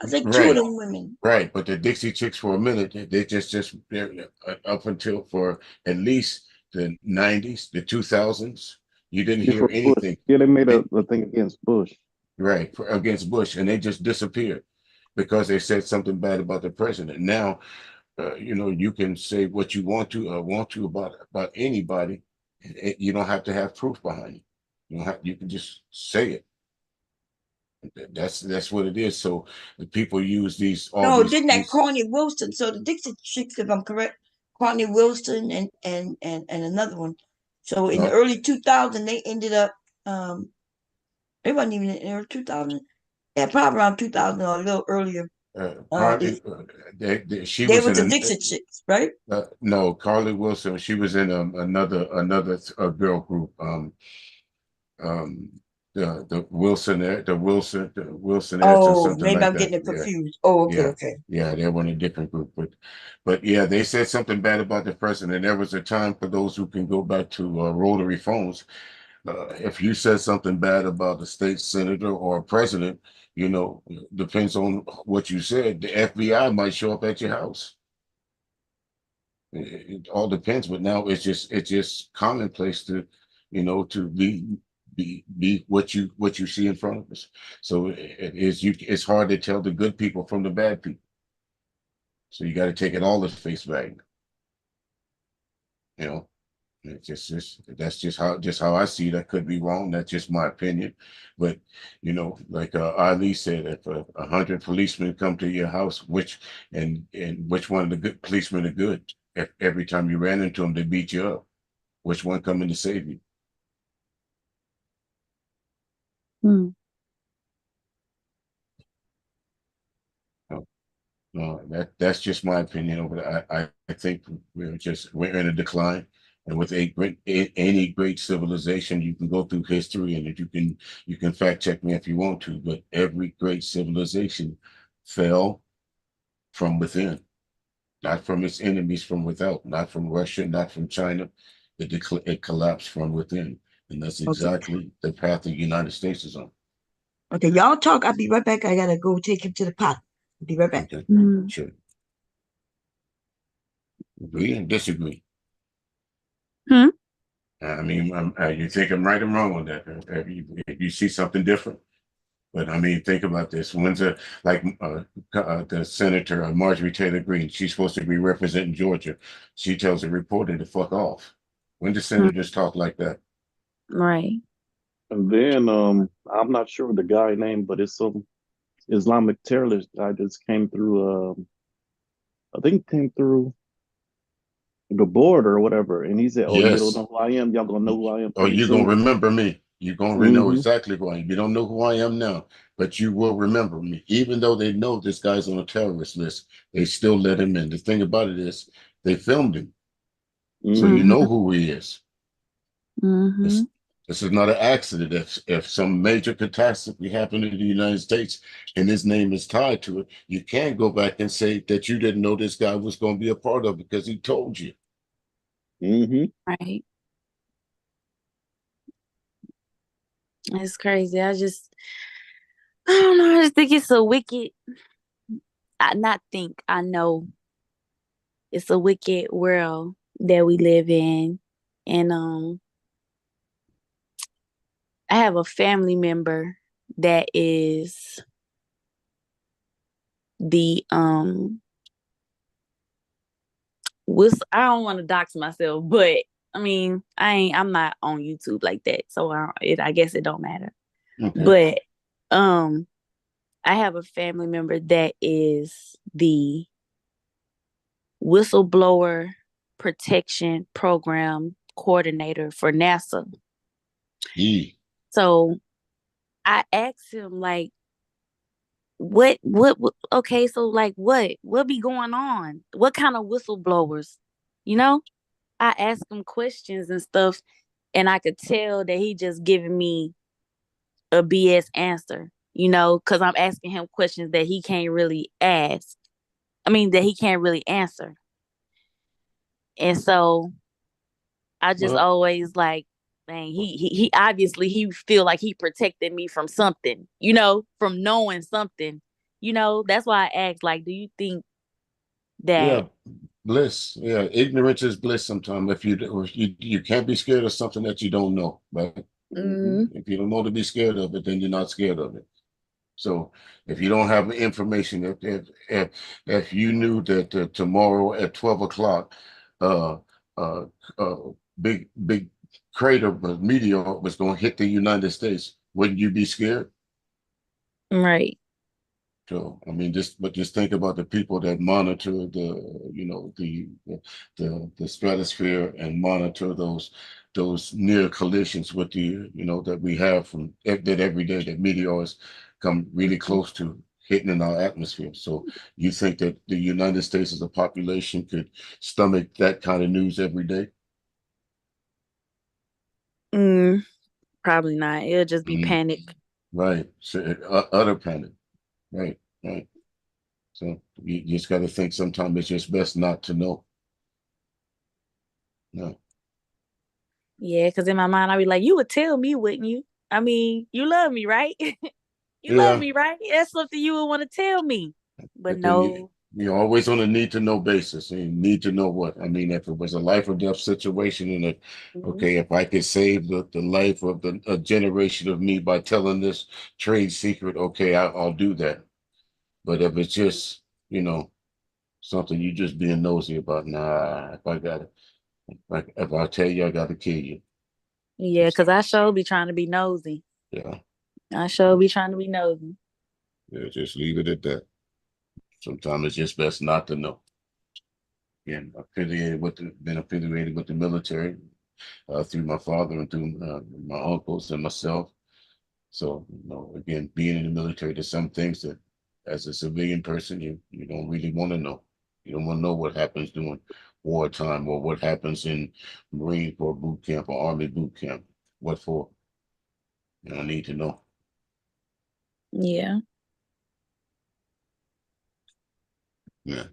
I think two of Right, them women. right. But the Dixie Chicks, for a minute, they just up until for at least the '90s, the 2000s, you didn't Yeah, hear for Bush. anything. Yeah, they made They, a thing against Bush. right, against Bush, and they just disappeared because they said something bad about the president. Now, you can say what you want to about anybody. You don't have to have proof behind it. You can just say it. That's what it is. So the people use all No, these didn't that these. Carney Wilson? So the Dixie Chicks, if I'm correct, Carney Wilson and another one. So in the early 2000s, they ended up, it wasn't even in the early 2000s. Yeah, probably around 2000 or a little earlier. Carly, she They was were in the Dixie Chicks, right? no, Carly Wilson. She was in another girl group. Um, the Wilsonettes or Oh, something maybe like I'm that. getting it Yeah, confused. Oh, okay, yeah, okay. yeah. They were in a different group, but yeah, they said something bad about the president. There was a time for those who can go back to rotary phones. If you said something bad about a state senator or a president, depends on what you said. The FBI might show up at your house. It all depends, but now it's just commonplace to be what you see in front of us. So it's hard to tell the good people from the bad people. So you got to take it all as face value. You know, that's just how I see it. I could be wrong. That's just my opinion. But like Ali said, if 100 policemen come to your house, which one of the good policemen are good? If every time you ran into them, they beat you up. Which one coming to save you? Hmm. No, that's just my opinion over that. I think we're in a decline, and with any great civilization, you can go through history, and you can fact check me if you want to, but every great civilization fell from within, not from its enemies from without, not from Russia, not from China. It collapsed from within, and that's Okay. exactly the path the United States is on. Okay, y'all talk. I'll be right back. I gotta go take him to the pot. Be right back. Okay, Hmm. sure. Agree and disagree. Hmm. I mean, you think I'm right or wrong on that? If you see something different, but I mean, think about this. When's the senator Marjorie Taylor Greene? She's supposed to be representing Georgia. She tells a reporter to fuck off. When do senators talk like that? Right. And then I'm not sure the guy name, but it's some Islamic terrorist guy just came through. I think came through the border or whatever, and he said, "Oh, you don't Yes. know who I am. Y'all gonna know who I am Oh, pretty you're gonna soon." remember me. You're gonna know Hmm. exactly who I am. You don't know who I am now, but you will remember me. Even though they know this guy's on a terrorist list, they still let him in. The thing about it is, they filmed him, so you Hmm. know who he is. Mm-hmm. This is not an accident. If some major catastrophe happened in the United States and his name is tied to it, you can't go back and say that you didn't know this guy was going to be a part of it because he told you. Hmm. Right. It's crazy. I don't know. I just think it's a wicked. I not think. I know it's a wicked world that we live in, and I have a family member that is the I don't want to dox myself, but I mean, I'm not on YouTube like that, so I guess it don't matter. Okay. But um I have a family member that is the whistleblower protection program coordinator for NASA. Yeah. So I asked him like, okay, so like what be going on? What kind of whistleblowers? You know? I asked him questions and stuff, and I could tell that he just giving me a BS answer, because I'm asking him questions that he can't really ask. I mean, that he can't really answer. And so I just Well, always like, dang, he obviously he feel like he protected me from something, from knowing something. That's why I asked, like, do you think yeah, that bliss. Yeah, ignorance is bliss sometimes. If you can't be scared of something that you don't know, right? mm-hmm, If you don't know to be scared of it, then you're not scared of it. So if you don't have the information, if you knew that tomorrow at 12 o'clock, uh, uh, uh, big crater meteor was going to hit the United States, wouldn't you be scared? right? So I mean, just think about the people that monitor the stratosphere and monitor those near collisions with that we have that every day that meteors come really close to hitting in our atmosphere. So you think that the United States as a population could stomach that kind of news every day? Probably not. It'll just be panic. Right. So, utter panic. Right. Right. So you just got to think sometimes it's just best not to know. No. Yeah, because in my mind, I'd be like, you would tell me, wouldn't you? I mean, you love me, right? You love Yeah. me, right? That's something you would want to tell me. But But then no. you're always on a need to know basis. And you need to know what. I mean, if it was a life or death situation, and if I could save the life of a generation of me by telling this trade secret, okay, I'll do that. But if it's just, something you just being nosy about, nah, if I got it, if I tell you, I got to kill you. Yeah, because I sure be trying to be nosy. Yeah. I sure be trying to be nosy. Yeah, just leave it at that. Sometimes it's just best not to know. Again, been affiliated with the military through my father and through my uncles and myself. So, again, being in the military, there's some things that, as a civilian person, you don't really want to know. You don't want to know what happens during wartime or what happens in Marine Corps boot camp or Army boot camp. What for? You don't need to know. Yeah. Yeah.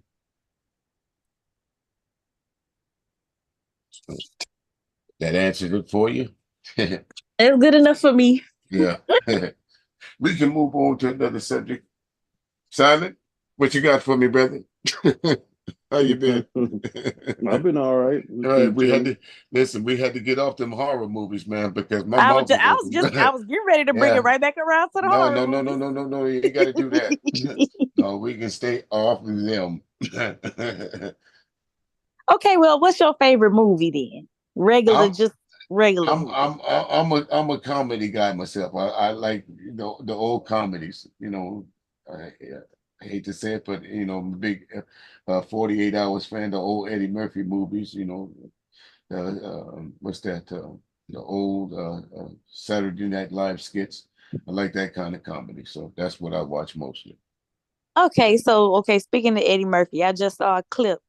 That answered it for you? It's good enough for me. Yeah. We can move on to another subject. Simon, what you got for me, brother? How you been? I've been all right. All right, we had to listen. We had to get off them horror movies, man, because my I was mouth just, was I was just, I open. was getting ready to bring Yeah. it right back around to the No, horror no, no, no, movies. no, no, no. You ain't got to do that. No, we can stay off of them. Okay, well, what's your favorite movie then? Regular, I'm just regular I'm movie. I'm I'm a comedy guy myself. I like the old comedies. I hate to say it, but I'm a big 48 Hours fan. The old Eddie Murphy movies. What's that? The old Saturday Night Live skits. I like that kind of comedy. So that's what I watch mostly. Okay, speaking of Eddie Murphy, I just saw a clip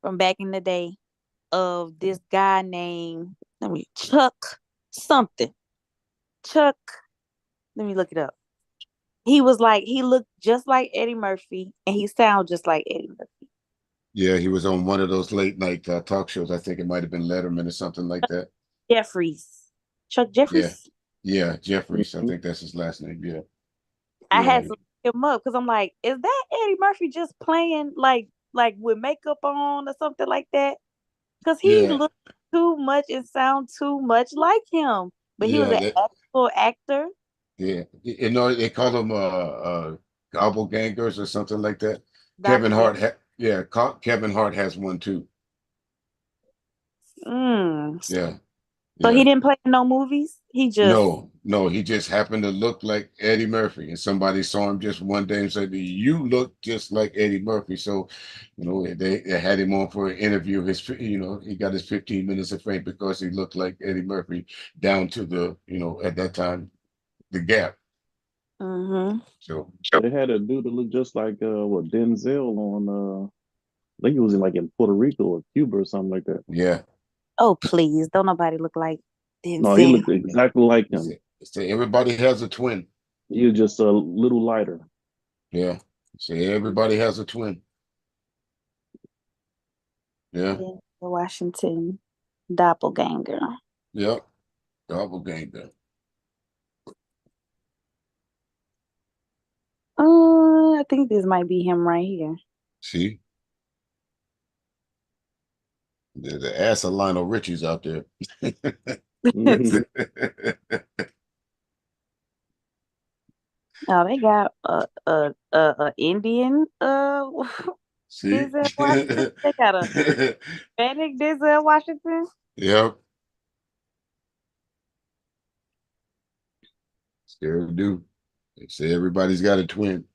from back in the day of this guy named, let me, Chuck something. Chuck, let me look it up. He looked just like Eddie Murphy and he sounded just like Eddie Murphy. Yeah, he was on one of those late night talk shows. I think it might have been Letterman or something like that. Jeffries. Chuck Yeah, Jeffries. yeah, Jeffries. I think that's his last name. Yeah, I yeah, had to look him up because I'm like, is that Eddie Murphy just playing like with makeup on or something like that? Because he yeah, looked too much and sound too much like him. But he was yeah. an actual actor. Yeah. They call them gobble or something like that. Kevin Doppelganger. Hart, Kevin Hart has one too. Mm. Yeah, So he yeah. didn't play in no movies. He just No, he just happened to look like Eddie Murphy, and somebody saw him just one day and said, "You look just like Eddie Murphy." So, they had him on for an interview. He got his 15 minutes of fame because he looked like Eddie Murphy down to at that time, the gap. Mm-hmm. So They had a dude that looked just like Denzel on I think it was in Puerto Rico or Cuba or something like that. yeah. Oh please, don't nobody look like No, he Denzel. looked exactly like him. So everybody has a twin. He was just a little lighter. Yeah. So everybody has a twin. Yeah. Denzel Washington, doppelganger. Yep. Doppelganger. I think this might be him right here. See? The ass of Lionel Richie's out there. Oh, they got a Indian See? Denzel Washington. They got a Hispanic Denzel Washington. Yep. Sure do. They say everybody's got a twin.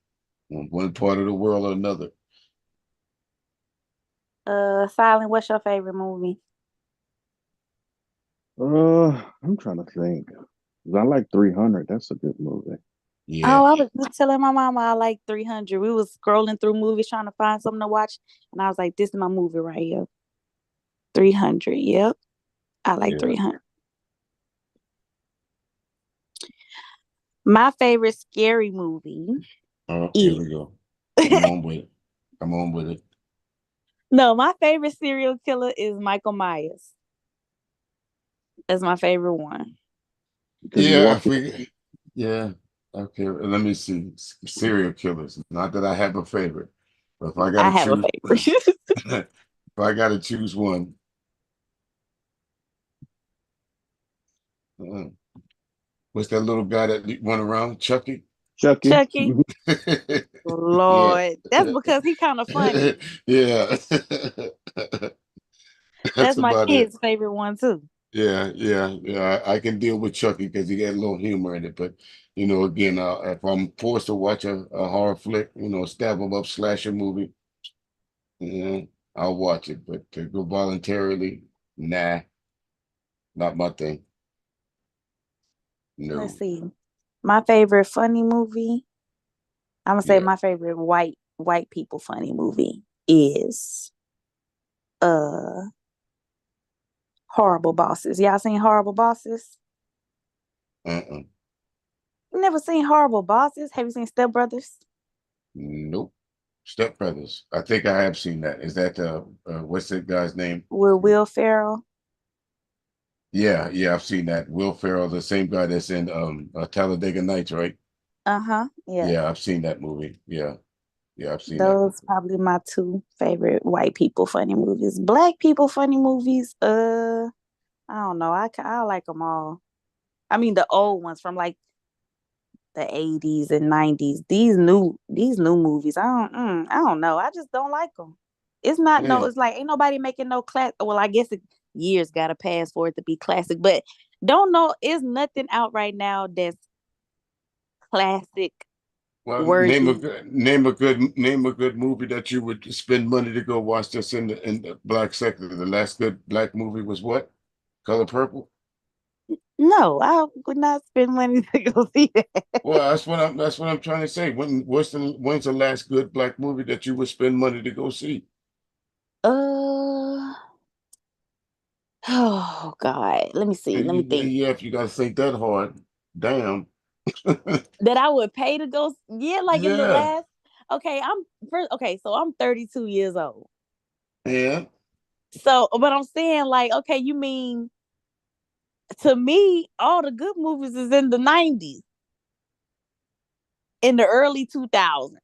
on one part of the world or another. Silent, what's your favorite movie? I'm trying to think. I like 300. That's a good movie. Oh, I was just telling my mama I like 300. We was scrolling through movies trying to find something to watch, and I was like, "This is my movie right here." 300. Yep, I like Yeah. 300. My favorite scary movie Oh, here is we go. Come on with it. Come on with it. no. My favorite serial killer is Michael Myers. That's my favorite one. Because he Yeah, walked. if we, yeah. Okay, let me see. Serial killers. Not that I have a favorite, but if I got I to have a choose, favorite. if I got to choose one, uh, what's that little guy that went around? Chucky? Chucky. Chucky. Yeah. Lord, that's because he kind of funny. Yeah. That's That's my about it. kid's favorite one too. Yeah. I can deal with Chucky because he got a little humor in it. But again, if I'm forced to watch a horror flick, stab 'em up slasher movie, I'll watch it. But to go voluntarily, nah, not my thing. Let's No. see. My favorite funny movie. I'm gonna say Yeah. my favorite white people funny movie is uh Horrible Bosses. Y'all seen Horrible Bosses? Uh-uh. Never seen Horrible Bosses? Have you seen Step Brothers? Nope. Step Brothers. I think I have seen that. Is that what's that guy's name? With Will Ferrell? Yeah, I've seen that. Will Ferrell, the same guy that's in Talladega Nights, right? Uh-huh. Yeah. Yeah, I've seen that movie. Yeah, I've seen that Those movie. probably my two favorite white people funny movies. Black people funny movies, I don't know. I like them all. I mean the old ones from like the 80s and 90s. These new movies, I don't know. I just don't like them. It's not no. Yeah. It's like ain't nobody making no class. Well, I guess years got to pass for it to be classic, but don't know. It's nothing out right now that's classic Well, worthy. name a good movie that you would spend money to go watch that's in the black sector. The last good black movie was what? Color Purple? No, I would not spend money to go see that. Well, that's what I'm trying to say. When's the last good black movie that you would spend money to go see? Uh oh God. Let me see. Let me think. Yeah, if you gotta think that hard. Damn. That I would pay to go. Yeah, like in the Yeah. last. Okay, so I'm 32 years old. Yeah. So, but I'm saying like, okay, you mean to me, all the good movies is in the 90s, in the early 2000s.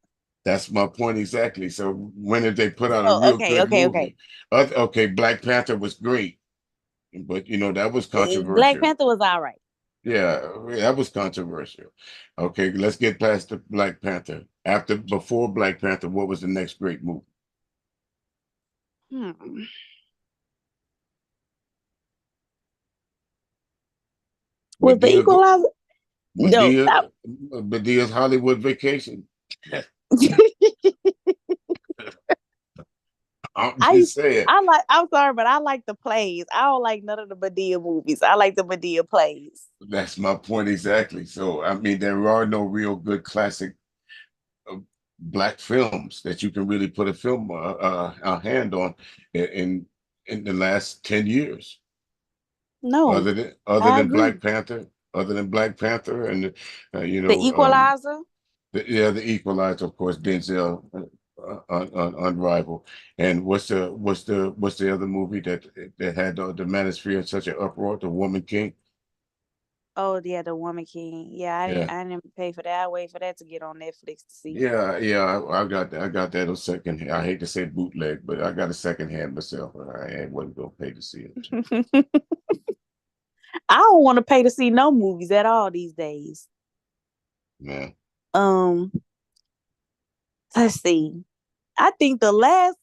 That's my point exactly. So when did they put out a So, real okay, good okay, okay. movie? Okay, Black Panther was great, but that was Black controversial. Panther was all right. Yeah, that was controversial. Okay, let's get past the Black Panther. Before Black Panther, what was the next great movie? Hmm. Was the Medea, Equalizer? No, Medea, stop. Medea's Hollywood Vacation. I'm I just saying. I like. I'm sorry, but I like the plays. I don't like none of the Medea movies. I like the Medea plays. That's my point exactly. So I mean, there are no real good classic uh, black films that you can really put a hand on in the last 10 years, No, other I than agree. Black Panther and you The know Equalizer. the Equalizer, of course, Denzel, unrivaled. And what's the other movie that had the manosphere in such an uproar? The Woman King. Oh yeah, the Woman King. Yeah, Yeah. I didn't pay for that. I wait for that to get on Netflix to see. Yeah. I got that. I got that on second. I hate to say bootleg, but I got a second hand myself. I wasn't gonna pay to see it. I don't want to pay to see no movies at all these days. Man. Um, let's see. I think the last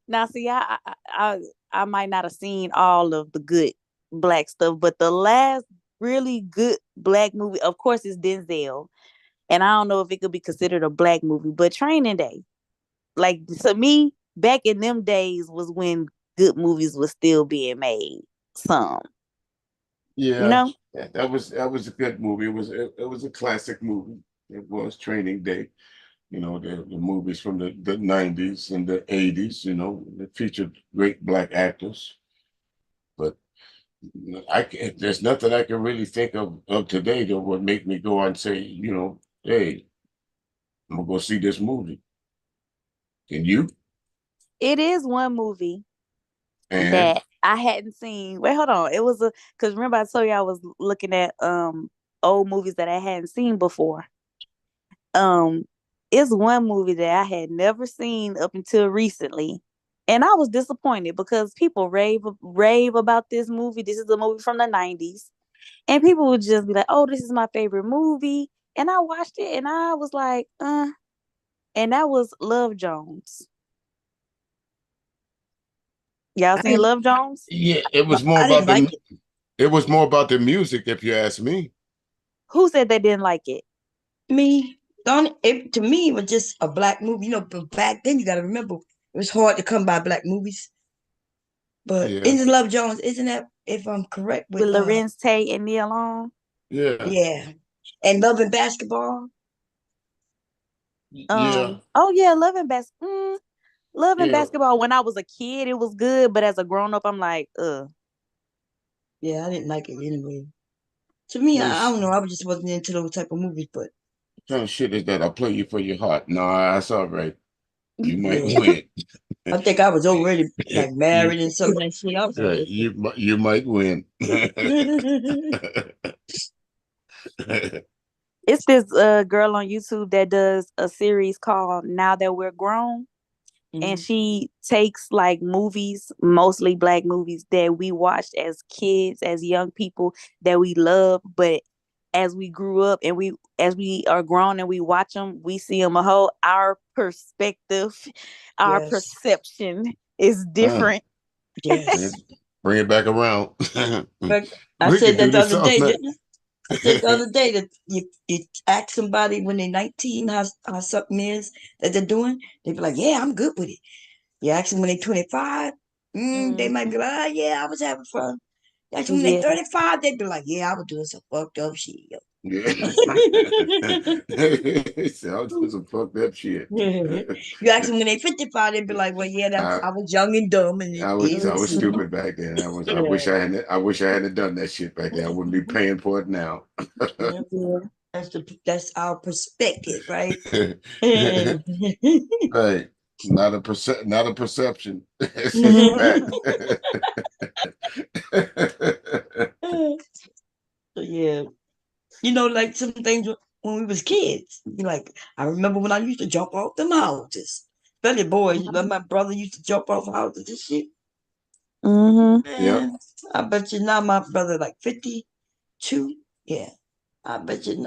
now see I might not have seen all of the good black stuff, but the last really good black movie, of course, is Denzel. and I don't know if it could be considered a black movie, but Training Day. Like, to me, back in them days was when good movies was still being made. Some, you Yeah, know? that was a good movie. It was a classic movie. It was Training Day. The movies from the 90s and the 80s, that featured great black actors. But there's nothing I can really think of today that would make me go and say, hey, I'm gonna go see this movie. Can you? It is one movie And that I hadn't seen. Wait, hold on. It was because remember I told you I was looking at old movies that I hadn't seen before. Um, it's one movie that I had never seen up until recently. And I was disappointed because people rave about this movie. This is a movie from the 90s. And people would just be like, "Oh, this is my favorite movie." And I watched it and I was like, and that was Love Jones. Y'all I seen didn't, Love Jones? yeah, it was more I about didn't like the it. it was more about the music, if you ask me. Who said they didn't like it? Me, don't it to me it was just a black movie. But back then you gotta remember it was hard to come by black movies. But Yeah, isn't Love Jones, isn't that if I'm correct With with Lorenz Tate and Neil Long. yeah, yeah. And Love and Basketball? yeah, Oh yeah, Love and yeah. Basketball. When I was a kid, it was good, but as a grown up, I'm like, ugh. Yeah, I didn't like it anyway. To me, I This don't know, I just wasn't into those type of movies, but kind of shit is that I play you for your heart. No, that's all right. You might yeah. win. I think I was already like you married and some of that shit. I was like, right. You might win. It's this girl on YouTube that does a series called Now That We're Grown. And Mhm. she takes like movies, mostly black movies that we watched as kids, as young people that we love, but as we grew up and as we are grown and we watch them, we see them a whole our perspective, our Yes, perception is Huh. different. Bring it, yes. bring it back around. But I We said could do that the this other all day, night. didn't I? I said the other day that you ask somebody when they're 19 how something is that they're doing, they be like, yeah, I'm good with it. You ask them when they're 25, they might Mhm. be like, oh, yeah, I was having fun. You ask them when they're Yeah. 35, they be like, yeah, I was doing some fucked up shit. Yeah. Sounds like some fucked up shit. You ask them when they 55, they be like, well, yeah, I, I was young and dumb and it I was is I what was it is. stupid back then. I Yeah. wish I hadn't done that shit back then. I wouldn't be paying for it now. Yeah. That's our perspective, right? Yeah. Right. Not a perception. It's just a fact. So yeah, like some things when we was kids. Like I remember when I used to jump off them houses. Especially boys, my brother used to jump off houses and shit. Mm-hmm. Yep. Man, I bet you now my brother like 52. Yeah, I bet you.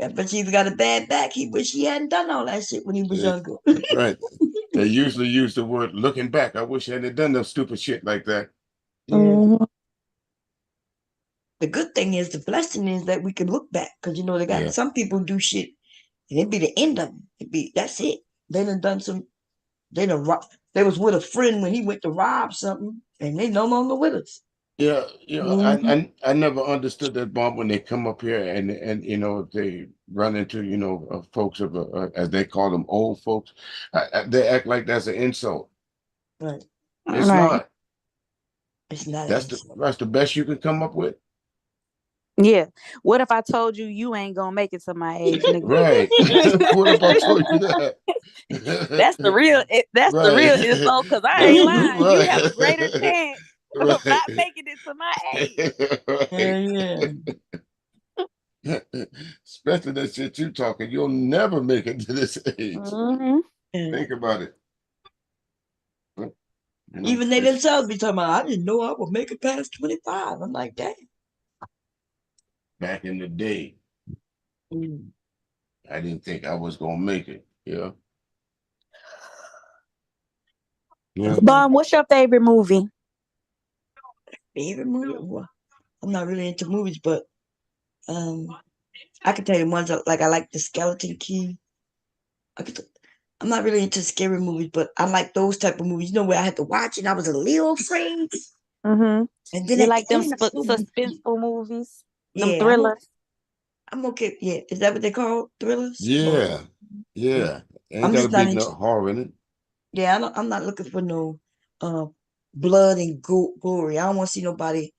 I bet you he got a bad back. He wish he hadn't done all that shit when he was Yeah, younger. right. They usually use the word looking back. I wish I hadn't done no stupid shit like that. Yeah. The good thing is, the blessing is that we can look back because they got Yeah. some people do shit and it be the end of them. That's it. They done some. They done rob. They was with a friend when he went to rob something, and they no longer with us. Yeah, Mhm. I never understood that, Bob, when they come up here and they run into folks of as they call them old folks, they act like that's an insult. Right. It's Right. not. It's not an That's insult. the best you can come up with. Yeah. What if I told you you ain't gonna make it to my age, nigga? Right. What if I told you that? That's the real Right. insult because I ain't lying. You have a greater Right. chance of Right. not making it to my age. Right. Yeah. Especially that shit you talking, you'll never make it to this age. Mm-hmm. Yeah. Think about it. Even they It's themselves be talking about, I didn't know I would make it past 25. I'm like, dang. back in the day. Mm. I didn't think I was gonna make it. Yeah. Yeah. Bon, what's your favorite movie? Favorite movie? Well, I'm not really into movies, but um, I can tell you ones like I like the Skeleton Key. I'm not really into scary movies, but I like those type of movies. You know where I had to watch it, I was a little afraid, Mm-hmm. and then You at the like them end, I'm so suspenseful movies? Them yeah, thrillers? I'm okay. Yeah, is that what they call thrillers? Or Yeah, yeah, yeah. Ain't I'm got to just not be no into. horror in it. Yeah, I'm not looking for no uh, blood and glory. I don't want to see nobody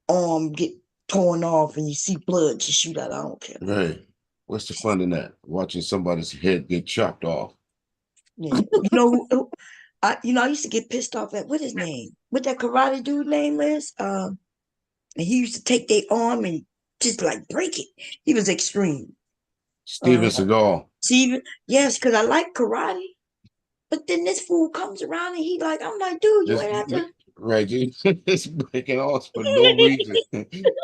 arm get torn off and you see blood just shoot out. I don't care. Right. What's the fun in that? Watching somebody's head get chopped off. Yeah, I used to get pissed off at what his name, what that karate dude name is. And he used to take their arm and just like break it. He was extreme. Steven Seagal. Steven, yes, because I like karate. But then this fool comes around and he like, I'm like, dude, you Just ain't have to. right, just breaking arms for no reason.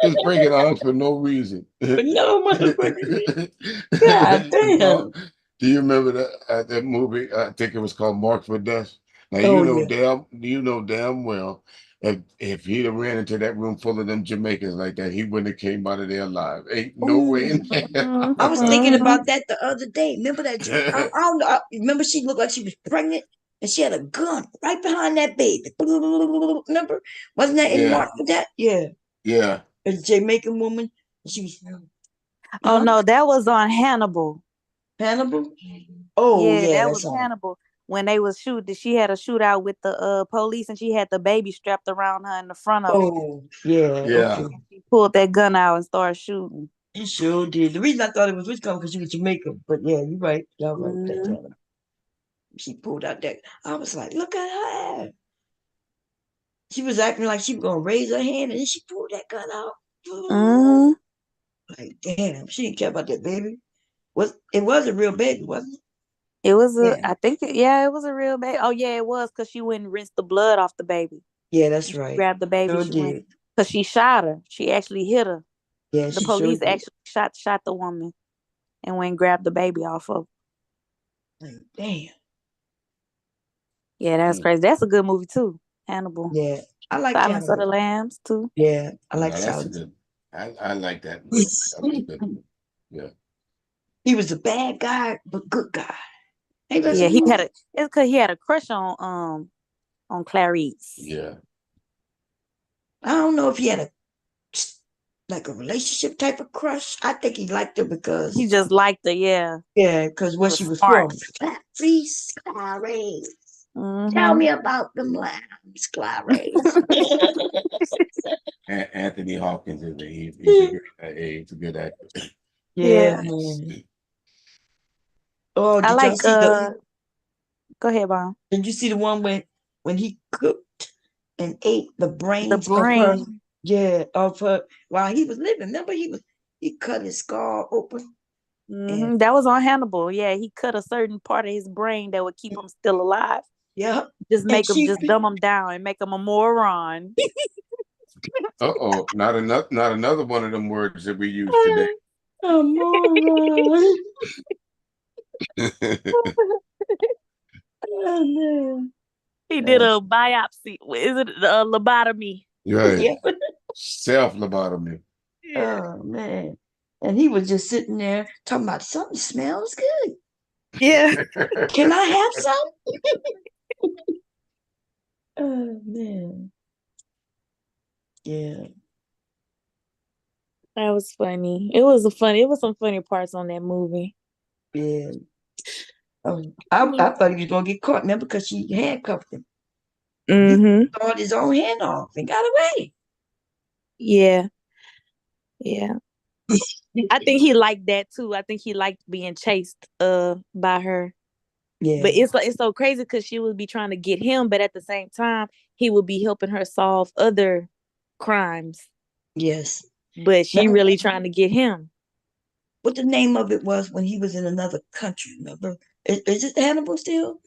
Just breaking arms for no reason. But no motherfucker. God damn. Do you remember that movie? I think it was called Marked for Death. Now Oh yeah. you know damn well if he'd have ran into that room full of them Jamaicans like that, he wouldn't have came out of there alive. Ain't no way in hell. I was thinking about that the other day. Remember that? I don't know. Remember she looked like she was pregnant and she had a gun right behind that baby. Remember? Wasn't that in Yeah, Mark for that? Yeah. yeah. A Jamaican woman. She was, Oh huh? no, that was on Hannibal. Hannibal? Oh Yeah, yeah, that that's was on. Hannibal. When they was shooting, she had a shootout with the police, and she had the baby strapped around her in the front of it. Oh yeah, Yeah. okay. She pulled that gun out and started shooting. He sure did. The reason I thought it was Wisconsin because she was Jamaican, but yeah, you're right. Y'all right with that, Mm-hmm. Taylor. She pulled out that. I was like, look at her. She was acting like she was gonna raise her hand, and then she pulled that gun out. Mm-hmm. Like, damn, she didn't care about that baby. It was a real baby, wasn't it? It was Yeah, I think, yeah, it was a real baby. Oh yeah, it was because she wouldn't rinse the blood off the baby. yeah, that's She right. grabbed the baby. Sure She went did. because she shot her. She actually hit her. Yeah, The she sure police did. actually shot the woman and went and grabbed the baby off of. Like, damn. Yeah, that's Mm. crazy. That's a good movie too. Hannibal. Yeah, I like Silence of the Cannibal. Lambs too. Yeah, I like No, that's a Silence. good. I like that movie. That was a good movie. Yeah. He was a bad guy, but good guy. Hey, Yeah, listen, he had a. It's because he had a crush on Clarice. Yeah. I don't know if he had a relationship type of crush. I think he liked her He because just liked her. Yeah, because she where was she was smart. from. Clarice, Clarice. Tell Mm-hmm. me about them lambs, Clarice. Anthony Hopkins is he's a good actor. Yeah, Yeah, man. Oh, I did y'all like. see Go ahead, Bob. did you see the one when he cooked and ate the The brains of her? brain. Yeah, of her while he was living. Remember he cut his skull open and That was on Hannibal. Yeah, he cut a certain part of his brain that would keep him still alive. yeah, Just and make him, just dumb him down and make him a moron. Uh-oh, not another one of them words that we use today. a moron. Oh man. He did a biopsy. Is it a lobotomy? Right. Yeah. Self lobotomy. Yeah. Oh man. And he was just sitting there talking about something smells good. Yeah. Can I have some? Oh man. Yeah. That was funny. It was some funny parts on that movie. Yeah. I thought he was gonna get caught, remember, because she handcuffed him. He Mm-hmm. sawed his own hand off and got away. Yeah. Yeah. I think he liked that too. I think he liked being chased by her. Yeah. But it's so crazy because she would be trying to get him, but at the same time, he would be helping her solve other crimes. Yes. But she Remember really trying to get him. what the name of it was when he was in another country, remember? Is it Hannibal still?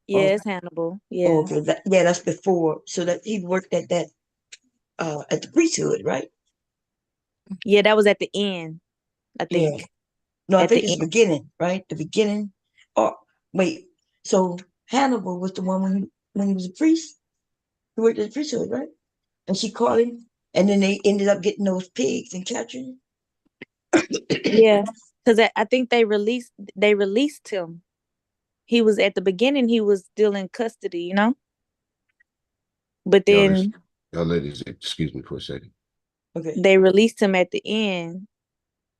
Yeah, Oh, it's Hannibal. oh, Yeah. okay. That's before. So that he worked at that at the priesthood, right? Yeah, that was at the end, I Yeah. think. No, I At the think it's end. the beginning, right? The beginning. Oh, wait. So Hannibal was the one when he was a priest. He worked at the priesthood, right? And she caught him, and then they ended up getting those pigs and capturing him. Yeah, because I think they released him. He was at the beginning. He was still in custody, but then Y'all ladies, excuse me for a second. Okay. they released him at the end,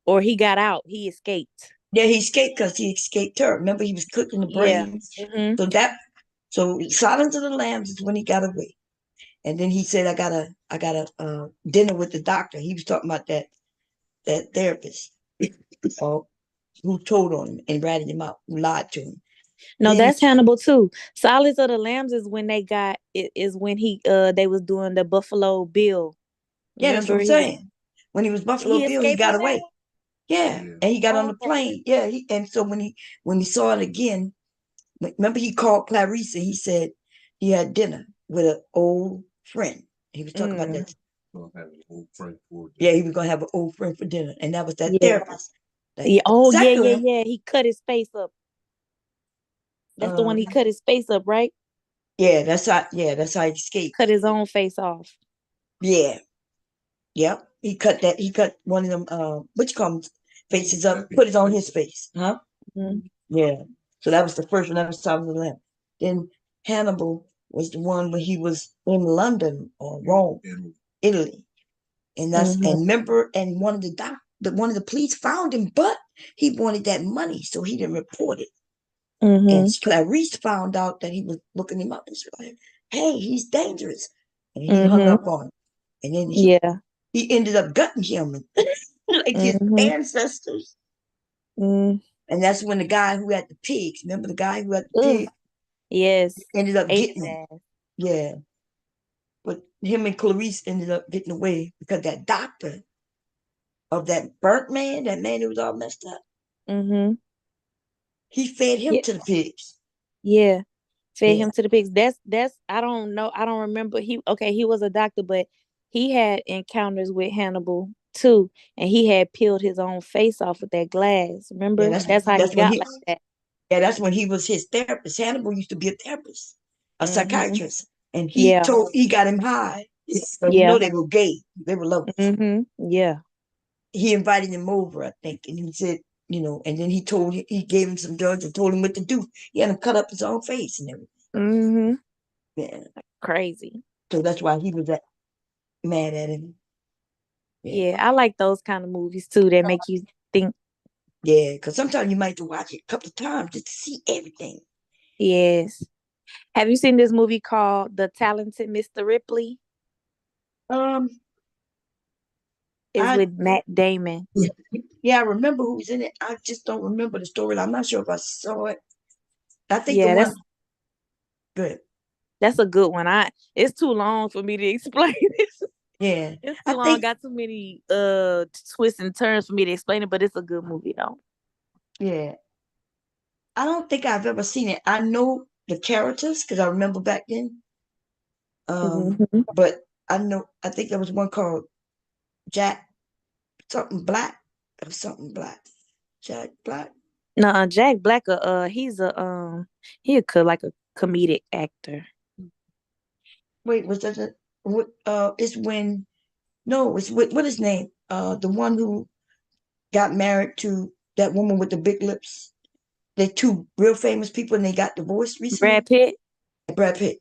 or he got out. He escaped. Yeah, he escaped because he escaped her. Remember, he was cooking the Yeah. brains. Mhm. So Silence of the Lambs is when he got away. And then he said, I got a dinner with the doctor. He was talking about that therapist who told on him and ratted him out, who lied to him. No, Then that's Hannibal too. Silence of the Lambs is when is when they was doing the Buffalo Bill. yeah, that's what Remember I'm he was saying. When he was Buffalo he Bill, he escaped got on that away. one? Yeah, and he got on the Oh. plane. Yeah, and so when he saw it again, remember he called Clarice and he said he had dinner with an old friend. He was talking about that. Yeah, he was gonna have an old friend for dinner, and that was that Yeah. therapist. Yeah. Oh, yeah, second yeah, one, yeah. He cut his face up. That's the one he um, cut his face up, right? that's how he escaped. Cut his own face off. Yeah, yep. He cut that. He cut one of them. What you call them, faces up. Put it on his face, huh? Mhm. Yeah. So that was the first one. That was Silence of the Lamb. Then Hannibal was the one when he was in London or Rome, Italy, and Mhm. remember, and one of the police found him, but he wanted that money, so he didn't report it. And Mhm. Clarice found out that he was looking him up and she was like, hey, he's dangerous. And he hung Mhm. up on him. And then Yeah. he ended up gutting him like his Mhm. ancestors. Mm. And that's when the guy who had the pigs, remember the guy who had the Ugh. pig, Yes. ended up Ate getting his him. ass. Yeah. But him and Clarice ended up getting away because that doctor of that burnt man, that man who was all messed up, Mhm. he fed him Yeah. to the pigs. Yeah. Fed Yeah. him to the pigs. That's I don't know. I don't remember. He was a doctor, but he had encounters with Hannibal too, and he had peeled his own face off with that glass. Yeah, Remember? That's how he when got like that. that's when he was his therapist. Hannibal used to be a therapist, a Mhm. psychiatrist, and Yeah. he got him high. So Yeah. they were gay, they were lovers. Mhm. Yeah. He invited him over, I think, and he said, and then he gave him some drugs and told him what to do. He had him cut up his own face and everything. Mhm. Yeah, Crazy. so that's why he was that mad at him. Yeah, Yeah, I like those kind of movies too that make you think. yeah, because sometimes you might have to watch it a couple of times just to see everything. Yes. Have you seen this movie called The Talented Mr. Ripley? Um, It's I with Matt Damon. yeah, I remember who was in it. I just don't remember the story. I'm not sure if I saw it. I think the Yeah, one good. that's a good one. It's too long for me to explain it. Yeah, It's I too long. think Got too many twists and turns for me to explain it, but it's a good movie though. yeah. I don't think I've ever seen it. I know the characters because I remember back then. Mhm. But I think there was one called Jack something Black or something Black. Jack Black. No, Jack Black. He like a comedic actor. Wait, was that what? It's when no, it's what his name? The one who got married to that woman with the big lips. They're two real famous people, and they got divorced recently. Brad Pitt. Brad Pitt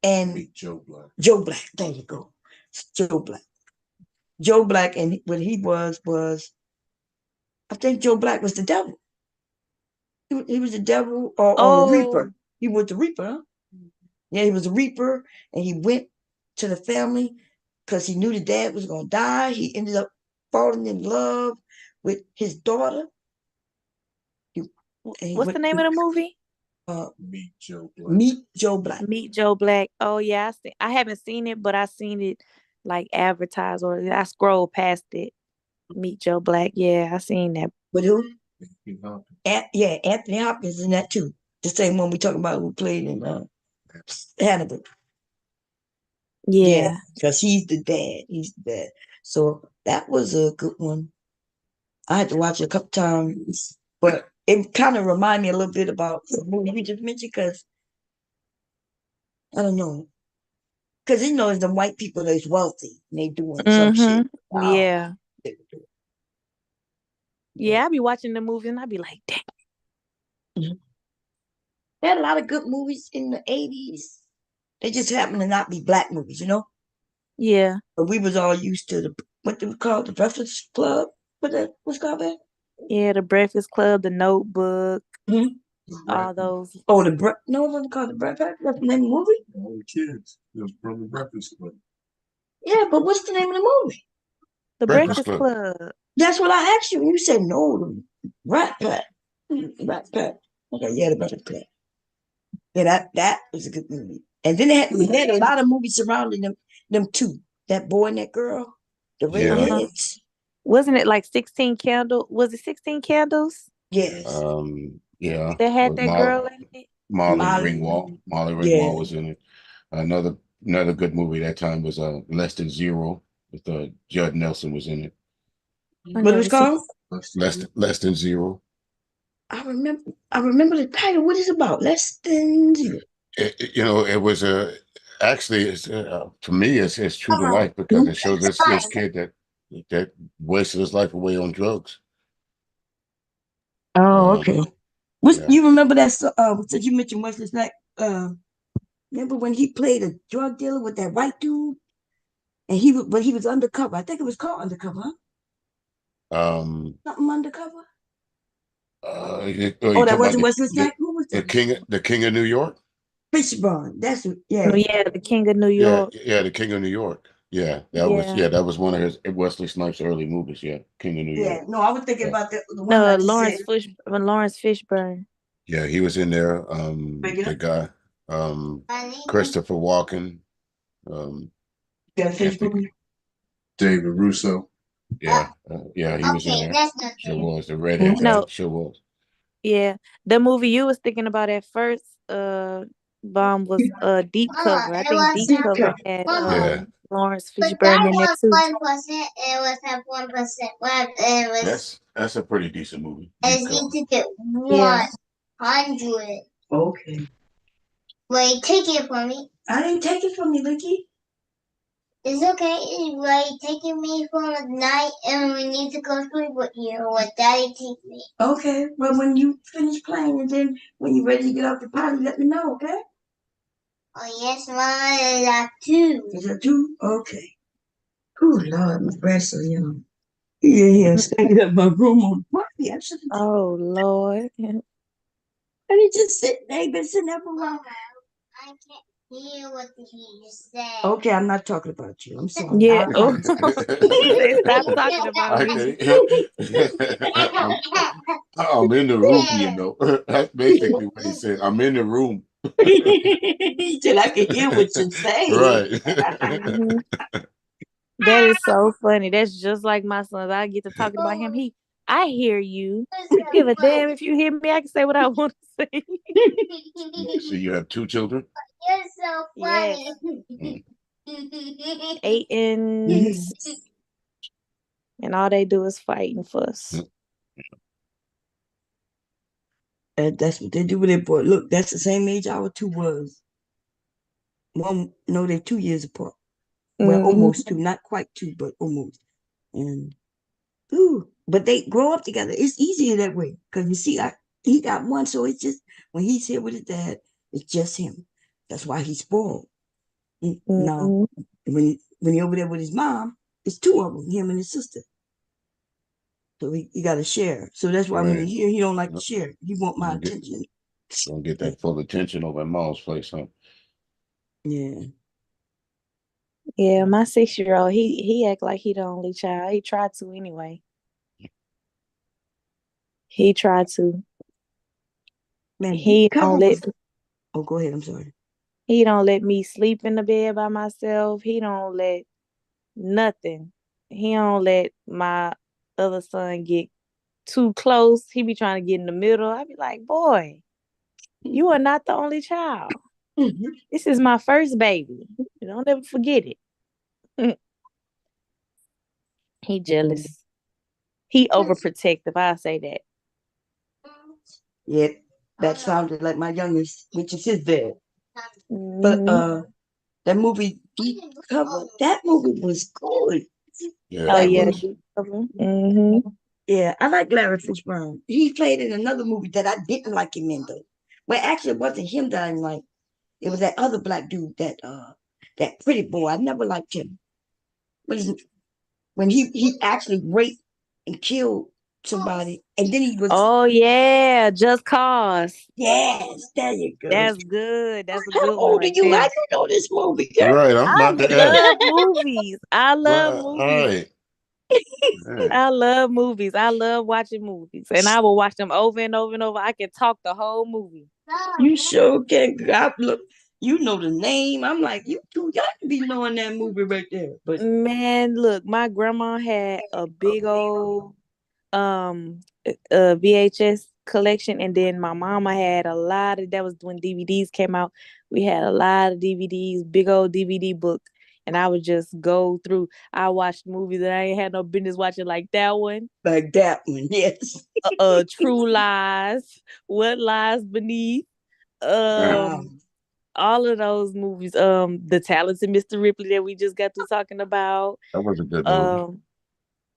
and Joe Black. Joe Black. There you go. It's Joe Black. Joe Black, and what he was I think Joe Black was the devil. He was the devil or a Oh. reaper. He was the reaper, huh? Yeah, he was a reaper, and he went to the family because he knew the dad was gonna die. He ended up falling in love with his daughter. And he What's the went name of the movie? Meet Joe Black. Meet Joe Black. Meet Joe Black. Oh yeah, I haven't seen it, but I seen it like advertised or I scrolled past it. Meet Joe Black. Yeah, I seen that. With who? Yeah, Anthony Hopkins in that too. The same one we talking about who played in Hannibal. Yeah, Yeah. because he's the dad. He's the dad. So that was a good one. I had to watch it a couple times, but it kind of reminded me a little bit about the movie we just mentioned because I don't know. Because it's the white people that's wealthy and they doing some shit. Mhm. Wow. Yeah. Yeah, I be watching the movie and I be like, dang. They had a lot of good movies in the 80s. They just happen to not be black movies, you know? Yeah. But we was all used to what they call the Breakfast Club. What's called that? Yeah, The Breakfast Club, The Notebook, all those. Oh, no, it wasn't called the Breakfast. That's the name of the movie. All the kids. It was from the Breakfast Club. Yeah, but what's the name of the movie? The Breakfast Club. That's what I asked you. You said no. The Rat Pack. Rat Pack. Okay, yeah, the Breakfast Club. Yeah, that was a good movie. And then they had a lot of movies surrounding them two. That boy and that girl, the redheads. Wasn't it like 16 Candles? Was it 16 Candles? Yes. Yeah. That had With that girl in it? Molly Molly. Ringwald. Molly Yeah. Ringwald was in it. Another good movie that time was Less Than Zero with Judd Nelson was in it. What was it called? Less Than Zero. I remember the title. What is it about? Less than zero. It was actually it's, to me it's true to life because it shows this kid that wasted his life away on drugs. Oh, okay. Yeah. You remember that? Since you mentioned Wesley Snipes, remember when he played a drug dealer with that white dude, and he was undercover. I think it was called Undercover. Huh? Something Undercover. That wasn't Wesley Snipes. Who was that? the King of New York. Fishburne. That's Oh, yeah, The King of New York. Yeah, the King of New York. Yeah, that was one of his Wesley Snipes' early movies. Yeah, King of New York. Yeah, no, I was thinking about the one No, I just Lawrence said. Lawrence Fishburne. Yeah, he was in there. The guy, Christopher Walken. David Russo. Yeah, he was in there. Sure was the redhead guy. No. Sure was. Yeah, the movie you was thinking about at first, Bomb was Deep Cover. I think Deep Cover had Lawrence Fishburne in there too. 1%. It was at 1% left. It was. That's a pretty decent movie. It needs to get 100. Okay. Wait, take it from me. I didn't take it from you, Licky. It's okay. Wait, taking me from the night, and we need to go sleep with you. Or Daddy take me. Okay. Well, when you finish playing, and then when you're ready to get off the potty, let me know. Okay. Oh yes, Mama. Is that 2? Is that 2? Okay. Oh Lord, my breasts are young. Yeah, staying at my room on Monday. I should have. Oh Lord. And he just sitting there, been sitting there for a while. I can't hear what he said. Okay, I'm not talking about you. I'm sorry. Yeah. Stop talking about me. I'm in the room, That's basically what he said. I'm in the room. He said I can hear what you're saying. Right. That is so funny. That's just like my son. I get to talking about him. I hear you. I don't give a damn if you hear me. I can say what I want to say. So you have 2 children? You're so funny. Yes. 8 and 6. And all they do is fight and fuss. And that's what they do with their boy. Look, that's the same age our 2 was. They're 2 years apart. Well, almost 2, not quite 2, but almost. And but they grow up together. It's easier that way because you see, he got one, so it's just when he's here with his dad, it's just him. That's why he's spoiled. Now, when he over there with his mom, it's 2 of them, him and his sister. So he got to share. So that's why when he here, he don't like to share. He want my attention. Don't get that full attention over at Mom's place, huh? Yeah. Yeah, my 6-year-old, he act like he the only child. He tried to anyway. He tried to. Man, he don't let. Oh, go ahead. I'm sorry. He don't let me sleep in the bed by myself. He don't let nothing. He don't let my other son get too close. He be trying to get in the middle. I be like, boy, you are not the only child. This is my first baby. Don't ever forget it. He jealous. He overprotective. I say that. Yeah, that sounded like my youngest, which is his bed. But that movie Deep Cover, that movie was good. Yeah, oh yeah, Deep Cover. Yeah, I like Larry Fishburne. He played in another movie that I didn't like him in though. Well, actually, it wasn't him that I didn't like. It was that other black dude, that pretty boy. I never liked him. When he actually raped and killed somebody, and then he was Oh yeah, Just Cause. yes, there you go. That's good. That's a How good one old are right you? How there. you know this movie, girl? Right, I'm I about to ask. love movies. I love Right, movies. right. I love movies. I love watching movies. And I will watch them over and over and over. I can talk the whole movie. You sure can. Look, you know the name. I'm like, you too young to be knowing that movie right there. But Man, look, my grandma had a big old um VHS collection, and then my mama had a lot of, that was when DVDs came out. We had a lot of DVDs, big old DVD book, and I would just go through. I watched movies that I ain't had no business watching, like that one. Yes. True Lies, What Lies Beneath, Wow. all of those movies. The Talented Mr. Ripley that we just got through talking about. That was a good movie.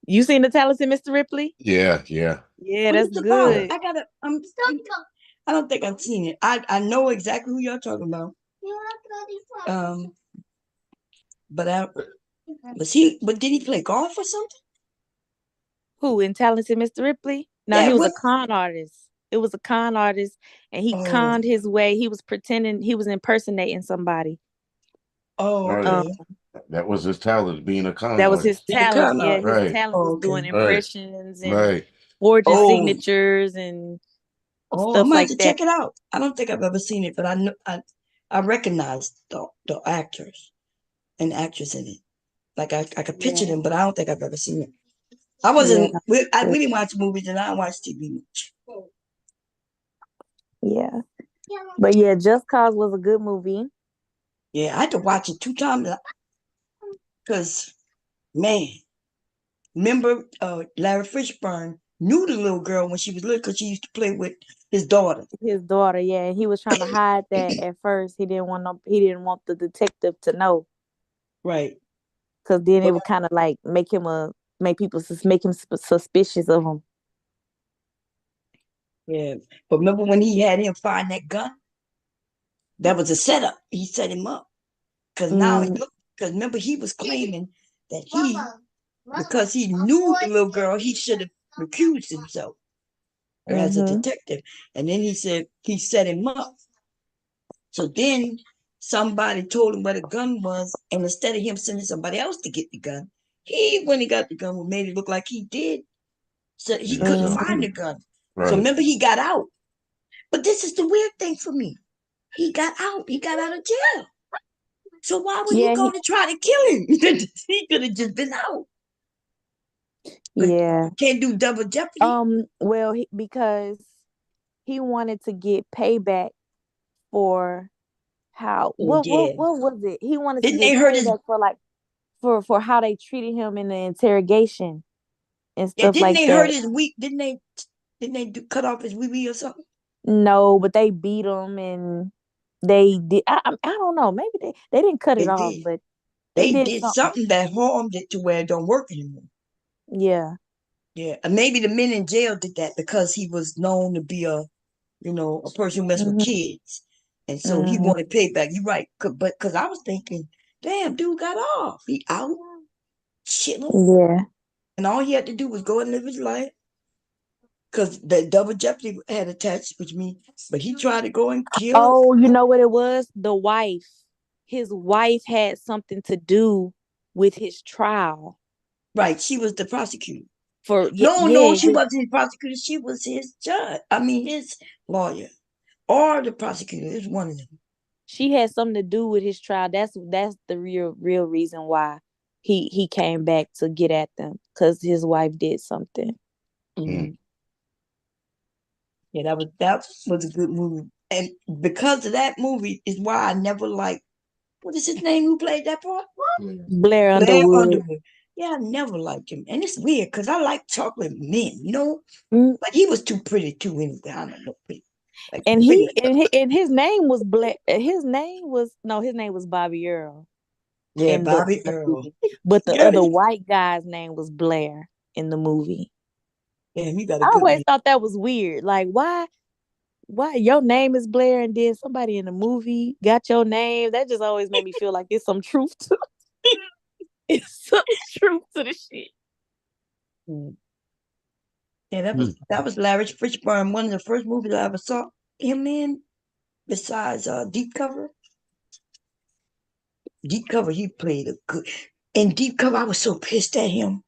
You seen The Talented Mr. Ripley? Yeah, yeah. Yeah, What that's is it about? good. I gotta. I don't think I've seen it. I know exactly who you're talking about. Um, but But did he play golf or something? Who in Talented Mr. Ripley? No, Yeah. he was a What? con artist. It was a con artist, and he Oh. conned his way. He was pretending he was impersonating somebody. Oh. Oh, Okay. that was his talent, being a con That was his artist. The talent. con Yeah, his Right, talent was Oh, doing okay. right, impressions and right. forging Oh. signatures and Oh, I stuff might have like to that. check it out. I don't think I've ever seen it, but I know I recognize the actors and actress in it. Like I could picture Yeah, them, but I don't think I've ever seen it. yeah, I really watch movies and I don't watch TV much. yeah. But yeah, Just Cause was a good movie. Yeah, I had to watch it 2 times because man, remember Larry Fishburne knew the little girl when she was little because she used to play with his daughter. His daughter, yeah, he was trying to hide that at first. He didn't want the detective to know, Right. because then it But would kind of like make people make him suspicious of him. yeah. But remember when he had him find that gun? That was a setup. He set him up. Because now Mm, because remember he was claiming that because he knew the little girl, he should have recused himself as a mm-hmm. detective. And then he said he set him up. So then somebody told him where the gun was, and instead of him sending somebody else to get the gun, he when he got the gun, made it look like he did. So he Did couldn't Mm-hmm. find the something. gun. So Right. remember he got out. But this is the weird thing for me. He got out. He got out of jail. So why would he Yeah, go to try to kill him? He could have just been out. But yeah. can't do double jeopardy. Well, because he wanted to get payback for how Oh yeah. what was it? He wanted to Didn't they get hurt his payback for like for how they treated him in the interrogation and yeah, stuff didn't like they hurt that. his wheat? Didn't they cut off his wee or something? No, but they beat him, and they did. I don't know. Maybe they didn't cut it They off, did. but they They did did something. something that harmed it to where it don't work anymore. Yeah. Yeah. And maybe the men in jail did that because he was known to be a person who messed with Hmm. kids. And so he Hmm. wanted payback. You're right. But because I was thinking, damn, dude got off. He out chilling. Yeah. And all he had to do was go and live his life. Because the double jeopardy had attached, which means, but he tried to go and kill. Oh, you know what it was? The wife. His wife had something to do with his trial. Right, she was the prosecutor. For No, yeah, she wasn't his prosecutor. She was his judge. I mean, his lawyer or the prosecutor. It's one of them. she had something to do with his trial. That's the real reason why he came back to get at them, because his wife did something. Mhm. Yeah, that was a good movie, and because of that movie is why I never liked what is his name who played that part? Blair Blair Underwood. Underwood. Yeah, I never liked him, and it's weird because I like chocolate men, Mm. but he was too pretty too anyway. I don't know, like And pretty. his name was Blair. His name was Bobby Earl Yeah, in the Bobby Earl. movie, but the Girl, other white guy's name was Blair in the movie. Damn, you got I a good always name. thought that was weird. Like, why your name is Blair and then somebody in the movie got your name? That just always made me feel like there's some truth to it's some truth to the shit. Yeah, that was Larry Fishburne, one of the first movies I ever saw him in, besides Deep Cover. Deep Cover, he played a good. In Deep Cover, I was so pissed at him.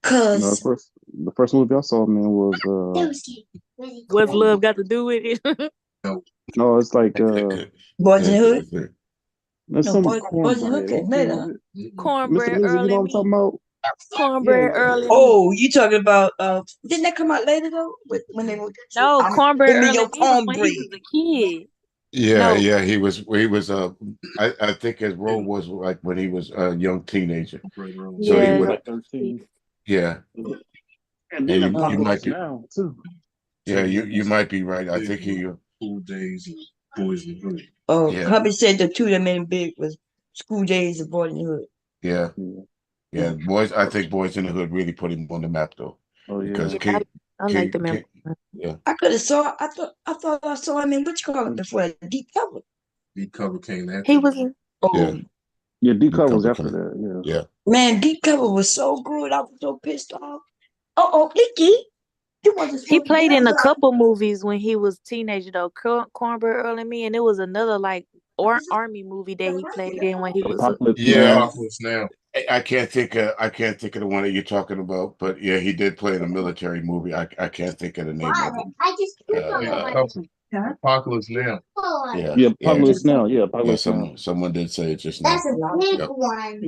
No, Cause the first movie I saw him in was What's love got to do with it? no, it's like Boys in the Hood. there's No, some Boys in the Hood cornbread. came What's the name later. of it? Mr. Cornbread Music, you Earl know and what I'm me. talking about? Cornbread Yeah. Earl and me. Oh, you talking about didn't that come out later though? When they were No, Cornbread give me Earl your and me was when he cornbread. was a kid. Yeah, No. yeah, he was I think his role was like when he was a young teenager. So he Yeah. would Like 13. yeah. And And then you might Apocalypse be Now too. yeah, you might be right. I think he Oh, yeah, hubby said the two that made him big was School Days and Boys in the Hood. yeah. Yeah, boys. I think Boys in the Hood really put him on the map, though, Oh because yeah. Yeah, I like the memory. yeah, I could have saw. I thought I saw him in what you call him before that Deep Cover. Deep Cover came after. He was in. Oh Yeah, D Deep Cover was Cover after came. that. Yeah. Yeah, man, Deep Cover was so good. I was so pissed off. Icky, you wasn't He supposed to played get in a up. couple movies when he was teenager though. Cornbread Earl and me, and it was another like army movie that he played in when he was a Apocalypse yeah. Now. Apocalypse Now. I can't think of the one that you're talking about, but yeah, he did play in a military movie. I can't think of the name of it. I just Apocalypse Now. Yeah, Yeah, yeah, Apocalypse Now. Yeah, yeah. Apocalypse Now. Someone did say it just That's now. a big Yep. one.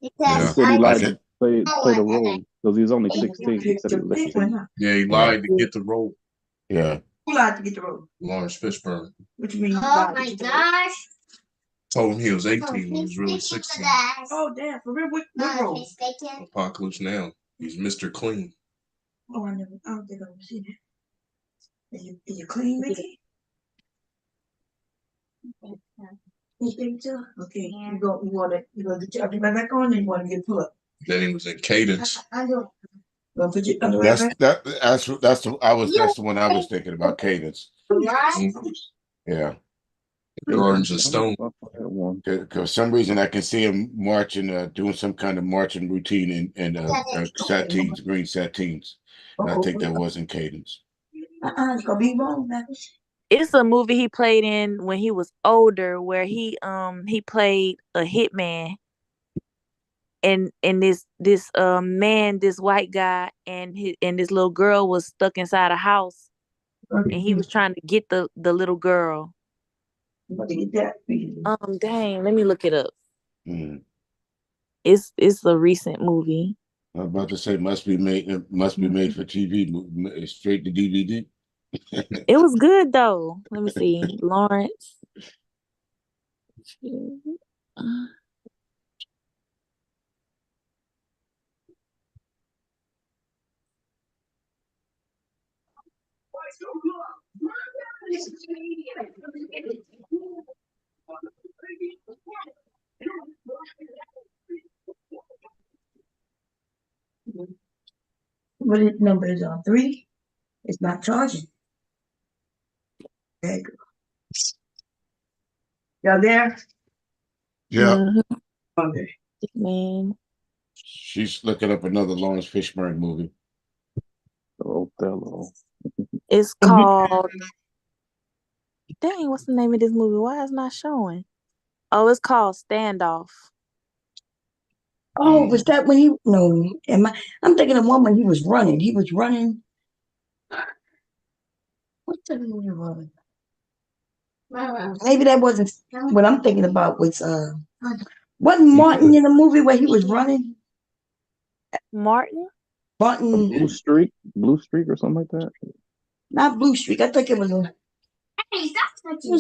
He Yeah, said he I lied think to play the role because he was only 16. He said he was 16. Yeah, he lied to get the role. yeah. Who lied to get the role? Lawrence Fishburne. What you mean? Oh my gosh. Told him he was 18 when he was really 16. Oh damn! For real? What role? Apocalypse Now. He's Mr. Clean. Oh, I don't think I've seen it. Is you clean, Mickey? You think so? Okay. You gonna get your underwear back on, and you want to get pull up. Then he was in Cadence. Gonna put your underwear back. That's the one I was thinking about. Cadence. Yeah. Gardens of Stone. Because for some reason I can see him marching, doing some kind of marching routine in satins, green satins. And I think that was in Cadence. It's gonna be wrong, baby. It's a movie he played in when he was older where he played a hitman and this man, this white guy and this little girl was stuck inside a house and he was trying to get the little girl. Dang, let me look it up. It's a recent movie. I was about to say must be made for TV, straight to DVD. It was good though. Let me see. Lawrence. What number is on? 3? It's not charging. There you go. Y'all there? Yeah. Okay. Man. She's looking up another Lawrence Fishburne movie. Othello. It's called. Dang, what's the name of this movie? Why is it not showing? Oh, it's called Standoff. Oh, was that when he? No, I'm thinking of one when he was running. He was running. What the movie was? Maybe that wasn't what I'm thinking about. Wasn't Martin in a movie where he was running? Martin? Martin. Blue Streak or something like that. Not Blue Streak. I think it was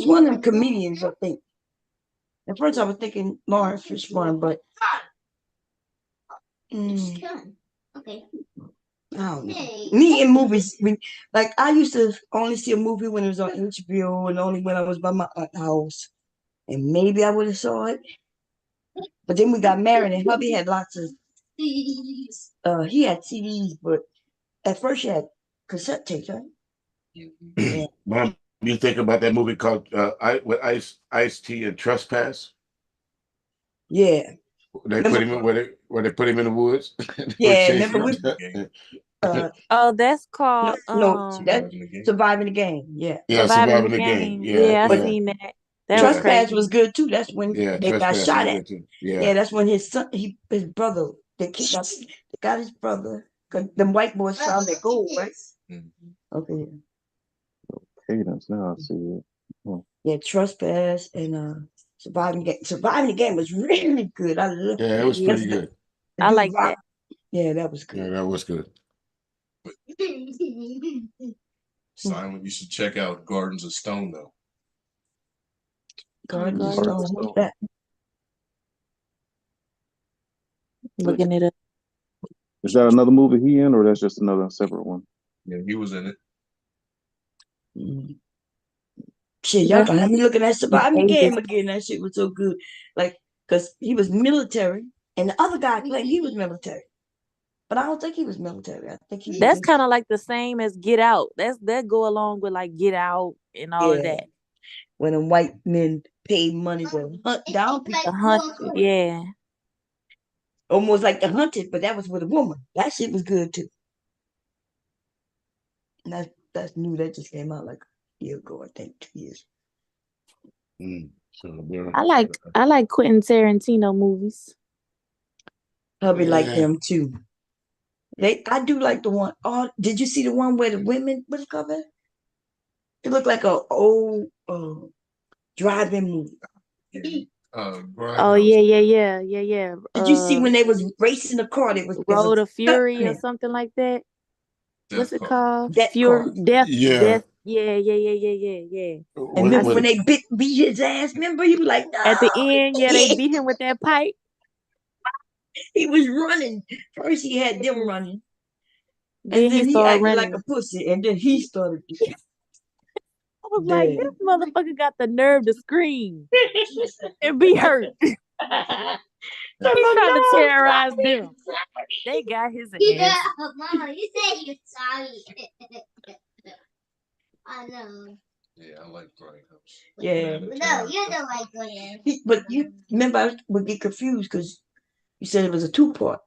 one of them comedians, I think. At first I was thinking Lawrence Fishburne, but Okay. I don't know. Me in movies, like I used to only see a movie when it was on HBO and only when I was by my aunt's house. And maybe I would have saw it. But then we got married and hubby had lots of he had CDs, but at first she had cassette tapes, right? Yeah. Mom, you think about that movie called with Ice T and Trespass? Yeah. They put him in where they put him in the woods. Yeah, remember we Oh, that's no, called that's surviving the game. Yeah. Surviving the Game. Yeah, I But seen that. That was Trespass crazy. was good too. That's when they got Trespass shot was at. good too. Yeah. Yeah, that's when his brother, they kidnapped, they got his brother. Cause them white boys found their gold, right? Okay. Yeah. Cadence. Now I see it. Oh. Yeah, Trespass and Surviving Game. Surviving the Game was really good. I love. Yeah, it was pretty good. I like that. Yeah, that was good. Yeah, that was good. Silent, you should check out Gardens of Stone though. Gardens of Stone. What's that? Looking it up. Is that another movie he in, or that's just another separate one? Yeah, he was in it. Shit, y'all gonna have me looking at Surviving the Ages. Game again. That shit was so good. Like, cause he was military, and the other guy claimed he was military, but I don't think he was military. I think he. That's kind of like the same as Get Out. That go along with like Get Out and all of that. When the white men paid money to hunt down people. The Hunt, yeah. Almost like The Hunted, but that was with a woman. That shit was good too. And that's new. That just came out like a year ago, I think, 2 years. I like Quentin Tarantino movies. Hubby like them too. I do like the one. Oh, did you see the one where the women was covered? It looked like a old drive-in movie. Oh yeah. Did you see when they was racing the car? Road of Fury or something like that? What's it called? Death Fury, Car. Death, Yeah. Death. Yeah. And remember when they beat his ass? Remember he was like, no. At the end, yeah, they beat him with that pipe. He was running. First he had them running. Then And then he started acted running. like a pussy. And then he started. I was like, this motherfucker got the nerve to scream and be hurt. He's trying to terrorize them. They got his ass. Mama, you said you're sorry. I know. Yeah, I like Grindhouse. Yeah. No, you don't like Grindhouse. But you remember I would get confused because you said it was a 2-part.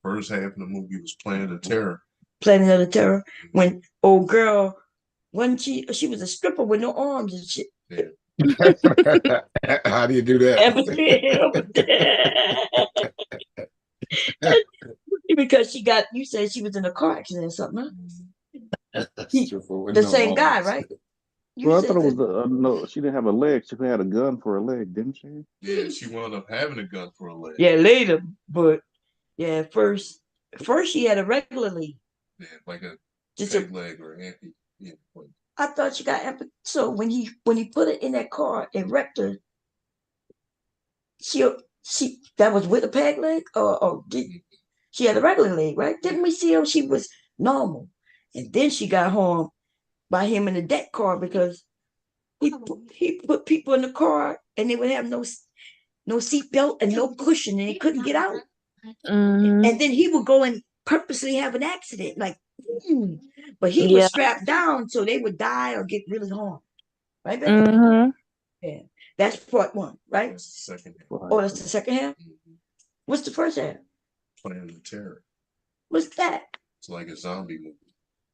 First half of the movie was Planet of Terror. Planet of the Terror. When old girl, when she was a stripper with no arms and shit. Yeah. How do you do that? Because you said she was in a car accident or something, huh? The same guy, right? Well, I thought it was no. She didn't have a leg. She had a gun for a leg, didn't she? Yeah, she wound up having a gun for a leg. Yeah, later, but yeah, first she had a regular leg. Yeah, like a just peg leg or ampy. Yeah. I thought she got amputated. So when he put it in that car and wrecked her, she that was with a peg leg, or did she had a regular leg, right? Didn't we see her? She was normal, and then she got harmed by him in the deck car because he put people in the car and they would have no seat belt and no cushion and they couldn't get out. And then he would go and purposely have an accident, like, but he was strapped down so they would die or get really harmed, right? Yeah, that's part one, right? That's the second half. Oh, that's the second half. What's the first half? Planet of Terror. What's that? It's like a zombie movie.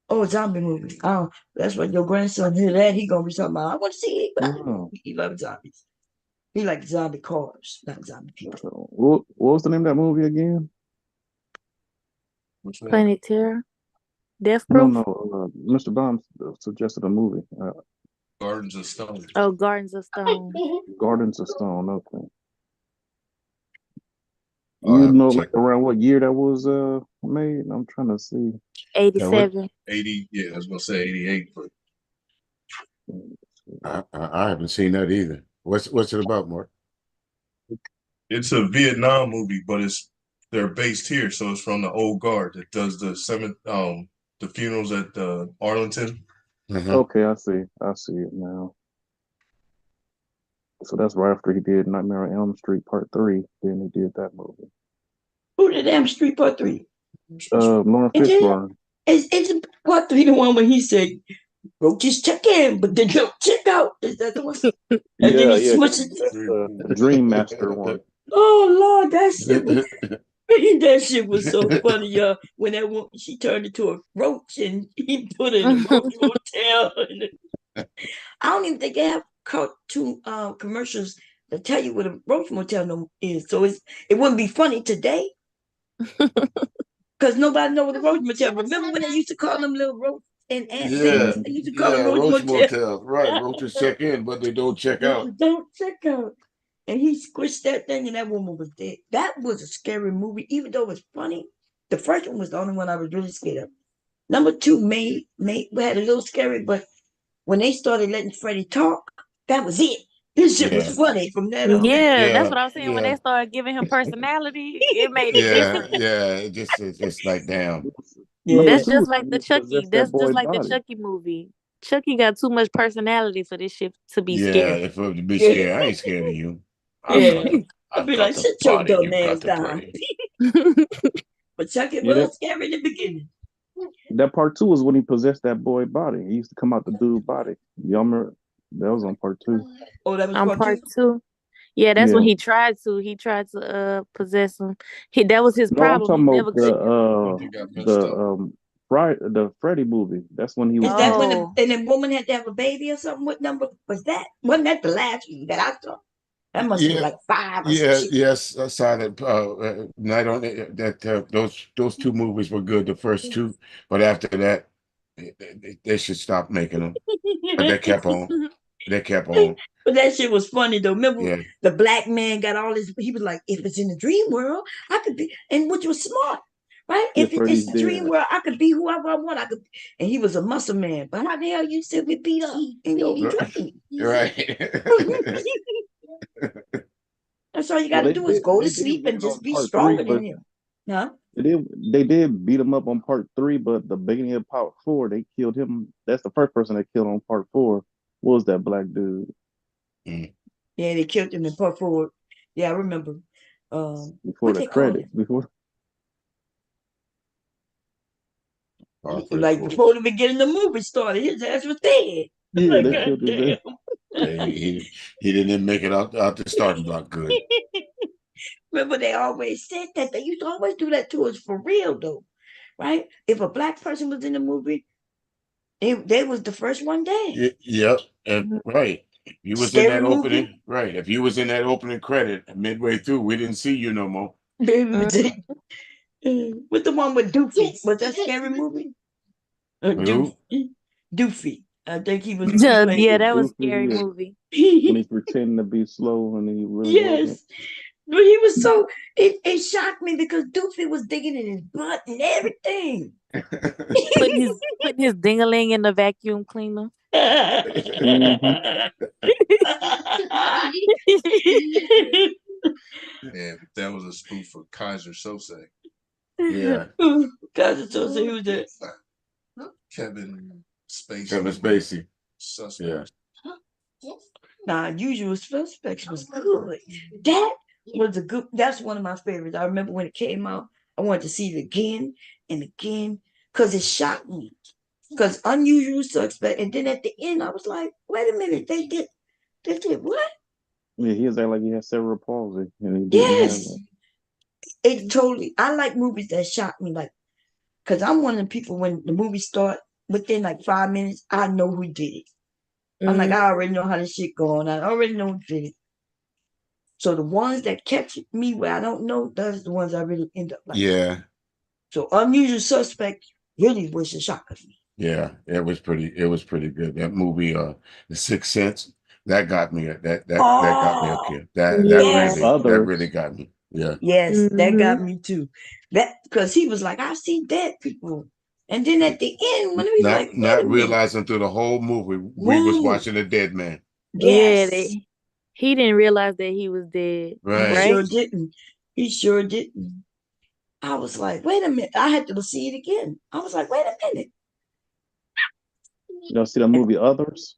Oh, zombie movie. Oh, that's what your grandson hear that. He gonna be talking about. I want to see it, but he loves zombies. He likes zombie cars, not zombie people. What was the name of that movie again? Planet Terror. Death Proof. No. Mr. Dom suggested a movie. Gardens of Stone. Oh, Gardens of Stone. Gardens of Stone. Okay. You know, like around what year that was made? I'm trying to see. 87. 80. Yeah, I was gonna say 88, but I haven't seen that either. What's it about, Mark? it's a Vietnam movie, but they're based here, so it's from the old guard that does the funerals at Arlington. Okay, I see it now. So that's right after he did Nightmare on Elm Street Part 3. Then he did that movie. Who did Elm Street Part 3? Lawrence And then Fishburne. it's part three, the one when he said, roaches check in, but they don't check out. Is that the one? And then Yeah, he yeah, smushes. that's the Dream Master one. Oh Lord, that shit was that shit was so funny, y'all. When that woman she turned into a roach and he put her in a roach motel. I don't even think they have cartoon commercials that tell you what a roach motel is. So it wouldn't be funny today. Because nobody know what a roach motel. Remember when they used to call them little roach and ant things? They used to call them roach roach motel. motel. Right, roaches check in, but they don't check out. Don't check out. And he squished that thing, and that woman was dead. That was a scary movie, even though it was funny. The first one was the only one I was really scared of. Number two we had a little scary, but when they started letting Freddie talk, that was it. This shit was funny from that on. Yeah, that's what I was saying. When they started giving him personality, it made it different. It's like damn. Number That's two just is like when the he Chucky. possessed that That's just boy like the body. Chucky movie. Chucky got too much personality for this shit to be Yeah, scary. if it to be scared, I ain't scared of you. Yeah. I've I'd be got like, the sit your body, dumb you ass got the down. brain. But Chucky Yeah, was scary in the beginning. that part two was when he possessed that boy body. He used to come out the dude body. Y'all remember? That was on part two. Oh, that was On part part two? 2. Yeah, that's when Yeah. he tried to. He tried to possess him. That was his No, I'm problem. He talking about never could. the Freddy movie. That's when he was Is that when Oh, the woman had to have a baby or something? What number was that? Wasn't that the last one that I saw? That must have been Yeah, like 5 or some shit. yes, I saw that. Night on that those two movies were good, the first two, but after that, they should stop making them. But they kept on. They kept on. But that shit was funny though. Remember Yeah, the black man got all this, he was like, if it's in the dream world, I could be, and which was smart, right? Yeah, If it's Freddy's the dream dead. world, I could be whoever I want. I could, and he was a muscle man. But how the hell you still get beat up in your dream? right. That's all you Well, got to do is go to they did sleep beat and him on just be part three, stronger than but him. Huh? they did beat him up on part three, but the beginning of part four, they killed him. That's the first person they killed on part four. Was that black dude? Yeah, they killed him in part four. Yeah, I remember. Before What the they call it? credits, before Like before the beginning of the movie started, his ass was dead. yeah, Like, they killed his goddamn. ass. He didn't make it out the starting block good. Remember, they always said that. They used to always do that to us for real, though, right? If a black person was in the movie, they was the first one dead. Yep, and right. If you was in Scary that movie. opening, right? If you was in that opening credit midway through, we didn't see you no more. Baby, with the one with Doofy. Was that scary movie? Who? Doofy. I think he was playing. yeah, that was a scary Goofy, movie. when he's pretending to be slow and he really wasn't. Yes. But he was so it shocked me because Doofy was digging in his butt and everything. Putting his dingaling in the vacuum cleaner. Mm-hmm. Yeah, that was a spoof of Kaiser Sose. Yeah. Kaiser Sose, who was that? Kevin Spacey. Kevin Spacey. Suspect. Yeah. Nah, Usual Suspects was good. That was a good. That's one of my favorites. I remember when it came out. I wanted to see it again and again because it shocked me. Because Unusual Suspect, and then at the end, I was like, "Wait a minute, they did what?" Yeah, he was acting like he had cerebral palsy and he didn't have Yes, that. it totally. I like movies that shock me, like because I'm one of the people when the movie start within like 5 minutes, I know who did it. I'm like, I already know how this shit going. I already know who did it. So the ones that catch me where I don't know, those the ones I really end up like. Yeah. So Unusual Suspect really was a shocker to me. Yeah, it was pretty good. That movie, The Sixth Sense, that got me that got me a kill. That Yes. really got me. Yeah. Yes, that got me too. That because he was like, I see dead people. And then at the end, when he was like, wait a Not minute. realizing through the whole movie we was watching a dead man. Yeah, Yes. he didn't realize that he was dead. Right. He sure didn't. He sure didn't. I was like, wait a minute. I had to see it again. I was like, wait a minute. Y'all see that movie Others?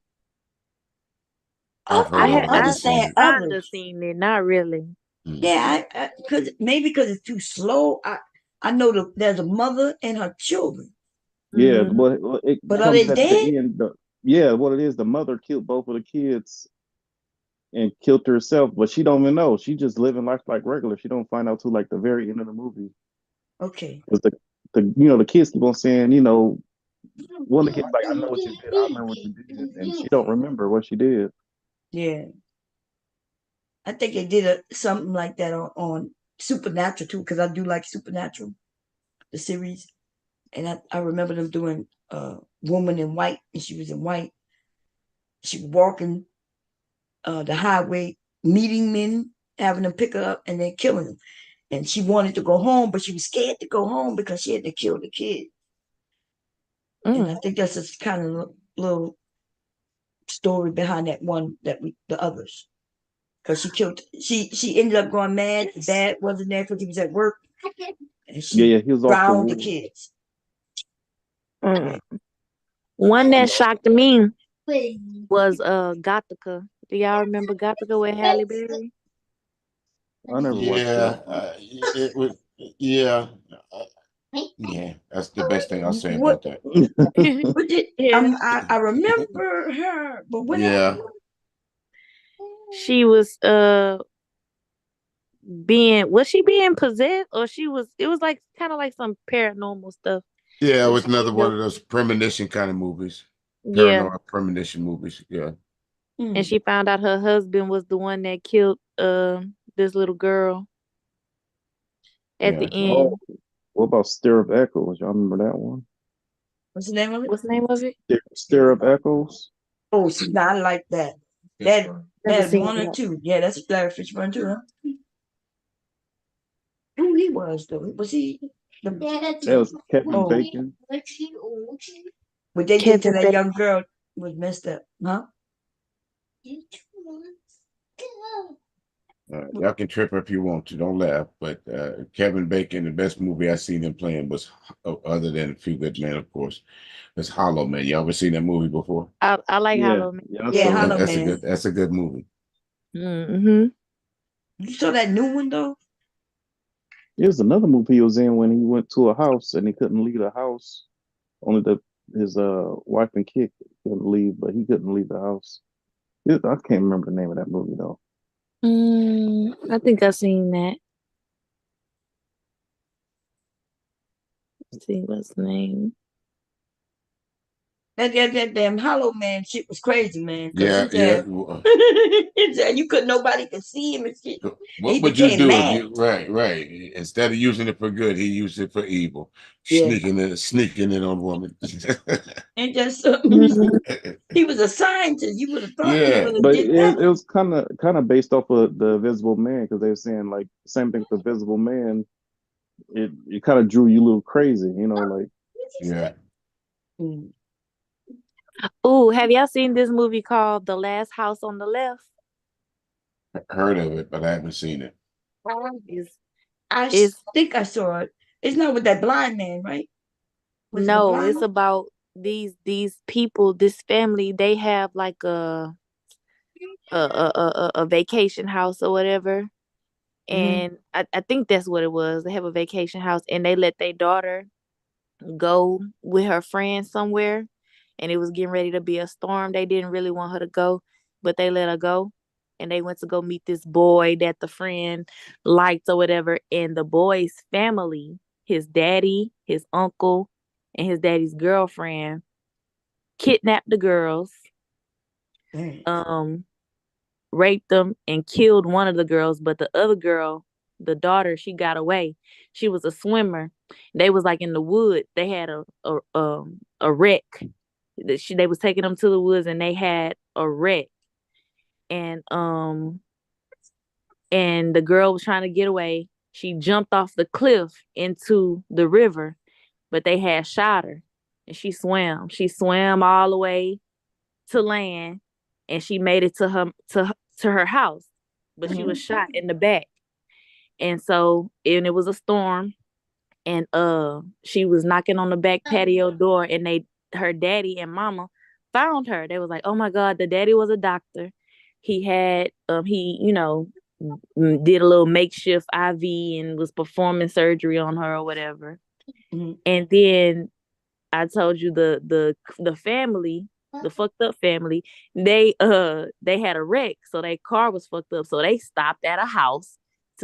I've heard I of had it. I I haven't seen it. kinda seen it, not really. Yeah, because maybe because it's too slow. I know there's a mother and her children. Yeah, Mm. well, it But are comes they at dead? the end. Yeah, what it is, the mother killed both of the kids and killed herself, but she don't even know. She just living life like regular. She don't find out till like the very end of the movie. Okay. Because the kids keep on saying, one of the kids like, I know what you did. I remember what you did, and she don't remember what she did. Yeah. I think they did something like that on Supernatural too, because I do like Supernatural, the series. And I remember them doing Woman in White, and she was in white. She was walking the highway, meeting men, having them pick her up, and then killing them. And she wanted to go home, but she was scared to go home because she had to kill the kid. And I think that's just kind of little story behind that one the others. Because she ended up going mad. The dad wasn't there because he was at work, and she He was off the drowned the wall. kids. One that shocked me was Gothica. Do y'all remember Gothica with Halle Berry? I never watched Yeah, that. it was. Yeah, yeah. That's the best thing I'll say What? about that. What did Yeah. I remember her, but what Yeah, happened? She was was she being possessed, or it was like kind of like some paranormal stuff. yeah. It But was she another ended one up, of those premonition kind of movies, yeah. paranormal premonition movies. Yeah, And she found out her husband was the one that killed this little girl at the yeah. end. Oh, what about Stir of Echoes? Y'all remember that one? What's the name of it? What's the name of it? Stir of Echoes. Oh, see, not like that. That Never had seen one or that. two. Yeah, that's Larry Fishburne too, huh? Who he was though? Was he the That was Kevin oh? Bacon. But they did to Kevin that Bacon. young girl was messed up, huh? Y'all can trip if you want to. Don't laugh. But Kevin Bacon, the best movie I seen him playing was, other than A Few Good Men, of course, was Hollow Man. You ever seen that movie before? I like Yeah, Hollow Man. yeah, I Yeah, saw Hollow that. Man. That's a good movie. Mm-hmm. You saw that new one though? There's another movie he was in when he went to a house and he couldn't leave the house. Only his wife and kid couldn't leave, but he couldn't leave the house. I can't remember the name of that movie though. I think I've seen that. Let's see what's the name. That damn Hollow Man shit was crazy, man. Cause Yeah, he yeah. said, he said you could nobody could see him and shit. What He would you became do if mad. you right? Instead of using it for good, he used it for evil, Yeah, sneaking in on women. and just Mhm. he was a scientist. You would have thought he Yeah, would have But did that. it was kind of based off of the Invisible Man because they were saying like same thing with the Invisible Man. It kind of drew you a little crazy, like yeah. Mm. Ooh, have y'all seen this movie called The Last House on the Left? Heard of it, but I haven't seen it. It's, I it's think I saw it. It's not with that blind man, right? Was it a no, blind it's man? about these people, this family. They have like a vacation house or whatever, Mm-hmm. and I think that's what it was. They have a vacation house, and they let their daughter go with her friend somewhere, and it was getting ready to be a storm. They didn't really want her to go, but they let her go, and they went to go meet this boy that the friend liked or whatever. And the boy's family, his daddy, his uncle, and his daddy's girlfriend kidnapped the girls, Mm. um raped them and killed one of the girls, but the other girl, the daughter, she got away. She was a swimmer. They was like in the woods. They had a wreck. They was taking them to the woods, and they had a wreck. And and the girl was trying to get away. She jumped off the cliff into the river, but they had shot her, and she swam. She swam all the way to land, and she made it to her house, but she was shot in the back. And so, and it was a storm, and she was knocking on the back patio door, and her daddy and mama found her. They was like, "Oh my God, the daddy was a doctor. He had he did a little makeshift IV and was performing surgery on her or whatever. And then I told you the family, the fucked up family, they had a wreck, so their car was fucked up, so they stopped at a house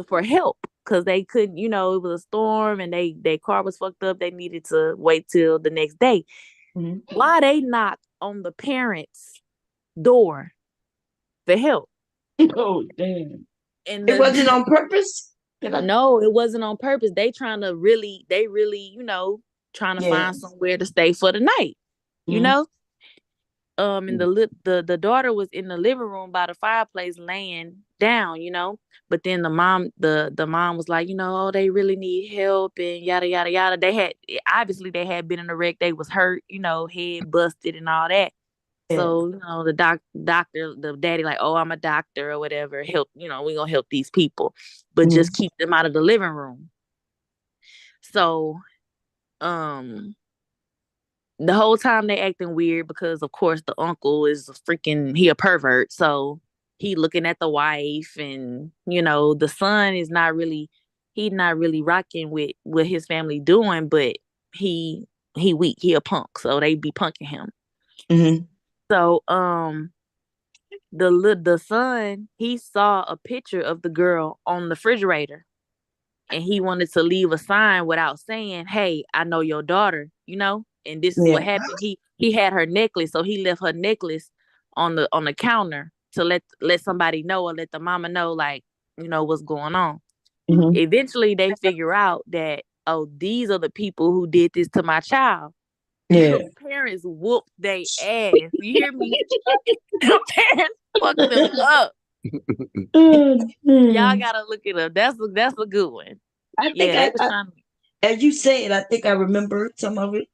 for help because they couldn't, it was a storm and their car was fucked up. They needed to wait till the next day. Why they knocked on the parents' door for help? Oh damn! And It wasn't on purpose. No, it wasn't on purpose. They really, trying to find somewhere to stay for the night. And the daughter was in the living room by the fireplace laying down, but then the mom was like, oh, they really need help and yada yada yada. They had been in a wreck, they was hurt, head busted and all that. So, the doctor, the daddy, like, oh, I'm a doctor or whatever, help, we gonna help these people, but just keep them out of the living room. So the whole time they acting weird because of course the uncle is he a pervert. So he looking at the wife, and the son is not really rocking with what his family doing, but he weak, he a punk, so they be punking him. So the son, he saw a picture of the girl on the refrigerator, and he wanted to leave a sign without saying, hey, I know your daughter, and this is what happened. He had her necklace, so he left her necklace on the counter to let somebody know, or let the mama know, like, what's going on. Eventually they figure out that, oh, these are the people who did this to my child. The parents whooped their ass. You hear me? The parents fucked them up. Y'all gotta look it up. That's a good one. I think as you say it, I think I remember some of it.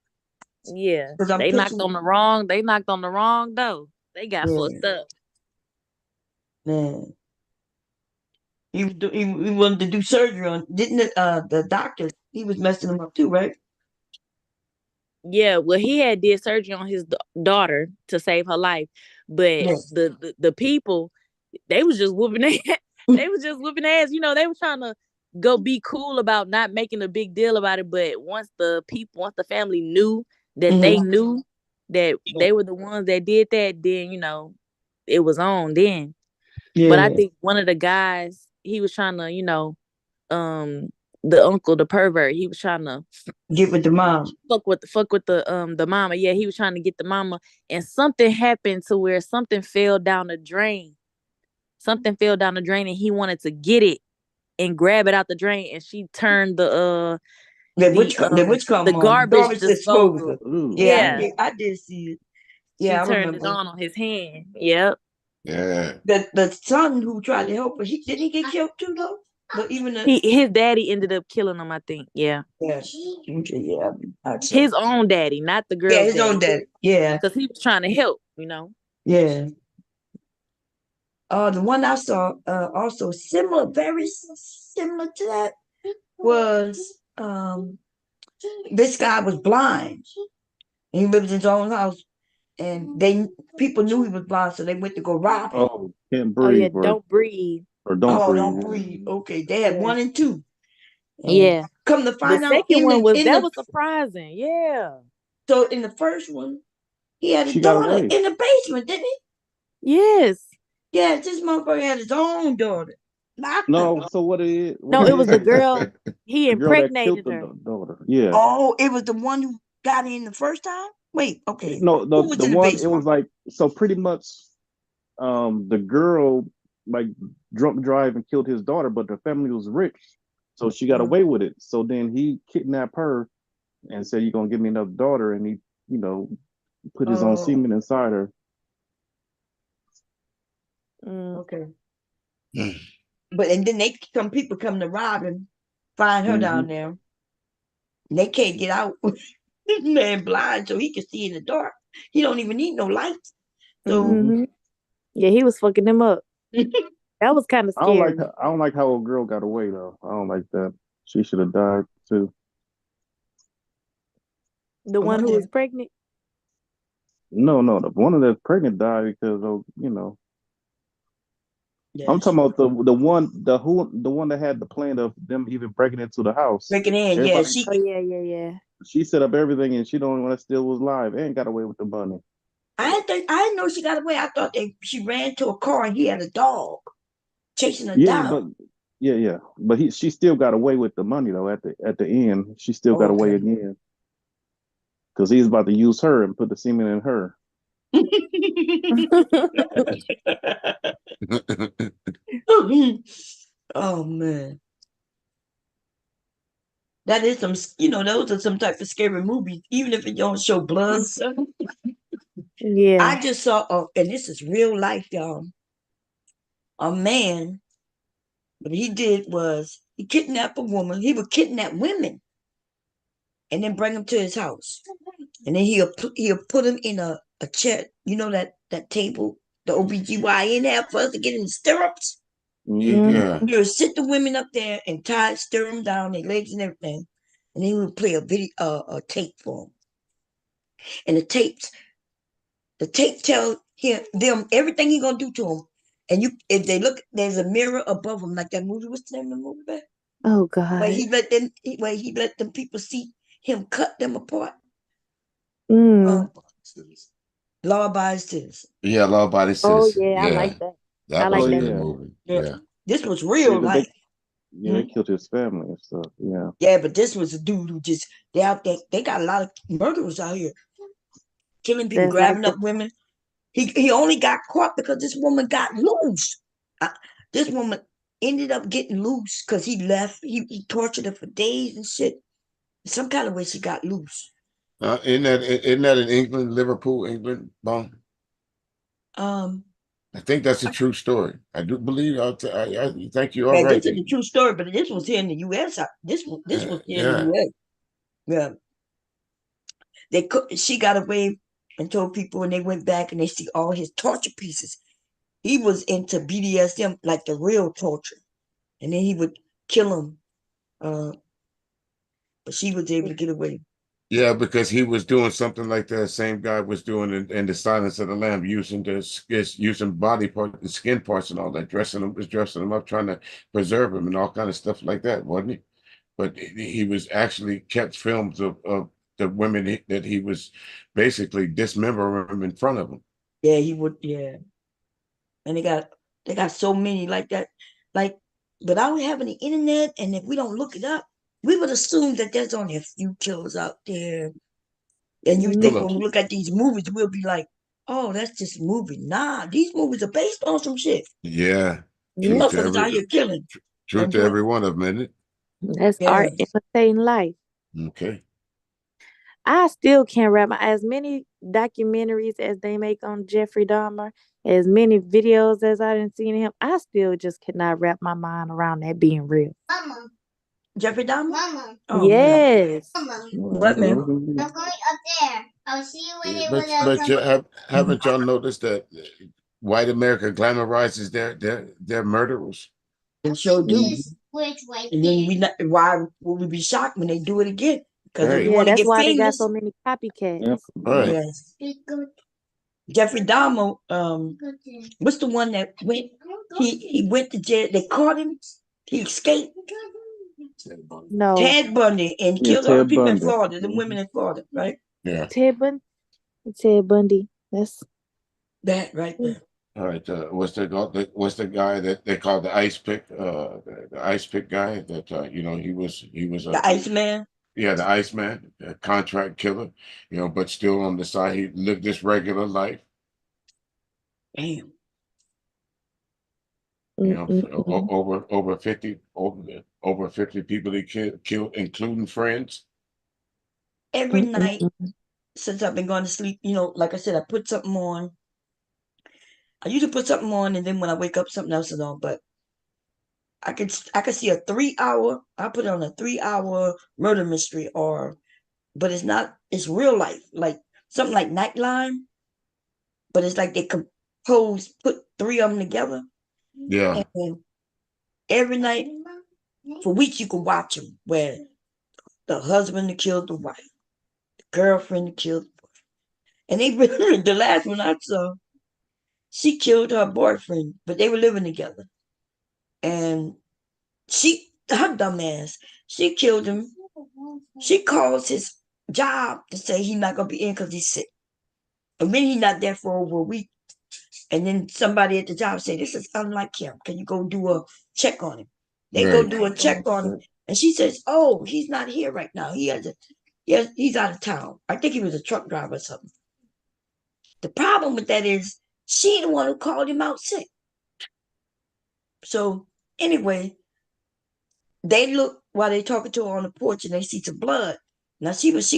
Yeah, they knocked on the wrong door. They got fucked up. Man, he wanted to do surgery on, didn't it? The doctor, he was messing him up too, right? Yeah, well, he had did surgery on his daughter to save her life, but the people, they was just whooping ass. They was just whooping ass. They were trying to go be cool about not making a big deal about it. But once the family knew that they knew that they were the ones that did that, then it was on then. But I think one of the guys, he was trying to, the uncle, the pervert, he was trying to get with the mom. Fuck with the mama. Yeah, he was trying to get the mama, and something happened to where something fell down the drain. Something fell down the drain, and he wanted to get it and grab it out the drain, and she turned the garbage disposal. Yeah, I did see it. Yeah, she turned it on his hand. Yep. Yeah. The son who tried to help her, didn't he get killed too though? But even his daddy ended up killing him, I think. Yeah. Yeah. His own daddy, not the girl's his own daddy. Yeah. Because he was trying to help, Yeah. The one I saw, also similar, very similar to that, was this guy was blind. He lived in his own house, and people knew he was blind, so they went to go rob him. Oh, can't breathe. Don't breathe. Or don't breathe. Don't breathe. Okay, they had 1 and 2. And come to find out, the second one was surprising. Yeah. So in the first one, he had a daughter in the basement, didn't he? Yes. Yes, this motherfucker had his own daughter. No, so what it is? No, it was the girl. He impregnated her. Daughter. Yeah. Oh, it was the one who got in the first time? Wait, okay. No, the one, it was like, so pretty much the girl like drunk drive and killed his daughter, but the family was rich, so she got away with it. So then he kidnapped her and said, "You're gonna give me another daughter," and he, put his own semen inside her. Okay. But and then some people come to rob him, find her down there. And they can't get out. This man blind, so he can see in the dark. He don't even need no lights. So yeah, he was fucking them up. That was kind of scary. I don't like how old girl got away though. I don't like that. She should have died too. The one who was pregnant? No, the one that's pregnant died because of, I'm Yes. talking about the one that had the plan of them even breaking into the house. Breaking in, yeah. Everybody, Oh yeah. she set up everything, and she don't want to still was live and got away with the money. I didn't know she got away. I thought she ran to a car and he had a dog chasing her Yeah, down. but yeah. But she still got away with the money though. At the end, she still got away Okay. again because he was about to use her and put the semen in her. Oh man, that is some. Those are some type of scary movies, even if it don't show blood. Yeah. I just saw, and this is real life, y'all. A man, what he did was he kidnapped a woman. He would kidnap women and then bring them to his house, and then he'll put them in a chair. That table the OBGYN have for us to get in stirrups. Yeah. He'll sit the women up there and stir them down, their legs and everything, and then he would play a tape for them. And the tape tell them everything he gonna do to them. And if they look, there's a mirror above them, like that movie. What's the name of the movie, babe? Oh Where God. he let them people see him cut them apart. Mm. Law Abiding Citizen. Yeah, Law Abiding Oh Citizen. yeah, I Yeah, like that. that I was like a that. good Yeah, movie. Yeah. Yeah. This was yeah, real but life. they killed his family and stuff. Yeah, Yeah, but this was a dude who just they out there. They got a lot of murderers out here killing people, That's like grabbing that. up women. He only got caught because this woman got loose. This woman ended up getting loose because he left. He tortured her for days and shit. Some kind of way she got loose. Isn't that in England, Liverpool, England, Bon? Um, I think that's a true story. I do believe. I think you are yeah, right. this is a true story, but this was here in the U.S. This was here in the Yeah. U.S. Yeah, she got away and told people, and they went back and they see all his torture pieces. He was into BDSM, like the real torture, and then he would kill him. But she was able to get away. Yeah, because he was doing something like that same guy was doing in the Silence of the Lamb, using body part, the skin parts and all that, dressing them up, trying to preserve him and all kind of stuff like that, wasn't he? But he was actually kept films of the women that he was basically dismembering in front of them. Yeah, he would. Yeah, and they got so many like that. Like, without having the internet, and if we don't look it up, we would assume that there's only a few killers out there. And you think when we look at these movies, we'll be like, "Oh, that's just a movie." Nah, these movies are based on some shit. Yeah, These truth to motherfuckers out here killing. truth to every one of them, isn't it? That's Yeah. art imitating life. Okay. I still can't wrap my as many documentaries as they make on Jeffrey Dahmer, as many videos as I didn't see him. I still just cannot wrap my mind around that being real. Mama. Jeffrey Dahmer? Mama. Oh, man. Yes. Mama. What, man? I'm going up there. I'll see you when it But when I come. haven't y'all noticed that white America glamorizes their murderers? They sure do. Which way? And then why would we be shocked when they do it again? Because if you Right. Yeah, want to that's get why they got famous, so many copycats. Right. yes. Jeffrey Dahmer, what's the one that went? He went to jail. They caught him. He escaped. No. Ted Bundy and Yeah, killed all the Ted people in Bundy. Florida, the women in Florida, right? Yeah. Ted Bundy. That's that right there. All right. What's the guy that they call the ice pick? The ice pick guy that he was The Iceman. Yeah, the Iceman, a contract killer, but still on the side, he lived this regular life. Damn. Over 50 people he killed, including friends. Every night since I've been going to sleep, like I said, I put something on. I usually put something on, and then when I wake up, something else is on. But I could see a 3 hour. I put on a 3 hour murder mystery, but it's not. It's real life, like something like Nightline. But it's like they put three of them together, Yeah. and every night for weeks you could watch them. Where the husband killed the wife, the girlfriend killed, and they the last one I saw. she killed her boyfriend, but they were living together. And her dumb ass, she killed him. She calls his job to say he's not gonna be in because he's sick. And then he's not there for over a week. And then somebody at the job said, "This is unlike him. Can you go do a check on him?" They go Right. do a check on him, and she says, "Oh, he's not here right now. He's out of town. I think he was a truck driver or something." The problem with that is she the one who called him out sick. So anyway, they look while they talking to her on the porch, and they see some blood. Now she was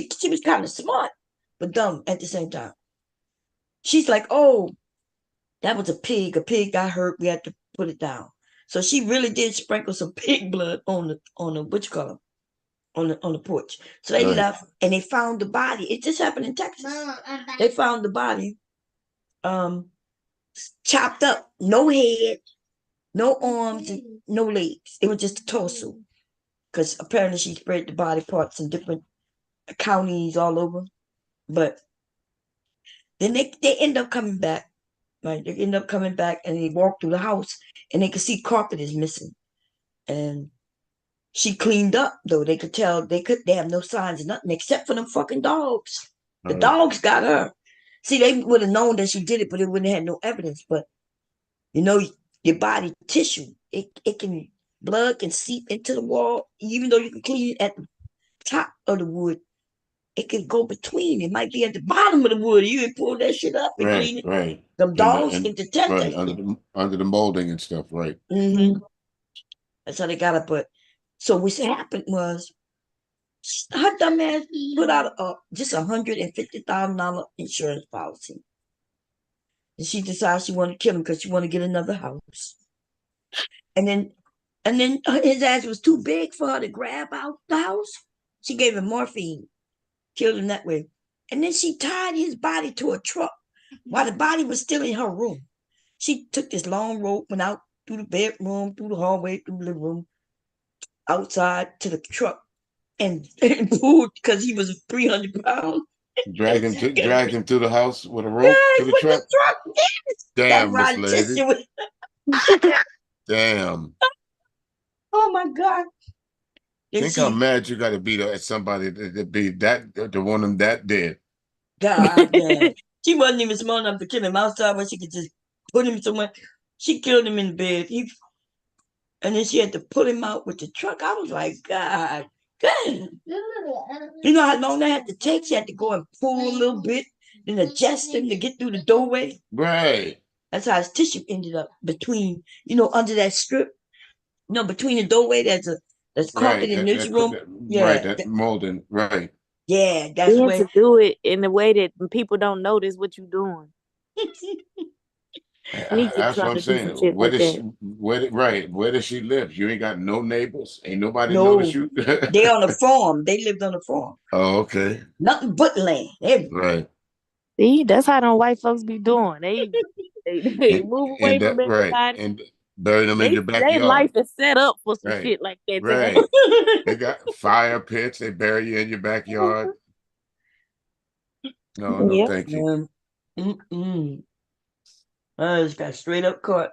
kind of smart, but dumb at the same time. She's like, "Oh, that was a pig. A pig got hurt. We had to put it down." So she really did sprinkle some pig blood on the what you call it, on the porch. So they Right. left and they found the body. It just happened in Texas. They found the body, chopped up, no head, no arms, and no legs. It was just a torso. Because apparently she spread the body parts in different counties all over. But then they end up coming back. Right? They end up coming back and they walk through the house and they could see carpet is missing. And she cleaned up though. They could tell they have no signs of nothing except for them fucking dogs. The dogs got her. See, they would have known that she did it, but it wouldn't have had no evidence. But you know, your body tissue, it can blood can seep into the wall, even though you can clean it at the top of the wood. It could go between. It might be at the bottom of the wood. You can pull that shit up and clean Right. it. Right. Them dogs can detect right that. under the molding and stuff. Right. Mm-hmm. That's how they got it. But so what happened was her dumb ass put out just $150,000 insurance policy. And she decided she wanted to kill him because she wanted to get another house. And then his ass was too big for her to grab out the house. She gave him morphine, killed him that way. And then she tied his body to a truck while the body was still in her room. She took this long rope, went out through the bedroom, through the hallway, through the living room, outside to the truck, and pulled because he was 300 pounds. Dragged him to the house with a rope to the truck. Yes. Damn, Miss That's Lady. was. Damn. Oh my God. Think how mad you got to be at somebody to be that to want him that dead. God damn. She wasn't even smart enough to kill him outside where she could just put him somewhere. She killed him in bed. And then she had to pull him out with the truck. I was like, God damn. You know how long that had to take? She had to go and pull a little bit, then adjust him to get through the doorway. Right. That's how his tissue ended up between, under that strip. Between the doorway, that's carpet in this room. Right, that molding. Right. Yeah, that's Then where. to do it in a way that people don't notice what you're doing. That's what I'm saying. Where does she live? You ain't got no neighbors. Ain't nobody notice you. They on a farm. They lived on a farm. Oh, okay. Nothing but land. Right. See, that's how them white folks be doing. They move away from everybody. And bury them in the backyard. Their life is set up for some shit like that. Right. They got fire pits. They bury you in your backyard. No, thank you. I just got straight up caught.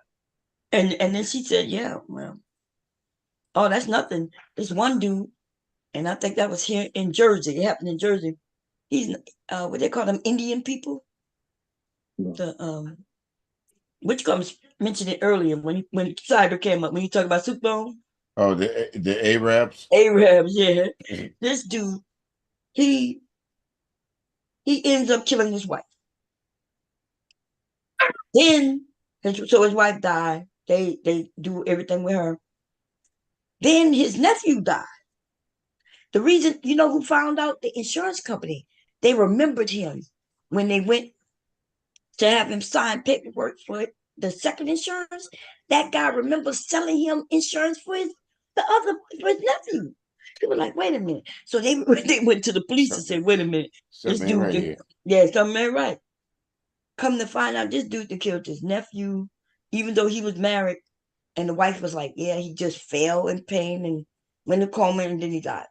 And then she said, yeah, well, oh, that's nothing. This one dude, and I think that was here in Jersey. It happened in Jersey. He's what they call them Indian people. The which comes mentioned it earlier when Cyber came up, when you talk about Soup Bone. Oh, the Arabs? Arabs, yeah. This dude, he ends up killing his wife. Then his wife died. They do everything with her. Then his nephew died. The reason, who found out? The insurance company. They remembered him when they went to have him sign paperwork for the second insurance. That guy remembers selling him insurance for his nephew. They were like, wait a minute. So they went to the police and said, wait a minute. This dude, something ain't right. Come to find out, this dude that killed his nephew, even though he was married, and the wife was like, yeah, he just fell in pain and went to coma and then he died.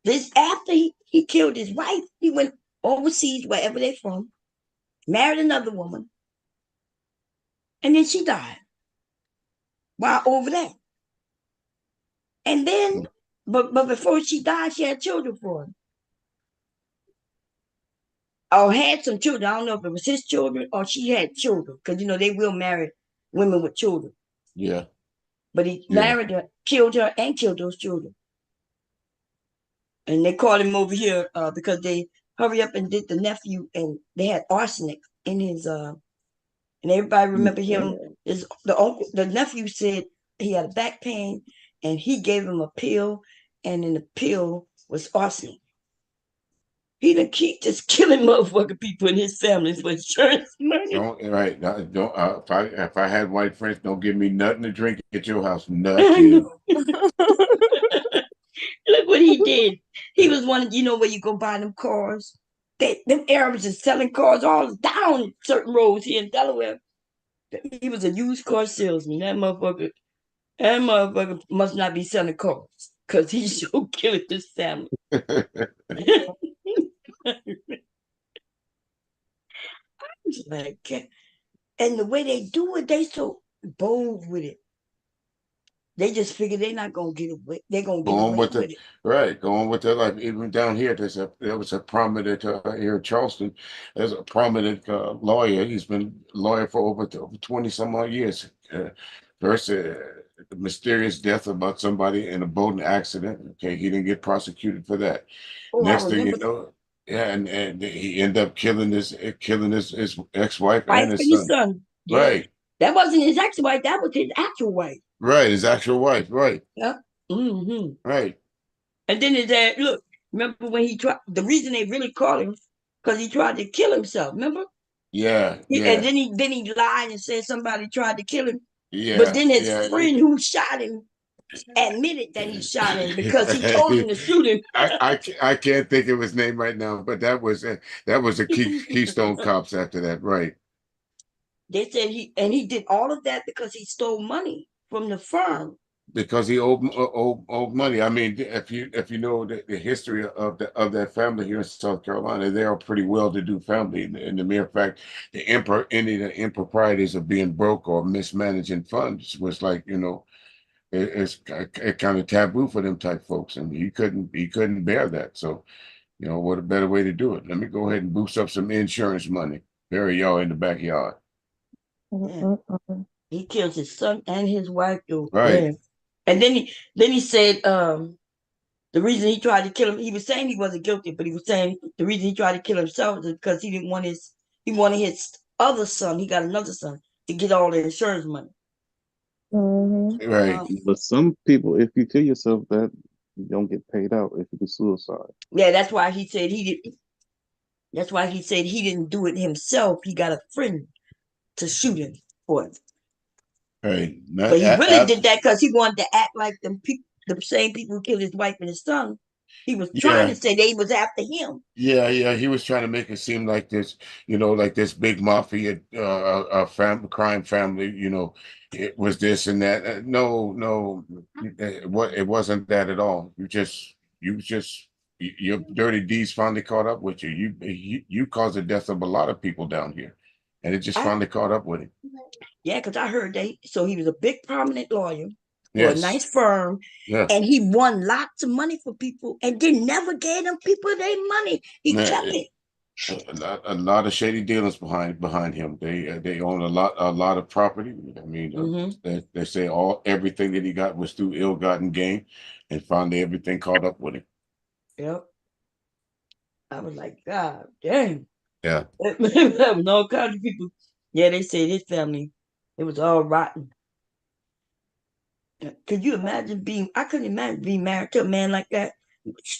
This after he killed his wife, he went overseas, wherever they're from, married another woman, And then she died. While over that. And then, but before she died, she had children for him. Or had some children. I don't know if it was his children or she had children. Because, they will marry women with children. Yeah. But he married her, killed her, and killed those children. And they called him over here because they hurry up and did the nephew, and they had arsenic in his. And everybody remember him. The nephew said he had a back pain, and he gave him a pill, and in the pill was arsenic. He done keep just killing motherfucking people in his family for insurance money. Don't if I had white friends, don't give me nothing to drink at your house. Nothing. Look what he did. He was one of, where you go buy them cars. Them Arabs is selling cars all down certain roads here in Delaware. He was a used car salesman. That motherfucker must not be selling cars because he's so killing his family. Like, and the way they do it, they so bold with it. They just figure they're not gonna get away. They're gonna get away with it. Right, going with their life. Even down here, there was a prominent here in Charleston. There's a prominent lawyer. He's been a lawyer for over 20 some odd years. First, the mysterious death about somebody in a boating accident. Okay, he didn't get prosecuted for that. Next thing you know, yeah, and he ended up killing his ex-wife and his son. Yeah. Right. That wasn't his ex-wife. That was his actual wife. Right, his actual wife. Right. Yep. Mm-hmm. Right. And then his dad, look, remember when he tried, the reason they really caught him, because he tried to kill himself, remember? Yeah, yeah. And then he lied and said somebody tried to kill him. Yeah. But then his friend who shot him admitted that he shot him because he told him to shoot him. I can't think of his name right now, but that was a Keystone Cops after that, right? They said he did all of that because he stole money from the firm. Because he owed money. I mean, if you know the history of that family here in South Carolina, they are a pretty well-to-do family. And the mere fact any of the improprieties of being broke or mismanaging funds was like, it's kind of taboo for them type folks, and he couldn't bear that. So, what a better way to do it? Let me go ahead and boost up some insurance money. Bury y'all in the backyard. Yeah. He killed his son and his wife too. Right. Yeah. And then he said the reason he tried to kill him, he was saying he wasn't guilty, but he was saying the reason he tried to kill himself is because he wanted his other son, he got another son, to get all the insurance money. Right. But some people, if you kill yourself, that you don't get paid out if you do suicide. Yeah, that's why he said he didn't. That's why he said he didn't do it himself. He got a friend to shoot him for it. Right. But he really did that because he wanted to act like the same people who killed his wife and his son. He was trying to say they was after him. Yeah. He was trying to make it seem like this, like this big mafia, crime family. It was this and that. No, it wasn't that at all. Your dirty deeds finally caught up with you. You caused the death of a lot of people down here, and it just finally caught up with him. Yeah, because I heard so he was a big prominent lawyer for Yes. a nice firm, Yeah. and he won lots of money for people, and then never gave them people their money. He kept it. A lot of shady dealings behind him. They own a lot of property. I mean, they say everything that he got was through ill-gotten gain, and finally everything caught up with him. Yep. I was like, God damn. Yeah. Having all kinds of people. Yeah, they say his family, it was all rotten. Could you imagine I couldn't imagine being married to a man like that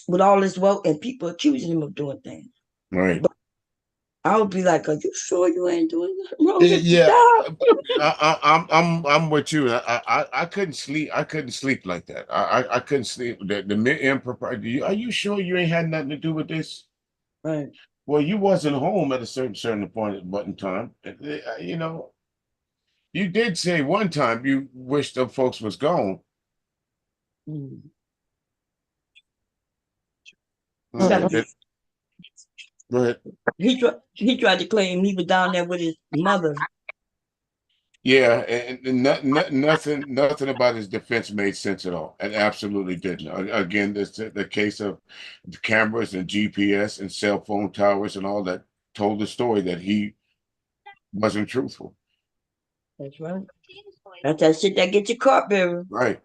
with all this wealth and people accusing him of doing things. Right. But I would be like, are you sure you ain't doing nothing wrong with Yeah. your job? I'm with you. I couldn't sleep. I couldn't sleep like that. I couldn't sleep. The impropriety. Are you sure you ain't had nothing to do with this? Right. Well, you wasn't home at a certain point in time. You did say one time you wish them folks was gone. Go ahead. He tried to claim he was down there with his mother. Yeah, and nothing about his defense made sense at all. It absolutely didn't. Again, this the case of the cameras and GPS and cell phone towers and all that told the story that he wasn't truthful. That's right. That's that shit that get your caught, baby. Right.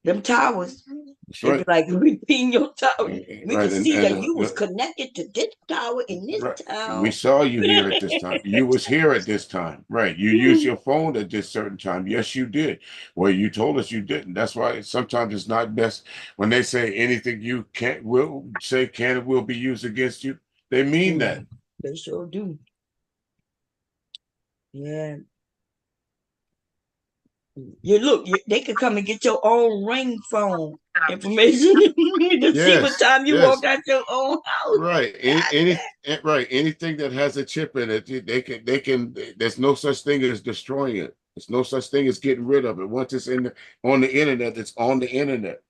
Them towers. That's They be right. like, we ping your tower. We Right. can see And that you was connected to this tower in this right. We town. saw you here at this time. You was here at this time. Right. You used your phone at this certain time. Yes, you did. Well, you told us you didn't. That's why sometimes it's not best when they say anything you can't will say can and will be used against you. They mean that. They sure do. Yeah. You look, they could come and get your own ring phone information to see what Yes, time you yes. walked out your own house. Right. Right. Anything that has a chip in it, they can there's no such thing as destroying it. There's no such thing as getting rid of it. Once it's on the internet, it's on the internet.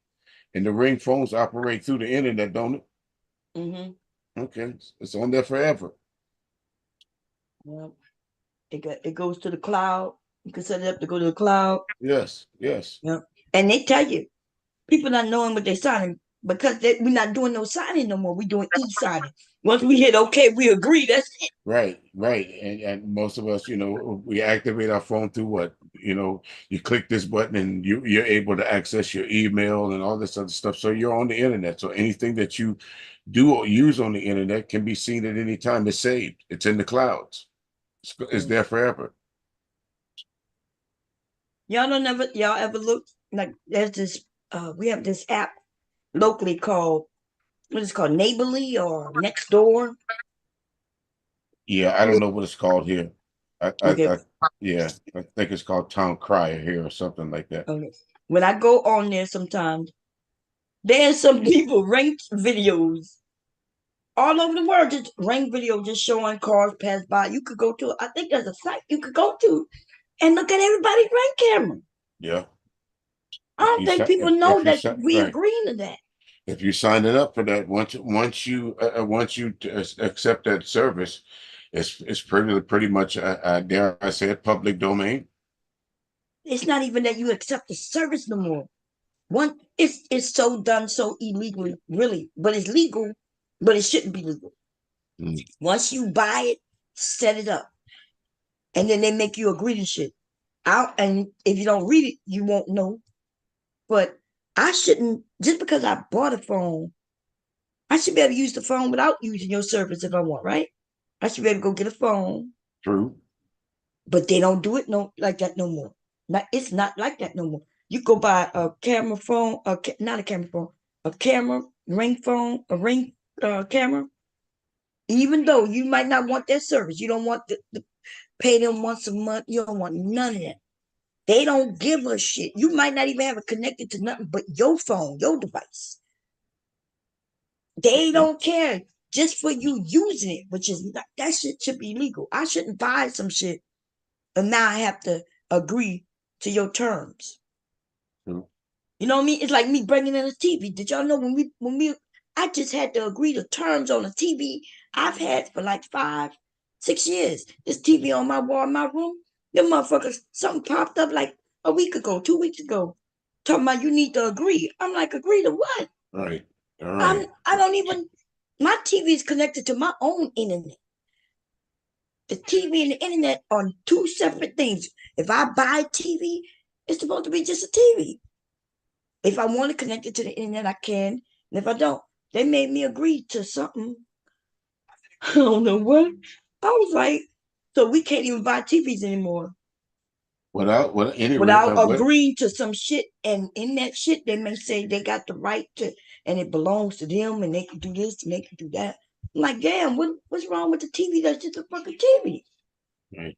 And the ring phones operate through the internet, don't it? Mm-hmm. Okay. It's on there forever. Yep. It goes to the cloud. You can set it up to go to the cloud. Yes, yes. Yep. And they tell you, people not knowing what they're signing because we're not doing no signing no more. We're doing e-signing. Once we hit okay, we agree. That's it. Right, right. And most of us, we activate our phone through what? You click this button and you're able to access your email and all this other stuff. So you're on the internet. So anything that you do or use on the internet can be seen at any time. It's saved. It's in the clouds. It's there forever. Y'all ever look like there's this we have this app locally called what is it called, Neighborly or Next Door? Yeah, I don't know what it's called here. Okay. Yeah, I think it's called Town Crier here or something like that. Okay. When I go on there sometimes, there's some people rank videos all over the world, just rank video just showing cars pass by. You could go to, I think there's a site you could go to and look at everybody's rank camera. Yeah. I don't think people know that we right. agreeing to that. If you're signing up for that, once you accept that service, it's pretty much dare I say it, public domain. It's not even that you accept the service no more. One, it's so done so illegally, really, but it's legal, but it shouldn't be legal. Once you buy it, set it up, and then they make you agree to shit. And if you don't read it, you won't know. But I shouldn't, just because I bought a phone, I should be able to use the phone without using your service if I want, right? I should be able to go get a phone. True. But they don't do it like that no more. It's not like that no more. You go buy a camera phone, not a camera phone, a camera, ring phone, a ring camera. Even though you might not want their service, you don't want to pay them once a month. You don't want none of that. They don't give a shit. You might not even have it connected to nothing but your phone, your device. They don't care just for you using it, which is not, that shit should be legal. I shouldn't buy some shit and now I have to agree to your terms. True. You know what I mean? It's like me bringing in a TV. Did y'all know I just had to agree to terms on a TV I've had for like 5-6 years. This TV on my wall in my room, them motherfuckers, something popped up like a week ago, 2 weeks ago, talking about you need to agree. I'm like, agree to what? Right. All right. I don't even, my TV is connected to my own internet. The TV and the internet are two separate things. If I buy TV, it's supposed to be just a TV. If I want to connect it to the internet, I can. And if I don't, they made me agree to something. I don't know what. I was like, so we can't even buy TVs anymore Without agreeing to some shit. And in that shit, they may say they got the right to, and it belongs to them, and they can do this and they can do that. I'm like, damn, what's wrong with the TV? That's just a fucking TV. Right.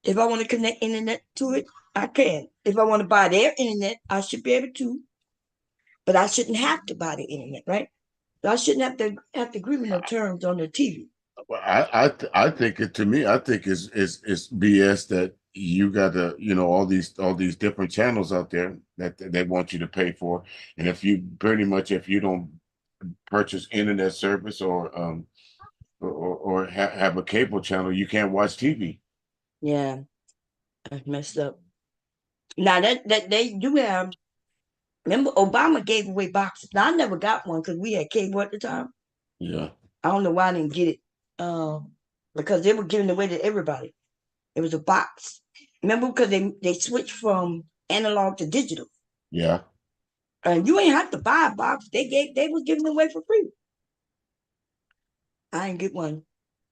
If I want to connect internet to it, I can. If I want to buy their internet, I should be able to. But I shouldn't have to buy the internet, right? So I shouldn't have to agree with no terms on the TV. Well, I think it to me, I think it's BS that you got to, all these different channels out there that they want you to pay for. And if you don't purchase internet service or have a cable channel, you can't watch TV. Yeah. That's messed up. Now that they do have. Remember, Obama gave away boxes. Now I never got one because we had cable at the time. Yeah. I don't know why I didn't get it. Because they were giving it away to everybody. It was a box. Remember, because they switched from analog to digital. Yeah. And you ain't have to buy a box. They was giving it away for free. I didn't get one.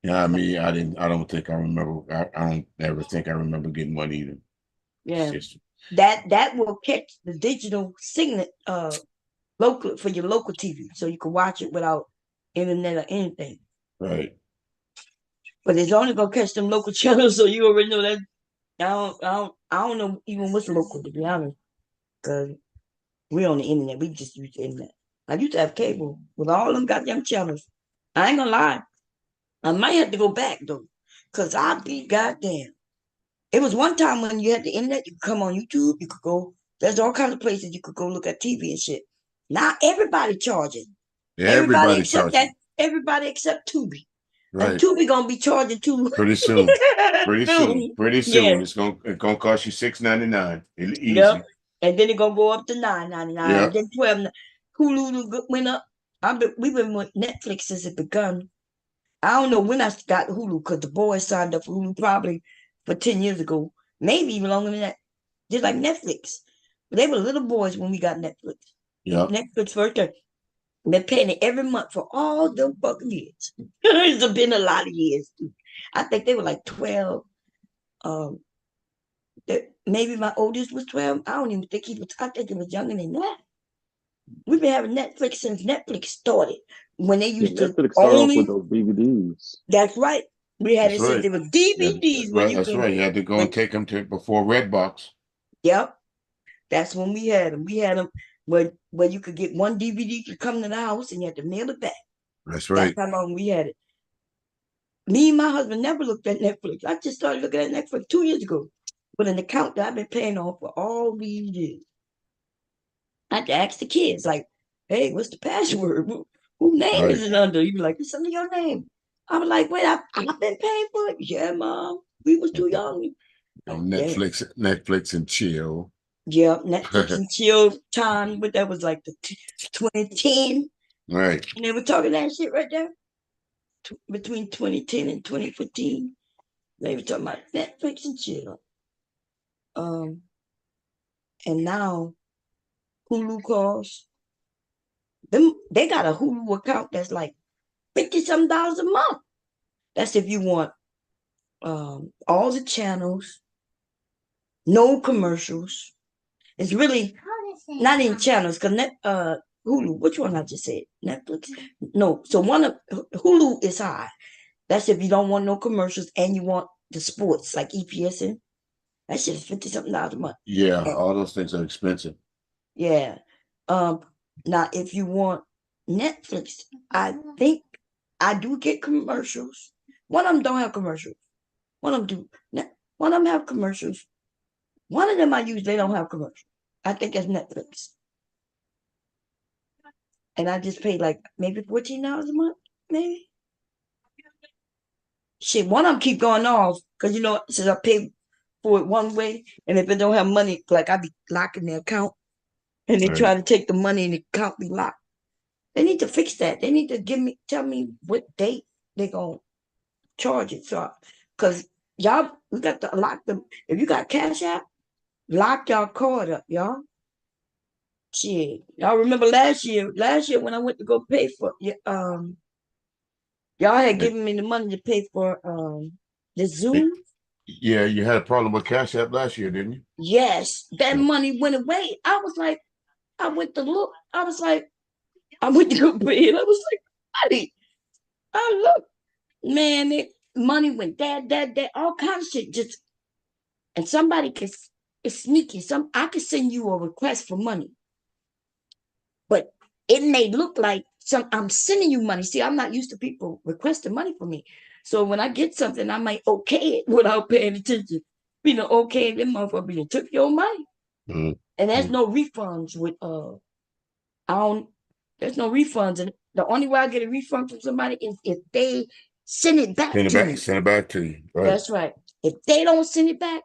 Yeah, I mean, I don't think I remember. I don't ever think I remember getting one either. Yeah. That will catch the digital signal local for your local TV, so you can watch it without internet or anything. Right. But it's only gonna catch them local channels, so you already know that. I don't know even what's local, to be honest, because we're on the internet. We just use the internet. I used to have cable with all them goddamn channels. I ain't gonna lie. I might have to go back though, cause I be goddamn. It was one time when you had the internet, you could come on YouTube, you could go. There's all kinds of places you could go look at TV and shit. Now everybody charging. Everybody Everybody except that. charging. Everybody except Tubi. And Right. Tubi gonna be charging too. Pretty soon. Pretty soon. Pretty Yeah. soon. It's gonna cost you $6.99. Easy. Yep. And then it gonna go up to $9.99. Yep. Then 12. Hulu went up. We've been with Netflix since it begun. I don't know when I got Hulu because the boys signed up for Hulu probably for 10 years ago, maybe even longer than that. Just like Netflix. But they were little boys when we got Netflix. Yep. Netflix first time. They're paying it every month for all them fucking years. It's been a lot of years. I think they were like 12. Maybe my oldest was 12. I don't even think he was. I think he was younger than that. We've been having Netflix since Netflix started. When they used to Netflix started off only. with those DVDs. That's right. We had That's it since right. there was Yeah, DVDs when you that's could. right. You had to go and take them to before Redbox. Yep. That's when we had them. We had them where you could get one DVD to come to the house and you had to mail it back. That's right. That's how long we had it. Me and my husband never looked at Netflix. I just started looking at Netflix 2 years ago with an account that I've been paying on for all these years. I had to ask the kids, like, hey, what's the password? Who name is it under? You like, it's under your name. I was like, wait, I've been paying for it. Yeah, Mom. We was too young. Like, Netflix and chill. Yeah, Netflix and chill time, but that was like the 2010. Right. And they were talking that shit right there. Between 2010 and 2015. They were talking about Netflix and chill. And now Hulu calls. They got a Hulu account that's like $50-something a month. That's if you want all the channels, no commercials. It's really not in channels because Hulu. Which one I just said? Netflix. No. So one of Hulu is high. That's if you don't want no commercials and you want the sports like EPSN. That shit is $50-something a month. Yeah, all those things are expensive. Yeah. Now if you want Netflix, I think I do get commercials. One of them don't have commercials. One of them do. One of them have commercials. One of them I use, they don't have commercials. I think that's Netflix. And I just pay like maybe $14 a month, maybe. Shit, one of them keep going off because since I pay for it one way, and if it don't have money, like I be locking the account, and they try to take the money and the account be locked. They need to fix that. They need to tell me what date they gonna charge it. So, cause y'all, we got to lock them. If you got Cash App, lock y'all card up, y'all. Shit, y'all remember last year? Last year when I went to go pay for y'all had given me the money to pay for the Zoom. Yeah, you had a problem with Cash App last year, didn't you? Yes, that money went away. I was like, I went to look. I was like, I went to go pay it. I was like, buddy, I look, man, money went that, all kinds of shit. Just and somebody it's sneaky. I could send you a request for money, but it may look like I'm sending you money. See, I'm not used to people requesting money from me. So when I get something, I might okay it without paying attention. Okay, them motherfuckers took your money. Mm-hmm. And there's no refunds with there's no refunds. And the only way I get a refund from somebody is if they send it back to me. Send it back to you. Right. That's right. If they don't send it back,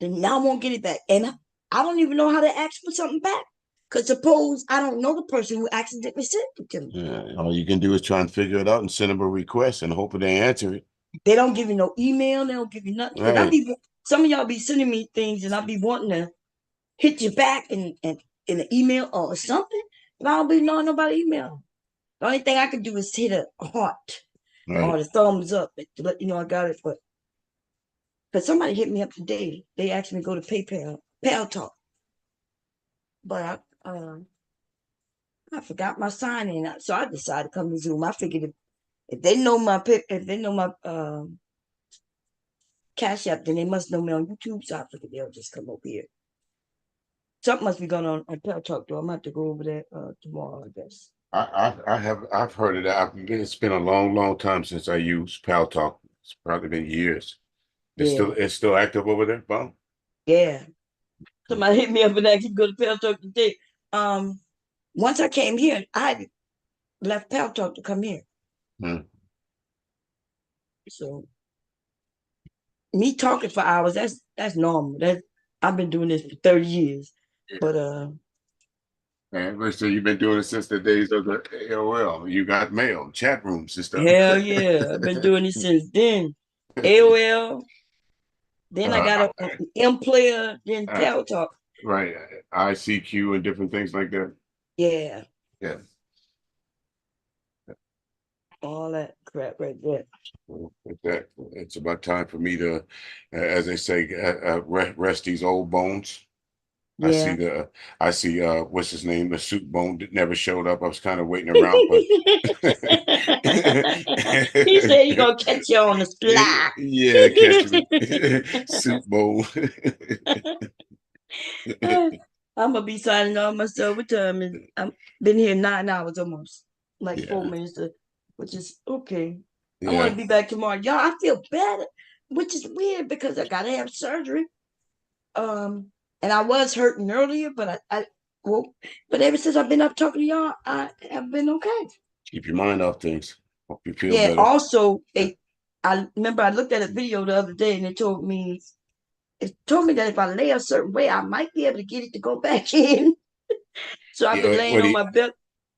then now I won't get it back. And I don't even know how to ask for something back. Because suppose I don't know the person who accidentally sent it to me. Yeah, all you can do is try and figure it out and send them a request and hope they answer it. They don't give you no email. They don't give you nothing. Right. Some of y'all be sending me things and I be wanting to hit you back in an email or something. But I don't be knowing nobody email. The only thing I can do is hit a heart or the thumbs up to let you know I got it. But because somebody hit me up today, they asked me to go to PayPal Talk, but I forgot my sign in, so I decided to come to Zoom. I figured if they know my Cash App, then they must know me on YouTube. So I figured they'll just come over here. Something must be going on Pal Talk though. I'm gonna have to go over there tomorrow, I guess. I've heard of that. It's been a long time since I used Pal Talk. It's probably been years. It's still active over there, Bob? Yeah. Somebody hit me up and asked me to go to Pal Talk today. Once I came here, I left Pal Talk to come here. So me talking for hours, that's normal. I've been doing this for 30 years. But Man, so you've been doing it since the days of the AOL. You got mail, chat rooms and stuff. hell yeah, I've been doing it since then. AOL, then I got a M Player, then Pal Talk. Right, ICQ and different things like that. Yeah, Yeah. all that crap right there. With that, it's about time for me to, as they say, rest these old bones. Yeah. I see what's his name, the soup bone that never showed up. I was kind of waiting around, but he said he gonna catch you on the fly. Yeah, catch me. Soup bone. I'm gonna be signing off myself with time, and I've been here 9 hours almost, like 4 minutes, which is okay. I want to be back tomorrow, y'all. I feel better, which is weird because I gotta have surgery. And I was hurting earlier, but but ever since I've been up talking to y'all, I have been okay. Keep your mind off things. Hope you feel Yeah. better. Also, I remember I looked at a video the other day, and it told me that if I lay a certain way, I might be able to get it to go back in. So I've been laying on my bed.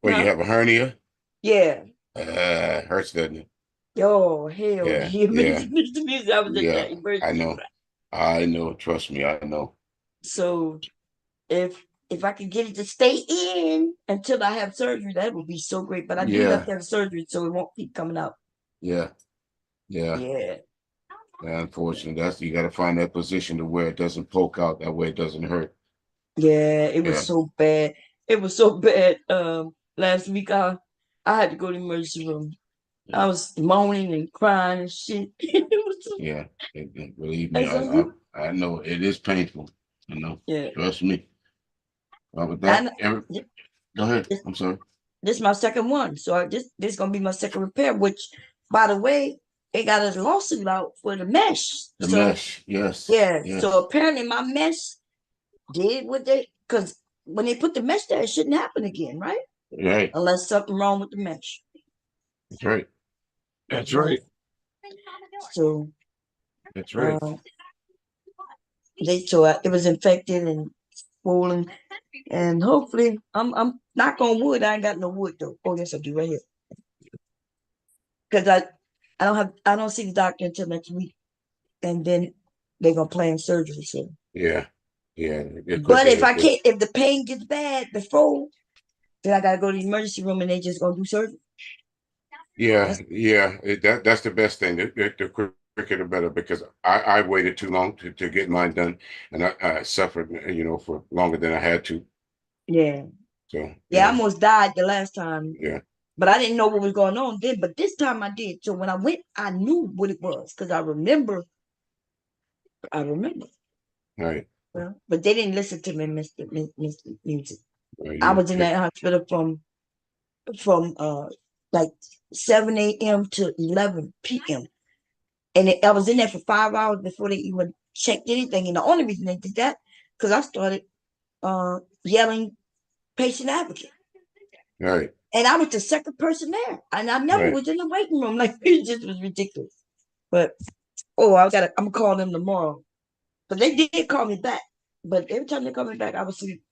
You have a hernia? Yeah. Hurts, doesn't it? Oh, hell Yeah. Mr. Music, I was at that emergency. I know. Trust me, I know. So if I could get it to stay in until I have surgery, that would be so great. But I do have to have surgery, so it won't keep coming out. Yeah. Unfortunately, you got to find that position to where it doesn't poke out. That way, it doesn't hurt. Yeah, it was so bad. It was so bad. Last week I had to go to the emergency room. I was moaning and crying and shit. Believe me, I know it is painful. You know. Yeah. Trust me. With that, go ahead. I'm sorry. This is my second one, so this is gonna be my second repair. Which, by the way, they got a lawsuit out for the mesh. Mesh, yes. Yeah. Yes. So apparently my mesh did what because when they put the mesh there, it shouldn't happen again, right? Right. Unless something wrong with the mesh. That's right. That's right. So that's right. It was infected and swollen, and hopefully I'm knock on wood. I ain't got no wood though. Oh yes, I do right here. Because I don't see the doctor until next week, and then they're gonna plan surgery. So yeah. But if the pain gets bad before, then I gotta go to the emergency room, and they just gonna do surgery. That's the best thing. The quicker the better, because I waited too long to get mine done, and I suffered, for longer than I had to. Yeah. So I almost died the last time. Yeah. But I didn't know what was going on then. But this time I did. So when I went, I knew what it was because I remember. Right. But they didn't listen to me, Mr. Music. I was in that hospital from like 7 a.m. to 11 p.m. And I was in there for 5 hours before they even checked anything. And the only reason they did that, because I started yelling patient advocate. Right. And I was the second person there. And I never was in the waiting room. Like, it just was ridiculous. But, I'm going to call them tomorrow But they did call me back. But every time they call me back, I was asleep.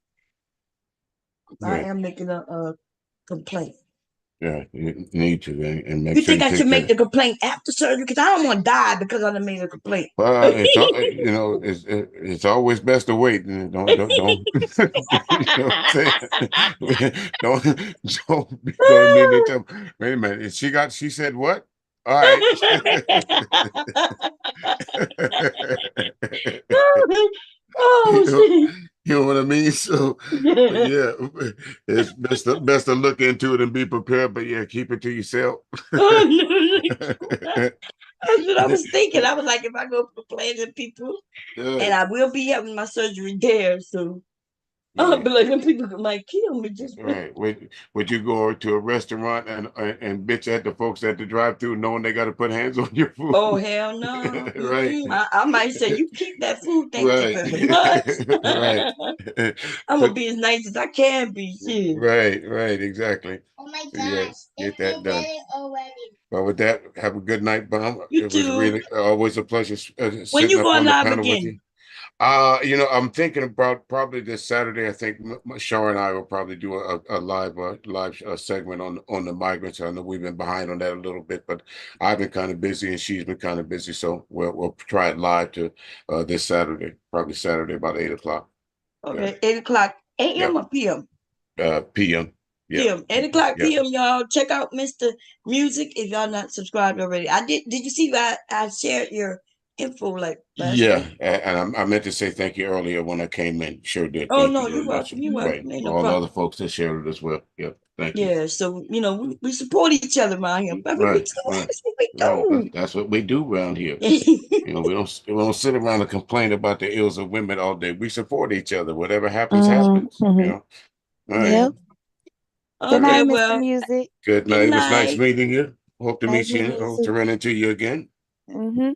I Yeah. am making a complaint. Yeah, you need to, and make You sure think you I should take make care. the complaint after surgery? Because I don't want to die because I done made a complaint. It's it's always best to wait. And don't you know what I'm saying? don't immediately tell. Wait a minute. She said what? All right. Oh you know, shit. you know what I mean? So yeah, it's best to look into it and be prepared. But yeah, keep it to yourself. That's what I was thinking. I was like, if I go complain to people, and I will be having my surgery there, so I'll be like, them people might kill me just Right. Would you go to a restaurant and bitch at the folks at the drive-through knowing they got to put hands on your food? Oh hell no. Right. I might say, you keep that food, thank you Right. very much. Right. I'm gonna be as nice as I can be. Shit. Right, exactly. Oh my So, gosh, yes, get that done. did it already. Well, with that, have a good night, Bum. You It was too. really always a pleasure When sitting you up going on the live panel with again? you. I'm thinking about probably this Saturday. I think Shar and I will probably do a live segment on the migrants. I know we've been behind on that a little bit, but I've been kind of busy and she's been kind of busy. So we'll try it live to this Saturday, probably Saturday about 8 o'clock. Okay, 8 o'clock Yeah. a.m. or p.m. PM. Yeah. p.m. 8 o'clock Yeah. p.m. Y'all check out Mr. Music if y'all not subscribed already. I did. Did you see that I shared your info like last Yeah, night? and I meant to say thank you earlier when I came in. Sure did. Oh Thank no, you very you're much. welcome. You're Right. welcome. Ain't no All the problem. other folks that shared it as well. Yep. Thank you. Yeah, so we support each other around here. Baby, Right. that's what we Right. do. That's what we do around here. We don't sit around and complain about the ills of women all day. We support each other. Whatever happens, happens. All right. Yep. Good Okay, night, Mr. well, Music. Good good night. It was nice night. meeting you. Hope to Nice meet you. meeting you Hope to too. run into you again. She'll I'm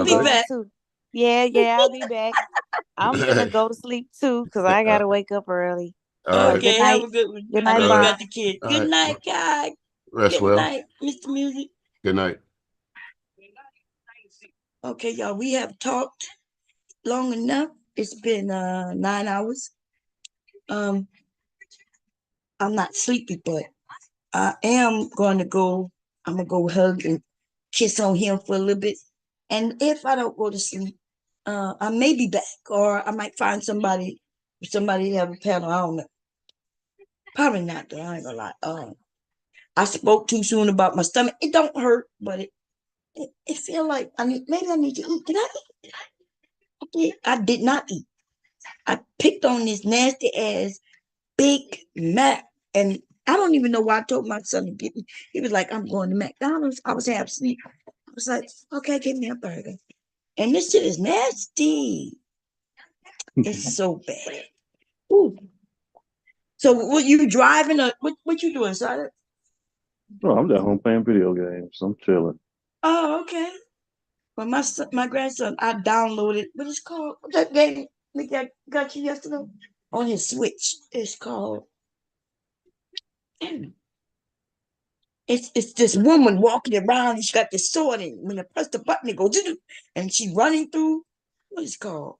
be All right. going back. to. Yeah, I'll be back. I'm finna go to sleep too, because I gotta wake up early. All So right. good Okay, have night. a good one. Good I know night, you All right. got Bomb. the kids. All Good right. night, guys. Rest Good well. night, Mr. Music. Good night. Okay, y'all, we have talked long enough. It's been 9 hours. Um, I'm not sleepy, but I am going to go. I'm gonna go hug and kiss on him for a little bit. And if I don't go to sleep, I may be back, or I might find somebody have a panel. I don't know. Probably not, though. I ain't gonna lie. I spoke too soon about my stomach. It don't hurt, but it feel like maybe I need to eat. Did I eat? I did not eat. I picked on this nasty ass Big Mac, and I don't even know why I told my son to get me. He was like, "I'm going to McDonald's." I was half asleep. I was like, "Okay, give me a burger." And this shit is nasty. It's so bad. Ooh. So, what you driving or what you doing, son? Oh, I'm at home playing video games. I'm chilling. Oh, okay. Well, my grandson, I downloaded what is called that game we got you yesterday on his Switch. It's called. It's this woman walking around and she got this sword and when I press the button it goes and she running through. What is it called?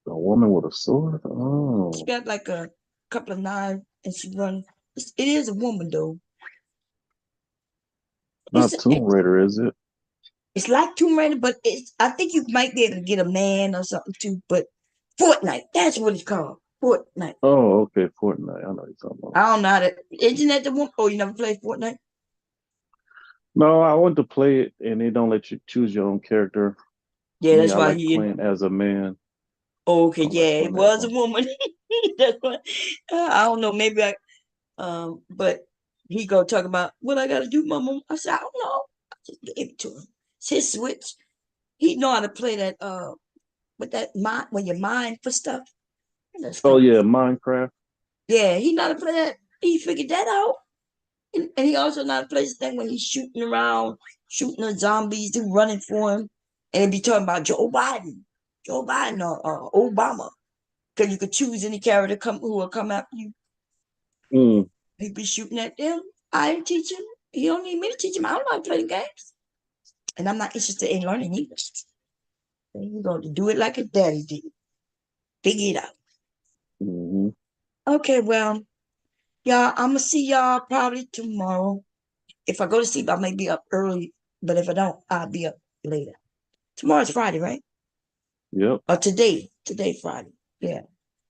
A woman with a sword? She Oh, got like a couple of knives and she run. It is a woman though. not Tomb Raider, is it? It's like Tomb Raider, but I think you might be able to get a man or something too. But Fortnite, that's what it's called. Fortnite. Oh, okay, Fortnite. I know you're talking about. I don't know how to. Isn't that the one? Oh, you never played Fortnite? No, I want to play it, and they don't let you choose your own character. Yeah, Me, that's I why like he. playing as a man. Okay, I like yeah, it playing as was a one. woman. That's why. I don't know. Maybe but he go talk about what I gotta do, mama. I said I don't know. I just gave it to him. It's his switch. He know how to play that. With that mind when you mind for stuff. That's Oh called. yeah, Minecraft. Yeah, he know how to play that. He figured that out. And he also know how to play this thing when he's shooting around, shooting the zombies who running for him. And be talking about Joe Biden. Joe Biden or Obama. Because you could choose any character who will come after you. Mm. He be shooting at them. I teach him. He don't need me to teach him. I don't know how to play the games. And I'm not interested in learning English. And you're going to do it like a daddy did. Figure it out. Mm-hmm. Okay, well, y'all, I'm going to see y'all probably tomorrow. If I go to sleep, I may be up early, but if I don't, I'll be up later. Tomorrow's Friday, right? Yep. Or today. Today, Friday. Yeah.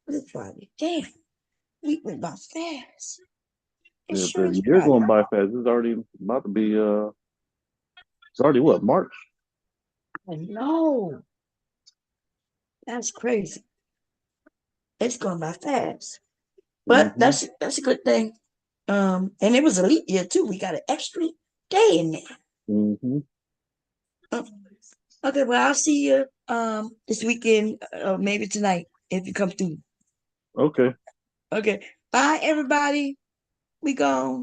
It's Friday. Damn. Week went by fast. It Yeah, sure the is year Friday. going by fast. It's already about to be it's already what, March? I know. That's crazy. It's going by fast. But Mm-hmm. that's a good thing. And it was a leap year too. We got an extra day in there. Mm-hmm. Okay, well, I'll see you this weekend, maybe tonight if you come through. Okay. Okay. Bye everybody. We gone.